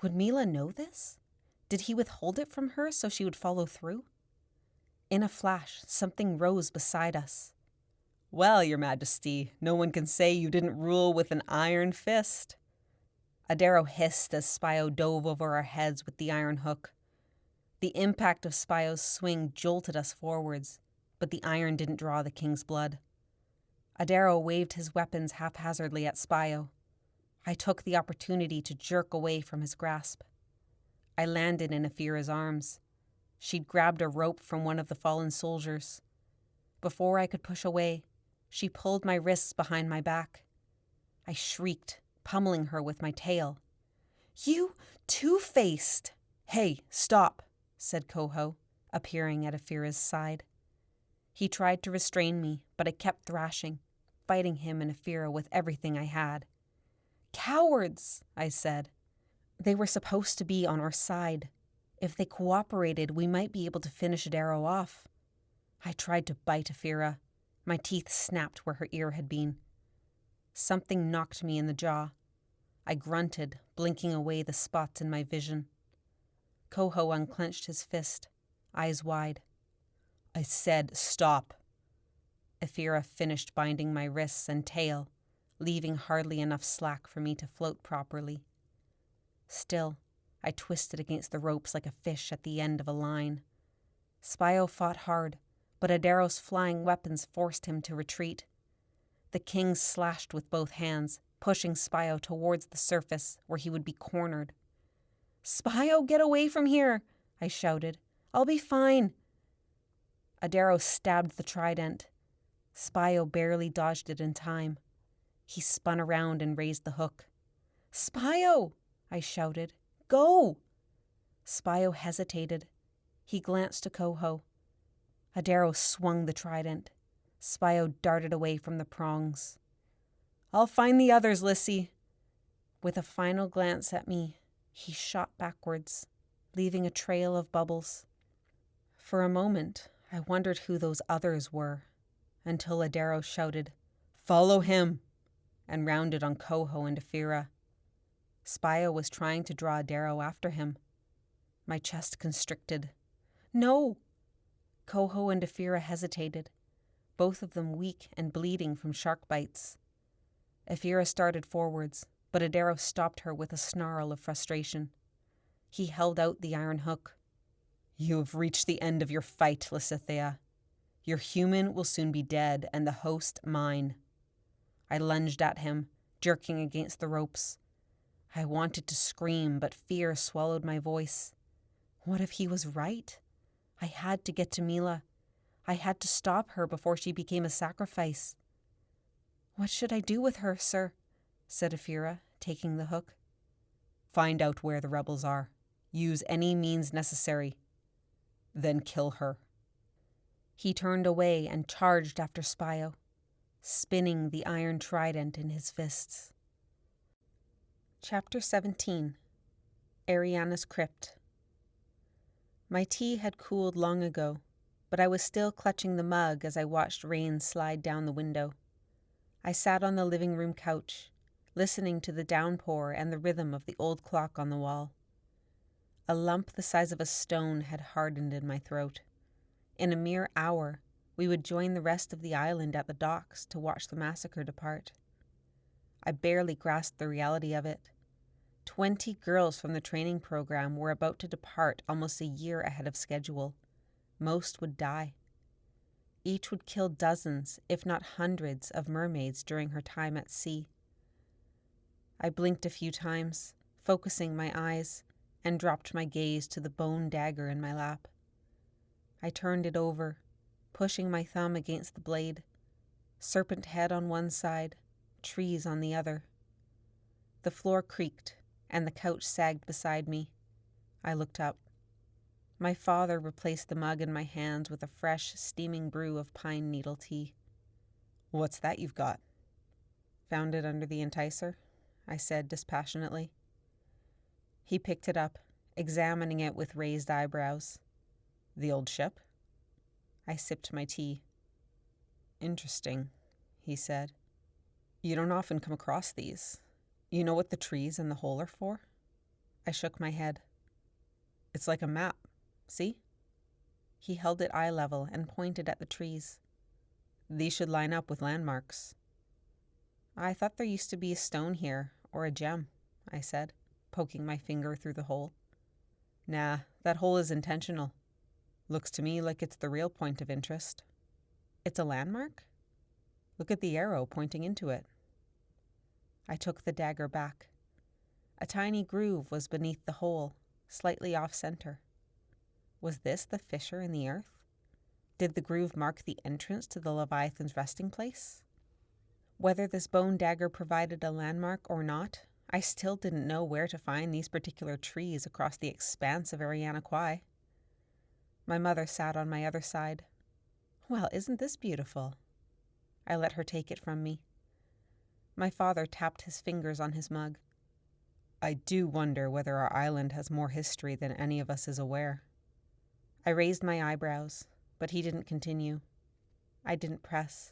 Would Meela know this? Did he withhold it from her so she would follow through? In a flash, something rose beside us. "Well, Your Majesty, no one can say you didn't rule with an iron fist." Adaro hissed as Spio dove over our heads with the iron hook. The impact of Spio's swing jolted us forwards, but the iron didn't draw the king's blood. Adaro waved his weapons haphazardly at Spio. I took the opportunity to jerk away from his grasp. I landed in Afira's arms. She'd grabbed a rope from one of the fallen soldiers. Before I could push away, she pulled my wrists behind my back. I shrieked, pummeling her with my tail. "You two-faced!" "Hey, stop," said Coho, appearing at Afira's side. He tried to restrain me, but I kept thrashing, fighting him and Afira with everything I had. "Cowards," I said. They were supposed to be on our side. If they cooperated, we might be able to finish Adaro off. I tried to bite Afira. My teeth snapped where her ear had been. Something knocked me in the jaw. I grunted, blinking away the spots in my vision. Coho unclenched his fist, eyes wide. "I said stop." Afira finished binding my wrists and tail, leaving hardly enough slack for me to float properly. Still, I twisted against the ropes like a fish at the end of a line. Spio fought hard, but Adaro's flying weapons forced him to retreat. The king slashed with both hands, pushing Spio towards the surface where he would be cornered. "Spio, get away from here!" I shouted. "I'll be fine." Adaro stabbed the trident. Spio barely dodged it in time. He spun around and raised the hook. "Spio!" I shouted. "Go!" Spio hesitated. He glanced to Coho. Adaro swung the trident. Spio darted away from the prongs. "I'll find the others, Lissy." With a final glance at me, he shot backwards, leaving a trail of bubbles. For a moment, I wondered who those others were, until Adaro shouted, "Follow him!" and rounded on Coho and Afira. Spio was trying to draw Adaro after him. My chest constricted. "No!" Coho and Afira hesitated, both of them weak and bleeding from shark bites. Afira started forwards, but Adaro stopped her with a snarl of frustration. He held out the iron hook. "You have reached the end of your fight, Lysithea. Your human will soon be dead, and the host mine." I lunged at him, jerking against the ropes. I wanted to scream, but fear swallowed my voice. What if he was right? I had to get to Meela. I had to stop her before she became a sacrifice. "What should I do with her, sir?" said Afira, taking the hook. "Find out where the rebels are. Use any means necessary. Then kill her. He turned away and charged after Spio, spinning the iron trident in his fists. Chapter 17. Ariana's Crypt. My tea had cooled long ago, but I was still clutching the mug as I watched rain slide down the window. I sat on the living room couch, listening to the downpour and the rhythm of the old clock on the wall. A lump the size of a stone had hardened in my throat. In a mere hour, we would join the rest of the island at the docks to watch the massacre depart. I barely grasped the reality of it. 20 girls from the training program were about to depart almost a year ahead of schedule. Most would die. Each would kill dozens, if not hundreds, of mermaids during her time at sea. I blinked a few times, focusing my eyes, and dropped my gaze to the bone dagger in my lap. I turned it over, pushing my thumb against the blade, serpent head on one side, trees on the other. The floor creaked, and the couch sagged beside me. I looked up. My father replaced the mug in my hands with a fresh, steaming brew of pine needle tea. "What's that you've got?" "Found it under the enticer," I said dispassionately. He picked it up, examining it with raised eyebrows. "The old ship?" I sipped my tea. "Interesting," he said. "You don't often come across these. You know what the trees and the hole are for?" I shook my head. "It's like a map. See?" He held it eye level and pointed at the trees. "These should line up with landmarks." "I thought there used to be a stone here, or a gem," I said, poking my finger through the hole. "Nah, that hole is intentional. Looks to me like it's the real point of interest." "It's a landmark?" "Look at the arrow pointing into it." I took the dagger back. A tiny groove was beneath the hole, slightly off-center. Was this the fissure in the earth? Did the groove mark the entrance to the Leviathan's resting place? Whether this bone dagger provided a landmark or not, I still didn't know where to find these particular trees across the expanse of Eriana Kwai. My mother sat on my other side. "Well, isn't this beautiful?" I let her take it from me. My father tapped his fingers on his mug. "I do wonder whether our island has more history than any of us is aware." I raised my eyebrows, but he didn't continue. I didn't press.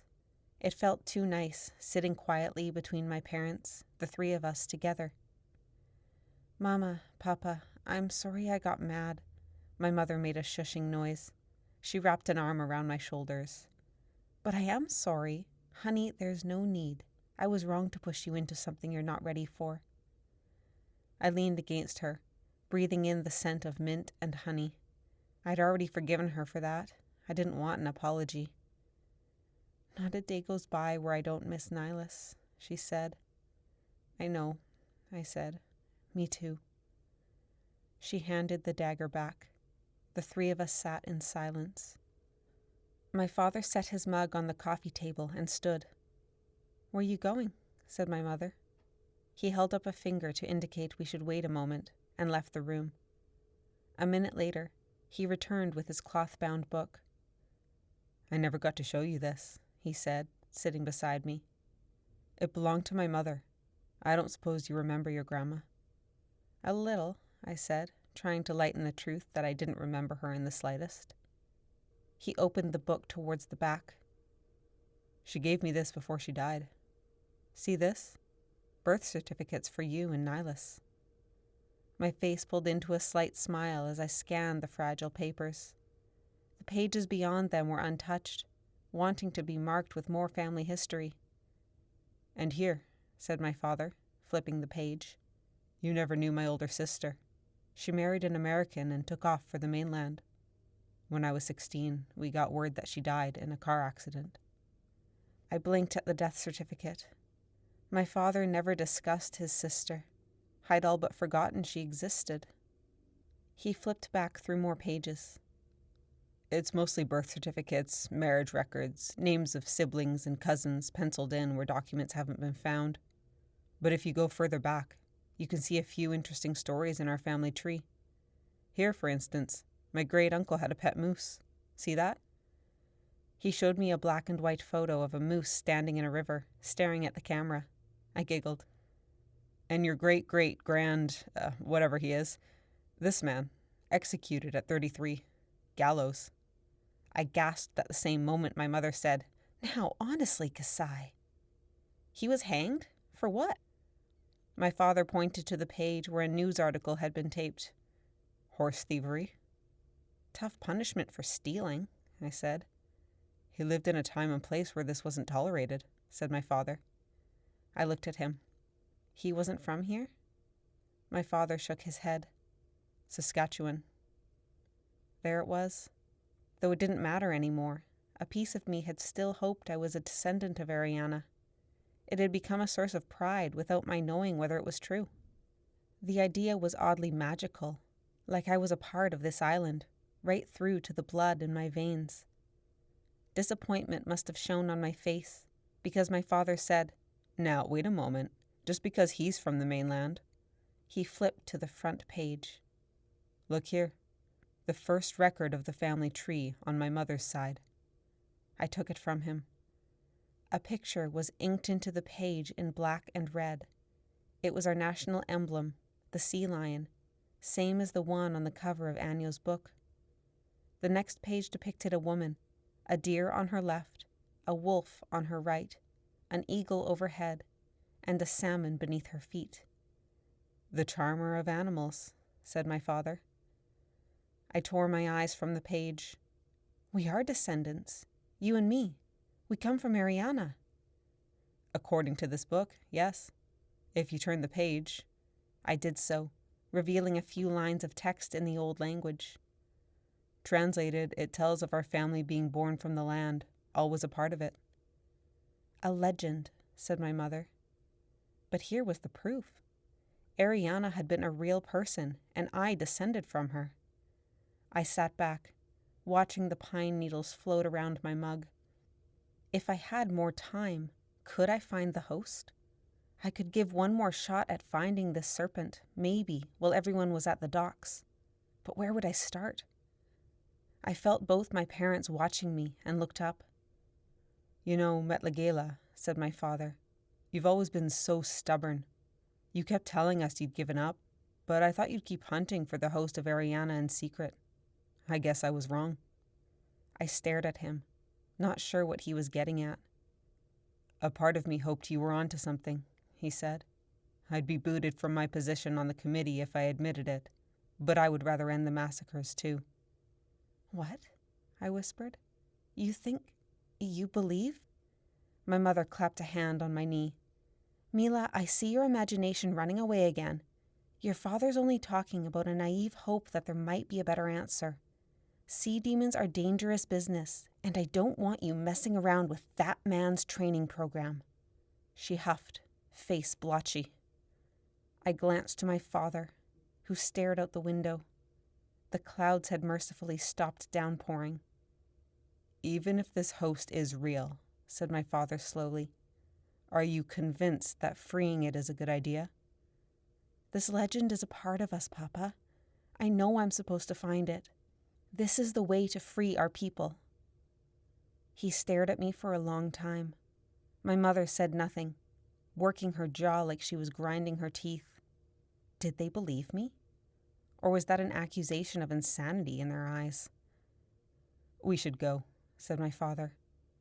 It felt too nice, sitting quietly between my parents, the three of us together. "Mama, Papa, I'm sorry I got mad." My mother made a shushing noise. She wrapped an arm around my shoulders. "But I am sorry. Honey, there's no need. I was wrong to push you into something you're not ready for." I leaned against her, breathing in the scent of mint and honey. I'd already forgiven her for that. I didn't want an apology. "Not a day goes by where I don't miss Nihilus," she said. "I know," I said. "Me too." She handed the dagger back. The three of us sat in silence. My father set his mug on the coffee table and stood. "Where are you going?" said my mother. He held up a finger to indicate we should wait a moment, and left the room. A minute later, he returned with his cloth-bound book. "I never got to show you this," he said, sitting beside me. "It belonged to my mother. I don't suppose you remember your grandma?" "A little," I said, trying to lighten the truth that I didn't remember her in the slightest. He opened the book towards the back. "She gave me this before she died. See this? Birth certificates for you and Nihilus." My face pulled into a slight smile as I scanned the fragile papers. The pages beyond them were untouched, wanting to be marked with more family history. "And here," said my father, flipping the page. "You never knew my older sister. She married an American and took off for the mainland. When I was 16, we got word that she died in a car accident." I blinked at the death certificate. My father never discussed his sister. I'd all but forgotten she existed. He flipped back through more pages. "It's mostly birth certificates, marriage records, names of siblings and cousins penciled in where documents haven't been found. But if you go further back, you can see a few interesting stories in our family tree. Here, for instance, My great-uncle had a pet moose. See that? He showed me a black and white photo of a moose standing in a river, staring at the camera. I giggled. And your great-great-grand, whatever he is, this man, executed at 33. Gallows. I gasped at the same moment my mother said, "Now, honestly, Kasai." He was hanged? For what? My father pointed to the page where a news article had been taped. Horse thievery. Tough punishment for stealing, I said. He lived in a time and place where this wasn't tolerated, said my father. I looked at him. He wasn't from here? My father shook his head. Saskatchewan. There it was. Though it didn't matter anymore, a piece of me had still hoped I was a descendant of Eriana. It had become a source of pride without my knowing whether it was true. The idea was oddly magical, like I was a part of this island, right through to the blood in my veins. Disappointment must have shown on my face, because my father said, "Now, wait a moment. Just because he's from the mainland." He flipped to the front page. Look here. The first record of the family tree on my mother's side. I took it from him. A picture was inked into the page in black and red. It was our national emblem, the sea lion, same as the one on the cover of Anyo's book. The next page depicted a woman, a deer on her left, a wolf on her right, an eagle overhead, and a salmon beneath her feet. The charmer of animals, said my father. I tore my eyes from the page. We are descendants, you and me. We come from Eriana. According to this book, yes. If you turn the page. I did so, revealing a few lines of text in the old language. Translated, it tells of our family being born from the land, always a part of it. A legend, said my mother. But here was the proof. Eriana had been a real person, and I descended from her. I sat back, watching the pine needles float around my mug. If I had more time, could I find the host? I could give one more shot at finding this serpent, maybe, while everyone was at the docks. But where would I start? I felt both my parents watching me and looked up. You know, Metlegela, said my father, you've always been so stubborn. You kept telling us you'd given up, but I thought you'd keep hunting for the host of Eriana in secret. I guess I was wrong. I stared at him, not sure what he was getting at. A part of me hoped you were onto something, he said. I'd be booted from my position on the committee if I admitted it, but I would rather end the massacres too. What? I whispered. You believe? My mother clapped a hand on my knee. Meela, I see your imagination running away again. Your father's only talking about a naive hope that there might be a better answer. Sea demons are dangerous business, and I don't want you messing around with that man's training program. She huffed, face blotchy. I glanced to my father, who stared out the window. The clouds had mercifully stopped downpouring. Even if this host is real, said my father slowly, are you convinced that freeing it is a good idea? This legend is a part of us, Papa. I know I'm supposed to find it. This is the way to free our people. He stared at me for a long time. My mother said nothing, working her jaw like she was grinding her teeth. Did they believe me? Or was that an accusation of insanity in their eyes? We should go, said my father.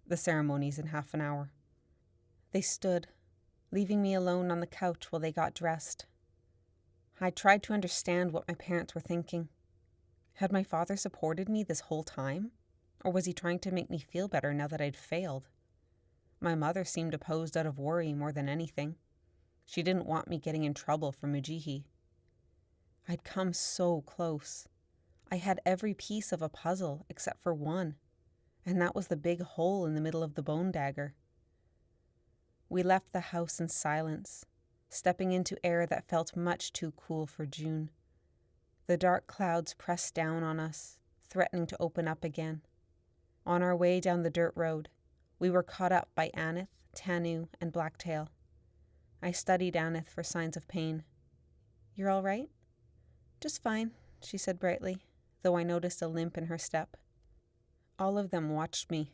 The ceremony's in half an hour. They stood, leaving me alone on the couch while they got dressed. I tried to understand what my parents were thinking. Had my father supported me this whole time? Or was he trying to make me feel better now that I'd failed? My mother seemed opposed out of worry more than anything. She didn't want me getting in trouble for Mujihi. I'd come so close. I had every piece of a puzzle except for one, and that was the big hole in the middle of the bone dagger. We left the house in silence, stepping into air that felt much too cool for June. The dark clouds pressed down on us, threatening to open up again. On our way down the dirt road, we were caught up by Aneth, Tanu, and Blacktail. I studied Aneth for signs of pain. You're all right? Just fine, she said brightly. though I noticed a limp in her step. All of them watched me.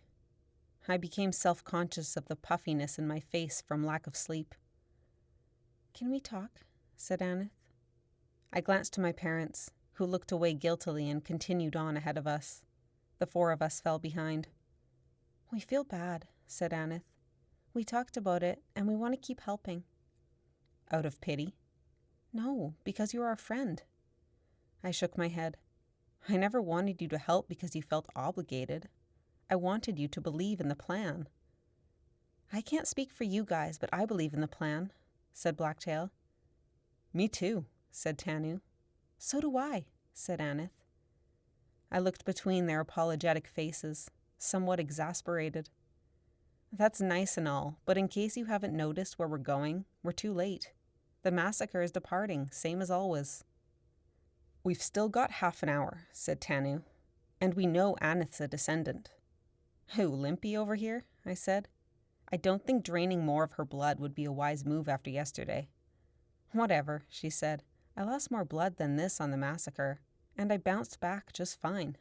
I became self-conscious of the puffiness in my face from lack of sleep. "Can we talk?" said Aneth. I glanced to my parents, who looked away guiltily and continued on ahead of us. The four of us fell behind. "We feel bad," said Aneth. "We talked about it, and we want to keep helping." "Out of pity?" "No, because you're our friend." I shook my head. "I never wanted you to help because you felt obligated. I wanted you to believe in the plan." "I can't speak for you guys, but I believe in the plan," said Blacktail. "Me too," said Tanu. "So do I," said Aneth. I looked between their apologetic faces, somewhat exasperated. "That's nice and all, but in case you haven't noticed where we're going, we're too late. The massacre is departing, same as always." "We've still got half an hour," said Tanu, "and we know Aneth's a descendant." "Who, Limpy over here?" I said. "I don't think draining more of her blood would be a wise move after yesterday." "Whatever," she said. "I lost more blood than this on the massacre, and I bounced back just fine."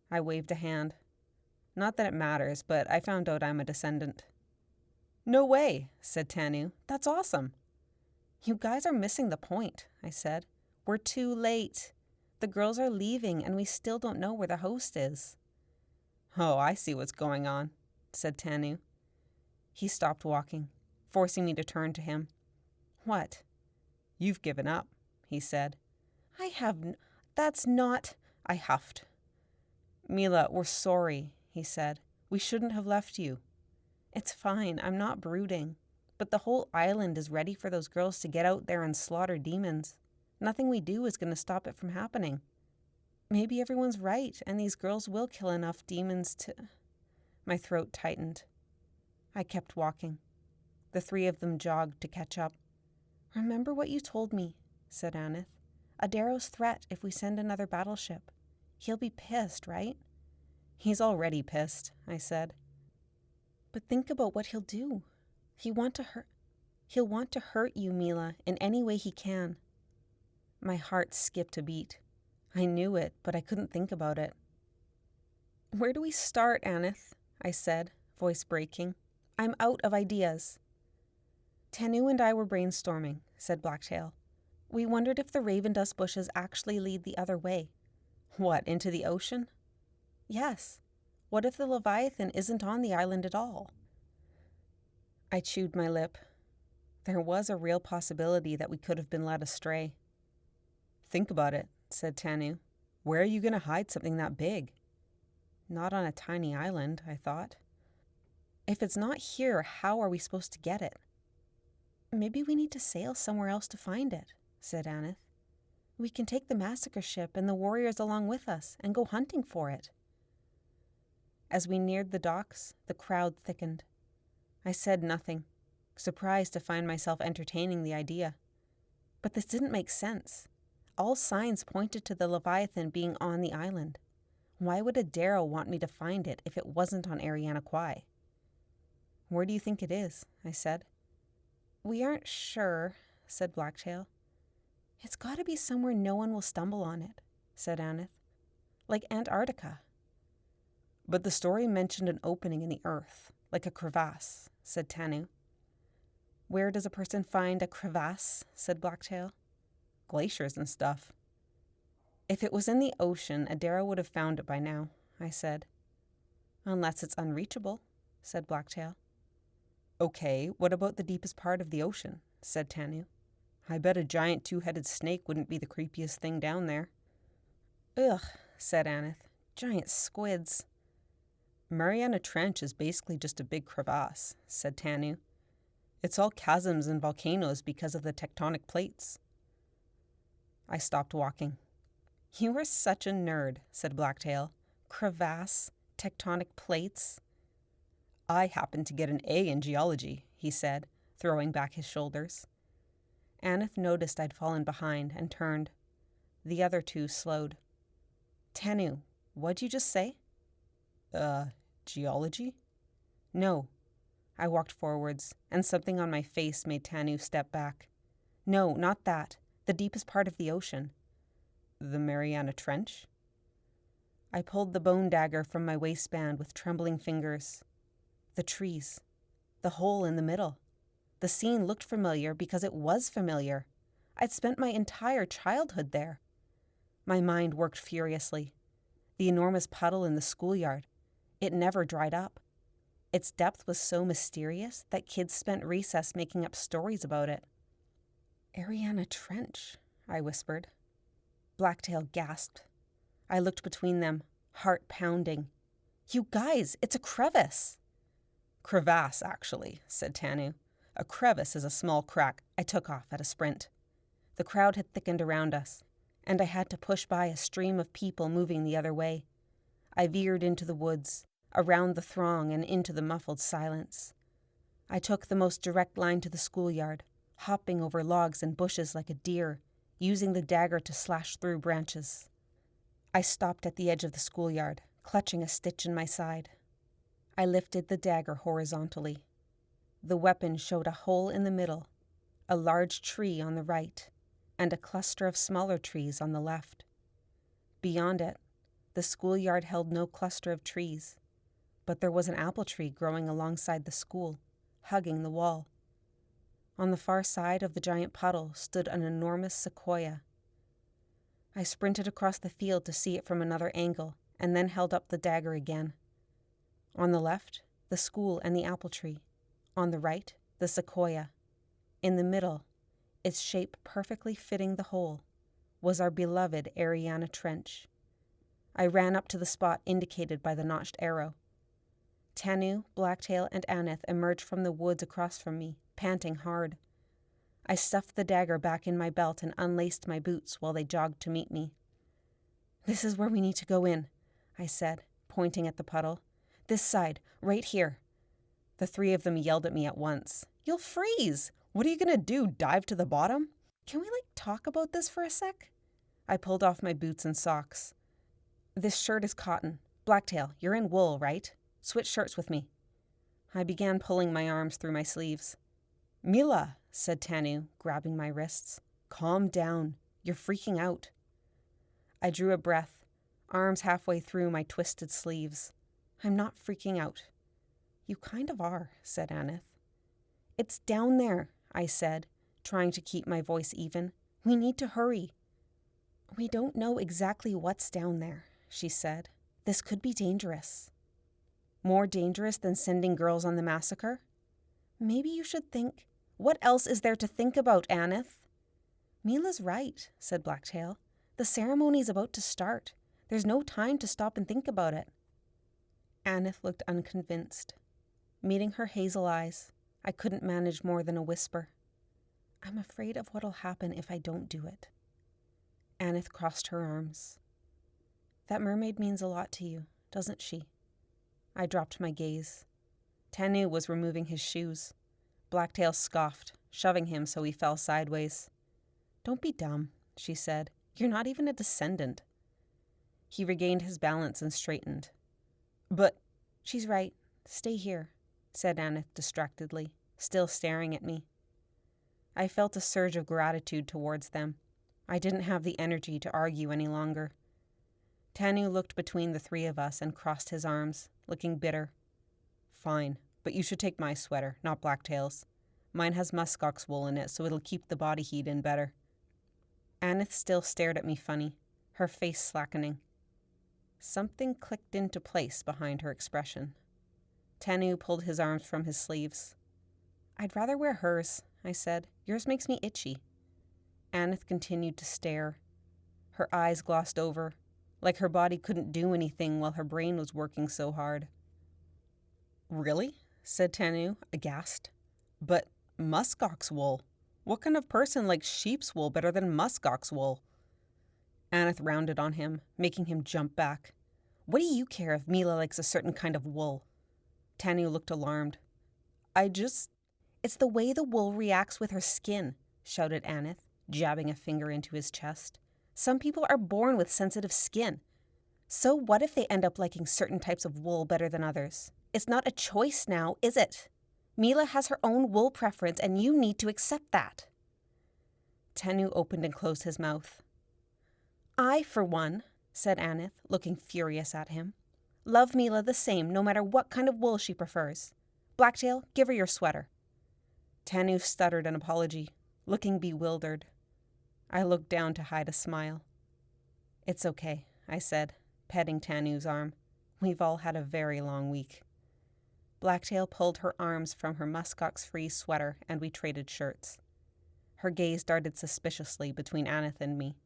I waved a hand. "Not that it matters, but I found out I'm a descendant." "No way," said Tanu. "That's awesome." "You guys are missing the point," I said. "We're too late. The girls are leaving, and we still don't know where the host is." "Oh, I see what's going on," said Tanu. He stopped walking, forcing me to turn to him. "What?" "You've given up," he said. That's not," I huffed. "Meela, we're sorry," he said. "We shouldn't have left you." "It's fine, I'm not brooding. But the whole island is ready for those girls to get out there and slaughter demons. Nothing we do is going to stop it from happening. Maybe everyone's right, and these girls will kill enough demons to—" My throat tightened. I kept walking. The three of them jogged to catch up. "Remember what you told me," said Aneth. "Adaro's threat if we send another battleship. He'll be pissed, right?" "He's already pissed," I said. "But think about what he'll do. He'll want to hurt you, Meela, in any way he can." My heart skipped a beat. I knew it, but I couldn't think about it. "Where do we start, Aneth?" I said, voice breaking. "I'm out of ideas." "Tanu and I were brainstorming," said Blacktail. "We wondered if the raven dust bushes actually lead the other way." "What, into the ocean?" "Yes. What if the Leviathan isn't on the island at all?" I chewed my lip. There was a real possibility that we could have been led astray. "Think about it," said Tanu. "Where are you going to hide something that big?" "Not on a tiny island," I thought. "If it's not here, how are we supposed to get it?" "Maybe we need to sail somewhere else to find it," said Aneth. "We can take the massacre ship and the warriors along with us and go hunting for it." As we neared the docks, the crowd thickened. I said nothing, surprised to find myself entertaining the idea. But this didn't make sense. All signs pointed to the Leviathan being on the island. Why would Adaro want me to find it if it wasn't on Eriana Kwai? "Where do you think it is?" I said. "We aren't sure," said Blacktail. "It's got to be somewhere no one will stumble on it," said Aneth. "Like Antarctica." "But the story mentioned an opening in the earth, like a crevasse," said Tanu. "Where does a person find a crevasse?" said Blacktail. "Glaciers and stuff." "If it was in the ocean, Adaro would have found it by now," I said. "Unless it's unreachable," said Blacktail. "Okay, what about the deepest part of the ocean?" said Tanu. "I bet a giant two-headed snake wouldn't be the creepiest thing down there." "Ugh," said Aneth. "Giant squids." "Mariana Trench is basically just a big crevasse," said Tanu. "It's all chasms and volcanoes because of the tectonic plates." I stopped walking. "You are such a nerd," said Blacktail. "Crevasse, tectonic plates." "I happen to get an A in geology," he said, throwing back his shoulders. Aneth noticed I'd fallen behind and turned. The other two slowed. "Tanu, what'd you just say?" Geology?" "No." I walked forwards, and something on my face made Tanu step back. "No, not that. The deepest part of the ocean." "The Mariana Trench?" I pulled the bone dagger from my waistband with trembling fingers. The trees. The hole in the middle. The scene looked familiar because it was familiar. I'd spent my entire childhood there. My mind worked furiously. The enormous puddle in the schoolyard. It never dried up. Its depth was so mysterious that kids spent recess making up stories about it. "Eriana Trench," I whispered. Blacktail gasped. I looked between them, heart pounding. "You guys, it's a crevice!" "Crevasse, actually," said Tanu. "A crevice is a small crack." I took off at a sprint. The crowd had thickened around us, and I had to push by a stream of people moving the other way. I veered into the woods, around the throng and into the muffled silence. I took the most direct line to the schoolyard, hopping over logs and bushes like a deer, using the dagger to slash through branches. I stopped at the edge of the schoolyard, clutching a stitch in my side. I lifted the dagger horizontally. The weapon showed a hole in the middle, a large tree on the right, and a cluster of smaller trees on the left. Beyond it, the schoolyard held no cluster of trees, but there was an apple tree growing alongside the school, hugging the wall. On the far side of the giant puddle stood an enormous sequoia. I sprinted across the field to see it from another angle, and then held up the dagger again. On the left, the school and the apple tree. On the right, the sequoia. In the middle, its shape perfectly fitting the hole, was our beloved Eriana Trench. I ran up to the spot indicated by the notched arrow. Tanu, Blacktail, and Aneth emerged from the woods across from me, panting hard. I stuffed the dagger back in my belt and unlaced my boots while they jogged to meet me. "This is where we need to go in," I said, pointing at the puddle. "This side, right here." The three of them yelled at me at once. "You'll freeze! What are you gonna do, dive to the bottom? Can we, talk about this for a sec?" I pulled off my boots and socks. "This shirt is cotton. Blacktail, you're in wool, right? Switch shirts with me." I began pulling my arms through my sleeves. "Meela," said Tanu, grabbing my wrists. "Calm down. You're freaking out." I drew a breath, arms halfway through my twisted sleeves. "I'm not freaking out." "You kind of are," said Aneth. "It's down there," I said, trying to keep my voice even. "We need to hurry." "We don't know exactly what's down there," she said. "This could be dangerous." "More dangerous than sending girls on the massacre?" "Maybe you should think." "What else is there to think about, Aneth?" "Meela's right," said Blacktail. "The ceremony's about to start. There's no time to stop and think about it." Aneth looked unconvinced. Meeting her hazel eyes, I couldn't manage more than a whisper. "I'm afraid of what'll happen if I don't do it." Aneth crossed her arms. "That mermaid means a lot to you, doesn't she?" I dropped my gaze. Tanu was removing his shoes. Blacktail scoffed, shoving him so he fell sideways. "Don't be dumb," she said. "You're not even a descendant." He regained his balance and straightened. "But—" "She's right. Stay here," said Aneth distractedly, still staring at me. I felt a surge of gratitude towards them. I didn't have the energy to argue any longer. Tanu looked between the three of us and crossed his arms, looking bitter. "Fine, but you should take my sweater, not Blacktail's. Mine has muskox wool in it, so it'll keep the body heat in better." Aneth still stared at me funny, her face slackening. Something clicked into place behind her expression. Tanu pulled his arms from his sleeves. "I'd rather wear hers," I said. "Yours makes me itchy." Aneth continued to stare. Her eyes glossed over, like her body couldn't do anything while her brain was working so hard. "Really?" said Tanu, aghast. "But muskox wool? What kind of person likes sheep's wool better than muskox wool?" Aneth rounded on him, making him jump back. "What do you care if Meela likes a certain kind of wool?" Tanu looked alarmed. "It's the way the wool reacts with her skin," shouted Aneth, jabbing a finger into his chest. "Some people are born with sensitive skin. So what if they end up liking certain types of wool better than others? It's not a choice now, is it? Meela has her own wool preference, and you need to accept that." Tanu opened and closed his mouth. "I, for one," said Aneth, looking furious at him. Love Meela the same, no matter what kind of wool she prefers. Blacktail, give her your sweater. Tanu stuttered an apology, looking bewildered. I looked down to hide a smile. It's okay, I said, petting Tanu's arm. We've all had a very long week. Blacktail pulled her arms from her muskox-free sweater and we traded shirts. Her gaze darted suspiciously between Aneth and me.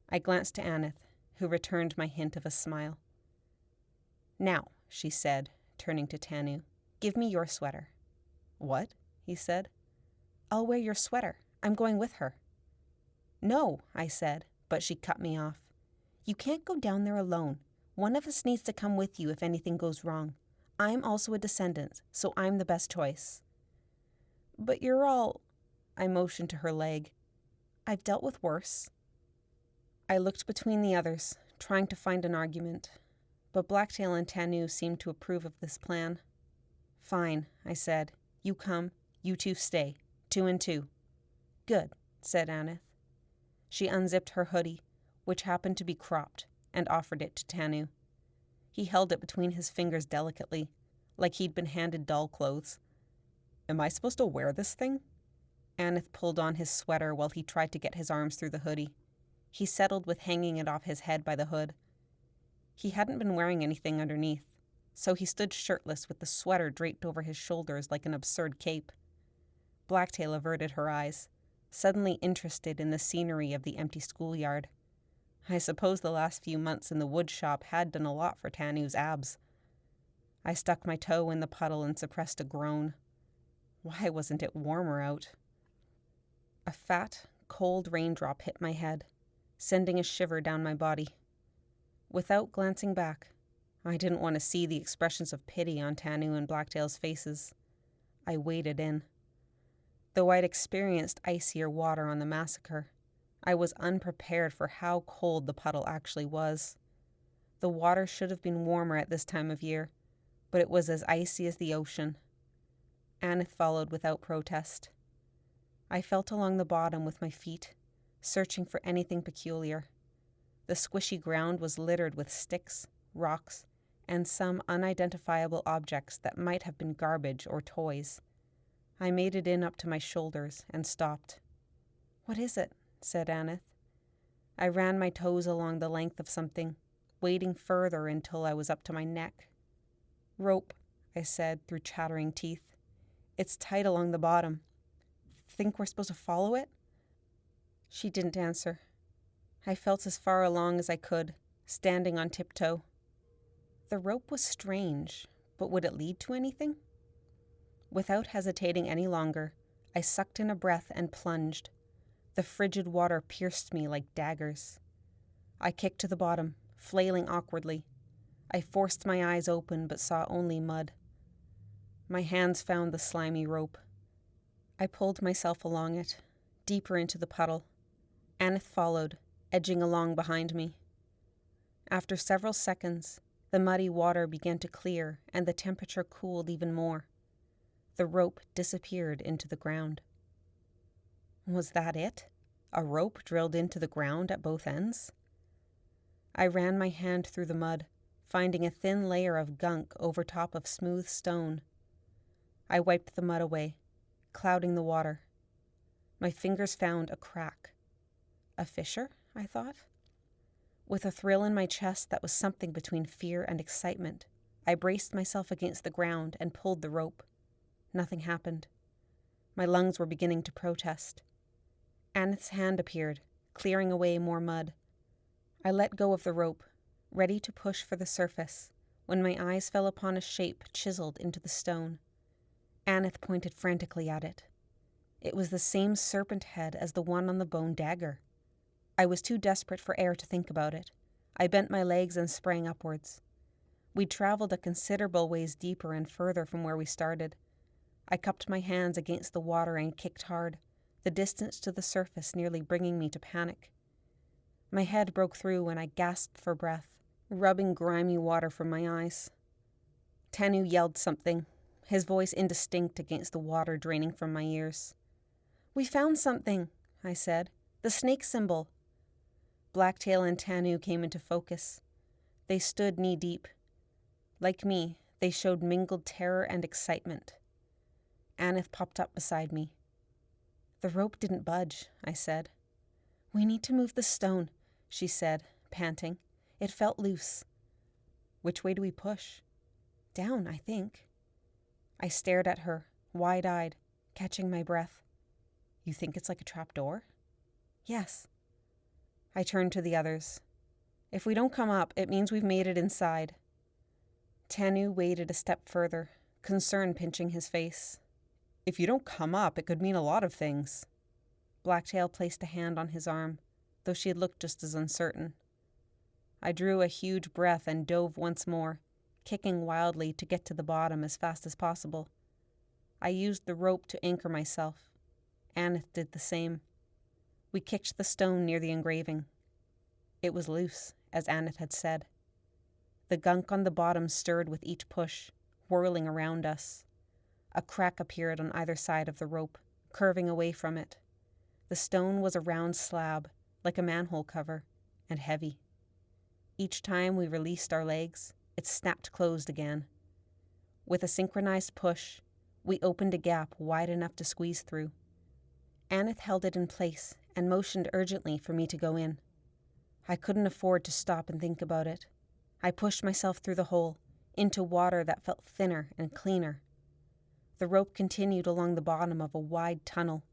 I glanced to Aneth, who returned my hint of a smile. Now, she said, turning to Tanu, give me your sweater. What? He said. I'll wear your sweater. I'm going with her. No, I said, but she cut me off. You can't go down there alone. One of us needs to come with you if anything goes wrong. I'm also a descendant, so I'm the best choice. But you're all... I motioned to her leg. I've dealt with worse. I looked between the others, trying to find an argument, but Blacktail and Tanu seemed to approve of this plan. Fine, I said. You come, you two stay. 2 and 2. Good, said Aneth. She unzipped her hoodie, which happened to be cropped, and offered it to Tanu. He held it between his fingers delicately, like he'd been handed doll clothes. Am I supposed to wear this thing? Aneth pulled on his sweater while he tried to get his arms through the hoodie. He settled with hanging it off his head by the hood. He hadn't been wearing anything underneath, so he stood shirtless with the sweater draped over his shoulders like an absurd cape. Blacktail averted her eyes, suddenly interested in the scenery of the empty schoolyard. I suppose the last few months in the wood shop had done a lot for Tanu's abs. I stuck my toe in the puddle and suppressed a groan. Why wasn't it warmer out? A fat, cold raindrop hit my head, sending a shiver down my body. Without glancing back, I didn't want to see the expressions of pity on Tanu and Blacktail's faces. I waded in. Though I'd experienced icier water on the massacre, I was unprepared for how cold the puddle actually was. The water should have been warmer at this time of year, but it was as icy as the ocean. Aneth followed without protest. I felt along the bottom with my feet, searching for anything peculiar. The squishy ground was littered with sticks, rocks, and some unidentifiable objects that might have been garbage or toys. I made it in up to my shoulders and stopped. What is it? Said Aneth. I ran my toes along the length of something, wading further until I was up to my neck. Rope, I said through chattering teeth. It's tight along the bottom. Think we're supposed to follow it? She didn't answer. I felt as far along as I could, standing on tiptoe. The rope was strange, but would it lead to anything? Without hesitating any longer, I sucked in a breath and plunged. The frigid water pierced me like daggers. I kicked to the bottom, flailing awkwardly. I forced my eyes open but saw only mud. My hands found the slimy rope. I pulled myself along it, deeper into the puddle. Aneth followed, edging along behind me. After several seconds, the muddy water began to clear and the temperature cooled even more. The rope disappeared into the ground. Was that it? A rope drilled into the ground at both ends? I ran my hand through the mud, finding a thin layer of gunk over top of smooth stone. I wiped the mud away, clouding the water. My fingers found a crack. A fissure, I thought. With a thrill in my chest that was something between fear and excitement, I braced myself against the ground and pulled the rope. Nothing happened. My lungs were beginning to protest. Aneth's hand appeared, clearing away more mud. I let go of the rope, ready to push for the surface, when my eyes fell upon a shape chiseled into the stone. Aneth pointed frantically at it. It was the same serpent head as the one on the bone dagger. I was too desperate for air to think about it. I bent my legs and sprang upwards. We'd traveled a considerable ways deeper and further from where we started. I cupped my hands against the water and kicked hard, the distance to the surface nearly bringing me to panic. My head broke through and I gasped for breath, rubbing grimy water from my eyes. Tanu yelled something, his voice indistinct against the water draining from my ears. "We found something," I said. "The snake symbol." Blacktail and Tanu came into focus. They stood knee-deep. Like me, they showed mingled terror and excitement. Aneth popped up beside me. "The rope didn't budge," I said. "We need to move the stone," she said, panting. "It felt loose." "Which way do we push?" "Down, I think." I stared at her, wide-eyed, catching my breath. "You think it's like a trap door?" "Yes." I turned to the others. "If we don't come up, it means we've made it inside." Tanu waded a step further, concern pinching his face. "If you don't come up, it could mean a lot of things." Blacktail placed a hand on his arm, though she had looked just as uncertain. I drew a huge breath and dove once more, kicking wildly to get to the bottom as fast as possible. I used the rope to anchor myself. Aneth did the same. We kicked the stone near the engraving. It was loose, as Aneth had said. The gunk on the bottom stirred with each push, whirling around us. A crack appeared on either side of the rope, curving away from it. The stone was a round slab, like a manhole cover, and heavy. Each time we released our legs, it snapped closed again. With a synchronized push, we opened a gap wide enough to squeeze through. Aneth held it in place and motioned urgently for me to go in. I couldn't afford to stop and think about it. I pushed myself through the hole, into water that felt thinner and cleaner. The rope continued along the bottom of a wide tunnel.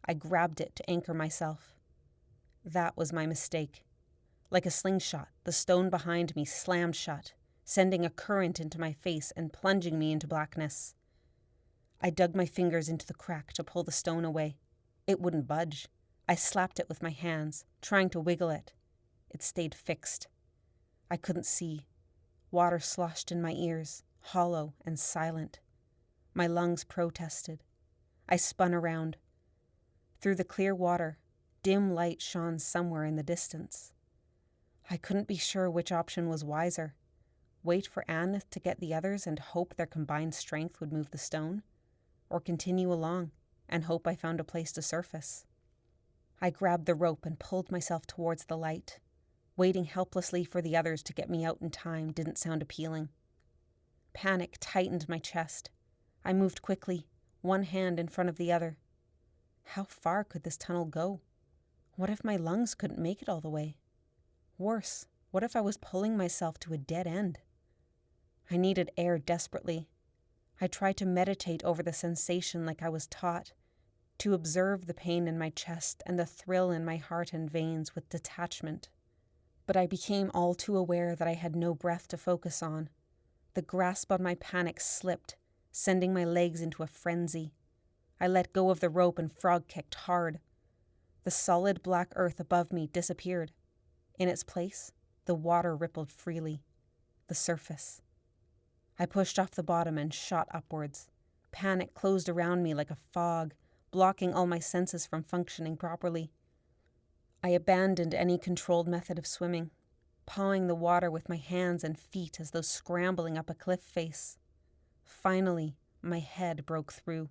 I grabbed it to anchor myself. That was my mistake. Like a slingshot, the stone behind me slammed shut, sending a current into my face and plunging me into blackness. I dug my fingers into the crack to pull the stone away. It wouldn't budge. I slapped it with my hands, trying to wiggle it. It stayed fixed. I couldn't see. Water sloshed in my ears, hollow and silent. My lungs protested. I spun around. Through the clear water, dim light shone somewhere in the distance. I couldn't be sure which option was wiser. Wait for Aneth to get the others and hope their combined strength would move the stone, or continue along and hope I found a place to surface. I grabbed the rope and pulled myself towards the light. Waiting helplessly for the others to get me out in time didn't sound appealing. Panic tightened my chest. I moved quickly, one hand in front of the other. How far could this tunnel go? What if my lungs couldn't make it all the way? Worse, what if I was pulling myself to a dead end? I needed air desperately. I tried to meditate over the sensation like I was taught, to observe the pain in my chest and the thrill in my heart and veins with detachment. But I became all too aware that I had no breath to focus on. The grasp on my panic slipped, sending my legs into a frenzy. I let go of the rope and frog-kicked hard. The solid black earth above me disappeared. In its place, the water rippled freely. The surface. I pushed off the bottom and shot upwards. Panic closed around me like a fog, blocking all my senses from functioning properly. I abandoned any controlled method of swimming, pawing the water with my hands and feet as though scrambling up a cliff face. Finally, my head broke through.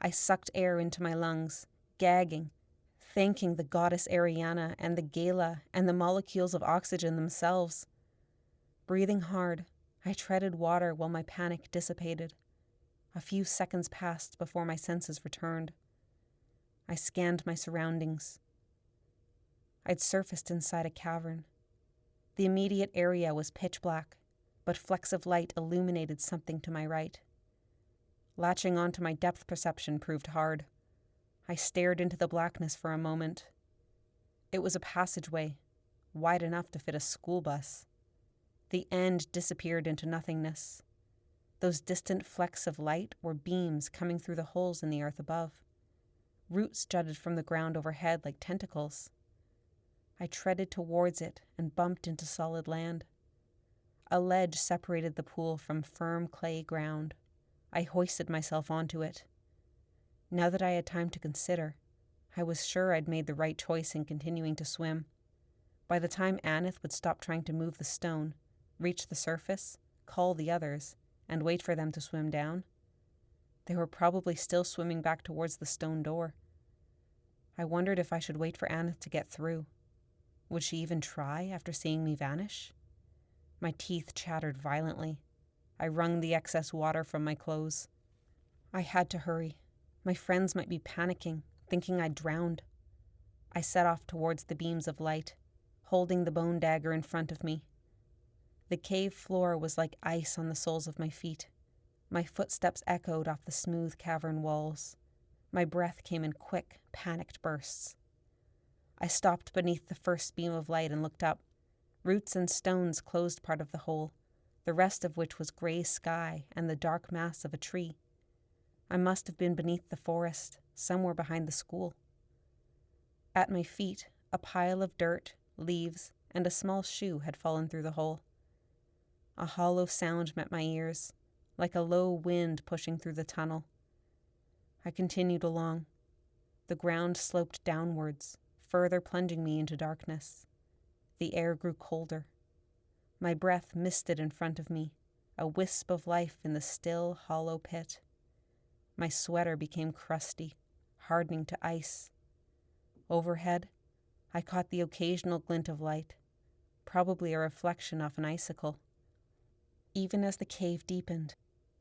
I sucked air into my lungs, gagging, thanking the goddess Eriana and the gala and the molecules of oxygen themselves. Breathing hard, I treaded water while my panic dissipated. A few seconds passed before my senses returned. I scanned my surroundings. I'd surfaced inside a cavern. The immediate area was pitch black, but flecks of light illuminated something to my right. Latching onto my depth perception proved hard. I stared into the blackness for a moment. It was a passageway, wide enough to fit a school bus. The end disappeared into nothingness. Those distant flecks of light were beams coming through the holes in the earth above. Roots jutted from the ground overhead like tentacles. I treaded towards it and bumped into solid land. A ledge separated the pool from firm clay ground. I hoisted myself onto it. Now that I had time to consider, I was sure I'd made the right choice in continuing to swim. By the time Aneth would stop trying to move the stone, reach the surface, call the others, and wait for them to swim down, they were probably still swimming back towards the stone door. I wondered if I should wait for Aneth to get through. Would she even try after seeing me vanish? My teeth chattered violently. I wrung the excess water from my clothes. I had to hurry. My friends might be panicking, thinking I'd drowned. I set off towards the beams of light, holding the bone dagger in front of me. The cave floor was like ice on the soles of my feet. My footsteps echoed off the smooth cavern walls. My breath came in quick, panicked bursts. I stopped beneath the first beam of light and looked up. Roots and stones closed part of the hole, the rest of which was gray sky and the dark mass of a tree. I must have been beneath the forest, somewhere behind the school. At my feet, a pile of dirt, leaves, and a small shoe had fallen through the hole. A hollow sound met my ears, like a low wind pushing through the tunnel. I continued along. The ground sloped downwards, further plunging me into darkness. The air grew colder. My breath misted in front of me, a wisp of life in the still, hollow pit. My sweater became crusty, hardening to ice. Overhead, I caught the occasional glint of light, probably a reflection off an icicle. Even as the cave deepened,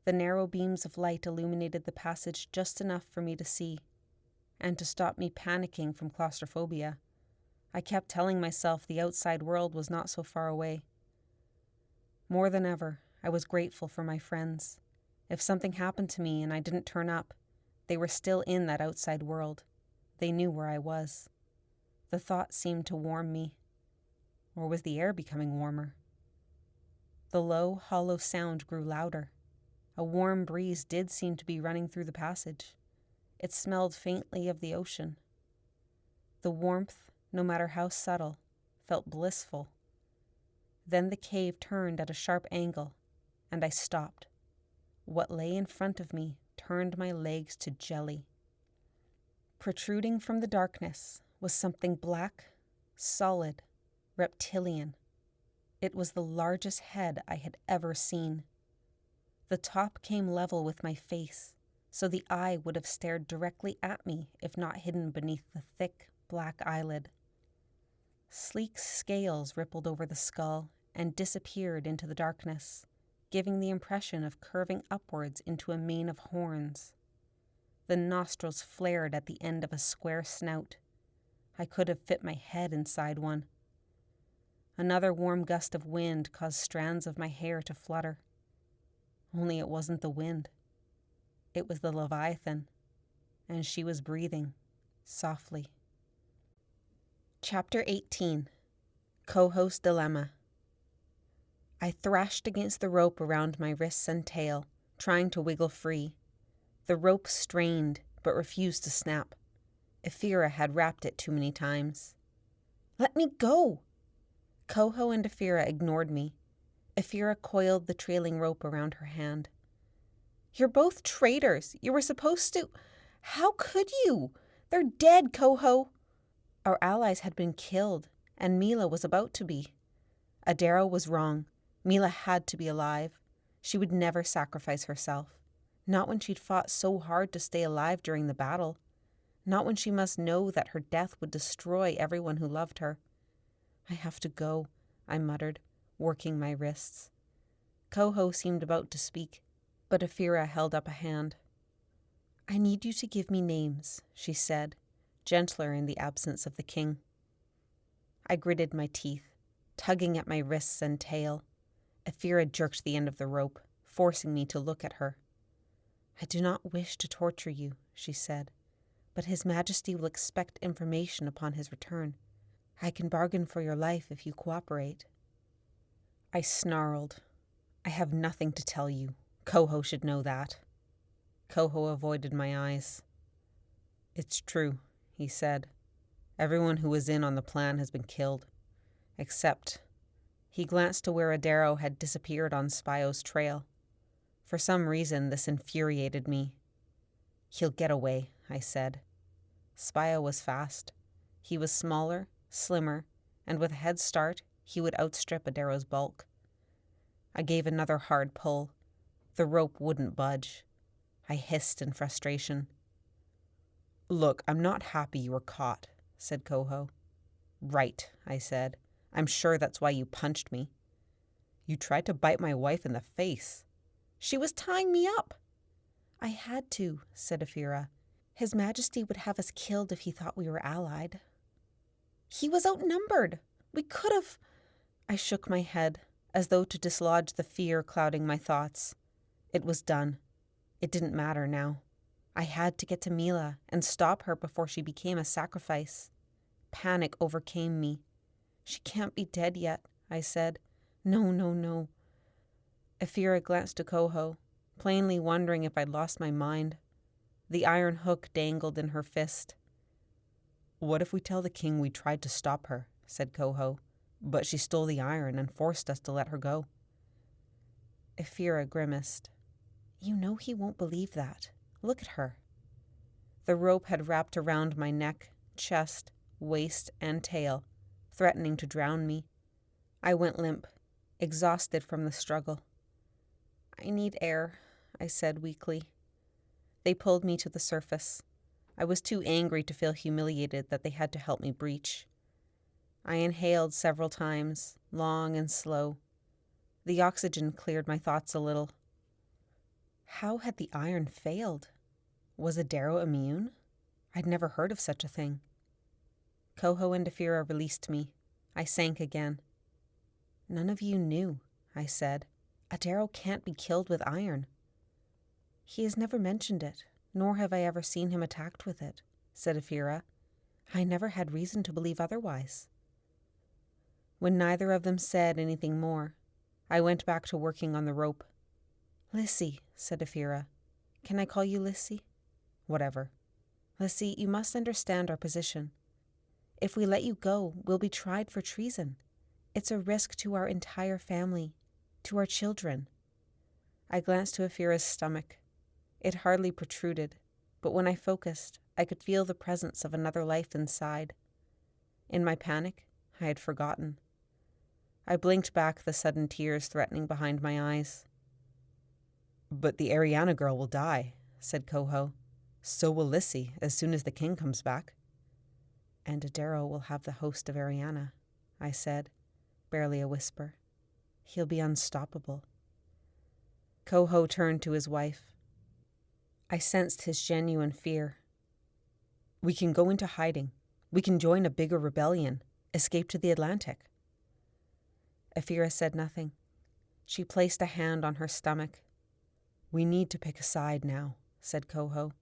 the narrow beams of light illuminated the passage just enough for me to see, and to stop me panicking from claustrophobia. I kept telling myself the outside world was not so far away. More than ever, I was grateful for my friends. If something happened to me and I didn't turn up, they were still in that outside world. They knew where I was. The thought seemed to warm me. Or was the air becoming warmer? The low, hollow sound grew louder. A warm breeze did seem to be running through the passage. It smelled faintly of the ocean. The warmth, no matter how subtle, felt blissful. Then the cave turned at a sharp angle, and I stopped. What lay in front of me turned my legs to jelly. Protruding from the darkness was something black, solid, reptilian. It was the largest head I had ever seen. The top came level with my face, so the eye would have stared directly at me if not hidden beneath the thick, black eyelid. Sleek scales rippled over the skull and disappeared into the darkness, giving the impression of curving upwards into a mane of horns. The nostrils flared at the end of a square snout. I could have fit my head inside one. Another warm gust of wind caused strands of my hair to flutter. Only it wasn't the wind. It was the Leviathan, and she was breathing, softly. Chapter 18. Co-host Dilemma. I thrashed against the rope around my wrists and tail, trying to wiggle free. The rope strained, but refused to snap. Ephira had wrapped it too many times. "Let me go!" Coho and Ephira ignored me. Ephira coiled the trailing rope around her hand. "You're both traitors. You were supposed to... How could you? They're dead, Coho." Our allies had been killed, and Meela was about to be. Adaro was wrong. Meela had to be alive. She would never sacrifice herself. Not when she'd fought so hard to stay alive during the battle. Not when she must know that her death would destroy everyone who loved her. "I have to go," I muttered, working my wrists. Coho seemed about to speak, but Ephira held up a hand. "I need you to give me names," she said, gentler in the absence of the king. I gritted my teeth, tugging at my wrists and tail. Ephira jerked the end of the rope, forcing me to look at her. "I do not wish to torture you," she said, "but His Majesty will expect information upon his return. I can bargain for your life if you cooperate." I snarled. "I have nothing to tell you. Coho should know that." Coho avoided my eyes. "It's true," he said. "Everyone who was in on the plan has been killed. Except..." He glanced to where Adaro had disappeared on Spio's trail. For some reason, this infuriated me. "He'll get away," I said. Spio was fast. He was smaller, slimmer, and with a head start, he would outstrip Adaro's bulk. I gave another hard pull. The rope wouldn't budge. I hissed in frustration. "Look, I'm not happy you were caught," said Coho. Right, I said. I'm sure that's why you punched me. You tried to bite my wife in the face. She was tying me up. I had to, said Ephira. His Majesty would have us killed if he thought we were allied. He was outnumbered. We could have... I shook my head, as though to dislodge the fear clouding my thoughts. It was done. It didn't matter now. I had to get to Meela and stop her before she became a sacrifice. Panic overcame me. She can't be dead yet, I said. No, no, no. Ephira glanced to Coho, plainly wondering if I'd lost my mind. The iron hook dangled in her fist. What if we tell the king we tried to stop her, said Coho, but she stole the iron and forced us to let her go. Ephira grimaced. You know he won't believe that. Look at her. The rope had wrapped around my neck, chest, waist, and tail, threatening to drown me. I went limp, exhausted from the struggle. I need air, I said weakly. They pulled me to the surface. I was too angry to feel humiliated that they had to help me breach. I inhaled several times, long and slow. The oxygen cleared my thoughts a little. How had the iron failed? Was Adaro immune? I'd never heard of such a thing. Coho and Ephira released me. I sank again. None of you knew, I said. Adaro can't be killed with iron. He has never mentioned it, nor have I ever seen him attacked with it, said Ephira. I never had reason to believe otherwise. When neither of them said anything more, I went back to working on the rope. Lissy, said Ephira. Can I call you Lissy? Whatever. Lissy, you must understand our position. If we let you go, we'll be tried for treason. It's a risk to our entire family, to our children. I glanced to Ephira's stomach. It hardly protruded, but when I focused, I could feel the presence of another life inside. In my panic, I had forgotten. I blinked back the sudden tears threatening behind my eyes. But the Eriana girl will die, said Coho. So will Lissy as soon as the king comes back. And Adaro will have the host of Eriana, I said, barely a whisper. He'll be unstoppable. Coho turned to his wife. I sensed his genuine fear. We can go into hiding. We can join a bigger rebellion, escape to the Atlantic. Ephira said nothing. She placed a hand on her stomach. We need to pick a side now, said Coho.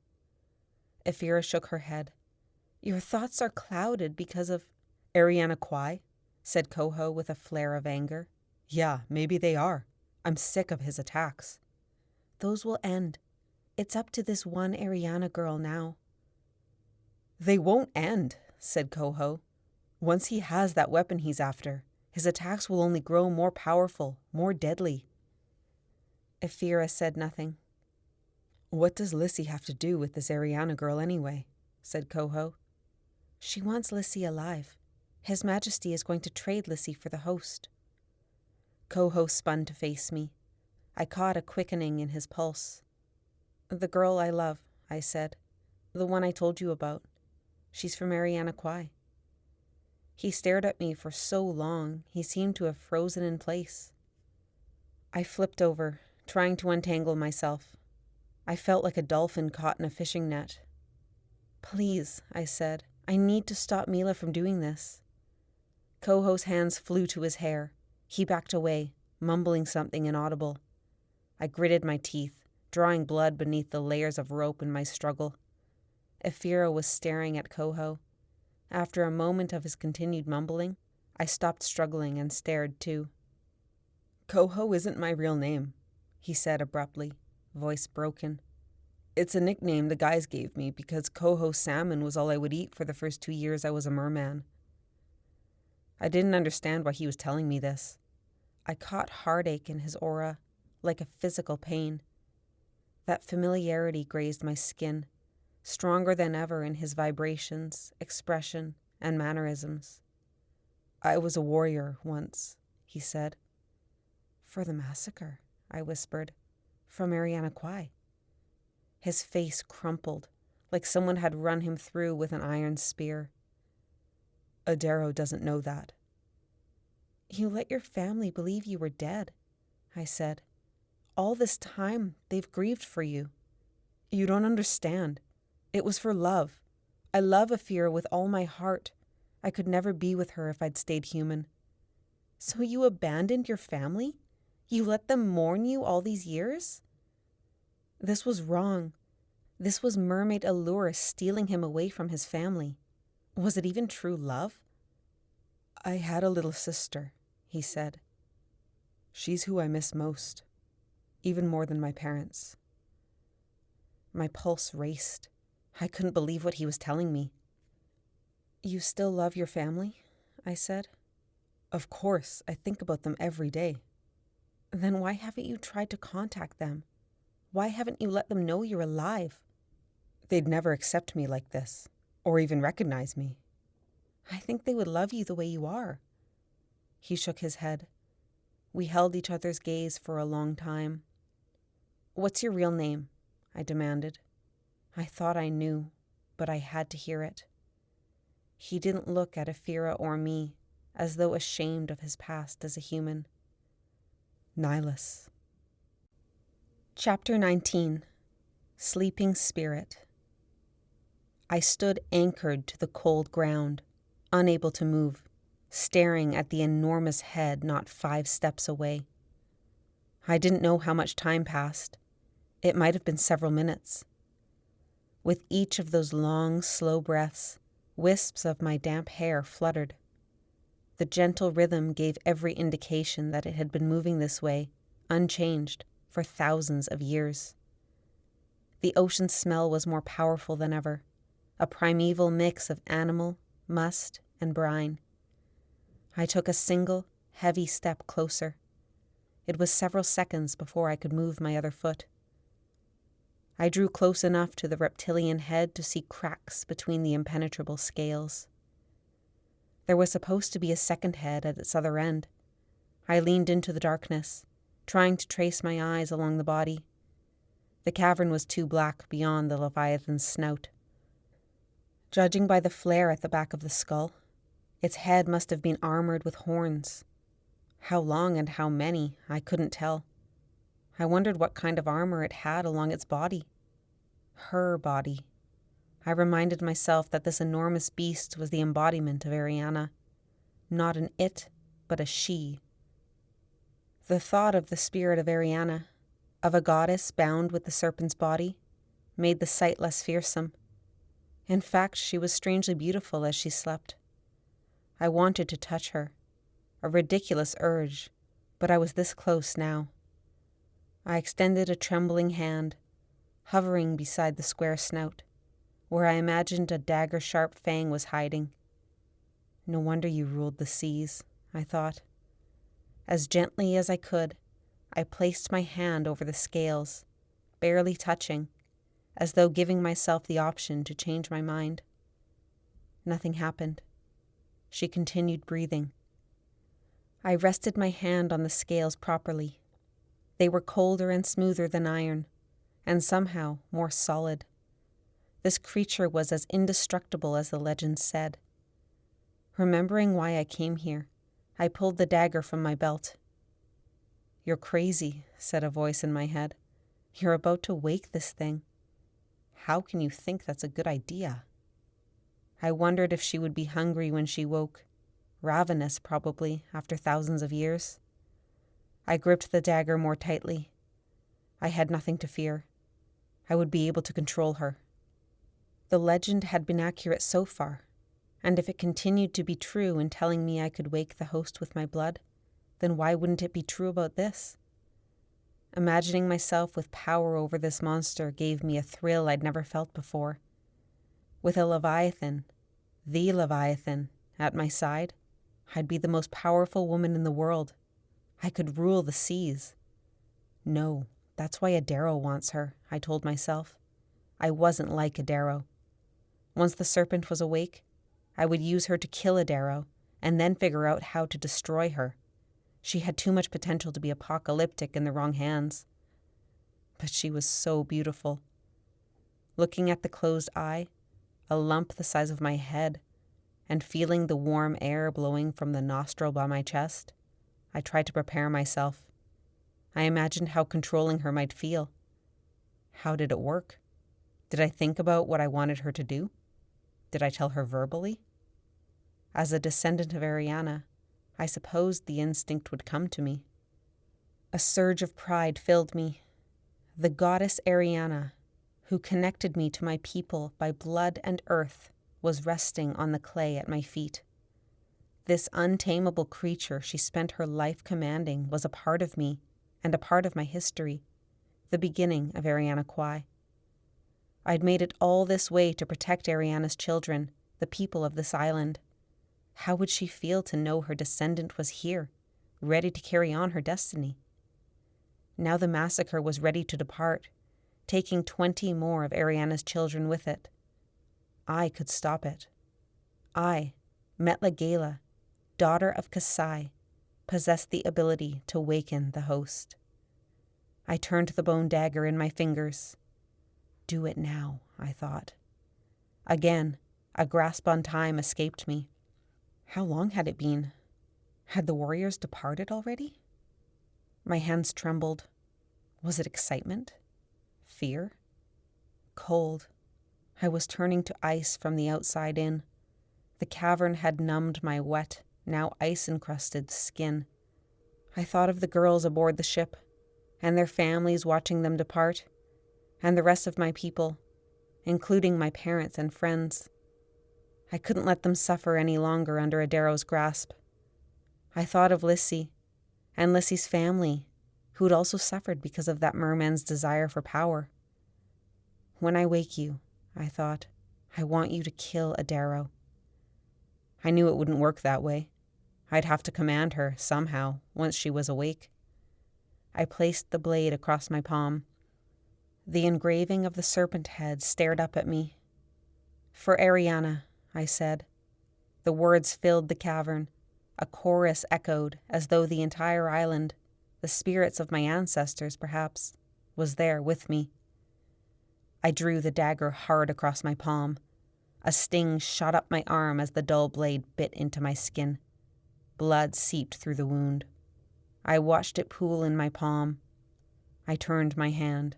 Ephira shook her head. Your thoughts are clouded because of Eriana Kwai, said Coho with a flare of anger. Yeah, maybe they are. I'm sick of his attacks. Those will end. It's up to this one Eriana girl now. They won't end, said Coho. Once he has that weapon he's after, his attacks will only grow more powerful, more deadly. Ephira said nothing. What does Lissy have to do with this Eriana girl anyway? Said Coho. She wants Lissy alive. His Majesty is going to trade Lissy for the host. Coho spun to face me. I caught a quickening in his pulse. The girl I love, I said. The one I told you about. She's from Eriana Kwai. He stared at me for so long, he seemed to have frozen in place. I flipped over, trying to untangle myself. I felt like a dolphin caught in a fishing net. Please, I said, I need to stop Meela from doing this. Coho's hands flew to his hair. He backed away, mumbling something inaudible. I gritted my teeth, drawing blood beneath the layers of rope in my struggle. Ephira was staring at Coho. After a moment of his continued mumbling, I stopped struggling and stared too. Coho isn't my real name, he said abruptly, voice broken. It's a nickname the guys gave me because coho salmon was all I would eat for the first 2 years I was a merman. I didn't understand why he was telling me this. I caught heartache in his aura, like a physical pain. That familiarity grazed my skin, stronger than ever in his vibrations, expression, and mannerisms. I was a warrior once, he said. For the massacre, I whispered, from Eriana Kwai. His face crumpled, like someone had run him through with an iron spear. Adaro doesn't know that. You let your family believe you were dead, I said. All this time, they've grieved for you. You don't understand. It was for love. I love Afira with all my heart. I could never be with her if I'd stayed human. So you abandoned your family? You let them mourn you all these years? This was wrong. This was mermaid allure stealing him away from his family. Was it even true love? I had a little sister, he said. She's who I miss most, even more than my parents. My pulse raced. I couldn't believe what he was telling me. You still love your family? I said. Of course, I think about them every day. Then why haven't you tried to contact them? Why haven't you let them know you're alive? They'd never accept me like this, or even recognize me. I think they would love you the way you are. He shook his head. We held each other's gaze for a long time. What's your real name? I demanded. I thought I knew, but I had to hear it. He didn't look at Afira or me, as though ashamed of his past as a human. Nihilus. Chapter 19. Sleeping Spirit. I stood anchored to the cold ground, unable to move, staring at the enormous head not 5 steps away. I didn't know how much time passed. It might have been several minutes. With each of those long, slow breaths, wisps of my damp hair fluttered. The gentle rhythm gave every indication that it had been moving this way, unchanged, for thousands of years. The ocean smell was more powerful than ever, a primeval mix of animal, must, and brine. I took a single, heavy step closer. It was several seconds before I could move my other foot. I drew close enough to the reptilian head to see cracks between the impenetrable scales. There was supposed to be a second head at its other end. I leaned into the darkness, trying to trace my eyes along the body. The cavern was too black beyond the Leviathan's snout. Judging by the flare at the back of the skull, its head must have been armored with horns. How long and how many, I couldn't tell. I wondered what kind of armor it had along its body. Her body. I reminded myself that this enormous beast was the embodiment of Eriana. Not an it, but a she. The thought of the spirit of Eriana, of a goddess bound with the serpent's body, made the sight less fearsome. In fact, she was strangely beautiful as she slept. I wanted to touch her. A ridiculous urge, but I was this close now. I extended a trembling hand, hovering beside the square snout, where I imagined a dagger-sharp fang was hiding. No wonder you ruled the seas, I thought. As gently as I could, I placed my hand over the scales, barely touching, as though giving myself the option to change my mind. Nothing happened. She continued breathing. I rested my hand on the scales properly. They were colder and smoother than iron, and somehow more solid. This creature was as indestructible as the legends said. Remembering why I came here, I pulled the dagger from my belt. "You're crazy," said a voice in my head. "You're about to wake this thing. How can you think that's a good idea?" I wondered if she would be hungry when she woke. Ravenous, probably, after thousands of years. I gripped the dagger more tightly. I had nothing to fear. I would be able to control her. The legend had been accurate so far, and if it continued to be true in telling me I could wake the host with my blood, then why wouldn't it be true about this? Imagining myself with power over this monster gave me a thrill I'd never felt before. With a Leviathan, the Leviathan, at my side, I'd be the most powerful woman in the world. I could rule the seas. No, that's why Adaro wants her, I told myself. I wasn't like Adaro. Once the serpent was awake, I would use her to kill Adaro, and then figure out how to destroy her. She had too much potential to be apocalyptic in the wrong hands. But she was so beautiful. Looking at the closed eye, a lump the size of my head, and feeling the warm air blowing from the nostril by my chest, I tried to prepare myself. I imagined how controlling her might feel. How did it work? Did I think about what I wanted her to do? Did I tell her verbally? As a descendant of Eriana, I supposed the instinct would come to me. A surge of pride filled me. The goddess Eriana, who connected me to my people by blood and earth, was resting on the clay at my feet. This untamable creature she spent her life commanding was a part of me and a part of my history, the beginning of Eriana Kwai. I'd made it all this way to protect Eriana's children, the people of this island. How would she feel to know her descendant was here, ready to carry on her destiny? Now the massacre was ready to depart, taking 20 more of Eriana's children with it. I could stop it. I, Metla Gala, daughter of Kasai, possessed the ability to waken the host. I turned the bone dagger in my fingers. Do it now, I thought. Again, a grasp on time escaped me. How long had it been? Had the warriors departed already? My hands trembled. Was it excitement? Fear? Cold. I was turning to ice from the outside in. The cavern had numbed my wet, now ice-encrusted skin. I thought of the girls aboard the ship, and their families watching them depart, and the rest of my people, including my parents and friends. I couldn't let them suffer any longer under Adaro's grasp. I thought of Lissy, and Lissy's family, who'd also suffered because of that merman's desire for power. When I wake you, I thought, I want you to kill Adaro. I knew it wouldn't work that way. I'd have to command her, somehow, once she was awake. I placed the blade across my palm. The engraving of the serpent head stared up at me. For Eriana, I said. The words filled the cavern. A chorus echoed as though the entire island, the spirits of my ancestors perhaps, was there with me. I drew the dagger hard across my palm. A sting shot up my arm as the dull blade bit into my skin. Blood seeped through the wound. I watched it pool in my palm. I turned my hand.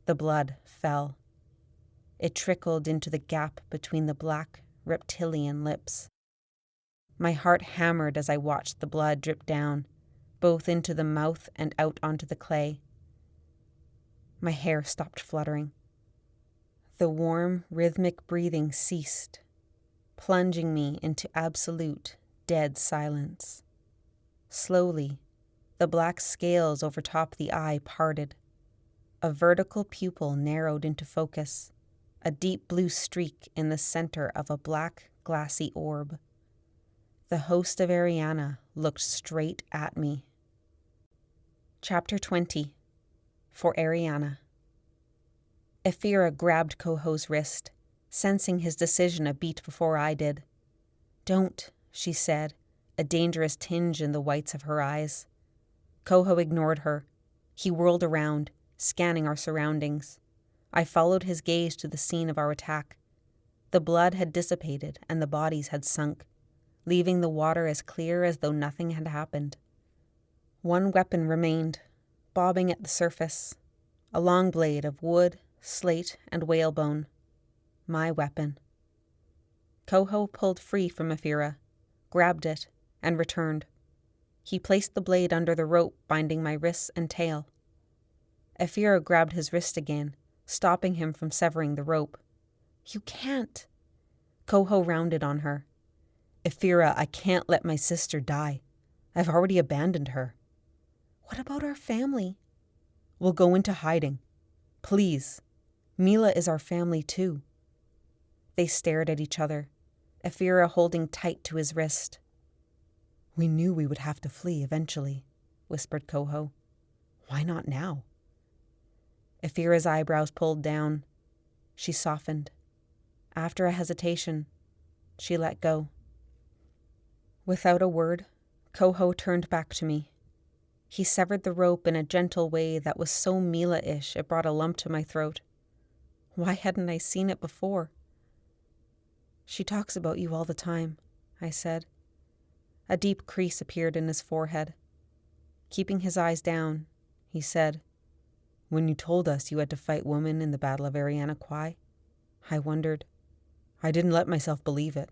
The blood fell. It trickled into the gap between the black, reptilian lips. My heart hammered as I watched the blood drip down, both into the mouth and out onto the clay. My hair stopped fluttering. The warm, rhythmic breathing ceased, plunging me into absolute, dead silence. Slowly, the black scales overtop the eye parted. A vertical pupil narrowed into focus, a deep blue streak in the center of a black, glassy orb. The host of Eriana looked straight at me. Chapter 20. For Eriana. Ephira grabbed Coho's wrist, sensing his decision a beat before I did. Don't, she said, a dangerous tinge in the whites of her eyes. Coho ignored her. He whirled around, scanning our surroundings. I followed his gaze to the scene of our attack. The blood had dissipated and the bodies had sunk, leaving the water as clear as though nothing had happened. One weapon remained, bobbing at the surface, a long blade of wood, slate, and whalebone. My weapon. Coho pulled free from Ephira, grabbed it, and returned. He placed the blade under the rope binding my wrists and tail. Ephira grabbed his wrist again, stopping him from severing the rope. You can't. Coho rounded on her. Ephira, I can't let my sister die. I've already abandoned her. What about our family? We'll go into hiding. Please. Meela is our family too. They stared at each other, Ephira holding tight to his wrist. We knew we would have to flee eventually, whispered Coho. Why not now? Ephira's eyebrows pulled down. She softened. After a hesitation, she let go. Without a word, Coho turned back to me. He severed the rope in a gentle way that was so Meela-ish it brought a lump to my throat. Why hadn't I seen it before? She talks about you all the time, I said. A deep crease appeared in his forehead. Keeping his eyes down, he said, "When you told us you had to fight women in the Battle of Eriana Kwai, I wondered. I didn't let myself believe it.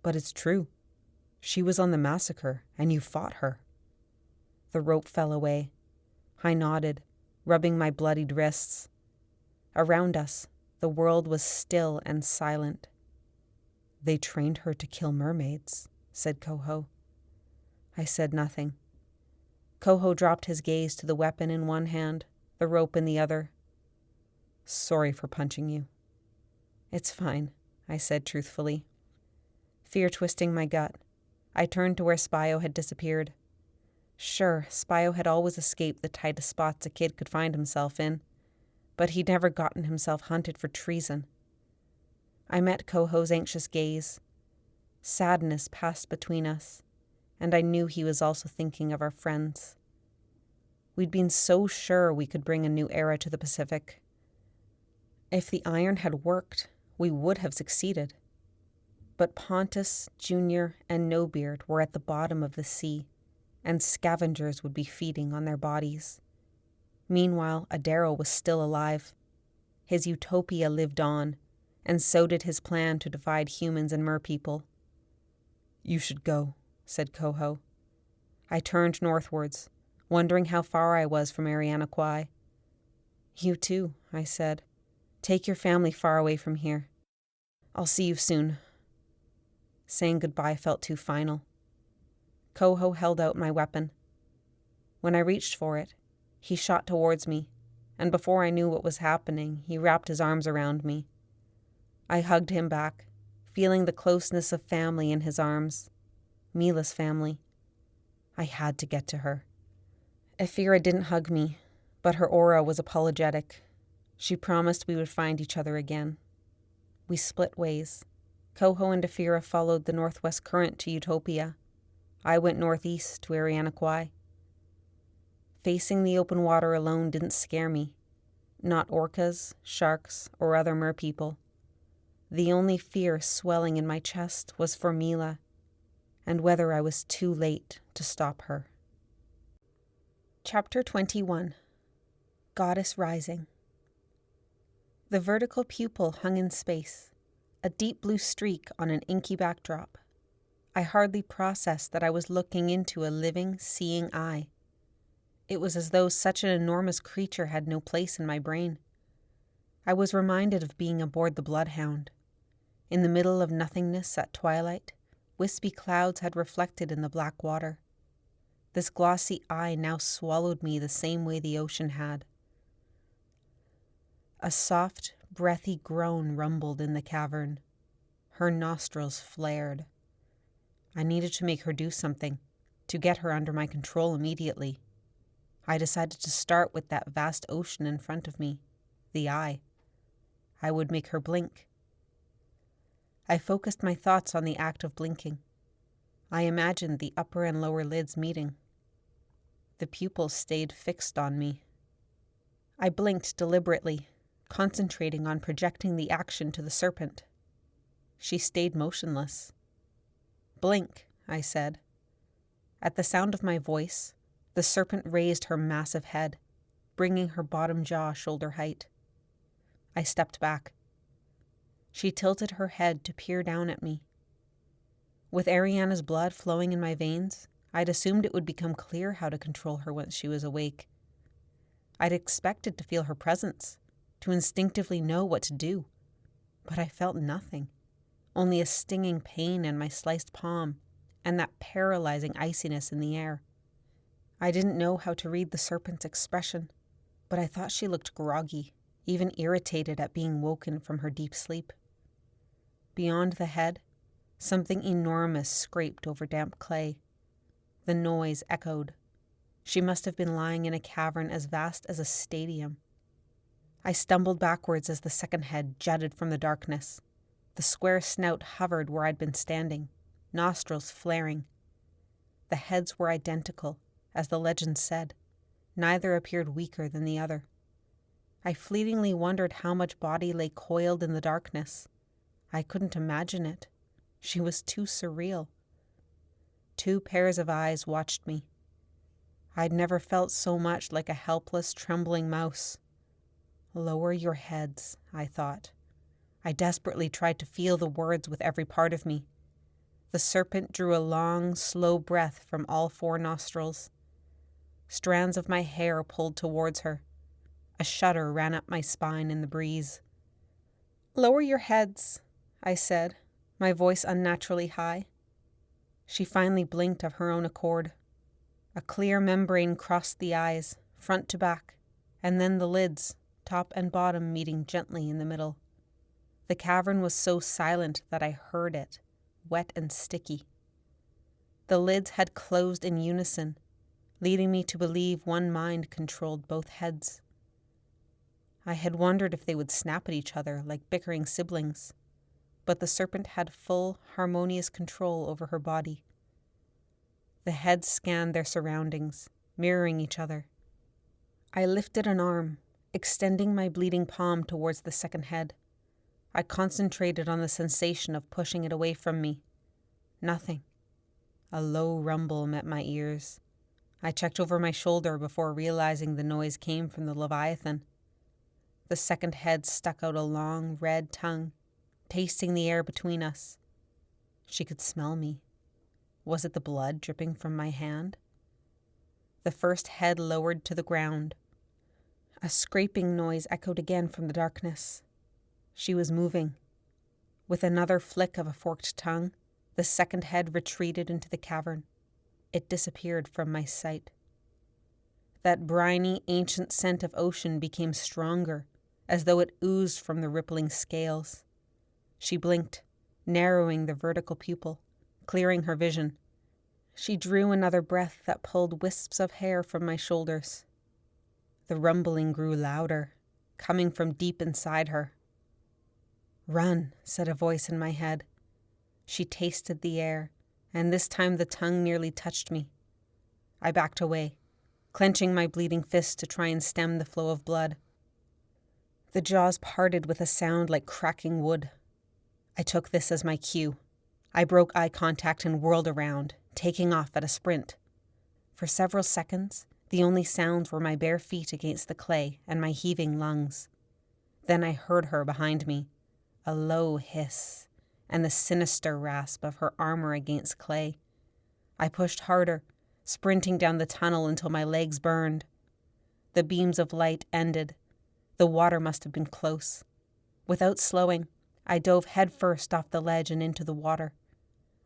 But it's true. She was on the massacre, and you fought her." The rope fell away. I nodded, rubbing my bloodied wrists. Around us, the world was still and silent. "They trained her to kill mermaids," said Coho. I said nothing. Coho dropped his gaze to the weapon in one hand, the rope in the other. "Sorry for punching you." "It's fine," I said truthfully. Fear twisting my gut, I turned to where Spio had disappeared. Sure, Spio had always escaped the tightest spots a kid could find himself in, but he'd never gotten himself hunted for treason. I met Coho's anxious gaze. Sadness passed between us, and I knew he was also thinking of our friends. We'd been so sure we could bring a new era to the Pacific. If the iron had worked, we would have succeeded. But Pontus, Junior, and Nobeard were at the bottom of the sea, and scavengers would be feeding on their bodies. Meanwhile, Adaro was still alive. His utopia lived on, and so did his plan to divide humans and merpeople. "You should go," said Coho. I turned northwards, wondering how far I was from Eriana Kwai. "You too," I said. "Take your family far away from here. I'll see you soon." Saying goodbye felt too final. Coho held out my weapon. When I reached for it, he shot towards me, and before I knew what was happening, he wrapped his arms around me. I hugged him back, feeling the closeness of family in his arms. Meela's family. I had to get to her. Ephira didn't hug me, but her aura was apologetic. She promised we would find each other again. We split ways. Coho and Ephira followed the northwest current to Utopia. I went northeast to Eriana Kwai. Facing the open water alone didn't scare me. Not orcas, sharks, or other merpeople. The only fear swelling in my chest was for Meela, and whether I was too late to stop her. Chapter 21. Goddess Rising. The vertical pupil hung in space, a deep blue streak on an inky backdrop. I hardly processed that I was looking into a living, seeing eye. It was as though such an enormous creature had no place in my brain. I was reminded of being aboard the Bloodhound. In the middle of nothingness at twilight, wispy clouds had reflected in the black water. This glossy eye now swallowed me the same way the ocean had. A soft, breathy groan rumbled in the cavern. Her nostrils flared. I needed to make her do something, to get her under my control immediately. I decided to start with that vast ocean in front of me, the eye. I would make her blink. I focused my thoughts on the act of blinking. I imagined the upper and lower lids meeting. The pupils stayed fixed on me. I blinked deliberately, concentrating on projecting the action to the serpent. She stayed motionless. "Blink," I said. At the sound of my voice, the serpent raised her massive head, bringing her bottom jaw shoulder height. I stepped back. She tilted her head to peer down at me. With Ariana's blood flowing in my veins, I'd assumed it would become clear how to control her once she was awake. I'd expected to feel her presence, to instinctively know what to do, but I felt nothing, only a stinging pain in my sliced palm and that paralyzing iciness in the air. I didn't know how to read the serpent's expression, but I thought she looked groggy, even irritated at being woken from her deep sleep. Beyond the head, something enormous scraped over damp clay. The noise echoed. She must have been lying in a cavern as vast as a stadium. I stumbled backwards as the second head jutted from the darkness. The square snout hovered where I'd been standing, nostrils flaring. The heads were identical, as the legend said. Neither appeared weaker than the other. I fleetingly wondered how much body lay coiled in the darkness. I couldn't imagine it. She was too surreal. 2 pairs of eyes watched me. I'd never felt so much like a helpless, trembling mouse. Lower your heads, I thought. I desperately tried to feel the words with every part of me. The serpent drew a long, slow breath from all 4 nostrils. Strands of my hair pulled towards her. A shudder ran up my spine in the breeze. Lower your heads, I said, my voice unnaturally high. She finally blinked of her own accord. A clear membrane crossed the eyes, front to back, and then the lids, top and bottom meeting gently in the middle. The cavern was so silent that I heard it, wet and sticky. The lids had closed in unison, leading me to believe one mind controlled both heads. I had wondered if they would snap at each other like bickering siblings, but the serpent had full, harmonious control over her body. The heads scanned their surroundings, mirroring each other. I lifted an arm, extending my bleeding palm towards the second head. I concentrated on the sensation of pushing it away from me. Nothing. A low rumble met my ears. I checked over my shoulder before realizing the noise came from the Leviathan. The second head stuck out a long, red tongue, tasting the air between us. She could smell me. Was it the blood dripping from my hand? The first head lowered to the ground. A scraping noise echoed again from the darkness. She was moving. With another flick of a forked tongue, the second head retreated into the cavern. It disappeared from my sight. That briny, ancient scent of ocean became stronger, as though it oozed from the rippling scales. She blinked, narrowing the vertical pupil, clearing her vision. She drew another breath that pulled wisps of hair from my shoulders. The rumbling grew louder, coming from deep inside her. Run, said a voice in my head. She tasted the air, and this time the tongue nearly touched me. I backed away, clenching my bleeding fist to try and stem the flow of blood. The jaws parted with a sound like cracking wood. I took this as my cue. I broke eye contact and whirled around, taking off at a sprint. For several seconds, the only sounds were my bare feet against the clay and my heaving lungs. Then I heard her behind me, a low hiss, and the sinister rasp of her armor against clay. I pushed harder, sprinting down the tunnel until my legs burned. The beams of light ended. The water must have been close. Without slowing, I dove headfirst off the ledge and into the water.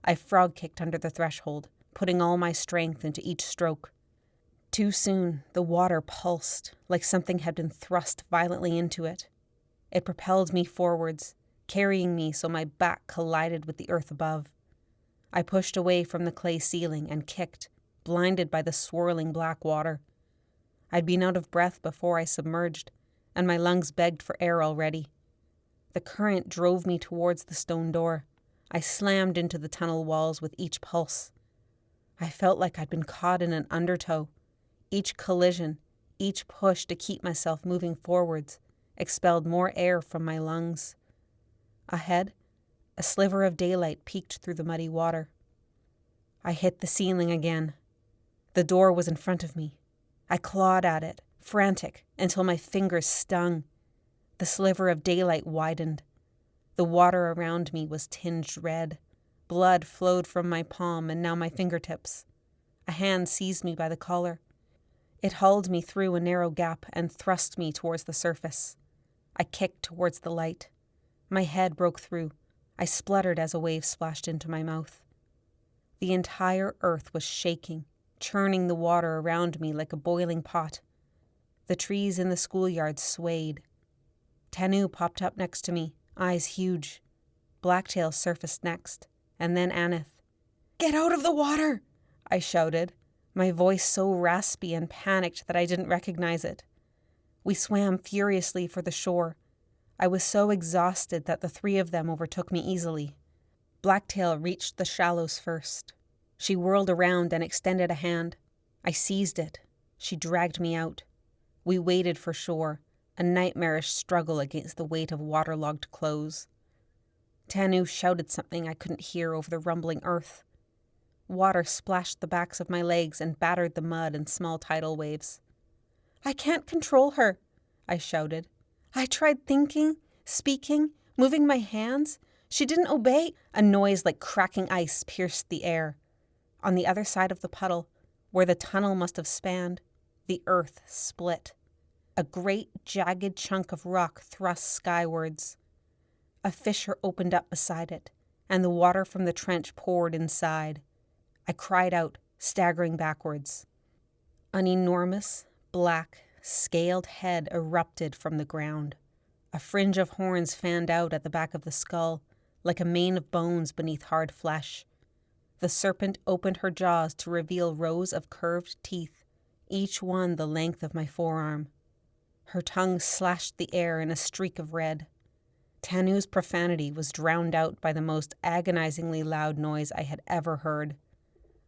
I frog-kicked under the threshold, putting all my strength into each stroke. Too soon, the water pulsed, like something had been thrust violently into it. It propelled me forwards, carrying me so my back collided with the earth above. I pushed away from the clay ceiling and kicked, blinded by the swirling black water. I'd been out of breath before I submerged, and my lungs begged for air already. The current drove me towards the stone door. I slammed into the tunnel walls with each pulse. I felt like I'd been caught in an undertow. Each collision, each push to keep myself moving forwards, expelled more air from my lungs. Ahead, a sliver of daylight peeked through the muddy water. I hit the ceiling again. The door was in front of me. I clawed at it, frantic, until my fingers stung. The sliver of daylight widened. The water around me was tinged red. Blood flowed from my palm and now my fingertips. A hand seized me by the collar. It hauled me through a narrow gap and thrust me towards the surface. I kicked towards the light. My head broke through. I spluttered as a wave splashed into my mouth. The entire earth was shaking, churning the water around me like a boiling pot. The trees in the schoolyard swayed. Tanu popped up next to me, eyes huge. Blacktail surfaced next, and then Aneth. "Get out of the water!" I shouted, my voice so raspy and panicked that I didn't recognize it. We swam furiously for the shore. I was so exhausted that the 3 of them overtook me easily. Blacktail reached the shallows first. She whirled around and extended a hand. I seized it. She dragged me out. We waited for shore, a nightmarish struggle against the weight of waterlogged clothes. Tanu shouted something I couldn't hear over the rumbling earth. Water splashed the backs of my legs and battered the mud in small tidal waves. "I can't control her," I shouted. "I tried thinking, speaking, moving my hands. She didn't obey." A noise like cracking ice pierced the air. On the other side of the puddle, where the tunnel must have spanned, the earth split. A great, jagged chunk of rock thrust skywards. A fissure opened up beside it, and the water from the trench poured inside. I cried out, staggering backwards. An enormous, black, scaled head erupted from the ground. A fringe of horns fanned out at the back of the skull, like a mane of bones beneath hard flesh. The serpent opened her jaws to reveal rows of curved teeth, each one the length of my forearm. Her tongue slashed the air in a streak of red. Tanu's profanity was drowned out by the most agonizingly loud noise I had ever heard.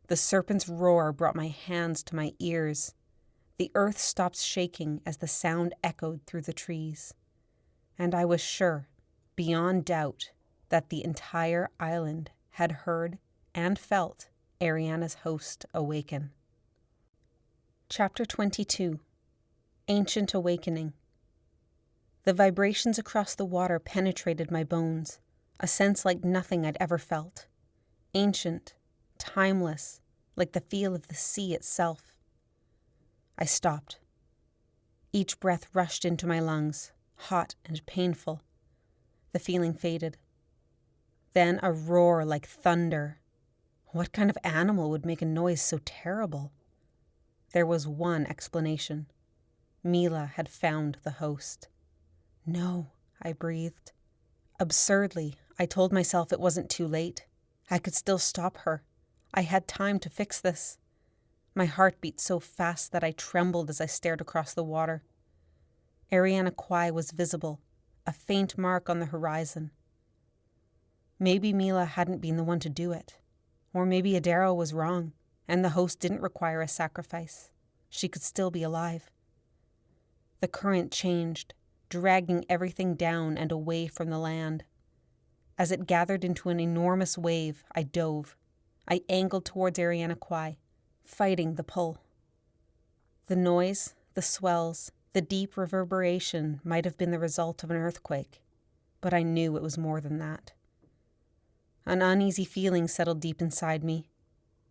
The serpent's roar brought my hands to my ears. The earth stopped shaking as the sound echoed through the trees. And I was sure, beyond doubt, that the entire island had heard and felt Eriana's host awaken. Chapter 22. Ancient Awakening. The vibrations across the water penetrated my bones, a sense like nothing I'd ever felt. Ancient, timeless, like the feel of the sea itself. I stopped. Each breath rushed into my lungs, hot and painful. The feeling faded. Then a roar like thunder. What kind of animal would make a noise so terrible? There was one explanation. Meela had found the host. "No," I breathed. Absurdly, I told myself it wasn't too late. I could still stop her. I had time to fix this. My heart beat so fast that I trembled as I stared across the water. Eriana Kwai was visible, a faint mark on the horizon. Maybe Meela hadn't been the one to do it. Or maybe Adaro was wrong, and the host didn't require a sacrifice. She could still be alive. The current changed, dragging everything down and away from the land. As it gathered into an enormous wave, I dove. I angled towards Eriana Kwai, fighting the pull. The noise, the swells, the deep reverberation might have been the result of an earthquake, but I knew it was more than that. An uneasy feeling settled deep inside me.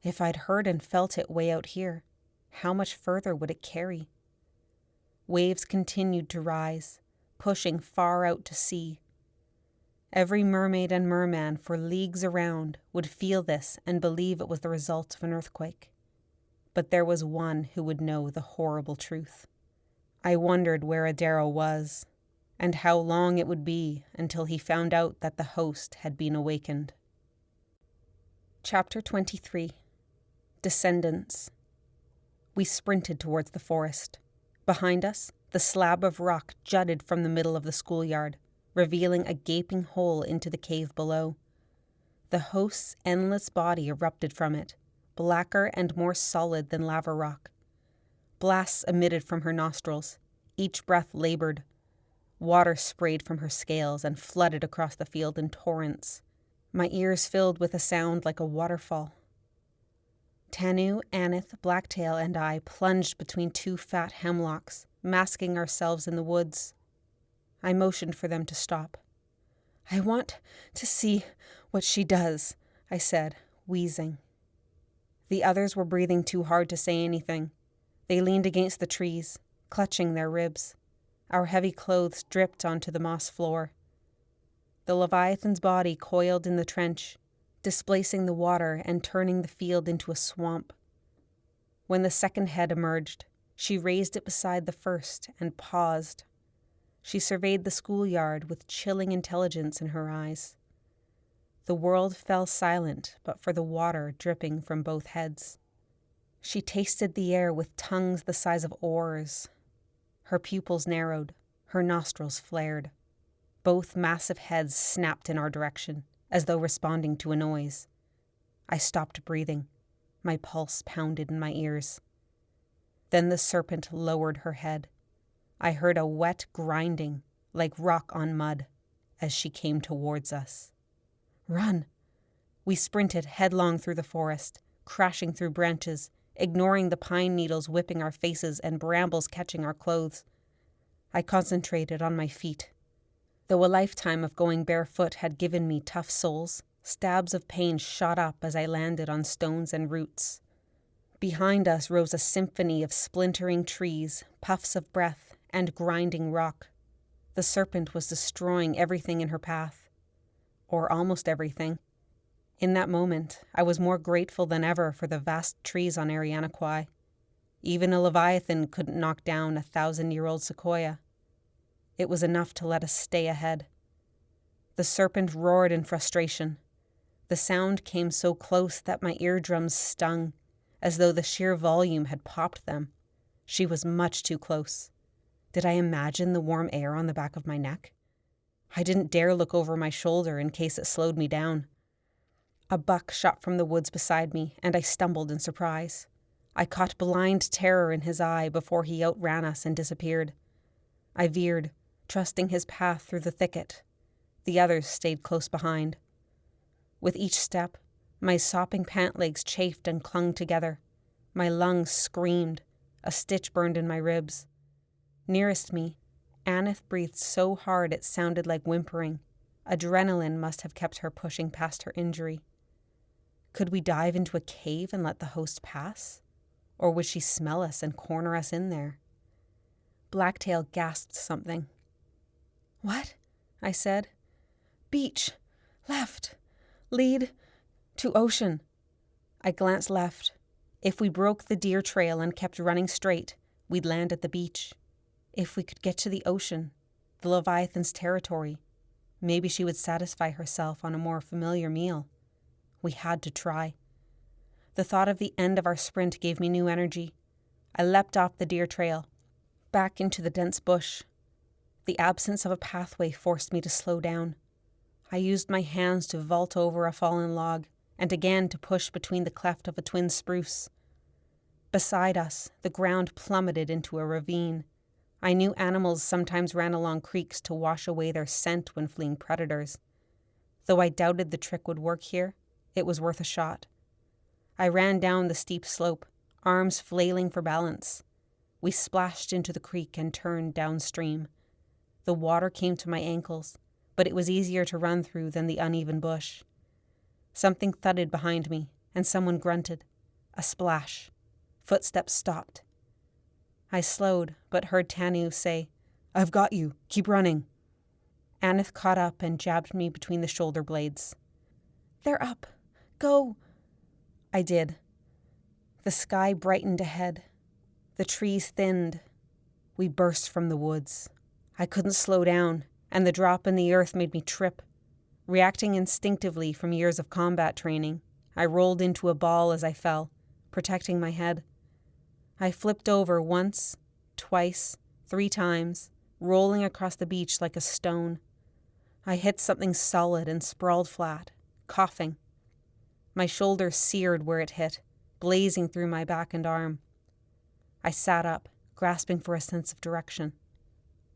If I'd heard and felt it way out here, how much further would it carry? Waves continued to rise, pushing far out to sea. Every mermaid and merman for leagues around would feel this and believe it was the result of an earthquake. But there was one who would know the horrible truth. I wondered where Adaro was, and how long it would be until he found out that the host had been awakened. Chapter 23. Descendants. We sprinted towards the forest. Behind us, the slab of rock jutted from the middle of the schoolyard, revealing a gaping hole into the cave below. The host's endless body erupted from it, blacker and more solid than lava rock. Blasts emitted from her nostrils, each breath labored. Water sprayed from her scales and flooded across the field in torrents. My ears filled with a sound like a waterfall. Tanu, Aneth, Blacktail, and I plunged between two fat hemlocks, masking ourselves in the woods. I motioned for them to stop. "I want to see what she does," I said, wheezing. The others were breathing too hard to say anything. They leaned against the trees, clutching their ribs. Our heavy clothes dripped onto the moss floor. The Leviathan's body coiled in the trench, displacing the water and turning the field into a swamp. When the second head emerged, she raised it beside the first and paused. She surveyed the schoolyard with chilling intelligence in her eyes. The world fell silent but for the water dripping from both heads. She tasted the air with tongues the size of oars. Her pupils narrowed, her nostrils flared. Both massive heads snapped in our direction, as though responding to a noise. I stopped breathing. My pulse pounded in my ears. Then the serpent lowered her head. I heard a wet grinding, like rock on mud, as she came towards us. Run! We sprinted headlong through the forest, crashing through branches, ignoring the pine needles whipping our faces and brambles catching our clothes. I concentrated on my feet. Though a lifetime of going barefoot had given me tough soles, stabs of pain shot up as I landed on stones and roots. Behind us rose a symphony of splintering trees, puffs of breath, and grinding rock. The serpent was destroying everything in her path. Or almost everything. In that moment, I was more grateful than ever for the vast trees on Eriana Kwai. Even a leviathan couldn't knock down a 1,000-year-old sequoia. It was enough to let us stay ahead. The serpent roared in frustration. The sound came so close that my eardrums stung, as though the sheer volume had popped them. She was much too close. Did I imagine the warm air on the back of my neck? I didn't dare look over my shoulder in case it slowed me down. A buck shot from the woods beside me, and I stumbled in surprise. I caught blind terror in his eye before he outran us and disappeared. I veered, trusting his path through the thicket. The others stayed close behind. With each step, my sopping pant legs chafed and clung together. My lungs screamed. A stitch burned in my ribs. Nearest me, Aneth breathed so hard it sounded like whimpering. Adrenaline must have kept her pushing past her injury. Could we dive into a cave and let the host pass? Or would she smell us and corner us in there? Blacktail gasped something. "What?" I said. "Beach. Left. Lead to ocean." I glanced left. If we broke the deer trail and kept running straight, we'd land at the beach. If we could get to the ocean, the Leviathan's territory, maybe she would satisfy herself on a more familiar meal. We had to try. The thought of the end of our sprint gave me new energy. I leapt off the deer trail, back into the dense bush. The absence of a pathway forced me to slow down. I used my hands to vault over a fallen log, and again to push between the cleft of a twin spruce. Beside us, the ground plummeted into a ravine. I knew animals sometimes ran along creeks to wash away their scent when fleeing predators. Though I doubted the trick would work here, it was worth a shot. I ran down the steep slope, arms flailing for balance. We splashed into the creek and turned downstream. The water came to my ankles, but it was easier to run through than the uneven bush. Something thudded behind me, and someone grunted. A splash. Footsteps stopped. I slowed, but heard Tanu say, "I've got you. Keep running." Aneth caught up and jabbed me between the shoulder blades. "They're up. Go." I did. The sky brightened ahead. The trees thinned. We burst from the woods. I couldn't slow down, and the drop in the earth made me trip. Reacting instinctively from years of combat training, I rolled into a ball as I fell, protecting my head. I flipped over once, twice, 3 times, rolling across the beach like a stone. I hit something solid and sprawled flat, coughing. My shoulder seared where it hit, blazing through my back and arm. I sat up, grasping for a sense of direction.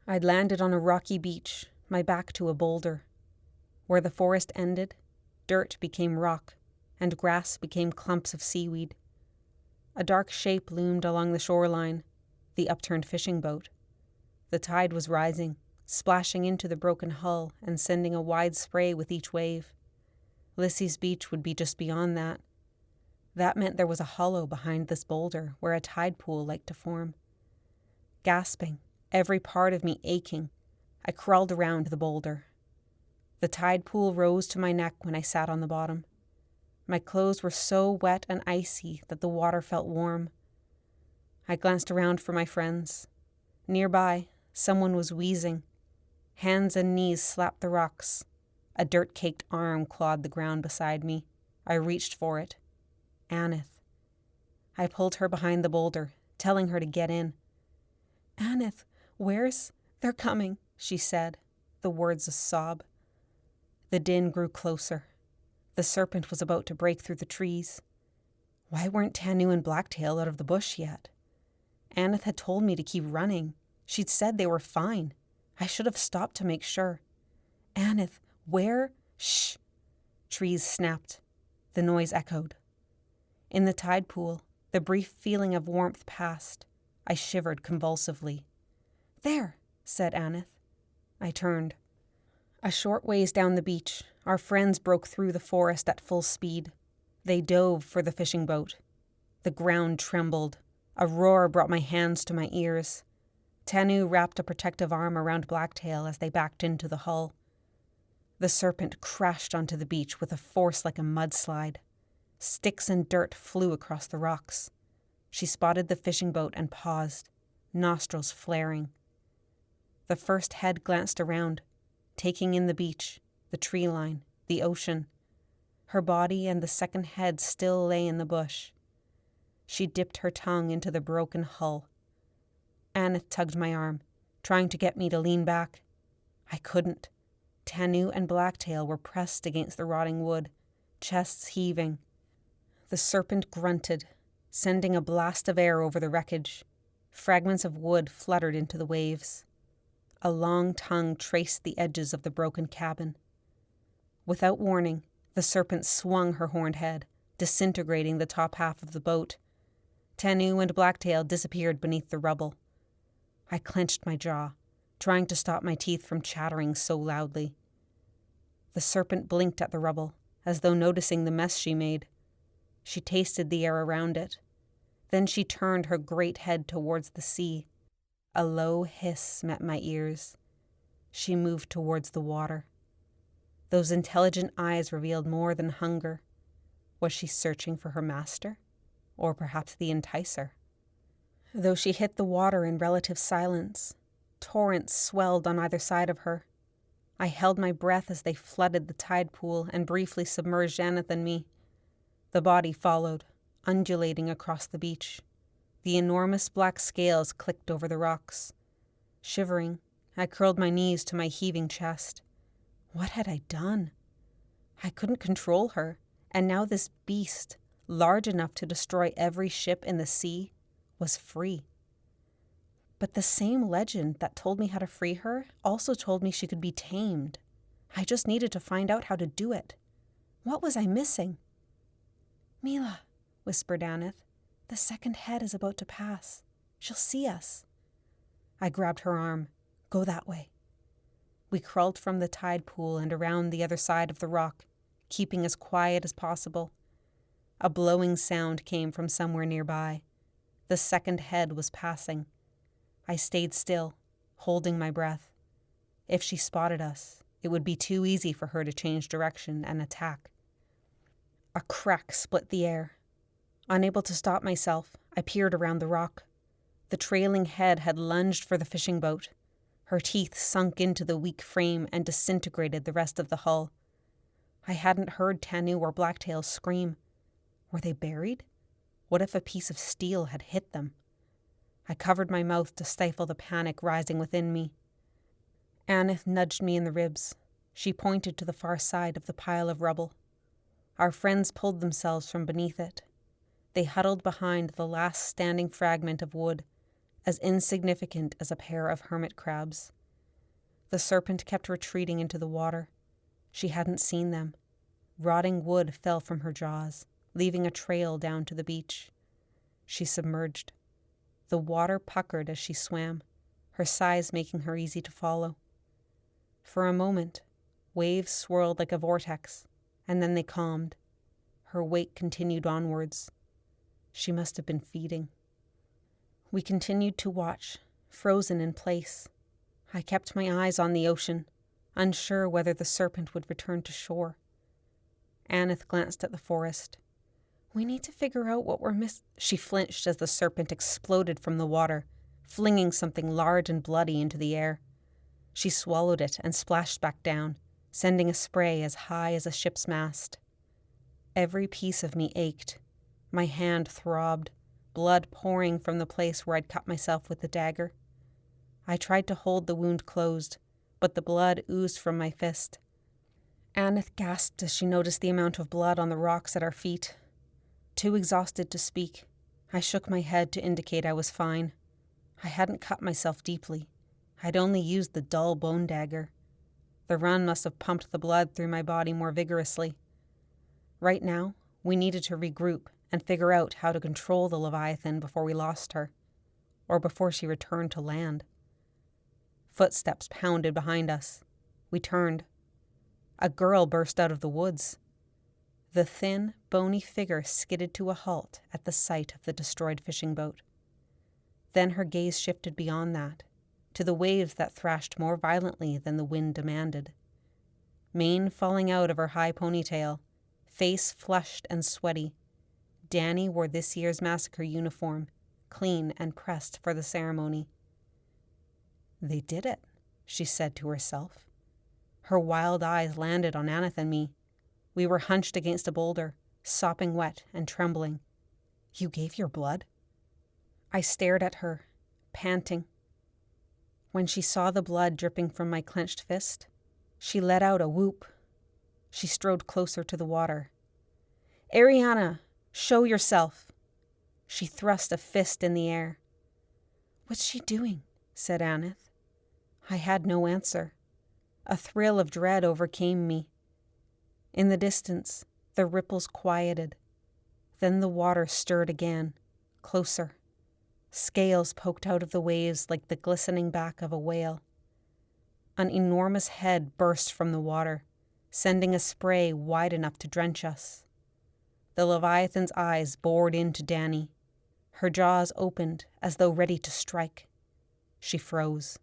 I'd landed on a rocky beach, my back to a boulder. Where the forest ended, dirt became rock, and grass became clumps of seaweed. A dark shape loomed along the shoreline, the upturned fishing boat. The tide was rising, splashing into the broken hull and sending a wide spray with each wave. Lissy's beach would be just beyond that. That meant there was a hollow behind this boulder where a tide pool liked to form. Gasping, every part of me aching, I crawled around the boulder. The tide pool rose to my neck when I sat on the bottom. My clothes were so wet and icy that the water felt warm. I glanced around for my friends. Nearby, someone was wheezing. Hands and knees slapped the rocks. A dirt-caked arm clawed the ground beside me. I reached for it. Aneth. I pulled her behind the boulder, telling her to get in. "Aneth, where's—" "They're coming," she said, the words a sob. The din grew closer. The serpent was about to break through the trees. Why weren't Tanu and Blacktail out of the bush yet? Aneth had told me to keep running. She'd said they were fine. I should have stopped to make sure. "Aneth, where—" "Shh." Trees snapped. The noise echoed. In the tide pool, the brief feeling of warmth passed. I shivered convulsively. "There," said Aneth. I turned. A short ways down the beach, our friends broke through the forest at full speed. They dove for the fishing boat. The ground trembled. A roar brought my hands to my ears. Tanu wrapped a protective arm around Blacktail as they backed into the hull. The serpent crashed onto the beach with a force like a mudslide. Sticks and dirt flew across the rocks. She spotted the fishing boat and paused, nostrils flaring. The first head glanced around, taking in the beach, the tree line, the ocean. Her body and the second head still lay in the bush. She dipped her tongue into the broken hull. Aneth tugged my arm, trying to get me to lean back. I couldn't. Tanu and Blacktail were pressed against the rotting wood, chests heaving. The serpent grunted, sending a blast of air over the wreckage. Fragments of wood fluttered into the waves. A long tongue traced the edges of the broken cabin. Without warning, the serpent swung her horned head, disintegrating the top half of the boat. Tanu and Blacktail disappeared beneath the rubble. I clenched my jaw, trying to stop my teeth from chattering so loudly. The serpent blinked at the rubble, as though noticing the mess she made. She tasted the air around it. Then she turned her great head towards the sea. A low hiss met my ears. She moved towards the water. Those intelligent eyes revealed more than hunger. Was she searching for her master? Or perhaps the enticer? Though she hit the water in relative silence, torrents swelled on either side of her. I held my breath as they flooded the tide pool and briefly submerged Aneth and me. The body followed, undulating across the beach. The enormous black scales clicked over the rocks. Shivering, I curled my knees to my heaving chest. What had I done? I couldn't control her, and now this beast, large enough to destroy every ship in the sea, was free. But the same legend that told me how to free her also told me she could be tamed. I just needed to find out how to do it. What was I missing? "Meela," whispered Aneth, "the second head is about to pass. She'll see us." I grabbed her arm. "Go that way." We crawled from the tide pool and around the other side of the rock, keeping as quiet as possible. A blowing sound came from somewhere nearby. The second head was passing. I stayed still, holding my breath. If she spotted us, it would be too easy for her to change direction and attack. A crack split the air. Unable to stop myself, I peered around the rock. The trailing head had lunged for the fishing boat. Her teeth sunk into the weak frame and disintegrated the rest of the hull. I hadn't heard Tanu or Blacktail scream. Were they buried? What if a piece of steel had hit them? I covered my mouth to stifle the panic rising within me. Aneth nudged me in the ribs. She pointed to the far side of the pile of rubble. Our friends pulled themselves from beneath it. They huddled behind the last standing fragment of wood, as insignificant as a pair of hermit crabs. The serpent kept retreating into the water. She hadn't seen them. Rotting wood fell from her jaws, leaving a trail down to the beach. She submerged. The water puckered as she swam, her size making her easy to follow. For a moment, waves swirled like a vortex, and then they calmed. Her weight continued onwards. She must have been feeding. We continued to watch, frozen in place. I kept my eyes on the ocean, unsure whether the serpent would return to shore. Aneth glanced at the forest. "We need to figure out what we're She flinched as the serpent exploded from the water, flinging something large and bloody into the air. She swallowed it and splashed back down, sending a spray as high as a ship's mast. Every piece of me ached. My hand throbbed, blood pouring from the place where I'd cut myself with the dagger. I tried to hold the wound closed, but the blood oozed from my fist. Aneth gasped as she noticed the amount of blood on the rocks at our feet. Too exhausted to speak, I shook my head to indicate I was fine. I hadn't cut myself deeply. I'd only used the dull bone dagger. The run must have pumped the blood through my body more vigorously. Right now, we needed to regroup and figure out how to control the Leviathan before we lost her, or before she returned to land. Footsteps pounded behind us. We turned. A girl burst out of the woods. The thin, bony figure skidded to a halt at the sight of the destroyed fishing boat. Then her gaze shifted beyond that, to the waves that thrashed more violently than the wind demanded. Mane falling out of her high ponytail, face flushed and sweaty, Danny wore this year's massacre uniform, clean and pressed for the ceremony. "They did it," she said to herself. Her wild eyes landed on Aneth and me. We were hunched against a boulder, sopping wet and trembling. "You gave your blood?" I stared at her, panting. When she saw the blood dripping from my clenched fist, she let out a whoop. She strode closer to the water. "Eriana, show yourself!" She thrust a fist in the air. "What's she doing?" said Aneth. I had no answer. A thrill of dread overcame me. In the distance, the ripples quieted. Then the water stirred again, closer. Scales poked out of the waves like the glistening back of a whale. An enormous head burst from the water, sending a spray wide enough to drench us. The Leviathan's eyes bored into Danny. Her jaws opened as though ready to strike. She froze.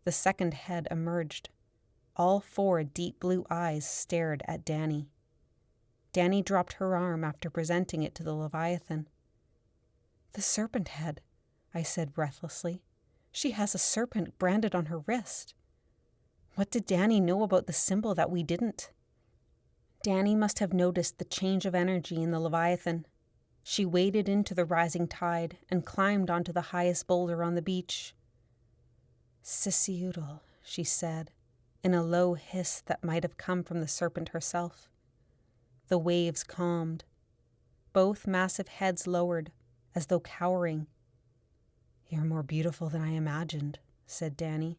The second head emerged. All 4 deep blue eyes stared at Danny. Danny dropped her arm after presenting it to the Leviathan. "The serpent head," I said breathlessly. "She has a serpent branded on her wrist." What did Danny know about the symbol that we didn't? Danny must have noticed the change of energy in the Leviathan. She waded into the rising tide and climbed onto the highest boulder on the beach. "Sisiudal," she said, in a low hiss that might have come from the serpent herself. The waves calmed. Both massive heads lowered, as though cowering. "You're more beautiful than I imagined," said Danny.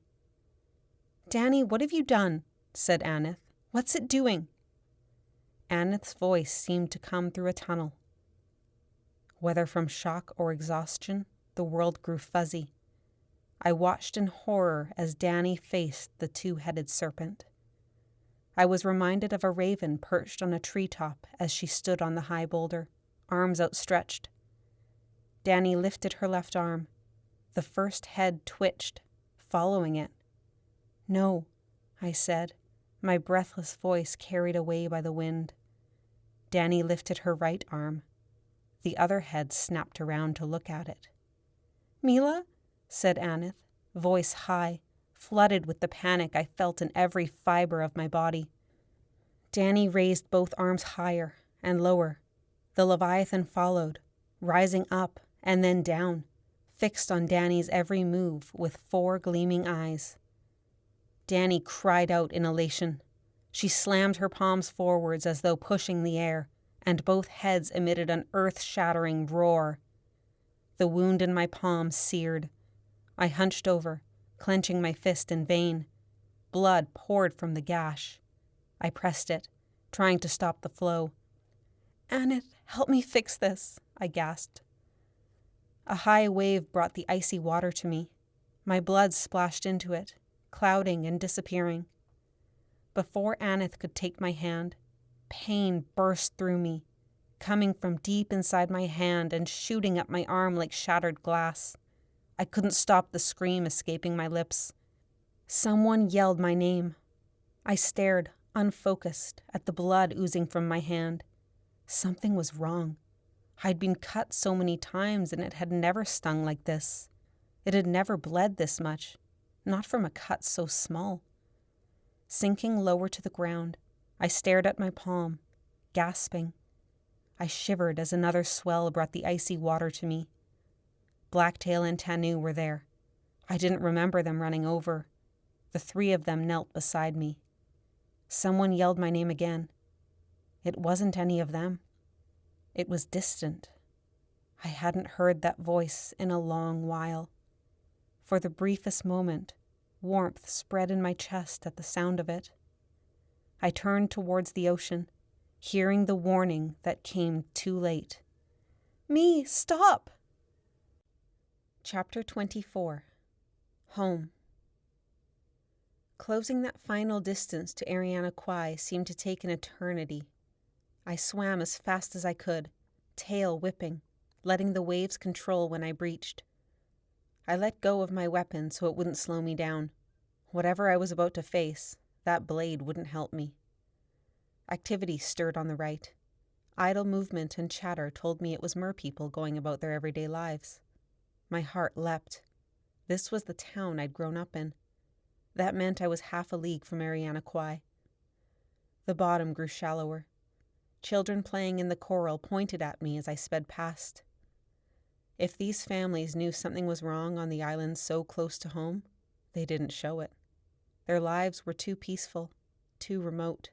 "Danny, what have you done?" said Aneth. "What's it doing?" Aneth's voice seemed to come through a tunnel. Whether from shock or exhaustion, the world grew fuzzy. I watched in horror as Danny faced the 2-headed serpent. I was reminded of a raven perched on a treetop as she stood on the high boulder, arms outstretched. Danny lifted her left arm. The first head twitched, following it. "No," I said, my breathless voice carried away by the wind. Danny lifted her right arm. The other head snapped around to look at it. "Meela?" said Aneth, voice high, flooded with the panic I felt in every fiber of my body. Danny raised both arms higher and lower. The Leviathan followed, rising up and then down, fixed on Danny's every move with 4 gleaming eyes. Danny cried out in elation. She slammed her palms forwards as though pushing the air, and both heads emitted an earth-shattering roar. The wound in my palm seared. I hunched over, clenching my fist in vain. Blood poured from the gash. I pressed it, trying to stop the flow. "Aneth, help me fix this," I gasped. A high wave brought the icy water to me. My blood splashed into it, clouding and disappearing. Before Aneth could take my hand, pain burst through me, coming from deep inside my hand and shooting up my arm like shattered glass. I couldn't stop the scream escaping my lips. Someone yelled my name. I stared, unfocused, at the blood oozing from my hand. Something was wrong. I'd been cut so many times and it had never stung like this. It had never bled this much, not from a cut so small. Sinking lower to the ground, I stared at my palm, gasping. I shivered as another swell brought the icy water to me. Blacktail and Tanu were there. I didn't remember them running over. The 3 of them knelt beside me. Someone yelled my name again. It wasn't any of them. It was distant. I hadn't heard that voice in a long while. For the briefest moment, warmth spread in my chest at the sound of it. I turned towards the ocean, hearing the warning that came too late. "Me, stop!" Chapter 24. Home. Closing that final distance to Eriana Kwai seemed to take an eternity. I swam as fast as I could, tail whipping, letting the waves control when I breached. I let go of my weapon so it wouldn't slow me down. Whatever I was about to face, that blade wouldn't help me. Activity stirred on the right. Idle movement and chatter told me it was merpeople going about their everyday lives. My heart leapt. This was the town I'd grown up in. That meant I was half a league from Eriana Kwai. The bottom grew shallower. Children playing in the coral pointed at me as I sped past. If these families knew something was wrong on the island so close to home, they didn't show it. Their lives were too peaceful, too remote.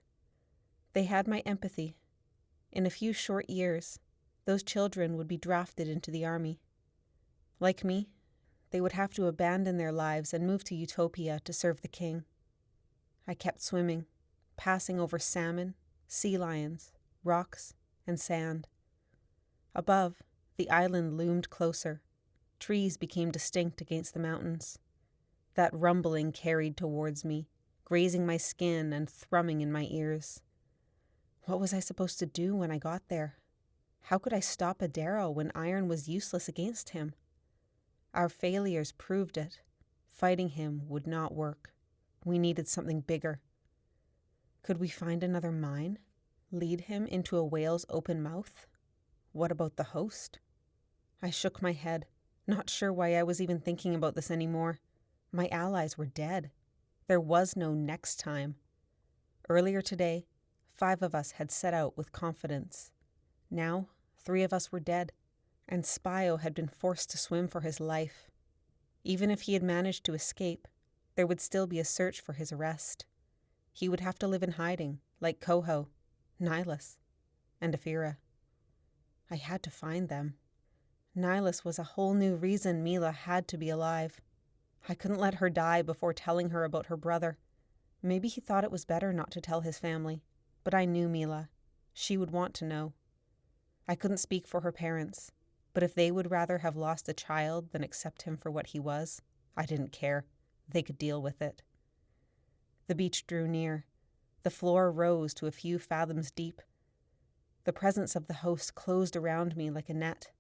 They had my empathy. In a few short years, those children would be drafted into the army. Like me, they would have to abandon their lives and move to Utopia to serve the king. I kept swimming, passing over salmon, sea lions, rocks, and sand. Above, the island loomed closer. Trees became distinct against the mountains. That rumbling carried towards me, grazing my skin and thrumming in my ears. What was I supposed to do when I got there? How could I stop Adaro when iron was useless against him? Our failures proved it. Fighting him would not work. We needed something bigger. Could we find another mine? Lead him into a whale's open mouth? What about the host? I shook my head, not sure why I was even thinking about this anymore. My allies were dead. There was no next time. Earlier today, 5 of us had set out with confidence. Now, 3 of us were dead, and Spio had been forced to swim for his life. Even if he had managed to escape, there would still be a search for his arrest. He would have to live in hiding, like Coho, Nihilus, and Aphira. I had to find them. Nihilus was a whole new reason Meela had to be alive. I couldn't let her die before telling her about her brother. Maybe he thought it was better not to tell his family, but I knew Meela. She would want to know. I couldn't speak for her parents, but if they would rather have lost a child than accept him for what he was, I didn't care. They could deal with it. The beach drew near. The floor rose to a few fathoms deep. The presence of the host closed around me like a net.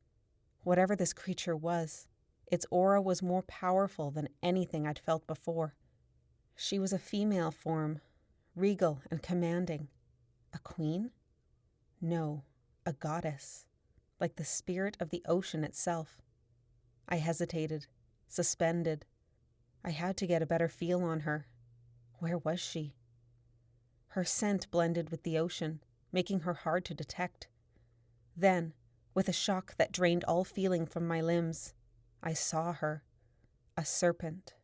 Whatever this creature was, its aura was more powerful than anything I'd felt before. She was a female form, regal and commanding. A queen? No, a goddess, like the spirit of the ocean itself. I hesitated, suspended. I had to get a better feel on her. Where was she? Her scent blended with the ocean, making her hard to detect. Then, with a shock that drained all feeling from my limbs, I saw her, a serpent.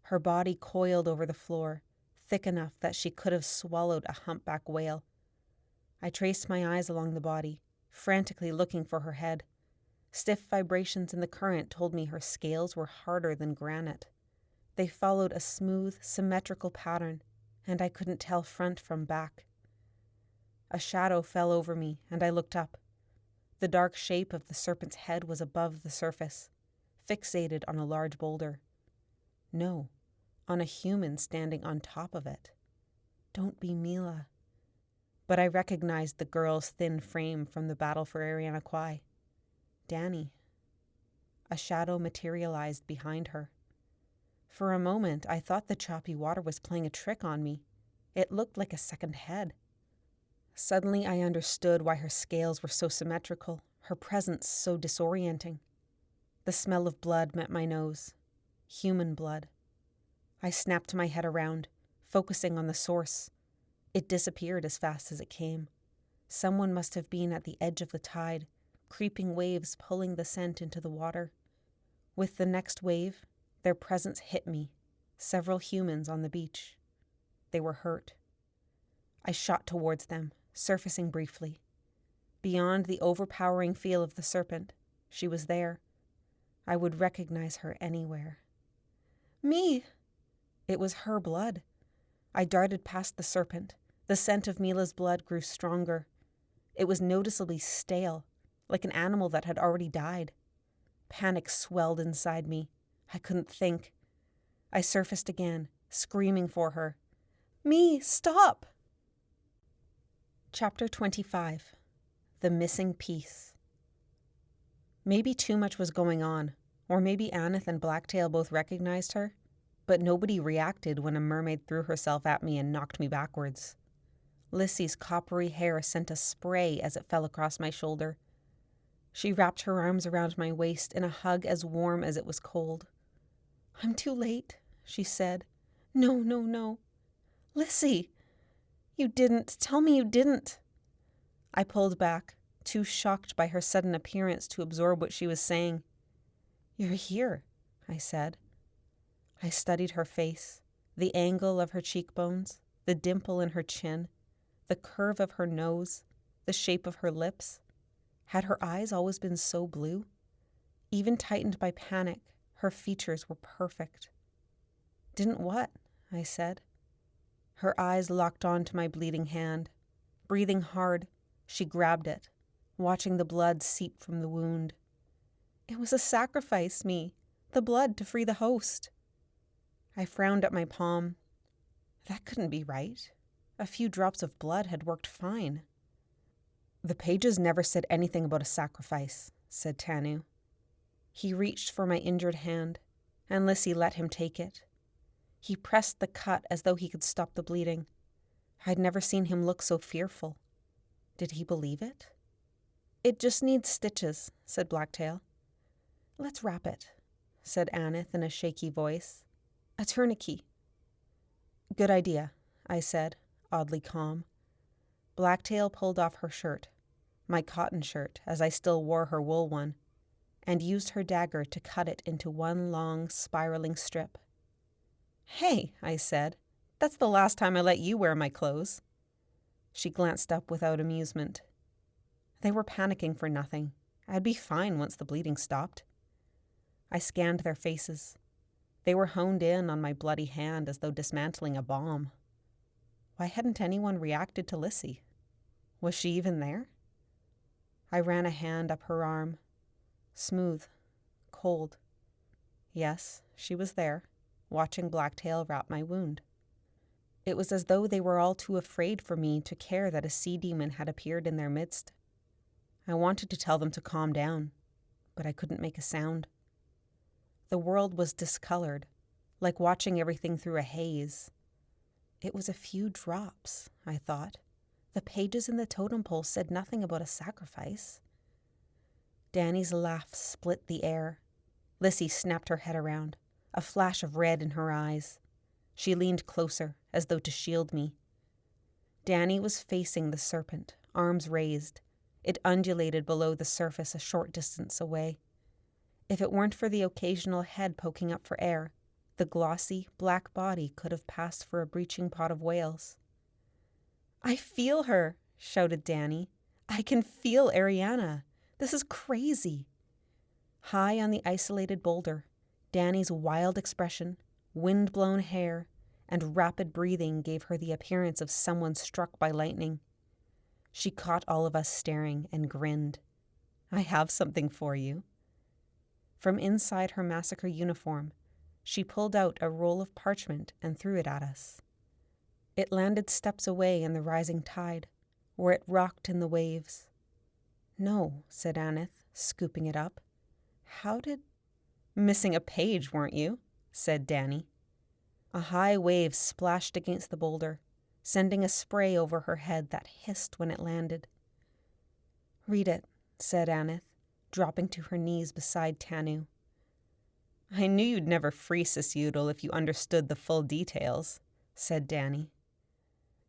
Her body coiled over the floor, thick enough that she could have swallowed a humpback whale. I traced my eyes along the body, frantically looking for her head. Stiff vibrations in the current told me her scales were harder than granite. They followed a smooth, symmetrical pattern, and I couldn't tell front from back. A shadow fell over me, and I looked up. The dark shape of the serpent's head was above the surface, fixated on a large boulder. No, on a human standing on top of it. Don't be Meela. But I recognized the girl's thin frame from the battle for Eriana Kwai. Danny. A shadow materialized behind her. For a moment, I thought the choppy water was playing a trick on me. It looked like a second head. Suddenly, I understood why her scales were so symmetrical, her presence so disorienting. The smell of blood met my nose. Human blood. I snapped my head around, focusing on the source. It disappeared as fast as it came. Someone must have been at the edge of the tide, creeping waves pulling the scent into the water. With the next wave, their presence hit me, several humans on the beach. They were hurt. I shot towards them, surfacing briefly. Beyond the overpowering feel of the serpent, she was there. I would recognize her anywhere. Me! It was her blood. I darted past the serpent, The scent of Meela's blood grew stronger. It was noticeably stale, like an animal that had already died. Panic swelled inside me. I couldn't think. I surfaced again, screaming for her. "Me, stop!" Chapter 25. The Missing Piece. Maybe too much was going on, or maybe Aneth and Blacktail both recognized her, but nobody reacted when a mermaid threw herself at me and knocked me backwards. Lissy's coppery hair sent a spray as it fell across my shoulder. She wrapped her arms around my waist in a hug as warm as it was cold. "I'm too late," she said. "No, no, no. Lissy! You didn't. Tell me you didn't." I pulled back, too shocked by her sudden appearance to absorb what she was saying. "You're here," I said. I studied her face, the angle of her cheekbones, the dimple in her chin, the curve of her nose, the shape of her lips. Had her eyes always been so blue? Even tightened by panic, her features were perfect. "Didn't what?" I said. Her eyes locked onto my bleeding hand. Breathing hard, she grabbed it, watching the blood seep from the wound. "It was a sacrifice, me. The blood to free the host." I frowned at my palm. That couldn't be right. A few drops of blood had worked fine. "The pages never said anything about a sacrifice," said Tanu. He reached for my injured hand, and Lissy let him take it. He pressed the cut as though he could stop the bleeding. I'd never seen him look so fearful. Did he believe it? "It just needs stitches," said Blacktail. "Let's wrap it," said Aneth in a shaky voice. "A tourniquet." "Good idea," I said, oddly calm. Blacktail pulled off her shirt, my cotton shirt, as I still wore her wool one, and used her dagger to cut it into one long, spiraling strip. "Hey," I said, "that's the last time I let you wear my clothes." She glanced up without amusement. They were panicking for nothing. I'd be fine once the bleeding stopped. I scanned their faces. They were honed in on my bloody hand as though dismantling a bomb. Why hadn't anyone reacted to Lissy? Was she even there? I ran a hand up her arm. Smooth. Cold. Yes, she was there, watching Blacktail wrap my wound. It was as though they were all too afraid for me to care that a sea demon had appeared in their midst. I wanted to tell them to calm down, but I couldn't make a sound. The world was discolored, like watching everything through a haze. It was a few drops, I thought. The pages in the totem pole said nothing about a sacrifice. Danny's laugh split the air. Lissy snapped her head around, a flash of red in her eyes. She leaned closer, as though to shield me. Danny was facing the serpent, arms raised. It undulated below the surface a short distance away. If it weren't for the occasional head poking up for air, the glossy, black body could have passed for a breaching pot of whales. "I feel her," shouted Danny. "I can feel Eriana. This is crazy." High on the isolated boulder, Danny's wild expression, wind-blown hair, and rapid breathing gave her the appearance of someone struck by lightning. She caught all of us staring and grinned. "I have something for you." From inside her massacre uniform, she pulled out a roll of parchment and threw it at us. It landed steps away in the rising tide, where it rocked in the waves. "No," said Aneth, scooping it up. "How did—" "Missing a page, weren't you?" said Danny. A high wave splashed against the boulder, sending a spray over her head that hissed when it landed. "Read it," said Aneth, dropping to her knees beside Tanu. "I knew you'd never free Sisudal if you understood the full details," said Danny.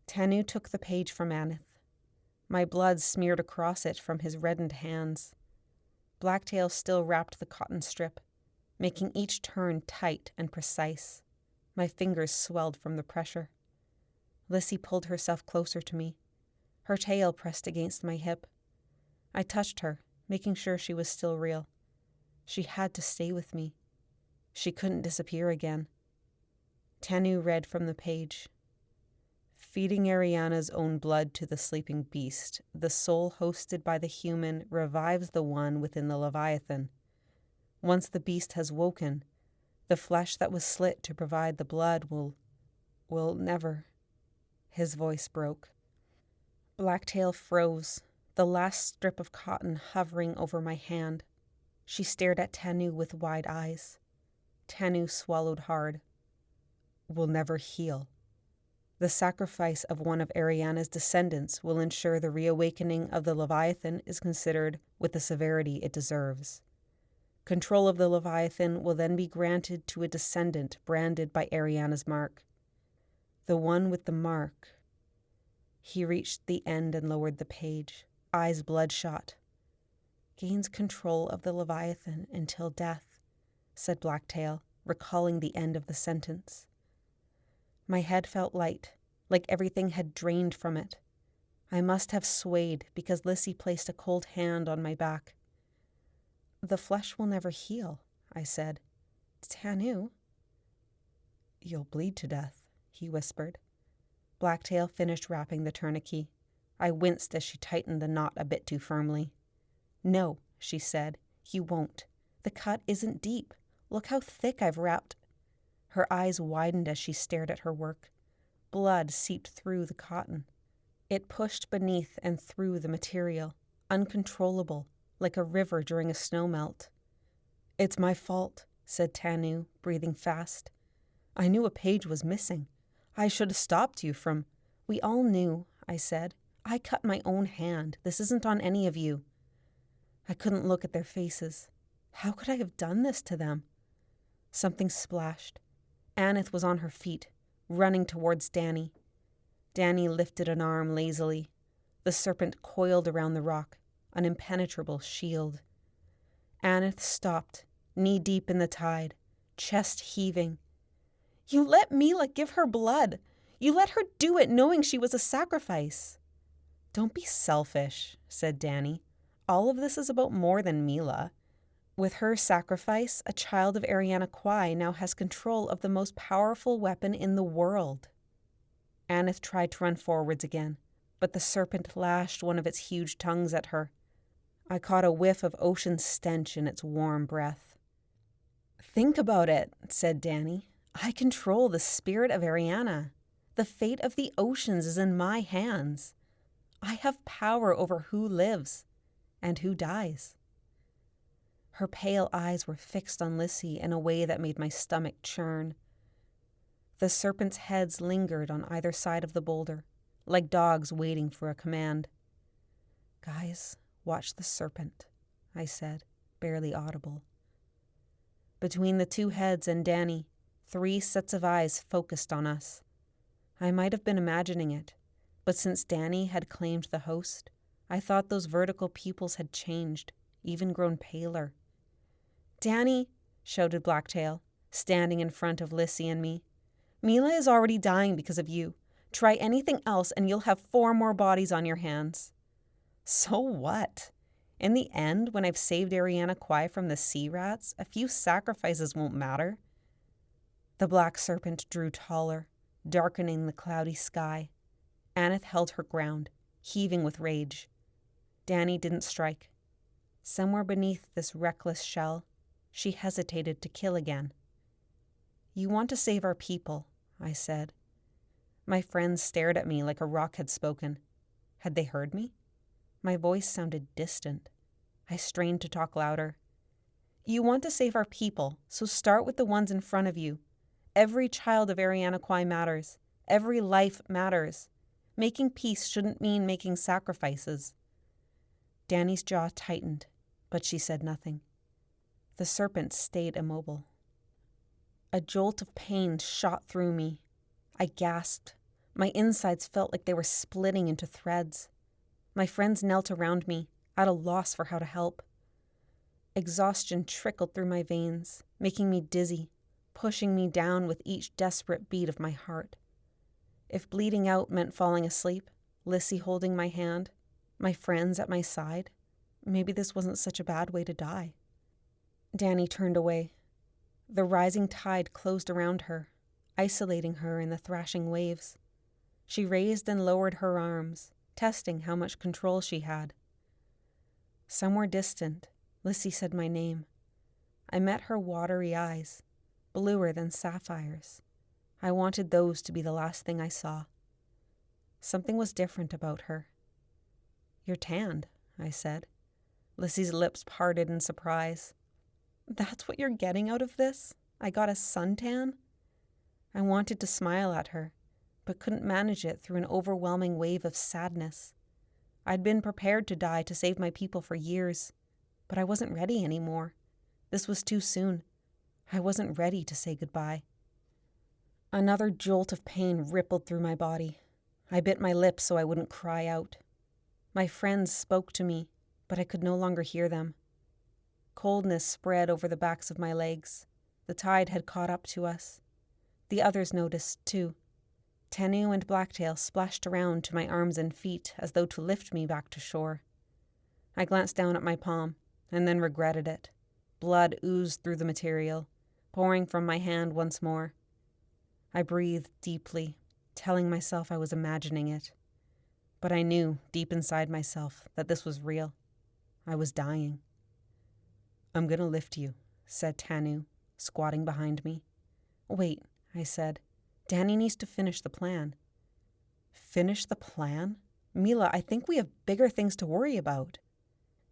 Tanu took the page from Aneth. My blood smeared across it from his reddened hands. Blacktail still wrapped the cotton strip, making each turn tight and precise. My fingers swelled from the pressure. Lissy pulled herself closer to me, her tail pressed against my hip. I touched her, making sure she was still real. She had to stay with me. She couldn't disappear again. Tanu read from the page. Feeding Ariana's own blood to the sleeping beast, the soul hosted by the human revives the one within the Leviathan. Once the beast has woken, the flesh that was slit to provide the blood will never. His voice broke. Blacktail froze, the last strip of cotton hovering over my hand. She stared at Tanu with wide eyes. Tanu swallowed hard. Will never heal. The sacrifice of one of Ariana's descendants will ensure the reawakening of the Leviathan is considered with the severity it deserves. Control of the Leviathan will then be granted to a descendant branded by Ariana's mark. The one with the mark. He reached the end and lowered the page, eyes bloodshot. Gains control of the Leviathan until death, said Blacktail, recalling the end of the sentence. My head felt light, like everything had drained from it. I must have swayed because Lissy placed a cold hand on my back. The flesh will never heal, I said. Tanu? You'll bleed to death, he whispered. Blacktail finished wrapping the tourniquet. I winced as she tightened the knot a bit too firmly. No, she said, you won't. The cut isn't deep. Look how thick I've wrapped. Her eyes widened as she stared at her work. Blood seeped through the cotton. It pushed beneath and through the material, uncontrollable, like a river during a snowmelt. It's my fault, said Tanu, breathing fast. I knew a page was missing. I should have stopped you from... We all knew, I said. I cut my own hand. This isn't on any of you. I couldn't look at their faces. How could I have done this to them? Something splashed. Aneth was on her feet, running towards Danny. Danny lifted an arm lazily. The serpent coiled around the rock, an impenetrable shield. Aneth stopped, knee-deep in the tide, chest heaving. You let Meela give her blood. You let her do it knowing she was a sacrifice. Don't be selfish, said Danny. All of this is about more than Meela. With her sacrifice, a child of Eriana Kwai now has control of the most powerful weapon in the world. Aneth tried to run forwards again, but the serpent lashed one of its huge tongues at her. I caught a whiff of ocean stench in its warm breath. Think about it, said Danny. I control the spirit of Eriana. The fate of the oceans is in my hands. I have power over who lives and who dies. Her pale eyes were fixed on Lissy in a way that made my stomach churn. The serpents' heads lingered on either side of the boulder, like dogs waiting for a command. Guys, watch the serpent, I said, barely audible. Between the two heads and Danny, 3 sets of eyes focused on us. I might have been imagining it, but since Danny had claimed the host, I thought those vertical pupils had changed, even grown paler. Danny, shouted Blacktail, standing in front of Lissy and me. Meela is already dying because of you. Try anything else and you'll have 4 more bodies on your hands. So what? In the end, when I've saved Eriana Kwai from the sea rats, a few sacrifices won't matter. The black serpent drew taller, darkening the cloudy sky. Aneth held her ground, heaving with rage. Danny didn't strike. Somewhere beneath this reckless shell, she hesitated to kill again. You want to save our people, I said. My friends stared at me like a rock had spoken. Had they heard me? My voice sounded distant. I strained to talk louder. You want to save our people, so start with the ones in front of you. Every child of Eriana Kwai matters. Every life matters. Making peace shouldn't mean making sacrifices. Danny's jaw tightened, but she said nothing. The serpent stayed immobile. A jolt of pain shot through me. I gasped. My insides felt like they were splitting into threads. My friends knelt around me, at a loss for how to help. Exhaustion trickled through my veins, making me dizzy, pushing me down with each desperate beat of my heart. If bleeding out meant falling asleep, Lissy holding my hand, my friends at my side, maybe this wasn't such a bad way to die. Danny turned away. The rising tide closed around her, isolating her in the thrashing waves. She raised and lowered her arms, testing how much control she had. Somewhere distant, Lissy said my name. I met her watery eyes, bluer than sapphires. I wanted those to be the last thing I saw. Something was different about her. "You're tanned," I said. Lissy's lips parted in surprise. "That's what you're getting out of this? I got a suntan?" I wanted to smile at her, but couldn't manage it through an overwhelming wave of sadness. I'd been prepared to die to save my people for years, but I wasn't ready anymore. This was too soon. I wasn't ready to say goodbye. Another jolt of pain rippled through my body. I bit my lips so I wouldn't cry out. My friends spoke to me, but I could no longer hear them. Coldness spread over the backs of my legs. The tide had caught up to us. The others noticed, too. Tanu and Blacktail splashed around to my arms and feet as though to lift me back to shore. I glanced down at my palm, and then regretted it. Blood oozed through the material, pouring from my hand once more. I breathed deeply, telling myself I was imagining it. But I knew, deep inside myself, that this was real. I was dying. "I'm gonna lift you," said Tanu, squatting behind me. "Wait," I said. "Danny needs to finish the plan." "Finish the plan? Meela, I think we have bigger things to worry about."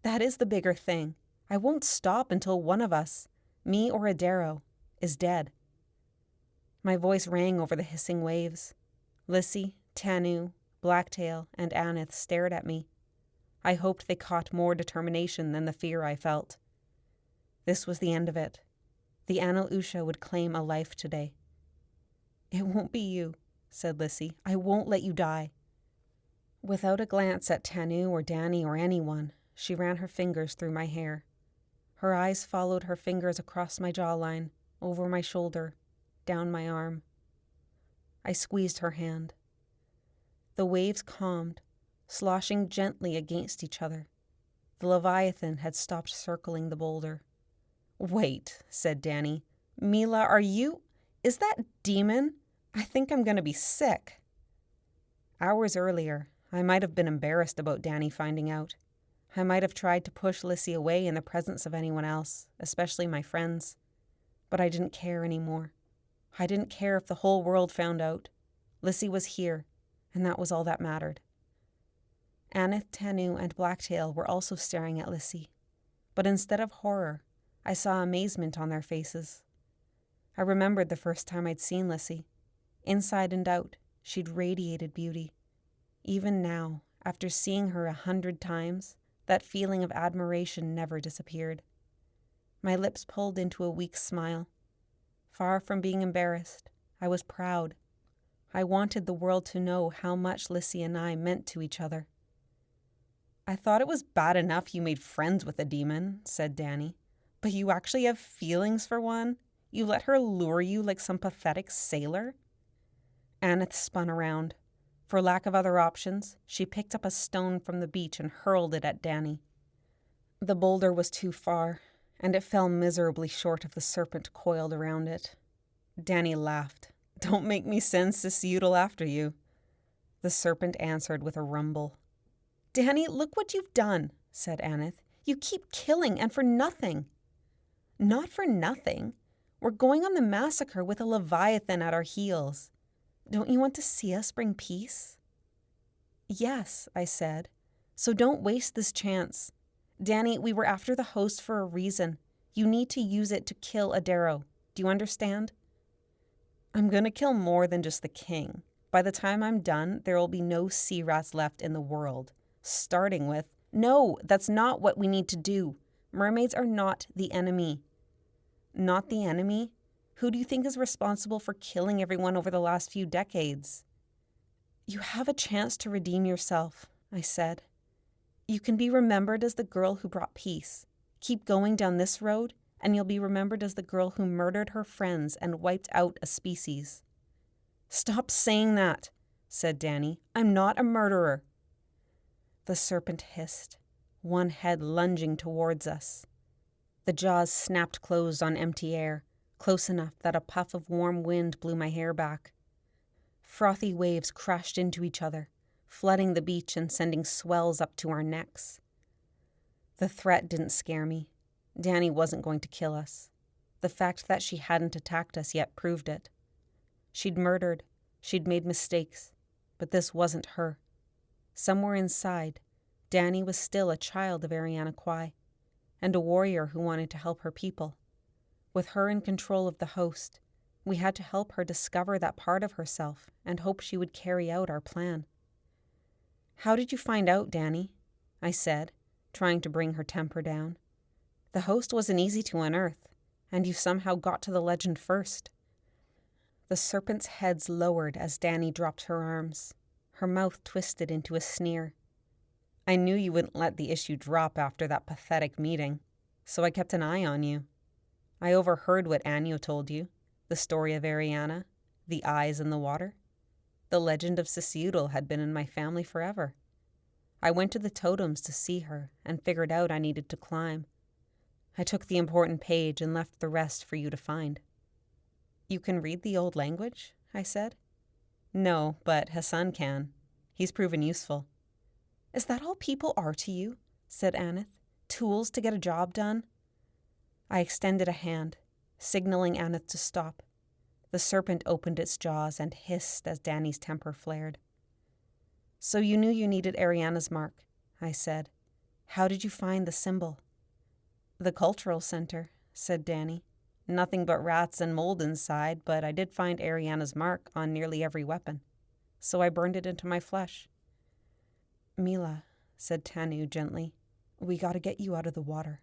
"That is the bigger thing. I won't stop until one of us, me or Adaro, is dead." My voice rang over the hissing waves. Lissy, Tanu, Blacktail, and Aneth stared at me. I hoped they caught more determination than the fear I felt. This was the end of it. The Anil Usha would claim a life today. "It won't be you," said Lissy. "I won't let you die." Without a glance at Tanu or Danny or anyone, she ran her fingers through my hair. Her eyes followed her fingers across my jawline, over my shoulder, down my arm. I squeezed her hand. The waves calmed, sloshing gently against each other. The Leviathan had stopped circling the boulder. "Wait," said Danny. "Meela, is that demon? I think I'm going to be sick." Hours earlier, I might have been embarrassed about Danny finding out. I might have tried to push Lissy away in the presence of anyone else, especially my friends. But I didn't care anymore. I didn't care if the whole world found out. Lissy was here, and that was all that mattered. Aneth, Tanu, and Blacktail were also staring at Lissy. But instead of horror, I saw amazement on their faces. I remembered the first time I'd seen Lissy. Inside and out, she'd radiated beauty. Even now, after seeing her 100 times, that feeling of admiration never disappeared. My lips pulled into a weak smile. Far from being embarrassed, I was proud. I wanted the world to know how much Lissy and I meant to each other. "I thought it was bad enough you made friends with a demon," said Danny. "But you actually have feelings for one? You let her lure you like some pathetic sailor?" Aneth spun around. For lack of other options, she picked up a stone from the beach and hurled it at Danny. The boulder was too far, and it fell miserably short of the serpent coiled around it. Danny laughed. "Don't make me send Ceciudal after you." The serpent answered with a rumble. "Danny, look what you've done," said Aneth. "You keep killing, and for nothing." "Not for nothing. We're going on the massacre with a Leviathan at our heels. Don't you want to see us bring peace?" "Yes," I said. "So don't waste this chance. Danny, we were after the host for a reason. You need to use it to kill Adaro. Do you understand?" "I'm gonna kill more than just the king. By the time I'm done, there will be no sea rats left in the world. Starting with, no, that's not what we need to do. Mermaids are not the enemy." "Not the enemy? Who do you think is responsible for killing everyone over the last few decades?" "You have a chance to redeem yourself," I said. "You can be remembered as the girl who brought peace. Keep going down this road, and you'll be remembered as the girl who murdered her friends and wiped out a species." "Stop saying that," said Danny. "I'm not a murderer." The serpent hissed, one head lunging towards us. The jaws snapped closed on empty air, close enough that a puff of warm wind blew my hair back. Frothy waves crashed into each other, flooding the beach and sending swells up to our necks. The threat didn't scare me. Danny wasn't going to kill us. The fact that she hadn't attacked us yet proved it. She'd murdered, she'd made mistakes, but this wasn't her. Somewhere inside, Danny was still a child of Eriana Kwai, and a warrior who wanted to help her people. With her in control of the host, we had to help her discover that part of herself and hope she would carry out our plan. "How did you find out, Danny?" I said, trying to bring her temper down. "The host wasn't easy to unearth, and you somehow got to the legend first." The serpents' heads lowered as Danny dropped her arms. Her mouth twisted into a sneer. "I knew you wouldn't let the issue drop after that pathetic meeting, so I kept an eye on you. I overheard what Anio told you, the story of Eriana, the eyes in the water. The legend of Sisiudel had been in my family forever. I went to the totems to see her and figured out I needed to climb. I took the important page and left the rest for you to find." "You can read the old language?" I said. "No, but Hassan can. He's proven useful." "Is that all people are to you?" said Aneth. "Tools to get a job done?" I extended a hand, signaling Aneth to stop. The serpent opened its jaws and hissed as Danny's temper flared. "So you knew you needed Ariana's mark," I said. "How did you find the symbol?" "The cultural center," said Danny. "Nothing but rats and mold inside, but I did find Ariana's mark on nearly every weapon. So I burned it into my flesh." "Meela," said Tanu gently, "we gotta get you out of the water."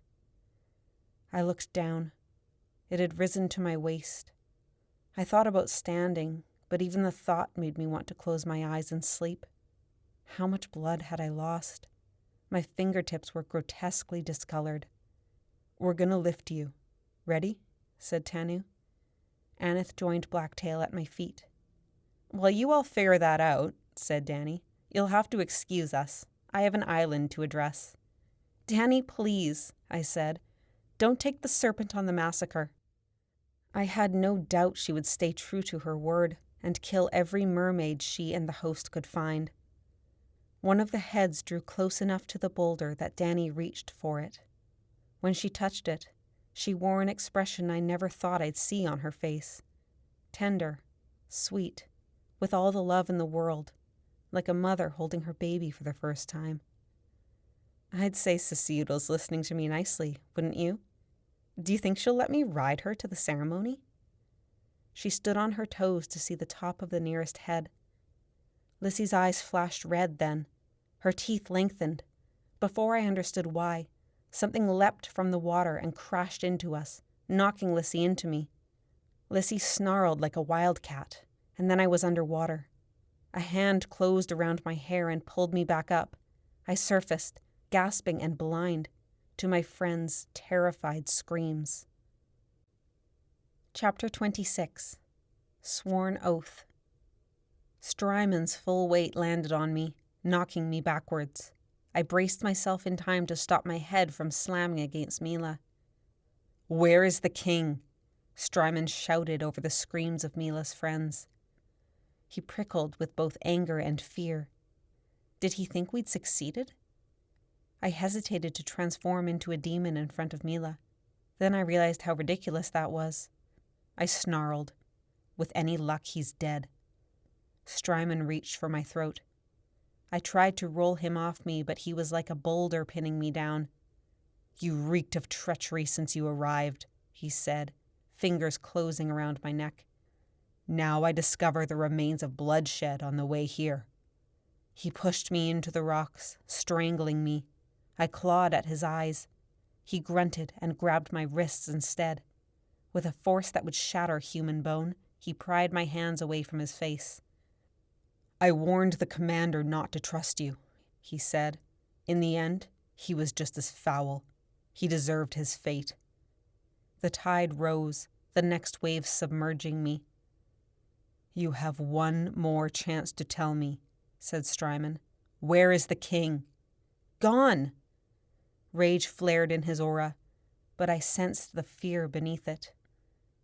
I looked down. It had risen to my waist. I thought about standing, but even the thought made me want to close my eyes and sleep. How much blood had I lost? My fingertips were grotesquely discolored. "We're gonna lift you. Ready?" said Tanu. Aneth joined Blacktail at my feet. "While you all figure that out," said Danny, "you'll have to excuse us. I have an island to address." "Danny, please," I said. "Don't take the serpent on the massacre." I had no doubt she would stay true to her word and kill every mermaid she and the host could find. One of the heads drew close enough to the boulder that Danny reached for it. When she touched it, she wore an expression I never thought I'd see on her face. Tender, sweet, with all the love in the world, like a mother holding her baby for the first time. "I'd say Sisiudel's listening to me nicely, wouldn't you? Do you think she'll let me ride her to the ceremony?" She stood on her toes to see the top of the nearest head. Lissy's eyes flashed red then. Her teeth lengthened. Before I understood why, something leapt from the water and crashed into us, knocking Lissy into me. Lissy snarled like a wildcat, and then I was underwater. A hand closed around my hair and pulled me back up. I surfaced, gasping and blind, to my friend's terrified screams. Chapter 26. Sworn Oath. Strymond's full weight landed on me, knocking me backwards. I braced myself in time to stop my head from slamming against Meela. "Where is the king?" Strymond shouted over the screams of Meela's friends. He prickled with both anger and fear. Did he think we'd succeeded? I hesitated to transform into a demon in front of Meela. Then I realized how ridiculous that was. I snarled. "With any luck, he's dead." Strymon reached for my throat. I tried to roll him off me, but he was like a boulder pinning me down. "You reeked of treachery since you arrived," he said, fingers closing around my neck. "Now I discover the remains of bloodshed on the way here." He pushed me into the rocks, strangling me. I clawed at his eyes. He grunted and grabbed my wrists instead. With a force that would shatter human bone, he pried my hands away from his face. "I warned the commander not to trust you," he said. "In the end, he was just as foul. He deserved his fate." The tide rose, the next wave submerging me. "You have one more chance to tell me," said Strymon. "Where is the king?" "Gone!" Rage flared in his aura, but I sensed the fear beneath it.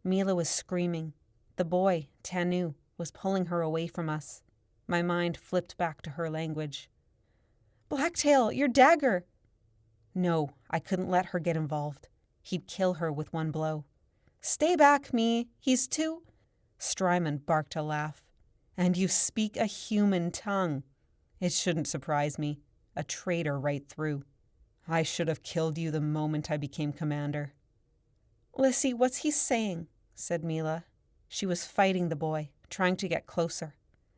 Meela was screaming. The boy, Tanu, was pulling her away from us. My mind flipped back to her language. "Blacktail, your dagger!" No, I couldn't let her get involved. He'd kill her with one blow. "Stay back, me. He's too—" Strymon barked a laugh. "And you speak a human tongue. It shouldn't surprise me. A traitor right through. I should have killed you the moment I became commander." "Lissy, what's he saying?" said Meela. She was fighting the boy, trying to get closer.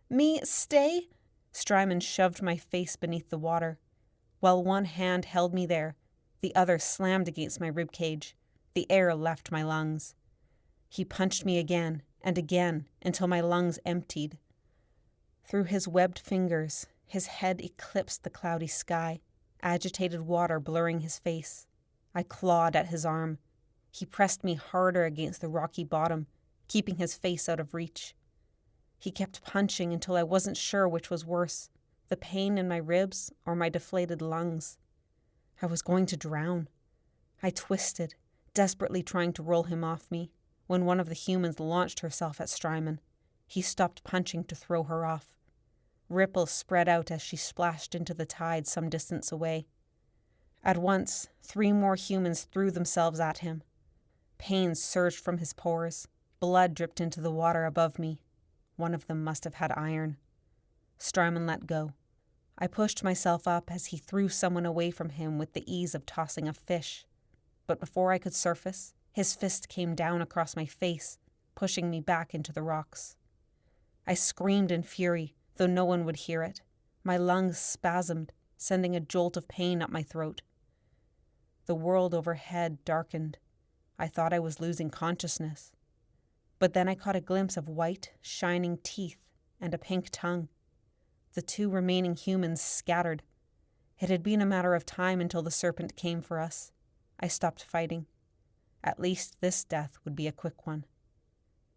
"Me, stay?" Strymon shoved my face beneath the water. While one hand held me there, the other slammed against my ribcage. The air left my lungs. He punched me again and again until my lungs emptied. Through his webbed fingers, his head eclipsed the cloudy sky, agitated water blurring his face. I clawed at his arm. He pressed me harder against the rocky bottom, keeping his face out of reach. He kept punching until I wasn't sure which was worse, the pain in my ribs or my deflated lungs. I was going to drown. I twisted, desperately trying to roll him off me, when one of the humans launched herself at Strymon. He stopped punching to throw her off. Ripples spread out as she splashed into the tide some distance away. At once, 3 more humans threw themselves at him. Pain surged from his pores. Blood dripped into the water above me. One of them must have had iron. Strymon let go. I pushed myself up as he threw someone away from him with the ease of tossing a fish. But before I could surface, his fist came down across my face, pushing me back into the rocks. I screamed in fury, though no one would hear it. My lungs spasmed, sending a jolt of pain up my throat. The world overhead darkened. I thought I was losing consciousness. But then I caught a glimpse of white, shining teeth and a pink tongue. The 2 remaining humans scattered. It had been a matter of time until the serpent came for us. I stopped fighting. At least this death would be a quick one.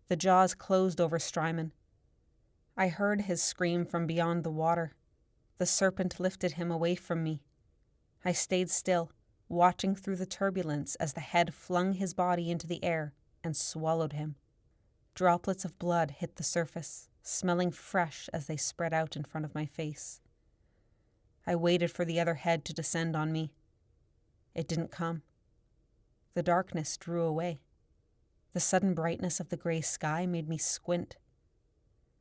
The jaws closed over Strymon. I heard his scream from beyond the water. The serpent lifted him away from me. I stayed still, watching through the turbulence as the head flung his body into the air and swallowed him. Droplets of blood hit the surface, smelling fresh as they spread out in front of my face. I waited for the other head to descend on me. It didn't come. The darkness drew away. The sudden brightness of the gray sky made me squint.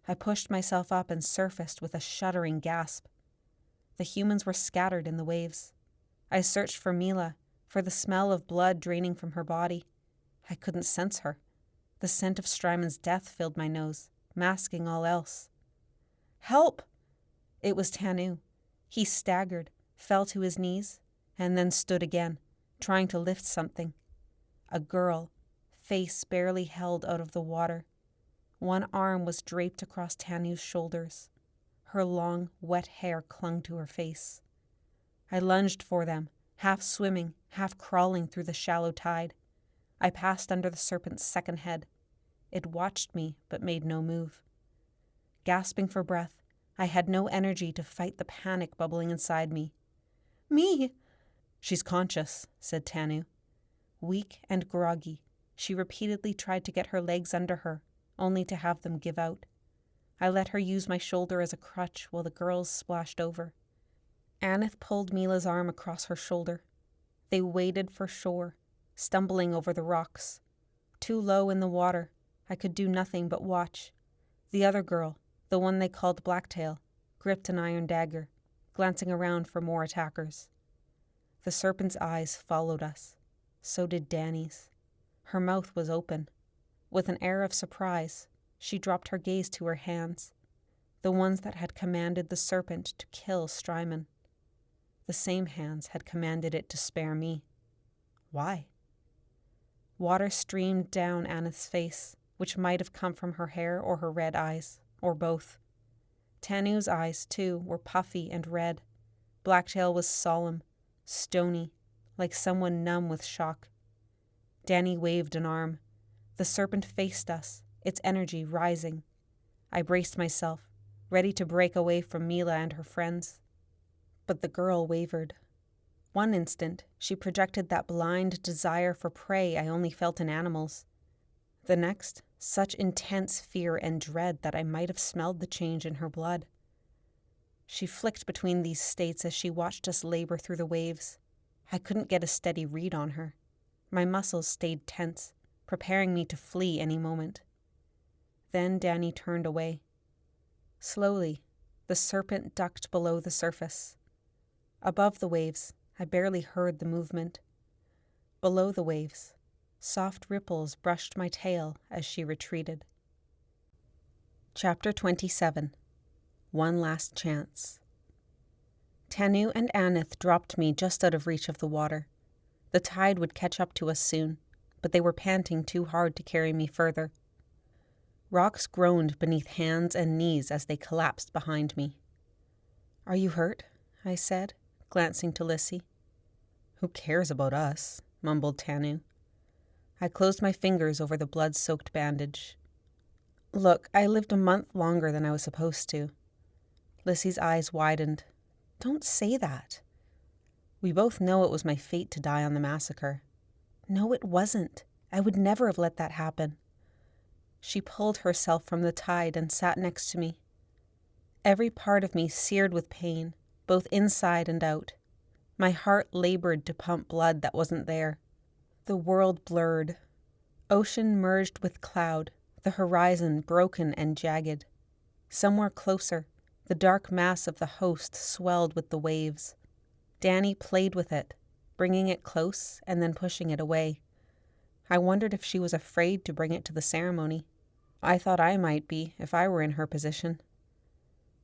I pushed myself up and surfaced with a shuddering gasp. The humans were scattered in the waves. I searched for Meela, for the smell of blood draining from her body. I couldn't sense her. The scent of Strymon's death filled my nose, masking all else. "Help!" It was Tanu. He staggered, fell to his knees, and then stood again, trying to lift something. A girl, face barely held out of the water. One arm was draped across Tanu's shoulders. Her long, wet hair clung to her face. I lunged for them, half swimming, half crawling through the shallow tide. I passed under the serpent's second head. It watched me, but made no move. Gasping for breath, I had no energy to fight the panic bubbling inside me. "Me!" "She's conscious," said Tanu. Weak and groggy, she repeatedly tried to get her legs under her, only to have them give out. I let her use my shoulder as a crutch while the girls splashed over. Aneth pulled Meela's arm across her shoulder. They waded for shore, stumbling over the rocks. Too low in the water, I could do nothing but watch. The other girl, the one they called Blacktail, gripped an iron dagger, glancing around for more attackers. The serpent's eyes followed us. So did Danny's. Her mouth was open. With an air of surprise, she dropped her gaze to her hands, the ones that had commanded the serpent to kill Strymon. The same hands had commanded it to spare me. Why? Water streamed down Aneth's face, which might have come from her hair or her red eyes, or both. Tanu's eyes, too, were puffy and red. Blacktail was solemn, stony, like someone numb with shock. Danny waved an arm. The serpent faced us, its energy rising. I braced myself, ready to break away from Meela and her friends. But the girl wavered. One instant, she projected that blind desire for prey I only felt in animals. The next, such intense fear and dread that I might have smelled the change in her blood. She flicked between these states as she watched us labor through the waves. I couldn't get a steady read on her. My muscles stayed tense, preparing me to flee any moment. Then Danny turned away. Slowly, the serpent ducked below the surface. Above the waves, I barely heard the movement. Below the waves, soft ripples brushed my tail as she retreated. Chapter 27. One Last Chance. Tanu and Aneth dropped me just out of reach of the water. The tide would catch up to us soon, but they were panting too hard to carry me further. Rocks groaned beneath hands and knees as they collapsed behind me. "Are you hurt?" I said, glancing to Lissy. "Who cares about us?" mumbled Tanu. I closed my fingers over the blood-soaked bandage. "Look, I lived a month longer than I was supposed to." Lissy's eyes widened. "Don't say that." "We both know it was my fate to die on the massacre." "No, it wasn't. I would never have let that happen." She pulled herself from the tide and sat next to me. Every part of me seared with pain, both inside and out. My heart labored to pump blood that wasn't there. The world blurred. Ocean merged with cloud, the horizon broken and jagged. Somewhere closer, the dark mass of the host swelled with the waves. Danny played with it, bringing it close and then pushing it away. I wondered if she was afraid to bring it to the ceremony. I thought I might be if I were in her position.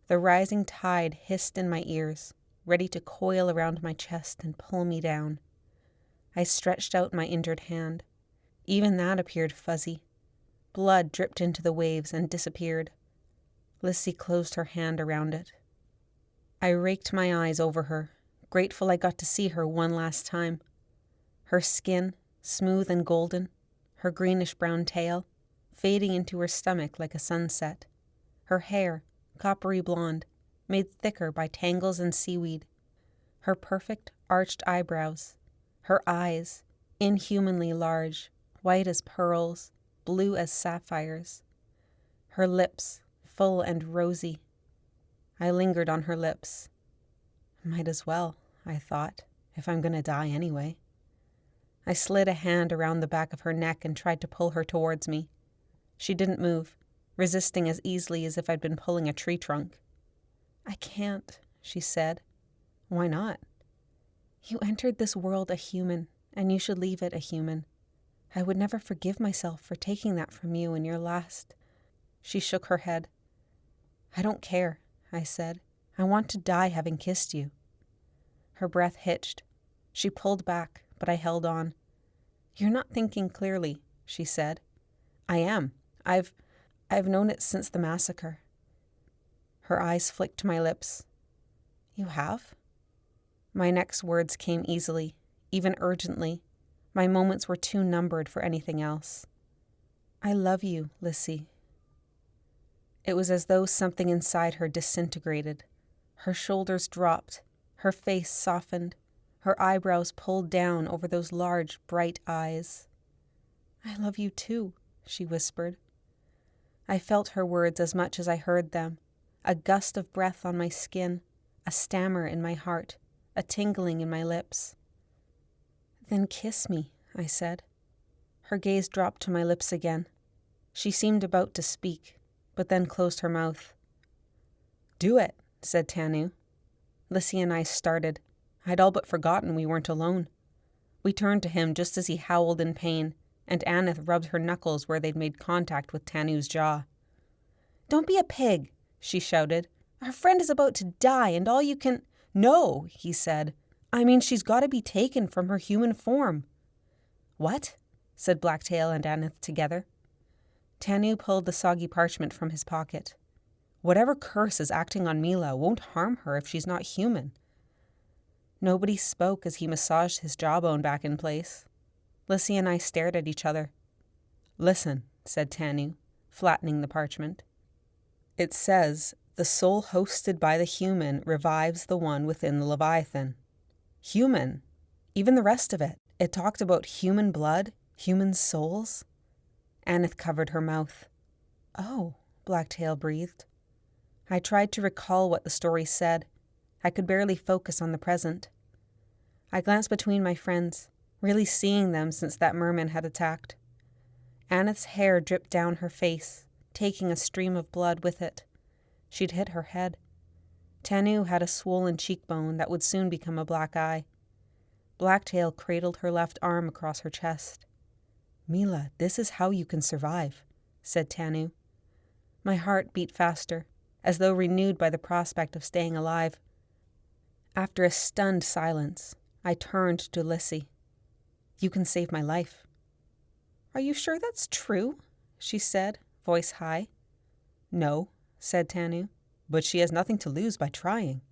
The rising tide hissed in my ears, ready to coil around my chest and pull me down. I stretched out my injured hand. Even that appeared fuzzy. Blood dripped into the waves and disappeared. Lissy closed her hand around it. I raked my eyes over her, grateful I got to see her one last time. Her skin, smooth and golden, her greenish-brown tail, fading into her stomach like a sunset. Her hair, coppery blonde, made thicker by tangles and seaweed. Her perfect, arched eyebrows. Her eyes, inhumanly large, white as pearls, blue as sapphires. Her lips, full and rosy. I lingered on her lips. Might as well, I thought, if I'm going to die anyway. I slid a hand around the back of her neck and tried to pull her towards me. She didn't move, resisting as easily as if I'd been pulling a tree trunk. "I can't," she said. "Why not?" "You entered this world a human, and you should leave it a human. I would never forgive myself for taking that from you in your last..." She shook her head. "I don't care," I said. "I want to die having kissed you." Her breath hitched. She pulled back, but I held on. "You're not thinking clearly," she said. "I am. I've known it since the massacre." Her eyes flicked to my lips. "You have?" My next words came easily, even urgently. My moments were too numbered for anything else. "I love you, Lissy." It was as though something inside her disintegrated. Her shoulders dropped, her face softened, her eyebrows pulled down over those large, bright eyes. "I love you too," she whispered. I felt her words as much as I heard them, a gust of breath on my skin, a stammer in my heart, a tingling in my lips. "Then kiss me," I said. Her gaze dropped to my lips again. She seemed about to speak, but then closed her mouth. "Do it," said Tanu. Lissy and I started. I'd all but forgotten we weren't alone. We turned to him just as he howled in pain, and Aneth rubbed her knuckles where they'd made contact with Tanu's jaw. "Don't be a pig," she shouted. "Our friend is about to die, and all you can..." "No," he said. "I mean, she's got to be taken from her human form." "What?" said Blacktail and Aneth together. Tanu pulled the soggy parchment from his pocket. "Whatever curse is acting on Meela won't harm her if she's not human." Nobody spoke as he massaged his jawbone back in place. Lissy and I stared at each other. "Listen," said Tanu, flattening the parchment. "It says, the soul hosted by the human revives the one within the Leviathan. Human. Even the rest of it. It talked about human blood, human souls." Aneth covered her mouth. "Oh," Blacktail breathed. I tried to recall what the story said. I could barely focus on the present. I glanced between my friends, really seeing them since that merman had attacked. Aneth's hair dripped down her face, taking a stream of blood with it. She'd hit her head. Tanu had a swollen cheekbone that would soon become a black eye. Blacktail cradled her left arm across her chest. "Meela, this is how you can survive," said Tanu. My heart beat faster, as though renewed by the prospect of staying alive. After a stunned silence, I turned to Lissy. "You can save my life." "Are you sure that's true?" she said, voice high. "No," said Tanu, "but she has nothing to lose by trying."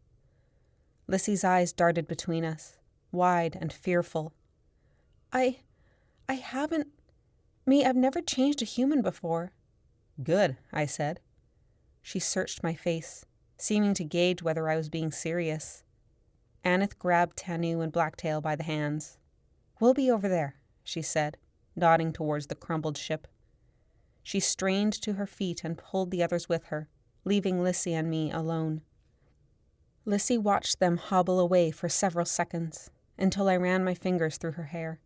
Lissy's eyes darted between us, wide and fearful. I haven't... I've never changed a human before." "Good," I said. She searched my face, seeming to gauge whether I was being serious. Aneth grabbed Tanu and Blacktail by the hands. "We'll be over there," she said, nodding towards the crumbled ship. She strained to her feet and pulled the others with her, leaving Lissy and me alone. Lissy watched them hobble away for several seconds, until I ran my fingers through her hair.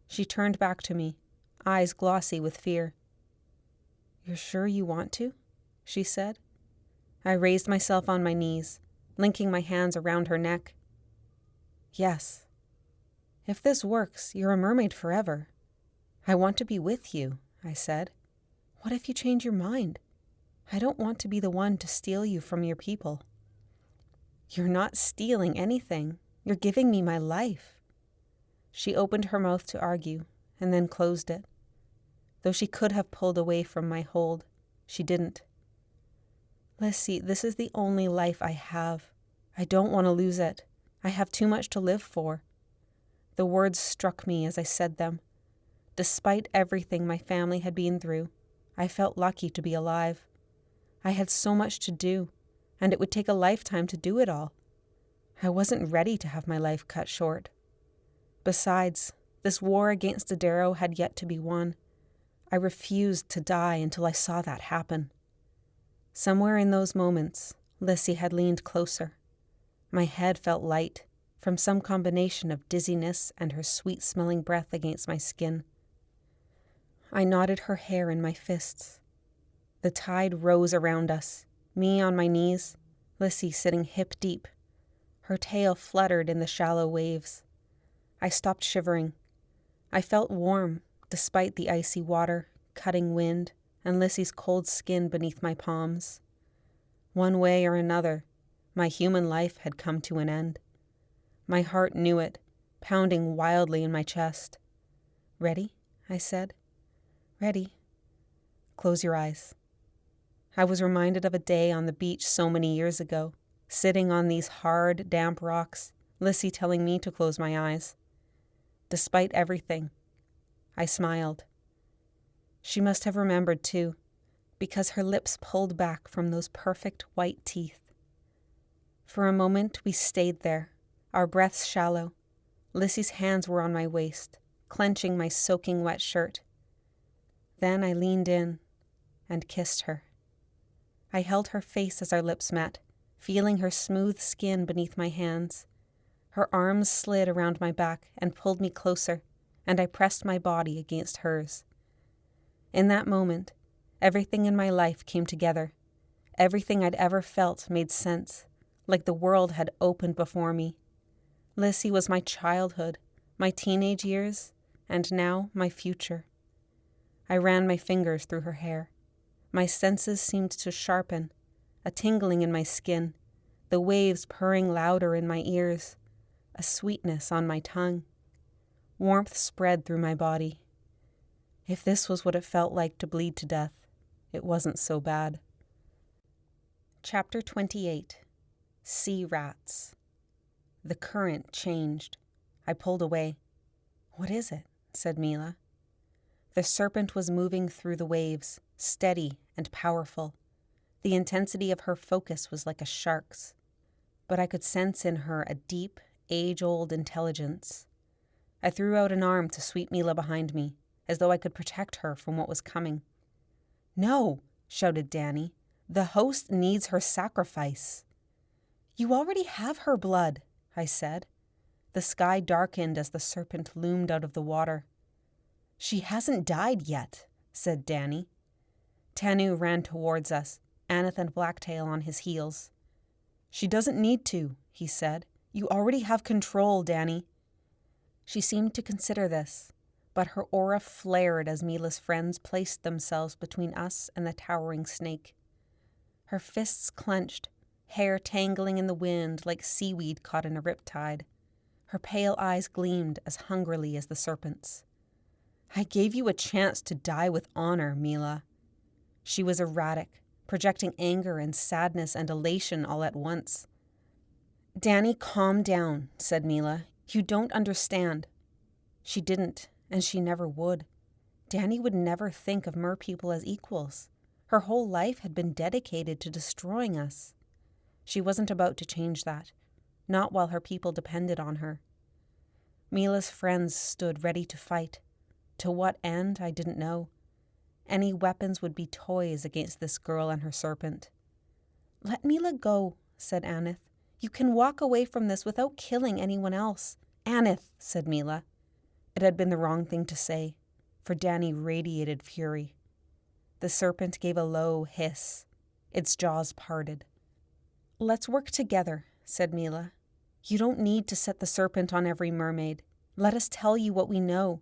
She turned back to me, eyes glossy with fear. "You're sure you want to?" she said. I raised myself on my knees, linking my hands around her neck. "Yes. If this works, you're a mermaid forever. I want to be with you," I said. "What if you change your mind? I don't want to be the one to steal you from your people." "You're not stealing anything. You're giving me my life." She opened her mouth to argue, and then closed it. Though she could have pulled away from my hold, she didn't. "Lissy, this is the only life I have. I don't want to lose it. I have too much to live for." The words struck me as I said them. Despite everything my family had been through, I felt lucky to be alive. I had so much to do, and it would take a lifetime to do it all. I wasn't ready to have my life cut short. Besides, this war against Adaro had yet to be won. I refused to die until I saw that happen. Somewhere in those moments, Lissy had leaned closer. My head felt light, from some combination of dizziness and her sweet-smelling breath against my skin. I knotted her hair in my fists. The tide rose around us, me on my knees, Lissy sitting hip-deep. Her tail fluttered in the shallow waves. I stopped shivering. I felt warm, despite the icy water, cutting wind, and Lissy's cold skin beneath my palms. One way or another, my human life had come to an end. My heart knew it, pounding wildly in my chest. "Ready?" I said. "Ready." "Close your eyes." I was reminded of a day on the beach so many years ago, sitting on these hard, damp rocks, Lissy telling me to close my eyes. Despite everything, I smiled. She must have remembered too, because her lips pulled back from those perfect white teeth. For a moment we stayed there, our breaths shallow. Lissy's hands were on my waist, clenching my soaking wet shirt. Then I leaned in and kissed her. I held her face as our lips met, feeling her smooth skin beneath my hands. Her arms slid around my back and pulled me closer, and I pressed my body against hers. In that moment, everything in my life came together. Everything I'd ever felt made sense, like the world had opened before me. Lissy was my childhood, my teenage years, and now my future. I ran my fingers through her hair. My senses seemed to sharpen, a tingling in my skin, the waves purring louder in my ears, a sweetness on my tongue. Warmth spread through my body. If this was what it felt like to bleed to death, it wasn't so bad. Chapter 28. Sea Rats. The current changed. I pulled away. "What is it?" said Meela. The serpent was moving through the waves, steady and powerful. The intensity of her focus was like a shark's, but I could sense in her a deep, age-old intelligence. I threw out an arm to sweep Meela behind me, as though I could protect her from what was coming. "No," shouted Danny. "The host needs her sacrifice." "You already have her blood," I said. The sky darkened as the serpent loomed out of the water. "She hasn't died yet," said Danny. Tanu ran towards us, Aneth and Blacktail on his heels. "She doesn't need to," he said. "You already have control, Danny." She seemed to consider this, but her aura flared as Meela's friends placed themselves between us and the towering snake. Her fists clenched, hair tangling in the wind like seaweed caught in a riptide. Her pale eyes gleamed as hungrily as the serpent's. "I gave you a chance to die with honor, Meela." She was erratic, projecting anger and sadness and elation all at once. "Danny, calm down," said Meela. "You don't understand." She didn't, and she never would. Danny would never think of merpeople as equals. Her whole life had been dedicated to destroying us. She wasn't about to change that, not while her people depended on her. Meela's friends stood ready to fight. To what end, I didn't know. Any weapons would be toys against this girl and her serpent. "Let Meela go," said Aneth. "You can walk away from this without killing anyone else." "Aneth," said Meela. It had been the wrong thing to say, for Danny radiated fury. The serpent gave a low hiss. Its jaws parted. "Let's work together," said Meela. "You don't need to set the serpent on every mermaid. Let us tell you what we know."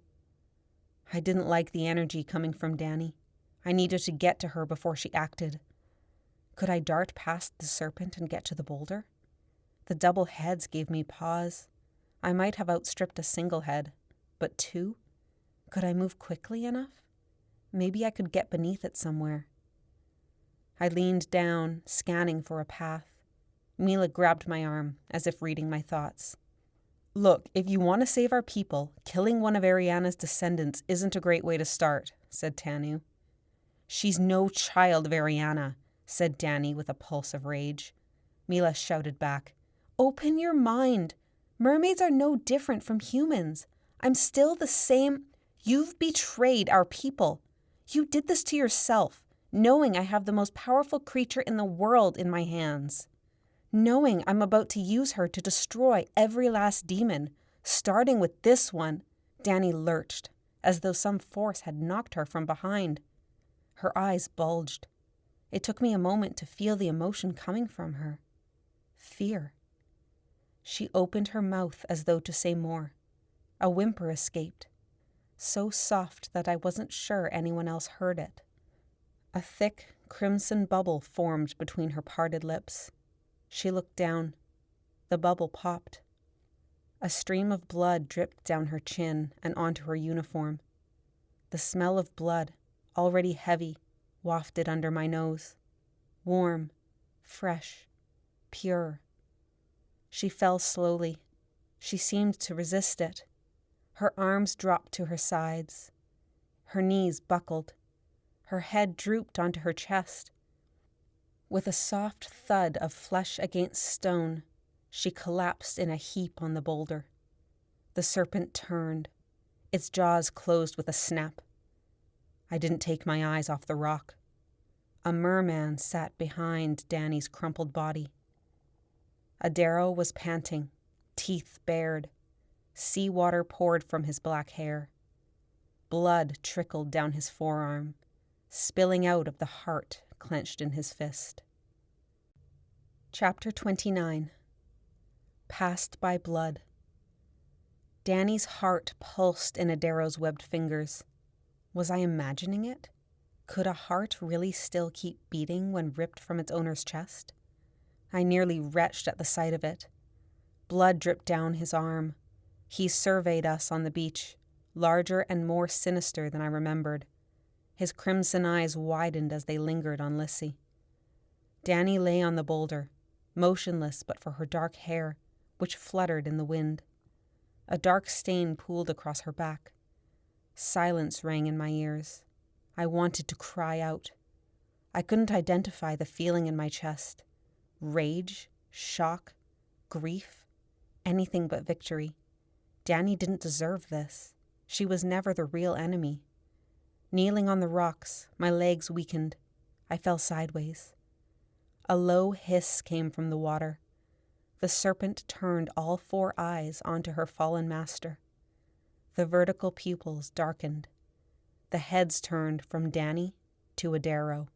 I didn't like the energy coming from Danny. I needed to get to her before she acted. Could I dart past the serpent and get to the boulder? The double heads gave me pause. I might have outstripped a single head, but two? Could I move quickly enough? Maybe I could get beneath it somewhere. I leaned down, scanning for a path. Meela grabbed my arm, as if reading my thoughts. "Look, if you want to save our people, killing one of Eriana's descendants isn't a great way to start," said Tanu. "She's no child of Eriana," said Danny with a pulse of rage. Meela shouted back, "Open your mind. Mermaids are no different from humans. I'm still the same. You've betrayed our people. You did this to yourself, knowing I have the most powerful creature in the world in my hands. Knowing I'm about to use her to destroy every last demon, starting with this one." Danny lurched, as though some force had knocked her from behind. Her eyes bulged. It took me a moment to feel the emotion coming from her. Fear. She opened her mouth as though to say more. A whimper escaped, so soft that I wasn't sure anyone else heard it. A thick, crimson bubble formed between her parted lips. She looked down. The bubble popped. A stream of blood dripped down her chin and onto her uniform. The smell of blood, already heavy, wafted under my nose. Warm, fresh, pure. She fell slowly. She seemed to resist it. Her arms dropped to her sides. Her knees buckled. Her head drooped onto her chest. With a soft thud of flesh against stone, she collapsed in a heap on the boulder. The serpent turned. Its jaws closed with a snap. I didn't take my eyes off the rock. A merman sat behind Danny's crumpled body. Adaro was panting, teeth bared. Seawater poured from his black hair. Blood trickled down his forearm, spilling out of the heart clenched in his fist. Chapter 29. Passed by blood. Danny's heart pulsed in Adaro's webbed fingers. Was I imagining it? Could a heart really still keep beating when ripped from its owner's chest? I nearly retched at the sight of it. Blood dripped down his arm. He surveyed us on the beach, larger and more sinister than I remembered. His crimson eyes widened as they lingered on Lissy. Danny lay on the boulder, motionless but for her dark hair, which fluttered in the wind. A dark stain pooled across her back. Silence rang in my ears. I wanted to cry out. I couldn't identify the feeling in my chest. Rage, shock, grief, anything but victory. Danny didn't deserve this. She was never the real enemy. Kneeling on the rocks, my legs weakened. I fell sideways. A low hiss came from the water. The serpent turned all 4 eyes onto her fallen master. The vertical pupils darkened. The heads turned from Danny to Adaro.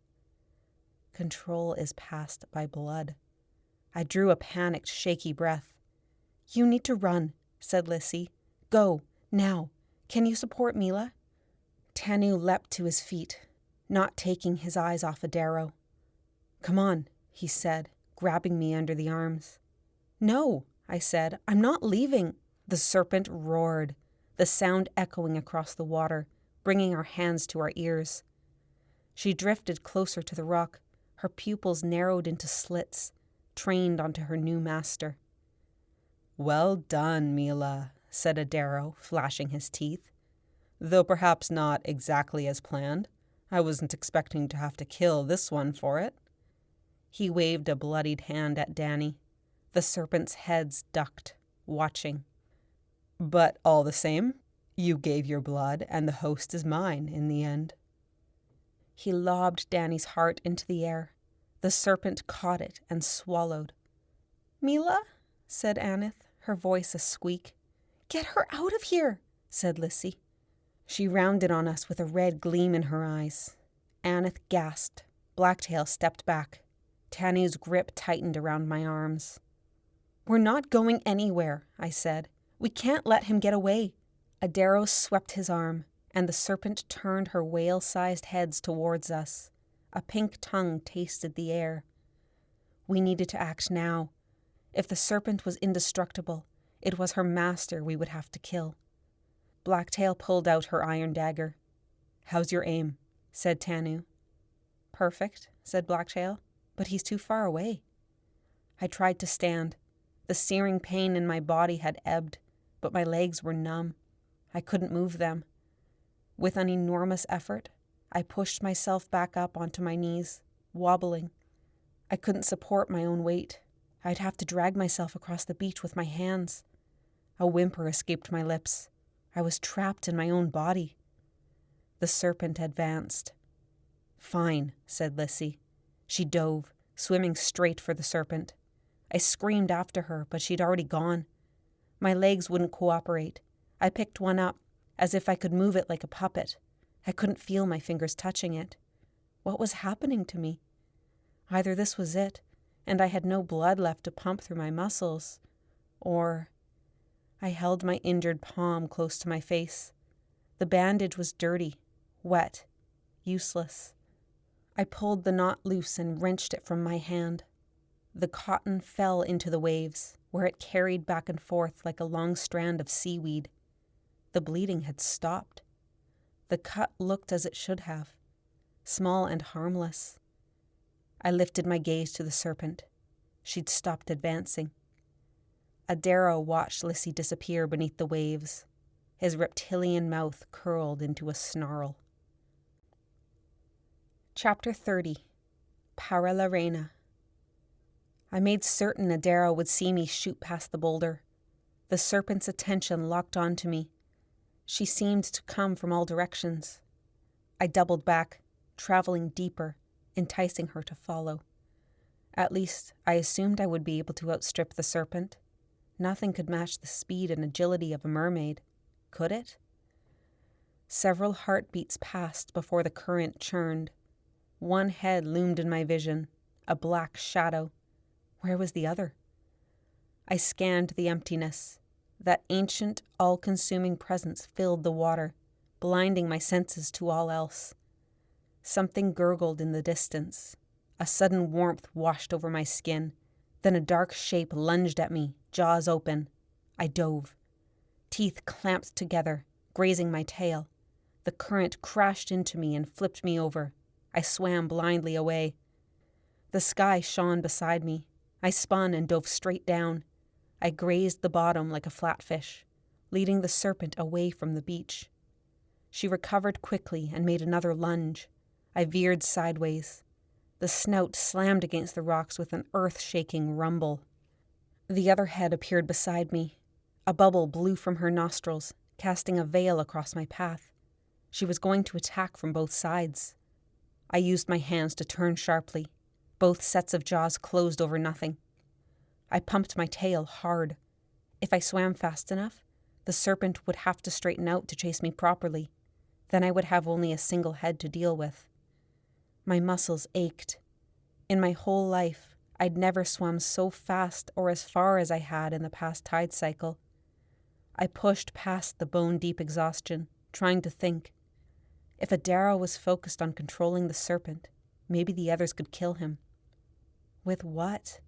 Control is passed by blood. I drew a panicked, shaky breath. "You need to run," said Lissy. "Go, now. Can you support Meela?" Tanu leapt to his feet, not taking his eyes off Adaro. "Come on," he said, grabbing me under the arms. "No," I said. "I'm not leaving." The serpent roared, the sound echoing across the water, bringing our hands to our ears. She drifted closer to the rock, her pupils narrowed into slits, trained onto her new master. "Well done, Meela," said Adaro, flashing his teeth. "Though perhaps not exactly as planned. I wasn't expecting to have to kill this one for it." He waved a bloodied hand at Danny. The serpent's heads ducked, watching. "But all the same, you gave your blood, and the host is mine in the end." He lobbed Danny's heart into the air. The serpent caught it and swallowed. "Meela," said Aneth, her voice a squeak. "Get her out of here," said Lissy. She rounded on us with a red gleam in her eyes. Aneth gasped. Blacktail stepped back. Tanu's grip tightened around my arms. "We're not going anywhere," I said. "We can't let him get away." Adaro swept his arm, and the serpent turned her whale-sized heads towards us. A pink tongue tasted the air. We needed to act now. If the serpent was indestructible, it was her master we would have to kill. Blacktail pulled out her iron dagger. "How's your aim?" said Tanu. "Perfect," said Blacktail, "but he's too far away." I tried to stand. The searing pain in my body had ebbed, but my legs were numb. I couldn't move them. With an enormous effort, I pushed myself back up onto my knees, wobbling. I couldn't support my own weight. I'd have to drag myself across the beach with my hands. A whimper escaped my lips. I was trapped in my own body. The serpent advanced. "Fine," said Lissy. She dove, swimming straight for the serpent. I screamed after her, but she'd already gone. My legs wouldn't cooperate. I picked one up, as if I could move it like a puppet. I couldn't feel my fingers touching it. What was happening to me? Either this was it, and I had no blood left to pump through my muscles, or... I held my injured palm close to my face. The bandage was dirty, wet, useless. I pulled the knot loose and wrenched it from my hand. The cotton fell into the waves, where it carried back and forth like a long strand of seaweed. The bleeding had stopped. The cut looked as it should have, small and harmless. I lifted my gaze to the serpent. She'd stopped advancing. Adaro watched Lissy disappear beneath the waves. His reptilian mouth curled into a snarl. Chapter 30. Para la Reina. I made certain Adaro would see me shoot past the boulder. The serpent's attention locked onto me. She seemed to come from all directions. I doubled back, traveling deeper, enticing her to follow. At least, I assumed I would be able to outstrip the serpent. Nothing could match the speed and agility of a mermaid, could it? Several heartbeats passed before the current churned. One head loomed in my vision, a black shadow. Where was the other? I scanned the emptiness. That ancient, all-consuming presence filled the water, blinding my senses to all else. Something gurgled in the distance. A sudden warmth washed over my skin. Then a dark shape lunged at me, jaws open. I dove. Teeth clamped together, grazing my tail. The current crashed into me and flipped me over. I swam blindly away. The sky shone beside me. I spun and dove straight down. I grazed the bottom like a flatfish, leading the serpent away from the beach. She recovered quickly and made another lunge. I veered sideways. The snout slammed against the rocks with an earth-shaking rumble. The other head appeared beside me. A bubble blew from her nostrils, casting a veil across my path. She was going to attack from both sides. I used my hands to turn sharply. Both sets of jaws closed over nothing. I pumped my tail hard. If I swam fast enough, the serpent would have to straighten out to chase me properly. Then I would have only a single head to deal with. My muscles ached. In my whole life, I'd never swum so fast or as far as I had in the past tide cycle. I pushed past the bone-deep exhaustion, trying to think. If Adara was focused on controlling the serpent, maybe the others could kill him. With what?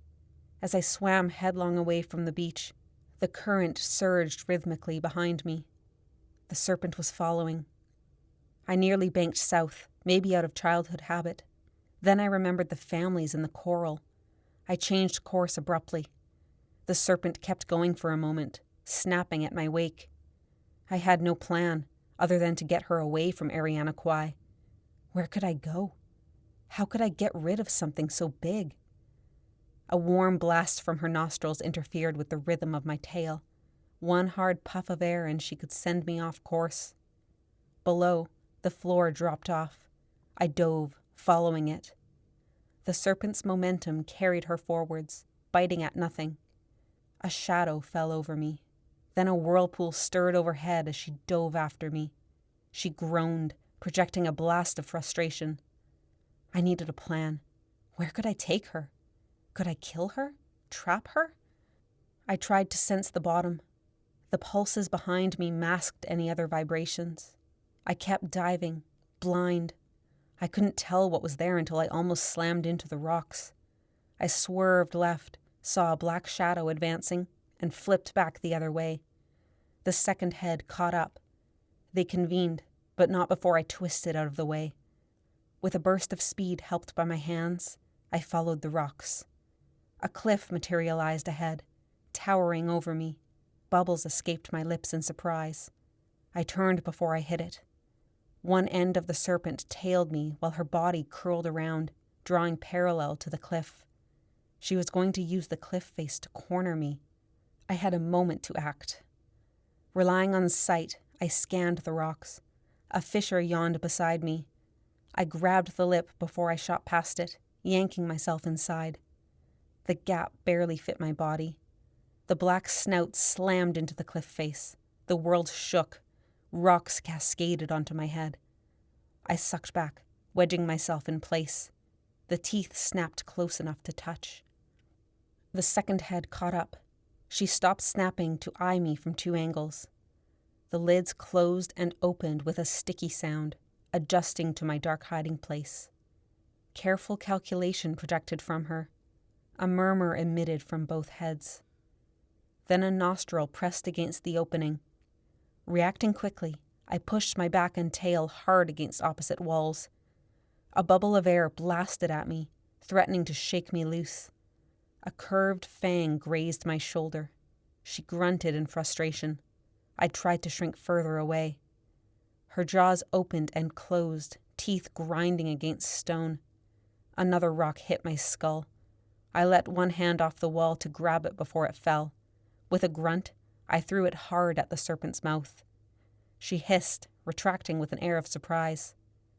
As I swam headlong away from the beach, the current surged rhythmically behind me. The serpent was following. I nearly banked south, maybe out of childhood habit. Then I remembered the families in the coral. I changed course abruptly. The serpent kept going for a moment, snapping at my wake. I had no plan, other than to get her away from Eriana Kwai. Where could I go? How could I get rid of something so big? A warm blast from her nostrils interfered with the rhythm of my tail. One hard puff of air and she could send me off course. Below, the floor dropped off. I dove, following it. The serpent's momentum carried her forwards, biting at nothing. A shadow fell over me. Then a whirlpool stirred overhead as she dove after me. She groaned, projecting a blast of frustration. I needed a plan. Where could I take her? Could I kill her? Trap her? I tried to sense the bottom. The pulses behind me masked any other vibrations. I kept diving, blind. I couldn't tell what was there until I almost slammed into the rocks. I swerved left, saw a black shadow advancing, and flipped back the other way. The second head caught up. They convened, but not before I twisted out of the way. With a burst of speed helped by my hands, I followed the rocks. A cliff materialized ahead, towering over me. Bubbles escaped my lips in surprise. I turned before I hit it. One end of the serpent tailed me while her body curled around, drawing parallel to the cliff. She was going to use the cliff face to corner me. I had a moment to act. Relying on sight, I scanned the rocks. A fissure yawned beside me. I grabbed the lip before I shot past it, yanking myself inside. The gap barely fit my body. The black snout slammed into the cliff face. The world shook. Rocks cascaded onto my head. I sucked back, wedging myself in place. The teeth snapped close enough to touch. The second head caught up. She stopped snapping to eye me from two angles. The lids closed and opened with a sticky sound, adjusting to my dark hiding place. Careful calculation projected from her. A murmur emitted from both heads. Then a nostril pressed against the opening. Reacting quickly, I pushed my back and tail hard against opposite walls. A bubble of air blasted at me, threatening to shake me loose. A curved fang grazed my shoulder. She grunted in frustration. I tried to shrink further away. Her jaws opened and closed, teeth grinding against stone. Another rock hit my skull. I let one hand off the wall to grab it before it fell. With a grunt, I threw it hard at the serpent's mouth. She hissed, retracting with an air of surprise.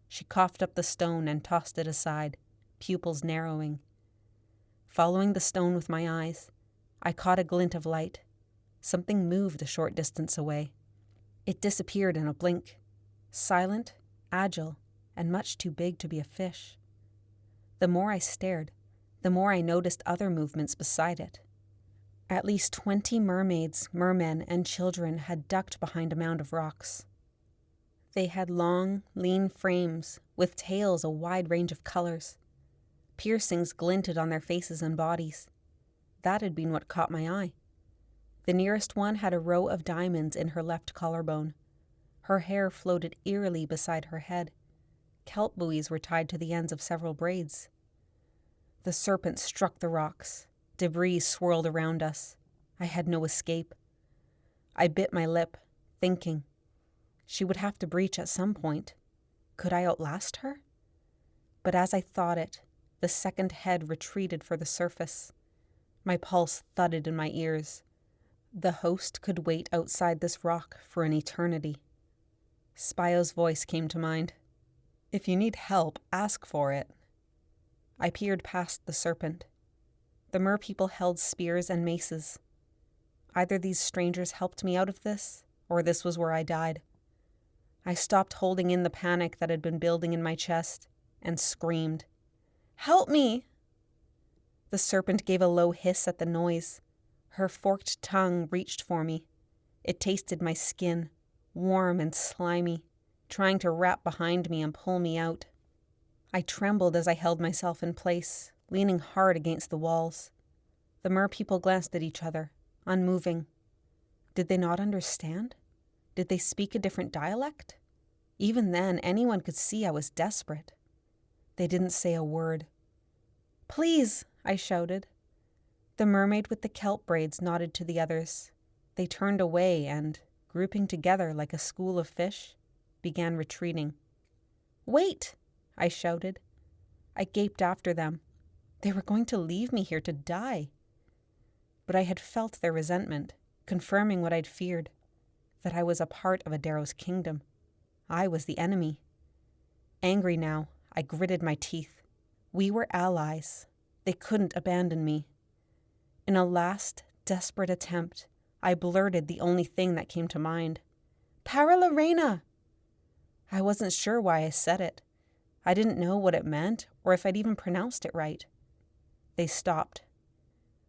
She coughed up the stone and tossed it aside, pupils narrowing. Following the stone with my eyes, I caught a glint of light. Something moved a short distance away. It disappeared in a blink, silent, agile, and much too big to be a fish. The more I stared, the more I noticed other movements beside it. At least 20 mermaids, mermen, and children had ducked behind a mound of rocks. They had long, lean frames, with tails a wide range of colors. Piercings glinted on their faces and bodies. That had been what caught my eye. The nearest one had a row of diamonds in her left collarbone. Her hair floated eerily beside her head. Kelp buoys were tied to the ends of several braids. The serpent struck the rocks. Debris swirled around us. I had no escape. I bit my lip, thinking. She would have to breach at some point. Could I outlast her? But as I thought it, the second head retreated for the surface. My pulse thudded in my ears. The host could wait outside this rock for an eternity. Spio's voice came to mind. If you need help, ask for it. I peered past the serpent. The merpeople held spears and maces. Either these strangers helped me out of this, or this was where I died. I stopped holding in the panic that had been building in my chest and screamed, "Help me!" The serpent gave a low hiss at the noise. Her forked tongue reached for me. It tasted my skin, warm and slimy, trying to wrap behind me and pull me out. I trembled as I held myself in place, leaning hard against the walls. The merpeople glanced at each other, unmoving. Did they not understand? Did they speak a different dialect? Even then, anyone could see I was desperate. They didn't say a word. "Please," I shouted. The mermaid with the kelp braids nodded to the others. They turned away and, grouping together like a school of fish, began retreating. "Wait!" I shouted. I gaped after them. They were going to leave me here to die. But I had felt their resentment, confirming what I'd feared, that I was a part of Adaro's kingdom. I was the enemy. Angry now, I gritted my teeth. We were allies. They couldn't abandon me. In a last, desperate attempt, I blurted the only thing that came to mind. "Para la reina!" I wasn't sure why I said it. I didn't know what it meant or if I'd even pronounced it right. They stopped.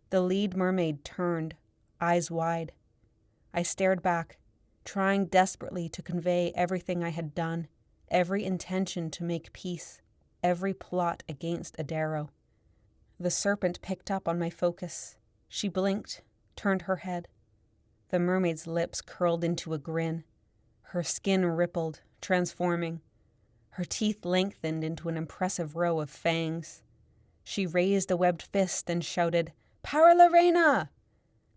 The lead mermaid turned, eyes wide. I stared back, trying desperately to convey everything I had done, every intention to make peace, every plot against Audero. The serpent picked up on my focus. She blinked, turned her head. The mermaid's lips curled into a grin. Her skin rippled, transforming. Her teeth lengthened into an impressive row of fangs. She raised a webbed fist and shouted, "Para la reina!"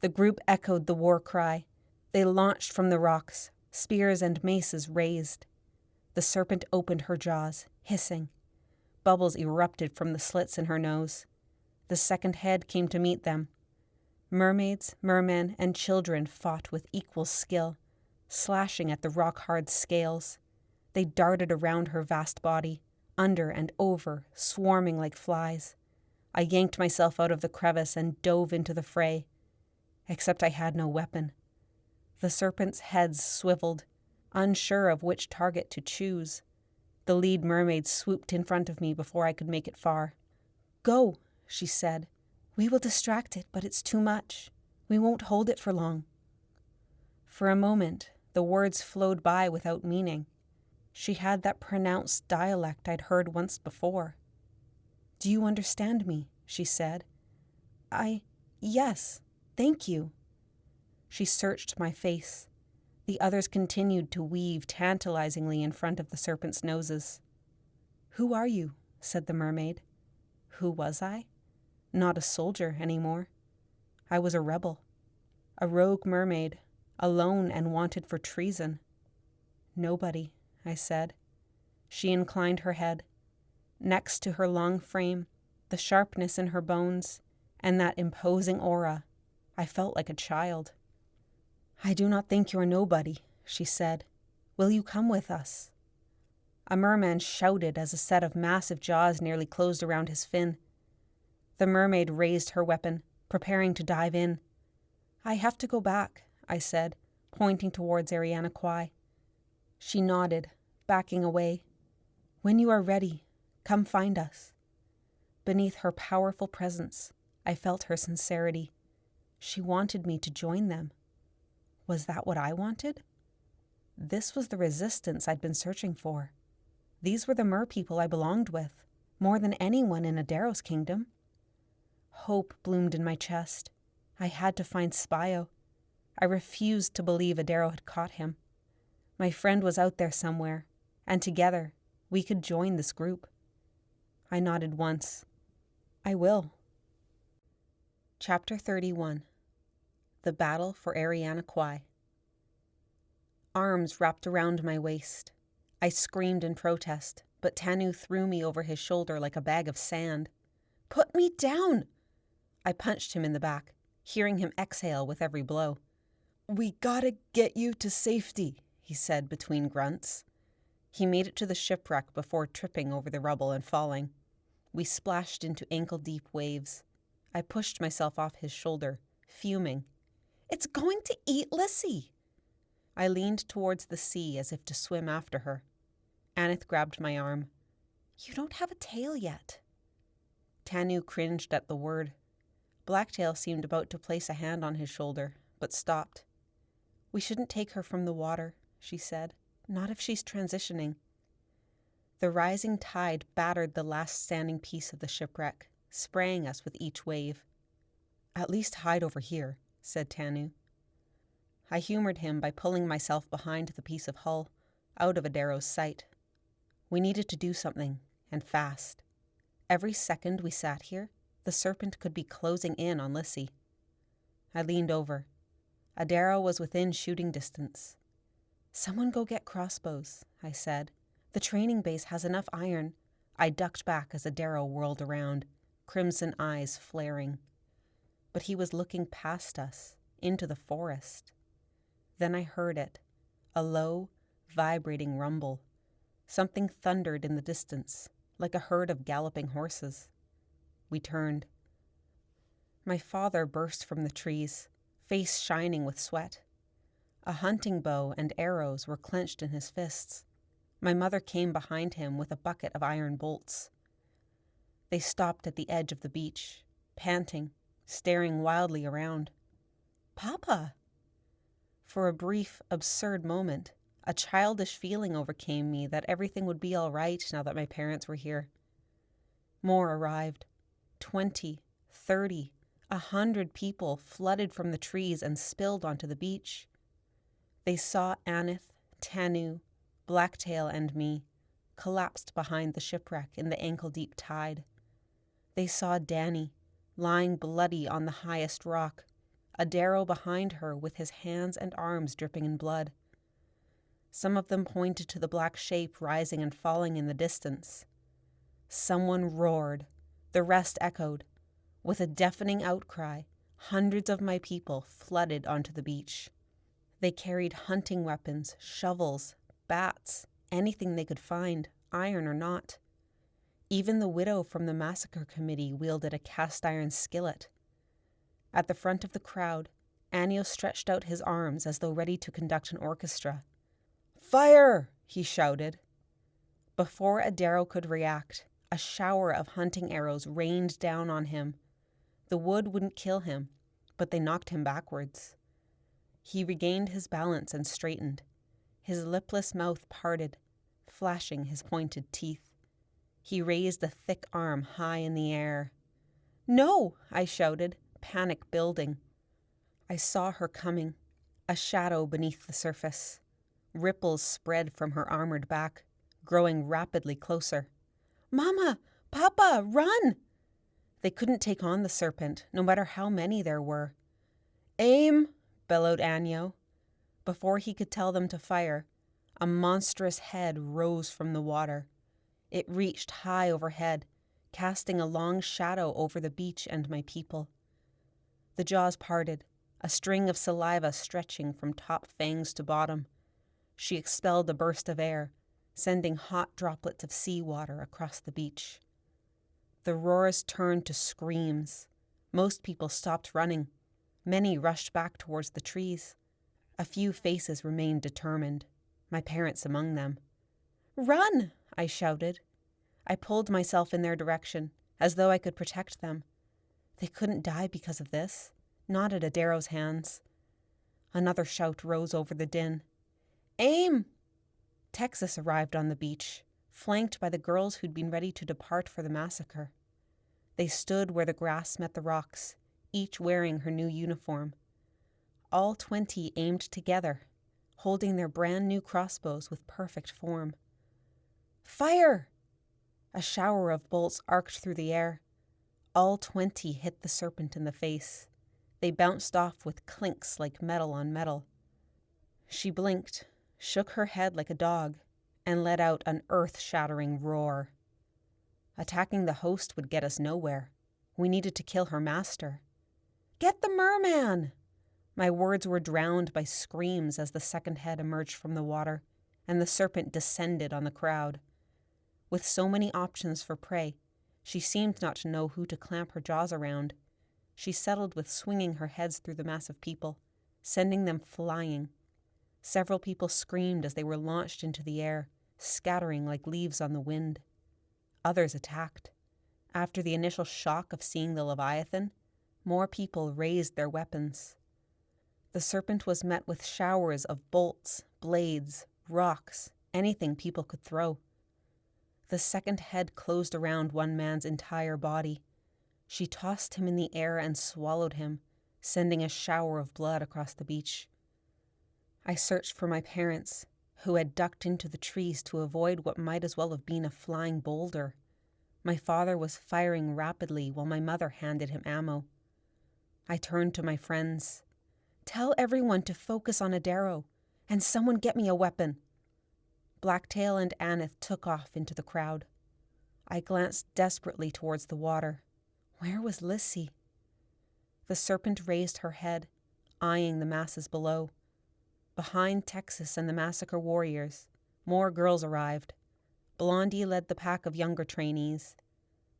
The group echoed the war cry. They launched from the rocks, spears and maces raised. The serpent opened her jaws, hissing. Bubbles erupted from the slits in her nose. The second head came to meet them. Mermaids, mermen, and children fought with equal skill, slashing at the rock-hard scales. They darted around her vast body, under and over, swarming like flies. I yanked myself out of the crevice and dove into the fray. Except I had no weapon. The serpents' heads swiveled, unsure of which target to choose. The lead mermaid swooped in front of me before I could make it far. "Go," she said. "We will distract it, but it's too much. We won't hold it for long." For a moment, the words flowed by without meaning. She had that pronounced dialect I'd heard once before. "Do you understand me?" she said. Yes, thank you." She searched my face. The others continued to weave tantalizingly in front of the serpents' noses. "Who are you?" said the mermaid. Who was I? Not a soldier anymore. I was a rebel. A rogue mermaid, alone and wanted for treason. "Nobody," I said. She inclined her head. Next to her long frame, the sharpness in her bones, and that imposing aura, I felt like a child. "I do not think you are nobody," she said. "Will you come with us?" A merman shouted as a set of massive jaws nearly closed around his fin. The mermaid raised her weapon, preparing to dive in. "I have to go back," I said, pointing towards Eriana Kwai. She nodded, backing away. "When you are ready, come find us." Beneath her powerful presence, I felt her sincerity. She wanted me to join them. Was that what I wanted? This was the resistance I'd been searching for. These were the merpeople I belonged with, more than anyone in Adaro's kingdom. Hope bloomed in my chest. I had to find Spio. I refused to believe Audero had caught him. My friend was out there somewhere, and together we could join this group. I nodded once. "I will." Chapter 31. The Battle for Eriana Kwai. Arms wrapped around my waist. I screamed in protest, but Tanu threw me over his shoulder like a bag of sand. "Put me down!" I punched him in the back, hearing him exhale with every blow. "We gotta get you to safety," he said between grunts. He made it to the shipwreck before tripping over the rubble and falling. We splashed into ankle-deep waves. I pushed myself off his shoulder, fuming. "It's going to eat Lissy!" I leaned towards the sea as if to swim after her. Aneth grabbed my arm. "You don't have a tail yet." Tanu cringed at the word. Blacktail seemed about to place a hand on his shoulder, but stopped. "We shouldn't take her from the water," she said. "Not if she's transitioning." The rising tide battered the last standing piece of the shipwreck, spraying us with each wave. "At least hide over here," said Tanu. I humored him by pulling myself behind the piece of hull, out of Adaro's sight. We needed to do something, and fast. Every second we sat here, the serpent could be closing in on Lissy. I leaned over. Adaro was within shooting distance. "Someone go get crossbows," I said. "The training base has enough iron." I ducked back as Adaro whirled around, crimson eyes flaring. But he was looking past us, into the forest. Then I heard it, a low, vibrating rumble. Something thundered in the distance, like a herd of galloping horses. We turned. My father burst from the trees, face shining with sweat. A hunting bow and arrows were clenched in his fists. My mother came behind him with a bucket of iron bolts. They stopped at the edge of the beach, panting, staring wildly around. "Papa!" For a brief, absurd moment, a childish feeling overcame me that everything would be all right now that my parents were here. More arrived. 20, 30, 100 people flooded from the trees and spilled onto the beach. They saw Aneth, Tanu, Blacktail, and me, collapsed behind the shipwreck in the ankle-deep tide. They saw Danny, lying bloody on the highest rock, Adaro behind her with his hands and arms dripping in blood. Some of them pointed to the black shape rising and falling in the distance. Someone roared. The rest echoed. With a deafening outcry, hundreds of my people flooded onto the beach. They carried hunting weapons, shovels, bats, anything they could find, iron or not. Even the widow from the massacre committee wielded a cast-iron skillet. At the front of the crowd, Anio stretched out his arms as though ready to conduct an orchestra. "Fire!" he shouted. Before Adaro could react, a shower of hunting arrows rained down on him. The wood wouldn't kill him, but they knocked him backwards. He regained his balance and straightened. His lipless mouth parted, flashing his pointed teeth. He raised a thick arm high in the air. "No!" I shouted, panic building. I saw her coming, a shadow beneath the surface. Ripples spread from her armored back, growing rapidly closer. "Mama! Papa! Run!" They couldn't take on the serpent, no matter how many there were. "Aim!" bellowed Anio. Before he could tell them to fire, a monstrous head rose from the water. It reached high overhead, casting a long shadow over the beach and my people. The jaws parted, a string of saliva stretching from top fangs to bottom. She expelled a burst of air, sending hot droplets of seawater across the beach. The roars turned to screams. Most people stopped running. Many rushed back towards the trees. A few faces remained determined, my parents among them. "Run!" I shouted. I pulled myself in their direction, as though I could protect them. They couldn't die because of this, not at Adaro's hands. Another shout rose over the din. "Aim!" Texas arrived on the beach, flanked by the girls who'd been ready to depart for the massacre. They stood where the grass met the rocks, each wearing her new uniform. All 20 aimed together, holding their brand new crossbows with perfect form. "Fire!" A shower of bolts arced through the air. All 20 hit the serpent in the face. They bounced off with clinks like metal on metal. She blinked, shook her head like a dog, and let out an earth-shattering roar. Attacking the host would get us nowhere. We needed to kill her master. "Get the merman!" My words were drowned by screams as the second head emerged from the water, and the serpent descended on the crowd. With so many options for prey, she seemed not to know who to clamp her jaws around. She settled with swinging her heads through the mass of people, sending them flying. Several people screamed as they were launched into the air, scattering like leaves on the wind. Others attacked. After the initial shock of seeing the Leviathan, more people raised their weapons. The serpent was met with showers of bolts, blades, rocks, anything people could throw. The second head closed around one man's entire body. She tossed him in the air and swallowed him, sending a shower of blood across the beach. I searched for my parents, who had ducked into the trees to avoid what might as well have been a flying boulder. My father was firing rapidly while my mother handed him ammo. I turned to my friends. "Tell everyone to focus on Adaro, and someone get me a weapon." Blacktail and Aneth took off into the crowd. I glanced desperately towards the water. Where was Lissy? The serpent raised her head, eyeing the masses below. Behind Texas and the massacre warriors, more girls arrived. Blondie led the pack of younger trainees.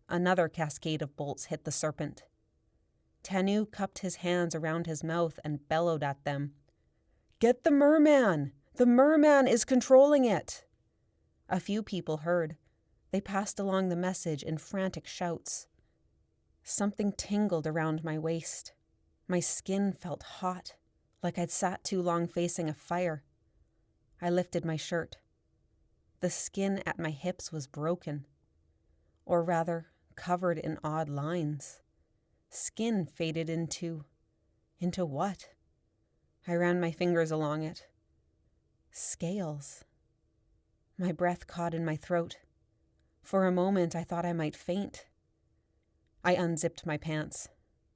Another cascade of bolts hit the serpent. Tanu cupped his hands around his mouth and bellowed at them. "Get the merman! The merman is controlling it!" A few people heard. They passed along the message in frantic shouts. Something tingled around my waist. My skin felt hot, like I'd sat too long facing a fire. I lifted my shirt. The skin at my hips was broken, or rather, covered in odd lines. Skin faded into what? I ran my fingers along it. Scales. My breath caught in my throat. For a moment, I thought I might faint. I unzipped my pants.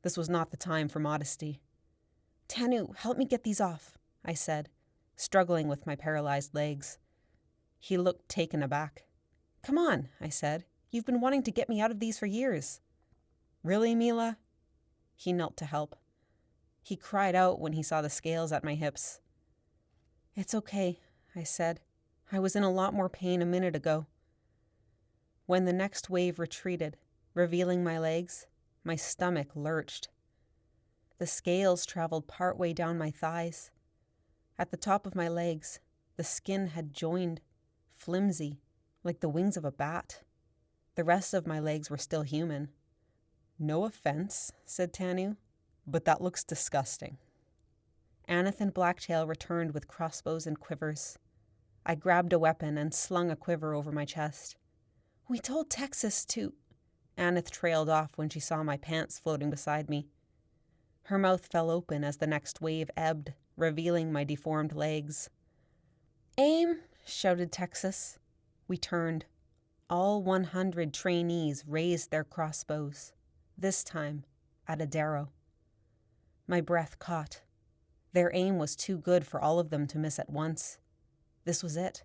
This was not the time for modesty. "Tanu, help me get these off," I said, struggling with my paralyzed legs. He looked taken aback. "Come on," I said. "You've been wanting to get me out of these for years." "Really, Meela?" He knelt to help. He cried out when he saw the scales at my hips. "It's okay," I said. "I was in a lot more pain a minute ago." When the next wave retreated, revealing my legs, my stomach lurched. The scales traveled partway down my thighs. At the top of my legs, the skin had joined, flimsy, like the wings of a bat. The rest of my legs were still human. "No offense," said Tanu, "but that looks disgusting." Aneth and Blacktail returned with crossbows and quivers. I grabbed a weapon and slung a quiver over my chest. "We told Texas to—" Aneth trailed off when she saw my pants floating beside me. Her mouth fell open as the next wave ebbed, revealing my deformed legs. "Aim!" shouted Texas. We turned. All 100 trainees raised their crossbows, this time at Adaro. My breath caught. Their aim was too good for all of them to miss at once. This was it.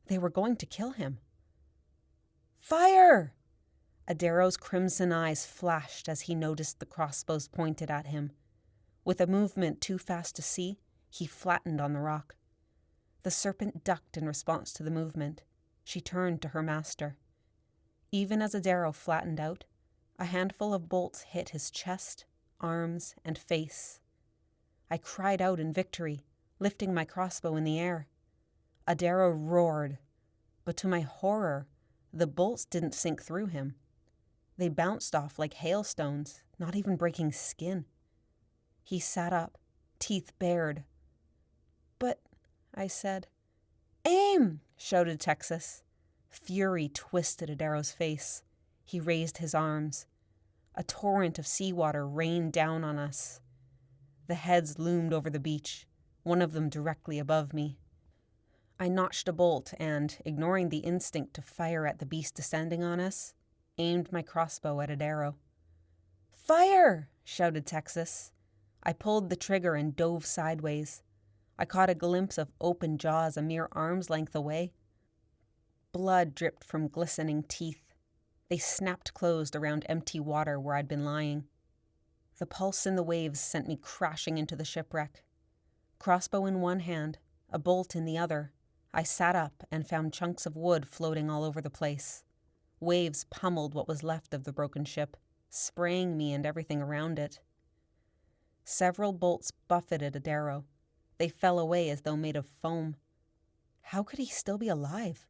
They were going to kill him. "Fire!" Adaro's crimson eyes flashed as he noticed the crossbows pointed at him. With a movement too fast to see, he flattened on the rock. The serpent ducked in response to the movement. She turned to her master. Even as Adaro flattened out, a handful of bolts hit his chest, arms, and face. I cried out in victory, lifting my crossbow in the air. Adaro roared, but to my horror, the bolts didn't sink through him. They bounced off like hailstones, not even breaking skin. He sat up, teeth bared. "But," I said. "Aim!" shouted Texas. Fury twisted Adaro's face. He raised his arms. A torrent of seawater rained down on us. The heads loomed over the beach, one of them directly above me. I notched a bolt and, ignoring the instinct to fire at the beast descending on us, aimed my crossbow at Adaro. "Fire!" shouted Texas. I pulled the trigger and dove sideways. I caught a glimpse of open jaws a mere arm's length away. Blood dripped from glistening teeth. They snapped closed around empty water where I'd been lying. The pulse in the waves sent me crashing into the shipwreck. Crossbow in one hand, a bolt in the other, I sat up and found chunks of wood floating all over the place. Waves pummeled what was left of the broken ship, spraying me and everything around it. Several bolts buffeted Adaro. They fell away as though made of foam. How could he still be alive?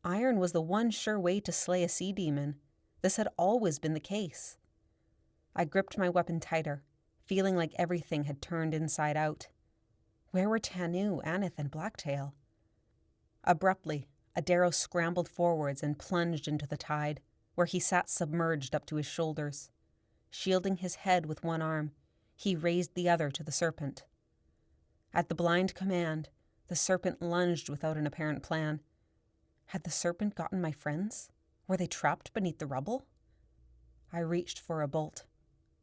Iron was the one sure way to slay a sea demon. This had always been the case. I gripped my weapon tighter, feeling like everything had turned inside out. Where were Tanu, Aneth, and Blacktail? Abruptly, Adaro scrambled forwards and plunged into the tide, where he sat submerged up to his shoulders. Shielding his head with one arm, he raised the other to the serpent. At the blind command, the serpent lunged without an apparent plan. Had the serpent gotten my friends? Were they trapped beneath the rubble? I reached for a bolt.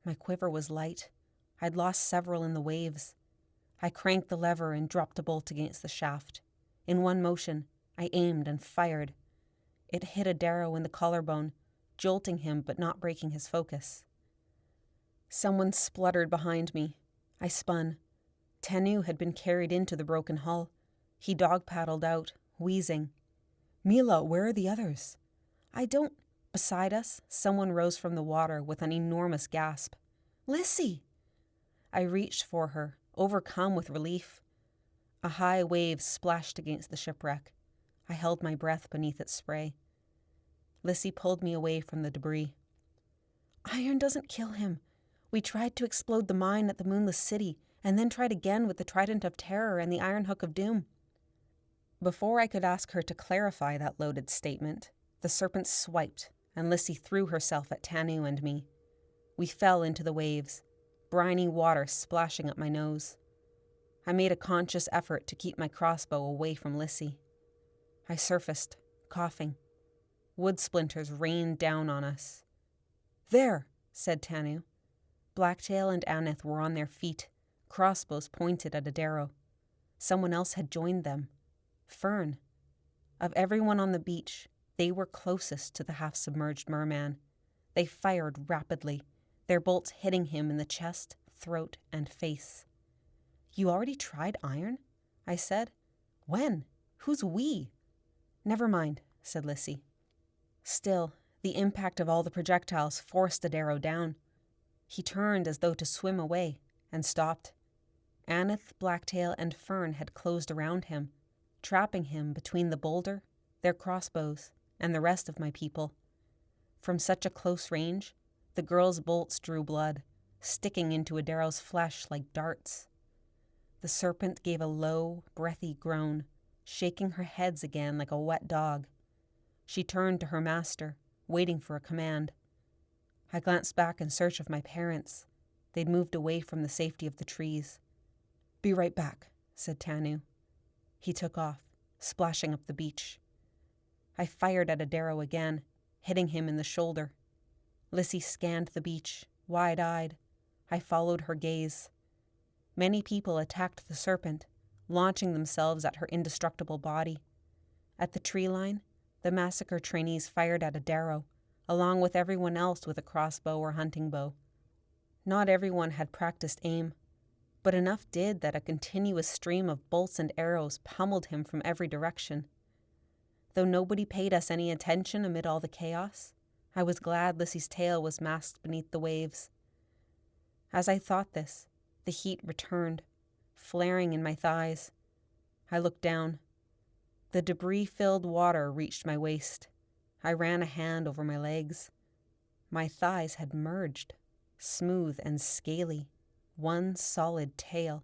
My quiver was light. I'd lost several in the waves. I cranked the lever and dropped a bolt against the shaft. In one motion, I aimed and fired. It hit Adaro in the collarbone, jolting him but not breaking his focus. Someone spluttered behind me. I spun. Tanu had been carried into the broken hull. He dog-paddled out, wheezing. "Meela, where are the others?" Beside us, someone rose from the water with an enormous gasp. "Lissy!" I reached for her, overcome with relief. A high wave splashed against the shipwreck. I held my breath beneath its spray. Lissy pulled me away from the debris. "Iron doesn't kill him. We tried to explode the mine at the Moonless City, and then tried again with the Trident of Terror and the Iron Hook of Doom." Before I could ask her to clarify that loaded statement, the serpent swiped, and Lissy threw herself at Tanu and me. We fell into the waves, briny water splashing up my nose. I made a conscious effort to keep my crossbow away from Lissy. I surfaced, coughing. Wood splinters rained down on us. "There," said Tanu. Blacktail and Aneth were on their feet, crossbows pointed at Adaro. Someone else had joined them. Fern. Of everyone on the beach, they were closest to the half-submerged merman. They fired rapidly, their bolts hitting him in the chest, throat, and face. "You already tried iron?" I said. "When? Who's we?" "Never mind," said Lissy. Still, the impact of all the projectiles forced Adaro down. He turned as though to swim away, and stopped. Aneth, Blacktail, and Fern had closed around him, trapping him between the boulder, their crossbows, and the rest of my people. From such a close range, the girls' bolts drew blood, sticking into Adaro's flesh like darts. The serpent gave a low, breathy groan, shaking her heads again like a wet dog. She turned to her master, waiting for a command. I glanced back in search of my parents. They'd moved away from the safety of the trees. "Be right back," said Tanu. He took off, splashing up the beach. I fired at Adaro again, hitting him in the shoulder. Lissy scanned the beach, wide-eyed. I followed her gaze. Many people attacked the serpent, launching themselves at her indestructible body. At the tree line, the massacre trainees fired at Adaro, along with everyone else with a crossbow or hunting bow. Not everyone had practiced aim, but enough did that a continuous stream of bolts and arrows pummeled him from every direction. Though nobody paid us any attention amid all the chaos, I was glad Lissy's tail was masked beneath the waves. As I thought this, the heat returned, flaring in my thighs. I looked down. The debris-filled water reached my waist. I ran a hand over my legs. My thighs had merged, smooth and scaly, one solid tail.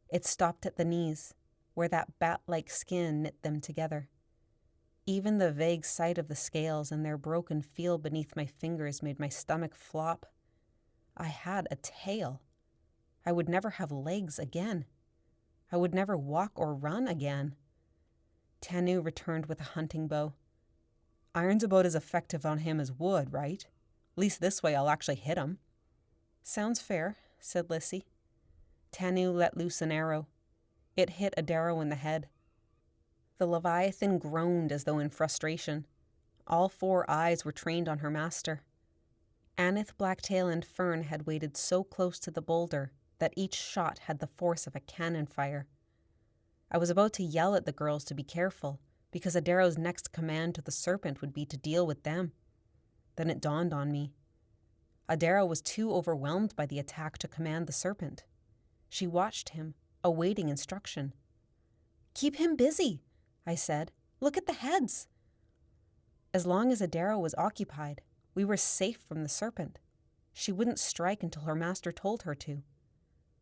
It stopped at the knees, where that bat-like skin knit them together. Even the vague sight of the scales and their broken feel beneath my fingers made my stomach flop. I had a tail. I would never have legs again. I would never walk or run again. Tanu returned with a hunting bow. "Iron's about as effective on him as wood, right? At least this way I'll actually hit him." "Sounds fair," said Lissy. Tanu let loose an arrow. It hit Adaro in the head. The Leviathan groaned as though in frustration. All 4 eyes were trained on her master. Aneth, Blacktail, and Fern had waded so close to the boulder that each shot had the force of a cannon fire. I was about to yell at the girls to be careful, because Adaro's next command to the serpent would be to deal with them. Then it dawned on me. Adaro was too overwhelmed by the attack to command the serpent. She watched him, awaiting instruction. "Keep him busy," I said. "Look at the heads." As long as Adaro was occupied, we were safe from the serpent. She wouldn't strike until her master told her to.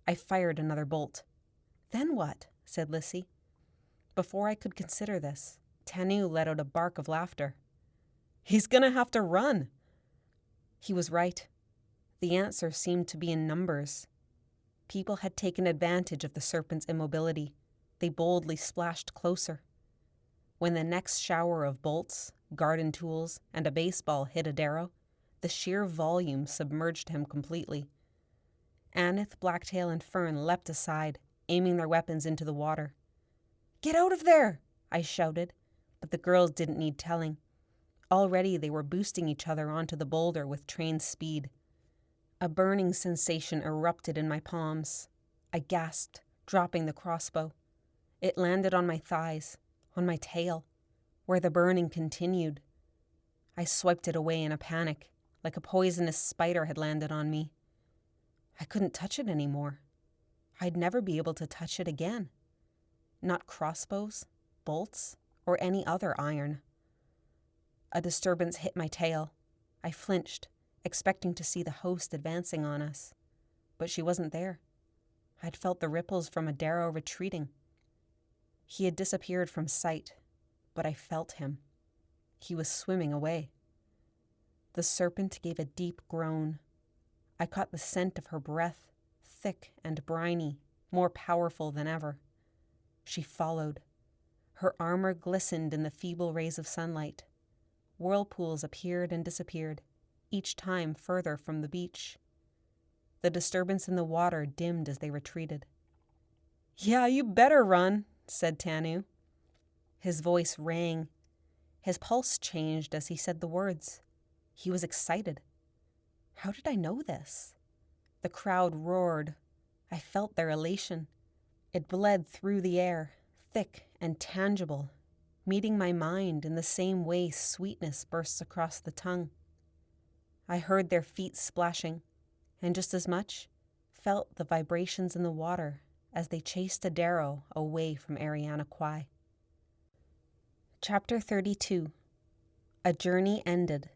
I fired another bolt. "Then what?" said Lissy. Before I could consider this, Tanu let out a bark of laughter. "He's gonna have to run." He was right. The answer seemed to be in numbers. People had taken advantage of the serpent's immobility. They boldly splashed closer. When the next shower of bolts, garden tools, and a baseball hit Adaro, the sheer volume submerged him completely. Aneth, Blacktail, and Fern leapt aside, aiming their weapons into the water. "Get out of there!" I shouted, but the girls didn't need telling. Already they were boosting each other onto the boulder with trained speed. A burning sensation erupted in my palms. I gasped, dropping the crossbow. It landed on my thighs, on my tail, where the burning continued. I swiped it away in a panic, like a poisonous spider had landed on me. I couldn't touch it anymore. I'd never be able to touch it again. Not crossbows, bolts, or any other iron. A disturbance hit my tail. I flinched, expecting to see the host advancing on us. But she wasn't there. I'd felt the ripples from Adaro retreating. He had disappeared from sight, but I felt him. He was swimming away. The serpent gave a deep groan. I caught the scent of her breath, thick and briny, more powerful than ever. She followed. Her armor glistened in the feeble rays of sunlight. Whirlpools appeared and disappeared, each time further from the beach. The disturbance in the water dimmed as they retreated. "Yeah, you better run," said Tanu. His voice rang. His pulse changed as he said the words. He was excited. How did I know this? The crowd roared. I felt their elation. It bled through the air, thick and tangible, meeting my mind in the same way sweetness bursts across the tongue. I heard their feet splashing, and just as much, felt the vibrations in the water as they chased Adaro away from Eriana Kwai. Chapter 32. A Journey Ended.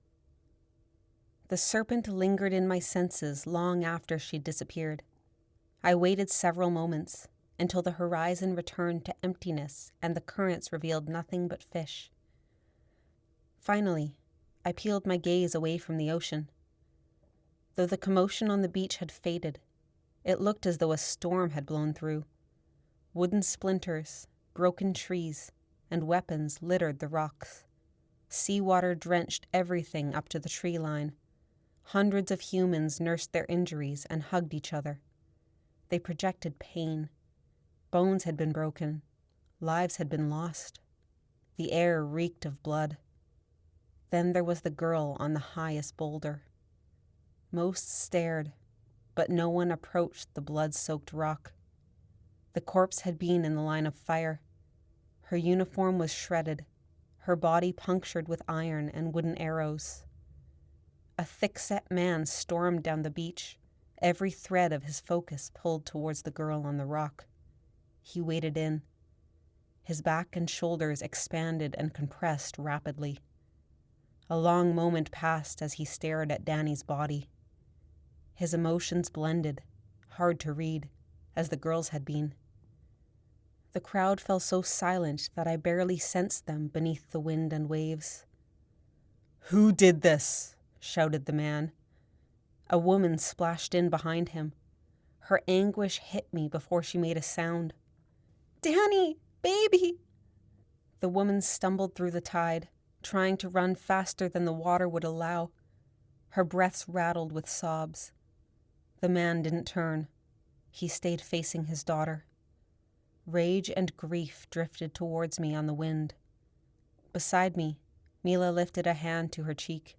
The serpent lingered in my senses long after she'd disappeared. I waited several moments, until the horizon returned to emptiness and the currents revealed nothing but fish. Finally, I peeled my gaze away from the ocean. Though the commotion on the beach had faded, it looked as though a storm had blown through. Wooden splinters, broken trees, and weapons littered the rocks. Seawater drenched everything up to the tree line. Hundreds of humans nursed their injuries and hugged each other. They projected pain. Bones had been broken. Lives had been lost. The air reeked of blood. Then there was the girl on the highest boulder. Most stared, but no one approached the blood-soaked rock. The corpse had been in the line of fire. Her uniform was shredded, her body punctured with iron and wooden arrows. A thick-set man stormed down the beach, every thread of his focus pulled towards the girl on the rock. He waded in. His back and shoulders expanded and compressed rapidly. A long moment passed as he stared at Danny's body. His emotions blended, hard to read, as the girl's had been. The crowd fell so silent that I barely sensed them beneath the wind and waves. "Who did this?" shouted the man. A woman splashed in behind him. Her anguish hit me before she made a sound. "Danny, baby!" The woman stumbled through the tide, trying to run faster than the water would allow. Her breaths rattled with sobs. The man didn't turn. He stayed facing his daughter. Rage and grief drifted towards me on the wind. Beside me, Meela lifted a hand to her cheek.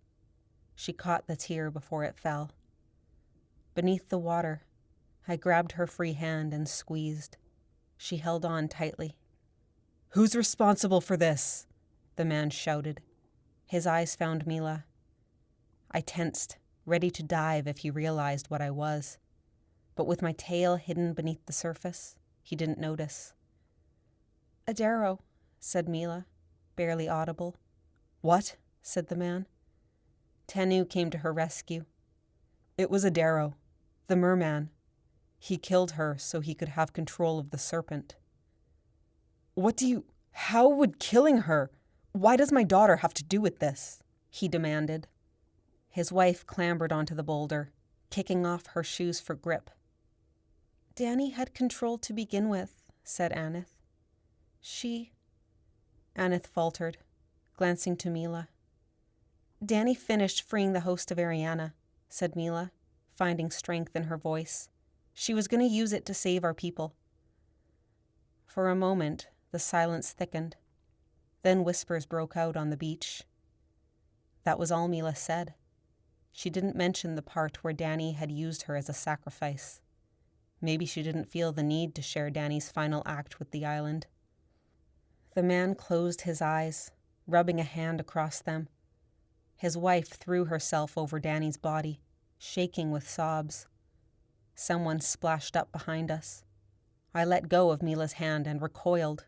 She caught the tear before it fell. Beneath the water, I grabbed her free hand and squeezed. She held on tightly. "Who's responsible for this?" the man shouted. His eyes found Meela. I tensed, ready to dive if he realized what I was. But with my tail hidden beneath the surface, he didn't notice. "Adaro," said Meela, barely audible. "What?" said the man. Tanu came to her rescue. "It was Adaro, the merman. He killed her so he could have control of the serpent." How would killing her? Why does my daughter have to do with this?" he demanded. His wife clambered onto the boulder, kicking off her shoes for grip. "Danny had control to begin with," said Aneth. Aneth faltered, glancing to Meela. "Danny finished freeing the host of Eriana," said Meela, finding strength in her voice. "She was going to use it to save our people." For a moment, the silence thickened. Then whispers broke out on the beach. That was all Meela said. She didn't mention the part where Danny had used her as a sacrifice. Maybe she didn't feel the need to share Danny's final act with the island. The man closed his eyes, rubbing a hand across them. His wife threw herself over Danny's body, shaking with sobs. Someone splashed up behind us. I let go of Meela's hand and recoiled.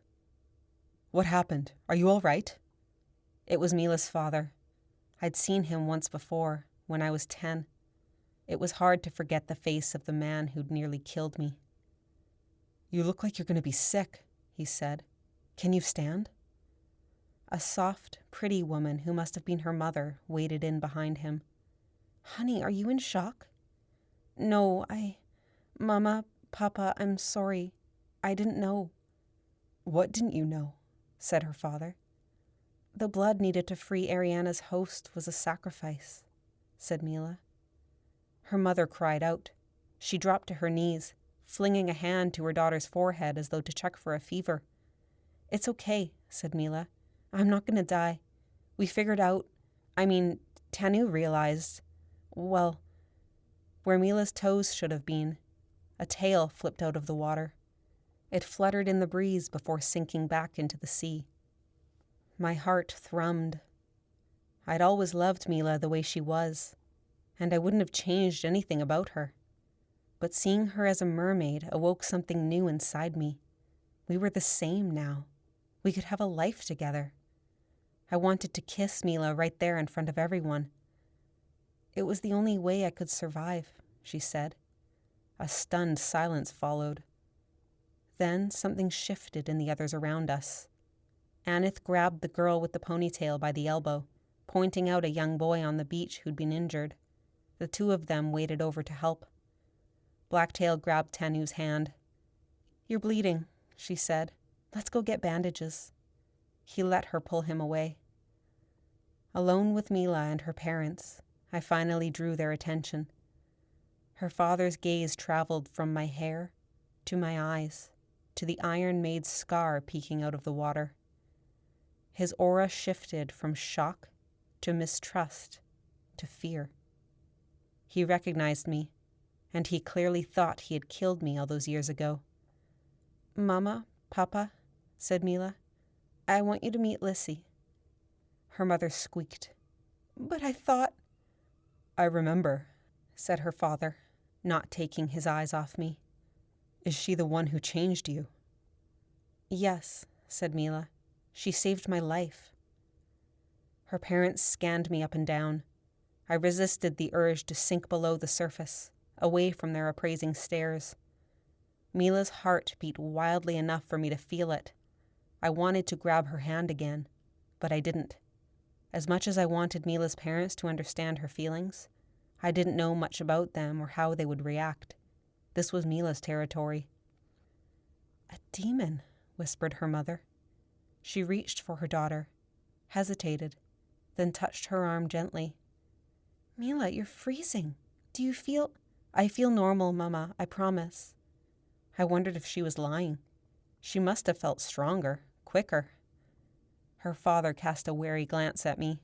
"What happened? Are you all right?" It was Meela's father. I'd seen him once before, when I was 10. It was hard to forget the face of the man who'd nearly killed me. "You look like you're going to be sick," he said. "Can you stand?" A soft, pretty woman who must have been her mother waded in behind him. "Honey, are you in shock?" "No, Mama, Papa, I'm sorry. I didn't know." "What didn't you know?" said her father. "The blood needed to free Eriana's host was a sacrifice," said Meela. Her mother cried out. She dropped to her knees, flinging a hand to her daughter's forehead as though to check for a fever. "It's okay," said Meela. "I'm not going to die. We figured out, Tanu realized, well, where Meela's toes should have been. A tail flipped out of the water. It fluttered in the breeze before sinking back into the sea." My heart thrummed. I'd always loved Meela the way she was, and I wouldn't have changed anything about her. But seeing her as a mermaid awoke something new inside me. We were the same now. We could have a life together. I wanted to kiss Meela right there in front of everyone. "It was the only way I could survive," she said. A stunned silence followed. Then something shifted in the others around us. Aneth grabbed the girl with the ponytail by the elbow, pointing out a young boy on the beach who'd been injured. The two of them waded over to help. Blacktail grabbed Tanu's hand. "You're bleeding," she said. "Let's go get bandages." He let her pull him away. Alone with Meela and her parents, I finally drew their attention. Her father's gaze traveled from my hair to my eyes to the Iron Maid's scar peeking out of the water. His aura shifted from shock to mistrust to fear. He recognized me, and he clearly thought he had killed me all those years ago. "Mama, Papa," said Meela, "I want you to meet Lissy." Her mother squeaked. "But I thought—" "I remember," said her father, not taking his eyes off me. "Is she the one who changed you?" "Yes," said Meela. "She saved my life." Her parents scanned me up and down. I resisted the urge to sink below the surface, away from their appraising stares. Meela's heart beat wildly enough for me to feel it. I wanted to grab her hand again, but I didn't. As much as I wanted Meela's parents to understand her feelings, I didn't know much about them or how they would react. This was Meela's territory. "A demon," whispered her mother. She reached for her daughter, hesitated, then touched her arm gently. "Meela, you're freezing. Do you feel—" "I feel normal, Mama, I promise." I wondered if she was lying. She must have felt stronger, quicker. Her father cast a wary glance at me.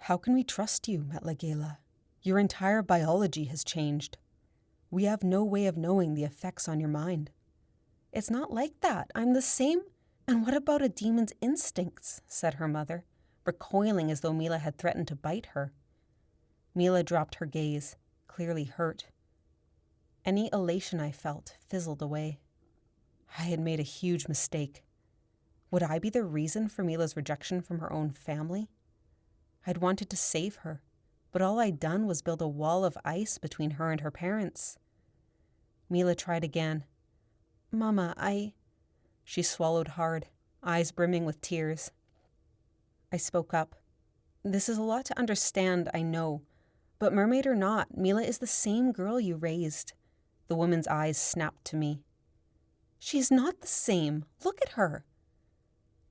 How can we trust you, Metlagela? Your entire biology has changed. We have no way of knowing the effects on your mind. It's not like that. I'm the same. And what about a demon's instincts? Said her mother, recoiling as though Meela had threatened to bite her. Meela dropped her gaze, clearly hurt. Any elation I felt fizzled away. I had made a huge mistake. Would I be the reason for Meela's rejection from her own family? I'd wanted to save her, but all I'd done was build a wall of ice between her and her parents. Meela tried again. Mama, She swallowed hard, eyes brimming with tears. I spoke up. This is a lot to understand, I know. But mermaid or not, Meela is the same girl you raised. The woman's eyes snapped to me. She's not the same. Look at her.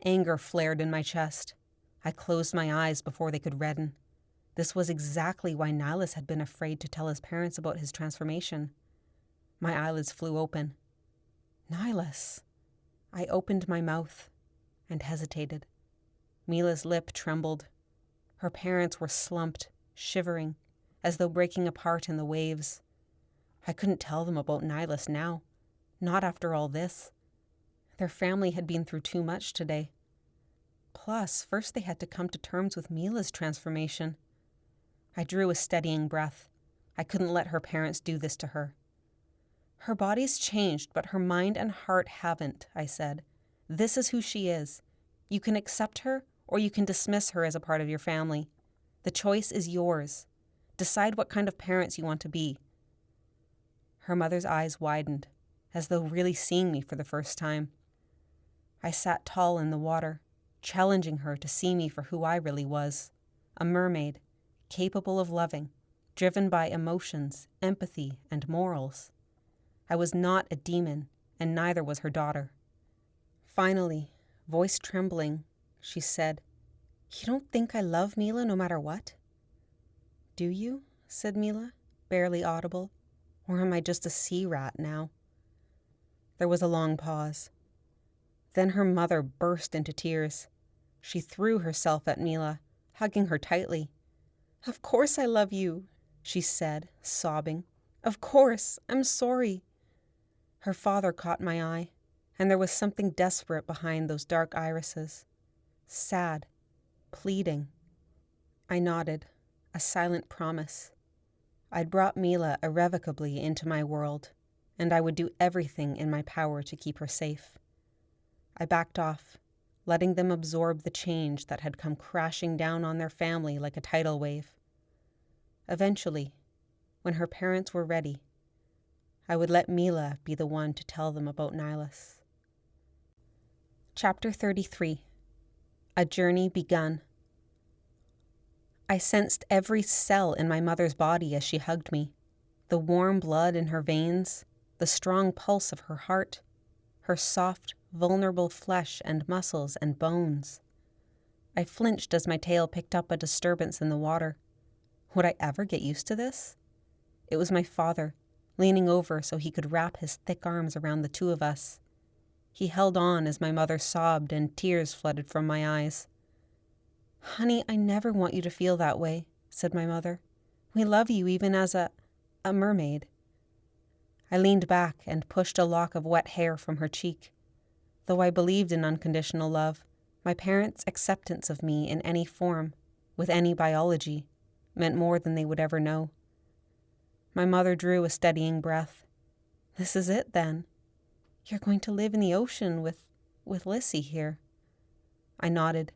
Anger flared in my chest. I closed my eyes before they could redden. This was exactly why Nihilus had been afraid to tell his parents about his transformation. My eyelids flew open. Nihilus. I opened my mouth and hesitated. Meela's lip trembled. Her parents were slumped, shivering, as though breaking apart in the waves. I couldn't tell them about Nihilus now, not after all this. Their family had been through too much today. Plus, first they had to come to terms with Meela's transformation. I drew a steadying breath. I couldn't let her parents do this to her. Her body's changed, but her mind and heart haven't, I said. This is who she is. You can accept her, or you can dismiss her as a part of your family. The choice is yours. Decide what kind of parents you want to be. Her mother's eyes widened, as though really seeing me for the first time. I sat tall in the water, challenging her to see me for who I really was. A mermaid, capable of loving, driven by emotions, empathy, and morals. I was not a demon, and neither was her daughter. Finally, voice trembling, she said, You don't think I love Meela no matter what? Do you? Said Meela, barely audible. Or am I just a sea rat now? There was a long pause. Then her mother burst into tears. She threw herself at Meela, hugging her tightly. Of course I love you, she said, sobbing. Of course, I'm sorry. Her father caught my eye, and there was something desperate behind those dark irises. Sad, pleading. I nodded, a silent promise. I'd brought Meela irrevocably into my world, and I would do everything in my power to keep her safe. I backed off, letting them absorb the change that had come crashing down on their family like a tidal wave. Eventually, when her parents were ready, I would let Meela be the one to tell them about Nihilus. Chapter 33. A Journey Begun. I sensed every cell in my mother's body as she hugged me, the warm blood in her veins, the strong pulse of her heart, her soft, vulnerable flesh and muscles and bones. I flinched as my tail picked up a disturbance in the water. Would I ever get used to this? It was my father, leaning over so he could wrap his thick arms around the two of us. He held on as my mother sobbed and tears flooded from my eyes. Honey, I never want you to feel that way, said my mother. We love you even as a mermaid. I leaned back and pushed a lock of wet hair from her cheek. Though I believed in unconditional love, my parents' acceptance of me in any form, with any biology, meant more than they would ever know. My mother drew a steadying breath. This is it, then. You're going to live in the ocean with Lissy here. I nodded.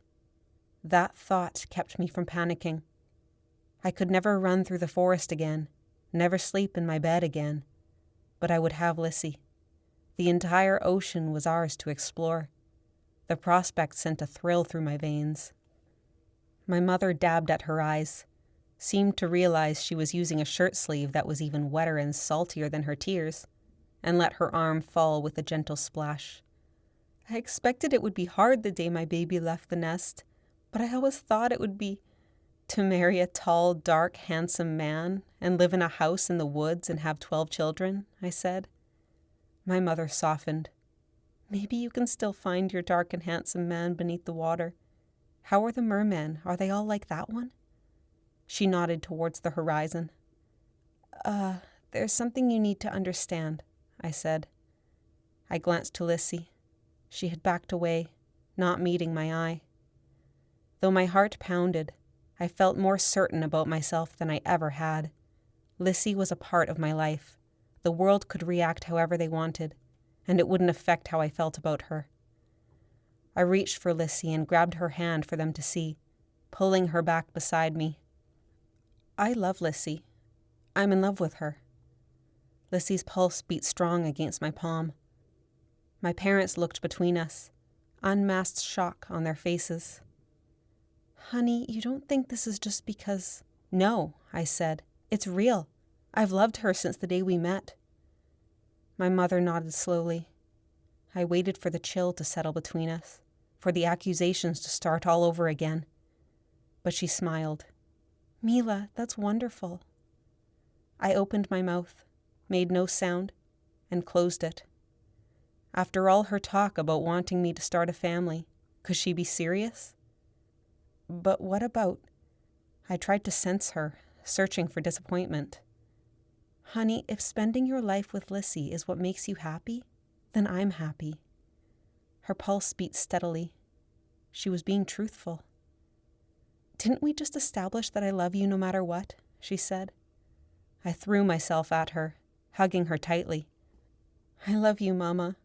That thought kept me from panicking. I could never run through the forest again, never sleep in my bed again, but I would have Lissy. The entire ocean was ours to explore. The prospect sent a thrill through my veins. My mother dabbed at her eyes, seemed to realize she was using a shirt sleeve that was even wetter and saltier than her tears, and let her arm fall with a gentle splash. I expected it would be hard the day my baby left the nest, but I always thought it would be to marry a tall, dark, handsome man and live in a house in the woods and have 12 children, I said. My mother softened. Maybe you can still find your dark and handsome man beneath the water. How are the mermen? Are they all like that one? She nodded towards the horizon. There's something you need to understand, I said. I glanced to Lissy. She had backed away, not meeting my eye. Though my heart pounded, I felt more certain about myself than I ever had. Lissy was a part of my life. The world could react however they wanted, and it wouldn't affect how I felt about her. I reached for Lissy and grabbed her hand for them to see, pulling her back beside me. I love Lissy. I'm in love with her. Lissy's pulse beat strong against my palm. My parents looked between us, unmasked shock on their faces. Honey, you don't think this is just because... No, I said. It's real. I've loved her since the day we met. My mother nodded slowly. I waited for the chill to settle between us, for the accusations to start all over again. But she smiled. Meela, that's wonderful. I opened my mouth, made no sound, and closed it. After all her talk about wanting me to start a family, could she be serious? But what about... I tried to sense her, searching for disappointment. Honey, if spending your life with Lissy is what makes you happy, then I'm happy. Her pulse beat steadily. She was being truthful. Didn't we just establish that I love you no matter what? She said. I threw myself at her, hugging her tightly. I love you, Mama.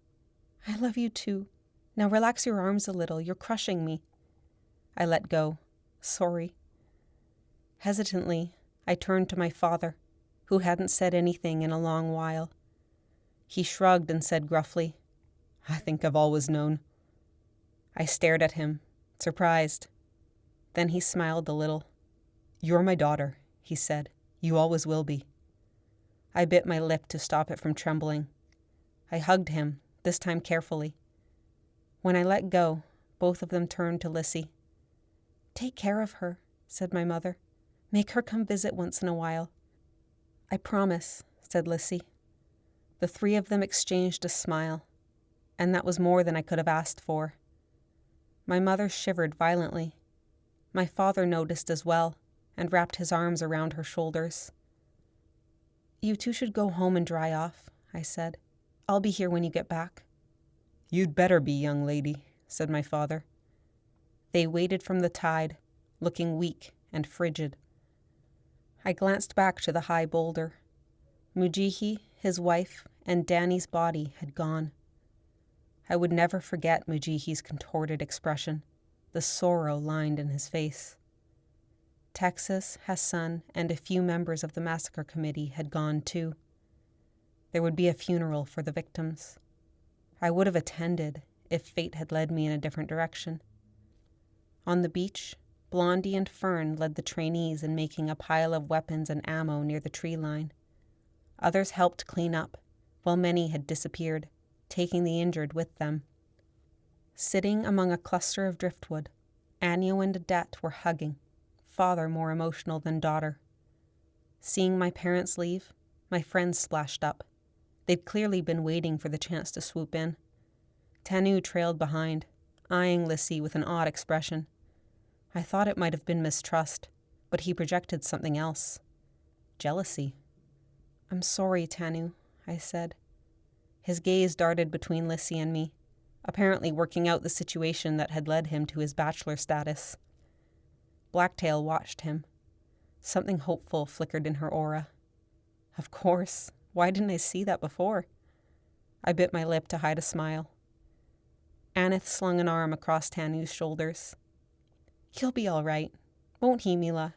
I love you too. Now relax your arms a little. You're crushing me. I let go. Sorry. Hesitantly, I turned to my father, who hadn't said anything in a long while. He shrugged and said gruffly, I think I've always known. I stared at him, surprised. Then he smiled a little. You're my daughter, he said. You always will be. I bit my lip to stop it from trembling. I hugged him, this time carefully. When I let go, both of them turned to Lissy. Take care of her, said my mother. Make her come visit once in a while. I promise, said Lissy. The three of them exchanged a smile, and that was more than I could have asked for. My mother shivered violently. My father noticed as well, and wrapped his arms around her shoulders. You two should go home and dry off, I said. I'll be here when you get back. You'd better be, young lady, said my father. They waded from the tide, looking weak and frigid. I glanced back to the high boulder. Mujihi, his wife, and Danny's body had gone. I would never forget Mujihi's contorted expression, the sorrow lined in his face. Texas, Hassan, and a few members of the massacre committee had gone too. There would be a funeral for the victims. I would have attended if fate had led me in a different direction. On the beach, Blondie and Fern led the trainees in making a pile of weapons and ammo near the tree line. Others helped clean up, while many had disappeared, taking the injured with them. Sitting among a cluster of driftwood, Anyo and Adette were hugging, father more emotional than daughter. Seeing my parents leave, my friends splashed up. They'd clearly been waiting for the chance to swoop in. Tanu trailed behind, eyeing Lissy with an odd expression. I thought it might have been mistrust, but he projected something else. Jealousy. I'm sorry, Tanu, I said. His gaze darted between Lissy and me, apparently working out the situation that had led him to his bachelor status. Blacktail watched him. Something hopeful flickered in her aura. Of course. Why didn't I see that before? I bit my lip to hide a smile. Aneth slung an arm across Tanu's shoulders. He'll be all right, won't he, Meela?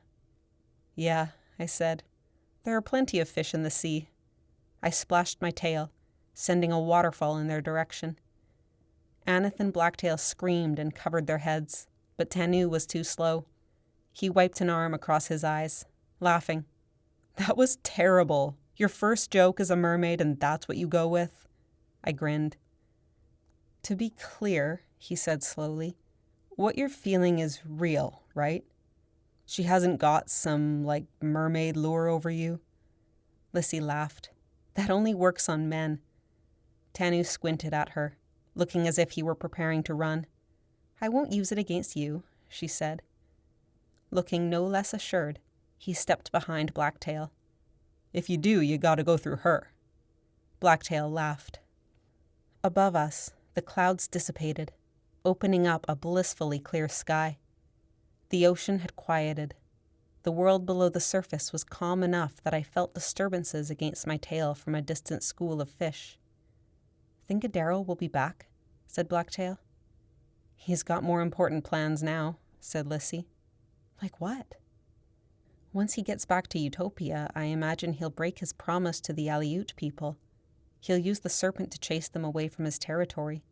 Yeah, I said. There are plenty of fish in the sea. I splashed my tail, sending a waterfall in their direction. Aneth and Blacktail screamed and covered their heads, but Tanu was too slow. He wiped an arm across his eyes, laughing. That was terrible. Your first joke as a mermaid and that's what you go with? I grinned. To be clear, he said slowly, what you're feeling is real, right? She hasn't got some, mermaid lure over you? Lissy laughed. That only works on men. Tanu squinted at her, looking as if he were preparing to run. I won't use it against you, she said. Looking no less assured, He stepped behind Blacktail. If you do, you gotta go through her. Blacktail laughed. Above us, the clouds dissipated, opening up a blissfully clear sky. The ocean had quieted. The world below the surface was calm enough that I felt disturbances against my tail from a distant school of fish. "Think Adaro will be back?" said Blacktail. "He's got more important plans now," said Lissy. "Like what?" "Once he gets back to Utopia, I imagine he'll break his promise to the Aleut people. He'll use the serpent to chase them away from his territory."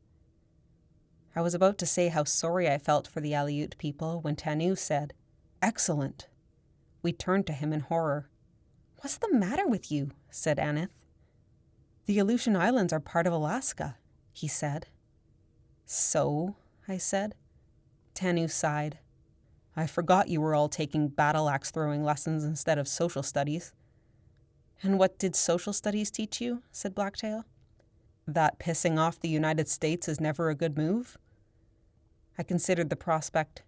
I was about to say how sorry I felt for the Aleut people when Tanu said, "Excellent." We turned to him in horror. "What's the matter with you?" said Aneth. "The Aleutian Islands are part of Alaska," he said. "So?" I said. Tanu sighed. "I forgot you were all taking battle axe throwing lessons instead of social studies." "And what did social studies teach you?" said Blacktail. "That pissing off the United States is never a good move." I considered the prospect.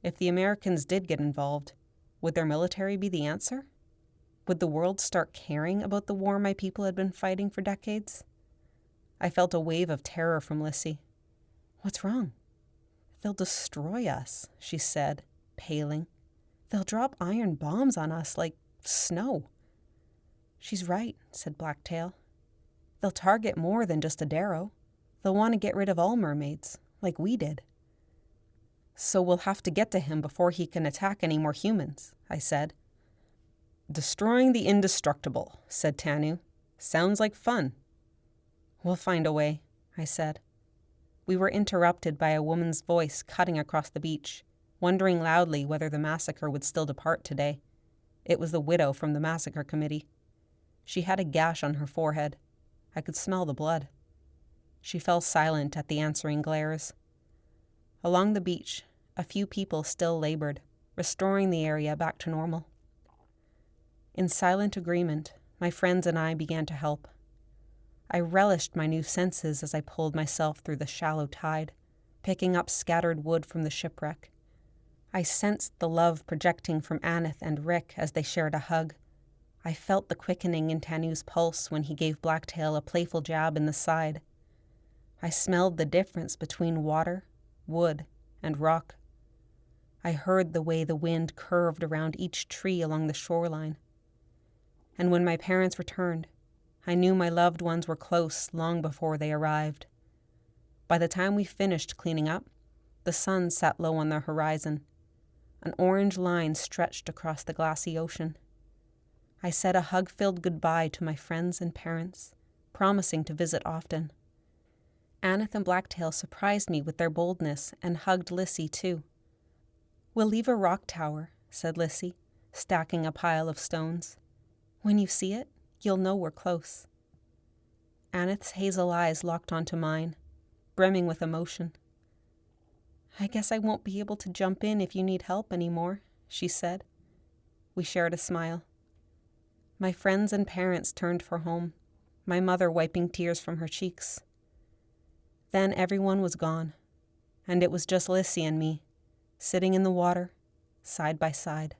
If the Americans did get involved, would their military be the answer? Would the world start caring about the war my people had been fighting for decades? I felt a wave of terror from Lissy. "What's wrong?" "They'll destroy us," she said, paling. "They'll drop iron bombs on us like snow." "She's right," said Blacktail. "They'll target more than just Adaro. They'll want to get rid of all mermaids, like we did." "So we'll have to get to him before he can attack any more humans," I said. "Destroying the indestructible," said Tanu. "Sounds like fun." "We'll find a way," I said. We were interrupted by a woman's voice cutting across the beach, wondering loudly whether the massacre would still depart today. It was the widow from the massacre committee. She had a gash on her forehead. I could smell the blood. She fell silent at the answering glares. Along the beach, a few people still labored, restoring the area back to normal. In silent agreement, my friends and I began to help. I relished my new senses as I pulled myself through the shallow tide, picking up scattered wood from the shipwreck. I sensed the love projecting from Aneth and Rick as they shared a hug. I felt the quickening in Tanu's pulse when he gave Blacktail a playful jab in the side. I smelled the difference between water, wood, and rock. I heard the way the wind curved around each tree along the shoreline. And when my parents returned, I knew my loved ones were close long before they arrived. By the time we finished cleaning up, the sun sat low on the horizon. An orange line stretched across the glassy ocean. I said a hug-filled goodbye to my friends and parents, promising to visit often. Aneth and Blacktail surprised me with their boldness and hugged Lissy too. "We'll leave a rock tower," said Lissy, stacking a pile of stones. "When you see it, you'll know we're close." Aneth's hazel eyes locked onto mine, brimming with emotion. "I guess I won't be able to jump in if you need help anymore," she said. We shared a smile. My friends and parents turned for home, my mother wiping tears from her cheeks. Then everyone was gone, and it was just Lissy and me, sitting in the water, side by side.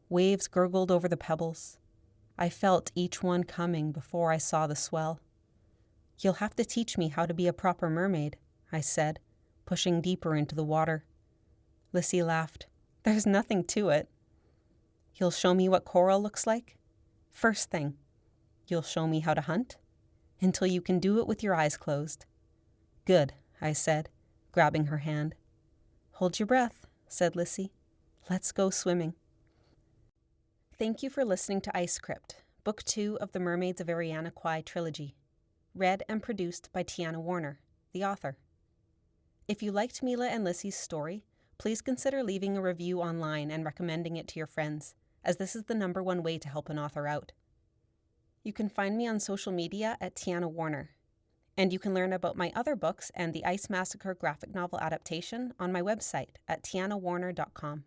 Waves gurgled over the pebbles. I felt each one coming before I saw the swell. "You'll have to teach me how to be a proper mermaid," I said, pushing deeper into the water. Lissy laughed. "There's nothing to it." "You'll show me what coral looks like?" "First thing, you'll show me how to hunt, until you can do it with your eyes closed." "Good," I said, grabbing her hand. "Hold your breath," said Lissy. "Let's go swimming." Thank you for listening to Ice Crypt, Book 2 of the Mermaids of Eriana Kwai trilogy. Read and produced by Tiana Warner, the author. If you liked Meela and Lissy's story, please consider leaving a review online and recommending it to your friends, as this is the #1 way to help an author out. You can find me on social media at Tiana Warner. And you can learn about my other books and the Ice Massacre graphic novel adaptation on my website at tianawarner.com.